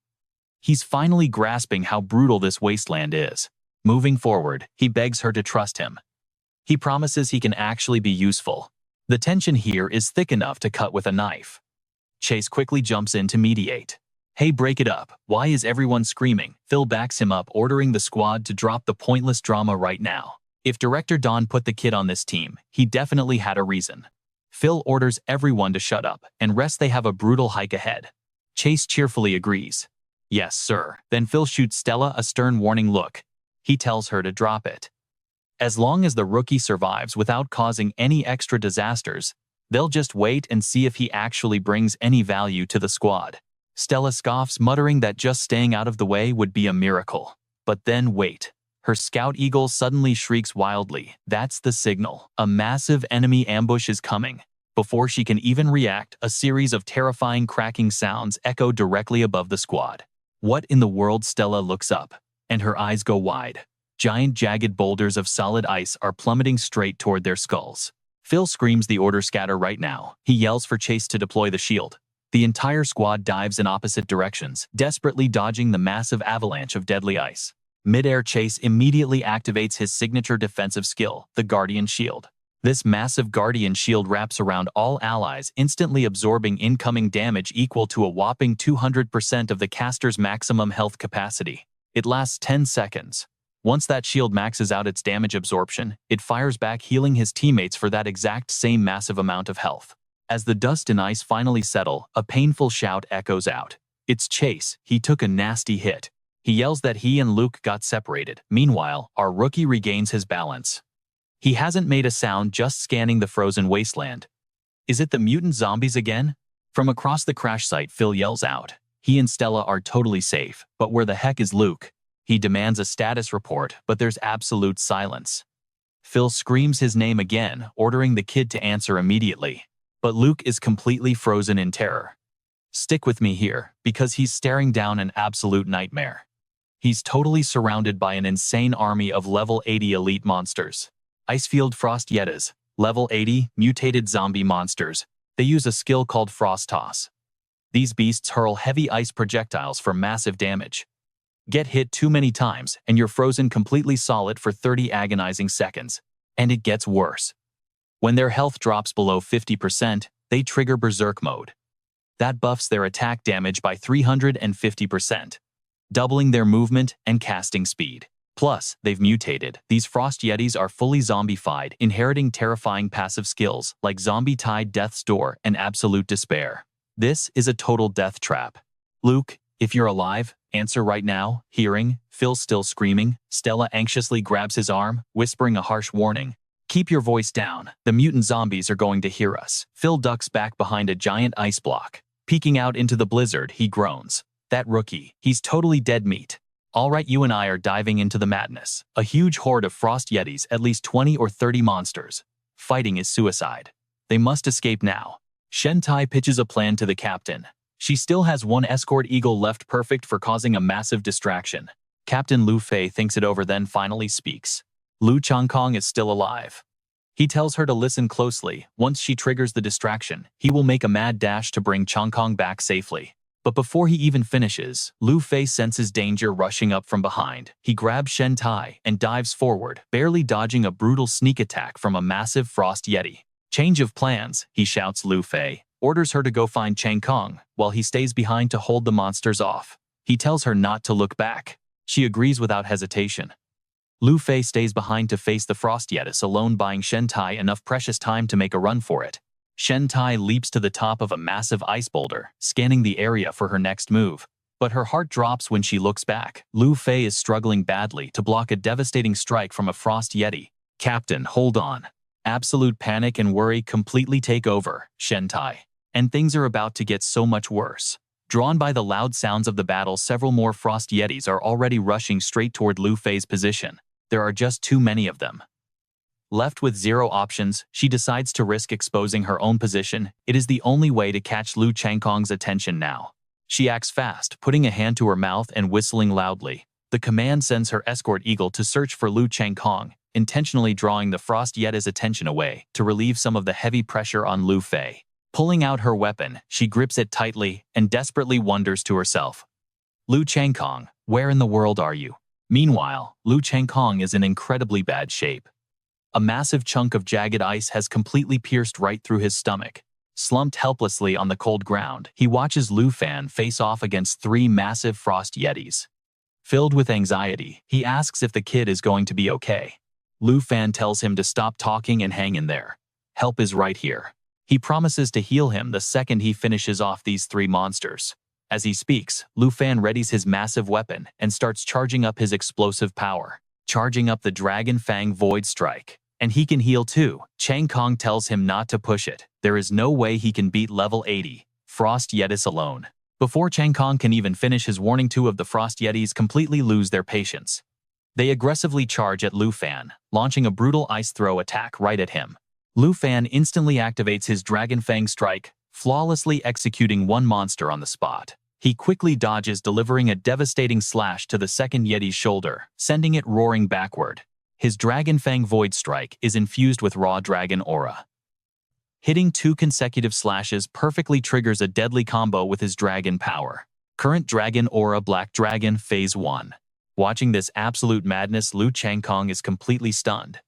He's finally grasping how brutal this wasteland is. Moving forward, he begs her to trust him. He promises he can actually be useful. The tension here is thick enough to cut with a knife. Chase quickly jumps in to mediate. Hey, break it up. Why is everyone screaming? Phil backs him up, ordering the squad to drop the pointless drama right now. If Director Don put the kid on this team, he definitely had a reason. Phil orders everyone to shut up and rest. They have a brutal hike ahead. Chase cheerfully agrees. Yes, sir. Then Phil shoots Stella a stern warning look. He tells her to drop it. As long as the rookie survives without causing any extra disasters, they'll just wait and see if he actually brings any value to the squad. Stella scoffs, muttering that just staying out of the way would be a miracle. But then wait. Her scout eagle suddenly shrieks wildly. That's the signal. A massive enemy ambush is coming. Before she can even react, a series of terrifying cracking sounds echo directly above the squad. What in the world? Stella looks up, and her eyes go wide. Giant jagged boulders of solid ice are plummeting straight toward their skulls. Phil screams the order scatter right now. He yells for Chase to deploy the shield. The entire squad dives in opposite directions, desperately dodging the massive avalanche of deadly ice. Mid-air, Chase immediately activates his signature defensive skill, the Guardian Shield. This massive Guardian Shield wraps around all allies, instantly absorbing incoming damage equal to a whopping 200% of the caster's maximum health capacity. It lasts 10 seconds. Once that shield maxes out its damage absorption, it fires back, healing his teammates for that exact same massive amount of health. As the dust and ice finally settle, a painful shout echoes out. It's Chase. He took a nasty hit. He yells that he and Luke got separated. Meanwhile, our rookie regains his balance. He hasn't made a sound, just scanning the frozen wasteland. Is it the mutant zombies again? From across the crash site, Phil yells out. He and Stella are totally safe, but where the heck is Luke? He demands a status report, but there's absolute silence. Phil screams his name again, ordering the kid to answer immediately. But Luke is completely frozen in terror. Stick with me here, because he's staring down an absolute nightmare. He's totally surrounded by an insane army of level 80 elite monsters. Icefield Frost Yetas, level 80, mutated zombie monsters. They use a skill called Frost Toss. These beasts hurl heavy ice projectiles for massive damage. Get hit too many times, and you're frozen completely solid for 30 agonizing seconds. And it gets worse. When their health drops below 50%, they trigger Berserk mode. That buffs their attack damage by 350%, doubling their movement and casting speed. Plus, they've mutated. These Frost Yetis are fully zombified, inheriting terrifying passive skills like Zombie Tide, Death's Door, and Absolute Despair. This is a total death trap. Luke, if you're alive, answer right now. Hearing Phil still screaming, Stella anxiously grabs his arm, whispering a harsh warning. Keep your voice down. The mutant zombies are going to hear us. Phil ducks back behind a giant ice block. Peeking out into the blizzard, he groans. That rookie, he's totally dead meat. All right, you and I are diving into the madness. A huge horde of Frost Yetis, at least 20 or 30 monsters. Fighting is suicide. They must escape now. Shentai pitches a plan to the captain. She still has one escort eagle left, perfect for causing a massive distraction. Captain Lu Fei thinks it over, then finally speaks. Lu Changkong is still alive. He tells her to listen closely. Once she triggers the distraction, he will make a mad dash to bring Changkong back safely. But before he even finishes, Lu Fei senses danger rushing up from behind. He grabs Shentai and dives forward, barely dodging a brutal sneak attack from a massive Frost Yeti. Change of plans, he shouts. Lu Fei orders her to go find Changkong, while he stays behind to hold the monsters off. He tells her not to look back. She agrees without hesitation. Lu Fei stays behind to face the Frost Yetis alone, buying Shentai enough precious time to make a run for it. Shentai leaps to the top of a massive ice boulder, scanning the area for her next move. But her heart drops when she looks back. Lu Fei is struggling badly to block a devastating strike from a Frost Yeti. Captain, hold on. Absolute panic and worry completely take over Shentai. And things are about to get so much worse. Drawn by the loud sounds of the battle, several more Frost Yetis are already rushing straight toward Lu Fei's position. There are just too many of them. Left with zero options, she decides to risk exposing her own position. It is the only way to catch Lu Changkong's attention now. She acts fast, putting a hand to her mouth and whistling loudly. The command sends her escort eagle to search for Lu Changkong, intentionally drawing the Frost Yeti's attention away to relieve some of the heavy pressure on Lu Fei. Pulling out her weapon, she grips it tightly and desperately wonders to herself, Lu Changkong, where in the world are you? Meanwhile, Lu Changkong is in incredibly bad shape. A massive chunk of jagged ice has completely pierced right through his stomach. Slumped helplessly on the cold ground, he watches Lu Fan face off against 3 massive frost yetis. Filled with anxiety, he asks if the kid is going to be okay. Lu Fan tells him to stop talking and hang in there. Help is right here. He promises to heal him the second he finishes off these 3 monsters. As he speaks, Lu Fan readies his massive weapon and starts charging up his explosive power, charging up the Dragon Fang Void Strike. And he can heal too. Chang Kong tells him not to push it. There is no way he can beat level 80 Frost Yetis alone. Before Chang Kong can even finish his warning, 2 of the Frost Yetis completely lose their patience. They aggressively charge at Lu Fan, launching a brutal ice throw attack right at him. Lu Fan instantly activates his Dragon Fang Strike, flawlessly executing 1 monster on the spot. He quickly dodges, delivering a devastating slash to the second Yeti's shoulder, sending it roaring backward. His Dragon Fang Void Strike is infused with raw dragon aura. Hitting 2 consecutive slashes perfectly triggers a deadly combo with his dragon power. Current Dragon Aura Black Dragon Phase 1. Watching this absolute madness, Lu Changkong is completely stunned.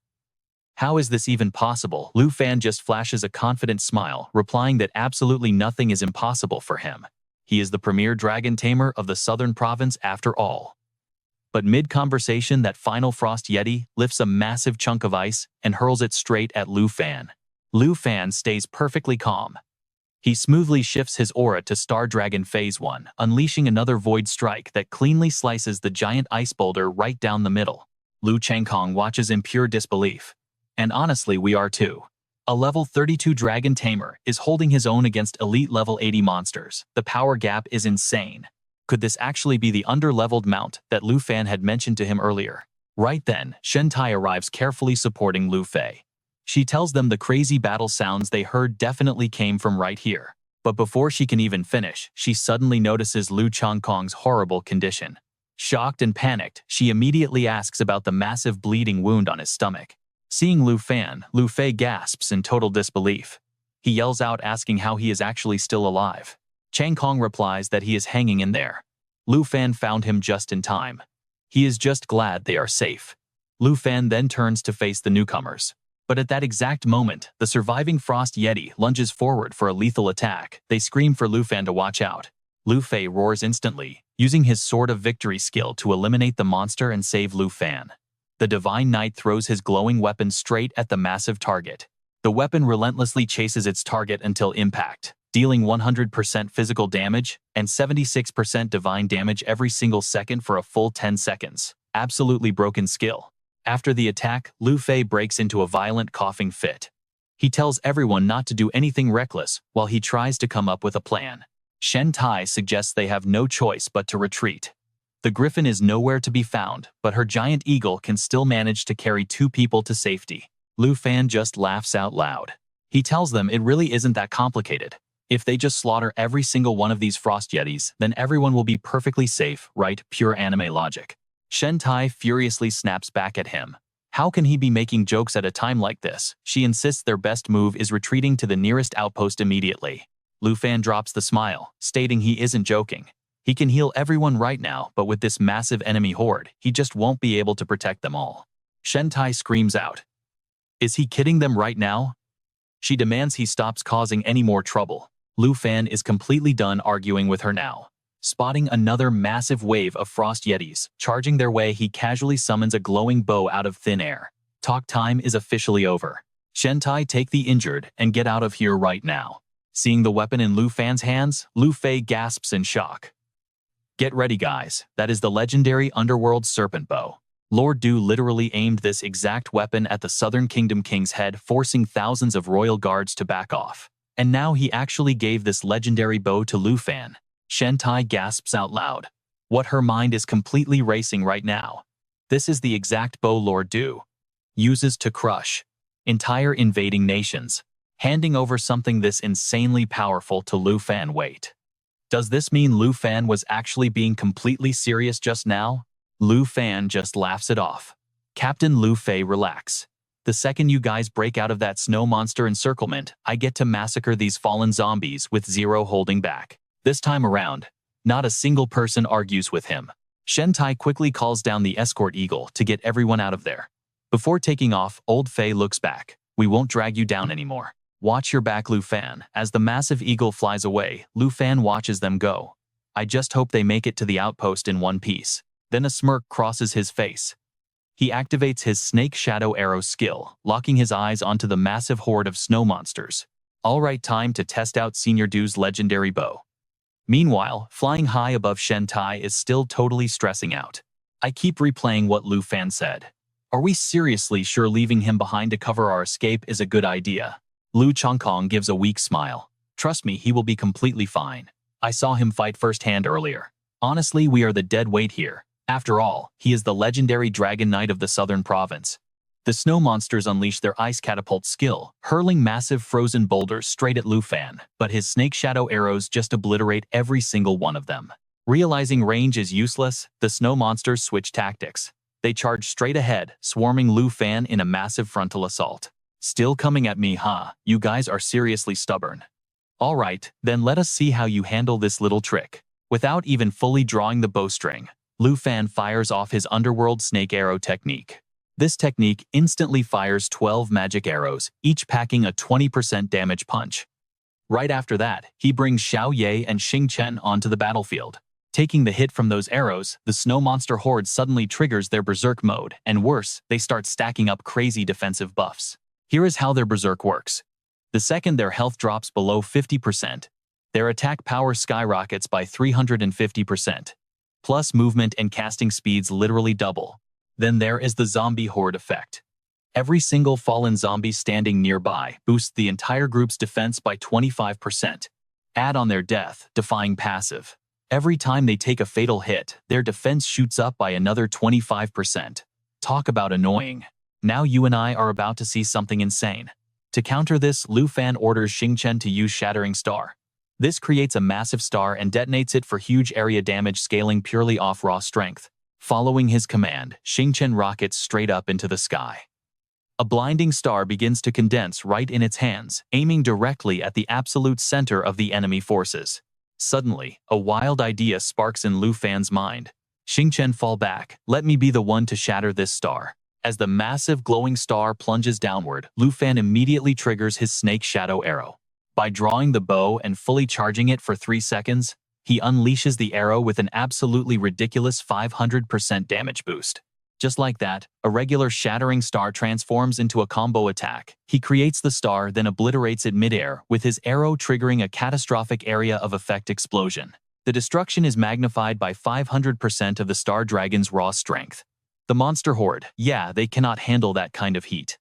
How is this even possible? Lu Fan just flashes a confident smile, replying that absolutely nothing is impossible for him. He is the premier Dragon Tamer of the Southern Province after all. But mid-conversation, that final Frost Yeti lifts a massive chunk of ice and hurls it straight at Lu Fan. Lu Fan stays perfectly calm. He smoothly shifts his aura to Star Dragon Phase 1, unleashing another Void Strike that cleanly slices the giant ice boulder right down the middle. Lu Changkong watches in pure disbelief. And honestly, we are too. A level 32 Dragon Tamer is holding his own against elite level 80 monsters. The power gap is insane. Could this actually be the under-leveled mount that Lu Fan had mentioned to him earlier? Right then, Shen Tai arrives, carefully supporting Lu Fei. She tells them the crazy battle sounds they heard definitely came from right here. But before she can even finish, she suddenly notices Lu Changkong's horrible condition. Shocked and panicked, she immediately asks about the massive bleeding wound on his stomach. Seeing Lu Fan, Lu Fei gasps in total disbelief. He yells out, asking how he is actually still alive. Chang Kong replies that he is hanging in there. Lu Fan found him just in time. He is just glad they are safe. Lu Fan then turns to face the newcomers. But at that exact moment, the surviving Frost Yeti lunges forward for a lethal attack. They scream for Lu Fan to watch out. Lu Fei roars instantly, using his Sword of Victory skill to eliminate the monster and save Lu Fan. The Divine Knight throws his glowing weapon straight at the massive target. The weapon relentlessly chases its target until impact, dealing 100% physical damage and 76% divine damage every single second for a full 10 seconds. Absolutely broken skill. After the attack, Lu Fei breaks into a violent coughing fit. He tells everyone not to do anything reckless while he tries to come up with a plan. Shen Tai suggests they have no choice but to retreat. The griffin is nowhere to be found, but her giant eagle can still manage to carry 2 people to safety. Lu Fan just laughs out loud. He tells them it really isn't that complicated. If they just slaughter every single one of these Frost Yetis, then everyone will be perfectly safe, right? Pure anime logic. Shen Tai furiously snaps back at him. How can he be making jokes at a time like this? She insists their best move is retreating to the nearest outpost immediately. Lu Fan drops the smile, stating he isn't joking. He can heal everyone right now, but with this massive enemy horde, he just won't be able to protect them all. Shen Tai screams out. Is he kidding them right now? She demands he stops causing any more trouble. Lu Fan is completely done arguing with her now. Spotting another massive wave of Frost Yetis charging their way, he casually summons a glowing bow out of thin air. Talk time is officially over. Shen Tai, take the injured and get out of here right now. Seeing the weapon in Lu Fan's hands, Lu Fei gasps in shock. Get ready, guys. That is the legendary Underworld Serpent Bow. Lord Du literally aimed this exact weapon at the Southern Kingdom King's head, forcing thousands of royal guards to back off. And now he actually gave this legendary bow to Lu Fan. Shen Tai gasps out loud. What, her mind is completely racing right now. This is the exact bow Lord Du uses to crush entire invading nations. Handing over something this insanely powerful to Lu Fan. Wait. Does this mean Lu Fan was actually being completely serious just now? Lu Fan just laughs it off. Captain Lu Fei, relax. The second you guys break out of that snow monster encirclement, I get to massacre these fallen zombies with zero holding back. This time around, Not a single person argues with him. Shen Tai quickly calls down the escort eagle to get everyone out of there. Before taking off, Old Fei looks back. We won't drag you down anymore. Watch your back, Lu Fan. As the massive eagle flies away, Lu Fan watches them go. I just hope they make it to the outpost in one piece. Then a smirk crosses his face. He activates his snake shadow arrow skill, locking his eyes onto the massive horde of snow monsters. All right, time to test out Senior Du's legendary bow. Meanwhile, flying high above Shen Tai is still totally stressing out. I keep replaying what Lu Fan said. Are we seriously sure leaving him behind to cover our escape is a good idea? Lu Chongkong gives a weak smile. Trust me, he will be completely fine. I saw him fight firsthand earlier. Honestly, we are the dead weight here. After all, he is the legendary Dragon Knight of the Southern Province. The snow monsters unleash their ice catapult skill, hurling massive frozen boulders straight at Lu Fan, but his snake shadow arrows just obliterate every single one of them. Realizing range is useless, the snow monsters switch tactics. They charge straight ahead, swarming Lu Fan in a massive frontal assault. Still coming at me, huh? You guys are seriously stubborn. All right, then let us see how you handle this little trick. Without even fully drawing the bowstring, Lu Fan fires off his underworld snake arrow technique. This technique instantly fires 12 magic arrows, each packing a 20% damage punch. Right after that, he brings Xiao Ye and Xing Chen onto the battlefield. Taking the hit from those arrows, the snow monster horde suddenly triggers their berserk mode, and worse, they start stacking up crazy defensive buffs. Here is how their berserk works. The second their health drops below 50%, their attack power skyrockets by 350%. Plus movement and casting speeds literally double. Then there is the zombie horde effect. Every single fallen zombie standing nearby boosts the entire group's defense by 25%. Add on their death, defying passive. Every time they take a fatal hit, their defense shoots up by another 25%. Talk about annoying. Now you and I are about to see something insane. To counter this, Lu Fan orders Xing Chen to use Shattering Star. This creates a massive star and detonates it for huge area damage, scaling purely off raw strength. Following his command, Xing Chen rockets straight up into the sky. A blinding star begins to condense right in its hands, aiming directly at the absolute center of the enemy forces. Suddenly, a wild idea sparks in Lu Fan's mind. Xing Chen, fall back. Let me be the one to shatter this star. As the massive glowing star plunges downward, Lu Fan immediately triggers his snake shadow arrow. By drawing the bow and fully charging it for 3 seconds, he unleashes the arrow with an absolutely ridiculous 500% damage boost. Just like that, a regular shattering star transforms into a combo attack. He creates the star, then obliterates it midair, with his arrow triggering a catastrophic area of effect explosion. The destruction is magnified by 500% of the Star Dragon's raw strength. The monster horde, yeah, they cannot handle that kind of heat.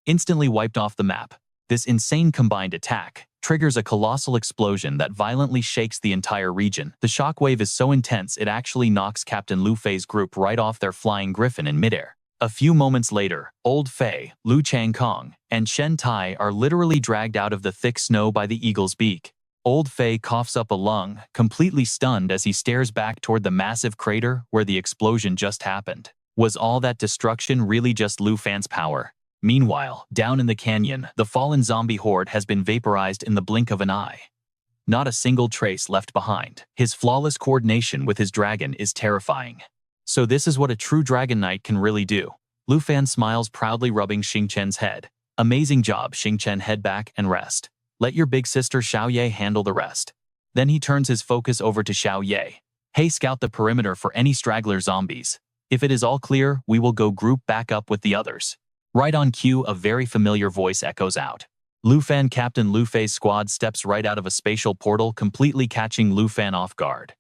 Instantly wiped off the map. This insane combined attack triggers a colossal explosion that violently shakes the entire region. The shockwave is so intense it actually knocks Captain Lu Fei's group right off their flying griffin in midair. A few moments later, Old Fei, Lu Changkong, and Shen Tai are literally dragged out of the thick snow by the eagle's beak. Old Fei coughs up a lung, completely stunned as he stares back toward the massive crater where the explosion just happened. Was all that destruction really just Lu Fan's power? Meanwhile, down in the canyon, the fallen zombie horde has been vaporized in the blink of an eye. Not a single trace left behind. His flawless coordination with his dragon is terrifying. So this is what a true Dragon Knight can really do. Lu Fan smiles proudly, rubbing Xing Chen's head. Amazing job, Xing Chen, head back and rest. Let your big sister Xiao Ye handle the rest. Then he turns his focus over to Xiao Ye. Hey, scout the perimeter for any straggler zombies. If it is all clear, we will go group back up with the others. Right on cue, a very familiar voice echoes out. Lu Fan. Captain Lu Fei's squad steps right out of a spatial portal, completely catching Lu Fan off guard.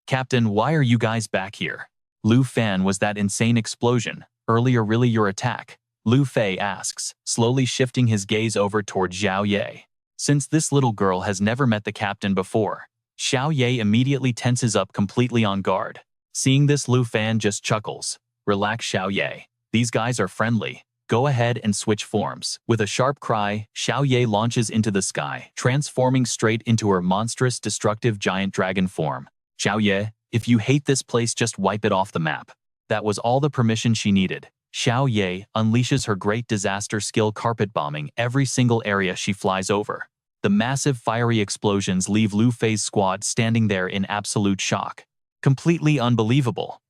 Captain, why are you guys back here? Lu Fan, was that insane explosion earlier really your attack? Lu Fei asks, slowly shifting his gaze over toward Xiao Ye. Since this little girl has never met the captain before, Xiao Ye immediately tenses up, completely on guard. Seeing this, Lu Fan just chuckles. Relax, Xiao Ye. These guys are friendly. Go ahead and switch forms. With a sharp cry, Xiao Ye launches into the sky, transforming straight into her monstrous, destructive giant dragon form. Xiao Ye, if you hate this place, just wipe it off the map. That was all the permission she needed. Xiao Ye unleashes her great disaster skill, carpet bombing every single area she flies over. The massive fiery explosions leave Lu Fei's squad standing there in absolute shock. Completely unbelievable.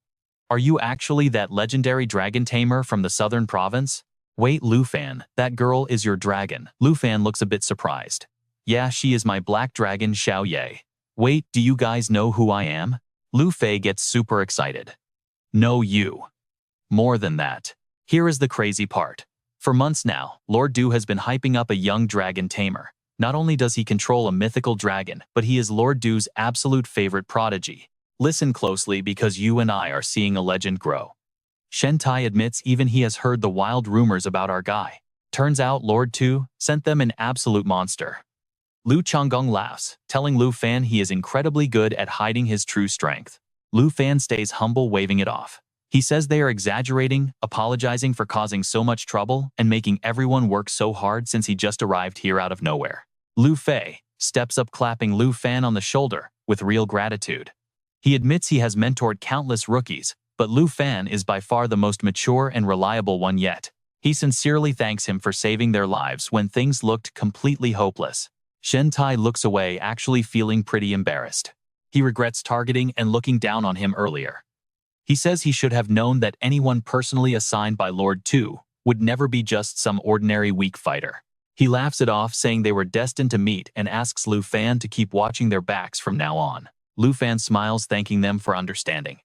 Are you actually that legendary Dragon Tamer from the southern province? Wait, Lu Fan, that girl is your dragon. Lu Fan looks a bit surprised. Yeah, she is my black dragon Xiao Ye. Wait, do you guys know who I am? Lu Fei gets super excited. No, you. More than that. Here is the crazy part. For months now, Lord Du has been hyping up a young Dragon Tamer. Not only does he control a mythical dragon, but he is Lord Du's absolute favorite prodigy. Listen closely because you and I are seeing a legend grow. Shen Tai admits even he has heard the wild rumors about our guy. Turns out Lord Du sent them an absolute monster. Lu Changgong laughs, telling Lu Fan he is incredibly good at hiding his true strength. Lu Fan stays humble, waving it off. He says they are exaggerating, apologizing for causing so much trouble, and making everyone work so hard since he just arrived here out of nowhere. Lu Fei steps up, clapping Lu Fan on the shoulder with real gratitude. He admits he has mentored countless rookies, but Lu Fan is by far the most mature and reliable one yet. He sincerely thanks him for saving their lives when things looked completely hopeless. Shen Tai looks away, actually feeling pretty embarrassed. He regrets targeting and looking down on him earlier. He says he should have known that anyone personally assigned by Lord Tu would never be just some ordinary weak fighter. He laughs it off, saying they were destined to meet, and asks Lu Fan to keep watching their backs from now on. Lu Fan smiles, thanking them for understanding.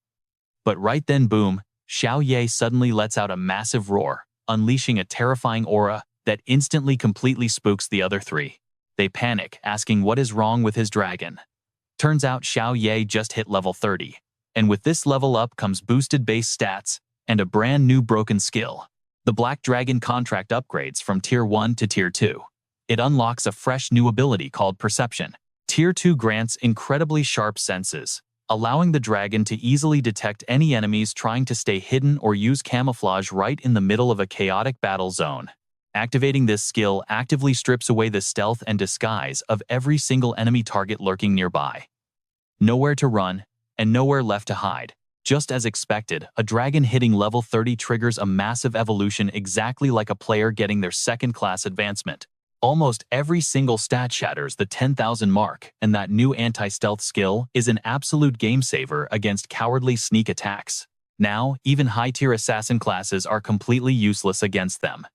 But right then, boom, Xiao Ye suddenly lets out a massive roar, unleashing a terrifying aura that instantly completely spooks the other three. They panic, asking what is wrong with his dragon. Turns out Xiao Ye just hit level 30. And with this level up comes boosted base stats and a brand new broken skill. The Black Dragon contract upgrades from Tier 1 to Tier 2. It unlocks a fresh new ability called Perception. Tier 2 grants incredibly sharp senses, allowing the dragon to easily detect any enemies trying to stay hidden or use camouflage right in the middle of a chaotic battle zone. Activating this skill actively strips away the stealth and disguise of every single enemy target lurking nearby. Nowhere to run, and nowhere left to hide. Just as expected, a dragon hitting level 30 triggers a massive evolution, exactly like a player getting their second-class advancement. Almost every single stat shatters the 10,000 mark, and that new anti-stealth skill is an absolute game-saver against cowardly sneak attacks. Now, even high-tier assassin classes are completely useless against them.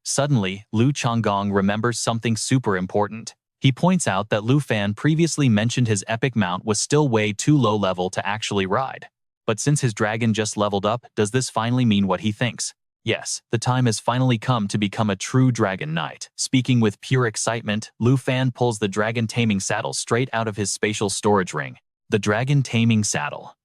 Suddenly, Lu Changgong remembers something super important. He points out that Lu Fan previously mentioned his epic mount was still way too low level to actually ride. But since his dragon just leveled up, does this finally mean what he thinks? Yes, the time has finally come to become a true dragon knight. Speaking with pure excitement, Lu Fan pulls the dragon taming saddle straight out of his spatial storage ring. The dragon taming saddle.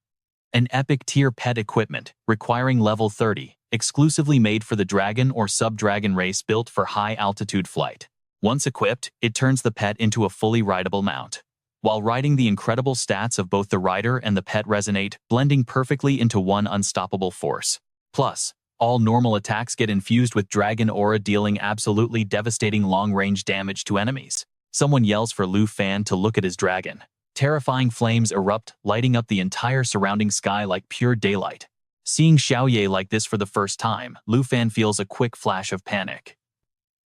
An epic tier pet equipment, requiring level 30, exclusively made for the dragon or sub-dragon race, built for high-altitude flight. Once equipped, it turns the pet into a fully rideable mount. While riding, the incredible stats of both the rider and the pet resonate, blending perfectly into one unstoppable force. Plus, all normal attacks get infused with dragon aura, dealing absolutely devastating long-range damage to enemies. Someone yells for Lu Fan to look at his dragon. Terrifying flames erupt, lighting up the entire surrounding sky like pure daylight. Seeing Xiao Ye like this for the first time, Lu Fan feels a quick flash of panic.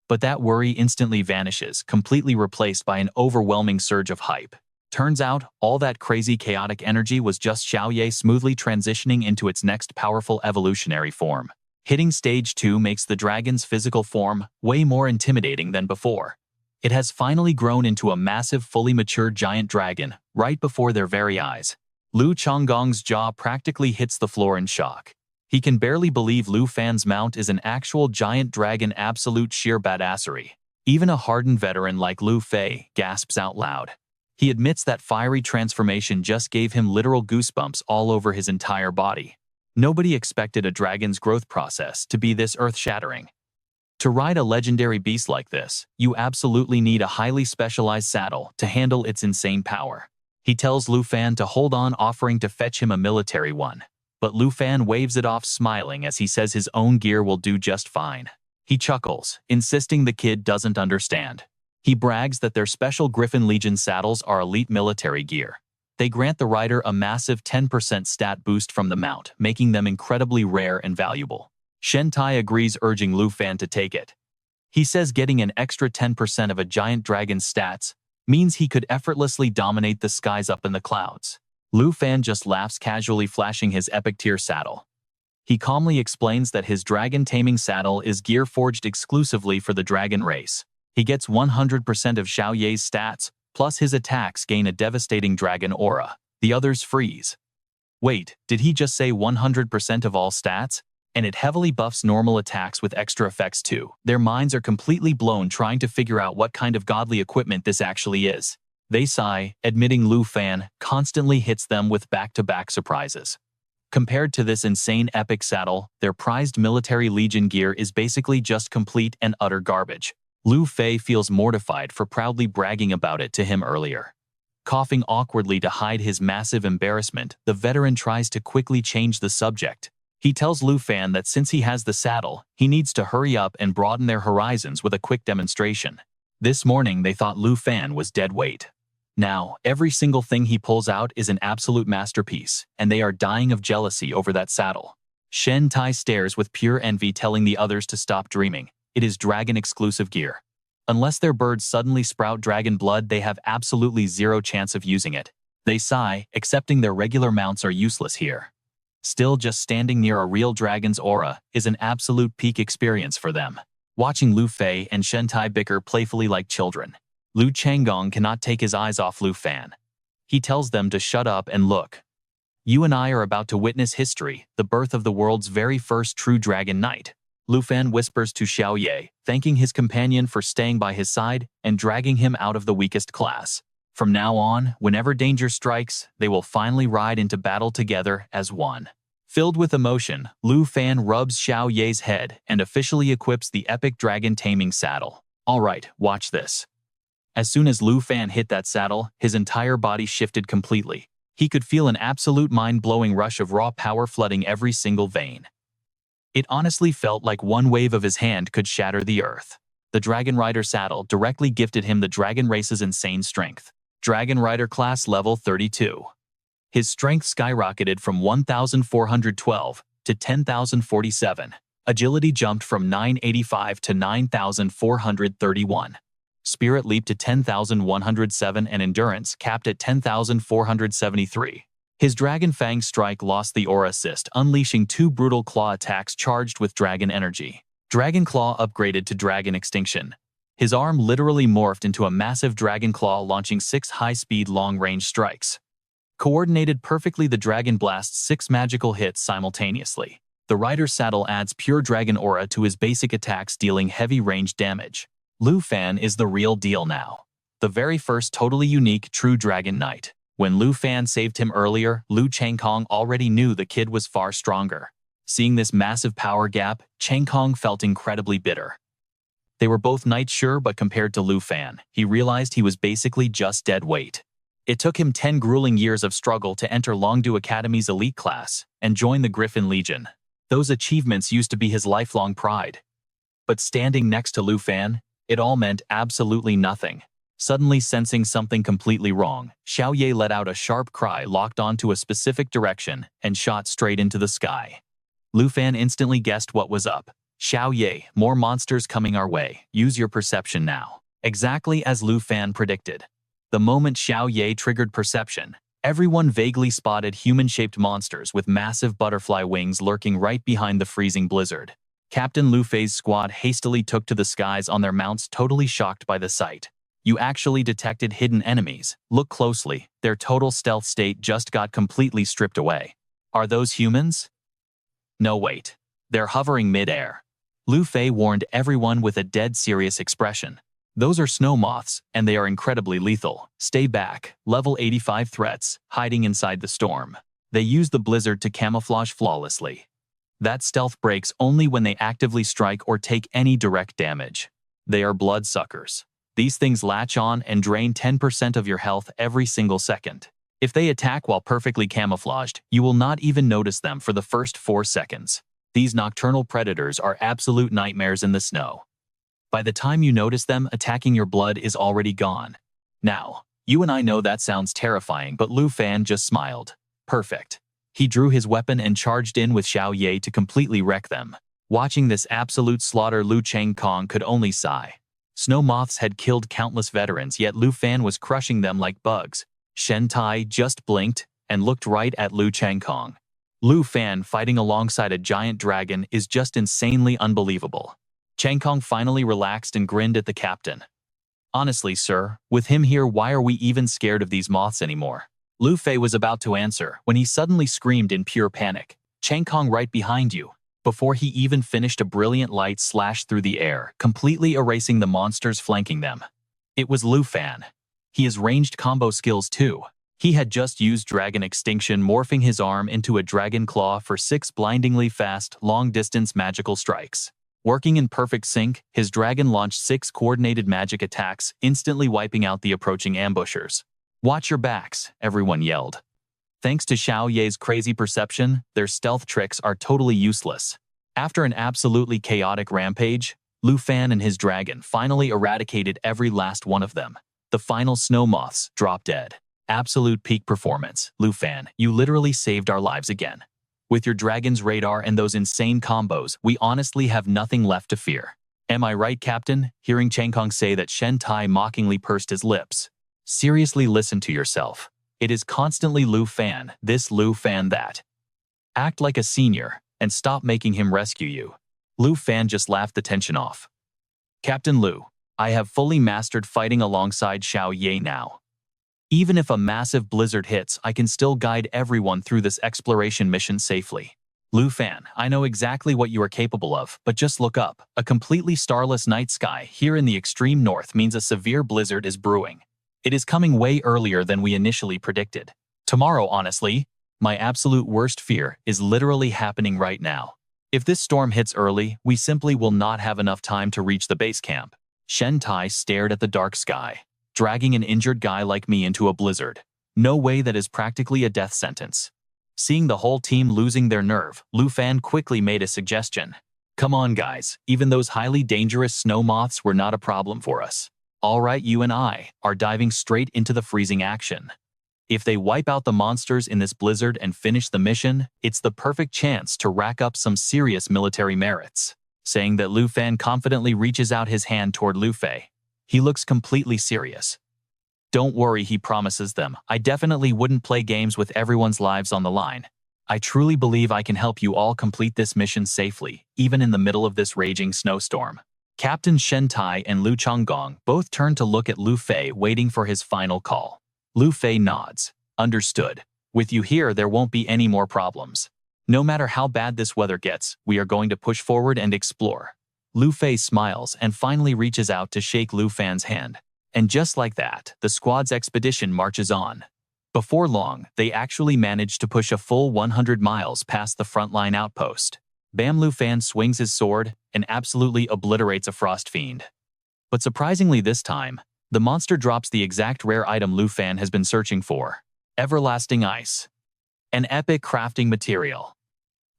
But that worry instantly vanishes, completely replaced by an overwhelming surge of hype. Turns out, all that crazy chaotic energy was just Xiao Ye smoothly transitioning into its next powerful evolutionary form. Hitting stage 2 makes the dragon's physical form way more intimidating than before. It has finally grown into a massive, fully mature giant dragon, right before their very eyes. Lu Changgong's jaw practically hits the floor in shock. He can barely believe Lu Fan's mount is an actual giant dragon, absolute sheer badassery. Even a hardened veteran like Lu Fei gasps out loud. He admits that fiery transformation just gave him literal goosebumps all over his entire body. Nobody expected a dragon's growth process to be this earth-shattering. To ride a legendary beast like this, you absolutely need a highly specialized saddle to handle its insane power. He tells Lu Fan to hold on, offering to fetch him a military one. But Lu Fan waves it off, smiling as he says his own gear will do just fine. He chuckles, insisting the kid doesn't understand. He brags that their special Griffin Legion saddles are elite military gear. They grant the rider a massive 10% stat boost from the mount, making them incredibly rare and valuable. Shen Tai agrees, urging Lu Fan to take it. He says getting an extra 10% of a giant dragon's stats means he could effortlessly dominate the skies up in the clouds. Lu Fan just laughs casually, flashing his epic tier saddle. He calmly explains that his dragon taming saddle is gear forged exclusively for the dragon race. He gets 100% of Xiao Ye's stats, plus his attacks gain a devastating dragon aura. The others freeze. Wait, did he just say 100% of all stats? And it heavily buffs normal attacks with extra effects too. Their minds are completely blown trying to figure out what kind of godly equipment this actually is. They sigh, admitting Lu Fan constantly hits them with back-to-back surprises. Compared to this insane epic saddle, their prized military legion gear is basically just complete and utter garbage. Lu Fei feels mortified for proudly bragging about it to him earlier. Coughing awkwardly to hide his massive embarrassment, the veteran tries to quickly change the subject. He tells Lu Fan that since he has the saddle, he needs to hurry up and broaden their horizons with a quick demonstration. This morning they thought Lu Fan was dead weight. Now, every single thing he pulls out is an absolute masterpiece, and they are dying of jealousy over that saddle. Shen Tai stares with pure envy, telling the others to stop dreaming. It is dragon-exclusive gear. Unless their birds suddenly sprout dragon blood, they have absolutely zero chance of using it. They sigh, accepting their regular mounts are useless here. Still, just standing near a real dragon's aura is an absolute peak experience for them. Watching Lu Fei and Shen Tai bicker playfully like children, Lu Changgong cannot take his eyes off Lu Fan. He tells them to shut up and look. You and I are about to witness history, the birth of the world's very first true dragon knight. Lu Fan whispers to Xiao Ye, thanking his companion for staying by his side and dragging him out of the weakest class. From now on, whenever danger strikes, they will finally ride into battle together as one. Filled with emotion, Lu Fan rubs Xiao Ye's head and officially equips the epic dragon taming saddle. Alright, watch this. As soon as Lu Fan hit that saddle, his entire body shifted completely. He could feel an absolute mind-blowing rush of raw power flooding every single vein. It honestly felt like one wave of his hand could shatter the earth. The Dragon Rider saddle directly gifted him the dragon race's insane strength. Dragon Rider class level 32. His strength skyrocketed from 1,412 to 10,047. Agility jumped from 985 to 9,431. Spirit leaped to 10,107 and endurance capped at 10,473. His Dragon Fang strike lost the aura assist, unleashing 2 brutal claw attacks charged with dragon energy. Dragon Claw upgraded to Dragon Extinction. His arm literally morphed into a massive dragon claw, launching 6 high-speed long-range strikes. Coordinated perfectly, the dragon blasts 6 magical hits simultaneously. The rider's saddle adds pure dragon aura to his basic attacks, dealing heavy range damage. Lu Fan is the real deal now. The very first totally unique true dragon knight. When Lu Fan saved him earlier, Lu Changgong already knew the kid was far stronger. Seeing this massive power gap, Changgong felt incredibly bitter. They were both knights, sure, but compared to Lu Fan, he realized he was basically just dead weight. It took him 10 grueling years of struggle to enter Longdu Academy's elite class and join the Griffin Legion. Those achievements used to be his lifelong pride. But standing next to Lu Fan, it all meant absolutely nothing. Suddenly sensing something completely wrong, Xiao Ye let out a sharp cry, locked onto a specific direction, and shot straight into the sky. Lu Fan instantly guessed what was up. Xiao Ye, more monsters coming our way. Use your perception now. Exactly as Lu Fan predicted. The moment Xiao Ye triggered perception, everyone vaguely spotted human-shaped monsters with massive butterfly wings lurking right behind the freezing blizzard. Captain Lu Fei's squad hastily took to the skies on their mounts, totally shocked by the sight. You actually detected hidden enemies. Look closely, their total stealth state just got completely stripped away. Are those humans? No, wait. They're hovering mid-air. Lu Fei warned everyone with a dead serious expression. Those are snow moths, and they are incredibly lethal. Stay back. Level 85 threats, hiding inside the storm. They use the blizzard to camouflage flawlessly. That stealth breaks only when they actively strike or take any direct damage. They are bloodsuckers. These things latch on and drain 10% of your health every single second. If they attack while perfectly camouflaged, you will not even notice them for the first 4 seconds. These nocturnal predators are absolute nightmares in the snow. By the time you notice them, attacking, your blood is already gone. Now, you and I know that sounds terrifying, but Lu Fan just smiled. Perfect. He drew his weapon and charged in with Xiao Ye to completely wreck them. Watching this absolute slaughter, Lu Changkong could only sigh. Snow moths had killed countless veterans, yet Lu Fan was crushing them like bugs. Shen Tai just blinked and looked right at Lu Changkong. Lu Fan fighting alongside a giant dragon is just insanely unbelievable. Changkong finally relaxed and grinned at the captain. Honestly, sir, with him here, why are we even scared of these moths anymore? Lu Fei was about to answer when he suddenly screamed in pure panic, "Changkong, right behind you!" Before he even finished, a brilliant light slashed through the air, completely erasing the monsters flanking them. It was Lu Fan. He has ranged combo skills too. He had just used Dragon Extinction, morphing his arm into a dragon claw for 6 blindingly fast, long-distance magical strikes. Working in perfect sync, his dragon launched 6 coordinated magic attacks, instantly wiping out the approaching ambushers. "Watch your backs," everyone yelled. Thanks to Xiao Ye's crazy perception, their stealth tricks are totally useless. After an absolutely chaotic rampage, Lu Fan and his dragon finally eradicated every last one of them. The final snow moths dropped dead. Absolute peak performance. Lu Fan, you literally saved our lives again. With your dragon's radar and those insane combos, we honestly have nothing left to fear. Am I right, Captain? Hearing Changkong say that, Shen Tai mockingly pursed his lips. Seriously, listen to yourself. It is constantly Lu Fan, this Lu Fan that. Act like a senior, and stop making him rescue you. Lu Fan just laughed the tension off. Captain Lu, I have fully mastered fighting alongside Xiao Ye now. Even if a massive blizzard hits, I can still guide everyone through this exploration mission safely. Lu Fan, I know exactly what you are capable of, but just look up. A completely starless night sky here in the extreme north means a severe blizzard is brewing. It is coming way earlier than we initially predicted. Tomorrow, honestly, my absolute worst fear is literally happening right now. If this storm hits early, we simply will not have enough time to reach the base camp. Shen Tai stared at the dark sky, dragging an injured guy like me into a blizzard. No way, that is practically a death sentence. Seeing the whole team losing their nerve, Lu Fan quickly made a suggestion. Come on, guys, even those highly dangerous snow moths were not a problem for us. All right, you and I are diving straight into the freezing action. If they wipe out the monsters in this blizzard and finish the mission, it's the perfect chance to rack up some serious military merits. Saying that, Lu Fan confidently reaches out his hand toward Lu Fei. He looks completely serious. Don't worry, he promises them. I definitely wouldn't play games with everyone's lives on the line. I truly believe I can help you all complete this mission safely, even in the middle of this raging snowstorm. Captain Shen Tai and Lu Changkong both turned to look at Lu Fei, waiting for his final call. Lu Fei nods. Understood. With you here, there won't be any more problems. No matter how bad this weather gets, we are going to push forward and explore. Lu Fei smiles and finally reaches out to shake Lu Fan's hand. And just like that, the squad's expedition marches on. Before long, they actually manage to push a full 100 miles past the frontline outpost. Bam! Lu Fan swings his sword and absolutely obliterates a frost fiend. But surprisingly this time, the monster drops the exact rare item Lu Fan has been searching for. Everlasting Ice. An epic crafting material.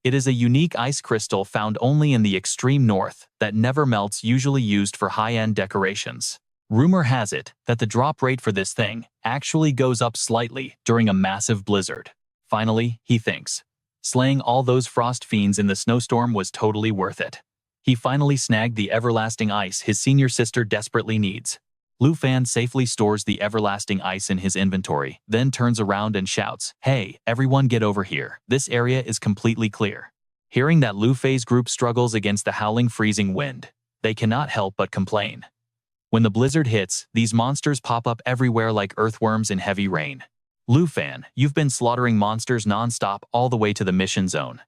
It is a unique ice crystal found only in the extreme north that never melts, usually used for high-end decorations. Rumor has it that the drop rate for this thing actually goes up slightly during a massive blizzard. Finally, he thinks, slaying all those frost fiends in the snowstorm was totally worth it. He finally snagged the everlasting ice his senior sister desperately needs. Lu Fan safely stores the everlasting ice in his inventory, then turns around and shouts, "Hey, everyone, get over here. This area is completely clear." Hearing that Lu Fei's group struggles against the howling freezing wind, they cannot help but complain. When the blizzard hits, these monsters pop up everywhere like earthworms in heavy rain. Lu Fan, you've been slaughtering monsters non-stop all the way to the mission zone.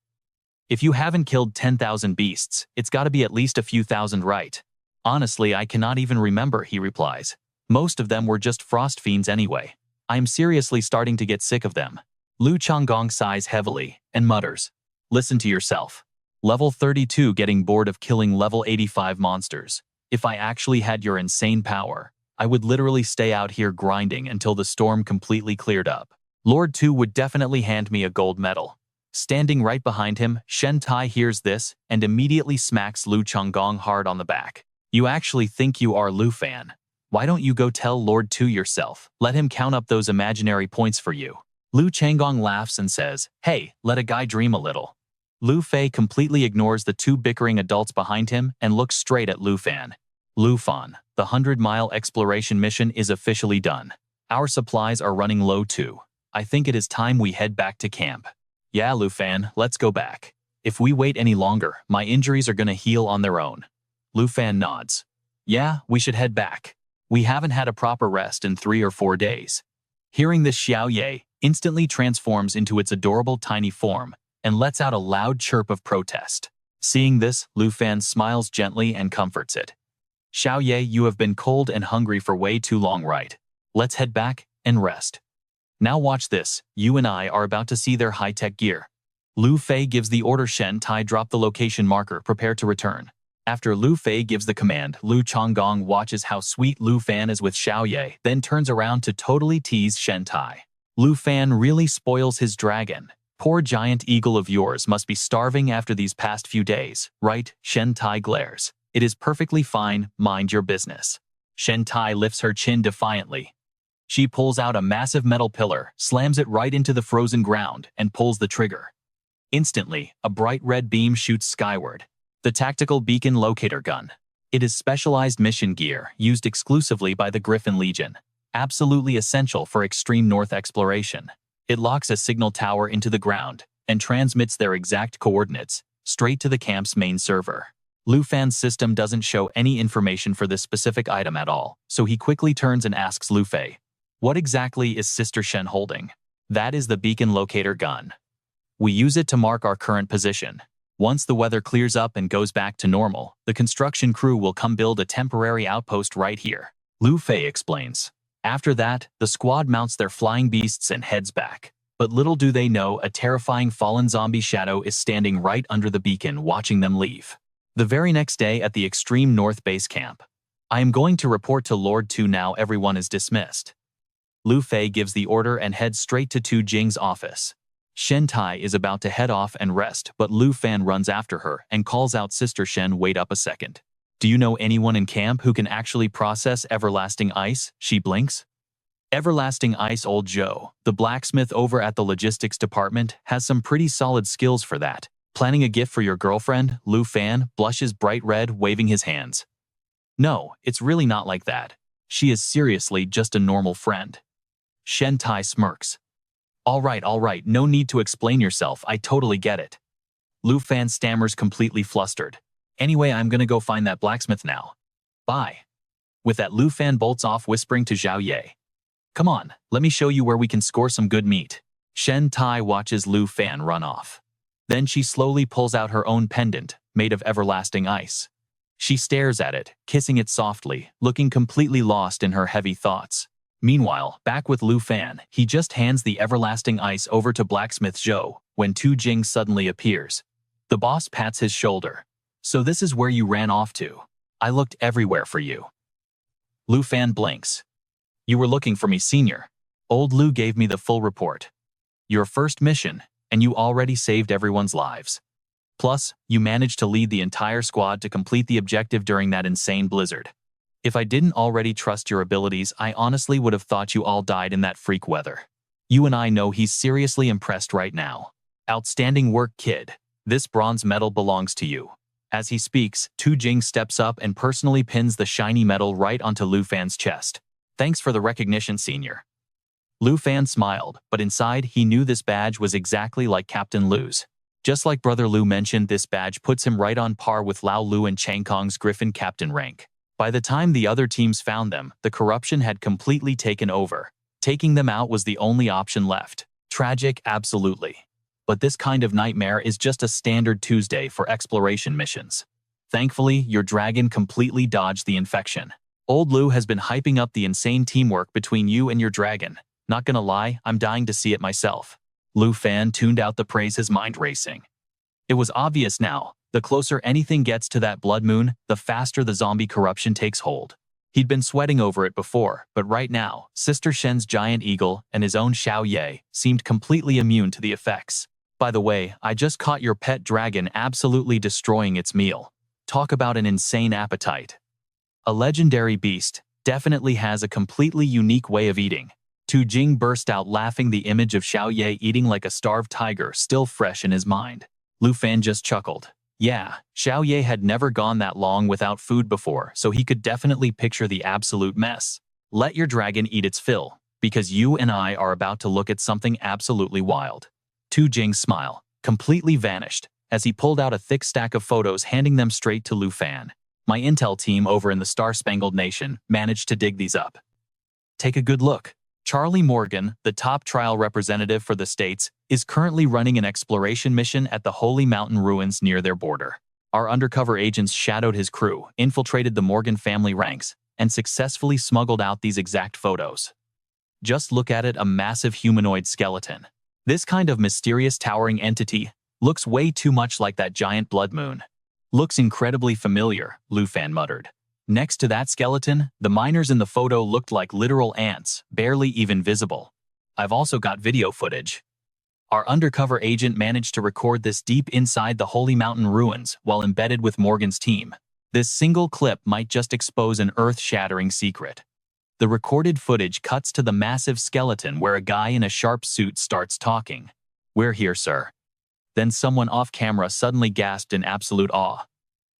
If you haven't killed 10,000 beasts, it's gotta be at least a few thousand, right? Honestly, I cannot even remember, he replies. Most of them were just frost fiends anyway. I'm seriously starting to get sick of them. Lu Changkong sighs heavily and mutters, listen to yourself. Level 32 getting bored of killing level 85 monsters. If I actually had your insane power, I would literally stay out here grinding until the storm completely cleared up. Lord 2 would definitely hand me a gold medal. Standing right behind him, Shen Tai hears this and immediately smacks Lu Changkong hard on the back. You actually think you are Lu Fan? Why don't you go tell Lord 2 yourself? Let him count up those imaginary points for you. Lu Changkong laughs and says, hey, let a guy dream a little. Lu Fei completely ignores the two bickering adults behind him and looks straight at Lu Fan. Lu Fan, the 100-mile exploration mission is officially done. Our supplies are running low too. I think it is time we head back to camp. Yeah, Lu Fan, let's go back. If we wait any longer, my injuries are gonna heal on their own. Lu Fan nods. Yeah, we should head back. We haven't had a proper rest in 3 or 4 days. Hearing this, Xiao Ye instantly transforms into its adorable tiny form and lets out a loud chirp of protest. Seeing this, Lu Fan smiles gently and comforts it. Xiao Ye, you have been cold and hungry for way too long, right? Let's head back and rest. Now watch this, you and I are about to see their high-tech gear. Lu Fei gives the order. Shen Tai drop the location marker, prepare to return. After Lu Fei gives the command, Lu Chonggong watches how sweet Lu Fan is with Xiao Ye, then turns around to totally tease Shen Tai. Lu Fan really spoils his dragon. Poor giant eagle of yours must be starving after these past few days, right? Shen Tai glares. It is perfectly fine, mind your business. Shen Tai lifts her chin defiantly. She pulls out a massive metal pillar, slams it right into the frozen ground, and pulls the trigger. Instantly, a bright red beam shoots skyward. The tactical beacon locator gun. It is specialized mission gear used exclusively by the Griffin Legion, absolutely essential for extreme north exploration. It locks a signal tower into the ground and transmits their exact coordinates straight to the camp's main server. Lu Fan's system doesn't show any information for this specific item at all, so he quickly turns and asks Lu Fei, "What exactly is Sister Shen holding?" "That is the beacon locator gun. We use it to mark our current position. Once the weather clears up and goes back to normal, the construction crew will come build a temporary outpost right here," Lu Fei explains. After that, the squad mounts their flying beasts and heads back. But little do they know, a terrifying fallen zombie shadow is standing right under the beacon watching them leave. The very next day at the extreme north base camp. "I am going to report to Lord Tu now everyone is dismissed." Lu Fei gives the order and heads straight to Tu Jing's office. Shen Tai is about to head off and rest, but Lu Fan runs after her and calls out, "Sister Shen, wait up a second. Do you know anyone in camp who can actually process everlasting ice?" She blinks. Everlasting ice. Old Joe, the blacksmith over at the logistics department, has some pretty solid skills for that. "Planning a gift for your girlfriend?" Lu Fan blushes bright red, waving his hands. "No, it's really not like that. She is seriously just a normal friend." Shen Tai smirks. All right, no need to explain yourself, I totally get it." Lu Fan stammers, completely flustered. "Anyway, I'm gonna go find that blacksmith now. Bye." With that, Lu Fan bolts off, whispering to Xiao Ye, "Come on, let me show you where we can score some good meat." Shen Tai watches Lu Fan run off. Then she slowly pulls out her own pendant, made of everlasting ice. She stares at it, kissing it softly, looking completely lost in her heavy thoughts. Meanwhile, back with Lu Fan, he just hands the everlasting ice over to blacksmith Zhou when Tu Jing suddenly appears. The boss pats his shoulder. "So this is where you ran off to? I looked everywhere for you." Lu Fan blinks. "You were looking for me, senior. Old Lu gave me the full report. Your first mission, and you already saved everyone's lives. Plus, you managed to lead the entire squad to complete the objective during that insane blizzard. If I didn't already trust your abilities, I honestly would have thought you all died in that freak weather. You and I know he's seriously impressed right now. Outstanding work, kid. This bronze medal belongs to you." As he speaks, Tu Jing steps up and personally pins the shiny medal right onto Lu Fan's chest. "Thanks for the recognition, senior." Lu Fan smiled, but inside he knew this badge was exactly like Captain Lu's. Just like Brother Lu mentioned, this badge puts him right on par with Lao Lu and Chang Kong's Griffin Captain rank. By the time the other teams found them, the corruption had completely taken over. Taking them out was the only option left. Tragic, absolutely. But this kind of nightmare is just a standard Tuesday for exploration missions. Thankfully, your dragon completely dodged the infection. Old Lu has been hyping up the insane teamwork between you and your dragon. Not gonna lie, I'm dying to see it myself. Lu Fan tuned out the praise, his mind racing. It was obvious now. The closer anything gets to that blood moon, the faster the zombie corruption takes hold. He'd been sweating over it before, but right now, Sister Shen's giant eagle and his own Xiao Ye seemed completely immune to the effects. "By the way, I just caught your pet dragon absolutely destroying its meal. Talk about an insane appetite. A legendary beast definitely has a completely unique way of eating." Tu Jing burst out laughing, the image of Xiao Ye eating like a starved tiger still fresh in his mind. Lu Fan just chuckled. Yeah, Xiao Ye had never gone that long without food before, so he could definitely picture the absolute mess. Let your dragon eat its fill, because you and I are about to look at something absolutely wild. Tu Jing's smile completely vanished as he pulled out a thick stack of photos, handing them straight to Lu Fan. My intel team over in the Star-Spangled Nation managed to dig these up. Take a good look. Charlie Morgan, the top trial representative for the states, is currently running an exploration mission at the Holy Mountain ruins near their border. Our undercover agents shadowed his crew, infiltrated the Morgan family ranks, and successfully smuggled out these exact photos. Just look at it, a massive humanoid skeleton. This kind of mysterious towering entity looks way too much like that giant blood moon. Looks incredibly familiar, Lu Fan muttered. Next to that skeleton, the miners in the photo looked like literal ants, barely even visible. I've also got video footage. Our undercover agent managed to record this deep inside the Holy Mountain ruins while embedded with Morgan's team. This single clip might just expose an earth-shattering secret. The recorded footage cuts to the massive skeleton where a guy in a sharp suit starts talking. "We're here, sir." Then someone off camera suddenly gasped in absolute awe.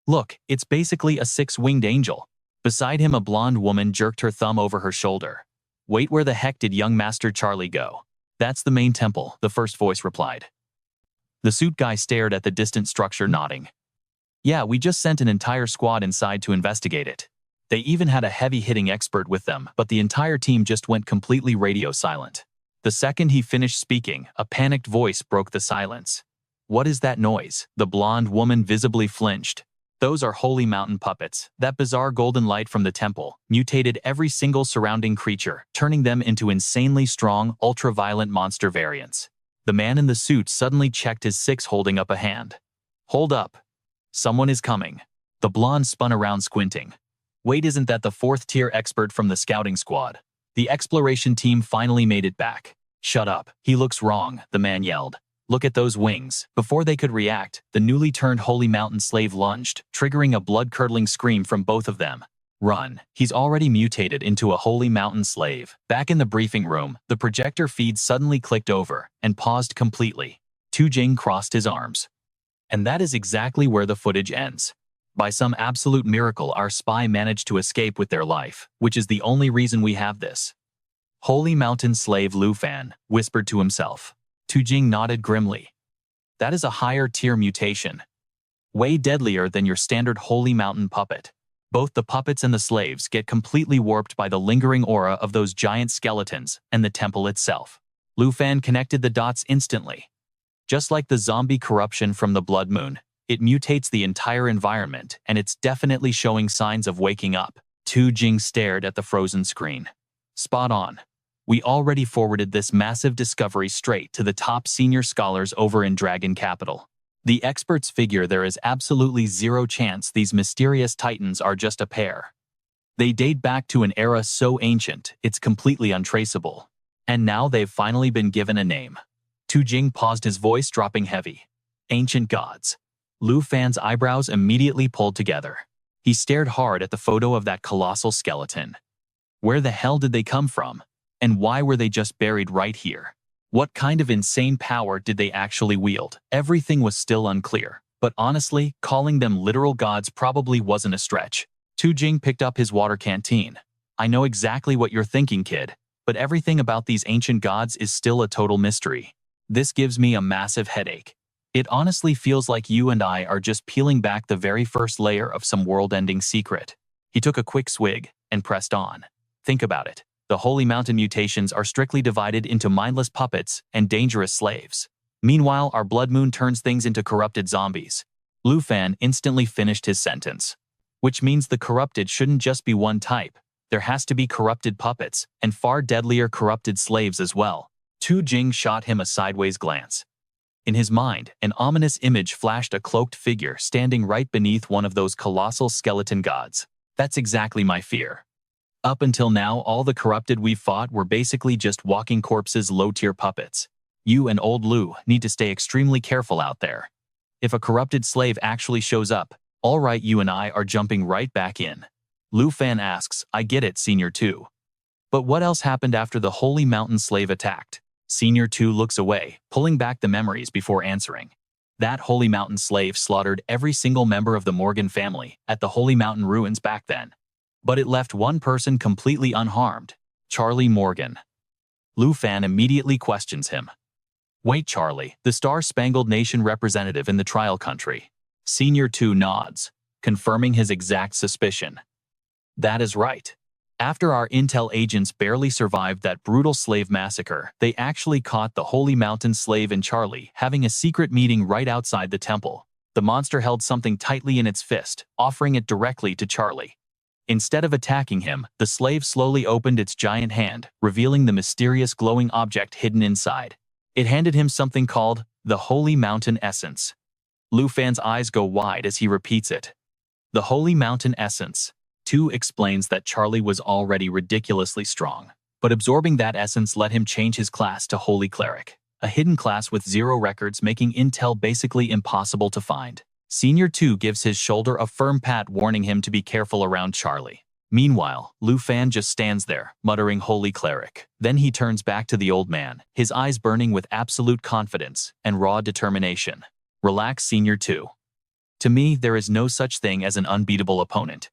Look, it's basically a six-winged angel. Beside him, a blonde woman jerked her thumb over her shoulder. Wait, where the heck did young Master Charlie go? That's the main temple, the first voice replied. The suit guy stared at the distant structure, nodding. Yeah, we just sent an entire squad inside to investigate it. They even had a heavy-hitting expert with them, but the entire team just went completely radio silent. The second he finished speaking, a panicked voice broke the silence. What is that noise? The blonde woman visibly flinched. Those are Holy Mountain puppets. That bizarre golden light from the temple mutated every single surrounding creature, turning them into insanely strong, ultra-violent monster variants. The man in the suit suddenly checked his six, holding up a hand. Hold up. Someone is coming. The blonde spun around, squinting. Wait, isn't that the fourth-tier expert from the scouting squad? The exploration team finally made it back. Shut up. He looks wrong, the man yelled. Look at those wings. Before they could react, the newly turned Holy Mountain slave lunged, triggering a blood-curdling scream from both of them. Run. He's already mutated into a Holy Mountain slave. Back in the briefing room, the projector feed suddenly clicked over and paused completely. Tu Jing crossed his arms. And that is exactly where the footage ends. By some absolute miracle, our spy managed to escape with their life, which is the only reason we have this. Holy Mountain slave Lu Fan whispered to himself. Tu Jing nodded grimly. That is a higher-tier mutation. Way deadlier than your standard Holy Mountain puppet. Both the puppets and the slaves get completely warped by the lingering aura of those giant skeletons and the temple itself. Lu Fan connected the dots instantly. Just like the zombie corruption from the blood moon, it mutates the entire environment, and it's definitely showing signs of waking up. Tu Jing stared at the frozen screen. Spot on. We already forwarded this massive discovery straight to the top senior scholars over in Dragon Capital. The experts figure there is absolutely zero chance these mysterious titans are just a pair. They date back to an era so ancient, it's completely untraceable. And now they've finally been given a name. Tu Jing paused, his voice dropping heavy. Ancient gods. Lu Fan's eyebrows immediately pulled together. He stared hard at the photo of that colossal skeleton. Where the hell did they come from? And why were they just buried right here? What kind of insane power did they actually wield? Everything was still unclear, but honestly, calling them literal gods probably wasn't a stretch. Tu Jing picked up his water canteen. I know exactly what you're thinking, kid, but everything about these ancient gods is still a total mystery. This gives me a massive headache. It honestly feels like you and I are just peeling back the very first layer of some world-ending secret. He took a quick swig and pressed on. Think about it. The Holy Mountain mutations are strictly divided into mindless puppets and dangerous slaves. Meanwhile, our blood moon turns things into corrupted zombies. Lu Fan instantly finished his sentence. Which means the corrupted shouldn't just be one type. There has to be corrupted puppets and far deadlier corrupted slaves as well. Tu Jing shot him a sideways glance. In his mind, an ominous image flashed, a cloaked figure standing right beneath one of those colossal skeleton gods. That's exactly my fear. Up until now, all the corrupted we've fought were basically just walking corpses, low-tier puppets. You and old Lu need to stay extremely careful out there. If a corrupted slave actually shows up, all right, you and I are jumping right back in. Lu Fan asks, I get it, Senior 2. But what else happened after the Holy Mountain slave attacked? Senior 2 looks away, pulling back the memories before answering. That Holy Mountain slave slaughtered every single member of the Morgan family at the Holy Mountain ruins back then. But it left one person completely unharmed, Charlie Morgan. Lu Fan immediately questions him. Wait, Charlie, the Star-Spangled Nation representative in the trial country. Senior 2 nods, confirming his exact suspicion. That is right. After our intel agents barely survived that brutal slave massacre, they actually caught the Holy Mountain slave and Charlie having a secret meeting right outside the temple. The monster held something tightly in its fist, offering it directly to Charlie. Instead of attacking him, the slave slowly opened its giant hand, revealing the mysterious glowing object hidden inside. It handed him something called the Holy Mountain Essence. Lu Fan's eyes go wide as he repeats it. The Holy Mountain Essence. 2 explains that Charlie was already ridiculously strong, but absorbing that essence let him change his class to Holy Cleric, a hidden class with 0 records, making intel basically impossible to find. Senior 2 gives his shoulder a firm pat, warning him to be careful around Charlie. Meanwhile, Lu Fan just stands there, muttering Holy Cleric. Then he turns back to the old man, his eyes burning with absolute confidence and raw determination. Relax, Senior 2. To me, there is no such thing as an unbeatable opponent.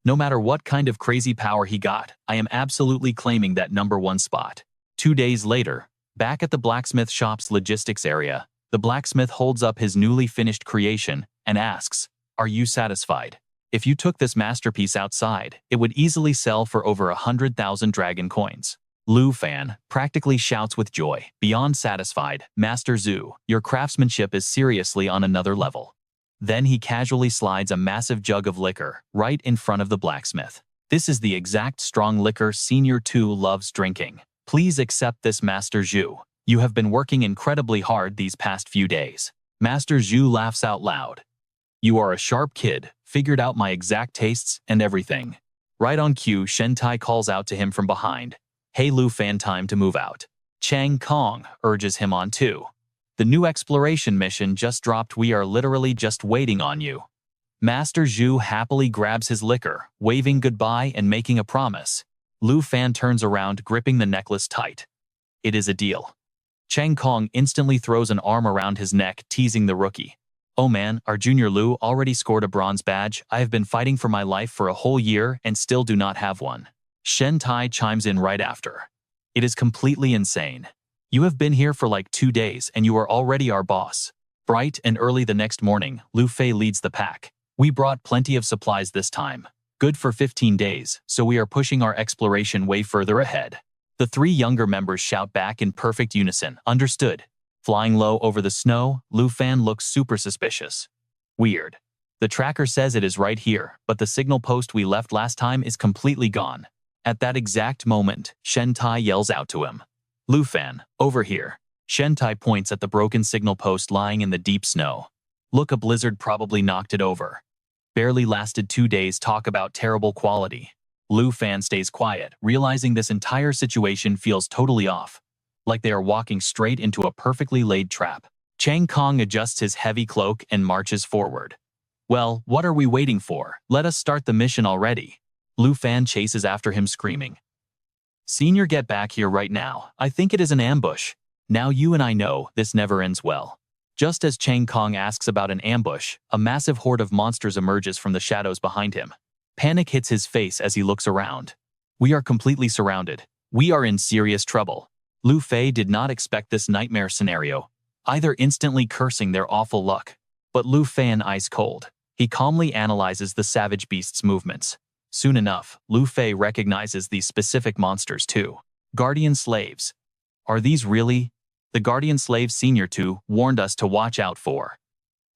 No matter what kind of crazy power he got, I am absolutely claiming that #1 spot. 2 days later, back at the blacksmith shop's logistics area, the blacksmith holds up his newly finished creation and asks, "Are you satisfied? If you took this masterpiece outside, it would easily sell for over 100,000 dragon coins." Lu Fan practically shouts with joy, "Beyond satisfied, Master Zhu, your craftsmanship is seriously on another level." Then he casually slides a massive jug of liquor right in front of the blacksmith. "This is the exact strong liquor Senior 2 loves drinking. Please accept this, Master Zhu. You have been working incredibly hard these past few days." Master Zhu laughs out loud. "You are a sharp kid, figured out my exact tastes and everything." Right on cue, Shen Tai calls out to him from behind, "Hey Lu Fan, time to move out." Chang Kong urges him on too. "The new exploration mission just dropped, we are literally just waiting on you." Master Zhu happily grabs his liquor, waving goodbye and making a promise. Lu Fan turns around, gripping the necklace tight. It is a deal. Chang Kong instantly throws an arm around his neck, teasing the rookie. "Oh man, our junior Lu already scored a bronze badge. I have been fighting for my life for a whole year and still do not have one." Shen Tai chimes in right after. "It is completely insane. You have been here for like 2 days and you are already our boss." Bright and early the next morning, Lu Fei leads the pack. "We brought plenty of supplies this time. Good for 15 days, so we are pushing our exploration way further ahead." The 3 younger members shout back in perfect unison, "Understood." Flying low over the snow, Lu Fan looks super suspicious. "Weird. The tracker says it is right here, but the signal post we left last time is completely gone." At that exact moment, Shen Tai yells out to him, "Lu Fan, over here." Shen Tai points at the broken signal post lying in the deep snow. "Look, a blizzard probably knocked it over. Barely lasted 2 days, talk about terrible quality." Lu Fan stays quiet, realizing this entire situation feels totally off, like they are walking straight into a perfectly laid trap. Chang Kong adjusts his heavy cloak and marches forward. "Well, what are we waiting for? Let us start the mission already." Lu Fan chases after him, screaming, "Senior, get back here right now. I think it is an ambush. Now you and I know this never ends well." Just as Chang Kong asks about an ambush, a massive horde of monsters emerges from the shadows behind him. Panic hits his face as he looks around. "We are completely surrounded. We are in serious trouble." Lu Fei did not expect this nightmare scenario, either instantly cursing their awful luck. But Lu Fan ice cold. He calmly analyzes the savage beast's movements. Soon enough, Lu Fei recognizes these specific monsters too. Guardian slaves. Are these really the Guardian slaves Senior 2 warned us to watch out for?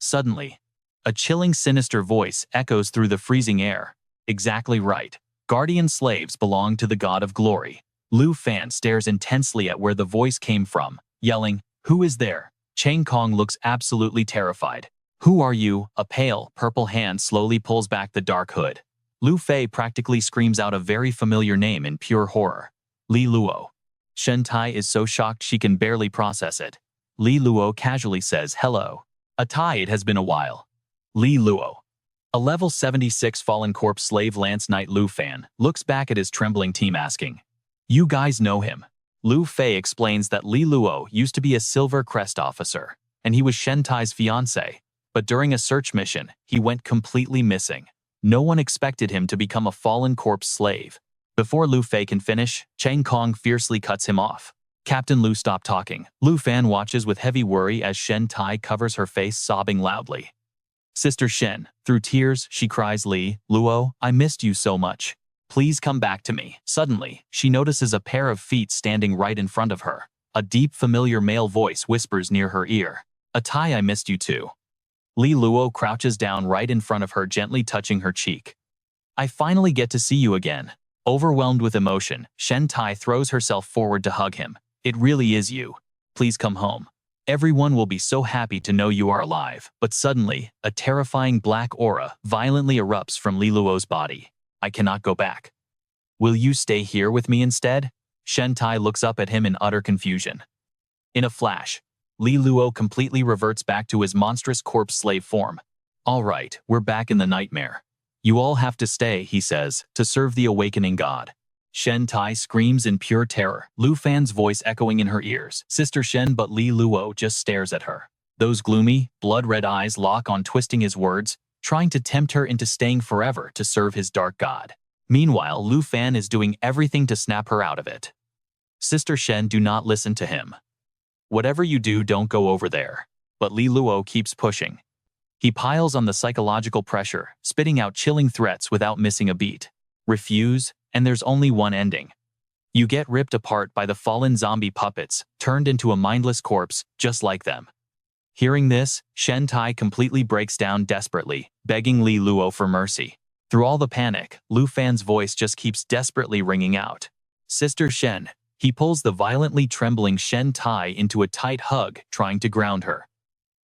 Suddenly, a chilling, sinister voice echoes through the freezing air. Exactly right. Guardian slaves belong to the God of Glory. Lu Fan stares intensely at where the voice came from, yelling, "Who is there?" Chang Kong looks absolutely terrified. "Who are you?" A pale, purple hand slowly pulls back the dark hood. Lu Fei practically screams out a very familiar name in pure horror. Li Luo. Shen Tai is so shocked she can barely process it. Li Luo casually says, "Hello. Atai, it has been a while." Li Luo. A level 76 Fallen Corpse slave Lance Knight Lu Fan looks back at his trembling team, asking, "You guys know him?" Lu Fei explains that Li Luo used to be a Silver Crest officer. and he was Shen Tai's fiancé. But during a search mission, he went completely missing. No one expected him to become a fallen corpse slave. Before Lu Fei can finish, Chang Kong fiercely cuts him off. Captain Lu stopped talking. Lu Fan watches with heavy worry as Shen Tai covers her face, sobbing loudly. Sister Shen, through tears, she cries, Li, Luo, I missed you so much. Please come back to me. Suddenly, she notices a pair of feet standing right in front of her. A deep, familiar male voice whispers near her ear. Tai, I missed you too. Li Luo crouches down right in front of her, gently touching her cheek. I finally get to see you again. Overwhelmed with emotion, Shen Tai throws herself forward to hug him. It really is you. Please come home. Everyone will be so happy to know you are alive. But suddenly, a terrifying black aura violently erupts from Li Luo's body. I cannot go back. Will you stay here with me instead? Shen Tai looks up at him in utter confusion. In a flash, Li Luo completely reverts back to his monstrous corpse slave form. All right, we're back in the nightmare. You all have to stay, he says, to serve the awakening god. Shen Tai screams in pure terror, Lu Fan's voice echoing in her ears. Sister Shen, but Li Luo just stares at her. Those gloomy, blood-red eyes lock on, twisting his words, trying to tempt her into staying forever to serve his dark god. Meanwhile, Lu Fan is doing everything to snap her out of it. Sister Shen, do not listen to him. Whatever you do, don't go over there. But Li Luo keeps pushing. He piles on the psychological pressure, spitting out chilling threats without missing a beat. Refuse, and there's only one ending. You get ripped apart by the fallen zombie puppets, turned into a mindless corpse, just like them. Hearing this, Shen Tai completely breaks down desperately, begging Li Luo for mercy. Through all the panic, Lu Fan's voice just keeps desperately ringing out. Sister Shen. He pulls the violently trembling Shen Tai into a tight hug, trying to ground her.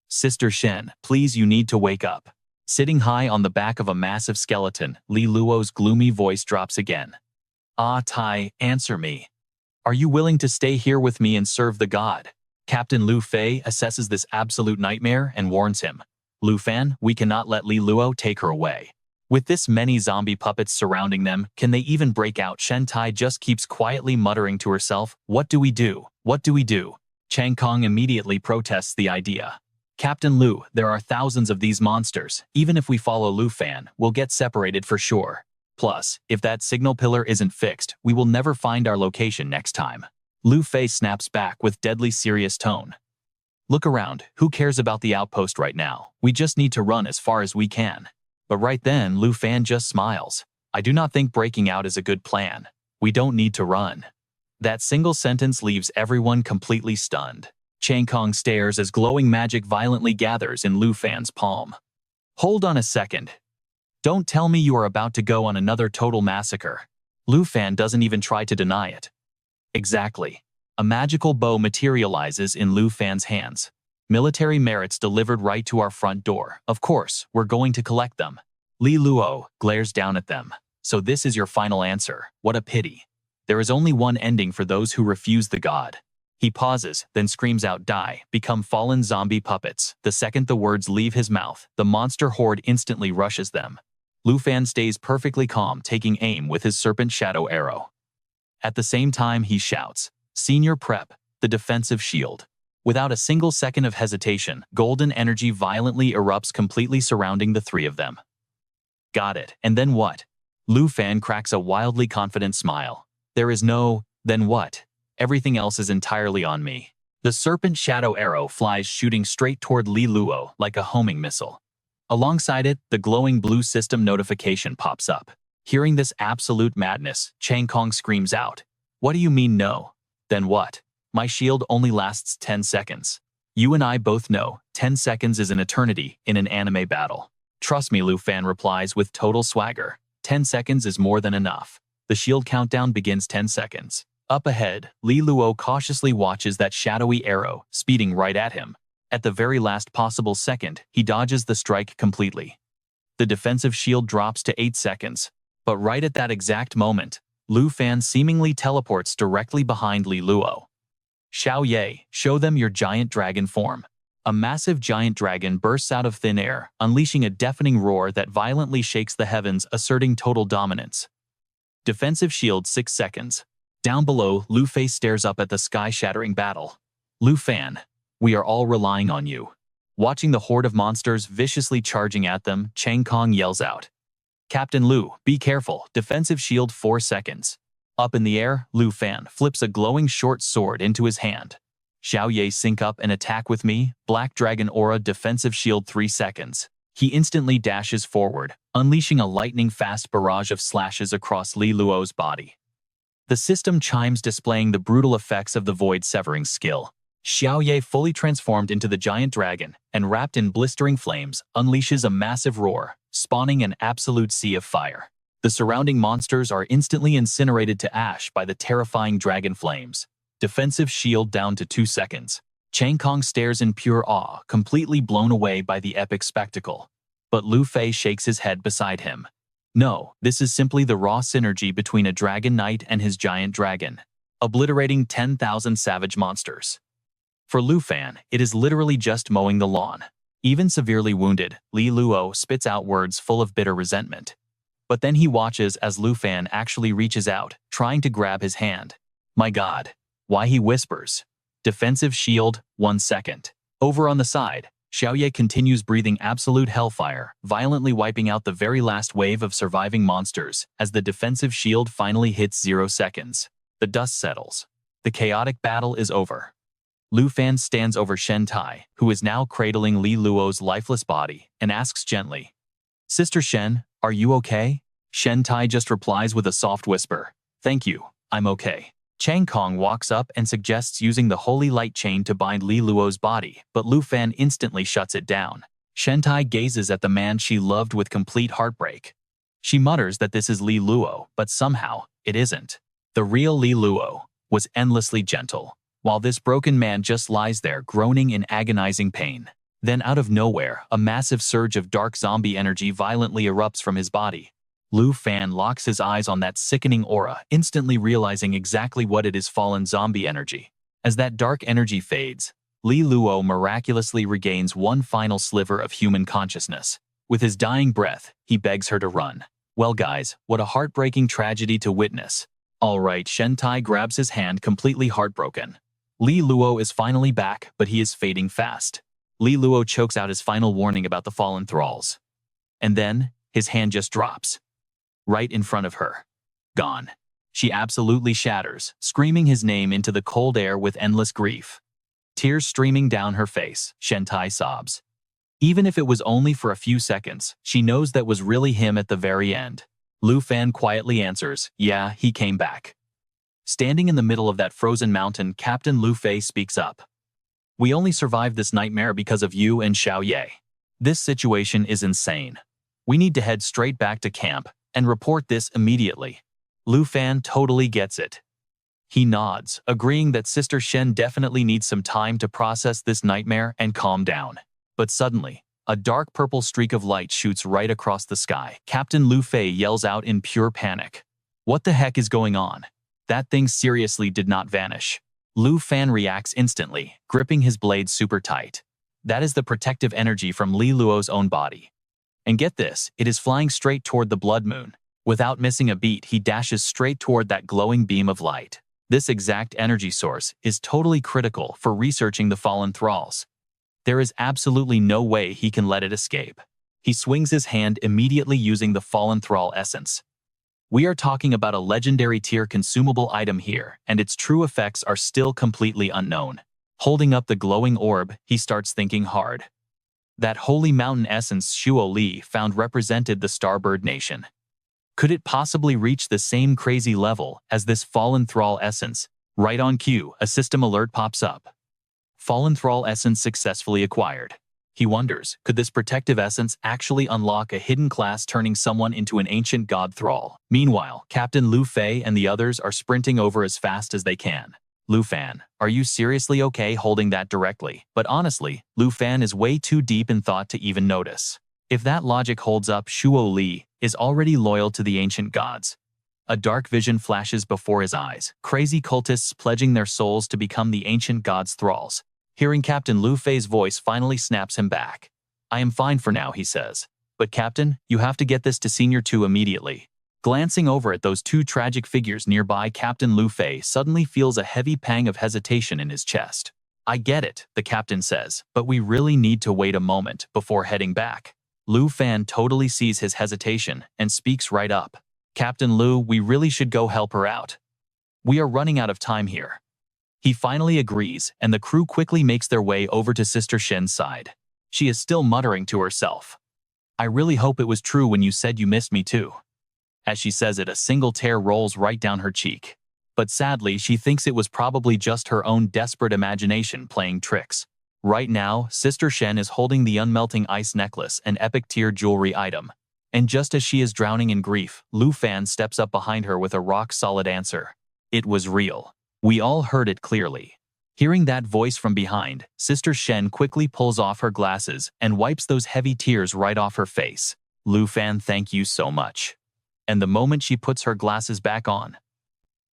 Sister Shen, please, you need to wake up. Sitting high on the back of a massive skeleton, Li Luo's gloomy voice drops again. Tai, answer me. Are you willing to stay here with me and serve the god? Captain Lu Fei assesses this absolute nightmare and warns him. Lu Fan, we cannot let Li Luo take her away. With this many zombie puppets surrounding them, can they even break out? Shen Tai just keeps quietly muttering to herself, what do we do? What do we do? Chang Kong immediately protests the idea. Captain Lu, there are thousands of these monsters. Even if we follow Lu Fan, we'll get separated for sure. Plus, if that signal pillar isn't fixed, we will never find our location next time. Lu Fei snaps back with deadly serious tone. Look around, who cares about the outpost right now? We just need to run as far as we can. But right then, Lu Fan just smiles. I do not think breaking out is a good plan. We don't need to run. That single sentence leaves everyone completely stunned. Chang Kong stares as glowing magic violently gathers in Lu Fan's palm. Hold on a second. Don't tell me you are about to go on another total massacre. Lu Fan doesn't even try to deny it. Exactly. A magical bow materializes in Lu Fan's hands. Military merits delivered right to our front door. Of course, we're going to collect them. Li Luo glares down at them. So this is your final answer. What a pity. There is only one ending for those who refuse the god. He pauses, then screams out, die, become fallen zombie puppets. The second the words leave his mouth, the monster horde instantly rushes them. Lu Fan stays perfectly calm, taking aim with his serpent shadow arrow. At the same time, he shouts, Senior Prep, the defensive shield. Without a single second of hesitation, golden energy violently erupts, completely surrounding the three of them. Got it, and then what? Lu Fan cracks a wildly confident smile. There is no, then what? Everything else is entirely on me. The serpent shadow arrow flies, shooting straight toward Li Luo like a homing missile. Alongside it, the glowing blue system notification pops up. Hearing this absolute madness, Chang Kong screams out, What do you mean no? Then what? My shield only lasts 10 seconds. You and I both know, 10 seconds is an eternity in an anime battle. Trust me, Lu Fan replies with total swagger. 10 seconds is more than enough. The shield countdown begins 10 seconds. Up ahead, Li Luo cautiously watches that shadowy arrow, speeding right at him. At the very last possible second, he dodges the strike completely. The defensive shield drops to 8 seconds. But right at that exact moment, Lu Fan seemingly teleports directly behind Li Luo. Xiao Ye, show them your giant dragon form. A massive giant dragon bursts out of thin air, unleashing a deafening roar that violently shakes the heavens, asserting total dominance. Defensive shield 6 seconds. Down below, Lu Fei stares up at the sky-shattering battle. Lu Fan, We are all relying on you. Watching the horde of monsters viciously charging at them, Chang Kong yells out, Captain Lu, be careful, defensive shield 4 seconds. Up in the air, Lu Fan flips a glowing short sword into his hand. Xiao Ye sync up and attack with me, Black Dragon Aura defensive shield 3 seconds. He instantly dashes forward, unleashing a lightning-fast barrage of slashes across Li Luo's body. The system chimes displaying the brutal effects of the void-severing skill. Xiao Ye, fully transformed into the giant dragon and wrapped in blistering flames, unleashes a massive roar, spawning an absolute sea of fire. The surrounding monsters are instantly incinerated to ash by the terrifying dragon flames. Defensive shield down to 2 seconds. Chang Kong stares in pure awe, completely blown away by the epic spectacle. But Lu Fei shakes his head beside him. No, this is simply the raw synergy between a dragon knight and his giant dragon, obliterating 10,000 savage monsters. For Lu Fan, it is literally just mowing the lawn. Even severely wounded, Li Luo spits out words full of bitter resentment. But then he watches as Lu Fan actually reaches out, trying to grab his hand. My God, why, he whispers. Defensive shield, 1 second. Over on the side, Xiao Ye continues breathing absolute hellfire, violently wiping out the very last wave of surviving monsters as the defensive shield finally hits 0 seconds. The dust settles. The chaotic battle is over. Lu Fan stands over Shen Tai, who is now cradling Li Luo's lifeless body, and asks gently, Sister Shen, are you okay? Shen Tai just replies with a soft whisper, Thank you, I'm okay. Chang Kong walks up and suggests using the holy light chain to bind Li Luo's body, but Lu Fan instantly shuts it down. Shen Tai gazes at the man she loved with complete heartbreak. She mutters that this is Li Luo, but somehow, it isn't. The real Li Luo was endlessly gentle, while this broken man just lies there groaning in agonizing pain. Then out of nowhere, a massive surge of dark zombie energy violently erupts from his body. Lu Fan locks his eyes on that sickening aura, instantly realizing exactly what it is: fallen zombie energy. As that dark energy fades, Li Luo miraculously regains one final sliver of human consciousness. With his dying breath, he begs her to run. Well guys, what a heartbreaking tragedy to witness. Alright, Shen Tai grabs his hand, completely heartbroken. Li Luo is finally back, but he is fading fast. Li Luo chokes out his final warning about the fallen thralls. And then, his hand just drops. Right in front of her. Gone. She absolutely shatters, screaming his name into the cold air with endless grief. Tears streaming down her face, Shen Tai sobs. Even if it was only for a few seconds, she knows that was really him at the very end. Lu Fan quietly answers, Yeah, he came back. Standing in the middle of that frozen mountain, Captain Lu Fei speaks up. We only survived this nightmare because of you and Xiao Ye. This situation is insane. We need to head straight back to camp and report this immediately. Lu Fan totally gets it. He nods, agreeing that Sister Shen definitely needs some time to process this nightmare and calm down. But suddenly, a dark purple streak of light shoots right across the sky. Captain Lu Fei yells out in pure panic. What the heck is going on? That thing seriously did not vanish. Lu Fan reacts instantly, gripping his blade super tight. That is the protective energy from Li Luo's own body. And get this, it is flying straight toward the blood moon. Without missing a beat, he dashes straight toward that glowing beam of light. This exact energy source is totally critical for researching the fallen thralls. There is absolutely no way he can let it escape. He swings his hand, immediately using the fallen thrall essence. We are talking about a legendary tier consumable item here, and its true effects are still completely unknown. Holding up the glowing orb, he starts thinking hard. That holy mountain essence Shuo Li found represented the Starbird Nation. Could it possibly reach the same crazy level as this Fallen Thrall essence? Right on cue, a system alert pops up. Fallen Thrall essence successfully acquired. He wonders, could this protective essence actually unlock a hidden class, turning someone into an ancient god thrall? Meanwhile, Captain Lu Fei and the others are sprinting over as fast as they can. Lu Fan, are you seriously okay holding that directly? But honestly, Lu Fan is way too deep in thought to even notice. If that logic holds up, Shuo Li is already loyal to the ancient gods. A dark vision flashes before his eyes, crazy cultists pledging their souls to become the ancient gods' thralls. Hearing Captain Lu Fei's voice finally snaps him back. I am fine for now, he says. But Captain, you have to get this to Senior 2 immediately. Glancing over at those two tragic figures nearby, Captain Lu Fei suddenly feels a heavy pang of hesitation in his chest. I get it, the captain says, but we really need to wait a moment before heading back. Lu Fan totally sees his hesitation and speaks right up. Captain Lu, we really should go help her out. We are running out of time here. He finally agrees, and the crew quickly makes their way over to Sister Shen's side. She is still muttering to herself. I really hope it was true when you said you missed me too. As she says it, a single tear rolls right down her cheek. But sadly, she thinks it was probably just her own desperate imagination playing tricks. Right now, Sister Shen is holding the unmelting ice necklace, an epic tier jewelry item. And just as she is drowning in grief, Lu Fan steps up behind her with a rock-solid answer. It was real. We all heard it clearly. Hearing that voice from behind, Sister Shen quickly pulls off her glasses and wipes those heavy tears right off her face. Lu Fan, thank you so much. And the moment she puts her glasses back on,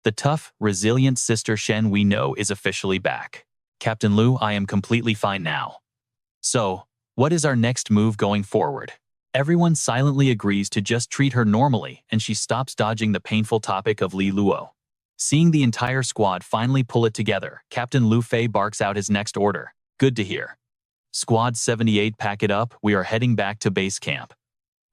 the tough, resilient Sister Shen we know is officially back. Captain Lu, I am completely fine now. So, what is our next move going forward? Everyone silently agrees to just treat her normally, and she stops dodging the painful topic of Li Luo. Seeing the entire squad finally pull it together, Captain Lu Fei barks out his next order. Good to hear. Squad 78, pack it up, we are heading back to base camp.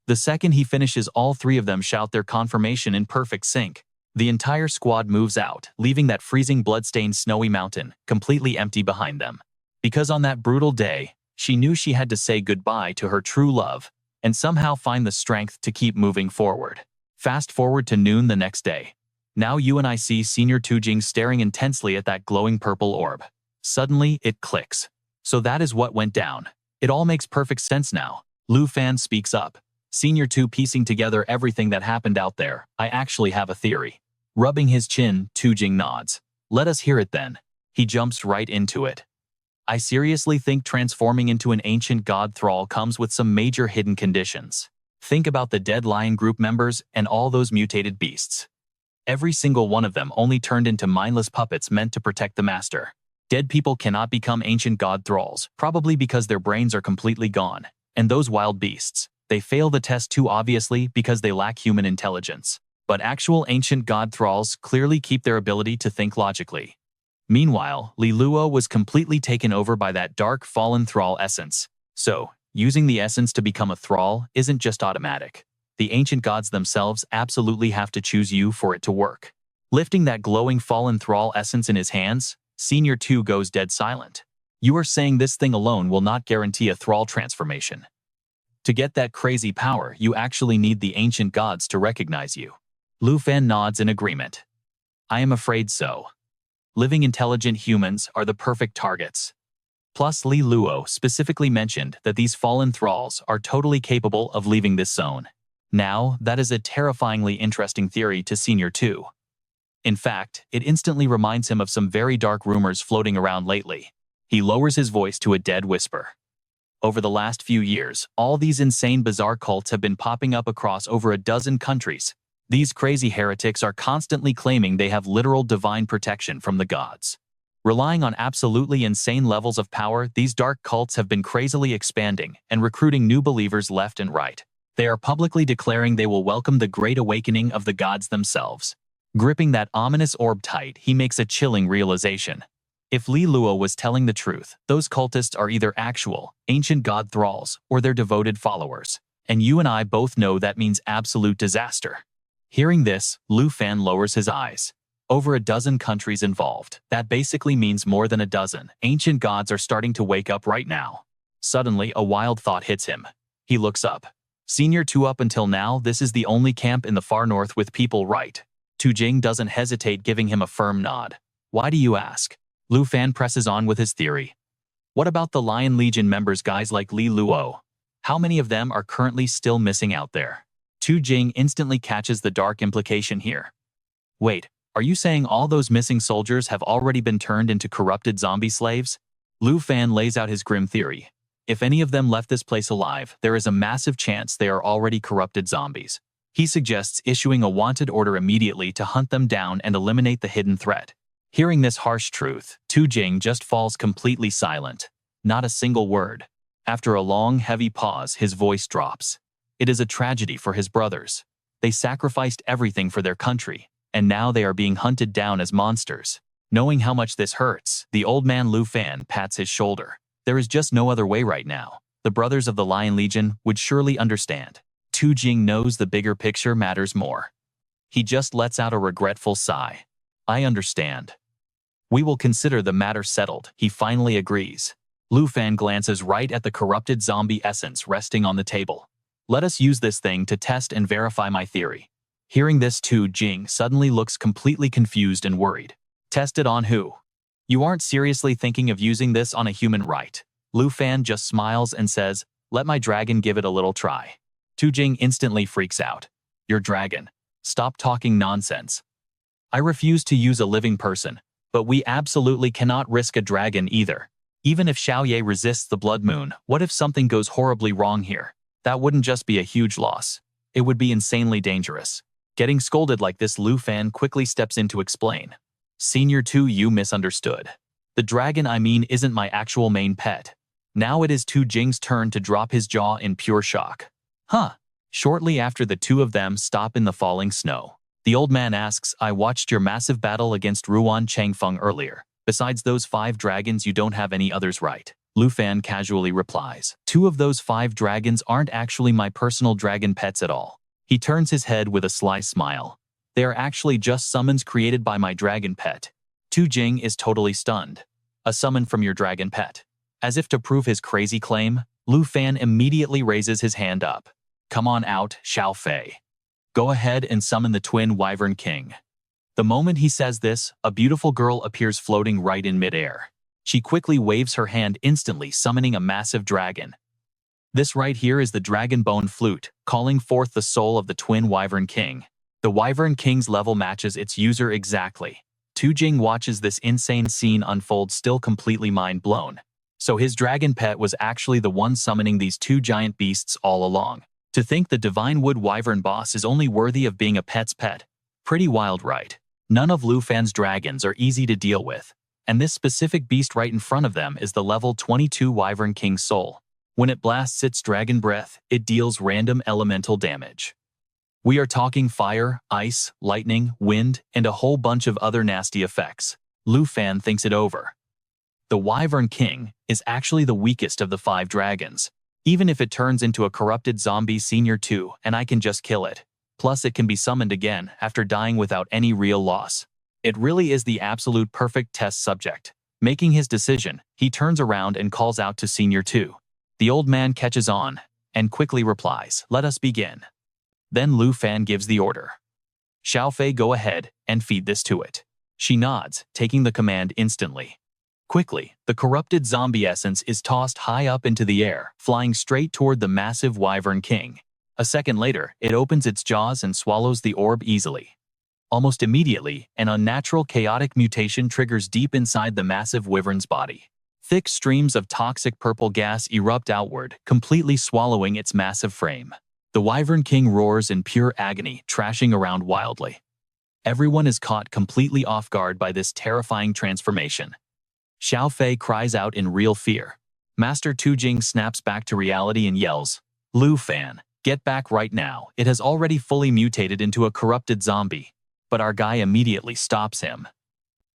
The second he finishes, all three of them shout their confirmation in perfect sync. The entire squad moves out, leaving that freezing blood-stained snowy mountain completely empty behind them. Because on that brutal day, she knew she had to say goodbye to her true love and somehow find the strength to keep moving forward. Fast forward to noon the next day. Now you and I see Senior Tujing staring intensely at that glowing purple orb. Suddenly, it clicks. So that is what went down. It all makes perfect sense now. Lu Fan speaks up. Senior Tu piecing together everything that happened out there. I actually have a theory. Rubbing his chin, Tujing nods. Let us hear it then. He jumps right into it. I seriously think transforming into an ancient god thrall comes with some major hidden conditions. Think about the dead lion group members and all those mutated beasts. Every single one of them only turned into mindless puppets meant to protect the master. Dead people cannot become ancient god thralls, probably because their brains are completely gone. And those wild beasts, they fail the test too obviously because they lack human intelligence. But actual ancient god thralls clearly keep their ability to think logically. Meanwhile, Li Luo was completely taken over by that dark, fallen thrall essence. So, using the essence to become a thrall isn't just automatic. The ancient gods themselves absolutely have to choose you for it to work. Lifting that glowing fallen thrall essence in his hands, Senior 2 goes dead silent. You are saying this thing alone will not guarantee a thrall transformation. To get that crazy power, you actually need the ancient gods to recognize you. Lu Fan nods in agreement. I am afraid so. Living intelligent humans are the perfect targets. Plus, Li Luo specifically mentioned that these fallen thralls are totally capable of leaving this zone. Now, that is a terrifyingly interesting theory to Senior 2. In fact, it instantly reminds him of some very dark rumors floating around lately. He lowers his voice to a dead whisper. Over the last few years, all these insane bizarre cults have been popping up across over a dozen countries. These crazy heretics are constantly claiming they have literal divine protection from the gods. Relying on absolutely insane levels of power, these dark cults have been crazily expanding and recruiting new believers left and right. They are publicly declaring they will welcome the great awakening of the gods themselves. Gripping that ominous orb tight, he makes a chilling realization. If Li Luo was telling the truth, those cultists are either actual, ancient god thralls, or their devoted followers. And you and I both know that means absolute disaster. Hearing this, Lu Fan lowers his eyes. Over a dozen countries involved. That basically means more than a dozen. Ancient gods are starting to wake up right now. Suddenly, a wild thought hits him. He looks up. Senior 2, up until now, this is the only camp in the far north with people, right? Tujing doesn't hesitate, giving him a firm nod. Why do you ask? Lu Fan presses on with his theory. What about the Lion Legion members, guys like Li Luo? How many of them are currently still missing out there? Tujing instantly catches the dark implication here. Wait, are you saying all those missing soldiers have already been turned into corrupted zombie slaves? Lu Fan lays out his grim theory. If any of them left this place alive, there is a massive chance they are already corrupted zombies. He suggests issuing a wanted order immediately to hunt them down and eliminate the hidden threat. Hearing this harsh truth, Tujing just falls completely silent. Not a single word. After a long, heavy pause, his voice drops. It is a tragedy for his brothers. They sacrificed everything for their country, and now they are being hunted down as monsters. Knowing how much this hurts, the old man Lu Fan pats his shoulder. There is just no other way right now. The brothers of the Lion Legion would surely understand. Tu Jing knows the bigger picture matters more. He just lets out a regretful sigh. I understand. We will consider the matter settled, he finally agrees. Lu Fan glances right at the corrupted zombie essence resting on the table. Let us use this thing to test and verify my theory. Hearing this, Tu Jing suddenly looks completely confused and worried. Test it on who? You aren't seriously thinking of using this on a human, right? Lu Fan just smiles and says, let my dragon give it a little try. Tu Jing instantly freaks out. Your dragon. Stop talking nonsense. I refuse to use a living person, but we absolutely cannot risk a dragon either. Even if Xiaoye resists the blood moon, what if something goes horribly wrong here? That wouldn't just be a huge loss. It would be insanely dangerous. Getting scolded like this, Lu Fan quickly steps in to explain. Senior 2, you misunderstood. The dragon I mean isn't my actual main pet. Now it is Tu Jing's turn to drop his jaw in pure shock. Huh. Shortly after the two of them stop in the falling snow, the old man asks, I watched your massive battle against Ruan Changfeng earlier. Besides those 5 dragons, you don't have any others, right? Lu Fan casually replies. 2 of those 5 dragons aren't actually my personal dragon pets at all. He turns his head with a sly smile. They are actually just summons created by my dragon pet. Tu Jing is totally stunned. A summon from your dragon pet. As if to prove his crazy claim, Lu Fan immediately raises his hand up. Come on out, Xiao Fei. Go ahead and summon the twin Wyvern King. The moment he says this, a beautiful girl appears floating right in midair. She quickly waves her hand, instantly summoning a massive dragon. This right here is the Dragon Bone Flute, calling forth the soul of the twin Wyvern King. The Wyvern King's level matches its user exactly. Tu Jing watches this insane scene unfold, still completely mind-blown. So his dragon pet was actually the one summoning these 2 giant beasts all along. To think the Divine Wood Wyvern boss is only worthy of being a pet's pet. Pretty wild, right? None of Lu Fan's dragons are easy to deal with, and this specific beast right in front of them is the level 22 Wyvern King soul. When it blasts its dragon breath, it deals random elemental damage. We are talking fire, ice, lightning, wind, and a whole bunch of other nasty effects. Lu Fan thinks it over. The Wyvern King is actually the weakest of the 5 dragons. Even if it turns into a corrupted zombie Senior 2 and I can just kill it. Plus it can be summoned again after dying without any real loss. It really is the absolute perfect test subject. Making his decision, he turns around and calls out to Senior 2. The old man catches on and quickly replies, let us begin. Then Lu Fan gives the order. Xiao Fei, go ahead and feed this to it. She nods, taking the command instantly. Quickly, the corrupted zombie essence is tossed high up into the air, flying straight toward the massive Wyvern King. A second later, it opens its jaws and swallows the orb easily. Almost immediately, an unnatural chaotic mutation triggers deep inside the massive wyvern's body. Thick streams of toxic purple gas erupt outward, completely swallowing its massive frame. The Wyvern King roars in pure agony, trashing around wildly. Everyone is caught completely off guard by this terrifying transformation. Xiao Fei cries out in real fear. Master Tu Jing snaps back to reality and yells, Lu Fan, get back right now. It has already fully mutated into a corrupted zombie. But our guy immediately stops him.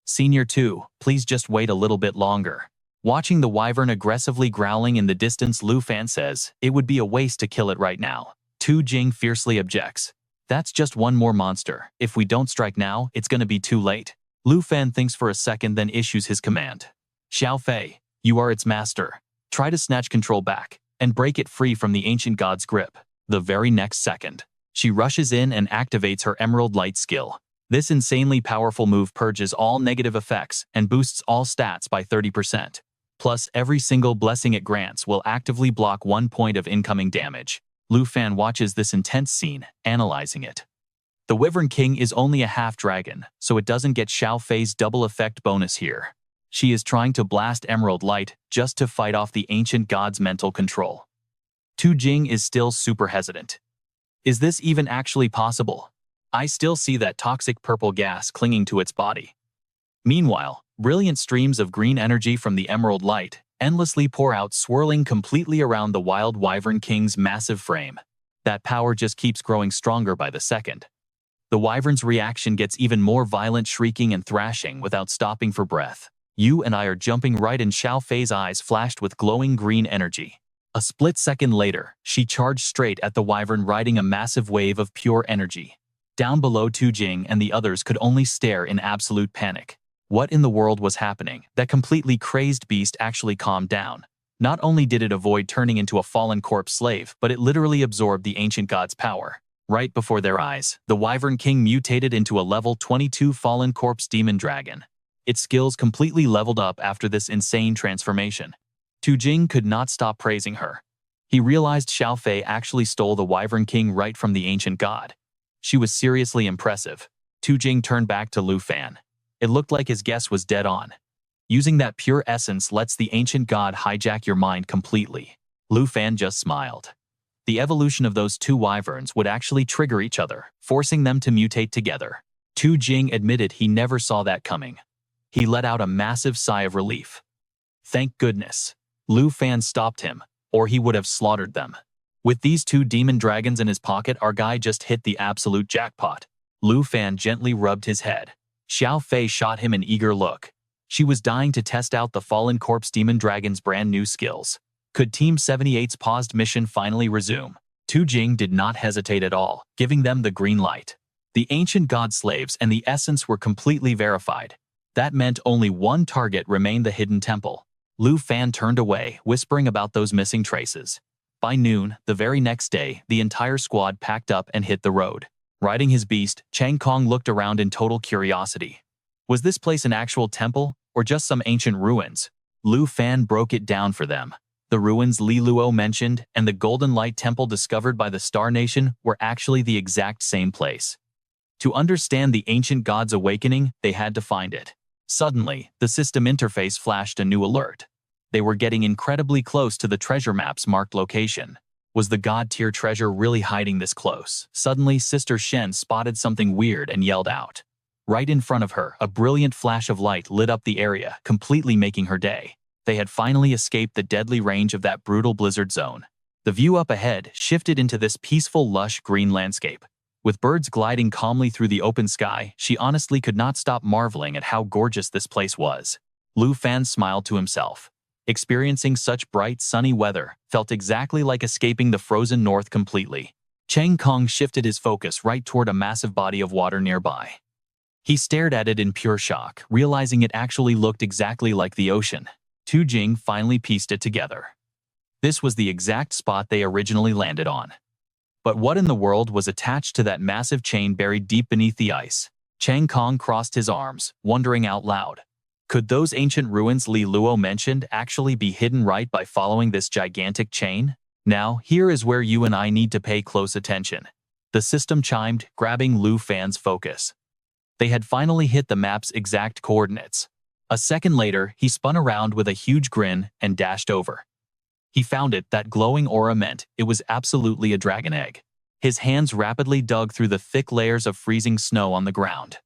Senior 2, please just wait a little bit longer. Watching the wyvern aggressively growling in the distance, Lu Fan says, it would be a waste to kill it right now. Tu Jing fiercely objects. That's just one more monster. If we don't strike now, it's gonna be too late. Lu Fan thinks for a second, then issues his command. Xiao Fei, you are its master. Try to snatch control back and break it free from the ancient god's grip. The very next second, she rushes in and activates her Emerald Light skill. This insanely powerful move purges all negative effects and boosts all stats by 30%. Plus, every single blessing it grants will actively block 1 point of incoming damage. Lu Fan watches this intense scene, analyzing it. The Wyvern King is only a half-dragon, so it doesn't get Xiao Fei's double effect bonus here. She is trying to blast Emerald Light just to fight off the ancient god's mental control. Tu Jing is still super hesitant. Is this even actually possible? I still see that toxic purple gas clinging to its body. Meanwhile, brilliant streams of green energy from the Emerald Light endlessly pour out, swirling completely around the wild Wyvern King's massive frame. That power just keeps growing stronger by the second. The wyvern's reaction gets even more violent, shrieking and thrashing without stopping for breath. You and I are jumping right in. Xiao Fei's eyes flashed with glowing green energy. A split second later, she charged straight at the wyvern, riding a massive wave of pure energy. Down below, Tu Jing and the others could only stare in absolute panic. What in the world was happening? That completely crazed beast actually calmed down. Not only did it avoid turning into a fallen corpse slave, but it literally absorbed the ancient god's power. Right before their eyes, the Wyvern King mutated into a level 22 fallen corpse demon dragon. Its skills completely leveled up after this insane transformation. Tu Jing could not stop praising her. He realized Xiao Fei actually stole the Wyvern King right from the ancient god. She was seriously impressive. Tu Jing turned back to Lu Fan. It looked like his guess was dead on. Using that pure essence lets the ancient god hijack your mind completely. Lu Fan just smiled. The evolution of those two wyverns would actually trigger each other, forcing them to mutate together. Tu Jing admitted he never saw that coming. He let out a massive sigh of relief. Thank goodness. Lu Fan stopped him, or he would have slaughtered them. With these two demon dragons in his pocket, our guy just hit the absolute jackpot. Lu Fan gently rubbed his head. Xiao Fei shot him an eager look. She was dying to test out the fallen corpse demon dragon's brand new skills. Could Team 78's paused mission finally resume? Tu Jing did not hesitate at all, giving them the green light. The ancient god slaves and the essence were completely verified. That meant only one target remained: the hidden temple. Lu Fan turned away, whispering about those missing traces. By noon, the very next day, the entire squad packed up and hit the road. Riding his beast, Chang Kong looked around in total curiosity. Was this place an actual temple, or just some ancient ruins? Lu Fan broke it down for them. The ruins Li Luo mentioned and the Golden Light Temple discovered by the Star Nation were actually the exact same place. To understand the ancient god's awakening, they had to find it. Suddenly, the system interface flashed a new alert. They were getting incredibly close to the treasure map's marked location. Was the god-tier treasure really hiding this close? Suddenly, Sister Shen spotted something weird and yelled out. Right in front of her, a brilliant flash of light lit up the area, completely making her day. They had finally escaped the deadly range of that brutal blizzard zone. The view up ahead shifted into this peaceful, lush green landscape. With birds gliding calmly through the open sky, she honestly could not stop marveling at how gorgeous this place was. Lu Fan smiled to himself. Experiencing such bright, sunny weather felt exactly like escaping the frozen north completely. Chang Kong shifted his focus right toward a massive body of water nearby. He stared at it in pure shock, realizing it actually looked exactly like the ocean. Tu Jing finally pieced it together. This was the exact spot they originally landed on. But what in the world was attached to that massive chain buried deep beneath the ice? Chang Kong crossed his arms, wondering out loud. Could those ancient ruins Li Luo mentioned actually be hidden right by following this gigantic chain? Now, here is where you and I need to pay close attention. The system chimed, grabbing Lu Fan's focus. They had finally hit the map's exact coordinates. A second later, he spun around with a huge grin and dashed over. He found it. That glowing aura meant it was absolutely a dragon egg. His hands rapidly dug through the thick layers of freezing snow on the ground.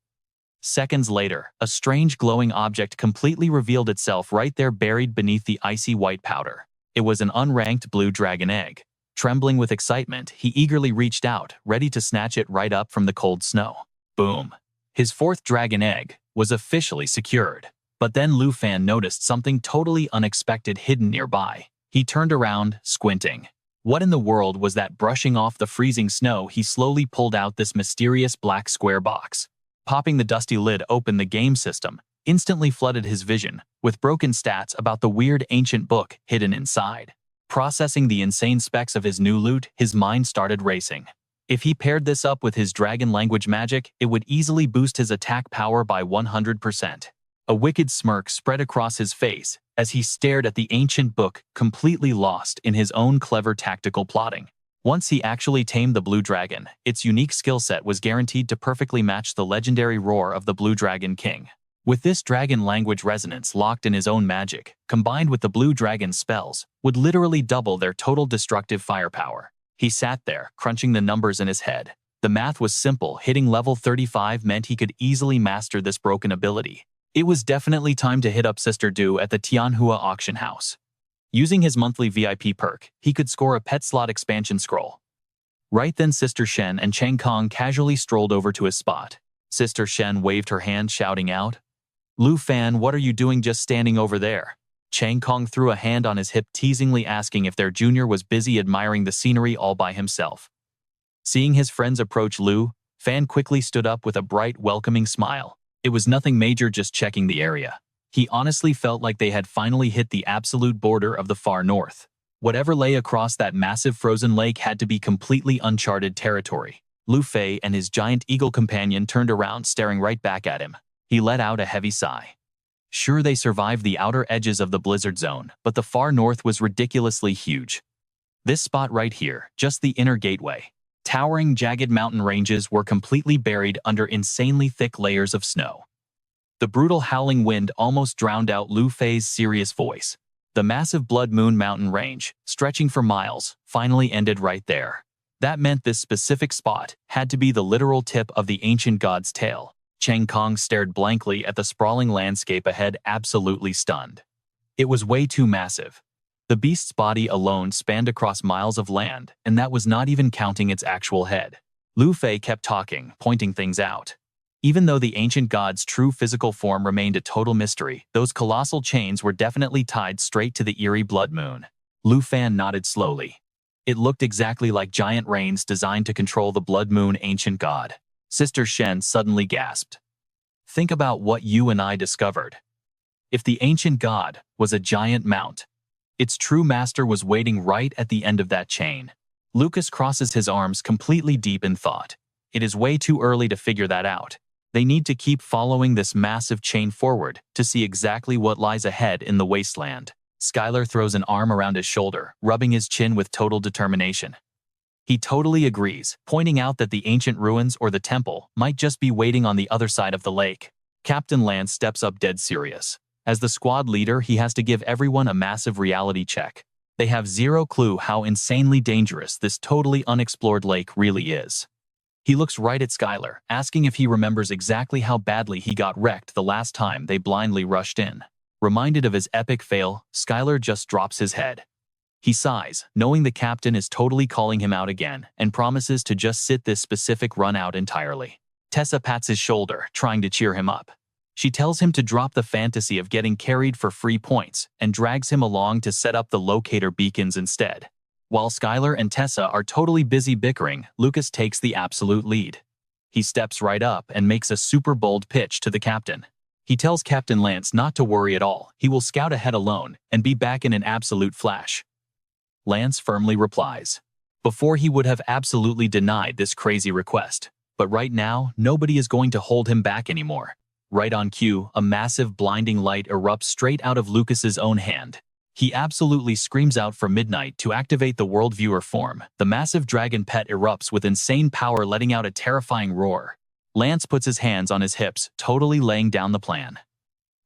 Seconds later, a strange glowing object completely revealed itself right there, buried beneath the icy white powder. It was an unranked blue dragon egg. Trembling with excitement, he eagerly reached out, ready to snatch it right up from the cold snow. Boom! His fourth dragon egg was officially secured. But then Lu Fan noticed something totally unexpected hidden nearby. He turned around, squinting. What in the world was that? Brushing off the freezing snow, he slowly pulled out this mysterious black square box. Popping the dusty lid open, the game system instantly flooded his vision with broken stats about the weird ancient book hidden inside. Processing the insane specs of his new loot, his mind started racing. If he paired this up with his dragon language magic, it would easily boost his attack power by 100%. A wicked smirk spread across his face as he stared at the ancient book, completely lost in his own clever tactical plotting. Once he actually tamed the blue dragon, its unique skill set was guaranteed to perfectly match the legendary roar of the Blue Dragon King. With this dragon language resonance locked in his own magic, combined with the blue dragon's spells, would literally double their total destructive firepower. He sat there, crunching the numbers in his head. The math was simple. Hitting level 35 meant he could easily master this broken ability. It was definitely time to hit up Sister Du at the Tianhua auction house. Using his monthly VIP perk, he could score a pet slot expansion scroll. Right then Sister Shen and Chang Kong casually strolled over to his spot. Sister Shen waved her hand, shouting out, "Lu Fan, what are you doing just standing over there?" Chang Kong threw a hand on his hip, teasingly asking if their junior was busy admiring the scenery all by himself. Seeing his friends approach, Lu Fan quickly stood up with a bright, welcoming smile. It was nothing major, just checking the area. He honestly felt like they had finally hit the absolute border of the far north. Whatever lay across that massive frozen lake had to be completely uncharted territory. Lu Fei and his giant eagle companion turned around, staring right back at him. He let out a heavy sigh. Sure, they survived the outer edges of the blizzard zone, but the far north was ridiculously huge. This spot right here, just the inner gateway. Towering, jagged mountain ranges were completely buried under insanely thick layers of snow. The brutal howling wind almost drowned out Lu Fei's serious voice. The massive Blood Moon mountain range, stretching for miles, finally ended right there. That meant this specific spot had to be the literal tip of the ancient god's tail. Chang Kong stared blankly at the sprawling landscape ahead, absolutely stunned. It was way too massive. The beast's body alone spanned across miles of land, and that was not even counting its actual head. Lu Fei kept talking, pointing things out. Even though the ancient god's true physical form remained a total mystery, those colossal chains were definitely tied straight to the eerie Blood Moon. Lu Fan nodded slowly. It looked exactly like giant reins designed to control the Blood Moon ancient god. Sister Shen suddenly gasped. Think about what you and I discovered. If the ancient god was a giant mount, its true master was waiting right at the end of that chain. Lucas crosses his arms, completely deep in thought. It is way too early to figure that out. They need to keep following this massive chain forward to see exactly what lies ahead in the wasteland. Skylar throws an arm around his shoulder, rubbing his chin with total determination. He totally agrees, pointing out that the ancient ruins or the temple might just be waiting on the other side of the lake. Captain Lance steps up, dead serious. As the squad leader, he has to give everyone a massive reality check. They have zero clue how insanely dangerous this totally unexplored lake really is. He looks right at Skylar, asking if he remembers exactly how badly he got wrecked the last time they blindly rushed in. Reminded of his epic fail, Skylar just drops his head. He sighs, knowing the captain is totally calling him out again, and promises to just sit this specific run out entirely. Tessa pats his shoulder, trying to cheer him up. She tells him to drop the fantasy of getting carried for free points and drags him along to set up the locator beacons instead. While Skylar and Tessa are totally busy bickering, Lucas takes the absolute lead. He steps right up and makes a super bold pitch to the captain. He tells Captain Lance not to worry at all, he will scout ahead alone and be back in an absolute flash. Lance firmly replies. Before, he would have absolutely denied this crazy request, but right now, nobody is going to hold him back anymore. Right on cue, a massive blinding light erupts straight out of Lucas's own hand. He absolutely screams out for Midnight to activate the World Viewer form. The massive dragon pet erupts with insane power, letting out a terrifying roar. Lance puts his hands on his hips, totally laying down the plan.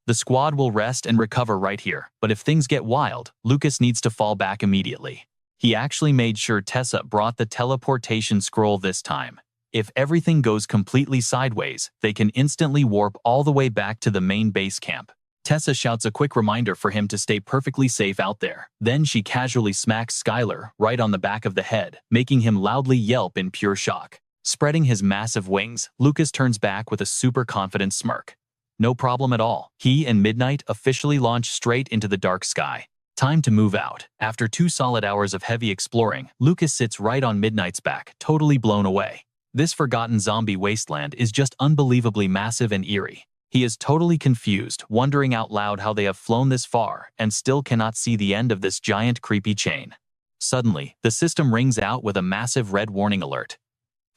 The squad will rest and recover right here, but if things get wild, Lucas needs to fall back immediately. He actually made sure Tessa brought the teleportation scroll this time. If everything goes completely sideways, they can instantly warp all the way back to the main base camp. Tessa shouts a quick reminder for him to stay perfectly safe out there. Then she casually smacks Skylar right on the back of the head, making him loudly yelp in pure shock. Spreading his massive wings, Lucas turns back with a super confident smirk. No problem at all. He and Midnight officially launch straight into the dark sky. Time to move out. After 2 solid hours of heavy exploring, Lucas sits right on Midnight's back, totally blown away. This forgotten zombie wasteland is just unbelievably massive and eerie. He is totally confused, wondering out loud how they have flown this far and still cannot see the end of this giant creepy chain. Suddenly, the system rings out with a massive red warning alert.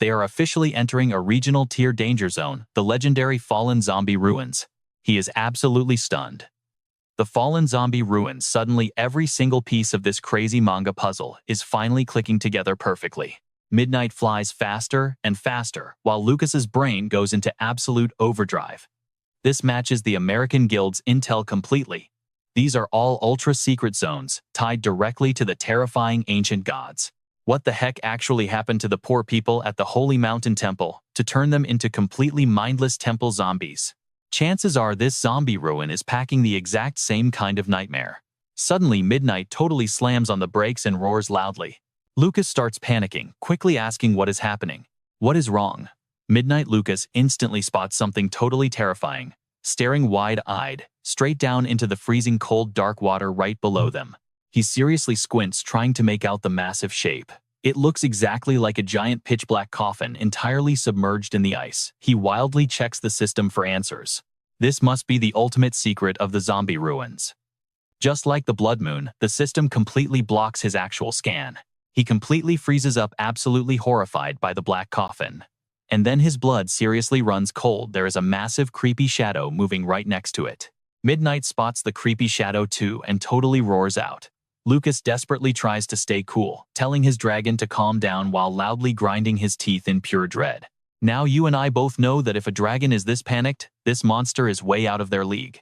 They are officially entering a regional tier danger zone, the legendary Fallen Zombie Ruins. He is absolutely stunned. The Fallen Zombie Ruins, suddenly every single piece of this crazy manga puzzle is finally clicking together perfectly. Midnight flies faster and faster, while Lucas's brain goes into absolute overdrive. This matches the American Guild's intel completely. These are all ultra-secret zones, tied directly to the terrifying ancient gods. What the heck actually happened to the poor people at the Holy Mountain Temple to turn them into completely mindless temple zombies? Chances are this zombie ruin is packing the exact same kind of nightmare. Suddenly, Midnight totally slams on the brakes and roars loudly. Lucas starts panicking, quickly asking what is happening. What is wrong? Midnight Lucas instantly spots something totally terrifying, staring wide-eyed, straight down into the freezing cold dark water right below them. He seriously squints, trying to make out the massive shape. It looks exactly like a giant pitch-black coffin entirely submerged in the ice. He wildly checks the system for answers. This must be the ultimate secret of the zombie ruins. Just like the blood moon, the system completely blocks his actual scan. He completely freezes up, absolutely horrified by the black coffin. And then his blood seriously runs cold. There is a massive creepy shadow moving right next to it. Midnight spots the creepy shadow too and totally roars out. Lucas desperately tries to stay cool, telling his dragon to calm down while loudly grinding his teeth in pure dread. Now you and I both know that if a dragon is this panicked, this monster is way out of their league.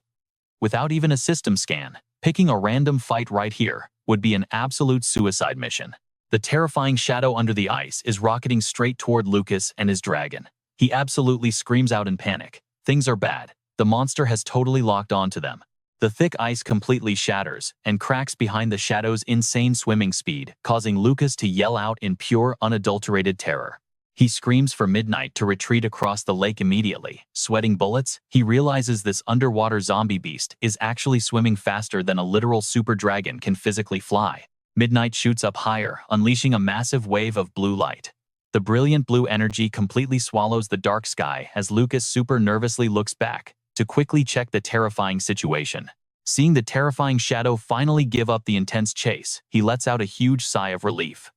Without even a system scan, picking a random fight right here would be an absolute suicide mission. The terrifying shadow under the ice is rocketing straight toward Lucas and his dragon. He absolutely screams out in panic. Things are bad. The monster has totally locked onto them. The thick ice completely shatters and cracks behind the shadow's insane swimming speed, causing Lucas to yell out in pure, unadulterated terror. He screams for Midnight to retreat across the lake immediately. Sweating bullets, he realizes this underwater zombie beast is actually swimming faster than a literal super dragon can physically fly. Midnight shoots up higher, unleashing a massive wave of blue light. The brilliant blue energy completely swallows the dark sky as Lucas super nervously looks back to quickly check the terrifying situation. Seeing the terrifying shadow finally give up the intense chase, he lets out a huge sigh of relief.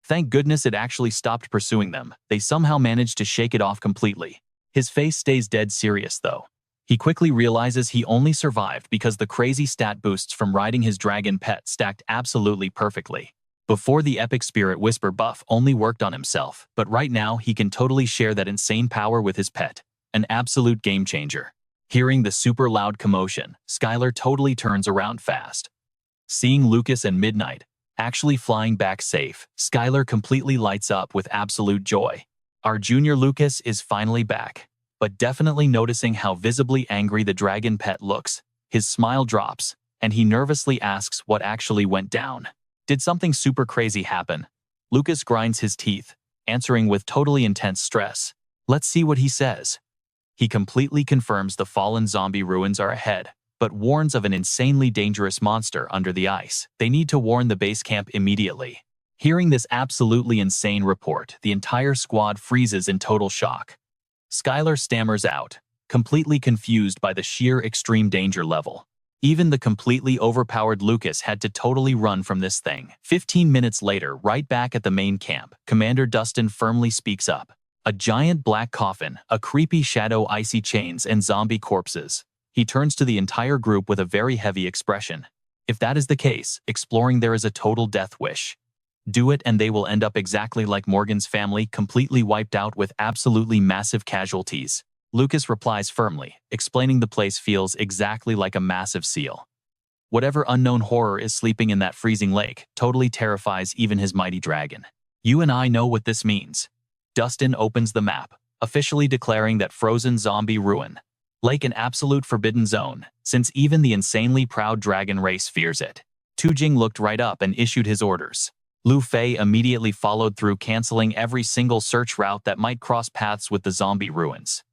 Thank goodness it actually stopped pursuing them. They somehow managed to shake it off completely. His face stays dead serious though. He quickly realizes he only survived because the crazy stat boosts from riding his dragon pet stacked absolutely perfectly. Before, the epic spirit whisper buff only worked on himself, but right now he can totally share that insane power with his pet. An absolute game changer. Hearing the super loud commotion, Skylar totally turns around fast. Seeing Lucas and Midnight actually flying back safe, Skylar completely lights up with absolute joy. Our junior Lucas is finally back. But definitely noticing how visibly angry the dragon pet looks, his smile drops, and he nervously asks what actually went down. Did something super crazy happen? Lucas grinds his teeth, answering with totally intense stress. Let's see what he says. He completely confirms the fallen zombie ruins are ahead, but warns of an insanely dangerous monster under the ice. They need to warn the base camp immediately. Hearing this absolutely insane report, the entire squad freezes in total shock. Skylar stammers out, completely confused by the sheer extreme danger level. Even the completely overpowered Lucas had to totally run from this thing. 15 minutes later, right back at the main camp, Commander Dustin firmly speaks up. A giant black coffin, a creepy shadow, icy chains, and zombie corpses. He turns to the entire group with a very heavy expression. If that is the case, exploring there is a total death wish. Do it and they will end up exactly like Morgan's family, completely wiped out with absolutely massive casualties. Lucas replies firmly, explaining the place feels exactly like a massive seal. Whatever unknown horror is sleeping in that freezing lake totally terrifies even his mighty dragon. You and I know what this means. Dustin opens the map, officially declaring that frozen zombie ruin lake an absolute forbidden zone, since even the insanely proud dragon race fears it. Tujing looked right up and issued his orders. Lu Fei immediately followed through, canceling every single search route that might cross paths with the zombie ruins.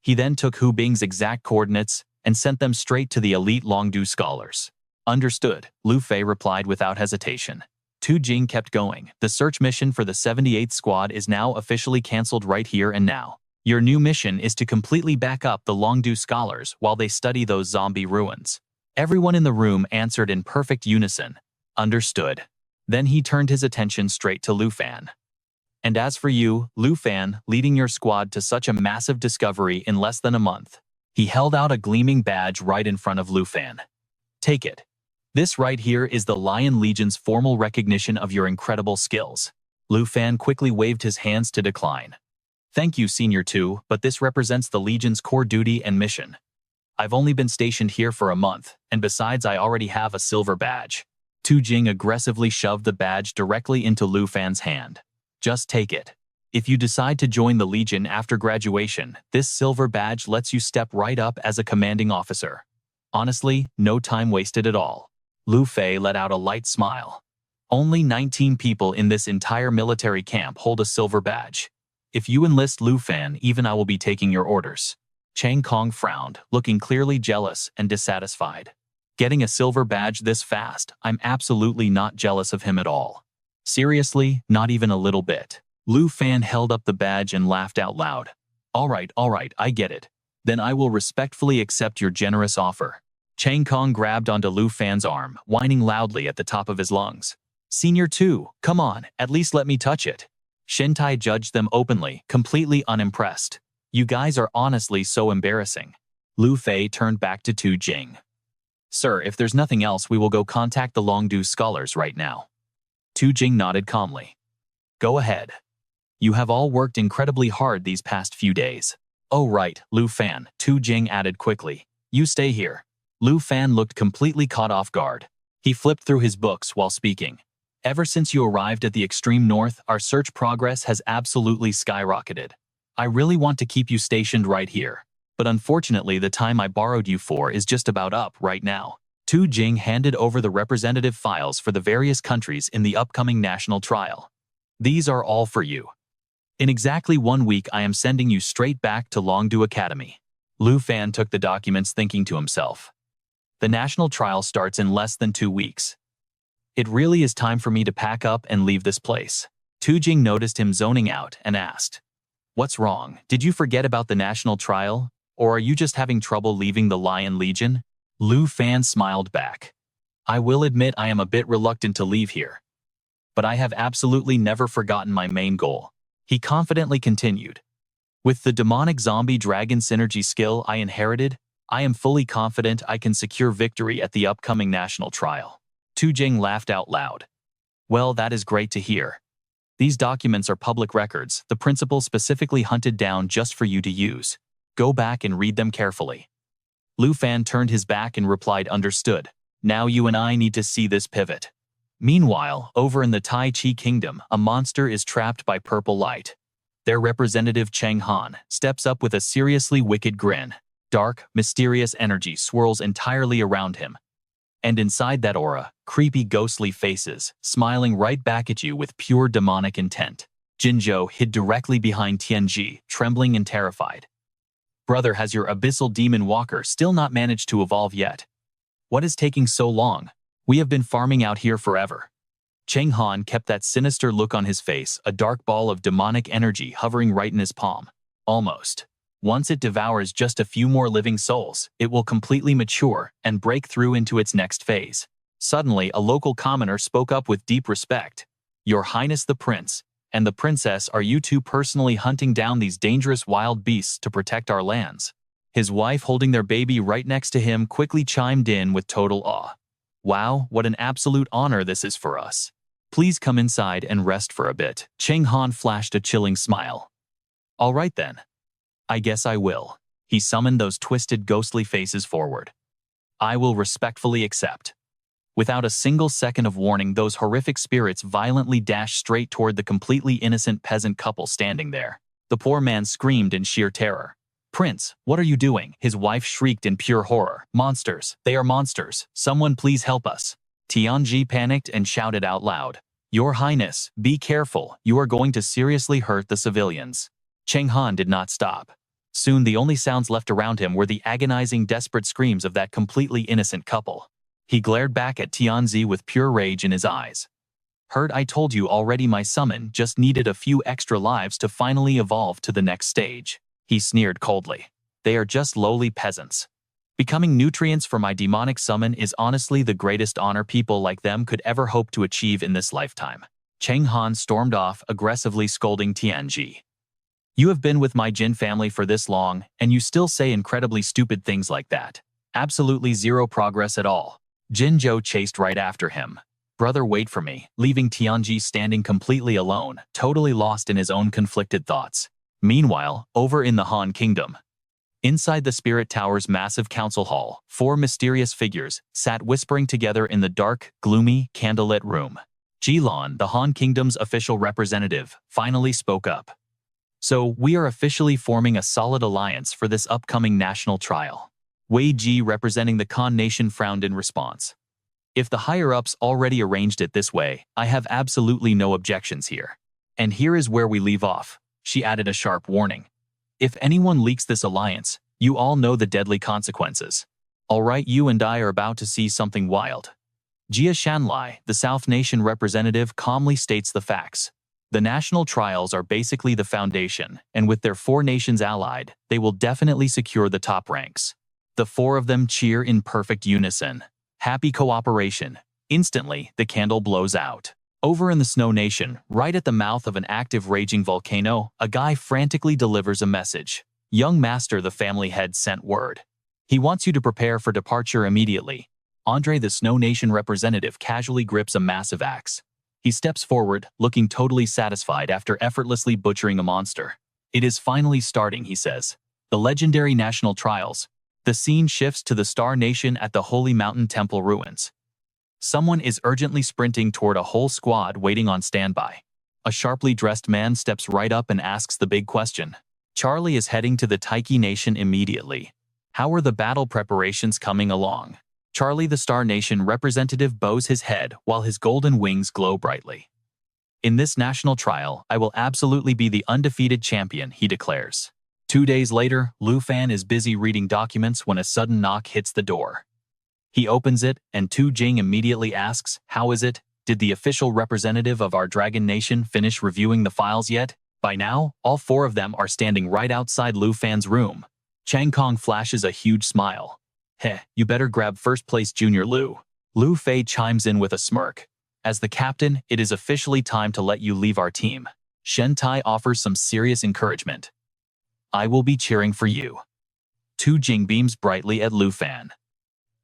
He then took Hu Bing's exact coordinates and sent them straight to the elite Longdu scholars. Understood, Lu Fei replied without hesitation. Tu Jing kept going. The search mission for the 78th squad is now officially cancelled right here and now. Your new mission is to completely back up the Longdu scholars while they study those zombie ruins. Everyone in the room answered in perfect unison. Understood. Then he turned his attention straight to Lu Fan. And as for you, Lu Fan, leading your squad to such a massive discovery in less than a month. He held out a gleaming badge right in front of Lu Fan. Take it. This right here is the Lion Legion's formal recognition of your incredible skills. Lu Fan quickly waved his hands to decline. Thank you, Senior 2, but this represents the Legion's core duty and mission. I've only been stationed here for a month, and besides I already have a silver badge. Tu Jing aggressively shoved the badge directly into Lu Fan's hand. Just take it. If you decide to join the Legion after graduation, this silver badge lets you step right up as a commanding officer. Honestly, no time wasted at all. Lu Fei let out a light smile. Only 19 people in this entire military camp hold a silver badge. If you enlist Lu Fan, even I will be taking your orders. Chang Kong frowned, looking clearly jealous and dissatisfied. Getting a silver badge this fast, I'm absolutely not jealous of him at all. Seriously, not even a little bit. Lu Fan held up the badge and laughed out loud. All right, I get it. Then I will respectfully accept your generous offer. Chang Kong grabbed onto Lu Fan's arm, whining loudly at the top of his lungs. Senior 2, come on, at least let me touch it. Shentai judged them openly, completely unimpressed. You guys are honestly so embarrassing. Lu Fei turned back to Tu Jing. Sir, if there's nothing else, we will go contact the Longdu scholars right now. Tu Jing nodded calmly. Go ahead. You have all worked incredibly hard these past few days. Oh right, Lu Fan, Tu Jing added quickly. You stay here. Lu Fan looked completely caught off guard. He flipped through his books while speaking. Ever since you arrived at the extreme north, our search progress has absolutely skyrocketed. I really want to keep you stationed right here. But unfortunately, the time I borrowed you for is just about up right now. Tu Jing handed over the representative files for the various countries in the upcoming national trial. These are all for you. In exactly 1 week, I am sending you straight back to Longdu Academy. Lu Fan took the documents, thinking to himself. The national trial starts in less than 2 weeks. It really is time for me to pack up and leave this place. Tu Jing noticed him zoning out and asked, What's wrong? Did you forget about the national trial? Or are you just having trouble leaving the Lion Legion? Lu Fan smiled back. I will admit I am a bit reluctant to leave here. But I have absolutely never forgotten my main goal. He confidently continued. With the demonic zombie dragon synergy skill I inherited, I am fully confident I can secure victory at the upcoming national trial. Tu Jing laughed out loud. Well, that is great to hear. These documents are public records, the principal specifically hunted down just for you to use. Go back and read them carefully. Lu Fan turned his back and replied, Understood. Now you and I need to see this pivot. Meanwhile, over in the Tai Chi Kingdom, a monster is trapped by purple light. Their representative Cheng Han steps up with a seriously wicked grin. Dark, mysterious energy swirls entirely around him. And inside that aura, creepy ghostly faces, smiling right back at you with pure demonic intent. Jinzhou hid directly behind Tianji, trembling and terrified. Brother, has your abyssal demon walker still not managed to evolve yet? What is taking so long? We have been farming out here forever. Cheng Han kept that sinister look on his face, a dark ball of demonic energy hovering right in his palm. Almost. Once it devours just a few more living souls, it will completely mature and break through into its next phase. Suddenly, a local commoner spoke up with deep respect. Your Highness the Prince and the Princess, are you two personally hunting down these dangerous wild beasts to protect our lands? His wife, holding their baby right next to him, quickly chimed in with total awe. Wow, what an absolute honor this is for us. Please come inside and rest for a bit. Cheng Han flashed a chilling smile. All right then. I guess I will. He summoned those twisted ghostly faces forward. I will respectfully accept. Without a single second of warning, those horrific spirits violently dashed straight toward the completely innocent peasant couple standing there. The poor man screamed in sheer terror. Prince, what are you doing? His wife shrieked in pure horror. Monsters, they are monsters. Someone please help us. Tianji panicked and shouted out loud. Your Highness, be careful. You are going to seriously hurt the civilians. Cheng Han did not stop. Soon the only sounds left around him were the agonizing, desperate screams of that completely innocent couple. He glared back at Tianzi with pure rage in his eyes. Heard, I told you already, my summon just needed a few extra lives to finally evolve to the next stage. He sneered coldly. They are just lowly peasants. Becoming nutrients for my demonic summon is honestly the greatest honor people like them could ever hope to achieve in this lifetime. Cheng Han stormed off, aggressively scolding Tianji. You have been with my Jin family for this long, and you still say incredibly stupid things like that. Absolutely zero progress at all. Jinzhou chased right after him. Brother, wait for me, leaving Tianji standing completely alone, totally lost in his own conflicted thoughts. Meanwhile, over in the Han Kingdom. Inside the Spirit Tower's massive council hall, 4 mysterious figures sat whispering together in the dark, gloomy, candlelit room. Jilan, the Han Kingdom's official representative, finally spoke up. So, we are officially forming a solid alliance for this upcoming national trial. Wei Ji, representing the Khan nation, frowned in response. If the higher-ups already arranged it this way, I have absolutely no objections here. And here is where we leave off. She added a sharp warning. If anyone leaks this alliance, you all know the deadly consequences. Alright, you and I are about to see something wild. Jia Shanlai, the South Nation representative, calmly states the facts. The national trials are basically the foundation, and with their 4 nations allied, they will definitely secure the top ranks. The 4 of them cheer in perfect unison. Happy cooperation. Instantly, the candle blows out. Over in the Snow Nation, right at the mouth of an active raging volcano, a guy frantically delivers a message. Young master, the family head sent word. He wants you to prepare for departure immediately. Andre, the Snow Nation representative, casually grips a massive axe. He steps forward, looking totally satisfied after effortlessly butchering a monster. It is finally starting, he says. The legendary national trials. The scene shifts to the Star Nation at the Holy Mountain Temple ruins. Someone is urgently sprinting toward a whole squad waiting on standby. A sharply dressed man steps right up and asks the big question. Charlie is heading to the Taiki Nation immediately. How are the battle preparations coming along? Charlie, the Star Nation representative, bows his head while his golden wings glow brightly. In this national trial, I will absolutely be the undefeated champion, he declares. 2 days later, Lu Fan is busy reading documents when a sudden knock hits the door. He opens it, and Tu Jing immediately asks, "How is it? Did the official representative of our Dragon Nation finish reviewing the files yet?" By now, all 4 of them are standing right outside Lu Fan's room. Chang Kong flashes a huge smile. "Heh, you better grab first place, Junior Lu." Lu Fei chimes in with a smirk. "As the captain, it is officially time to let you leave our team." Shen Tai offers some serious encouragement. "I will be cheering for you." Tu Jing beams brightly at Lu Fan.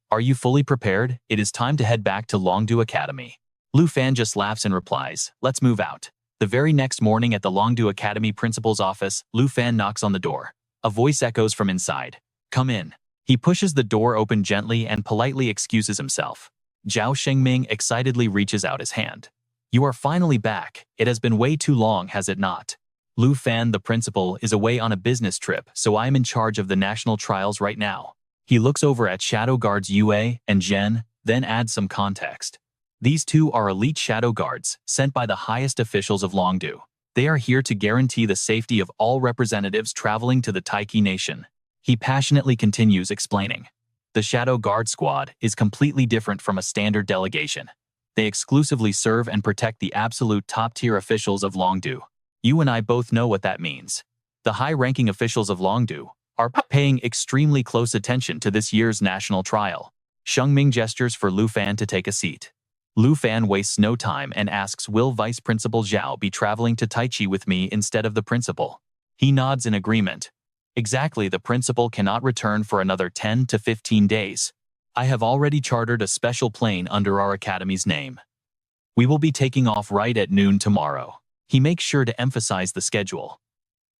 "Are you fully prepared? It is time to head back to Longdu Academy." Lu Fan just laughs and replies, "Let's move out." The very next morning at the Longdu Academy principal's office, Lu Fan knocks on the door. A voice echoes from inside. "Come in." He pushes the door open gently and politely excuses himself. Zhao Shengming excitedly reaches out his hand. "You are finally back. It has been way too long, has it not?" Lu Fan, the principal, is away on a business trip, so I am in charge of the national trials right now. He looks over at Shadow Guards Yue and Zhen, then adds some context. These 2 are elite Shadow Guards, sent by the highest officials of Longdu. They are here to guarantee the safety of all representatives traveling to the Taiki Nation. He passionately continues explaining. The Shadow Guard squad is completely different from a standard delegation. They exclusively serve and protect the absolute top-tier officials of Longdu. You and I both know what that means. The high-ranking officials of Longdu are paying extremely close attention to this year's national trial. Shengming gestures for Lu Fan to take a seat. Lu Fan wastes no time and asks, "Will Vice Principal Zhao be traveling to Taichi with me instead of the principal?" He nods in agreement. "Exactly, the principal cannot return for another 10 to 15 days. I have already chartered a special plane under our academy's name. We will be taking off right at noon tomorrow." He makes sure to emphasize the schedule.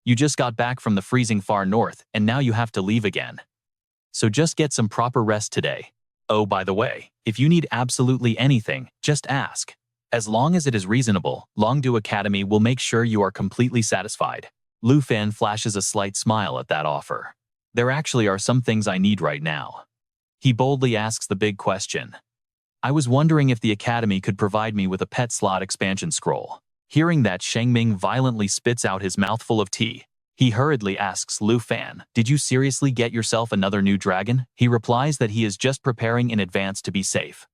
"You just got back from the freezing far north, and now you have to leave again. So just get some proper rest today. Oh, by the way, if you need absolutely anything, just ask. As long as it is reasonable, Longdu Academy will make sure you are completely satisfied." Lu Fan flashes a slight smile at that offer. "There actually are some things I need right now." He boldly asks the big question. "I was wondering if the Academy could provide me with a pet slot expansion scroll." Hearing that, Shengming violently spits out his mouthful of tea. He hurriedly asks Lu Fan, "Did you seriously get yourself another new dragon?" He replies that he is just preparing in advance to be safe.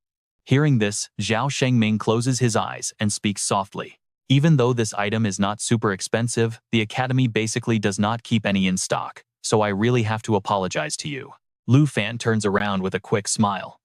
Hearing this, Zhao Shengming closes his eyes and speaks softly. "Even though this item is not super expensive, the Academy basically does not keep any in stock, so I really have to apologize to you." Lu Fan turns around with a quick smile.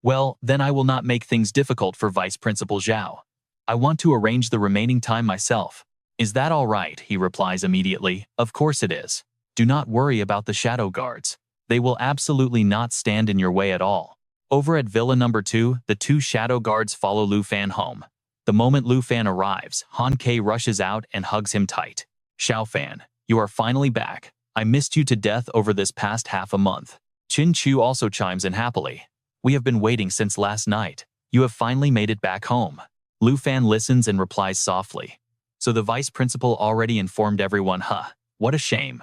"Well, then I will not make things difficult for Vice Principal Zhao. I want to arrange the remaining time myself." "Is that all right?" he replies immediately. "Of course it is. Do not worry about the Shadow Guards. They will absolutely not stand in your way at all." Over at Villa Number 2, the 2 Shadow Guards follow Lu Fan home. The moment Lu Fan arrives, Han Kei rushes out and hugs him tight. "Xiao Fan, you are finally back. I missed you to death over this past half a month." Qin Chu also chimes in happily. "We have been waiting since last night. You have finally made it back home." Lu Fan listens and replies softly. "So the vice principal already informed everyone, huh? What a shame.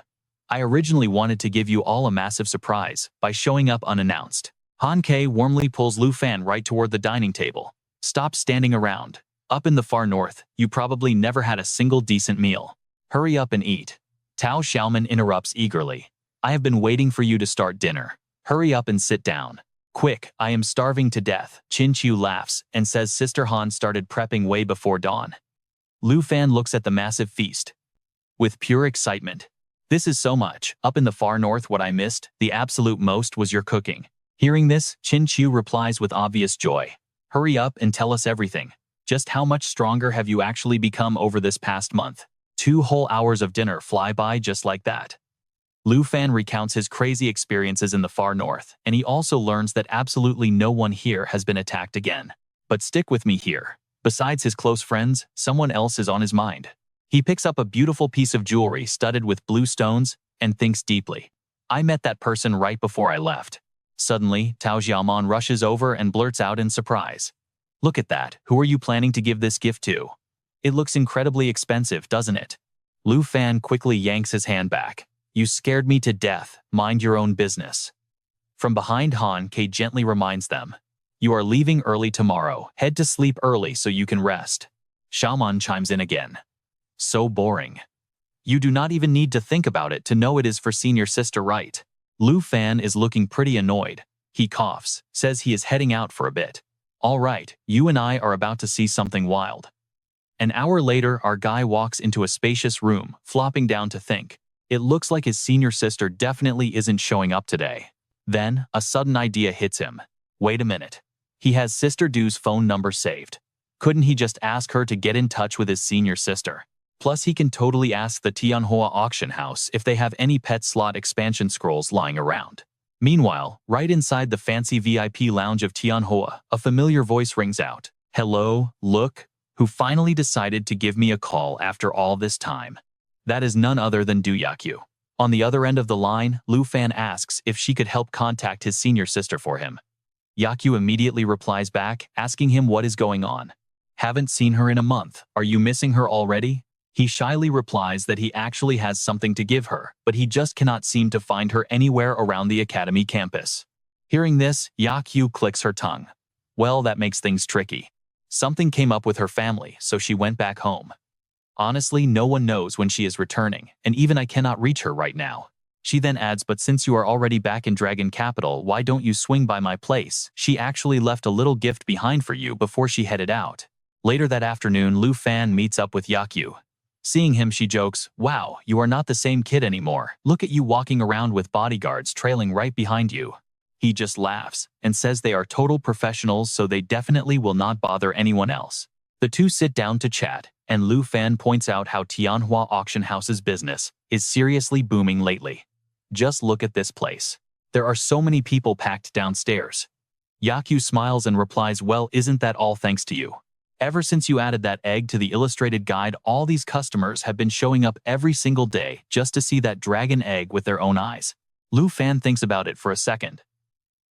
I originally wanted to give you all a massive surprise by showing up unannounced." Han Ke warmly pulls Lu Fan right toward the dining table. Stop standing around. Up in the far north, you probably never had a single decent meal. Hurry up and eat. Tao Xiaoman interrupts eagerly. I have been waiting for you to start dinner. Hurry up and sit down. Quick, I am starving to death. Qin Qiu laughs and says Sister Han started prepping way before dawn. Lu Fan looks at the massive feast with pure excitement. This is so much. Up in the far north, what I missed, the absolute most, was your cooking. Hearing this, Qin Qiu replies with obvious joy. Hurry up and tell us everything. Just how much stronger have you actually become over this past month? 2 whole hours of dinner fly by just like that. Lu Fan recounts his crazy experiences in the far north, and he also learns that absolutely no one here has been attacked again. But stick with me here. Besides his close friends, someone else is on his mind. He picks up a beautiful piece of jewelry studded with blue stones and thinks deeply. I met that person right before I left. Suddenly, Tao Xiaoman rushes over and blurts out in surprise. Look at that. Who are you planning to give this gift to? It looks incredibly expensive, doesn't it? Lu Fan quickly yanks his hand back. You scared me to death. Mind your own business. From behind, Han Ke gently reminds them. You are leaving early tomorrow. Head to sleep early so you can rest. Xiaoman chimes in again. So boring. You do not even need to think about it to know it is for senior sister, right? Lu Fan is looking pretty annoyed. He coughs, says he is heading out for a bit. All right, you and I are about to see something wild. An hour later, our guy walks into a spacious room, flopping down to think. It looks like his senior sister definitely isn't showing up today. Then, a sudden idea hits him. Wait a minute. He has Sister Du's phone number saved. Couldn't he just ask her to get in touch with his senior sister? Plus, he can totally ask the Tianhua auction house if they have any pet slot expansion scrolls lying around. Meanwhile, right inside the fancy VIP lounge of Tianhua, a familiar voice rings out. Hello, look, who finally decided to give me a call after all this time. That is none other than Du Yakyu. On the other end of the line, Lu Fan asks if she could help contact his senior sister for him. Yakyu immediately replies back, asking him what is going on. Haven't seen her in a month. Are you missing her already? He shyly replies that he actually has something to give her, but he just cannot seem to find her anywhere around the academy campus. Hearing this, Yakyu clicks her tongue. Well, that makes things tricky. Something came up with her family, so she went back home. Honestly, no one knows when she is returning, and even I cannot reach her right now. She then adds, but since you are already back in Dragon Capital, why don't you swing by my place? She actually left a little gift behind for you before she headed out. Later that afternoon, Lu Fan meets up with Yakyu. Seeing him, she jokes, wow, you are not the same kid anymore. Look at you walking around with bodyguards trailing right behind you. He just laughs and says they are total professionals, so they definitely will not bother anyone else. The two sit down to chat, and Lu Fan points out how Tianhua Auction House's business is seriously booming lately. Just look at this place. There are so many people packed downstairs. Yakyu smiles and replies, well, isn't that all thanks to you? Ever since you added that egg to the illustrated guide, all these customers have been showing up every single day just to see that dragon egg with their own eyes. Lu Fan thinks about it for a second.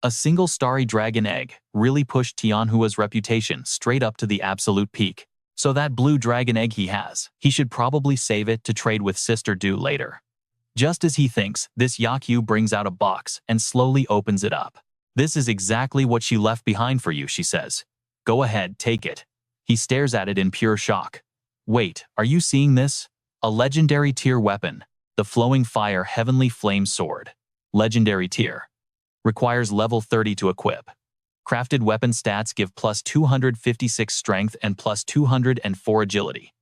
A single starry dragon egg really pushed Tianhua's reputation straight up to the absolute peak. So that blue dragon egg he should probably save it to trade with Sister Du later. Just as he thinks, this Yakyu brings out a box and slowly opens it up. This is exactly what she left behind for you, she says. Go ahead, take it. He stares at it in pure shock. Wait, are you seeing this? A legendary tier weapon, the Flowing Fire Heavenly Flame Sword. Legendary tier. Requires level 30 to equip. Crafted weapon stats give plus 256 strength and plus 204 agility.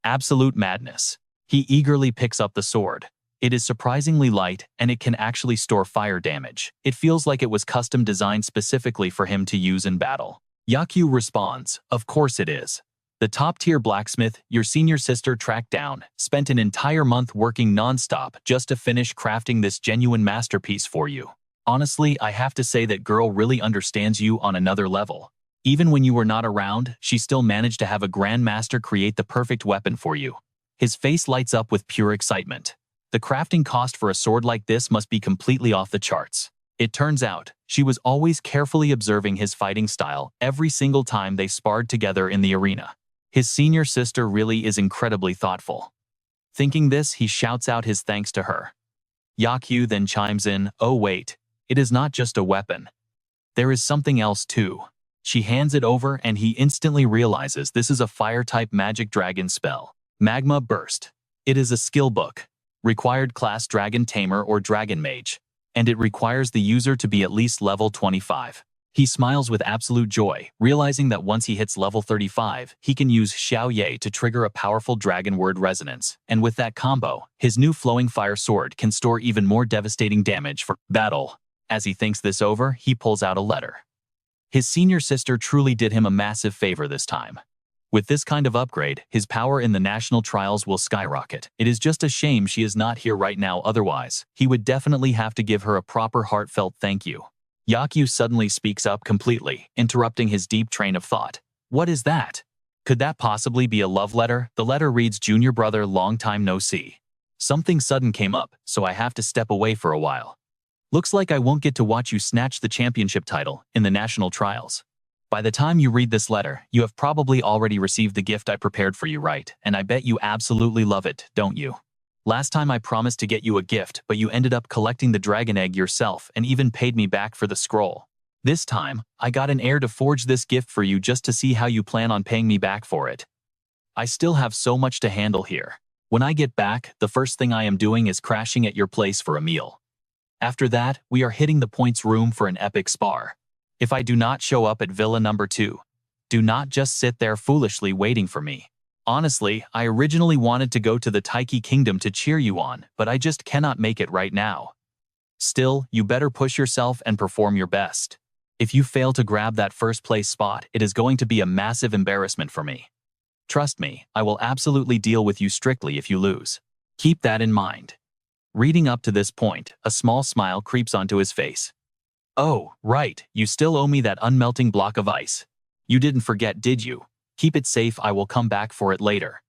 Absolute madness. He eagerly picks up the sword. It is surprisingly light, and it can actually store fire damage. It feels like it was custom designed specifically for him to use in battle. Yakyu responds, of course it is. The top-tier blacksmith your senior sister tracked down spent an entire month working non-stop just to finish crafting this genuine masterpiece for you. Honestly, I have to say that girl really understands you on another level. Even when you were not around, she still managed to have a grandmaster create the perfect weapon for you. His face lights up with pure excitement. The crafting cost for a sword like this must be completely off the charts. It turns out, she was always carefully observing his fighting style every single time they sparred together in the arena. His senior sister really is incredibly thoughtful. Thinking this, he shouts out his thanks to her. Yakyu then chimes in, oh wait, it is not just a weapon. There is something else too. She hands it over and he instantly realizes this is a fire-type magic dragon spell. Magma Burst. It is a skill book. Required class Dragon Tamer or Dragon Mage. And it requires the user to be at least level 25. He smiles with absolute joy, realizing that once he hits level 35, he can use Xiao Ye to trigger a powerful dragon word resonance, and with that combo, his new flowing fire sword can store even more devastating damage for battle. As he thinks this over, he pulls out a letter. His senior sister truly did him a massive favor this time. With this kind of upgrade, his power in the national trials will skyrocket. It is just a shame she is not here right now, otherwise, he would definitely have to give her a proper heartfelt thank you. Yakyu suddenly speaks up completely, interrupting his deep train of thought. What is that? Could that possibly be a love letter? The letter reads, Junior brother, long time no see. Something sudden came up, so I have to step away for a while. Looks like I won't get to watch you snatch the championship title in the national trials. By the time you read this letter, you have probably already received the gift I prepared for you, right? And I bet you absolutely love it, don't you? Last time I promised to get you a gift, but you ended up collecting the dragon egg yourself and even paid me back for the scroll. This time, I got an heir to forge this gift for you just to see how you plan on paying me back for it. I still have so much to handle here. When I get back, the first thing I am doing is crashing at your place for a meal. After that, we are hitting the points room for an epic spar. If I do not show up at Villa number 2, do not just sit there foolishly waiting for me. Honestly, I originally wanted to go to the Taiki Kingdom to cheer you on, but I just cannot make it right now. Still, you better push yourself and perform your best. If you fail to grab that first place spot, it is going to be a massive embarrassment for me. Trust me, I will absolutely deal with you strictly if you lose. Keep that in mind. Reading up to this point, a small smile creeps onto his face. Oh, right, you still owe me that unmelting block of ice. You didn't forget, did you? Keep it safe, I will come back for it later.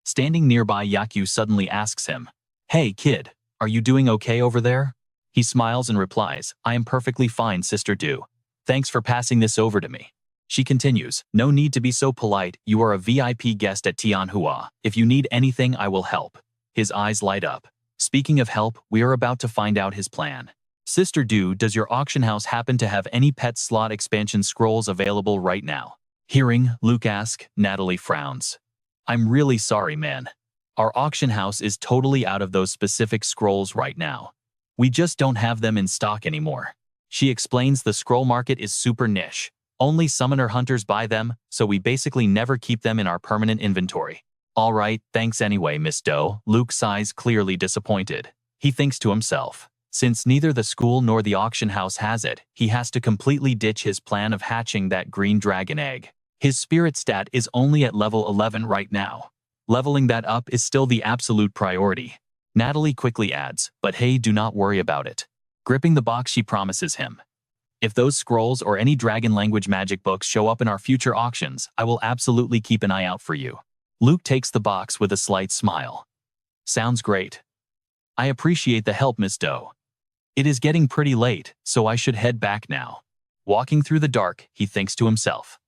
Standing nearby, Yakyu suddenly asks him, Hey kid, are you doing okay over there? He smiles and replies, I am perfectly fine, Sister Du. Thanks for passing this over to me. She continues, No need to be so polite, you are a VIP guest at Tianhua. If you need anything, I will help. His eyes light up. Speaking of help, we are about to find out his plan. Sister Du, does your auction house happen to have any pet slot expansion scrolls available right now? Hearing Luke ask, Natalie frowns. I'm really sorry, man. Our auction house is totally out of those specific scrolls right now. We just don't have them in stock anymore. She explains the scroll market is super niche. Only summoner hunters buy them, so we basically never keep them in our permanent inventory. All right, thanks anyway, Miss Doe. Luke sighs, clearly disappointed. He thinks to himself, since neither the school nor the auction house has it, he has to completely ditch his plan of hatching that green dragon egg. His spirit stat is only at level 11 right now. Leveling that up is still the absolute priority. Natalie quickly adds, but hey, do not worry about it. Gripping the box, she promises him. If those scrolls or any dragon language magic books show up in our future auctions, I will absolutely keep an eye out for you. Luke takes the box with a slight smile. Sounds great. I appreciate the help, Miss Doe. It is getting pretty late, so I should head back now. Walking through the dark, he thinks to himself.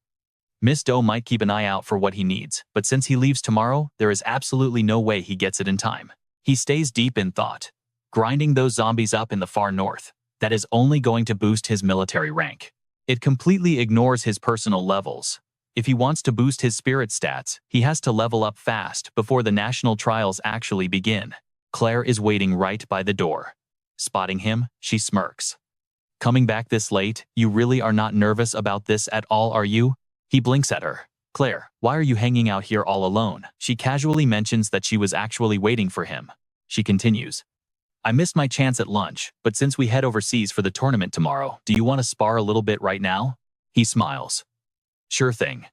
Miss Doe might keep an eye out for what he needs, but since he leaves tomorrow, there is absolutely no way he gets it in time. He stays deep in thought, grinding those zombies up in the far north. That is only going to boost his military rank. It completely ignores his personal levels. If he wants to boost his spirit stats, he has to level up fast before the national trials actually begin. Claire is waiting right by the door. Spotting him, she smirks. Coming back this late, you really are not nervous about this at all, are you? He blinks at her. Claire, why are you hanging out here all alone? She casually mentions that she was actually waiting for him. She continues. I missed my chance at lunch, but since we head overseas for the tournament tomorrow, do you want to spar a little bit right now? He smiles. Sure thing.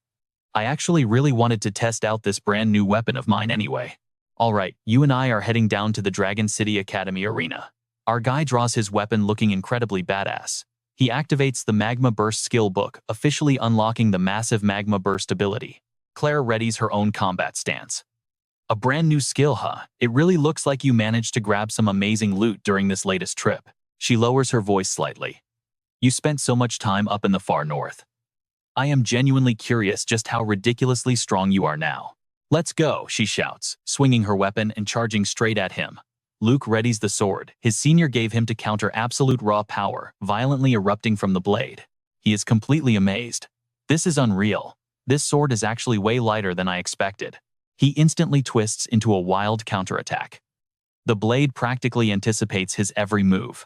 I actually really wanted to test out this brand new weapon of mine anyway. All right, you and I are heading down to the Dragon City Academy arena. Our guy draws his weapon looking incredibly badass. He activates the Magma Burst skill book, officially unlocking the massive Magma Burst ability. Claire readies her own combat stance. A brand new skill, huh? It really looks like you managed to grab some amazing loot during this latest trip. She lowers her voice slightly. You spent so much time up in the far north. I am genuinely curious just how ridiculously strong you are now. Let's go, she shouts, swinging her weapon and charging straight at him. Luke readies the sword his senior gave him to counter absolute raw power, violently erupting from the blade. He is completely amazed. This is unreal. This sword is actually way lighter than I expected. He instantly twists into a wild counterattack. The blade practically anticipates his every move.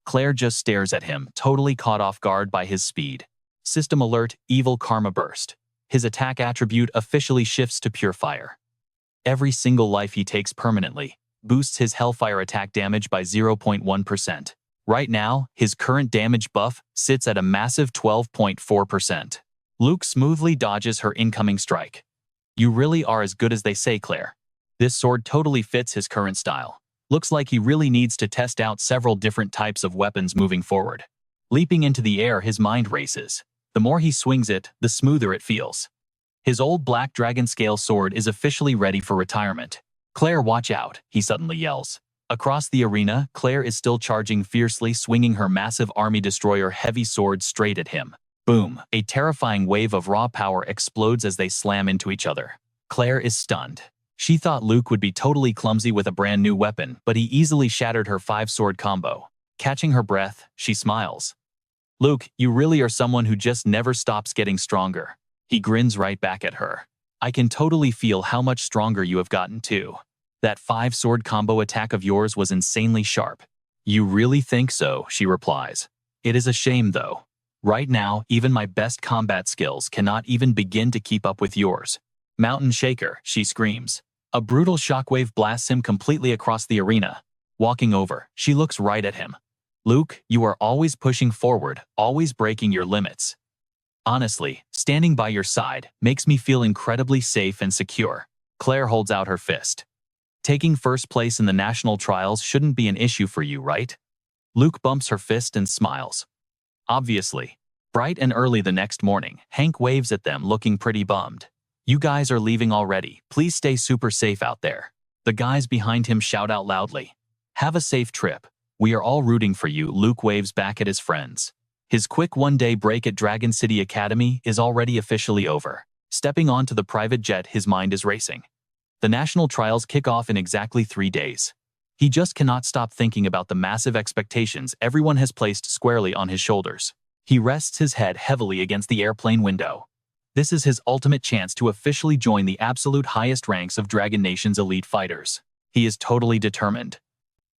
Claire just stares at him, totally caught off guard by his speed. System alert, evil karma burst. His attack attribute officially shifts to pure fire. Every single life he takes permanently boosts his hellfire attack damage by 0.1%. Right now, his current damage buff sits at a massive 12.4%. Luke smoothly dodges her incoming strike. You really are as good as they say, Claire. This sword totally fits his current style. Looks like he really needs to test out several different types of weapons moving forward. Leaping into the air, his mind races. The more he swings it, the smoother it feels. His old black dragon scale sword is officially ready for retirement. Claire, watch out, he suddenly yells. Across the arena, Claire is still charging fiercely, swinging her massive army destroyer heavy sword straight at him. Boom! A terrifying wave of raw power explodes as they slam into each other. Claire is stunned. She thought Luke would be totally clumsy with a brand new weapon, but he easily shattered her 5-sword combo. Catching her breath, she smiles. Luke, you really are someone who just never stops getting stronger. He grins right back at her. I can totally feel how much stronger you have gotten too. That 5-sword combo attack of yours was insanely sharp. You really think so, she replies. It is a shame though. Right now, even my best combat skills cannot even begin to keep up with yours. Mountain Shaker, she screams. A brutal shockwave blasts him completely across the arena. Walking over, she looks right at him. Luke, you are always pushing forward, always breaking your limits. Honestly, standing by your side makes me feel incredibly safe and secure. Claire holds out her fist. Taking first place in the national trials shouldn't be an issue for you, right? Luke bumps her fist and smiles. Obviously. Bright and early the next morning, Hank waves at them looking pretty bummed. You guys are leaving already. Please stay super safe out there. The guys behind him shout out loudly. Have a safe trip. We are all rooting for you, Luke waves back at his friends. His quick one-day break at Dragon City Academy is already officially over. Stepping onto the private jet, his mind is racing. The national trials kick off in exactly 3 days. He just cannot stop thinking about the massive expectations everyone has placed squarely on his shoulders. He rests his head heavily against the airplane window. This is his ultimate chance to officially join the absolute highest ranks of Dragon Nation's elite fighters. He is totally determined.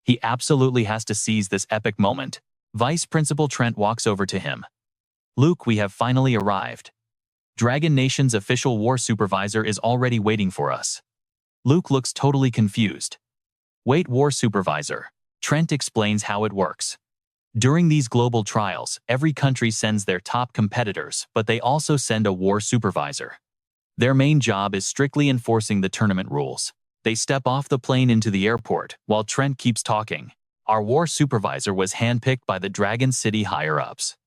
He absolutely has to seize this epic moment. Vice Principal Trent walks over to him. Luke, we have finally arrived. Dragon Nation's official war supervisor is already waiting for us. Luke looks totally confused. Wait, war supervisor. Trent explains how it works. During these global trials, every country sends their top competitors, but they also send a war supervisor. Their main job is strictly enforcing the tournament rules. They step off the plane into the airport, while Trent keeps talking. Our war supervisor was handpicked by the Dragon City higher-ups.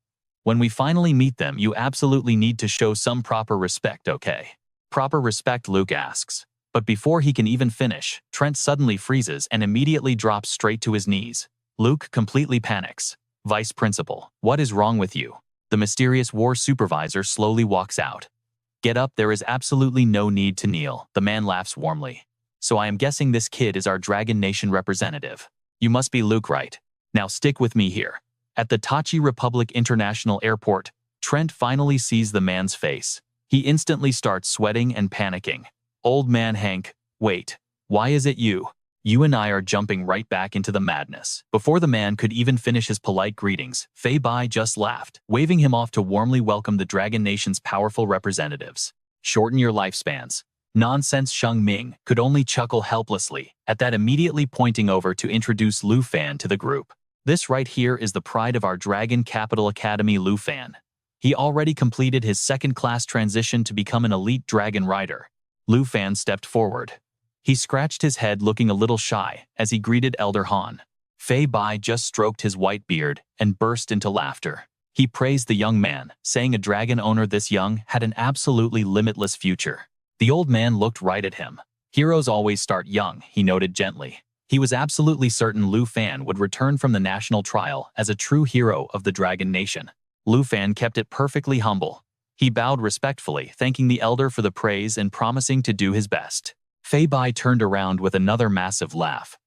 When we finally meet them, you absolutely need to show some proper respect, okay? Proper respect, Luke asks. But before he can even finish, Trent suddenly freezes and immediately drops straight to his knees. Luke completely panics. Vice Principal, what is wrong with you? The mysterious war supervisor slowly walks out. Get up, there is absolutely no need to kneel, the man laughs warmly. So I am guessing this kid is our Dragon Nation representative. You must be Luke, right? Now stick with me here. At the Tachi Republic International Airport, Trent finally sees the man's face. He instantly starts sweating and panicking. Old man Hank, wait, why is it you? You and I are jumping right back into the madness. Before the man could even finish his polite greetings, Fei Bai just laughed, waving him off to warmly welcome the Dragon Nation's powerful representatives. Shorten your lifespans. Nonsense. Sheng Ming could only chuckle helplessly at that, immediately pointing over to introduce Lu Fan to the group. This right here is the pride of our Dragon Capital Academy, Lu Fan. He already completed his second-class transition to become an elite dragon rider. Lu Fan stepped forward. He scratched his head, looking a little shy, as he greeted Elder Han. Fei Bai just stroked his white beard and burst into laughter. He praised the young man, saying a dragon owner this young had an absolutely limitless future. The old man looked right at him. Heroes always start young, he noted gently. He was absolutely certain Lu Fan would return from the national trial as a true hero of the Dragon Nation. Lu Fan kept it perfectly humble. He bowed respectfully, thanking the elder for the praise and promising to do his best. Fei Bai turned around with another massive laugh.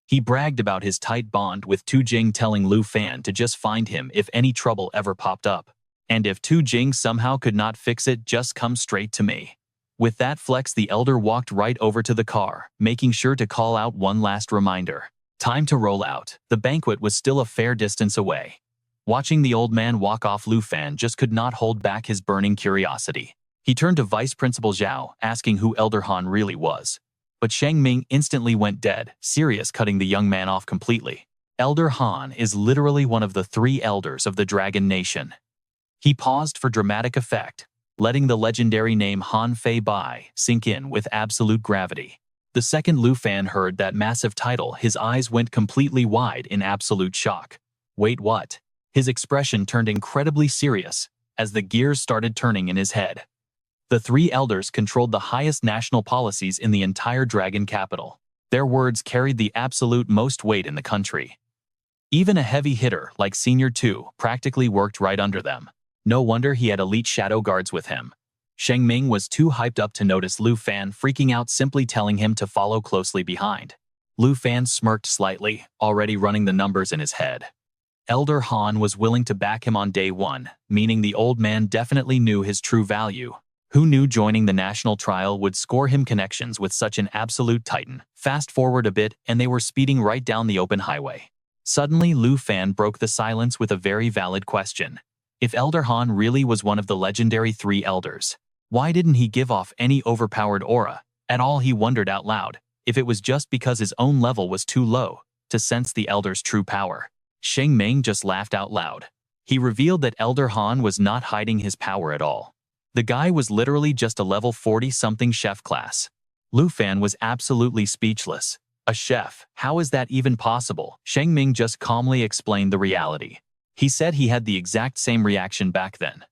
He bragged about his tight bond with Tu Jing, telling Lu Fan to just find him if any trouble ever popped up. And if Tu Jing somehow could not fix it, just come straight to me. With that flex, the elder walked right over to the car, making sure to call out one last reminder. Time to roll out. The banquet was still a fair distance away. Watching the old man walk off, Lu Fan just could not hold back his burning curiosity. He turned to Vice Principal Zhao, asking who Elder Han really was. But Shang Ming instantly went dead, serious, cutting the young man off completely. Elder Han is literally one of the 3 elders of the Dragon Nation. He paused for dramatic effect, letting the legendary name Han Fei Bai sink in with absolute gravity. The second Lu Fan heard that massive title, his eyes went completely wide in absolute shock. Wait, what? His expression turned incredibly serious as the gears started turning in his head. The 3 elders controlled the highest national policies in the entire dragon capital. Their words carried the absolute most weight in the country. Even a heavy hitter like Senior 2 practically worked right under them. No wonder he had elite shadow guards with him. Shang Ming was too hyped up to notice Lu Fan freaking out, simply telling him to follow closely behind. Lu Fan smirked slightly, already running the numbers in his head. Elder Han was willing to back him on day 1, meaning the old man definitely knew his true value. Who knew joining the national trial would score him connections with such an absolute titan? Fast forward a bit, and they were speeding right down the open highway. Suddenly, Lu Fan broke the silence with a very valid question. If Elder Han really was one of the legendary 3 elders, why didn't he give off any overpowered aura at all? He wondered out loud, if it was just because his own level was too low to sense the elder's true power. Shang Ming just laughed out loud. He revealed that Elder Han was not hiding his power at all. The guy was literally just a level 40-something chef class. Lu Fan was absolutely speechless. A chef? How is that even possible? Shang Ming just calmly explained the reality. He said he had the exact same reaction back then.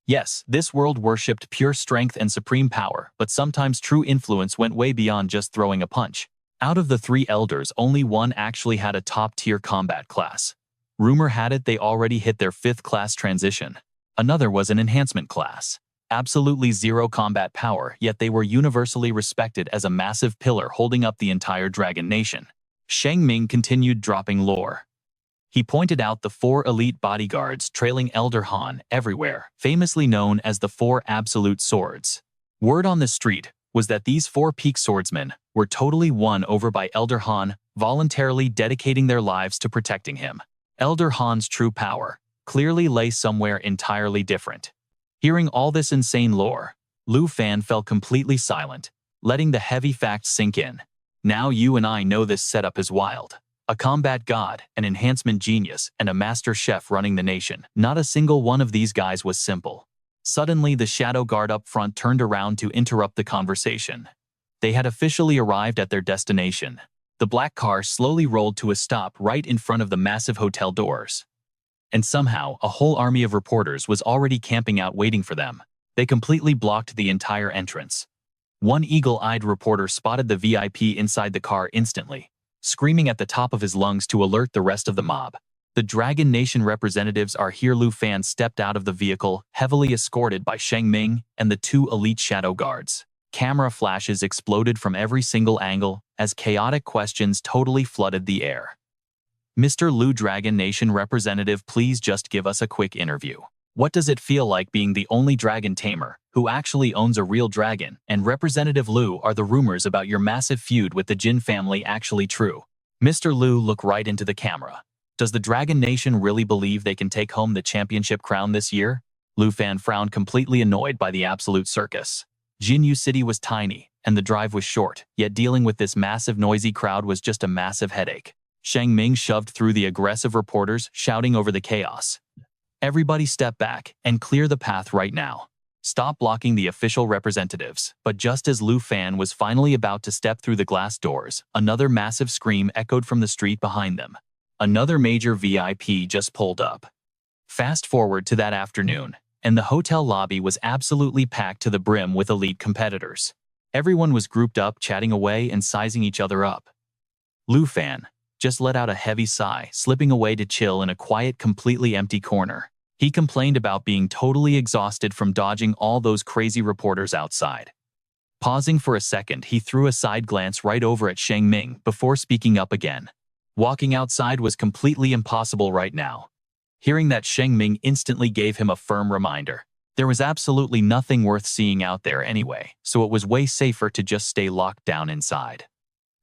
Yes, this world worshipped pure strength and supreme power, but sometimes true influence went way beyond just throwing a punch. Out of the 3 elders, only one actually had a top-tier combat class. Rumor had it they already hit their 5th class transition. Another was an enhancement class. Absolutely 0 combat power, yet they were universally respected as a massive pillar holding up the entire Dragon Nation. Shang Ming continued dropping lore. He pointed out the 4 elite bodyguards trailing Elder Han everywhere, famously known as the 4 absolute swords. Word on the street was that these 4 peak swordsmen were totally won over by Elder Han, voluntarily dedicating their lives to protecting him. Elder Han's true power clearly lay somewhere entirely different. Hearing all this insane lore, Lu Fan fell completely silent, letting the heavy facts sink in. Now you and I know this setup is wild. A combat god, an enhancement genius, and a master chef running the nation. Not a single one of these guys was simple. Suddenly, the shadow guard up front turned around to interrupt the conversation. They had officially arrived at their destination. The black car slowly rolled to a stop right in front of the massive hotel doors. And somehow, a whole army of reporters was already camping out waiting for them. They completely blocked the entire entrance. One eagle-eyed reporter spotted the VIP inside the car instantly, screaming at the top of his lungs to alert the rest of the mob. The Dragon Nation representatives are here. Lu Fan stepped out of the vehicle, heavily escorted by Shang Ming and the 2 elite shadow guards. Camera flashes exploded from every single angle as chaotic questions totally flooded the air. Mr. Lu, Dragon Nation representative, please just give us a quick interview. What does it feel like being the only Dragon Tamer who actually owns a real dragon? And Representative Lu, are the rumors about your massive feud with the Jin family actually true? Mr. Lu looked right into the camera. Does the Dragon Nation really believe they can take home the championship crown this year? Lu Fan frowned, completely annoyed by the absolute circus. Jinyu City was tiny, and the drive was short, yet dealing with this massive noisy crowd was just a massive headache. Shang Ming shoved through the aggressive reporters, shouting over the chaos. Everybody step back and clear the path right now. Stop blocking the official representatives. But just as Lu Fan was finally about to step through the glass doors, another massive scream echoed from the street behind them. Another major VIP just pulled up. Fast forward to that afternoon, and the hotel lobby was absolutely packed to the brim with elite competitors. Everyone was grouped up, chatting away and sizing each other up. Lu Fan just let out a heavy sigh, slipping away to chill in a quiet, completely empty corner. He complained about being totally exhausted from dodging all those crazy reporters outside. Pausing for a second, he threw a side glance right over at Shang Ming before speaking up again. Walking outside was completely impossible right now. Hearing that, Sheng Ming instantly gave him a firm reminder. There was absolutely nothing worth seeing out there anyway, so it was way safer to just stay locked down inside.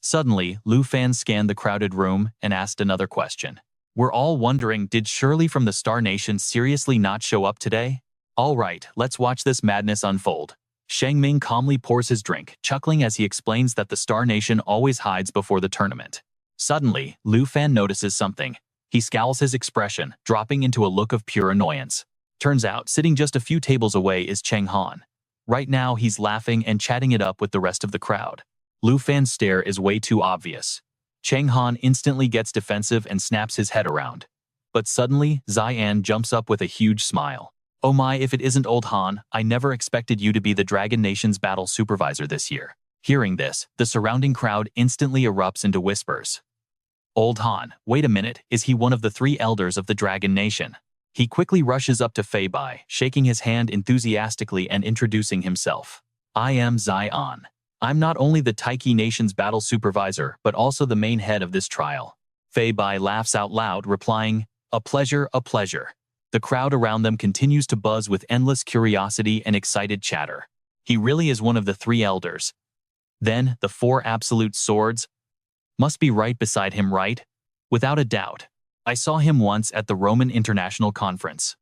Suddenly, Lu Fan scanned the crowded room and asked another question. We're all wondering, did Shirley from the Star Nation seriously not show up today? All right, let's watch this madness unfold. Sheng Ming calmly pours his drink, chuckling as he explains that the Star Nation always hides before the tournament. Suddenly, Lu Fan notices something. He scowls his expression, dropping into a look of pure annoyance. Turns out, sitting just a few tables away is Cheng Han. Right now, he's laughing and chatting it up with the rest of the crowd. Lu Fan's stare is way too obvious. Cheng Han instantly gets defensive and snaps his head around. But suddenly, Zian jumps up with a huge smile. Oh my, if it isn't old Han, I never expected you to be the Dragon Nation's battle supervisor this year. Hearing this, the surrounding crowd instantly erupts into whispers. Old Han, wait a minute, is he one of the 3 elders of the Dragon Nation? He quickly rushes up to Fei Bai, shaking his hand enthusiastically and introducing himself. I am Zian. I'm not only the Taiki Nation's battle supervisor, but also the main head of this trial. Fei Bai laughs out loud, replying, a pleasure, a pleasure. The crowd around them continues to buzz with endless curiosity and excited chatter. He really is one of the 3 elders. Then, the 4 absolute swords must be right beside him, right? Without a doubt. I saw him once at the Roman International Conference.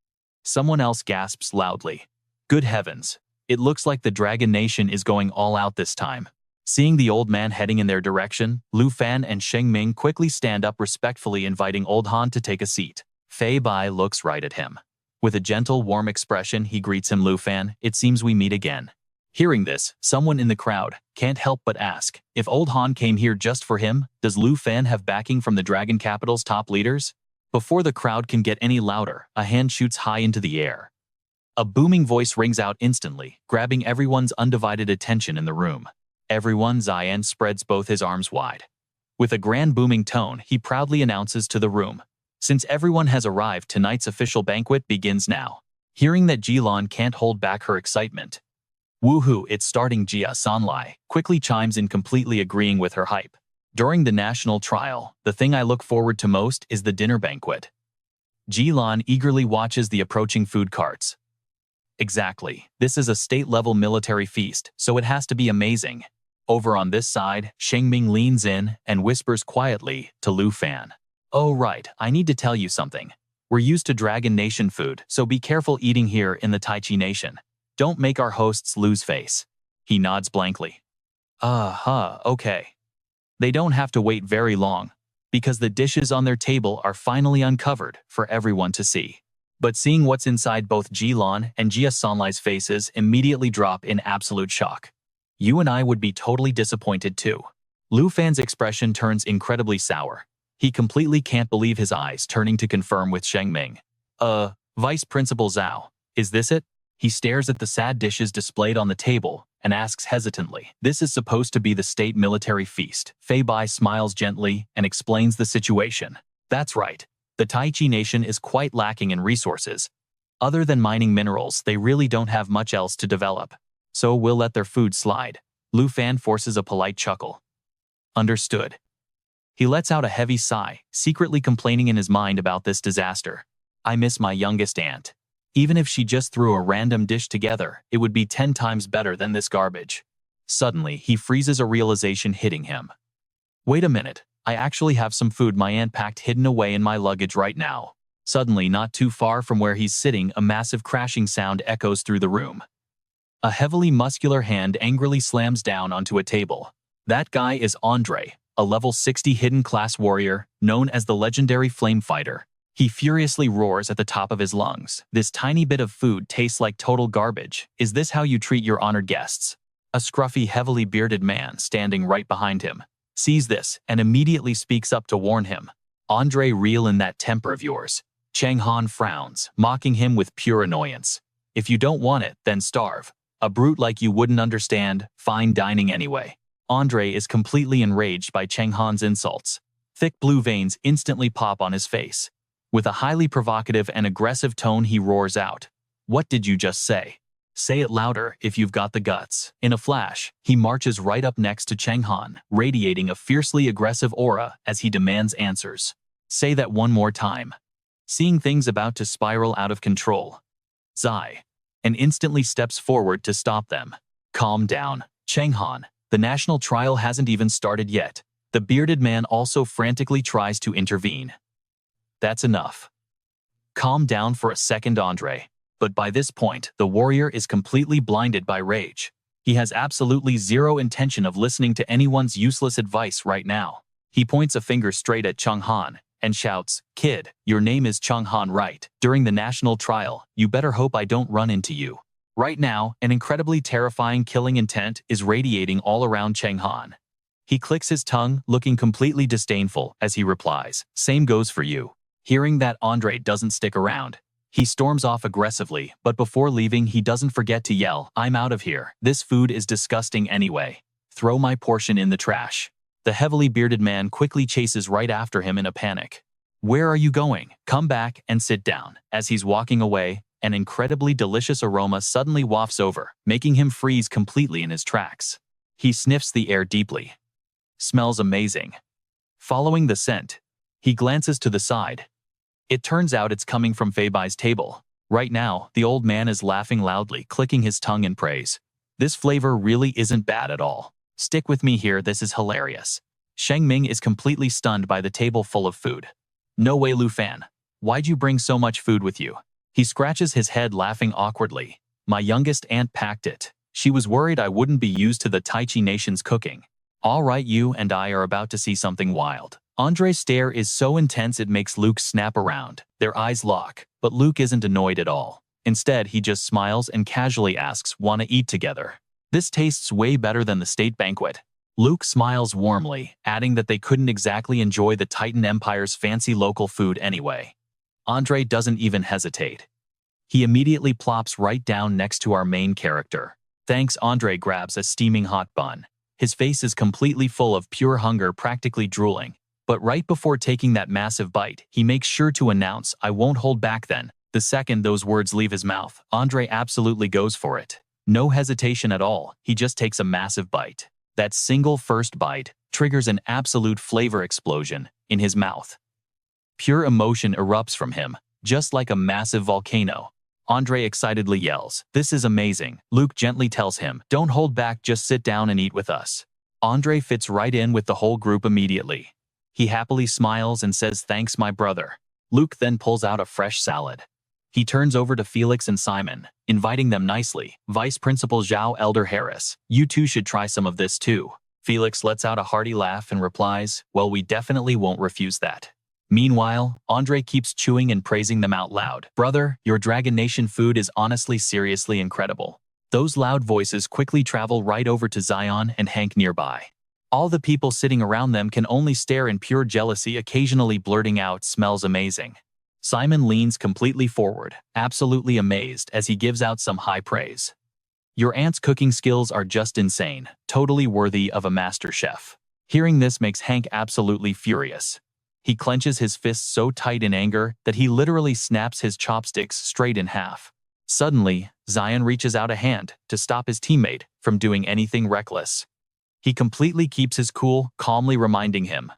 Someone else gasps loudly. Good heavens. It looks like the Dragon Nation is going all out this time. Seeing the old man heading in their direction, Lu Fan and Sheng Ming quickly stand up, respectfully inviting old Han to take a seat. Fei Bai looks right at him. With a gentle, warm expression, he greets him. Lu Fan, it seems we meet again. Hearing this, someone in the crowd can't help but ask, if old Han came here just for him, does Lu Fan have backing from the Dragon Capital's top leaders? Before the crowd can get any louder, a hand shoots high into the air. A booming voice rings out instantly, grabbing everyone's undivided attention in the room. Everyone, Zian spreads both his arms wide. With a grand booming tone, he proudly announces to the room, since everyone has arrived, tonight's official banquet begins now. Hearing that, Jilan can't hold back her excitement. Woohoo, it's starting, Jia Sanlai quickly chimes in, completely agreeing with her hype. During the national trial, the thing I look forward to most is the dinner banquet. Jilan eagerly watches the approaching food carts. Exactly, this is a state-level military feast, so it has to be amazing. Over on this side, Sheng Ming leans in and whispers quietly to Lu Fan. Oh right, I need to tell you something. We're used to Dragon Nation food, so be careful eating here in the Taiki Nation. Don't make our hosts lose face. He nods blankly. Okay. They don't have to wait very long, because the dishes on their table are finally uncovered for everyone to see. But seeing what's inside, both Jilan and Jia Sanlai's faces immediately drop in absolute shock. You and I would be totally disappointed too. Lu Fan's expression turns incredibly sour. He completely can't believe his eyes, turning to confirm with Sheng Ming. Vice Principal Zhao, is this it? He stares at the sad dishes displayed on the table and asks hesitantly, this is supposed to be the state military feast. Fei Bai smiles gently and explains the situation. That's right. The Taiki Nation is quite lacking in resources. Other than mining minerals, they really don't have much else to develop. So we'll let their food slide. Lu Fan forces a polite chuckle. Understood. He lets out a heavy sigh, secretly complaining in his mind about this disaster. I miss my youngest aunt. Even if she just threw a random dish together, it would be 10 times better than this garbage. Suddenly, he freezes, a realization hitting him. Wait a minute, I actually have some food my aunt packed hidden away in my luggage right now. Suddenly, not too far from where he's sitting, a massive crashing sound echoes through the room. A heavily muscular hand angrily slams down onto a table. That guy is Andre, a level 60 hidden class warrior, known as the legendary Flame Fighter. He furiously roars at the top of his lungs. This tiny bit of food tastes like total garbage. Is this how you treat your honored guests? A scruffy, heavily bearded man standing right behind him sees this and immediately speaks up to warn him. Andre, reel in that temper of yours. Cheng Han frowns, mocking him with pure annoyance. If you don't want it, then starve. A brute like you wouldn't understand fine dining anyway. Andre is completely enraged by Cheng Han's insults. Thick blue veins instantly pop on his face. With a highly provocative and aggressive tone, he roars out, "What did you just say? Say it louder if you've got the guts." In a flash, he marches right up next to Cheng Han, radiating a fiercely aggressive aura as he demands answers. Say that one more time. seeing things about to spiral out of control. Zai, and instantly steps forward to stop them. Calm down, Changhan. The national trial hasn't even started yet. The bearded man also frantically tries to intervene. That's enough. Calm down for a second, Andre. But by this point, the warrior is completely blinded by rage. He has absolutely zero intention of listening to anyone's useless advice right now. He points a finger straight at Changhan and shouts, "Kid, your name is Changhan, right? During the national trial, you better hope I don't run into you." Right now, an incredibly terrifying killing intent is radiating all around Changhan. He clicks his tongue, looking completely disdainful as he replies, "Same goes for you." Hearing that, Andre doesn't stick around. He storms off aggressively, but before leaving he doesn't forget to yell, "I'm out of here. This food is disgusting anyway. Throw my portion in the trash." The heavily bearded man quickly chases right after him in a panic. "Where are you going? Come back and sit down." As he's walking away, an incredibly delicious aroma suddenly wafts over, making him freeze completely in his tracks. He sniffs the air deeply. Smells amazing. Following the scent, he glances to the side. It turns out it's coming from Feibai's table. Right now, the old man is laughing loudly, clicking his tongue in praise. "This flavor really isn't bad at all. Stick with me here, this is hilarious." Sheng Ming is completely stunned by the table full of food. "No way, Lu Fan. Why'd you bring so much food with you?" He scratches his head, laughing awkwardly. "My youngest aunt packed it. She was worried I wouldn't be used to the Taichi nation's cooking." "All right, you and I are about to see something wild." Andre's stare is so intense it makes Luke snap around. Their eyes lock, but Luke isn't annoyed at all. Instead, he just smiles and casually asks, "Wanna eat together?" "This tastes way better than the state banquet." Luke smiles warmly, adding that they couldn't exactly enjoy the Titan Empire's fancy local food anyway. Andre doesn't even hesitate. He immediately plops right down next to our main character. "Thanks." Andre grabs a steaming hot bun. His face is completely full of pure hunger, practically drooling. But right before taking that massive bite, he makes sure to announce, "I won't hold back then." The second those words leave his mouth, Andre absolutely goes for it. No hesitation at all, he just takes a massive bite. That single first bite triggers an absolute flavor explosion in his mouth. Pure emotion erupts from him, just like a massive volcano. Andre excitedly yells, "This is amazing." Luke gently tells him, "Don't hold back, just sit down and eat with us." Andre fits right in with the whole group immediately. He happily smiles and says, "Thanks, my brother." Luke then pulls out a fresh salad. He turns over to Felix and Simon, inviting them nicely. "Vice Principal Zhao, Elder Harris, you two should try some of this too." Felix lets out a hearty laugh and replies, "Well, we definitely won't refuse that." Meanwhile, Andre keeps chewing and praising them out loud. "Brother, your Dragon Nation food is honestly seriously incredible." Those loud voices quickly travel right over to Zion and Hank nearby. All the people sitting around them can only stare in pure jealousy, occasionally blurting out, "Smells amazing." Simon leans completely forward, absolutely amazed as he gives out some high praise. "Your aunt's cooking skills are just insane, totally worthy of a master chef." Hearing this makes Hank absolutely furious. He clenches his fists so tight in anger that he literally snaps his chopsticks straight in half. Suddenly, Zion reaches out a hand to stop his teammate from doing anything reckless. He completely keeps his cool, calmly reminding him,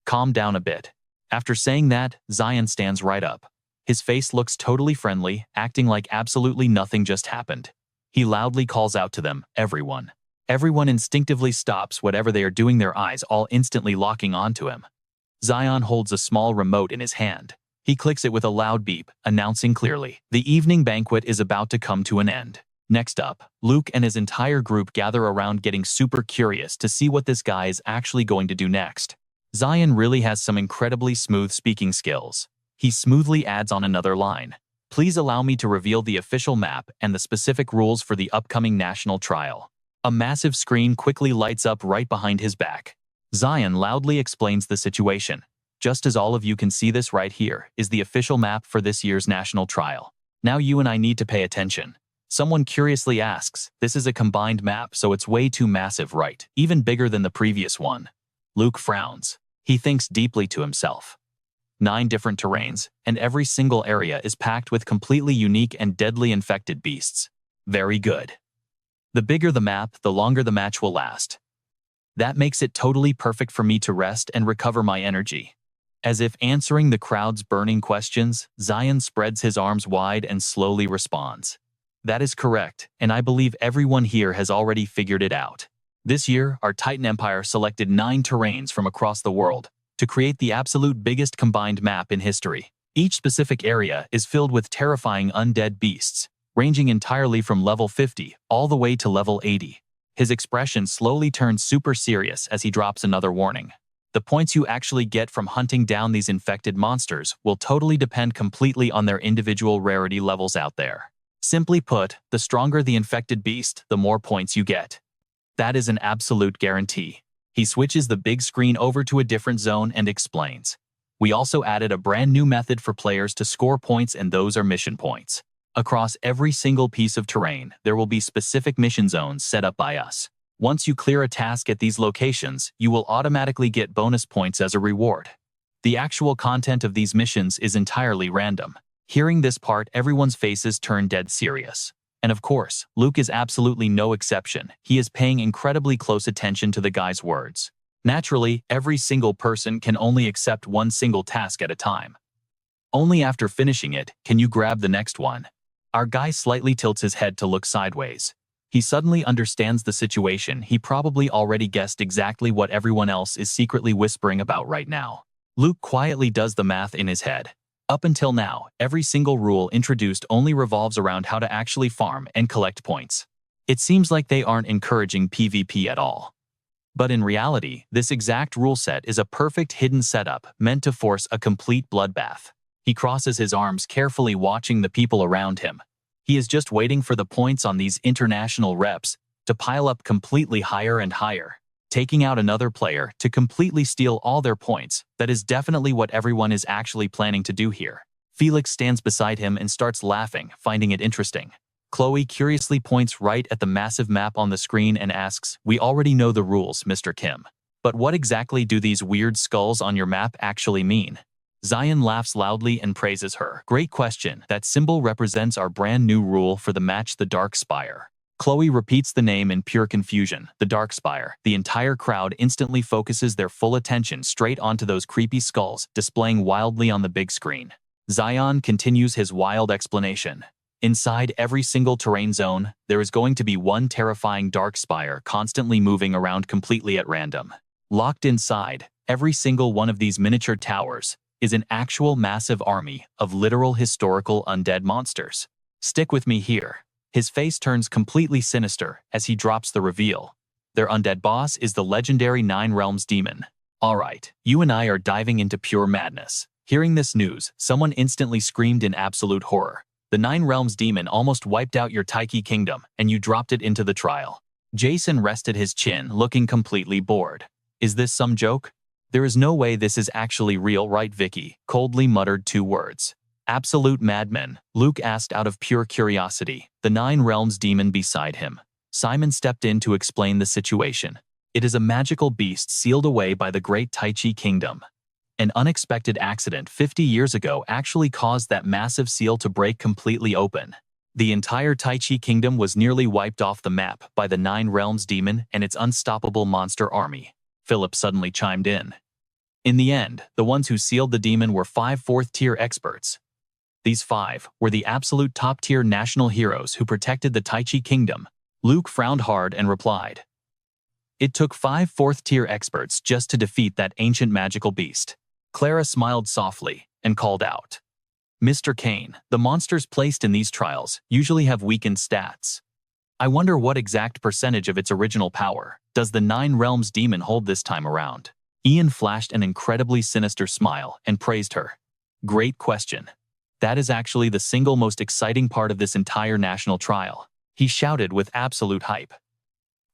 "Calm down a bit." After saying that, Zion stands right up. His face looks totally friendly, acting like absolutely nothing just happened. He loudly calls out to them, "Everyone." Everyone instinctively stops whatever they are doing, their eyes all instantly locking onto him. Zion holds a small remote in his hand. He clicks it with a loud beep, announcing clearly, "The evening banquet is about to come to an end." Next up, Luke and his entire group gather around, getting super curious to see what this guy is actually going to do next. Zion really has some incredibly smooth speaking skills. He smoothly adds on another line. "Please allow me to reveal the official map and the specific rules for the upcoming national trial." A massive screen quickly lights up right behind his back. Zion loudly explains the situation. "Just as all of you can see, this right here is the official map for this year's national trial. Now you and I need to pay attention." Someone curiously asks, "This is a combined map, so it's way too massive, right? Even bigger than the previous one." Luke frowns. He thinks deeply to himself. 9 different terrains, and every single area is packed with completely unique and deadly infected beasts. Very good. The bigger the map, the longer the match will last. That makes it totally perfect for me to rest and recover my energy. As if answering the crowd's burning questions, Zion spreads his arms wide and slowly responds. That is correct, and I believe everyone here has already figured it out. This year, our Titan Empire selected 9 terrains from across the world to create the absolute biggest combined map in history. Each specific area is filled with terrifying undead beasts, ranging entirely from level 50 all the way to level 80. His expression slowly turns super serious as he drops another warning. The points you actually get from hunting down these infected monsters will totally depend completely on their individual rarity levels out there. Simply put, the stronger the infected beast, the more points you get. That is an absolute guarantee. He switches the big screen over to a different zone and explains. We also added a brand new method for players to score points, and those are mission points. Across every single piece of terrain, there will be specific mission zones set up by us. Once you clear a task at these locations, you will automatically get bonus points as a reward. The actual content of these missions is entirely random. Hearing this part, everyone's faces turn dead serious. And of course, Luke is absolutely no exception. He is paying incredibly close attention to the guy's words. Naturally, every single person can only accept one single task at a time. Only after finishing it can you grab the next one. Our guy slightly tilts his head to look sideways. He suddenly understands the situation. He probably already guessed exactly what everyone else is secretly whispering about right now. Luke quietly does the math in his head. Up until now, every single rule introduced only revolves around how to actually farm and collect points. It seems like they aren't encouraging PvP at all. But in reality, this exact rule set is a perfect hidden setup meant to force a complete bloodbath. He crosses his arms, carefully watching the people around him. He is just waiting for the points on these international reps to pile up completely higher and higher, taking out another player to completely steal all their points. That is definitely what everyone is actually planning to do here. Felix stands beside him and starts laughing, finding it interesting. Chloe curiously points right at the massive map on the screen and asks, "We already know the rules, Mr. Kim. But what exactly do these weird skulls on your map actually mean?" Zion laughs loudly and praises her. "Great question. That symbol represents our brand new rule for the match, the Dark Spire." Chloe repeats the name in pure confusion. The Dark Spire. The entire crowd instantly focuses their full attention straight onto those creepy skulls displaying wildly on the big screen. Zion continues his wild explanation. Inside every single terrain zone, there is going to be one terrifying Dark Spire constantly moving around completely at random. Locked inside every single one of these miniature towers is an actual massive army of literal historical undead monsters. Stick with me here. His face turns completely sinister as he drops the reveal. Their undead boss is the legendary Nine Realms demon. Alright, you and I are diving into pure madness. Hearing this news, someone instantly screamed in absolute horror. The Nine Realms demon almost wiped out your Taiki kingdom, and you dropped it into the trial. Jason rested his chin, looking completely bored. Is this some joke? There is no way this is actually real, right, Vicky? Coldly muttered 2 words. Absolute madmen, Luke asked out of pure curiosity. The Nine Realms demon beside him. Simon stepped in to explain the situation. It is a magical beast sealed away by the great Taiki kingdom. An unexpected accident 50 years ago actually caused that massive seal to break completely open. The entire Taiki kingdom was nearly wiped off the map by the Nine Realms demon and its unstoppable monster army. Philip suddenly chimed in. In the end, the ones who sealed the demon were 5 fourth-tier experts. These 5 were the absolute top-tier national heroes who protected the Taiki kingdom. Luke frowned hard and replied. It took 5 fourth-tier experts just to defeat that ancient magical beast. Clara smiled softly and called out. Mr. Kane, the monsters placed in these trials usually have weakened stats. I wonder what exact percentage of its original power does the Nine Realms demon hold this time around? Ian flashed an incredibly sinister smile and praised her. Great question. That is actually the single most exciting part of this entire national trial, he shouted with absolute hype.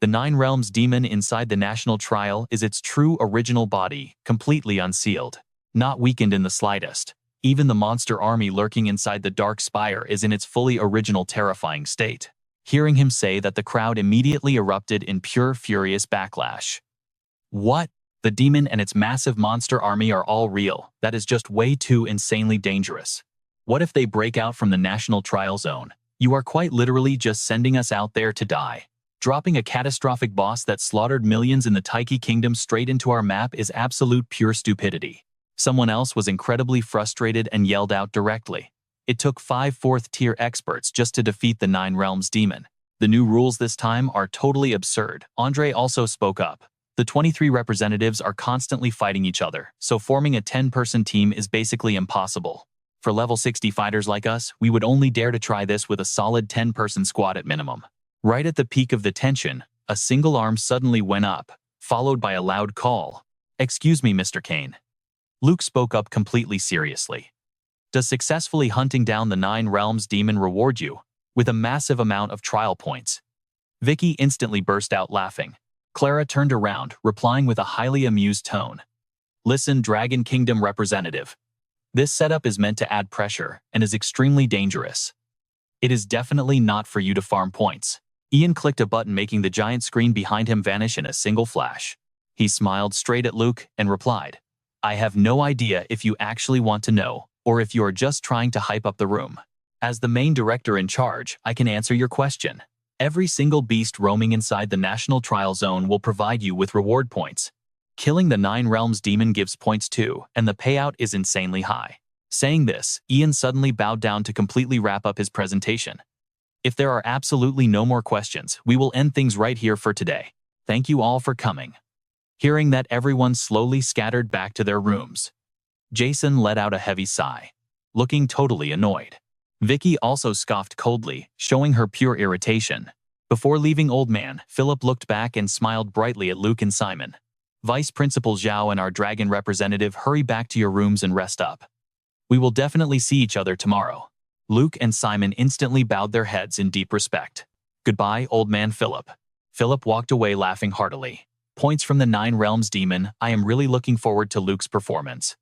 The Nine Realms demon inside the national trial is its true original body, completely unsealed, not weakened in the slightest. Even the monster army lurking inside the Dark Spire is in its fully original terrifying state. Hearing him say that, the crowd immediately erupted in pure furious backlash. What? The demon and its massive monster army are all real? That is just way too insanely dangerous. What if they break out from the national trial zone? You are quite literally just sending us out there to die. Dropping a catastrophic boss that slaughtered millions in the Taiki kingdom straight into our map is absolute pure stupidity. Someone else was incredibly frustrated and yelled out directly. It took 5 4th-tier experts just to defeat the 9 Realms demon. The new rules this time are totally absurd. Andre also spoke up. The 23 representatives are constantly fighting each other, so forming a 10-person team is basically impossible. For level 60 fighters like us, we would only dare to try this with a solid 10-person squad at minimum. Right at the peak of the tension, a single arm suddenly went up, followed by a loud call. "Excuse me, Mr. Kane." Luke spoke up completely seriously. "Does successfully hunting down the 9 Realms demon reward you with a massive amount of trial points?" Vicky instantly burst out laughing. Clara turned around, replying with a highly amused tone. "Listen, Dragon Kingdom representative. This setup is meant to add pressure and is extremely dangerous. It is definitely not for you to farm points." Ian clicked a button, making the giant screen behind him vanish in a single flash. He smiled straight at Luke and replied, "I have no idea if you actually want to know, or if you are just trying to hype up the room. As the main director in charge, I can answer your question. Every single beast roaming inside the National Trial Zone will provide you with reward points. Killing the 9 Realms demon gives points too, and the payout is insanely high." Saying this, Ian suddenly bowed down to completely wrap up his presentation. "If there are absolutely no more questions, we will end things right here for today. Thank you all for coming." Hearing that, everyone slowly scattered back to their rooms. Jason let out a heavy sigh, looking totally annoyed. Vicky also scoffed coldly, showing her pure irritation. Before leaving Old Man, Philip looked back and smiled brightly at Luke and Simon. "Vice Principal Zhao and our dragon representative, hurry back to your rooms and rest up. We will definitely see each other tomorrow." Luke and Simon instantly bowed their heads in deep respect. "Goodbye, Old Man Philip." Philip walked away laughing heartily. Points from the 9 Realms demon. I am really looking forward to Luke's performance.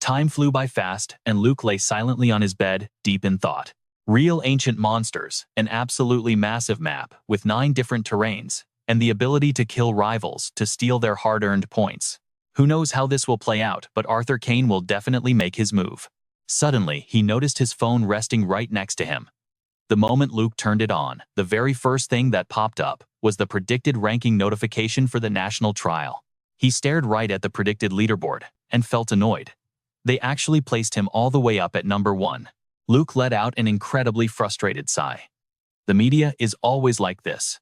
Time flew by fast, and Luke lay silently on his bed, deep in thought. Real ancient monsters, an absolutely massive map with 9 different terrains, and the ability to kill rivals to steal their hard-earned points. Who knows how this will play out, but Arthur Kane will definitely make his move. Suddenly, he noticed his phone resting right next to him. The moment Luke turned it on, the very first thing that popped up was the predicted ranking notification for the national trial. He stared right at the predicted leaderboard and felt annoyed. They actually placed him all the way up at number 1. Luke let out an incredibly frustrated sigh. The media is always like this.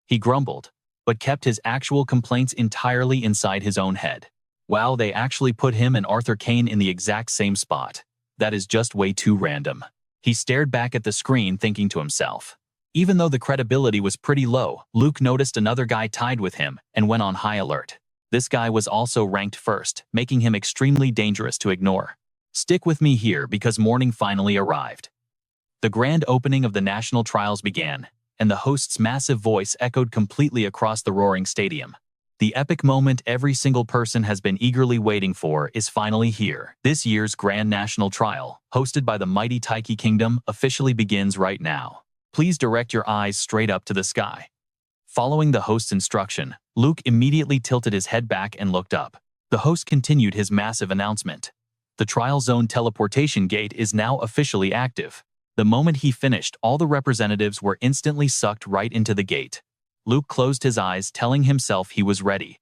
He grumbled, but kept his actual complaints entirely inside his own head. Wow, they actually put him and Arthur Kane in the exact same spot. That is just way too random. He stared back at the screen, thinking to himself. Even though the credibility was pretty low, Luke noticed another guy tied with him and went on high alert. This guy was also ranked first, making him extremely dangerous to ignore. Stick with me here because morning finally arrived. The grand opening of the national trials began, and the host's massive voice echoed completely across the roaring stadium. The epic moment every single person has been eagerly waiting for is finally here. This year's Grand National Trial, hosted by the mighty Taiki Kingdom, officially begins right now. Please direct your eyes straight up to the sky. Following the host's instruction, Luke immediately tilted his head back and looked up. The host continued his massive announcement. The trial zone teleportation gate is now officially active. The moment he finished, all the representatives were instantly sucked right into the gate. Luke closed his eyes, telling himself he was ready.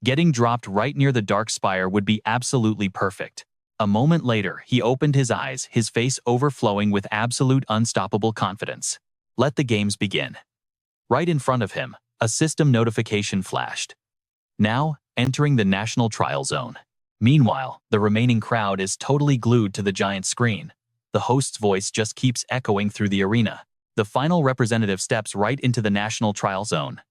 Getting dropped right near the Dark Spire would be absolutely perfect. A moment later, he opened his eyes, his face overflowing with absolute unstoppable confidence. Let the games begin. Right in front of him, a system notification flashed. Now, entering the National Trial Zone. Meanwhile, the remaining crowd is totally glued to the giant screen. The host's voice just keeps echoing through the arena. The final representative steps right into the National Trial Zone.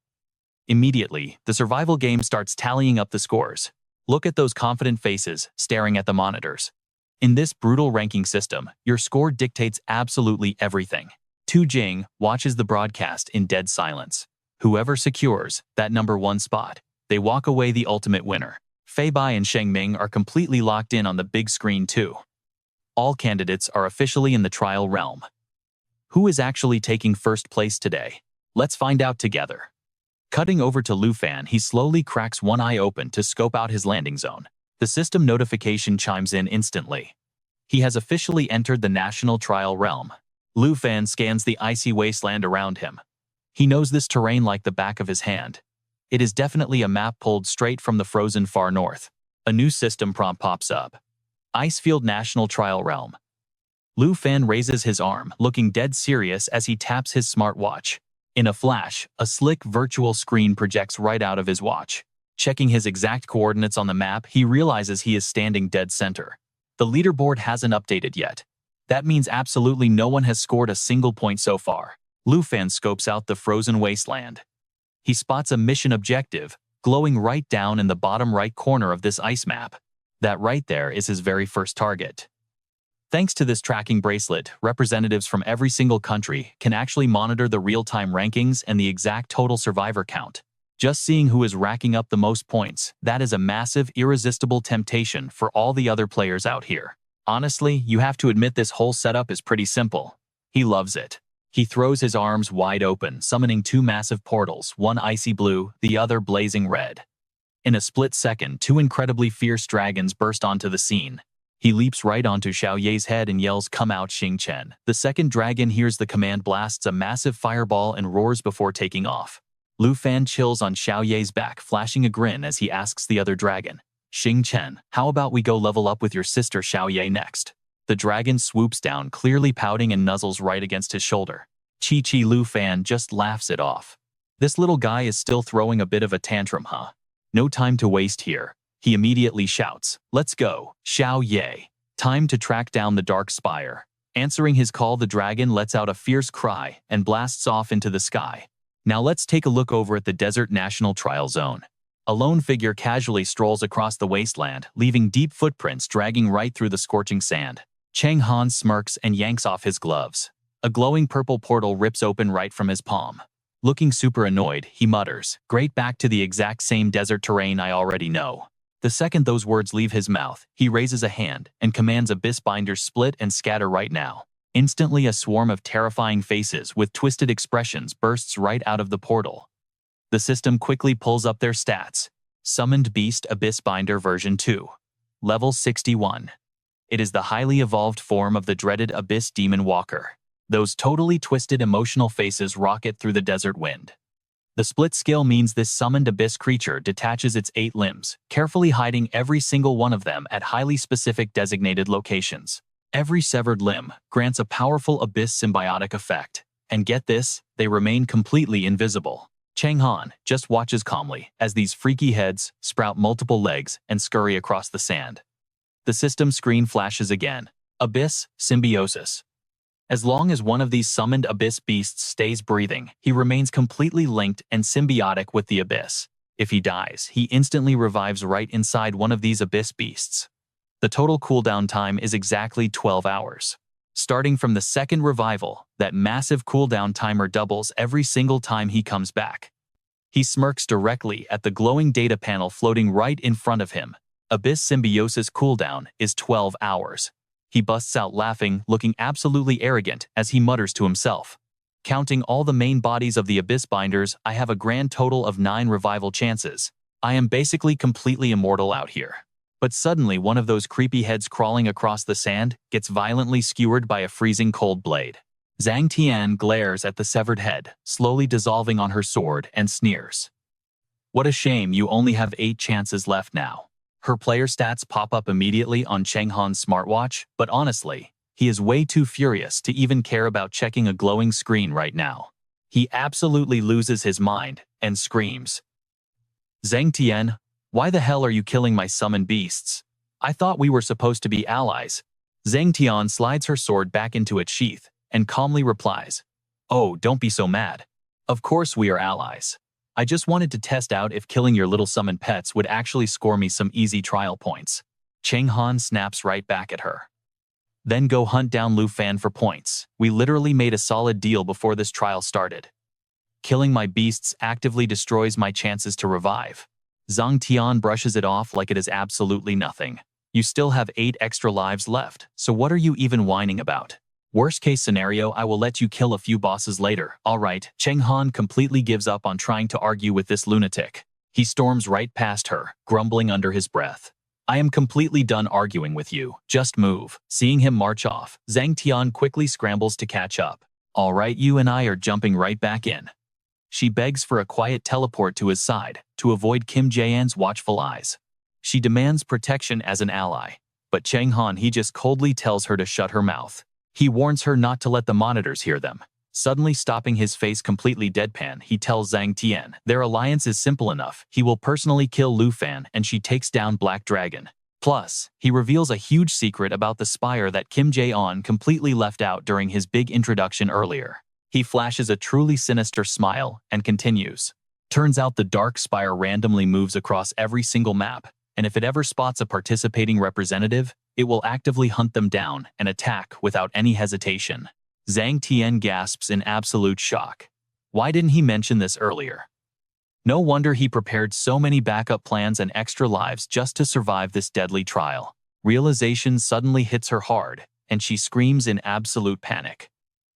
Immediately, the survival game starts tallying up the scores. Look at those confident faces staring at the monitors. In this brutal ranking system, your score dictates absolutely everything. Tu Jing watches the broadcast in dead silence. Whoever secures that number 1 spot, they walk away the ultimate winner. Fei Bai and Sheng Ming are completely locked in on the big screen too. All candidates are officially in the trial realm. Who is actually taking first place today? Let's find out together. Cutting over to Lu Fan, he slowly cracks one eye open to scope out his landing zone. The system notification chimes in instantly. He has officially entered the national trial realm. Lu Fan scans the icy wasteland around him. He knows this terrain like the back of his hand. It is definitely a map pulled straight from the frozen far north. A new system prompt pops up. Icefield National Trial Realm. Lu Fan raises his arm, looking dead serious as he taps his smartwatch. In a flash, a slick virtual screen projects right out of his watch. Checking his exact coordinates on the map, he realizes he is standing dead center. The leaderboard hasn't updated yet. That means absolutely no one has scored a single point so far. Lu Fan scopes out the frozen wasteland. He spots a mission objective, glowing right down in the bottom right corner of this ice map. That right there is his very first target. Thanks to this tracking bracelet, representatives from every single country can actually monitor the real-time rankings and the exact total survivor count. Just seeing who is racking up the most points, that is a massive, irresistible temptation for all the other players out here. Honestly, you have to admit this whole setup is pretty simple. He loves it. He throws his arms wide open, summoning two massive portals, one icy blue, the other blazing red. In a split second, two incredibly fierce dragons burst onto the scene. He leaps right onto Xiao Ye's head and yells, "Come out, Xing Chen." The second dragon hears the command, blasts a massive fireball and roars before taking off. Lu Fan chills on Xiao Ye's back, flashing a grin as he asks the other dragon, "Xing Chen, how about we go level up with your sister Xiao Ye next?" The dragon swoops down, clearly pouting, and nuzzles right against his shoulder. Chi Lu Fan just laughs it off. This little guy is still throwing a bit of a tantrum, huh? No time to waste here. He immediately shouts, "Let's go, Xiao Ye. Time to track down the Dark Spire." Answering his call, the dragon lets out a fierce cry and blasts off into the sky. Now let's take a look over at the Desert National Trial Zone. A lone figure casually strolls across the wasteland, leaving deep footprints dragging right through the scorching sand. Chang Han smirks and yanks off his gloves. A glowing purple portal rips open right from his palm. Looking super annoyed, he mutters, "Great, back to the exact same desert terrain I already know." The second those words leave his mouth, he raises a hand and commands Abyss Binders split and scatter right now. Instantly, a swarm of terrifying faces with twisted expressions bursts right out of the portal. The system quickly pulls up their stats. Summoned Beast Abyss Binder version 2. Level 61. It is the highly evolved form of the dreaded Abyss Demon Walker. Those totally twisted emotional faces rocket through the desert wind. The split skill means this summoned abyss creature detaches its 8 limbs, carefully hiding every single one of them at highly specific designated locations. Every severed limb grants a powerful abyss symbiotic effect. And get this, they remain completely invisible. Chang Han just watches calmly as these freaky heads sprout multiple legs and scurry across the sand. The system screen flashes again. Abyss Symbiosis. As long as one of these summoned abyss beasts stays breathing, he remains completely linked and symbiotic with the abyss. If he dies, he instantly revives right inside one of these abyss beasts. The total cooldown time is exactly 12 hours. Starting from the second revival, that massive cooldown timer doubles every single time he comes back. He smirks directly at the glowing data panel floating right in front of him. Abyss Symbiosis cooldown is 12 hours. He busts out laughing, looking absolutely arrogant as he mutters to himself. Counting all the main bodies of the Abyss Binders, I have a grand total of 9 revival chances. I am basically completely immortal out here. But suddenly one of those creepy heads crawling across the sand gets violently skewered by a freezing cold blade. Zhang Tian glares at the severed head, slowly dissolving on her sword, and sneers. "What a shame you only have 8 chances left now." Her player stats pop up immediately on Chang Han's smartwatch, but honestly, he is way too furious to even care about checking a glowing screen right now. He absolutely loses his mind and screams, "Zhang Tian, why the hell are you killing my summoned beasts? I thought we were supposed to be allies." Zhang Tian slides her sword back into its sheath and calmly replies, "Oh, don't be so mad. Of course we are allies. I just wanted to test out if killing your little summoned pets would actually score me some easy trial points." Chang Han snaps right back at her. "Then go hunt down Lu Fan for points. We literally made a solid deal before this trial started. Killing my beasts actively destroys my chances to revive." Zhang Tian brushes it off like it is absolutely nothing. "You still have 8 extra lives left, so what are you even whining about? Worst case scenario, I will let you kill a few bosses later, alright?" Chang Han completely gives up on trying to argue with this lunatic. He storms right past her, grumbling under his breath. "I am completely done arguing with you, just move." Seeing him march off, Zhang Tian quickly scrambles to catch up. "Alright, you and I are jumping right back in." She begs for a quiet teleport to his side, to avoid Kim Jae-an's watchful eyes. She demands protection as an ally. But Cheng Han, he just coldly tells her to shut her mouth. He warns her not to let the monitors hear them. Suddenly stopping, his face completely deadpan, he tells Zhang Tian their alliance is simple enough. He will personally kill Lu Fan and she takes down Black Dragon. Plus, he reveals a huge secret about the spire that Kim Jae-on completely left out during his big introduction earlier. He flashes a truly sinister smile and continues. Turns out the dark spire randomly moves across every single map, and if it ever spots a participating representative, it will actively hunt them down and attack without any hesitation. Zhang Tian gasps in absolute shock. Why didn't he mention this earlier? No wonder he prepared so many backup plans and extra lives just to survive this deadly trial. Realization suddenly hits her hard, and she screams in absolute panic.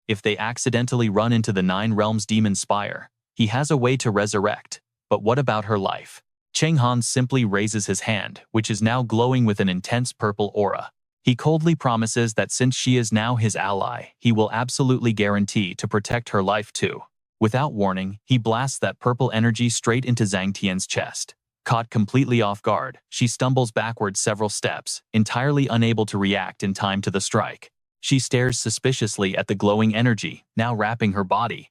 If they accidentally run into the Nine Realms Demon Spire, he has a way to resurrect. But what about her life? Cheng Han simply raises his hand, which is now glowing with an intense purple aura. He coldly promises that since she is now his ally, he will absolutely guarantee to protect her life too. Without warning, he blasts that purple energy straight into Zhang Tian's chest. Caught completely off guard, she stumbles backwards several steps, entirely unable to react in time to the strike. She stares suspiciously at the glowing energy, now wrapping her body.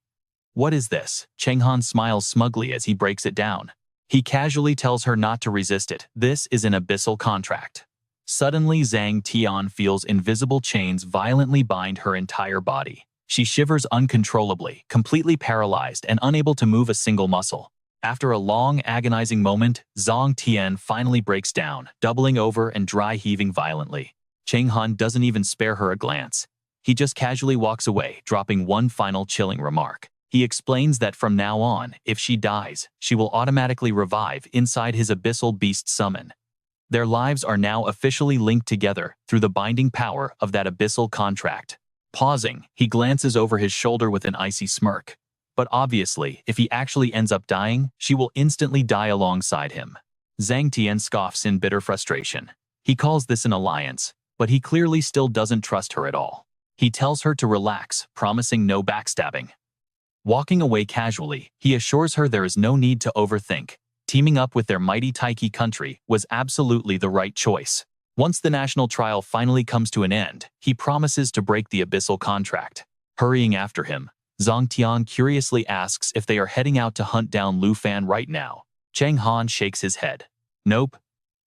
What is this? Cheng Han smiles smugly as he breaks it down. He casually tells her not to resist it. This is an abyssal contract. Suddenly, Zhang Tian feels invisible chains violently bind her entire body. She shivers uncontrollably, completely paralyzed and unable to move a single muscle. After a long, agonizing moment, Zhang Tian finally breaks down, doubling over and dry heaving violently. Cheng Han doesn't even spare her a glance. He just casually walks away, dropping one final chilling remark. He explains that from now on, if she dies, she will automatically revive inside his abyssal beast summon. Their lives are now officially linked together through the binding power of that abyssal contract. Pausing, he glances over his shoulder with an icy smirk. But obviously, if he actually ends up dying, she will instantly die alongside him. Zhang Tian scoffs in bitter frustration. He calls this an alliance, but he clearly still doesn't trust her at all. He tells her to relax, promising no backstabbing. Walking away casually, he assures her there is no need to overthink. Teaming up with their mighty Taiki country was absolutely the right choice. Once the national trial finally comes to an end, he promises to break the abyssal contract. Hurrying after him, Zhang Tian curiously asks if they are heading out to hunt down Lu Fan right now. Cheng Han shakes his head. Nope.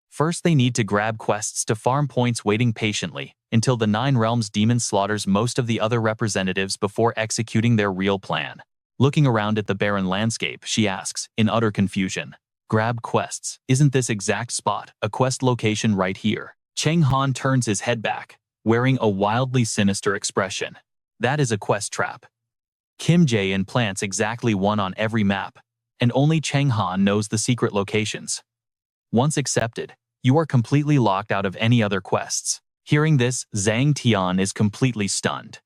First they need to grab quests to farm points, waiting patiently until the Nine Realms demon slaughters most of the other representatives before executing their real plan. Looking around at the barren landscape, she asks, in utter confusion. Grab quests. Isn't this exact spot a quest location right here? Cheng Han turns his head back, wearing a wildly sinister expression. That is a quest trap. Kim Jae-in plants exactly one on every map, and only Cheng Han knows the secret locations. Once accepted, you are completely locked out of any other quests. Hearing this, Zhang Tian is completely stunned.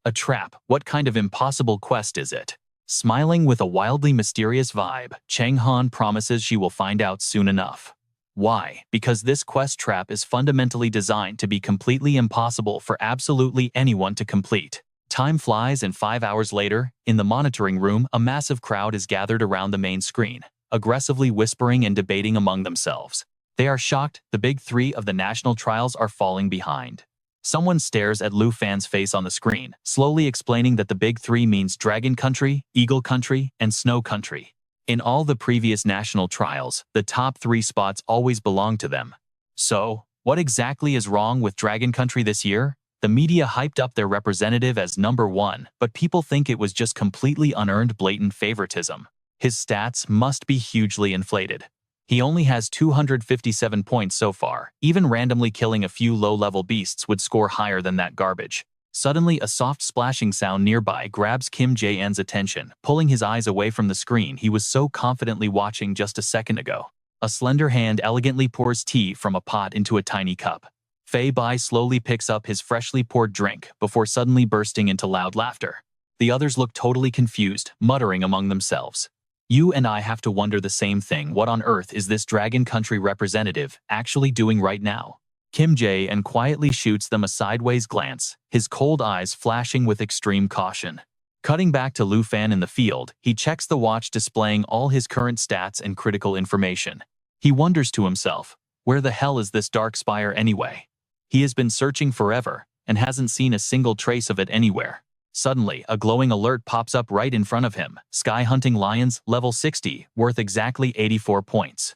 A trap? What kind of impossible quest is it? Smiling with a wildly mysterious vibe, Cheng Han promises she will find out soon enough. Why? Because this quest trap is fundamentally designed to be completely impossible for absolutely anyone to complete. Time flies, and 5 hours later, in the monitoring room, a massive crowd is gathered around the main screen, aggressively whispering and debating among themselves. They are shocked. The big three of the national trials are falling behind. Someone stares at Lu Fan's face on the screen, slowly explaining that the big three means Dragon Country, Eagle Country, and Snow Country. In all the previous national trials, the top 3 spots always belonged to them. So, what exactly is wrong with Dragon Country this year? The media hyped up their representative as number 1, but people think it was just completely unearned blatant favoritism. His stats must be hugely inflated. He only has 257 points so far. Even randomly killing a few low-level beasts would score higher than that garbage. Suddenly, a soft splashing sound nearby grabs Kim Jae-in's attention, pulling his eyes away from the screen he was so confidently watching just a second ago. A slender hand elegantly pours tea from a pot into a tiny cup. Fei Bai slowly picks up his freshly poured drink before suddenly bursting into loud laughter. The others look totally confused, muttering among themselves. You and I have to wonder the same thing. What on earth is this Dragon Country representative actually doing right now? Kim Jae-in quietly shoots them a sideways glance, his cold eyes flashing with extreme caution. Cutting back to Lu Fan in the field, he checks the watch displaying all his current stats and critical information. He wonders to himself, Where the hell is this dark spire anyway? He has been searching forever and hasn't seen a single trace of it anywhere. Suddenly, a glowing alert pops up right in front of him. Sky Hunting Lions, level 60, worth exactly 84 points.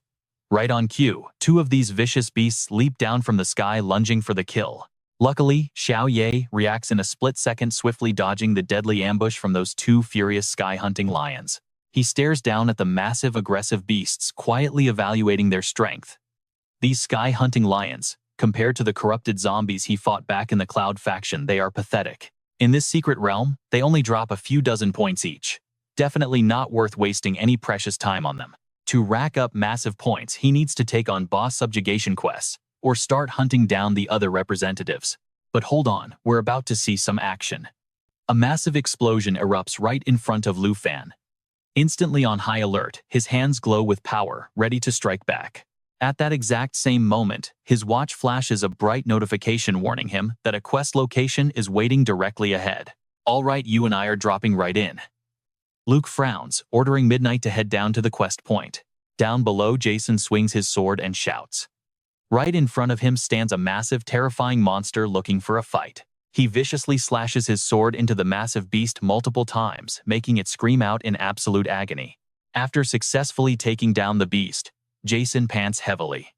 Right on cue, two of these vicious beasts leap down from the sky, lunging for the kill. Luckily, Xiao Ye reacts in a split second, swiftly dodging the deadly ambush from those two furious sky-hunting lions. He stares down at the massive, aggressive beasts, quietly evaluating their strength. These sky-hunting lions, compared to the corrupted zombies he fought back in the Cloud faction, they are pathetic. In this secret realm, they only drop a few dozen points each. Definitely not worth wasting any precious time on them. To rack up massive points, he needs to take on boss subjugation quests, or start hunting down the other representatives. But hold on, we're about to see some action. A massive explosion erupts right in front of Lu Fan. Instantly on high alert, his hands glow with power, ready to strike back. At that exact same moment, his watch flashes a bright notification warning him that a quest location is waiting directly ahead. All right, you and I are dropping right in. Luke frowns, ordering Midnight to head down to the quest point. Down below, Jason swings his sword and shouts. Right in front of him stands a massive, terrifying monster looking for a fight. He viciously slashes his sword into the massive beast multiple times, making it scream out in absolute agony. After successfully taking down the beast, Jason pants heavily.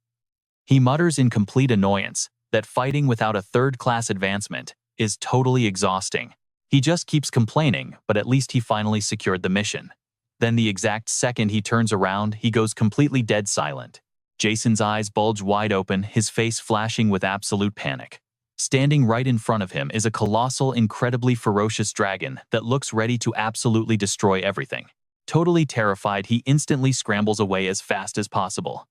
He mutters in complete annoyance that fighting without a third-class advancement is totally exhausting. He just keeps complaining, but at least he finally secured the mission. Then the exact second he turns around, he goes completely dead silent. Jason's eyes bulge wide open, his face flashing with absolute panic. Standing right in front of him is a colossal, incredibly ferocious dragon that looks ready to absolutely destroy everything. Totally terrified, he instantly scrambles away as fast as possible.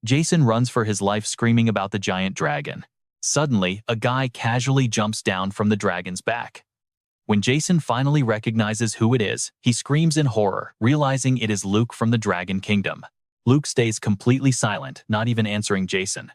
Jason runs for his life, screaming about the giant dragon. Suddenly, a guy casually jumps down from the dragon's back. When Jason finally recognizes who it is, he screams in horror, realizing it is Luke from the Dragon Kingdom. Luke stays completely silent, not even answering Jason.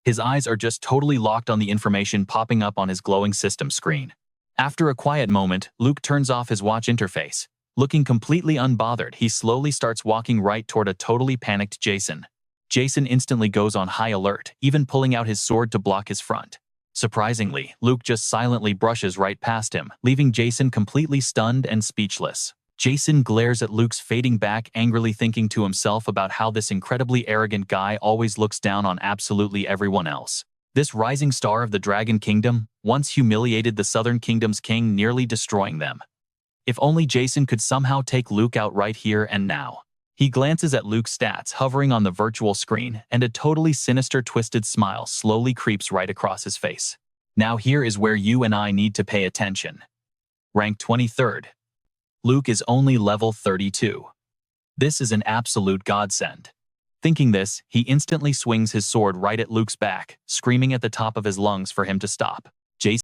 His eyes are just totally locked on the information popping up on his glowing system screen. After a quiet moment, Luke turns off his watch interface. Looking completely unbothered, he slowly starts walking right toward a totally panicked Jason. Jason instantly goes on high alert, even pulling out his sword to block his front. Surprisingly, Luke just silently brushes right past him, leaving Jason completely stunned and speechless. Jason glares at Luke's fading back, angrily thinking to himself about how this incredibly arrogant guy always looks down on absolutely everyone else. This rising star of the Dragon Kingdom once humiliated the Southern Kingdom's king, nearly destroying them. If only Jason could somehow take Luke out right here and now. He glances at Luke's stats hovering on the virtual screen, and a totally sinister, twisted smile slowly creeps right across his face. Now here is where you and I need to pay attention. Rank 23rd. Luke is only level 32. This is an absolute godsend. Thinking this, he instantly swings his sword right at Luke's back, screaming at the top of his lungs for him to stop. Jason